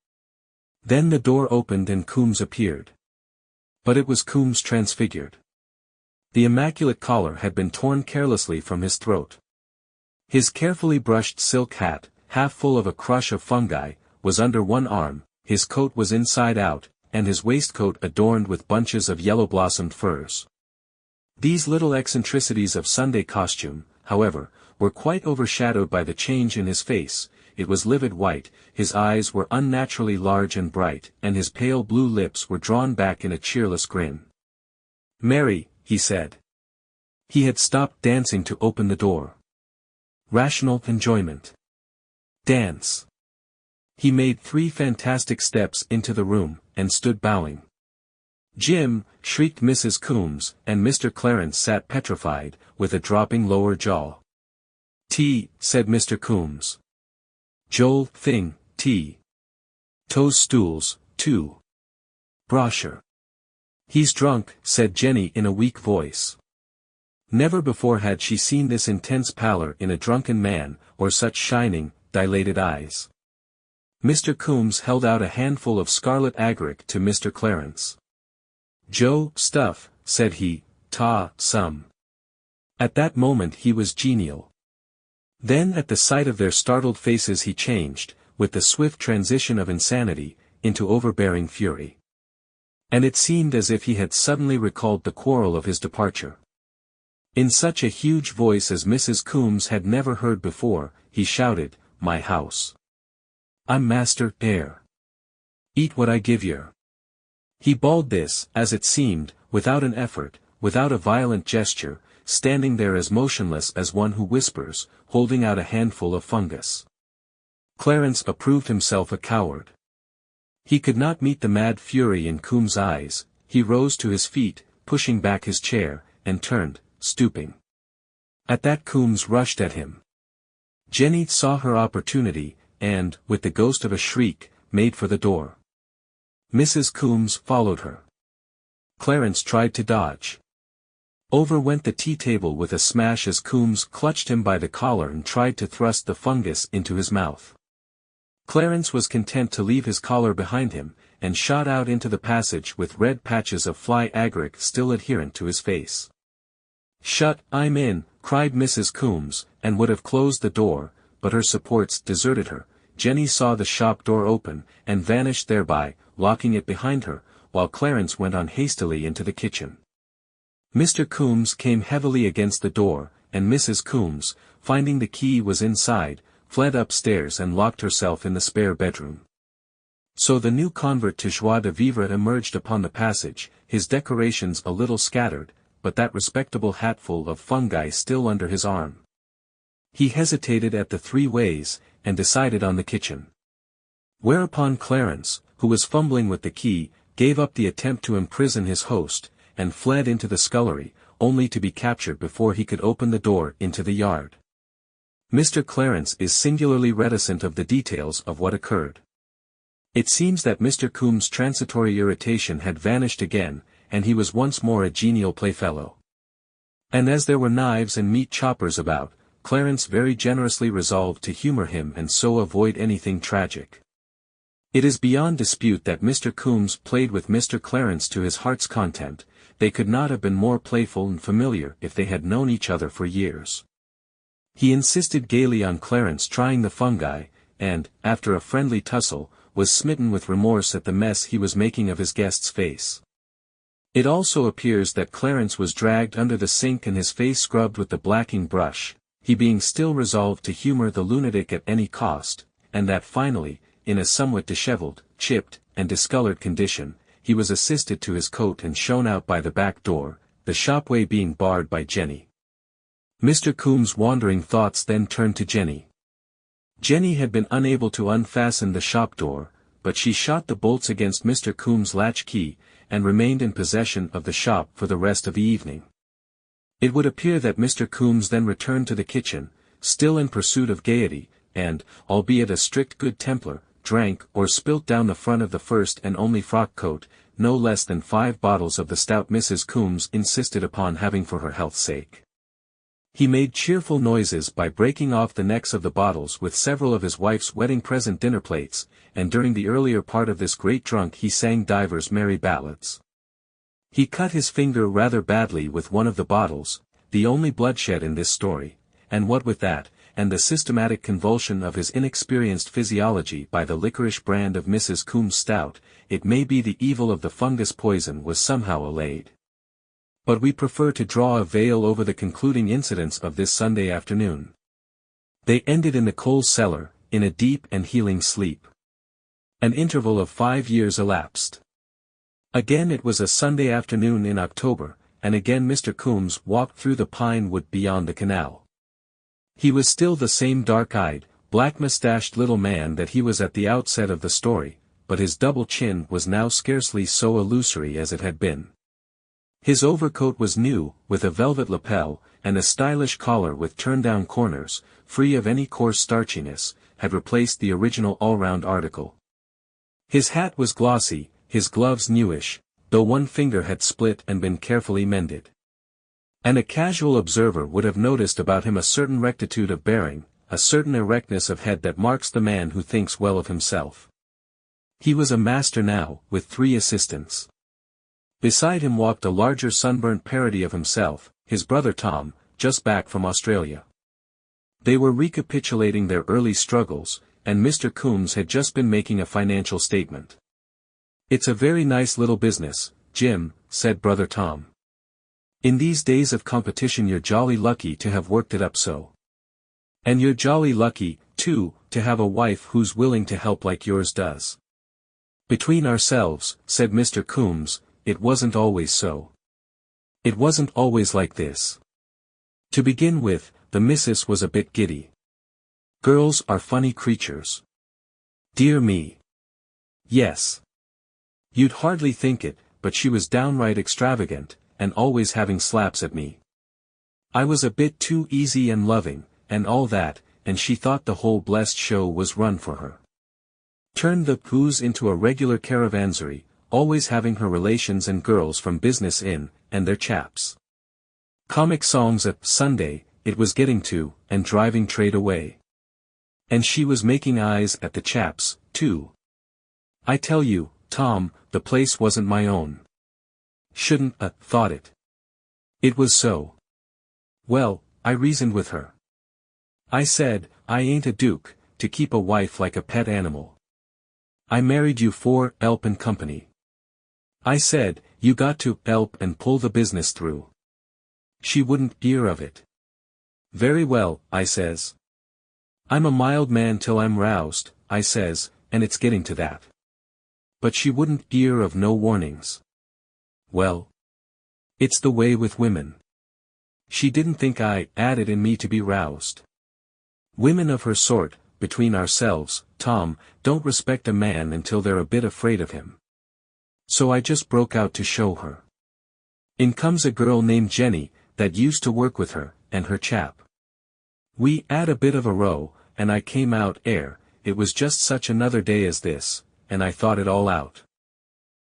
Then the door opened and Coombs appeared. But it was Coombs transfigured. The immaculate collar had been torn carelessly from his throat. His carefully brushed silk hat, half full of a crush of fungi, was under one arm, his coat was inside out, and his waistcoat adorned with bunches of yellow-blossomed furs. These little eccentricities of Sunday costume, however, were quite overshadowed by the change in his face. It was livid white, his eyes were unnaturally large and bright, and his pale blue lips were drawn back in a cheerless grin. "Mary," he said. He had stopped dancing to open the door. Rational enjoyment. Dance. He made 3 fantastic steps into the room, and stood bowing. "Jim!" shrieked Mrs. Coombs, and Mr. Clarence sat petrified, with a dropping lower jaw. "Tea," said Mr. Coombs. "Joel, thing, tea. Toes-stools, too. Brochure." "He's drunk," said Jenny in a weak voice. Never before had she seen this intense pallor in a drunken man, or such shining, dilated eyes. Mr. Coombs held out a handful of scarlet agaric to Mr. Clarence. "Joe, stuff," said he, "ta, some." At that moment he was genial. Then at the sight of their startled faces he changed, with the swift transition of insanity, into overbearing fury. And it seemed as if he had suddenly recalled the quarrel of his departure. In such a huge voice as Mrs. Coombs had never heard before, he shouted, "My house. I'm master, heir. Eat what I give yer." He bawled this, as it seemed, without an effort, without a violent gesture, standing there as motionless as one who whispers, holding out a handful of fungus. Clarence approved himself a coward. He could not meet the mad fury in Coombs' eyes. He rose to his feet, pushing back his chair, and turned, stooping. At that Coombs rushed at him. Jenny saw her opportunity, and, with the ghost of a shriek, made for the door. Mrs. Coombs followed her. Clarence tried to dodge. Over went the tea-table with a smash as Coombs clutched him by the collar and tried to thrust the fungus into his mouth. Clarence was content to leave his collar behind him, and shot out into the passage with red patches of fly agaric still adherent to his face. "Shut, I'm in," cried Mrs. Coombs, and would have closed the door, but her supports deserted her. Jenny saw the shop door open, and vanished thereby, locking it behind her, while Clarence went on hastily into the kitchen. Mr. Coombs came heavily against the door, and Mrs. Coombs, finding the key was inside, fled upstairs and locked herself in the spare bedroom. So the new convert to joie de vivre emerged upon the passage, his decorations a little scattered, but that respectable hatful of fungi still under his arm. He hesitated at the 3 ways, and decided on the kitchen. Whereupon Clarence, who was fumbling with the key, gave up the attempt to imprison his host, and fled into the scullery, only to be captured before he could open the door into the yard. Mr. Clarence is singularly reticent of the details of what occurred. It seems that Mr. Coombs' transitory irritation had vanished again, and he was once more a genial playfellow. And as there were knives and meat choppers about, Clarence very generously resolved to humor him and so avoid anything tragic. It is beyond dispute that Mr. Coombs played with Mr. Clarence to his heart's content. They could not have been more playful and familiar if they had known each other for years. He insisted gaily on Clarence trying the fungi, and, after a friendly tussle, was smitten with remorse at the mess he was making of his guest's face. It also appears that Clarence was dragged under the sink and his face scrubbed with the blacking brush, he being still resolved to humor the lunatic at any cost, and that finally, in a somewhat disheveled, chipped, and discolored condition, he was assisted to his coat and shown out by the back door, the shopway being barred by Jenny. Mr. Coombs' wandering thoughts then turned to Jenny. Jenny had been unable to unfasten the shop door, but she shot the bolts against Mr. Coombs' latch-key, and remained in possession of the shop for the rest of the evening. It would appear that Mr. Coombs then returned to the kitchen, still in pursuit of gaiety, and, albeit a strict good Templar, drank or spilt down the front of the first and only frock-coat, no less than 5 bottles of the stout Mrs. Coombs insisted upon having for her health's sake. He made cheerful noises by breaking off the necks of the bottles with several of his wife's wedding present dinner plates, and during the earlier part of this great drunk he sang divers merry ballads. He cut his finger rather badly with one of the bottles, the only bloodshed in this story, and what with that, and the systematic convulsion of his inexperienced physiology by the liquorish brand of Mrs. Coombs' stout, it may be the evil of the fungus poison was somehow allayed. But we prefer to draw a veil over the concluding incidents of this Sunday afternoon. They ended in the coal cellar, in a deep and healing sleep. An interval of 5 years elapsed. Again it was a Sunday afternoon in October, and again Mr. Coombs walked through the pine wood beyond the canal. He was still the same dark-eyed, black-moustached little man that he was at the outset of the story, but his double chin was now scarcely so illusory as it had been. His overcoat was new, with a velvet lapel, and a stylish collar with turn-down corners, free of any coarse starchiness, had replaced the original all-round article. His hat was glossy, his gloves newish, though one finger had split and been carefully mended. And a casual observer would have noticed about him a certain rectitude of bearing, a certain erectness of head that marks the man who thinks well of himself. He was a master now, with 3 assistants. Beside him walked a larger sunburnt parody of himself, his brother Tom, just back from Australia. They were recapitulating their early struggles, and Mr. Coombs had just been making a financial statement. "It's a very nice little business, Jim," said brother Tom. "In these days of competition you're jolly lucky to have worked it up so. And you're jolly lucky, too, to have a wife who's willing to help like yours does." "Between ourselves," said Mr. Coombs, "it wasn't always so. It wasn't always like this. To begin with, the missus was a bit giddy. Girls are funny creatures. Dear me. Yes. You'd hardly think it, but she was downright extravagant, and always having slaps at me. I was a bit too easy and loving, and all that, and she thought the whole blessed show was run for her. Turned the booze into a regular caravansary, always having her relations and girls from business in, and their chaps. Comic songs at Sunday, it was getting to, and driving trade away. And she was making eyes at the chaps, too. I tell you, Tom, the place wasn't my own. Shouldn't thought it. It was so. Well, I reasoned with her. I said, I ain't a duke, to keep a wife like a pet animal. I married you for help and company. I said, you got to help and pull the business through. She wouldn't hear of it. Very well, I says. I'm a mild man till I'm roused, I says, and it's getting to that. But she wouldn't hear of no warnings. Well, it's the way with women. She didn't think I had it in me to be roused. Women of her sort, between ourselves, Tom, don't respect a man until they're a bit afraid of him. So I just broke out to show her. In comes a girl named Jenny, that used to work with her, and her chap. We 'ad a bit of a row, and I came out it was just such another day as this, and I thought it all out.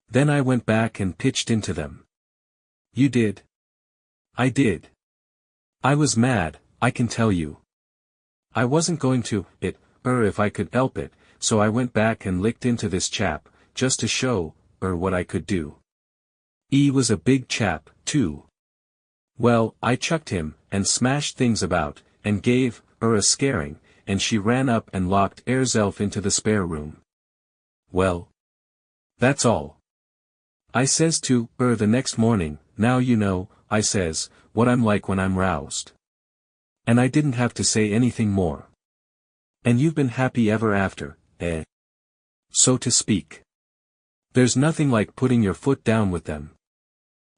Then I went back and pitched into them. You did? I did. I was mad, I can tell you. I wasn't going to, if I could help it, so I went back and licked into this chap, just to show, what I could do. He was a big chap, too. Well, I chucked him, and smashed things about, and gave a scaring, and she ran up and locked herself into the spare room. Well, that's all. I says to the next morning, now you know, I says, what I'm like when I'm roused. And I didn't have to say anything more. And you've been happy ever after, so to speak. There's nothing like putting your foot down with them.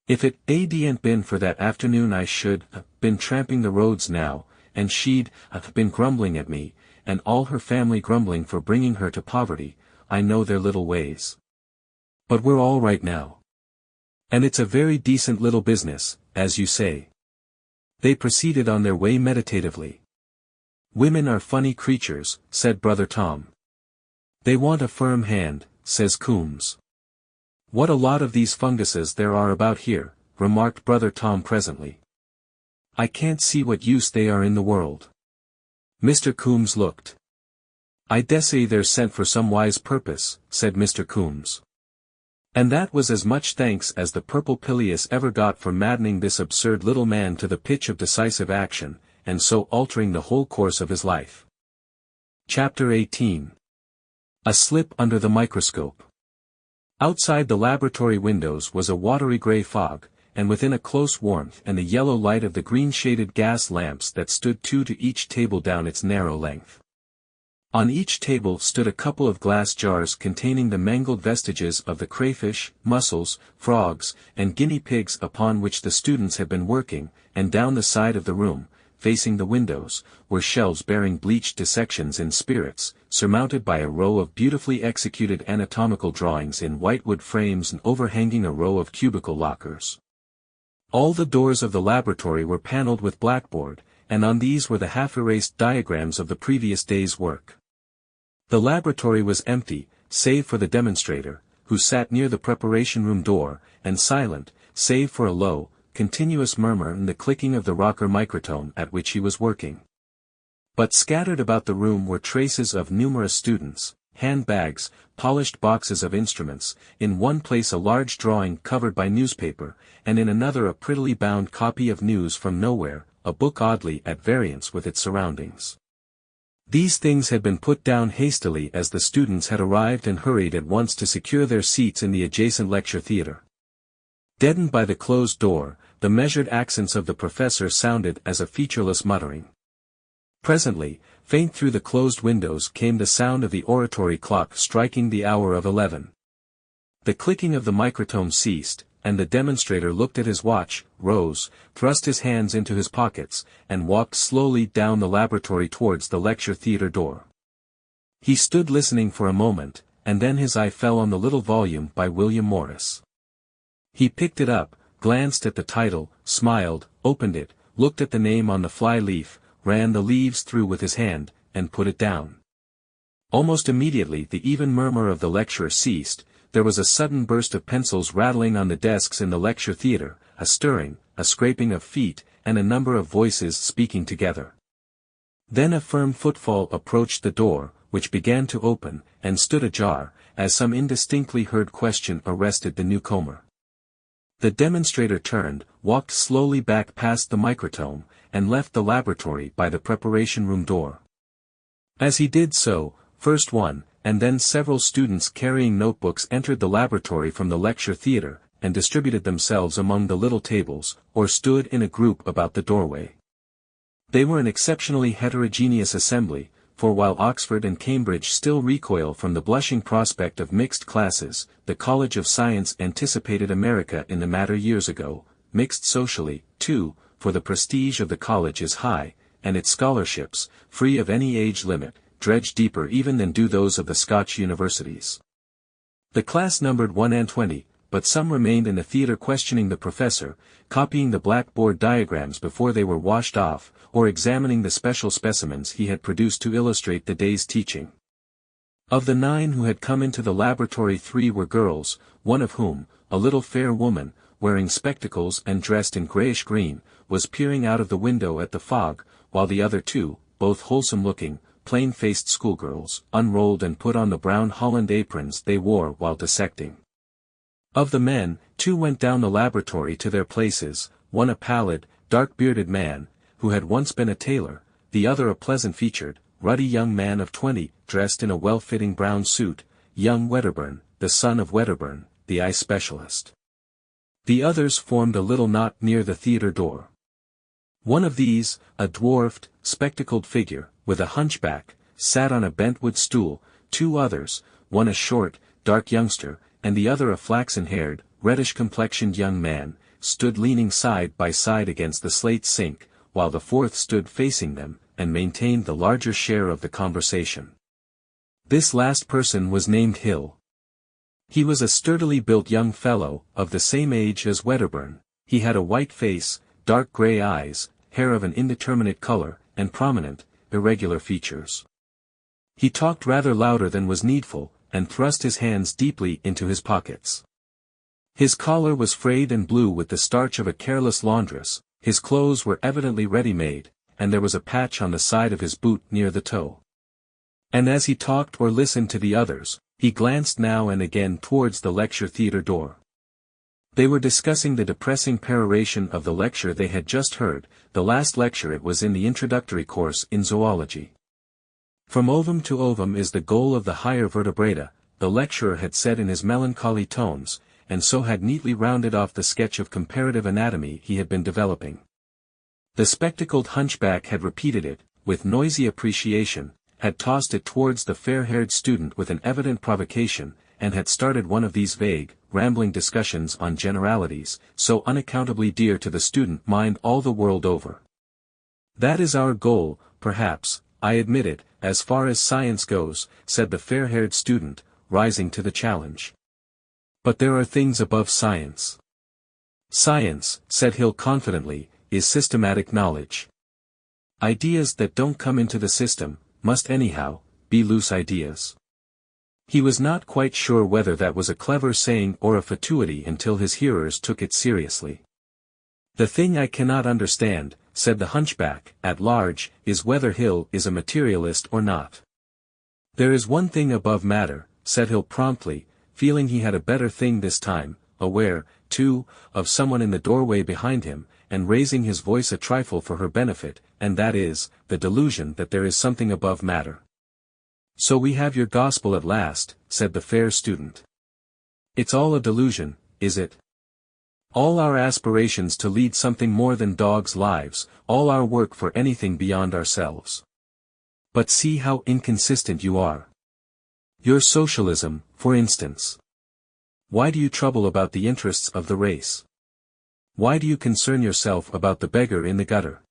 If it hadn't been for that afternoon I should been tramping the roads now, and she'd been grumbling at me, and all her family grumbling for bringing her to poverty. I know their little ways. But we're all right now. And it's a very decent little business, as you say. They proceeded on their way meditatively. Women are funny creatures, said Brother Tom. They want a firm hand, says Coombs. What a lot of these funguses there are about here, remarked Brother Tom presently. I can't see what use they are in the world. Mr. Coombs looked. I dessay they're sent for some wise purpose, said Mr. Coombs. And that was as much thanks as the purple Pileu ever got for maddening this absurd little man to the pitch of decisive action, and so altering the whole course of his life. Chapter 18. A Slip Under the Microscope. Outside the laboratory windows was a watery grey fog, and within a close warmth and the yellow light of the green-shaded gas lamps that stood two to each table down its narrow length. On each table stood a couple of glass jars containing the mangled vestiges of the crayfish, mussels, frogs, and guinea pigs upon which the students had been working, and down the side of the room, facing the windows, were shelves bearing bleached dissections in spirits, surmounted by a row of beautifully executed anatomical drawings in whitewood frames and overhanging a row of cubical lockers. All the doors of the laboratory were paneled with blackboard, and on these were the half-erased diagrams of the previous day's work. The laboratory was empty, save for the demonstrator, who sat near the preparation-room door, and silent, save for a low, continuous murmur and the clicking of the rocker microtome at which he was working. But scattered about the room were traces of numerous students, handbags, polished boxes of instruments, in one place a large drawing covered by newspaper, and in another a prettily bound copy of News from Nowhere, a book oddly at variance with its surroundings. These things had been put down hastily as the students had arrived and hurried at once to secure their seats in the adjacent lecture theatre. Deadened by the closed door, the measured accents of the professor sounded as a featureless muttering. Presently, faint through the closed windows came the sound of the oratory clock striking the hour of 11. The clicking of the microtome ceased, and the demonstrator looked at his watch, rose, thrust his hands into his pockets, and walked slowly down the laboratory towards the lecture theatre door. He stood listening for a moment, and then his eye fell on the little volume by William Morris. He picked it up, glanced at the title, smiled, opened it, looked at the name on the fly leaf, ran the leaves through with his hand, and put it down. Almost immediately the even murmur of the lecturer ceased. There was a sudden burst of pencils rattling on the desks in the lecture theatre, a stirring, a scraping of feet, and a number of voices speaking together. Then a firm footfall approached the door, which began to open, and stood ajar, as some indistinctly heard question arrested the newcomer. The demonstrator turned, walked slowly back past the microtome, and left the laboratory by the preparation-room door. As he did so, first one, and then several students carrying notebooks entered the laboratory from the lecture theatre, and distributed themselves among the little tables, or stood in a group about the doorway. They were an exceptionally heterogeneous assembly, for while Oxford and Cambridge still recoil from the blushing prospect of mixed classes, the College of Science anticipated America in the matter years ago, mixed socially, too, for the prestige of the college is high, and its scholarships, free of any age limit, dredge deeper even than do those of the Scotch universities. The class numbered 120, but some remained in the theater questioning the professor, copying the blackboard diagrams before they were washed off, or examining the special specimens he had produced to illustrate the day's teaching. Of the 9 who had come into the laboratory 3 were girls, one of whom, a little fair woman, wearing spectacles and dressed in grayish-green, was peering out of the window at the fog, while the other 2, both wholesome-looking, plain-faced schoolgirls, unrolled and put on the brown holland aprons they wore while dissecting. Of the men, 2 went down the laboratory to their places, one a pallid, dark-bearded man, who had once been a tailor, the other a pleasant-featured, ruddy young man of 20, dressed in a well-fitting brown suit, young Wedderburn, the son of Wedderburn, the eye specialist. The others formed a little knot near the theater door. One of these, a dwarfed, spectacled figure, with a hunchback, sat on a bentwood stool. 2 others, one a short, dark youngster, and the other a flaxen-haired, reddish-complexioned young man, stood leaning side by side against the slate sink, while the 4th stood facing them, and maintained the larger share of the conversation. This last person was named Hill. He was a sturdily built young fellow, of the same age as Wedderburn. He had a white face, dark grey eyes, hair of an indeterminate color, and prominent, irregular features. He talked rather louder than was needful, and thrust his hands deeply into his pockets. His collar was frayed and blue with the starch of a careless laundress, his clothes were evidently ready-made, and there was a patch on the side of his boot near the toe. And as he talked or listened to the others, he glanced now and again towards the lecture theatre door. They were discussing the depressing peroration of the lecture they had just heard, the last lecture. It was in the introductory course in zoology. From ovum to ovum is the goal of the higher vertebrata, the lecturer had said in his melancholy tones, and so had neatly rounded off the sketch of comparative anatomy he had been developing. The spectacled hunchback had repeated it, with noisy appreciation, had tossed it towards the fair-haired student with an evident provocation, and had started one of these vague, rambling discussions on generalities, so unaccountably dear to the student mind all the world over. "That is our goal, perhaps, I admit it, as far as science goes," said the fair-haired student, rising to the challenge. "But there are things above science." "Science," said Hill confidently, "is systematic knowledge. Ideas that don't come into the system, must anyhow, be loose ideas." He was not quite sure whether that was a clever saying or a fatuity until his hearers took it seriously. "The thing I cannot understand," said the hunchback, at large, "is whether Hill is a materialist or not." "There is one thing above matter," said Hill promptly, feeling he had a better thing this time, aware, too, of someone in the doorway behind him, and raising his voice a trifle for her benefit, "and that is, the delusion that there is something above matter." "So we have your gospel at last," said the fair student. "It's all a delusion, is it? All our aspirations to lead something more than dogs' lives, all our work for anything beyond ourselves. But see how inconsistent you are. Your socialism, for instance. Why do you trouble about the interests of the race? Why do you concern yourself about the beggar in the gutter?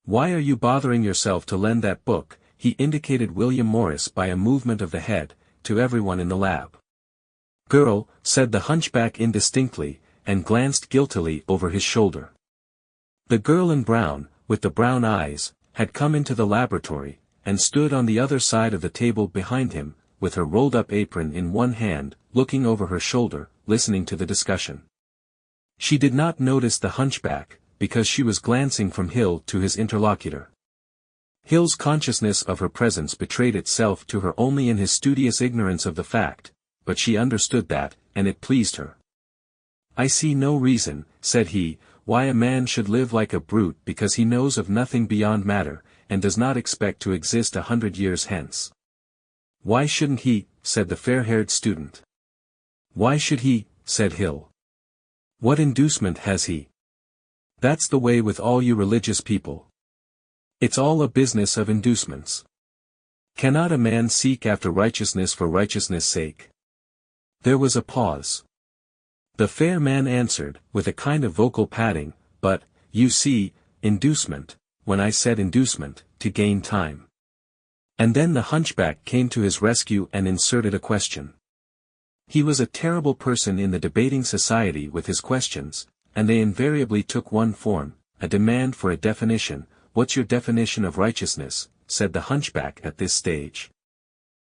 Why are you bothering yourself to lend that book," he indicated William Morris by a movement of the head, "to everyone in the lab?" "Girl," said the hunchback indistinctly, and glanced guiltily over his shoulder. The girl in brown, with the brown eyes, had come into the laboratory, and stood on the other side of the table behind him, with her rolled-up apron in one hand, looking over her shoulder, listening to the discussion. She did not notice the hunchback, because she was glancing from Hill to his interlocutor. Hill's consciousness of her presence betrayed itself to her only in his studious ignorance of the fact, but she understood that, and it pleased her. "I see no reason," said he, "why a man should live like a brute because he knows of nothing beyond matter, and does not expect to exist 100 years hence." "Why shouldn't he?" said the fair-haired student. "Why should he?" said Hill. "What inducement has he? That's the way with all you religious people. It's all a business of inducements. Cannot a man seek after righteousness for righteousness' sake?" There was a pause. The fair man answered, with a kind of vocal padding, "But, you see, inducement, when I said inducement, to gain time." And then the hunchback came to his rescue and inserted a question. He was a terrible person in the debating society with his questions, and they invariably took one form, a demand for a definition. "What's your definition of righteousness?" said the hunchback at this stage.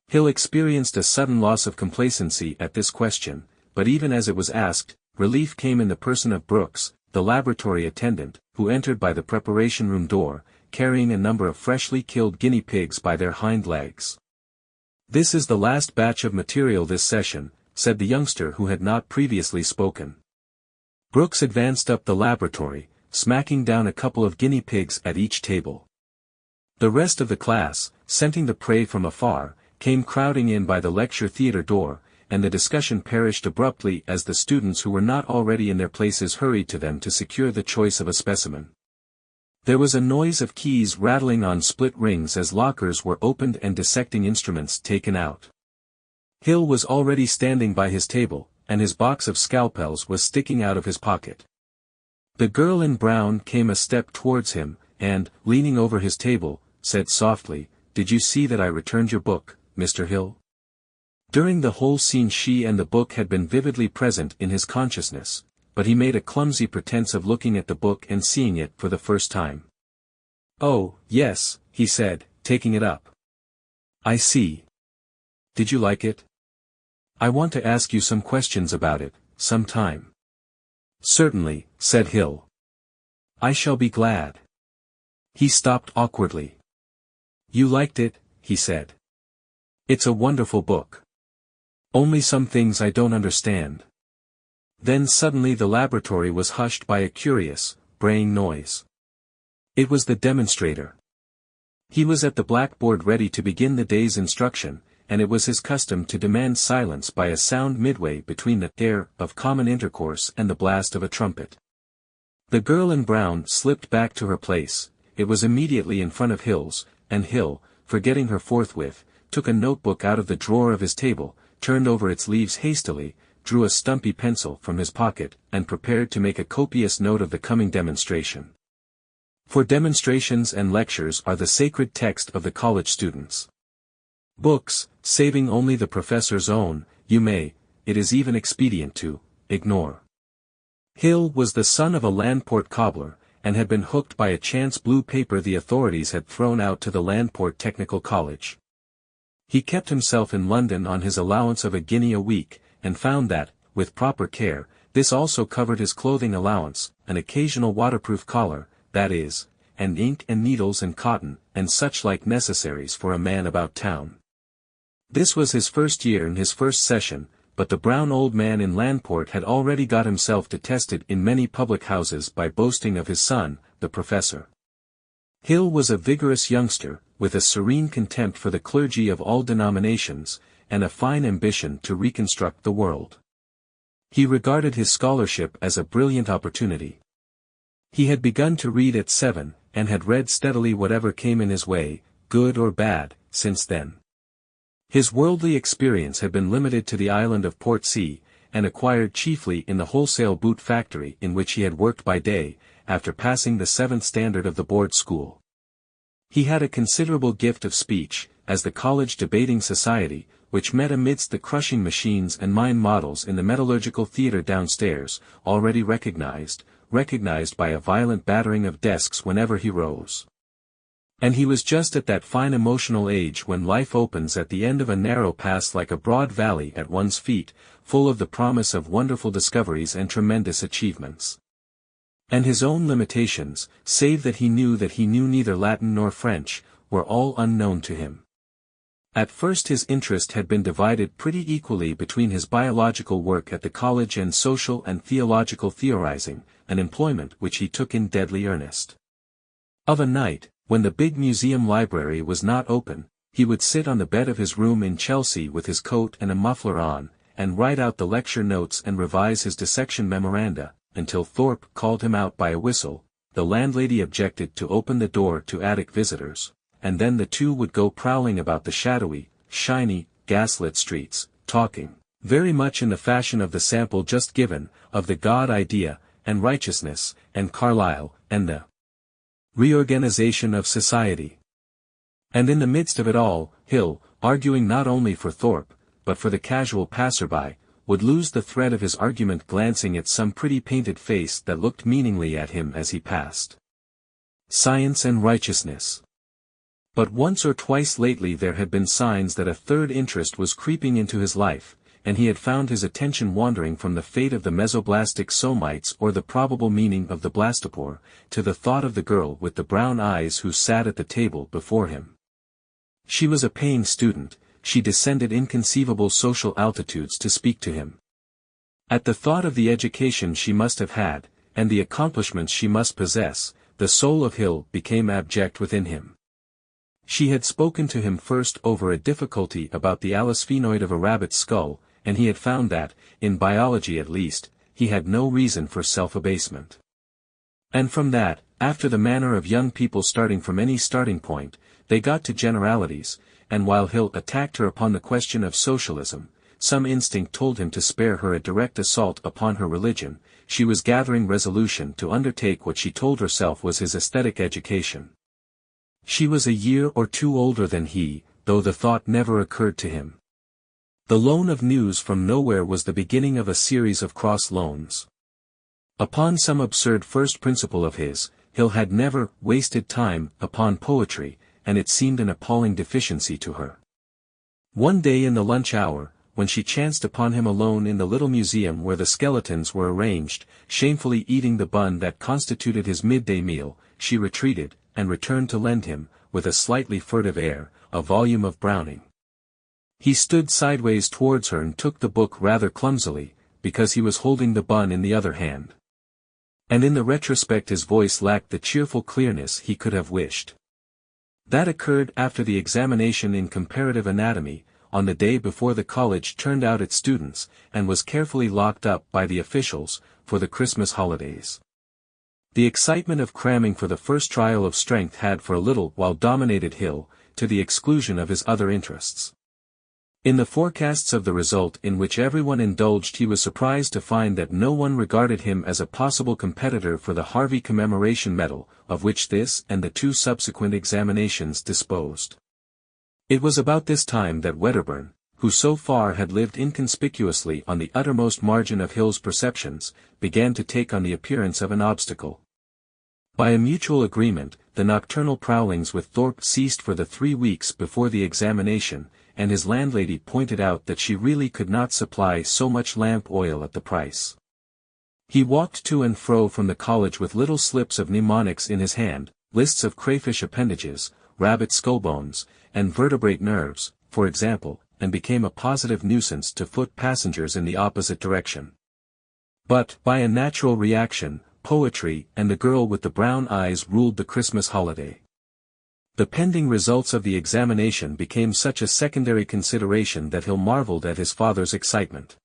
Hill experienced a sudden loss of complacency at this question, but even as it was asked, relief came in the person of Brooks, the laboratory attendant, who entered by the preparation room door, carrying a number of freshly killed guinea pigs by their hind legs. "This is the last batch of material this session," said the youngster who had not previously spoken. Brooks advanced up the laboratory, smacking down a couple of guinea pigs at each table. The rest of the class, scenting the prey from afar, came crowding in by the lecture theater door, and the discussion perished abruptly as the students who were not already in their places hurried to them to secure the choice of a specimen. There was a noise of keys rattling on split rings as lockers were opened and dissecting instruments taken out. Hill was already standing by his table, and his box of scalpels was sticking out of his pocket. The girl in brown came a step towards him, and, leaning over his table, said softly, "Did you see that I returned your book, Mr. Hill?" During the whole scene she and the book had been vividly present in his consciousness, but he made a clumsy pretense of looking at the book and seeing it for the first time. "Oh, yes," he said, taking it up. "I see. Did you like it? I want to ask you some questions about it, some time." "Certainly," said Hill. "I shall be glad." He stopped awkwardly. "You liked it," he said. "It's a wonderful book. Only some things I don't understand." Then suddenly the laboratory was hushed by a curious, braying noise. It was the demonstrator. He was at the blackboard ready to begin the day's instruction, and it was his custom to demand silence by a sound midway between the air of common intercourse and the blast of a trumpet. The girl in brown slipped back to her place. It was immediately in front of Hill's, and Hill, forgetting her forthwith, took a notebook out of the drawer of his table, turned over its leaves hastily, drew a stumpy pencil from his pocket, and prepared to make a copious note of the coming demonstration. For demonstrations and lectures are the sacred text of the college students. Books, saving only the professor's own, you may, it is even expedient to, ignore. Hill was the son of a Landport cobbler, and had been hooked by a chance blue paper the authorities had thrown out to the Landport Technical College. He kept himself in London on his allowance of £1 a week, and found that, with proper care, this also covered his clothing allowance, an occasional waterproof collar, that is, and ink and needles and cotton, and such like necessaries for a man about town. This was his first year and his first session, but the brown old man in Landport had already got himself detested in many public houses by boasting of his son, the professor. Hill was a vigorous youngster, with a serene contempt for the clergy of all denominations, and a fine ambition to reconstruct the world. He regarded his scholarship as a brilliant opportunity. He had begun to read at 7, and had read steadily whatever came in his way, good or bad, since then. His worldly experience had been limited to the island of Portsea, and acquired chiefly in the wholesale boot factory in which he had worked by day, after passing the 7th standard of the board school. He had a considerable gift of speech, as the college debating society, which met amidst the crushing machines and mine models in the metallurgical theatre downstairs, already recognized by a violent battering of desks whenever he rose. And he was just at that fine emotional age when life opens at the end of a narrow pass like a broad valley at one's feet, full of the promise of wonderful discoveries and tremendous achievements. And his own limitations, save that he knew neither Latin nor French, were all unknown to him. At first his interest had been divided pretty equally between his biological work at the college and social and theological theorizing, an employment which he took in deadly earnest. Of a night, when the big museum library was not open, he would sit on the bed of his room in Chelsea with his coat and a muffler on, and write out the lecture notes and revise his dissection memoranda, until Thorpe called him out by a whistle. The landlady objected to open the door to attic visitors, and then the two would go prowling about the shadowy, shiny, gaslit streets, talking, very much in the fashion of the sample just given, of the God idea, and righteousness, and Carlyle, and the reorganization of society. And in the midst of it all, Hill, arguing not only for Thorpe, but for the casual passerby, would lose the thread of his argument glancing at some pretty painted face that looked meaningly at him as he passed. Science and righteousness. But once or twice lately there had been signs that a third interest was creeping into his life, and he had found his attention wandering from the fate of the mesoblastic somites or the probable meaning of the blastopore, to the thought of the girl with the brown eyes who sat at the table before him. She was a paying student, she descended inconceivable social altitudes to speak to him. At the thought of the education she must have had, and the accomplishments she must possess, the soul of Hill became abject within him. She had spoken to him first over a difficulty about the allosphenoid of a rabbit's skull, and he had found that, in biology at least, he had no reason for self-abasement. And from that, after the manner of young people starting from any starting point, they got to generalities, and while Hill attacked her upon the question of socialism, some instinct told him to spare her a direct assault upon her religion. She was gathering resolution to undertake what she told herself was his aesthetic education. She was a year or two older than he, though the thought never occurred to him. The loan of news from nowhere was the beginning of a series of cross loans. Upon some absurd first principle of his, Hill had never wasted time upon poetry, and it seemed an appalling deficiency to her. One day in the lunch hour, when she chanced upon him alone in the little museum where the skeletons were arranged, shamefully eating the bun that constituted his midday meal, she retreated, and returned to lend him, with a slightly furtive air, a volume of Browning. He stood sideways towards her and took the book rather clumsily, because he was holding the bun in the other hand. And in the retrospect his voice lacked the cheerful clearness he could have wished. That occurred after the examination in comparative anatomy, on the day before the college turned out its students, and was carefully locked up by the officials, for the Christmas holidays. The excitement of cramming for the first trial of strength had for a little while dominated Hill, to the exclusion of his other interests. In the forecasts of the result in which everyone indulged he was surprised to find that no one regarded him as a possible competitor for the Harvey Commemoration Medal, of which this and the two subsequent examinations disposed. It was about this time that Wedderburn, who so far had lived inconspicuously on the uttermost margin of Hill's perceptions, began to take on the appearance of an obstacle. By a mutual agreement, the nocturnal prowlings with Thorpe ceased for the 3 weeks before the examination, and his landlady pointed out that she really could not supply so much lamp oil at the price. He walked to and fro from the college with little slips of mnemonics in his hand, lists of crayfish appendages, rabbit skull bones, and vertebrate nerves, for example, and became a positive nuisance to foot passengers in the opposite direction. But, by a natural reaction, poetry and the girl with the brown eyes ruled the Christmas holiday. The pending results of the examination became such a secondary consideration that Hill marveled at his father's excitement.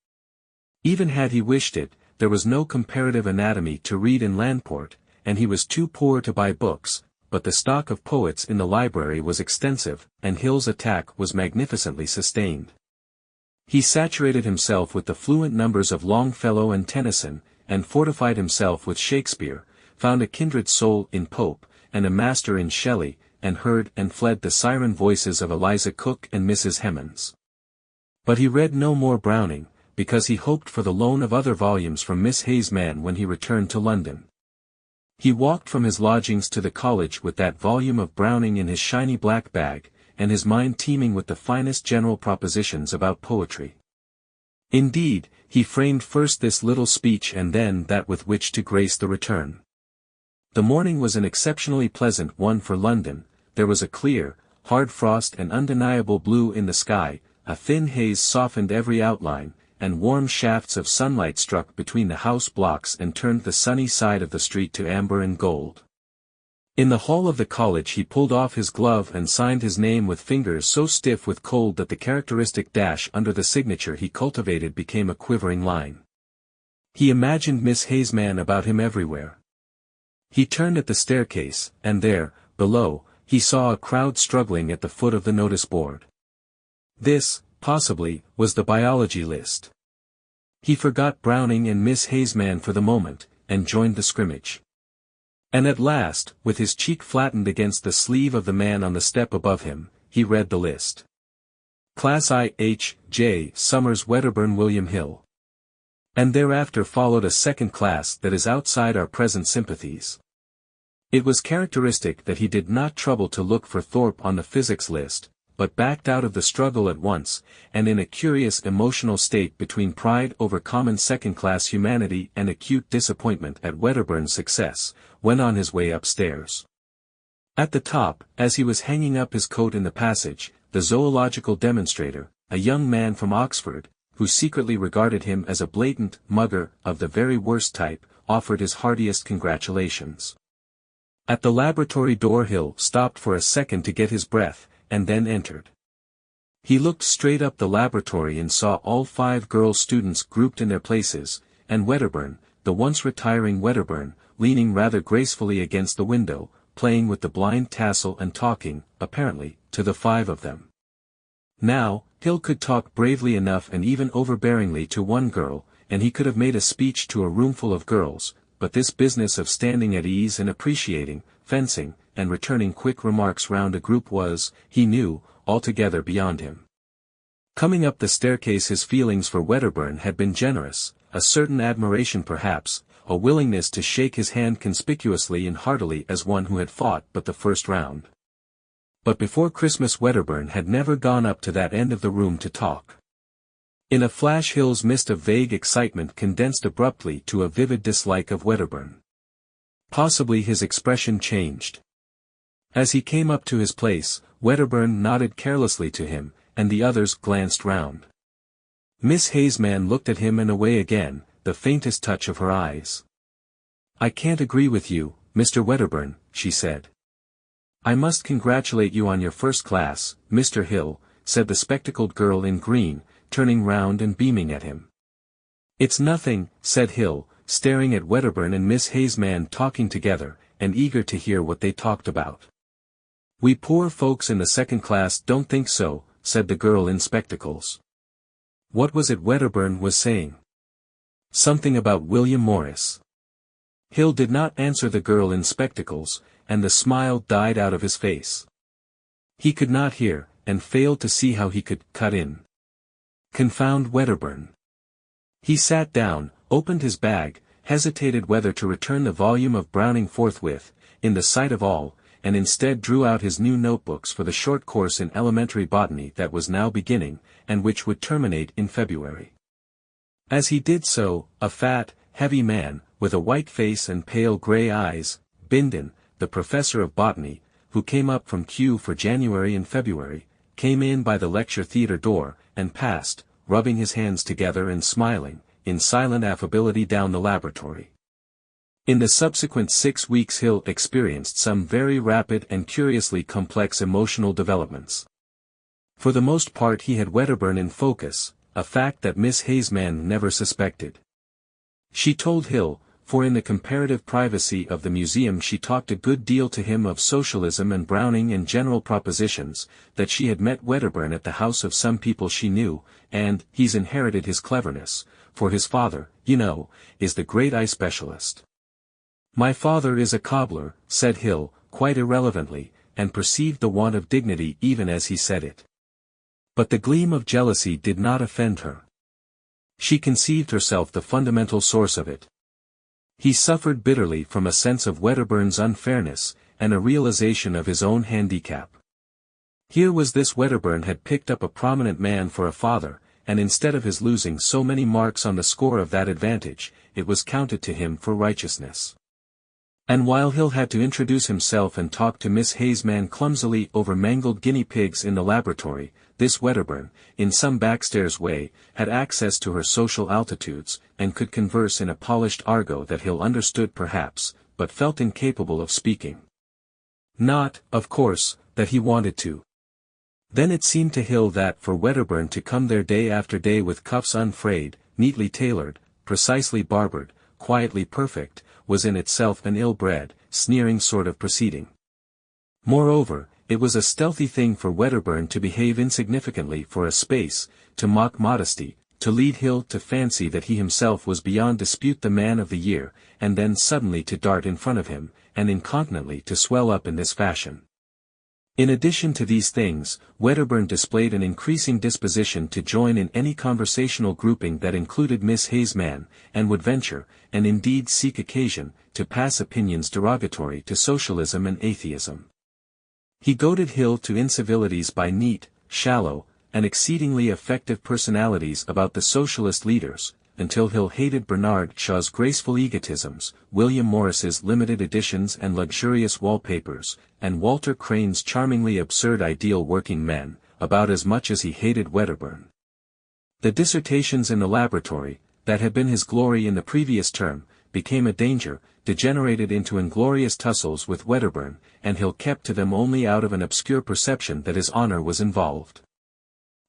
Even had he wished it, there was no comparative anatomy to read in Landport, and he was too poor to buy books, but the stock of poets in the library was extensive, and Hill's attack was magnificently sustained. He saturated himself with the fluent numbers of Longfellow and Tennyson, and fortified himself with Shakespeare, found a kindred soul in Pope, and a master in Shelley, and heard and fled the siren voices of Eliza Cook and Mrs. Hemans. But he read no more Browning, because he hoped for the loan of other volumes from Miss Hayes' man when he returned to London. He walked from his lodgings to the college with that volume of Browning in his shiny black bag, and his mind teeming with the finest general propositions about poetry. Indeed, he framed first this little speech and then that with which to grace the return. The morning was an exceptionally pleasant one for London. There was a clear, hard frost and undeniable blue in the sky, a thin haze softened every outline, and warm shafts of sunlight struck between the house blocks and turned the sunny side of the street to amber and gold. In the hall of the college he pulled off his glove and signed his name with fingers so stiff with cold that the characteristic dash under the signature he cultivated became a quivering line. He imagined Miss Hayes' man about him everywhere. He turned at the staircase, and there, below, he saw a crowd struggling at the foot of the notice board. This, possibly, was the biology list. He forgot Browning and Miss Hayes' man for the moment, and joined the scrimmage. And at last, with his cheek flattened against the sleeve of the man on the step above him, he read the list. Class I H. J. Summers Wedderburn William Hill. And thereafter followed a second class that is outside our present sympathies. It was characteristic that he did not trouble to look for Thorpe on the physics list, but backed out of the struggle at once, and in a curious emotional state between pride over common second-class humanity and acute disappointment at Wedderburn's success, went on his way upstairs. At the top, as he was hanging up his coat in the passage, the zoological demonstrator, a young man from Oxford, who secretly regarded him as a blatant mugger of the very worst type, offered his heartiest congratulations. At the laboratory door Hill stopped for a second to get his breath, and then entered. He looked straight up the laboratory and saw all 5 girl students grouped in their places, and Wedderburn, the once retiring Wedderburn, leaning rather gracefully against the window, playing with the blind tassel and talking, apparently, to the 5 of them. Now, Hill could talk bravely enough and even overbearingly to one girl, and he could have made a speech to a roomful of girls, but this business of standing at ease and appreciating, fencing, and returning quick remarks round a group was, he knew, altogether beyond him. Coming up the staircase his feelings for Wedderburn had been generous, a certain admiration perhaps, a willingness to shake his hand conspicuously and heartily as one who had fought but the first round. But before Christmas Wedderburn had never gone up to that end of the room to talk. In a flash Hill's mist of vague excitement condensed abruptly to a vivid dislike of Wedderburn. Possibly his expression changed. As he came up to his place, Wedderburn nodded carelessly to him, and the others glanced round. Miss Hazeman looked at him and away again, the faintest touch of her eyes. "I can't agree with you, Mr. Wedderburn," she said. "I must congratulate you on your first class, Mr. Hill," said the spectacled girl in green, turning round and beaming at him. "It's nothing," said Hill, staring at Wedderburn and Miss Hazeman talking together, and eager to hear what they talked about. "We poor folks in the second class don't think so," said the girl in spectacles. What was it Wedderburn was saying? Something about William Morris. Hill did not answer the girl in spectacles, and the smile died out of his face. He could not hear, and failed to see how he could cut in. Confound Wedderburn. He sat down, opened his bag, hesitated whether to return the volume of Browning forthwith, in the sight of all, and instead drew out his new notebooks for the short course in elementary botany that was now beginning, and which would terminate in February. As he did so, a fat, heavy man, with a white face and pale grey eyes, Bindon, the professor of botany, who came up from Kew for January and February, came in by the lecture theatre door, and passed, rubbing his hands together and smiling, in silent affability down the laboratory. In the subsequent 6 weeks Hill experienced some very rapid and curiously complex emotional developments. For the most part he had Wedderburn in focus, a fact that Miss Hazeman never suspected. She told Hill, for in the comparative privacy of the museum she talked a good deal to him of socialism and Browning and general propositions, that she had met Wedderburn at the house of some people she knew, and he's inherited his cleverness, for his father, you know, is the great eye specialist. "My father is a cobbler," said Hill, quite irrelevantly, and perceived the want of dignity even as he said it. But the gleam of jealousy did not offend her. She conceived herself the fundamental source of it. He suffered bitterly from a sense of Wedderburn's unfairness, and a realization of his own handicap. Here was this Wedderburn had picked up a prominent man for a father, and instead of his losing so many marks on the score of that advantage, it was counted to him for righteousness. And while Hill had to introduce himself and talk to Miss Hazeman clumsily over mangled guinea pigs in the laboratory, this Wedderburn, in some backstairs way, had access to her social altitudes, and could converse in a polished argot that Hill understood perhaps, but felt incapable of speaking. Not, of course, that he wanted to. Then it seemed to Hill that for Wedderburn to come there day after day with cuffs unfrayed, neatly tailored, precisely barbered, quietly perfect, was in itself an ill-bred, sneering sort of proceeding. Moreover, it was a stealthy thing for Wedderburn to behave insignificantly for a space, to mock modesty, to lead Hill to fancy that he himself was beyond dispute the man of the year, and then suddenly to dart in front of him, and incontinently to swell up in this fashion. In addition to these things, Wedderburn displayed an increasing disposition to join in any conversational grouping that included Miss Hayesman, and would venture, and indeed seek occasion, to pass opinions derogatory to socialism and atheism. He goaded Hill to incivilities by neat, shallow, and exceedingly effective personalities about the socialist leaders, until Hill hated Bernard Shaw's graceful egotisms, William Morris's limited editions and luxurious wallpapers, and Walter Crane's charmingly absurd ideal working men, about as much as he hated Wedderburn. The dissertations in the laboratory, that had been his glory in the previous term, became a danger, degenerated into inglorious tussles with Wedderburn, and Hill kept to them only out of an obscure perception that his honor was involved.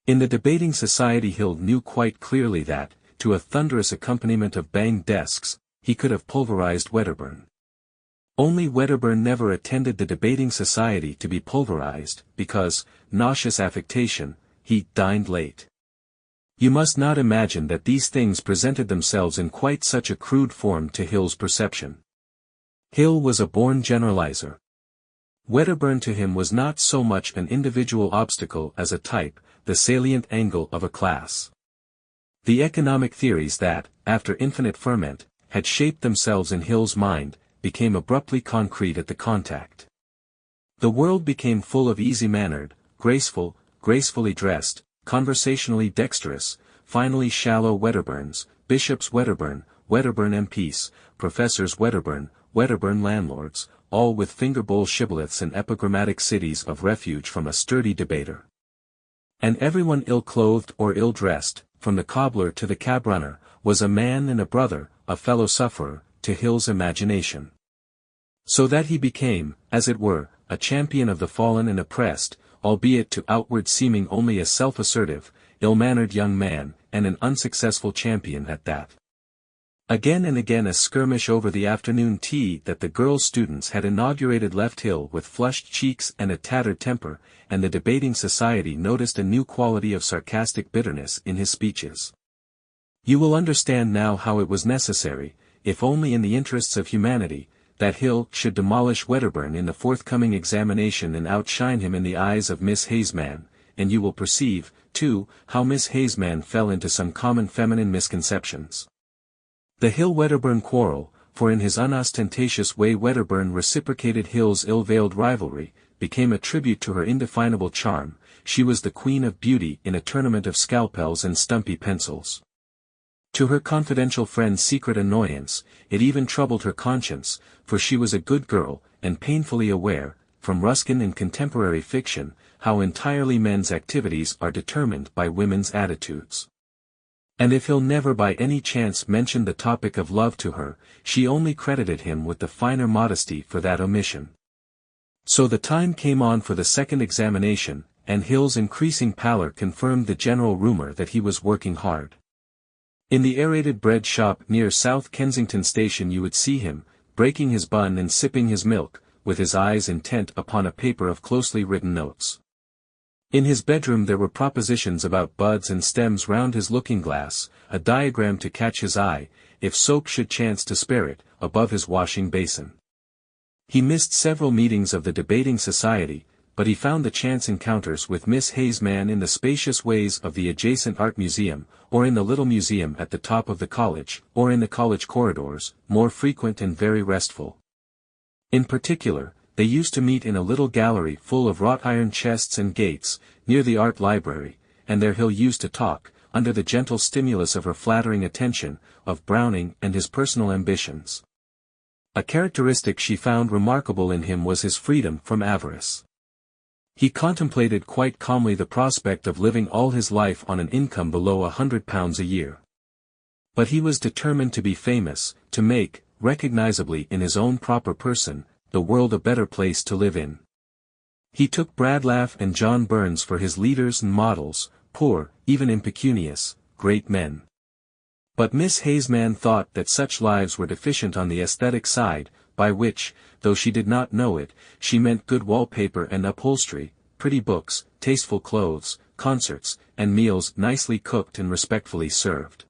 In the debating society Hill knew quite clearly that, to a thunderous accompaniment of banged desks, he could have pulverized Wedderburn. Only Wedderburn never attended the debating society to be pulverized, because, nauseous affectation, he dined late. You must not imagine that these things presented themselves in quite such a crude form to Hill's perception. Hill was a born generalizer. Wedderburn to him was not so much an individual obstacle as a type, the salient angle of a class. The economic theories that, after infinite ferment, had shaped themselves in Hill's mind, became abruptly concrete at the contact. The world became full of easy-mannered, graceful, gracefully dressed, conversationally dexterous, finally shallow Wedderburns, Bishops Wedderburn, Wedderburn MPs, Professors Wedderburn, Wedderburn landlords, all with finger-bowl shibboleths and epigrammatic cities of refuge from a sturdy debater. And everyone ill-clothed or ill-dressed, from the cobbler to the cab-runner, was a man and a brother, a fellow-sufferer, to Hill's imagination. So that he became, as it were, a champion of the fallen and oppressed, albeit to outward seeming only a self-assertive, ill-mannered young man, and an unsuccessful champion at that. Again and again a skirmish over the afternoon tea that the girl students had inaugurated left Hill with flushed cheeks and a tattered temper, and the debating society noticed a new quality of sarcastic bitterness in his speeches. You will understand now how it was necessary, if only in the interests of humanity, that Hill should demolish Wedderburn in the forthcoming examination and outshine him in the eyes of Miss Hayesman, and you will perceive, too, how Miss Hayesman fell into some common feminine misconceptions. The Hill-Wedderburn quarrel, for in his unostentatious way Wedderburn reciprocated Hill's ill-veiled rivalry, became a tribute to her indefinable charm. She was the queen of beauty in a tournament of scalpels and stumpy pencils. To her confidential friend's secret annoyance, it even troubled her conscience, for she was a good girl, and painfully aware, from Ruskin and contemporary fiction, how entirely men's activities are determined by women's attitudes. And if Hill never by any chance mentioned the topic of love to her, she only credited him with the finer modesty for that omission. So the time came on for the second examination, and Hill's increasing pallor confirmed the general rumor that he was working hard. In the aerated bread shop near South Kensington Station you would see him, breaking his bun and sipping his milk, with his eyes intent upon a paper of closely written notes. In his bedroom there were propositions about buds and stems round his looking-glass, a diagram to catch his eye, if soap should chance to spare it, above his washing basin. He missed several meetings of the debating society, but he found the chance encounters with Miss Hayesman in the spacious ways of the adjacent art museum, or in the little museum at the top of the college, or in the college corridors, more frequent and very restful. In particular, they used to meet in a little gallery full of wrought-iron chests and gates, near the art library, and there Hill used to talk, under the gentle stimulus of her flattering attention, of Browning and his personal ambitions. A characteristic she found remarkable in him was his freedom from avarice. He contemplated quite calmly the prospect of living all his life on an income below £100 a year. But he was determined to be famous, to make, recognizably in his own proper person, the world a better place to live in. He took Bradlaugh and John Burns for his leaders and models, poor, even impecunious, great men. But Miss Hayesman thought that such lives were deficient on the aesthetic side, by which, though she did not know it, she meant good wallpaper and upholstery, pretty books, tasteful clothes, concerts, and meals nicely cooked and respectfully served.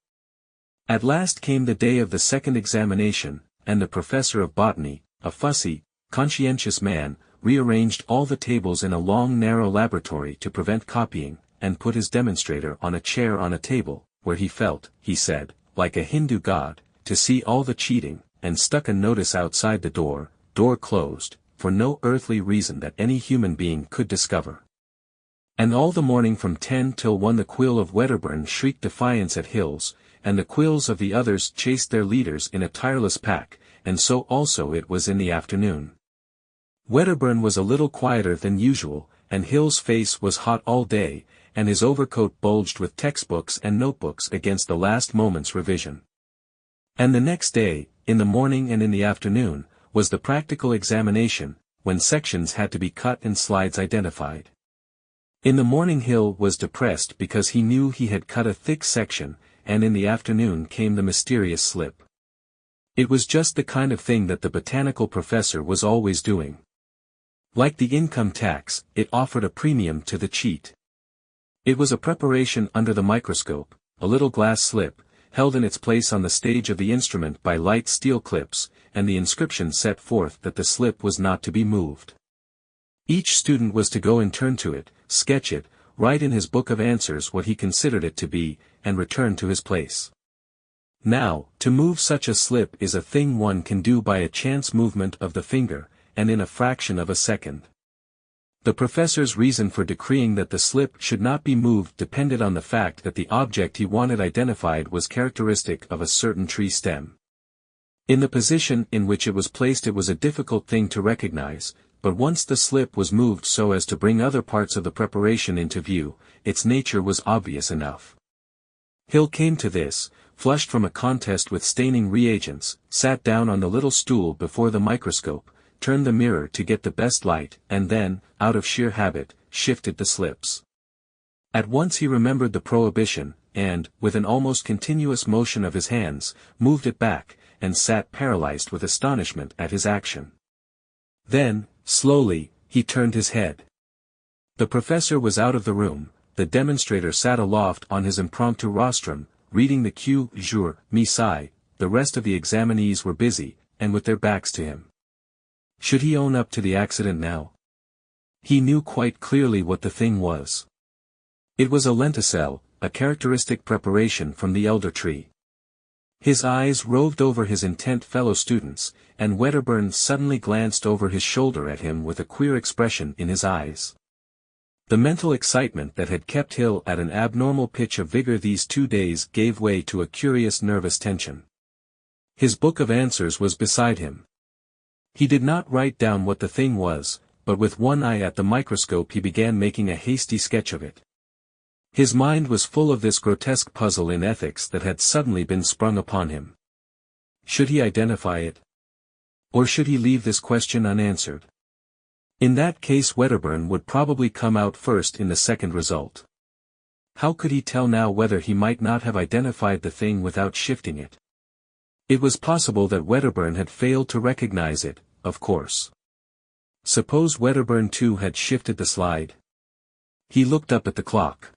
At last came the day of the second examination, and the professor of botany, a fussy, conscientious man, rearranged all the tables in a long narrow laboratory to prevent copying, and put his demonstrator on a chair on a table, where he felt, he said, like a Hindu god, to see all the cheating, and stuck a notice outside the door closed, for no earthly reason that any human being could discover. And all the morning from 10 till 1 the quill of Wedderburn shrieked defiance at Hills, and the quills of the others chased their leaders in a tireless pack, and so also it was in the afternoon. Wedderburn was a little quieter than usual, and Hill's face was hot all day, and his overcoat bulged with textbooks and notebooks against the last moment's revision. And the next day, in the morning and in the afternoon, was the practical examination, when sections had to be cut and slides identified. In the morning Hill was depressed because he knew he had cut a thick section, and in the afternoon came the mysterious slip. It was just the kind of thing that the botanical professor was always doing. Like the income tax, it offered a premium to the cheat. It was a preparation under the microscope, a little glass slip, held in its place on the stage of the instrument by light steel clips, and the inscription set forth that the slip was not to be moved. Each student was to go in turn to it, sketch it, write in his book of answers what he considered it to be, and return to his place. Now, to move such a slip is a thing one can do by a chance movement of the finger, and in a fraction of a second. The professor's reason for decreeing that the slip should not be moved depended on the fact that the object he wanted identified was characteristic of a certain tree stem. In the position in which it was placed it was a difficult thing to recognize, but once the slip was moved so as to bring other parts of the preparation into view, its nature was obvious enough. Hill came to this, flushed from a contest with staining reagents, sat down on the little stool before the microscope, turned the mirror to get the best light, and then, out of sheer habit, shifted the slips. At once he remembered the prohibition, and, with an almost continuous motion of his hands, moved it back, and sat paralyzed with astonishment at his action. Then, slowly, he turned his head. The professor was out of the room, the demonstrator sat aloft on his impromptu rostrum, reading the Q. Jour, Misai, the rest of the examinees were busy, and with their backs to him. Should he own up to the accident now? He knew quite clearly what the thing was. It was a lenticelle, a characteristic preparation from the elder tree. His eyes roved over his intent fellow students, and Wedderburn suddenly glanced over his shoulder at him with a queer expression in his eyes. The mental excitement that had kept Hill at an abnormal pitch of vigor these 2 days gave way to a curious nervous tension. His book of answers was beside him. He did not write down what the thing was, but with one eye at the microscope he began making a hasty sketch of it. His mind was full of this grotesque puzzle in ethics that had suddenly been sprung upon him. Should he identify it? Or should he leave this question unanswered? In that case Wedderburn would probably come out first in the second result. How could he tell now whether he might not have identified the thing without shifting it? It was possible that Wedderburn had failed to recognize it, of course. Suppose Wedderburn too had shifted the slide? He looked up at the clock.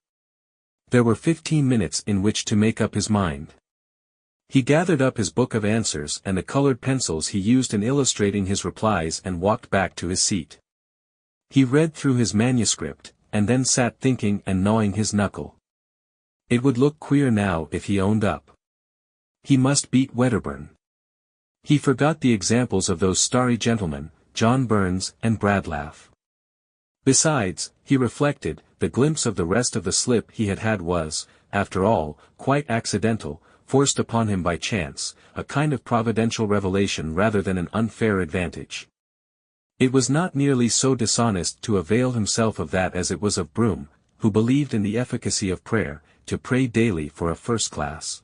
There were 15 minutes in which to make up his mind. He gathered up his book of answers and the colored pencils he used in illustrating his replies and walked back to his seat. He read through his manuscript, and then sat thinking and gnawing his knuckle. It would look queer now if he owned up. He must beat Wedderburn. He forgot the examples of those starry gentlemen, John Burns and Bradlaugh. Besides, he reflected, the glimpse of the rest of the slip he had had was, after all, quite accidental, forced upon him by chance, a kind of providential revelation rather than an unfair advantage. It was not nearly so dishonest to avail himself of that as it was of Broom, who believed in the efficacy of prayer, to pray daily for a first class.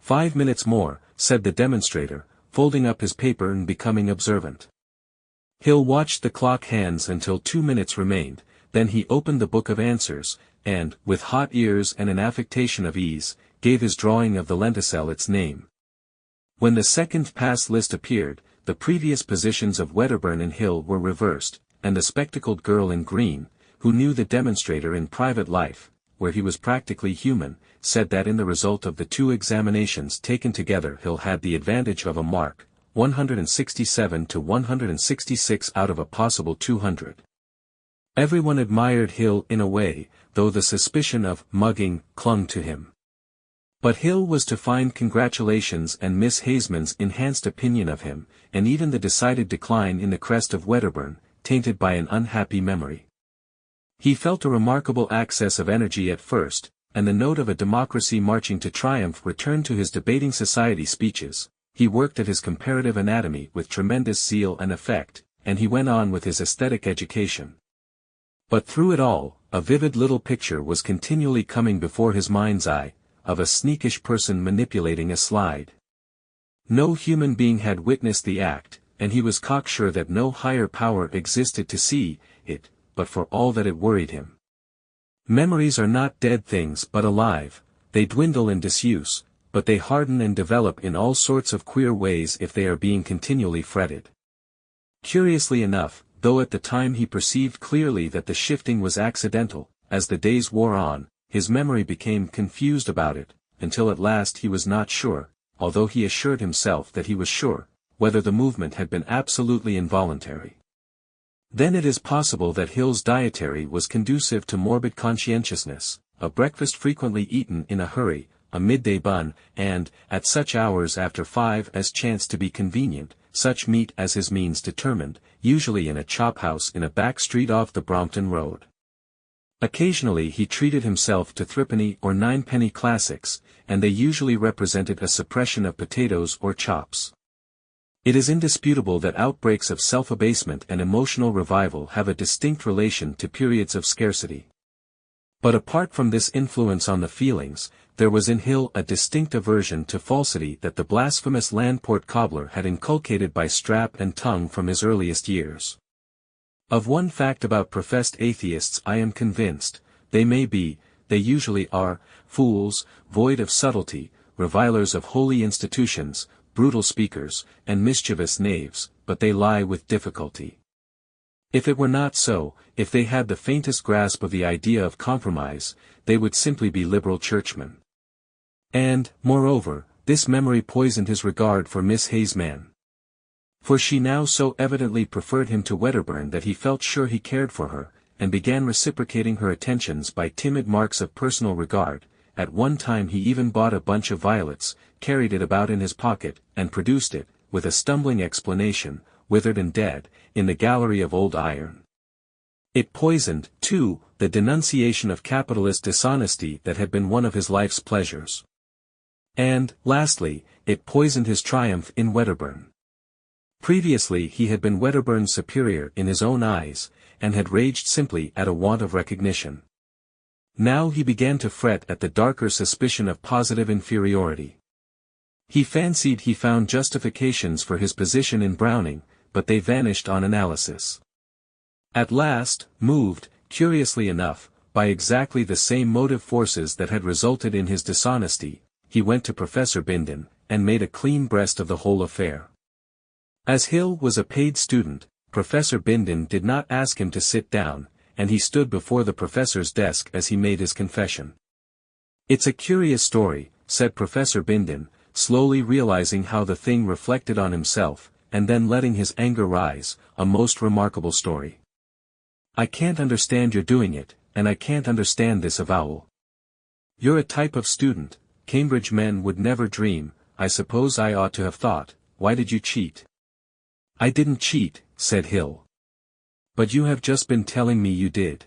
5 minutes more, said the demonstrator, folding up his paper and becoming observant. Hill watched the clock hands until 2 minutes remained, then he opened the book of answers, and, with hot ears and an affectation of ease, gave his drawing of the lenticelle its name. When the second pass list appeared, the previous positions of Wedderburn and Hill were reversed, and the spectacled girl in green, who knew the demonstrator in private life, where he was practically human, said that in the result of the 2 examinations taken together Hill had the advantage of a mark, 167 to 166 out of a possible 200. Everyone admired Hill in a way, though the suspicion of mugging clung to him. But Hill was to find congratulations and Miss Haseman's enhanced opinion of him, and even the decided decline in the crest of Wedderburn, tainted by an unhappy memory. He felt a remarkable access of energy at first, and the note of a democracy marching to triumph returned to his debating society speeches. He worked at his comparative anatomy with tremendous zeal and effect, and he went on with his aesthetic education. But through it all, a vivid little picture was continually coming before his mind's eye, of a sneakish person manipulating a slide. No human being had witnessed the act, and he was cocksure that no higher power existed to see it, but for all that it worried him. Memories are not dead things but alive, they dwindle in disuse, but they harden and develop in all sorts of queer ways if they are being continually fretted. Curiously enough, though at the time he perceived clearly that the shifting was accidental, as the days wore on, his memory became confused about it, until at last he was not sure, although he assured himself that he was sure, whether the movement had been absolutely involuntary. Then it is possible that Hill's dietary was conducive to morbid conscientiousness, a breakfast frequently eaten in a hurry, a midday bun, and, at such hours after 5 as chanced to be convenient, such meat as his means determined, usually in a chop-house in a back street off the Brompton Road. Occasionally he treated himself to threepenny or ninepenny classics, and they usually represented a suppression of potatoes or chops. It is indisputable that outbreaks of self-abasement and emotional revival have a distinct relation to periods of scarcity. But apart from this influence on the feelings, there was in Hill a distinct aversion to falsity that the blasphemous Landport cobbler had inculcated by strap and tongue from his earliest years. Of one fact about professed atheists I am convinced: they may be, they usually are, fools, void of subtlety, revilers of holy institutions, brutal speakers, and mischievous knaves, but they lie with difficulty. If it were not so, if they had the faintest grasp of the idea of compromise, they would simply be liberal churchmen. And, moreover, this memory poisoned his regard for Miss Haseman. For she now so evidently preferred him to Wedderburn that he felt sure he cared for her, and began reciprocating her attentions by timid marks of personal regard. At one time he even bought a bunch of violets, carried it about in his pocket, and produced it, with a stumbling explanation, withered and dead, in the gallery of old iron. It poisoned, too, the denunciation of capitalist dishonesty that had been one of his life's pleasures. And, lastly, it poisoned his triumph in Wedderburn. Previously he had been Wedderburn's superior in his own eyes, and had raged simply at a want of recognition. Now he began to fret at the darker suspicion of positive inferiority. He fancied he found justifications for his position in Browning, but they vanished on analysis. At last, moved, curiously enough, by exactly the same motive forces that had resulted in his dishonesty, he went to Professor Bindon, and made a clean breast of the whole affair. As Hill was a paid student, Professor Bindon did not ask him to sit down, and he stood before the professor's desk as he made his confession. "It's a curious story," said Professor Bindon, slowly realizing how the thing reflected on himself, and then letting his anger rise, "a most remarkable story. I can't understand your doing it, and I can't understand this avowal. You're a type of student, Cambridge men would never dream. I suppose I ought to have thought, why did you cheat?" "I didn't cheat," said Hill. "But you have just been telling me you did."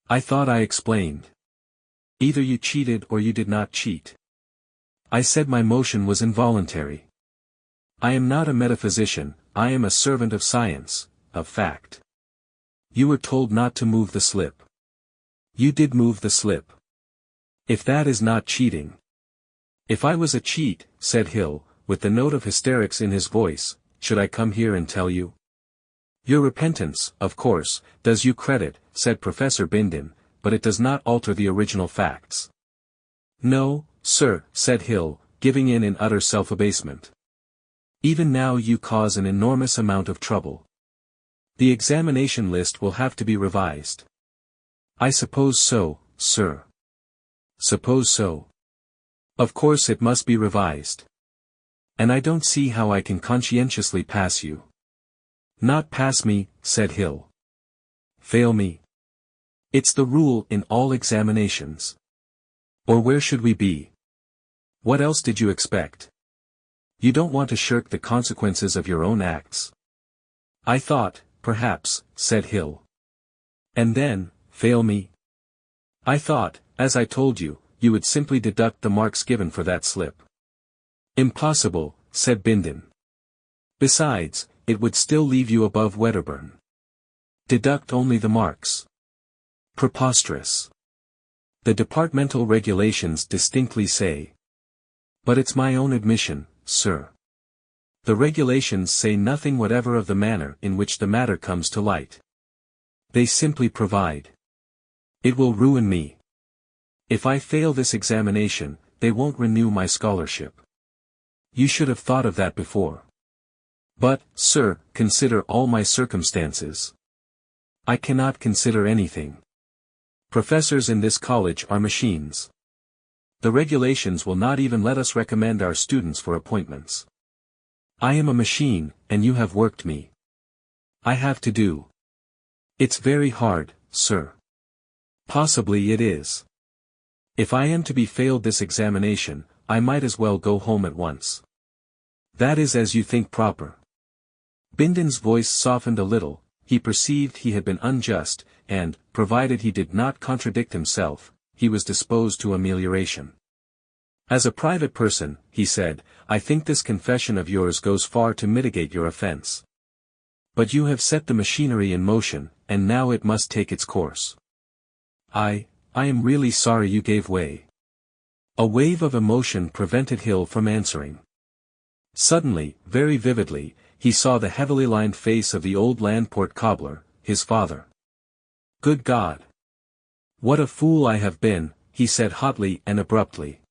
"I thought I explained. Either you cheated or you did not cheat. I said my motion was involuntary. I am not a metaphysician, I am a servant of science, of fact. You were told not to move the slip. You did move the slip. If that is not cheating." "If I was a cheat," said Hill, with the note of hysterics in his voice, "should I come here and tell you?" "Your repentance, of course, does you credit," said Professor Bindon, "but it does not alter the original facts." "No, sir," said Hill, giving in utter self-abasement. "Even now you cause an enormous amount of trouble. The examination list will have to be revised." "I suppose so, sir." "Suppose so. Of course it must be revised. And I don't see how I can conscientiously pass you. Not pass me, said Hill. Fail me. It's the rule in all examinations. Or where should we be? What else did you expect? You don't want to shirk the consequences of your own acts. I thought, perhaps, said Hill. And then, fail me? I thought, as I told you, you would simply deduct the marks given for that slip. Impossible, said Bindon. Besides, it would still leave you above Wedderburn. Deduct only the marks. Preposterous. The departmental regulations distinctly say. But it's my own admission, sir. The regulations say nothing whatever of the manner in which the matter comes to light. They simply provide. It will ruin me. If I fail this examination, they won't renew my scholarship. You should have thought of that before. But, sir, consider all my circumstances. I cannot consider anything. Professors in this college are machines. The regulations will not even let us recommend our students for appointments. I am a machine, and you have worked me. I have to do. It's very hard, sir. Possibly it is. If I am to be failed this examination, I might as well go home at once. That is as you think proper. Bindon's voice softened a little. He perceived he had been unjust, and, provided he did not contradict himself, he was disposed to amelioration. As a private person, he said, I think this confession of yours goes far to mitigate your offense. But you have set the machinery in motion, and now it must take its course. I am really sorry you gave way. A wave of emotion prevented Hill from answering. Suddenly, very vividly, he saw the heavily lined face of the old Landport cobbler, his father. Good God! What a fool I have been, he said hotly and abruptly.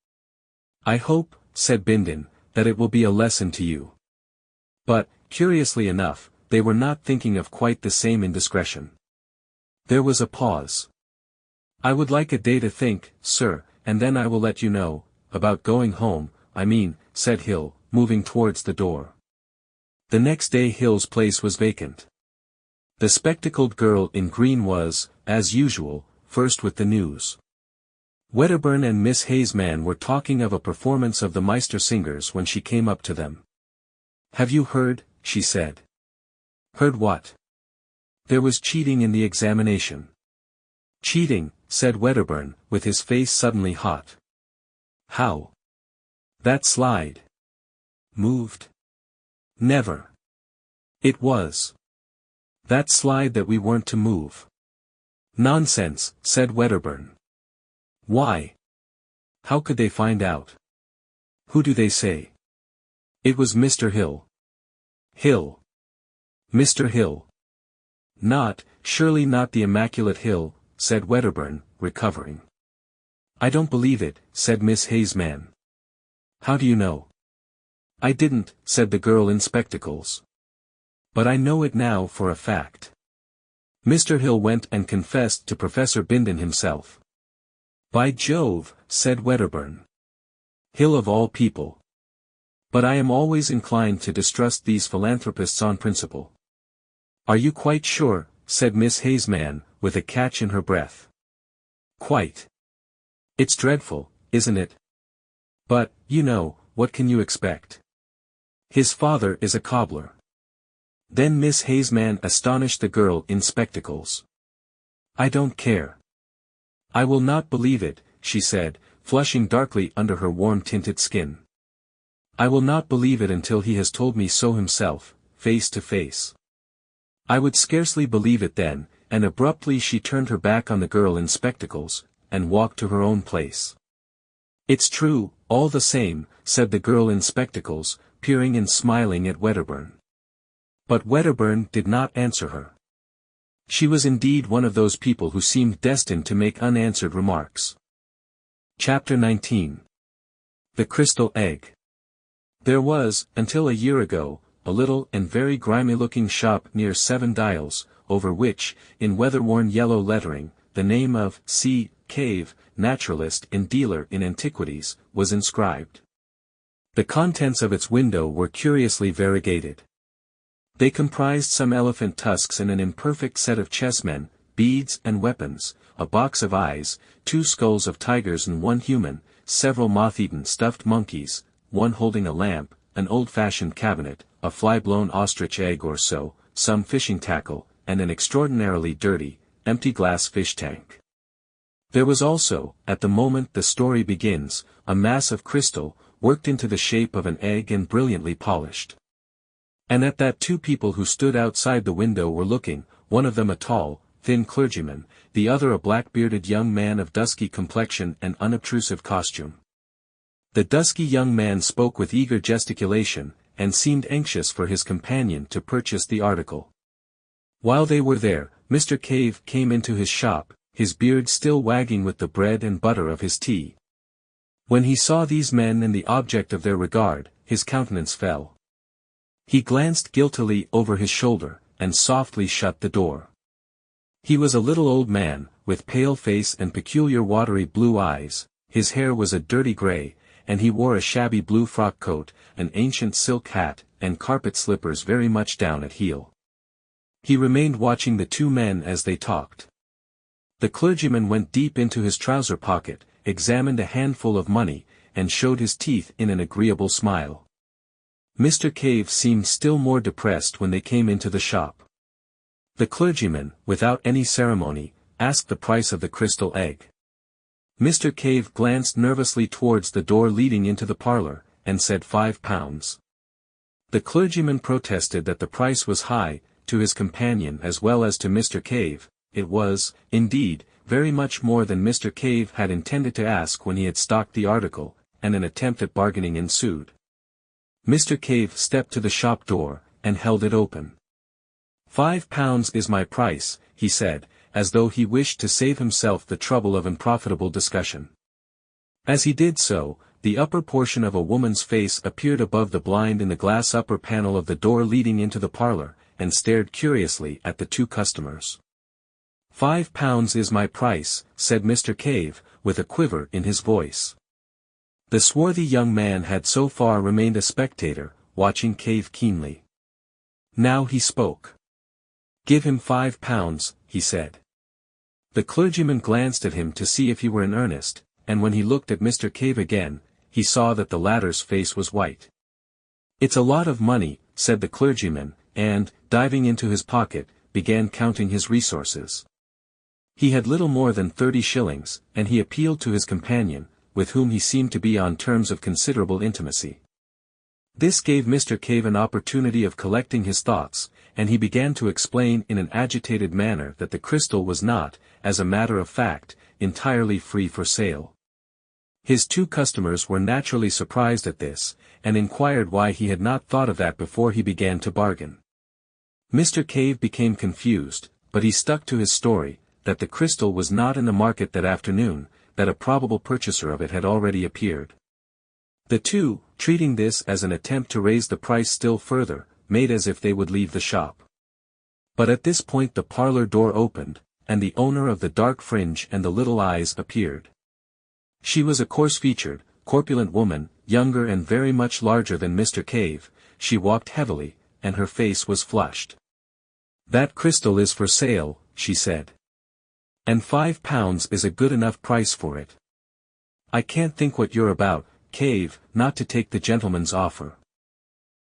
I hope, said Bindon, that it will be a lesson to you. But, curiously enough, they were not thinking of quite the same indiscretion. There was a pause. I would like a day to think, sir, and then I will let you know, about going home, I mean, said Hill, moving towards the door. The next day Hill's place was vacant. The spectacled girl in green was, as usual, first with the news. Wedderburn and Miss Hazeman were talking of a performance of the Meister singers when she came up to them. Have you heard? She said. Heard what? There was cheating in the examination. Cheating, said Wedderburn, with his face suddenly hot. How? That slide. Moved? Never. It was. That slide that we weren't to move. Nonsense, said Wedderburn. Why? How could they find out? Who do they say? It was Mr. Hill. Hill. Mr. Hill. Surely not the immaculate Hill, said Wedderburn, recovering. I don't believe it, said Miss Hazeman. How do you know? I didn't, said the girl in spectacles. But I know it now for a fact. Mr. Hill went and confessed to Professor Bindon himself. By Jove, said Wedderburn. Hill of all people. But I am always inclined to distrust these philanthropists on principle. Are you quite sure, said Miss Hazeman, with a catch in her breath. Quite. It's dreadful, isn't it? But, you know, what can you expect? His father is a cobbler. Then Miss Hazeman astonished the girl in spectacles. I don't care. I will not believe it, she said, flushing darkly under her warm-tinted skin. I will not believe it until he has told me so himself, face to face. I would scarcely believe it then, and abruptly she turned her back on the girl in spectacles, and walked to her own place. It's true, all the same, said the girl in spectacles, peering and smiling at Wedderburn. But Wedderburn did not answer her. She was indeed one of those people who seemed destined to make unanswered remarks. Chapter 19. The Crystal Egg. There was, until a year ago, a little and very grimy-looking shop near 7 Dials, over which, in weather-worn yellow lettering, the name of C. Cave, naturalist and dealer in antiquities, was inscribed. The contents of its window were curiously variegated. They comprised some elephant tusks and an imperfect set of chessmen, beads and weapons, a box of eyes, 2 skulls of tigers and 1 human, several moth-eaten stuffed monkeys, one holding a lamp, an old-fashioned cabinet, a fly-blown ostrich egg or so, some fishing tackle, and an extraordinarily dirty, empty glass fish tank. There was also, at the moment the story begins, a mass of crystal, worked into the shape of an egg and brilliantly polished. And at that 2 people who stood outside the window were looking, one of them a tall, thin clergyman, the other a black-bearded young man of dusky complexion and unobtrusive costume. The dusky young man spoke with eager gesticulation, and seemed anxious for his companion to purchase the article. While they were there, Mr. Cave came into his shop, his beard still wagging with the bread and butter of his tea. When he saw these men and the object of their regard, his countenance fell. He glanced guiltily over his shoulder, and softly shut the door. He was a little old man, with pale face and peculiar watery blue eyes, his hair was a dirty grey, and he wore a shabby blue frock coat, an ancient silk hat, and carpet slippers very much down at heel. He remained watching the 2 men as they talked. The clergyman went deep into his trouser pocket, examined a handful of money, and showed his teeth in an agreeable smile. Mr. Cave seemed still more depressed when they came into the shop. The clergyman, without any ceremony, asked the price of the crystal egg. Mr. Cave glanced nervously towards the door leading into the parlour, and said £5. The clergyman protested that the price was high, to his companion as well as to Mr. Cave. It was, indeed, very much more than Mr. Cave had intended to ask when he had stocked the article, and an attempt at bargaining ensued. Mr. Cave stepped to the shop door, and held it open. £5 is my price, he said, as though he wished to save himself the trouble of unprofitable discussion. As he did so, the upper portion of a woman's face appeared above the blind in the glass upper panel of the door leading into the parlour, and stared curiously at the 2 customers. £5 is my price, said Mr. Cave, with a quiver in his voice. The swarthy young man had so far remained a spectator, watching Cave keenly. Now he spoke. Give him £5, he said. The clergyman glanced at him to see if he were in earnest, and when he looked at Mr. Cave again, he saw that the latter's face was white. It's a lot of money, said the clergyman, and, diving into his pocket, began counting his resources. He had little more than 30 shillings, and he appealed to his companion, with whom he seemed to be on terms of considerable intimacy. This gave Mr. Cave an opportunity of collecting his thoughts, and he began to explain in an agitated manner that the crystal was not, as a matter of fact, entirely free for sale. His 2 customers were naturally surprised at this, and inquired why he had not thought of that before he began to bargain. Mr. Cave became confused, but he stuck to his story, that the crystal was not in the market that afternoon, that a probable purchaser of it had already appeared. The 2, treating this as an attempt to raise the price still further, made as if they would leave the shop. But at this point the parlour door opened, and the owner of the dark fringe and the little eyes appeared. She was a coarse-featured, corpulent woman, younger and very much larger than Mr. Cave. She walked heavily, and her face was flushed. That crystal is for sale, she said. And £5 is a good enough price for it. I can't think what you're about, Cave, not to take the gentleman's offer.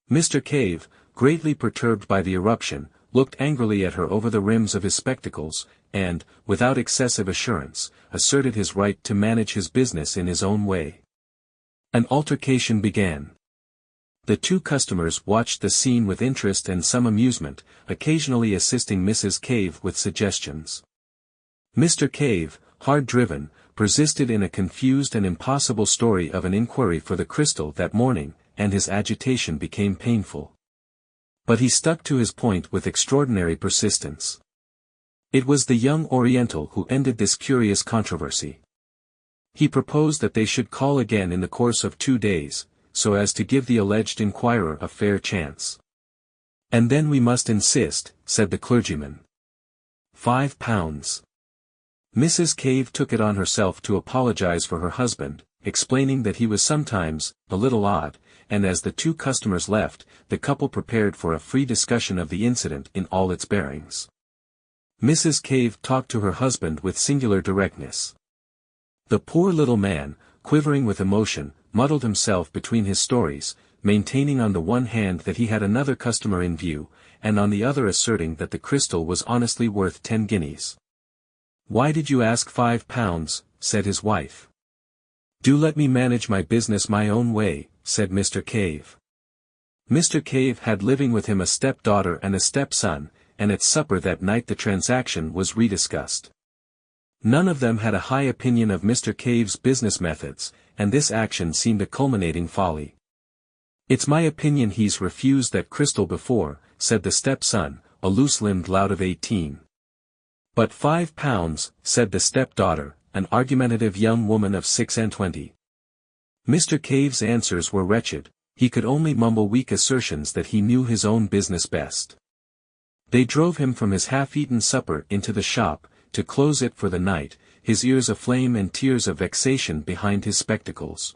Mr. Cave, greatly perturbed by the eruption, looked angrily at her over the rims of his spectacles, and, without excessive assurance, asserted his right to manage his business in his own way. An altercation began. The 2 customers watched the scene with interest and some amusement, occasionally assisting Mrs. Cave with suggestions. Mr. Cave, hard-driven, persisted in a confused and impossible story of an inquiry for the crystal that morning, and his agitation became painful. But he stuck to his point with extraordinary persistence. It was the young Oriental who ended this curious controversy. He proposed that they should call again in the course of 2 days, so as to give the alleged inquirer a fair chance. And then we must insist, said the clergyman. £5. Mrs. Cave took it on herself to apologize for her husband, explaining that he was sometimes a little odd, and as the two customers left, the couple prepared for a free discussion of the incident in all its bearings. Mrs. Cave talked to her husband with singular directness. The poor little man, quivering with emotion, muddled himself between his stories, maintaining on the one hand that he had another customer in view, and on the other asserting that the crystal was honestly worth 10 guineas. "Why did you ask £5? Said his wife. "Do let me manage my business my own way," said Mr. Cave. Mr. Cave had living with him a step-daughter and a step-son, and at supper that night the transaction was rediscussed. None of them had a high opinion of Mr. Cave's business methods, and this action seemed a culminating folly. "It's my opinion he's refused that crystal before," said the step-son, a loose-limbed lout of 18. "But £5, said the step-daughter, an argumentative young woman of 26. Mr. Cave's answers were wretched. He could only mumble weak assertions that he knew his own business best. They drove him from his half-eaten supper into the shop, to close it for the night, his ears aflame and tears of vexation behind his spectacles.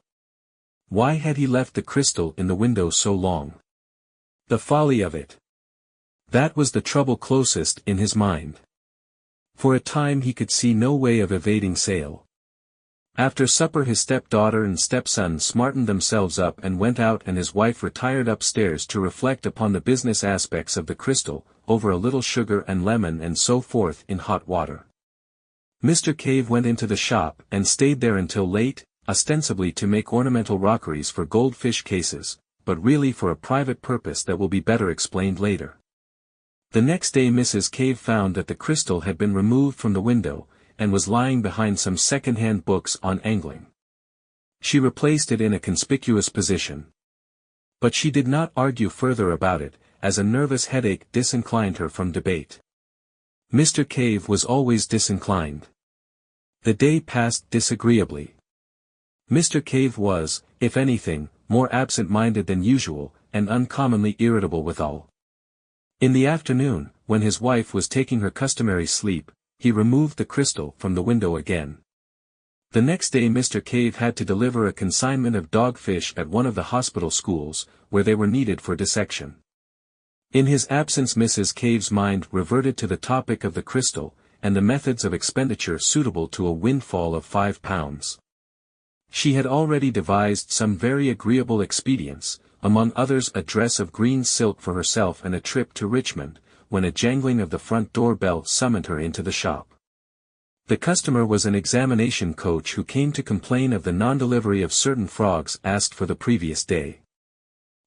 Why had he left the crystal in the window so long? The folly of it. That was the trouble closest in his mind. For a time he could see no way of evading sale. After supper his step-daughter and step-son smartened themselves up and went out, and his wife retired upstairs to reflect upon the business aspects of the crystal, over a little sugar and lemon and so forth in hot water. Mr. Cave went into the shop and stayed there until late, ostensibly to make ornamental rockeries for goldfish cases, but really for a private purpose that will be better explained later. The next day Mrs. Cave found that the crystal had been removed from the window, and was lying behind some second-hand books on angling. She replaced it in a conspicuous position. But she did not argue further about it, as a nervous headache disinclined her from debate. Mr. Cave was always disinclined. The day passed disagreeably. Mr. Cave was, if anything, more absent-minded than usual, and uncommonly irritable withal. In the afternoon, when his wife was taking her customary sleep, he removed the crystal from the window again. The next day Mr. Cave had to deliver a consignment of dogfish at one of the hospital schools, where they were needed for dissection. In his absence Mrs. Cave's mind reverted to the topic of the crystal, and the methods of expenditure suitable to a windfall of £5. She had already devised some very agreeable expedients, among others a dress of green silk for herself and a trip to Richmond, when a jangling of the front door bell summoned her into the shop. The customer was an examination coach who came to complain of the non-delivery of certain frogs asked for the previous day.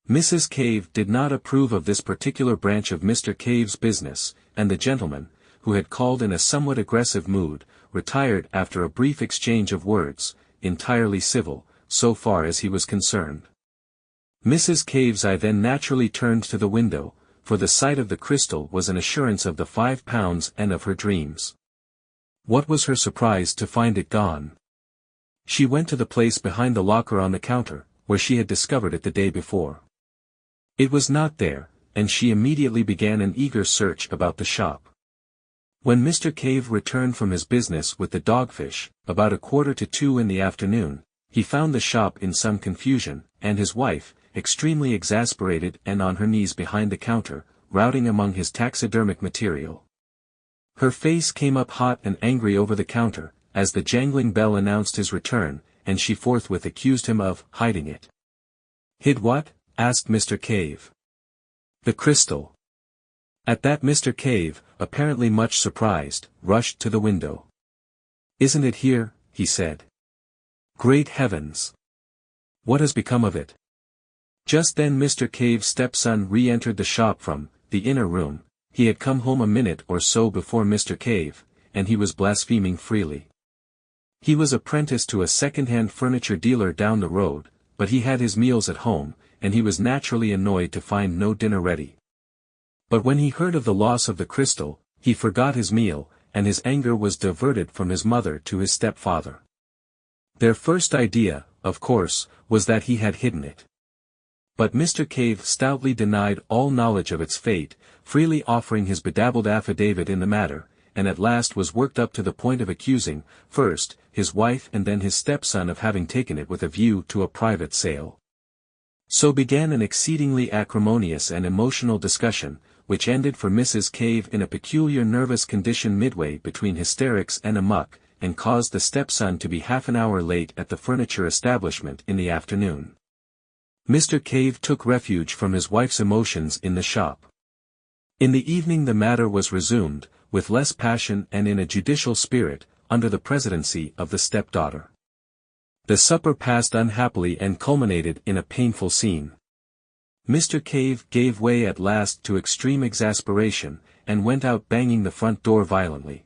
Mrs. Cave did not approve of this particular branch of Mr. Cave's business, and the gentleman, who had called in a somewhat aggressive mood, retired after a brief exchange of words, entirely civil, so far as he was concerned. Mrs. Cave's eye then naturally turned to the window, for the sight of the crystal was an assurance of the £5 and of her dreams. What was her surprise to find it gone? She went to the place behind the locker on the counter, where she had discovered it the day before. It was not there, and she immediately began an eager search about the shop. When Mr. Cave returned from his business with the dogfish, about 1:45 in the afternoon, he found the shop in some confusion, and his wife, extremely exasperated and on her knees behind the counter, routing among his taxidermic material. Her face came up hot and angry over the counter, as the jangling bell announced his return, and she forthwith accused him of hiding it. "Hid what?" asked Mr. Cave. "The crystal." At that Mr. Cave, apparently much surprised, rushed to the window. "Isn't it here?" he said. "Great heavens! What has become of it?" Just then Mr. Cave's stepson re-entered the shop from the inner room. He had come home a minute or so before Mr. Cave, and he was blaspheming freely. He was apprentice to a second-hand furniture dealer down the road, but he had his meals at home, and he was naturally annoyed to find no dinner ready. But when he heard of the loss of the crystal, he forgot his meal, and his anger was diverted from his mother to his stepfather. Their first idea, of course, was that he had hidden it. But Mr. Cave stoutly denied all knowledge of its fate, freely offering his bedabbled affidavit in the matter, and at last was worked up to the point of accusing, first, his wife and then his stepson of having taken it with a view to a private sale. So began an exceedingly acrimonious and emotional discussion, which ended for Mrs. Cave in a peculiar nervous condition midway between hysterics and amuck, and caused the stepson to be half an hour late at the furniture establishment in the afternoon. Mr. Cave took refuge from his wife's emotions in the shop. In the evening the matter was resumed, with less passion and in a judicial spirit, under the presidency of the stepdaughter. The supper passed unhappily and culminated in a painful scene. Mr. Cave gave way at last to extreme exasperation, and went out banging the front door violently.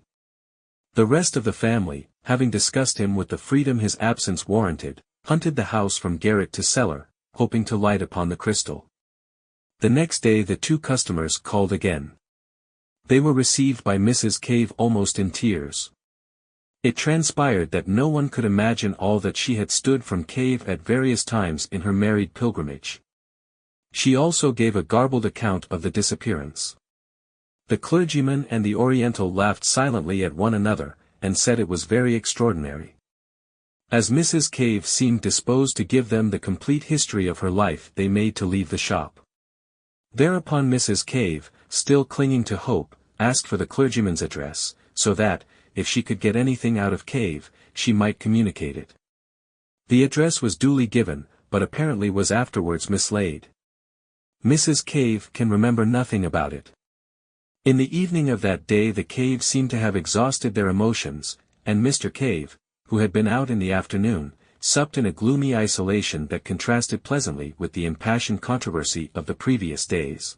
The rest of the family, having discussed him with the freedom his absence warranted, hunted the house from garret to cellar, hoping to light upon the crystal. The next day the two customers called again. They were received by Mrs. Cave almost in tears. It transpired that no one could imagine all that she had stood from Cave at various times in her married pilgrimage. She also gave a garbled account of the disappearance. The clergyman and the Oriental laughed silently at one another, and said it was very extraordinary. As Mrs. Cave seemed disposed to give them the complete history of her life, they made to leave the shop. Thereupon Mrs. Cave, still clinging to hope, asked for the clergyman's address, so that, if she could get anything out of Cave, she might communicate it. The address was duly given, but apparently was afterwards mislaid. Mrs. Cave can remember nothing about it. In the evening of that day the Caves seemed to have exhausted their emotions, and Mr. Cave, who had been out in the afternoon, supped in a gloomy isolation that contrasted pleasantly with the impassioned controversy of the previous days.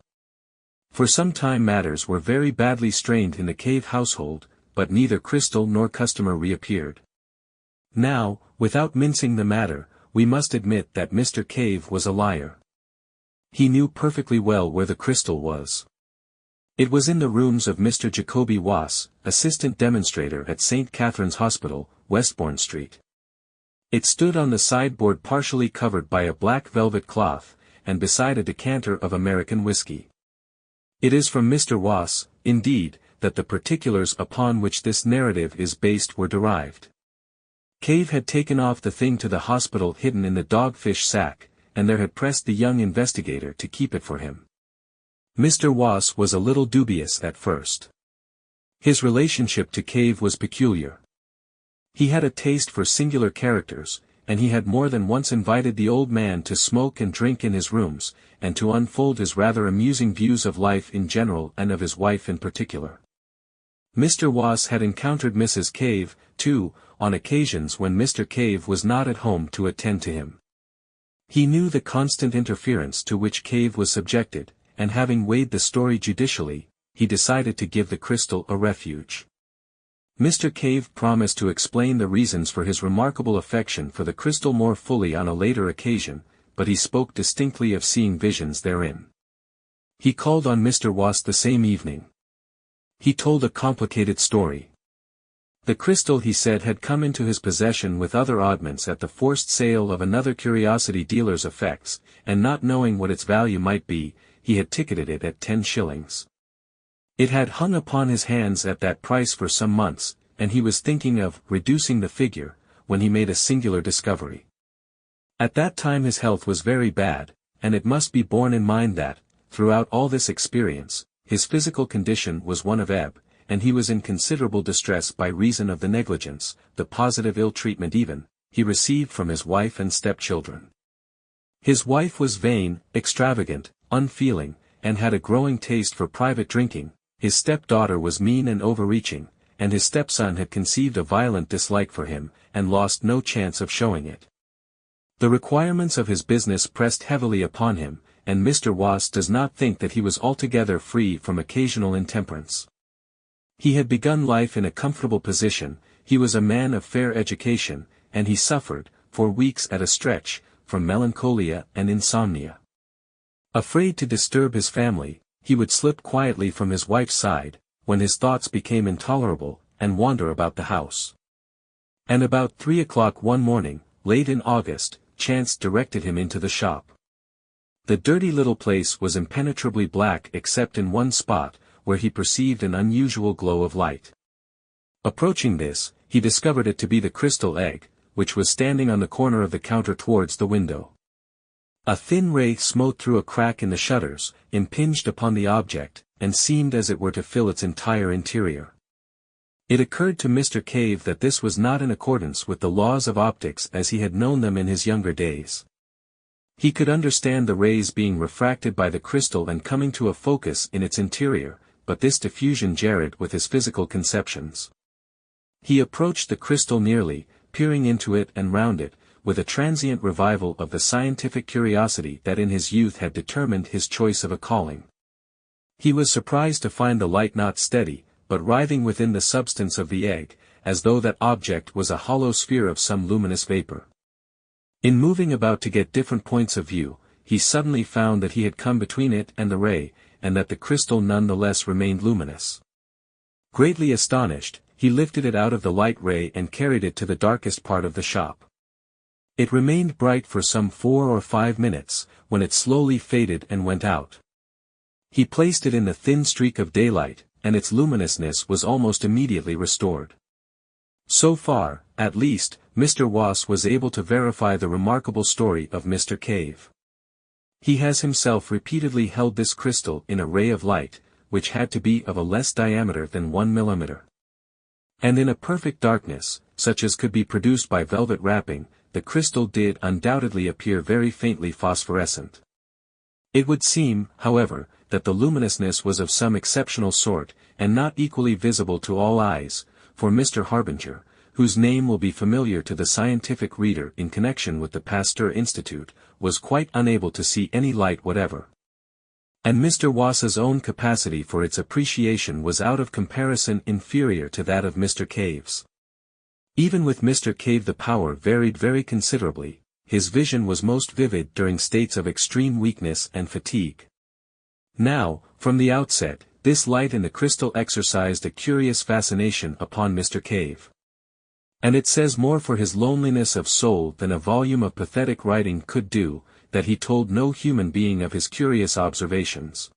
For some time matters were very badly strained in the Cave household, but neither crystal nor customer reappeared. Now, without mincing the matter, we must admit that Mr. Cave was a liar. He knew perfectly well where the crystal was. It was in the rooms of Mr. Jacoby Wass, assistant demonstrator at St. Catherine's Hospital, Westbourne Street. It stood on the sideboard partially covered by a black velvet cloth, and beside a decanter of American whiskey. It is from Mr. Wass, indeed, that the particulars upon which this narrative is based were derived. Cave had taken off the thing to the hospital hidden in the dogfish sack, and there had pressed the young investigator to keep it for him. Mr. Wass was a little dubious at first. His relationship to Cave was peculiar. He had a taste for singular characters, and he had more than once invited the old man to smoke and drink in his rooms, and to unfold his rather amusing views of life in general and of his wife in particular. Mr. Wass had encountered Mrs. Cave, too, on occasions when Mr. Cave was not at home to attend to him. He knew the constant interference to which Cave was subjected, and having weighed the story judicially, he decided to give the crystal a refuge. Mr. Cave promised to explain the reasons for his remarkable affection for the crystal more fully on a later occasion, but he spoke distinctly of seeing visions therein. He called on Mr. Wass the same evening. He told a complicated story. The crystal, he said, had come into his possession with other oddments at the forced sale of another curiosity dealer's effects, and not knowing what its value might be, he had ticketed it at 10 shillings. It had hung upon his hands at that price for some months, and he was thinking of reducing the figure, when he made a singular discovery. At that time his health was very bad, and it must be borne in mind that, throughout all this experience, his physical condition was one of ebb, and he was in considerable distress by reason of the negligence, the positive ill-treatment even, he received from his wife and stepchildren. His wife was vain, extravagant, unfeeling, and had a growing taste for private drinking. His stepdaughter was mean and overreaching, and his stepson had conceived a violent dislike for him, and lost no chance of showing it. The requirements of his business pressed heavily upon him, and Mr. Wass does not think that he was altogether free from occasional intemperance. He had begun life in a comfortable position, he was a man of fair education, and he suffered, for weeks at a stretch, from melancholia and insomnia. Afraid to disturb his family, he would slip quietly from his wife's side, when his thoughts became intolerable, and wander about the house. And about 3 o'clock one morning, late in August, chance directed him into the shop. The dirty little place was impenetrably black except in one spot, where he perceived an unusual glow of light. Approaching this, he discovered it to be the crystal egg, which was standing on the corner of the counter towards the window. A thin ray smote through a crack in the shutters, impinged upon the object, and seemed as it were to fill its entire interior. It occurred to Mr. Cave that this was not in accordance with the laws of optics as he had known them in his younger days. He could understand the rays being refracted by the crystal and coming to a focus in its interior, but this diffusion jarred with his physical conceptions. He approached the crystal nearly, peering into it and round it, with a transient revival of the scientific curiosity that in his youth had determined his choice of a calling. He was surprised to find the light not steady, but writhing within the substance of the egg, as though that object was a hollow sphere of some luminous vapor. In moving about to get different points of view, he suddenly found that he had come between it and the ray, and that the crystal none the less remained luminous. Greatly astonished, he lifted it out of the light ray and carried it to the darkest part of the shop. It remained bright for some 4 or 5 minutes, when it slowly faded and went out. He placed it in the thin streak of daylight, and its luminousness was almost immediately restored. So far, at least, Mr. Wass was able to verify the remarkable story of Mr. Cave. He has himself repeatedly held this crystal in a ray of light, which had to be of a less diameter than 1 millimeter. And in a perfect darkness, such as could be produced by velvet wrapping, the crystal did undoubtedly appear very faintly phosphorescent. It would seem, however, that the luminousness was of some exceptional sort, and not equally visible to all eyes, for Mr. Harbinger, whose name will be familiar to the scientific reader in connection with the Pasteur Institute, was quite unable to see any light whatever. And Mr. Wass's own capacity for its appreciation was out of comparison inferior to that of Mr. Cave's. Even with Mr. Cave the power varied very considerably, his vision was most vivid during states of extreme weakness and fatigue. Now, from the outset, this light in the crystal exercised a curious fascination upon Mr. Cave. And it says more for his loneliness of soul than a volume of pathetic writing could do, that he told no human being of his curious observations.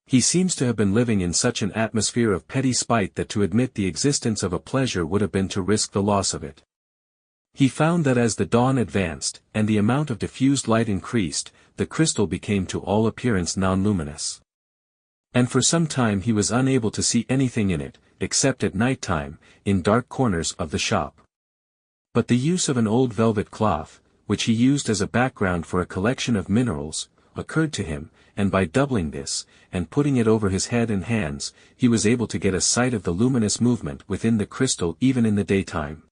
He seems to have been living in such an atmosphere of petty spite that to admit the existence of a pleasure would have been to risk the loss of it. He found that as the dawn advanced, and the amount of diffused light increased, the crystal became to all appearance non-luminous. And for some time he was unable to see anything in it, except at night time, in dark corners of the shop. But the use of an old velvet cloth, which he used as a background for a collection of minerals, occurred to him, and by doubling this, and putting it over his head and hands, he was able to get a sight of the luminous movement within the crystal even in the daytime.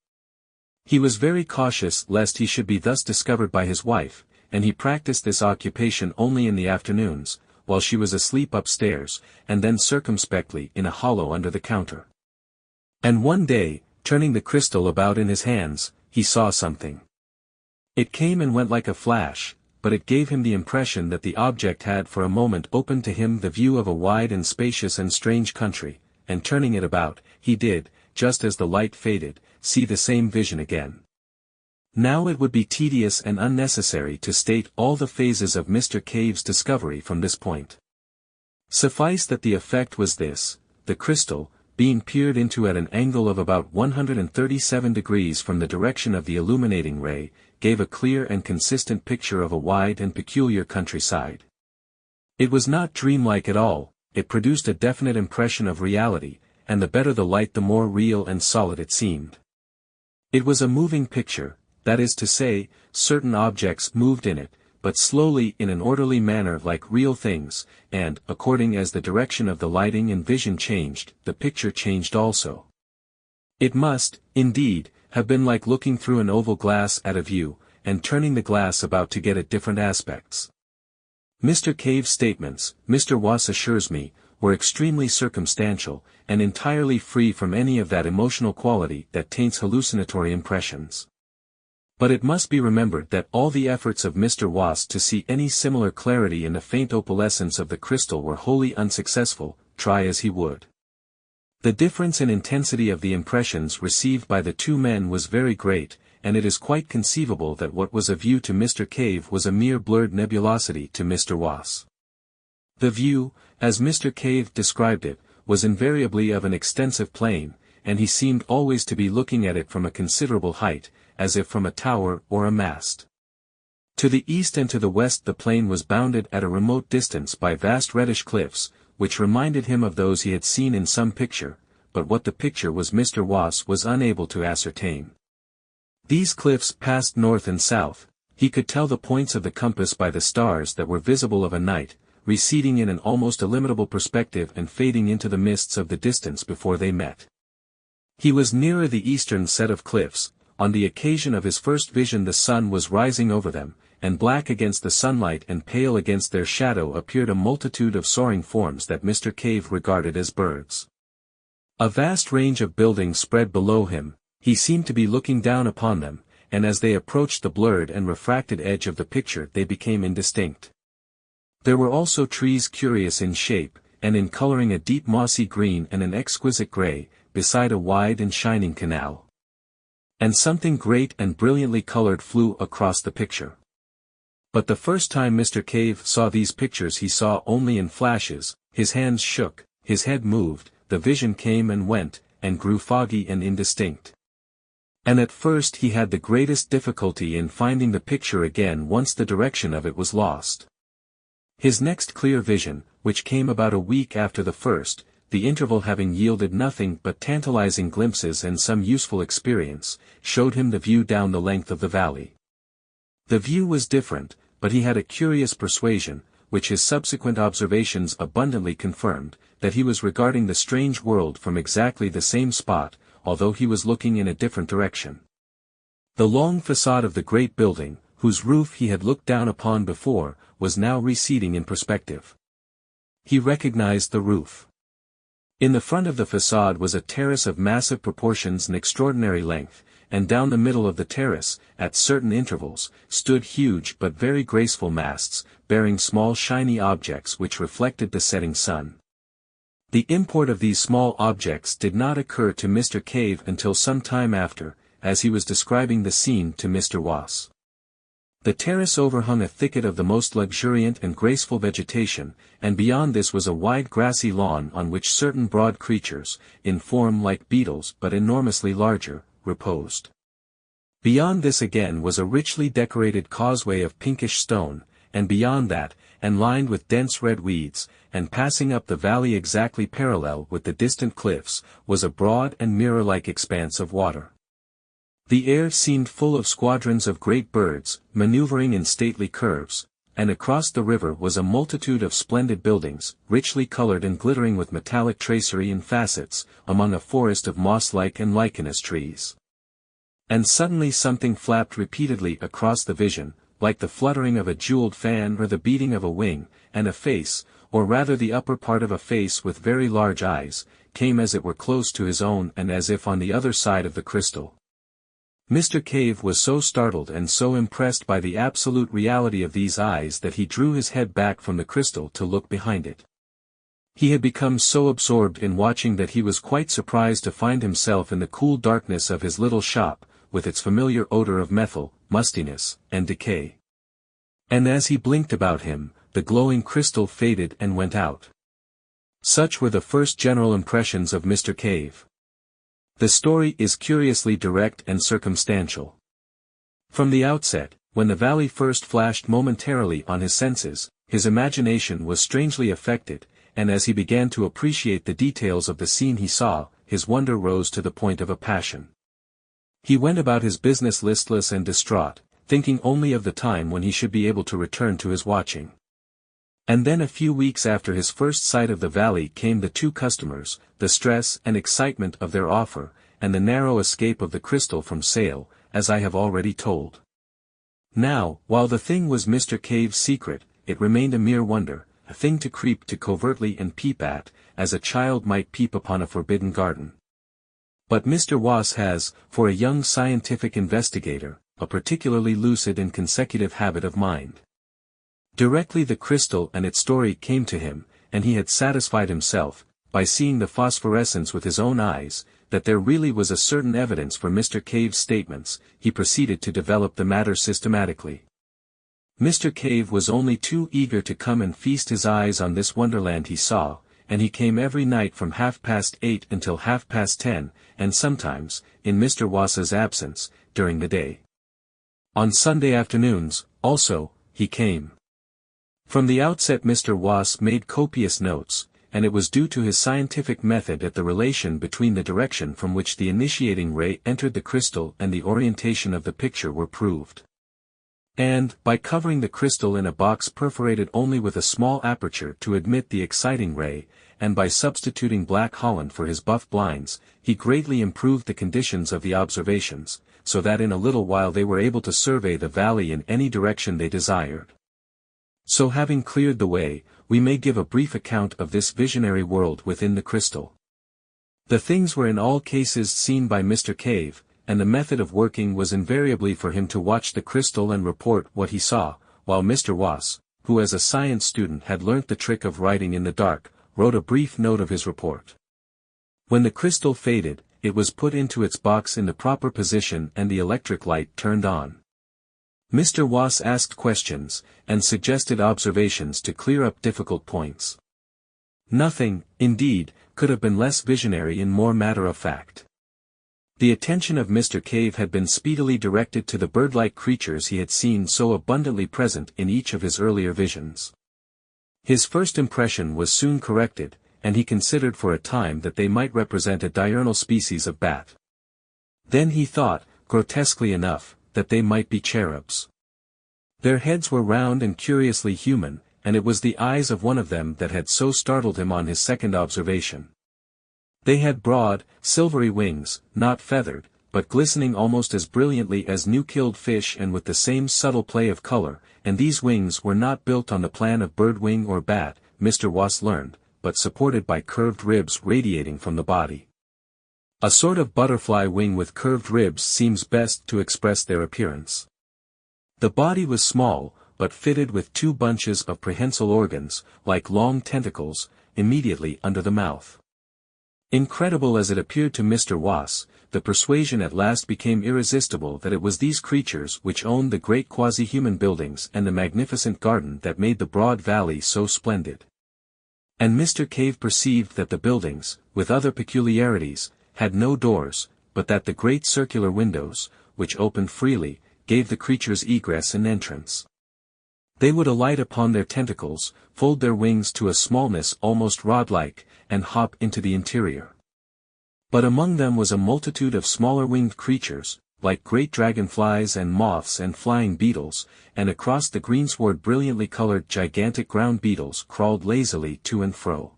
He was very cautious lest he should be thus discovered by his wife, and he practiced this occupation only in the afternoons, while she was asleep upstairs, and then circumspectly in a hollow under the counter. And one day, turning the crystal about in his hands, he saw something. It came and went like a flash, but it gave him the impression that the object had for a moment opened to him the view of a wide and spacious and strange country, and turning it about, he did, just as the light faded, see the same vision again. Now it would be tedious and unnecessary to state all the phases of Mr. Cave's discovery from this point. Suffice that the effect was this: the crystal, being peered into at an angle of about 137 degrees from the direction of the illuminating ray, gave a clear and consistent picture of a wide and peculiar countryside. It was not dreamlike at all, it produced a definite impression of reality, and the better the light the more real and solid it seemed. It was a moving picture, that is to say, certain objects moved in it, but slowly in an orderly manner like real things, and, according as the direction of the lighting and vision changed, the picture changed also. It must, indeed, have been like looking through an oval glass at a view, and turning the glass about to get at different aspects. Mr. Cave's statements, Mr. Wass assures me, were extremely circumstantial, and entirely free from any of that emotional quality that taints hallucinatory impressions. But it must be remembered that all the efforts of Mr. Wass to see any similar clarity in the faint opalescence of the crystal were wholly unsuccessful, try as he would. The difference in intensity of the impressions received by the two men was very great, and it is quite conceivable that what was a view to Mr. Cave was a mere blurred nebulosity to Mr. Wass. The view, as Mr. Cave described it, was invariably of an extensive plain, and he seemed always to be looking at it from a considerable height, as if from a tower or a mast. To the east and to the west the plain was bounded at a remote distance by vast reddish cliffs, which reminded him of those he had seen in some picture, but what the picture was Mr. Wass was unable to ascertain. These cliffs passed north and south. He could tell the points of the compass by the stars that were visible of a night, receding in an almost illimitable perspective and fading into the mists of the distance before they met. He was nearer the eastern set of cliffs. On the occasion of his first vision the sun was rising over them, and black against the sunlight and pale against their shadow appeared a multitude of soaring forms that Mr. Cave regarded as birds. A vast range of buildings spread below him. He seemed to be looking down upon them, and as they approached the blurred and refracted edge of the picture they became indistinct. There were also trees curious in shape, and in coloring a deep mossy green and an exquisite grey, beside a wide and shining canal. And something great and brilliantly colored flew across the picture. But the first time Mr. Cave saw these pictures he saw only in flashes, his hands shook, his head moved, the vision came and went, and grew foggy and indistinct. And at first he had the greatest difficulty in finding the picture again once the direction of it was lost. His next clear vision, which came about a week after the first, the interval having yielded nothing but tantalizing glimpses and some useful experience, showed him the view down the length of the valley. The view was different, but he had a curious persuasion, which his subsequent observations abundantly confirmed, that he was regarding the strange world from exactly the same spot, although he was looking in a different direction. The long facade of the great building, whose roof he had looked down upon before, was now receding in perspective. He recognized the roof. In the front of the facade was a terrace of massive proportions and extraordinary length, and down the middle of the terrace, at certain intervals, stood huge but very graceful masts, bearing small shiny objects which reflected the setting sun. The import of these small objects did not occur to Mr. Cave until some time after, as he was describing the scene to Mr. Wass. The terrace overhung a thicket of the most luxuriant and graceful vegetation, and beyond this was a wide grassy lawn on which certain broad creatures, in form like beetles but enormously larger, reposed. Beyond this again was a richly decorated causeway of pinkish stone, and beyond that, and lined with dense red weeds, and passing up the valley exactly parallel with the distant cliffs, was a broad and mirror-like expanse of water. The air seemed full of squadrons of great birds, maneuvering in stately curves, and across the river was a multitude of splendid buildings, richly colored and glittering with metallic tracery and facets, among a forest of moss-like and lichenous trees. And suddenly something flapped repeatedly across the vision, like the fluttering of a jeweled fan or the beating of a wing, and a face, or rather the upper part of a face with very large eyes, came as it were close to his own and as if on the other side of the crystal. Mr. Cave was so startled and so impressed by the absolute reality of these eyes that he drew his head back from the crystal to look behind it. He had become so absorbed in watching that he was quite surprised to find himself in the cool darkness of his little shop, with its familiar odor of methyl, mustiness, and decay. And as he blinked about him, the glowing crystal faded and went out. Such were the first general impressions of Mr. Cave. The story is curiously direct and circumstantial. From the outset, when the valley first flashed momentarily on his senses, his imagination was strangely affected, and as he began to appreciate the details of the scene he saw, his wonder rose to the point of a passion. He went about his business listless and distraught, thinking only of the time when he should be able to return to his watching. And then a few weeks after his first sight of the valley came the two customers, the stress and excitement of their offer, and the narrow escape of the crystal from sale, as I have already told. Now, while the thing was Mr. Cave's secret, it remained a mere wonder, a thing to creep to covertly and peep at, as a child might peep upon a forbidden garden. But Mr. Wass has, for a young scientific investigator, a particularly lucid and consecutive habit of mind. Directly the crystal and its story came to him, and he had satisfied himself, by seeing the phosphorescence with his own eyes, that there really was a certain evidence for Mr. Cave's statements, he proceeded to develop the matter systematically. Mr. Cave was only too eager to come and feast his eyes on this wonderland he saw, and he came every night from 8:30 until 10:30, and sometimes, in Mr. Wass's absence, during the day. On Sunday afternoons, also, he came. From the outset Mr. Wass made copious notes, and it was due to his scientific method that the relation between the direction from which the initiating ray entered the crystal and the orientation of the picture were proved. And, by covering the crystal in a box perforated only with a small aperture to admit the exciting ray, and by substituting black holland for his buff blinds, he greatly improved the conditions of the observations, so that in a little while they were able to survey the valley in any direction they desired. So having cleared the way, we may give a brief account of this visionary world within the crystal. The things were in all cases seen by Mr. Cave, and the method of working was invariably for him to watch the crystal and report what he saw, while Mr. Wass, who as a science student had learnt the trick of writing in the dark, wrote a brief note of his report. When the crystal faded, it was put into its box in the proper position and the electric light turned on. Mr. Wass asked questions, and suggested observations to clear up difficult points. Nothing, indeed, could have been less visionary and more matter-of-fact. The attention of Mr. Cave had been speedily directed to the bird-like creatures he had seen so abundantly present in each of his earlier visions. His first impression was soon corrected, and he considered for a time that they might represent a diurnal species of bat. Then he thought, grotesquely enough, that they might be cherubs. Their heads were round and curiously human, and it was the eyes of one of them that had so startled him on his second observation. They had broad, silvery wings, not feathered, but glistening almost as brilliantly as new-killed fish and with the same subtle play of color, and these wings were not built on the plan of bird wing or bat, Mr. Wass learned, but supported by curved ribs radiating from the body. A sort of butterfly wing with curved ribs seems best to express their appearance. The body was small, but fitted with two bunches of prehensile organs, like long tentacles, immediately under the mouth. Incredible as it appeared to Mr. Wass, the persuasion at last became irresistible that it was these creatures which owned the great quasi-human buildings and the magnificent garden that made the broad valley so splendid. And Mr. Cave perceived that the buildings, with other peculiarities, had no doors, but that the great circular windows, which opened freely, gave the creatures egress and entrance. They would alight upon their tentacles, fold their wings to a smallness almost rod-like, and hop into the interior. But among them was a multitude of smaller winged creatures, like great dragonflies and moths and flying beetles, and across the greensward brilliantly colored gigantic ground beetles crawled lazily to and fro.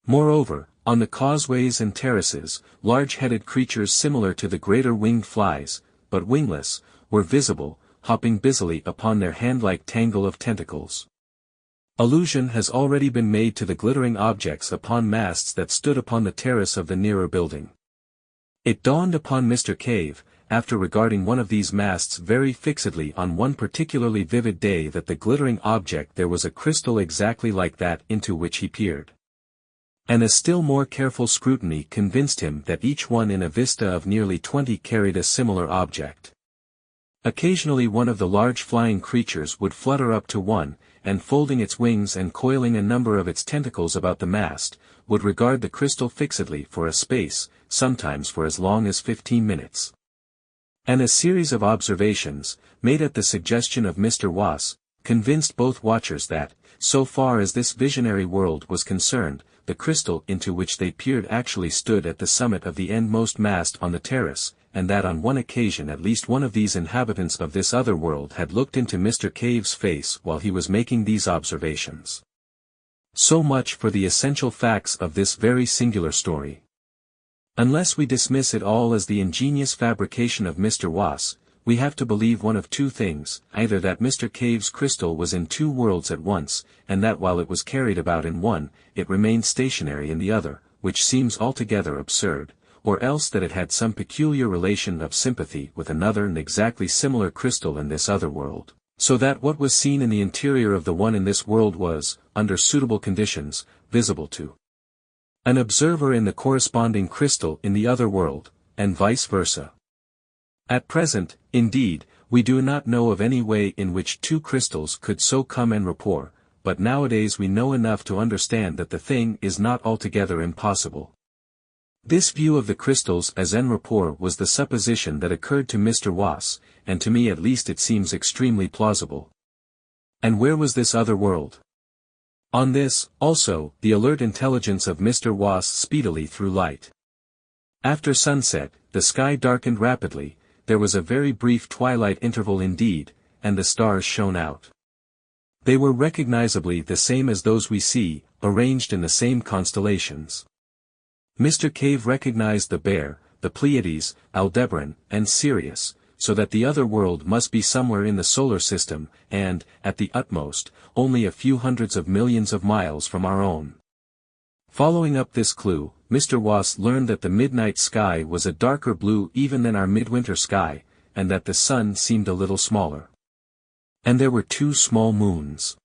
Moreover, on the causeways and terraces, large-headed creatures similar to the greater winged flies, but wingless, were visible, hopping busily upon their hand-like tangle of tentacles. Allusion has already been made to the glittering objects upon masts that stood upon the terrace of the nearer building. It dawned upon Mr. Cave, after regarding one of these masts very fixedly on one particularly vivid day, that the glittering object there was a crystal exactly like that into which he peered. And a still more careful scrutiny convinced him that each one in a vista of nearly 20 carried a similar object. Occasionally one of the large flying creatures would flutter up to one, and folding its wings and coiling a number of its tentacles about the mast, would regard the crystal fixedly for a space, sometimes for as long as 15 minutes. And a series of observations, made at the suggestion of Mr. Wass, convinced both watchers that, so far as this visionary world was concerned, the crystal into which they peered actually stood at the summit of the endmost mast on the terrace, and that on one occasion at least one of these inhabitants of this other world had looked into Mr. Cave's face while he was making these observations. So much for the essential facts of this very singular story. Unless we dismiss it all as the ingenious fabrication of Mr. Wass, we have to believe one of two things, either that Mr. Cave's crystal was in two worlds at once, and that while it was carried about in one, it remained stationary in the other, which seems altogether absurd, or else that it had some peculiar relation of sympathy with another and exactly similar crystal in this other world, so that what was seen in the interior of the one in this world was, under suitable conditions, visible to an observer in the corresponding crystal in the other world, and vice versa. At present, indeed, we do not know of any way in which two crystals could so come en rapport, but nowadays we know enough to understand that the thing is not altogether impossible. This view of the crystals as en rapport was the supposition that occurred to Mr. Wass, and to me at least it seems extremely plausible. And where was this other world? On this, also, the alert intelligence of Mr. Wass speedily threw light. After sunset, the sky darkened rapidly, there was a very brief twilight interval indeed, and the stars shone out. They were recognizably the same as those we see, arranged in the same constellations. Mr. Cave recognized the Bear, the Pleiades, Aldebaran, and Sirius, so that the other world must be somewhere in the solar system, and, at the utmost, only a few hundreds of millions of miles from our own. Following up this clue, Mr. Wass learned that the midnight sky was a darker blue even than our midwinter sky, and that the sun seemed a little smaller. And there were 2 small moons.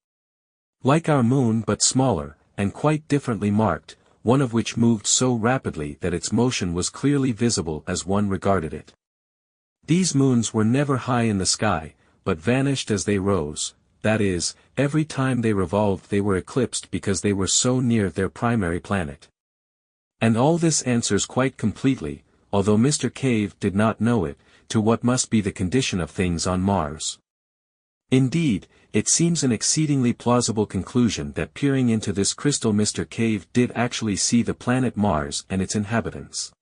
Like our moon but smaller, and quite differently marked, one of which moved so rapidly that its motion was clearly visible as one regarded it. These moons were never high in the sky, but vanished as they rose, that is, every time they revolved they were eclipsed because they were so near their primary planet. And all this answers quite completely, although Mr. Cave did not know it, to what must be the condition of things on Mars. Indeed, it seems an exceedingly plausible conclusion that peering into this crystal Mr. Cave did actually see the planet Mars and its inhabitants.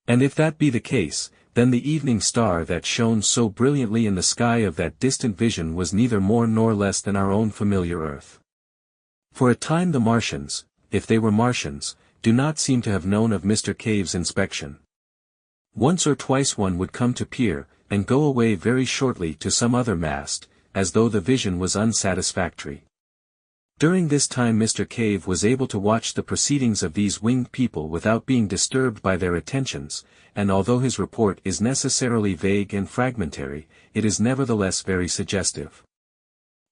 And if that be the case, then the evening star that shone so brilliantly in the sky of that distant vision was neither more nor less than our own familiar Earth. For a time the Martians, if they were Martians, do not seem to have known of Mr. Cave's inspection. Once or twice one would come to peer, and go away very shortly to some other mast, as though the vision was unsatisfactory. During this time Mr. Cave was able to watch the proceedings of these winged people without being disturbed by their attentions, and although his report is necessarily vague and fragmentary, it is nevertheless very suggestive.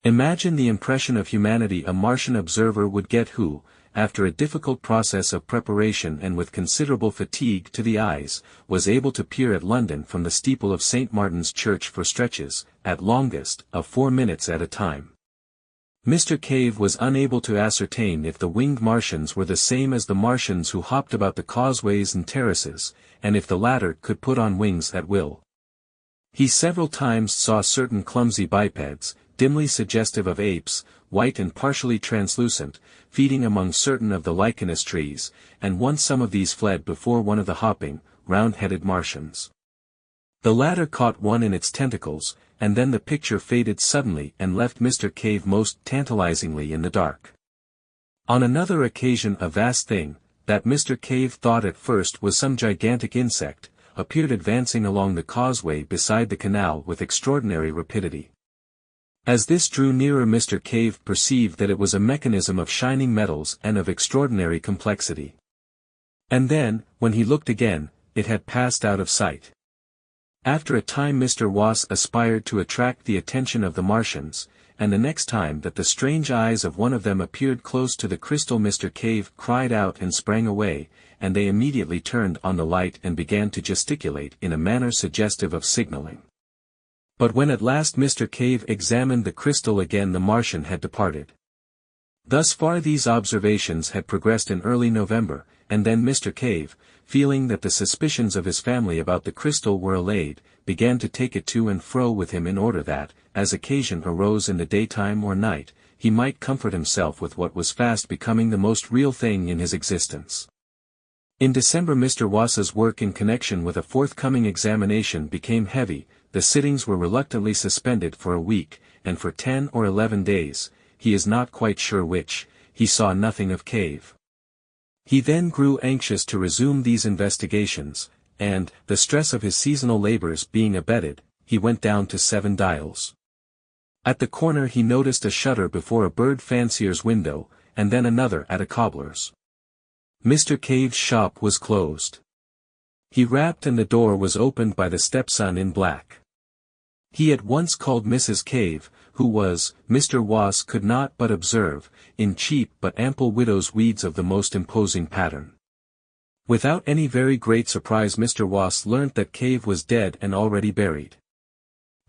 Imagine the impression of humanity a Martian observer would get who, after a difficult process of preparation and with considerable fatigue to the eyes, was able to peer at London from the steeple of St. Martin's Church for stretches, at longest, of 4 minutes at a time. Mr. Cave was unable to ascertain if the winged Martians were the same as the Martians who hopped about the causeways and terraces, and if the latter could put on wings at will. He several times saw certain clumsy bipeds, dimly suggestive of apes, white and partially translucent, feeding among certain of the lichenous trees, and once some of these fled before one of the hopping, round-headed Martians. The latter caught one in its tentacles, and then the picture faded suddenly and left Mr. Cave most tantalizingly in the dark. On another occasion a vast thing, that Mr. Cave thought at first was some gigantic insect, appeared advancing along the causeway beside the canal with extraordinary rapidity. As this drew nearer Mr. Cave perceived that it was a mechanism of shining metals and of extraordinary complexity. And then, when he looked again, it had passed out of sight. After a time Mr. Wass aspired to attract the attention of the Martians, and the next time that the strange eyes of one of them appeared close to the crystal Mr. Cave cried out and sprang away, and they immediately turned on the light and began to gesticulate in a manner suggestive of signaling. But when at last Mr. Cave examined the crystal again the Martian had departed. Thus far these observations had progressed in early November, and then Mr. Cave, feeling that the suspicions of his family about the crystal were allayed, began to take it to and fro with him in order that, as occasion arose in the daytime or night, he might comfort himself with what was fast becoming the most real thing in his existence. In December Mr. Wass's work in connection with a forthcoming examination became heavy, the sittings were reluctantly suspended for a week, and for 10 or 11 days, he is not quite sure which, he saw nothing of Cave. He then grew anxious to resume these investigations, and, the stress of his seasonal labors being abated, he went down to 7 Dials. At the corner he noticed a shutter before a bird fancier's window, and then another at a cobbler's. Mr. Cave's shop was closed. He rapped and the door was opened by the stepson in black. He at once called Mrs. Cave, who was, Mr. Wass could not but observe, in cheap but ample widow's weeds of the most imposing pattern. Without any very great surprise Mr. Wass learnt that Cave was dead and already buried.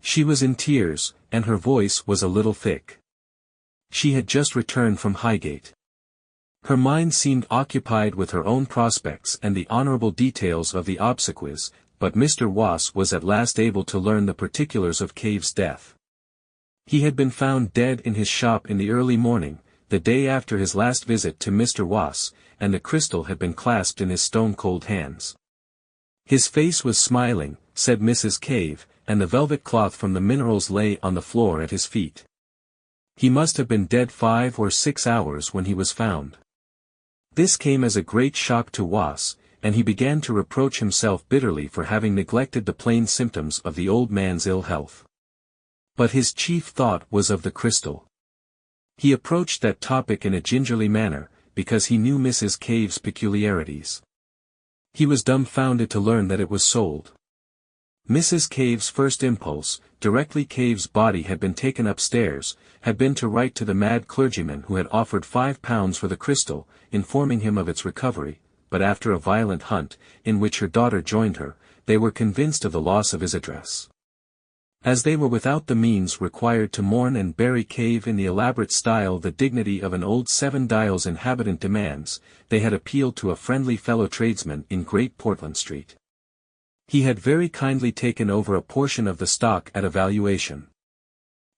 She was in tears, and her voice was a little thick. She had just returned from Highgate. Her mind seemed occupied with her own prospects and the honourable details of the obsequies, but Mr. Wass was at last able to learn the particulars of Cave's death. He had been found dead in his shop in the early morning, the day after his last visit to Mr. Wass, and the crystal had been clasped in his stone-cold hands. His face was smiling, said Mrs. Cave, and the velvet cloth from the minerals lay on the floor at his feet. He must have been dead 5 or 6 hours when he was found. This came as a great shock to Wass, and he began to reproach himself bitterly for having neglected the plain symptoms of the old man's ill health. But his chief thought was of the crystal. He approached that topic in a gingerly manner, because he knew Mrs. Cave's peculiarities. He was dumbfounded to learn that it was sold. Mrs. Cave's first impulse, directly Cave's body had been taken upstairs, had been to write to the mad clergyman who had offered £5 for the crystal, informing him of its recovery, but after a violent hunt, in which her daughter joined her, they were convinced of the loss of his address. As they were without the means required to mourn and bury Cave in the elaborate style the dignity of an old Seven Dials inhabitant demands, they had appealed to a friendly fellow tradesman in Great Portland Street. He had very kindly taken over a portion of the stock at a valuation.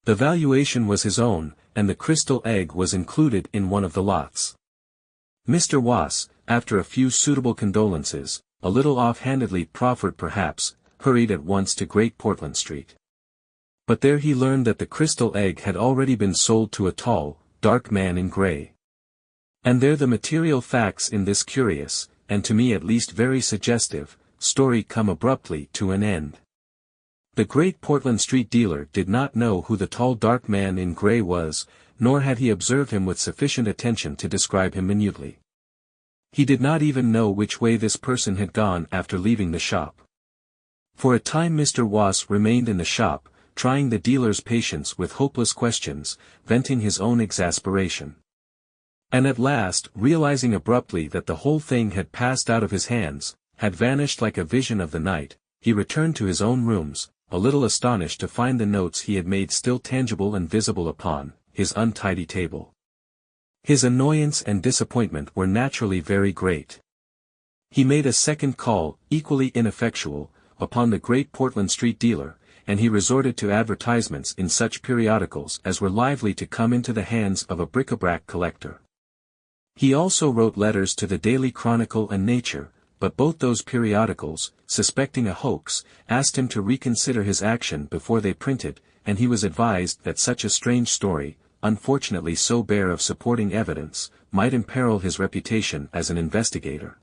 The valuation was his own, and the crystal egg was included in one of the lots. Mr. Wass, after a few suitable condolences, a little off-handedly proffered perhaps, hurried at once to Great Portland Street. But there he learned that the crystal egg had already been sold to a tall, dark man in grey. And there the material facts in this curious, and to me at least very suggestive, story come abruptly to an end. The Great Portland Street dealer did not know who the tall dark man in grey was, nor had he observed him with sufficient attention to describe him minutely. He did not even know which way this person had gone after leaving the shop. For a time Mr. Wass remained in the shop, trying the dealer's patience with hopeless questions, venting his own exasperation. And at last, realizing abruptly that the whole thing had passed out of his hands, had vanished like a vision of the night, he returned to his own rooms, a little astonished to find the notes he had made still tangible and visible upon his untidy table. His annoyance and disappointment were naturally very great. He made a second call, equally ineffectual, upon the Great Portland Street dealer, and he resorted to advertisements in such periodicals as were likely to come into the hands of a bric-a-brac collector. He also wrote letters to the Daily Chronicle and Nature, but both those periodicals, suspecting a hoax, asked him to reconsider his action before they printed, and he was advised that such a strange story, unfortunately so bare of supporting evidence, might imperil his reputation as an investigator.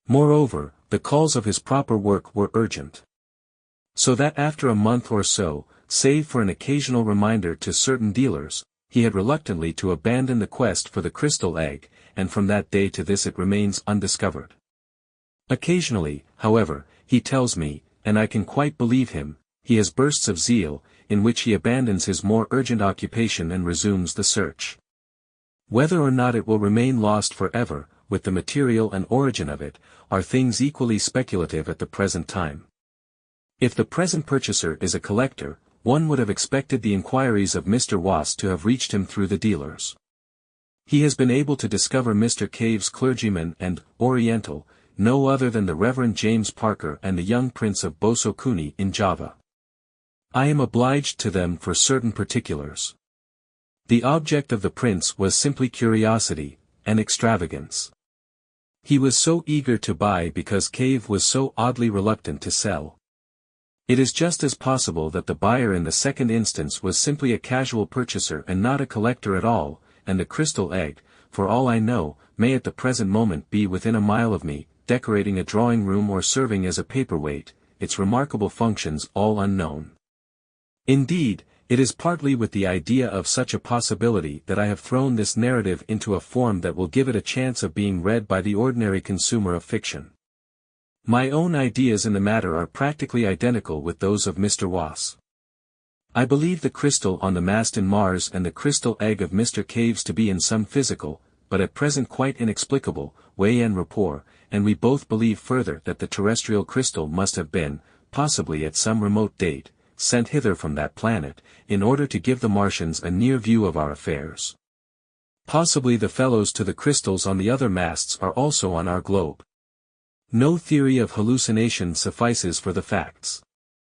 Moreover, the calls of his proper work were urgent. So that after a month or so, save for an occasional reminder to certain dealers, he had reluctantly to abandon the quest for the crystal egg, and from that day to this it remains undiscovered. Occasionally, however, he tells me, and I can quite believe him, he has bursts of zeal, in which he abandons his more urgent occupation and resumes the search. Whether or not it will remain lost forever, with the material and origin of it, are things equally speculative at the present time. If the present purchaser is a collector, one would have expected the inquiries of Mr. Wass to have reached him through the dealers. He has been able to discover Mr. Cave's clergyman and Oriental, no other than the Reverend James Parker and the young Prince of Bosokuni in Java. I am obliged to them for certain particulars. The object of the prince was simply curiosity, and extravagance. He was so eager to buy because Cave was so oddly reluctant to sell. It is just as possible that the buyer in the second instance was simply a casual purchaser and not a collector at all, and the crystal egg, for all I know, may at the present moment be within a mile of me, decorating a drawing room or serving as a paperweight, its remarkable functions all unknown. Indeed, it is partly with the idea of such a possibility that I have thrown this narrative into a form that will give it a chance of being read by the ordinary consumer of fiction. My own ideas in the matter are practically identical with those of Mr. Wass. I believe the crystal on the mast in Mars and the crystal egg of Mr. Cave's to be in some physical, but at present quite inexplicable, way en rapport, and we both believe further that the terrestrial crystal must have been, possibly at some remote date, sent hither from that planet, in order to give the Martians a near view of our affairs. Possibly the fellows to the crystals on the other masts are also on our globe. No theory of hallucination suffices for the facts.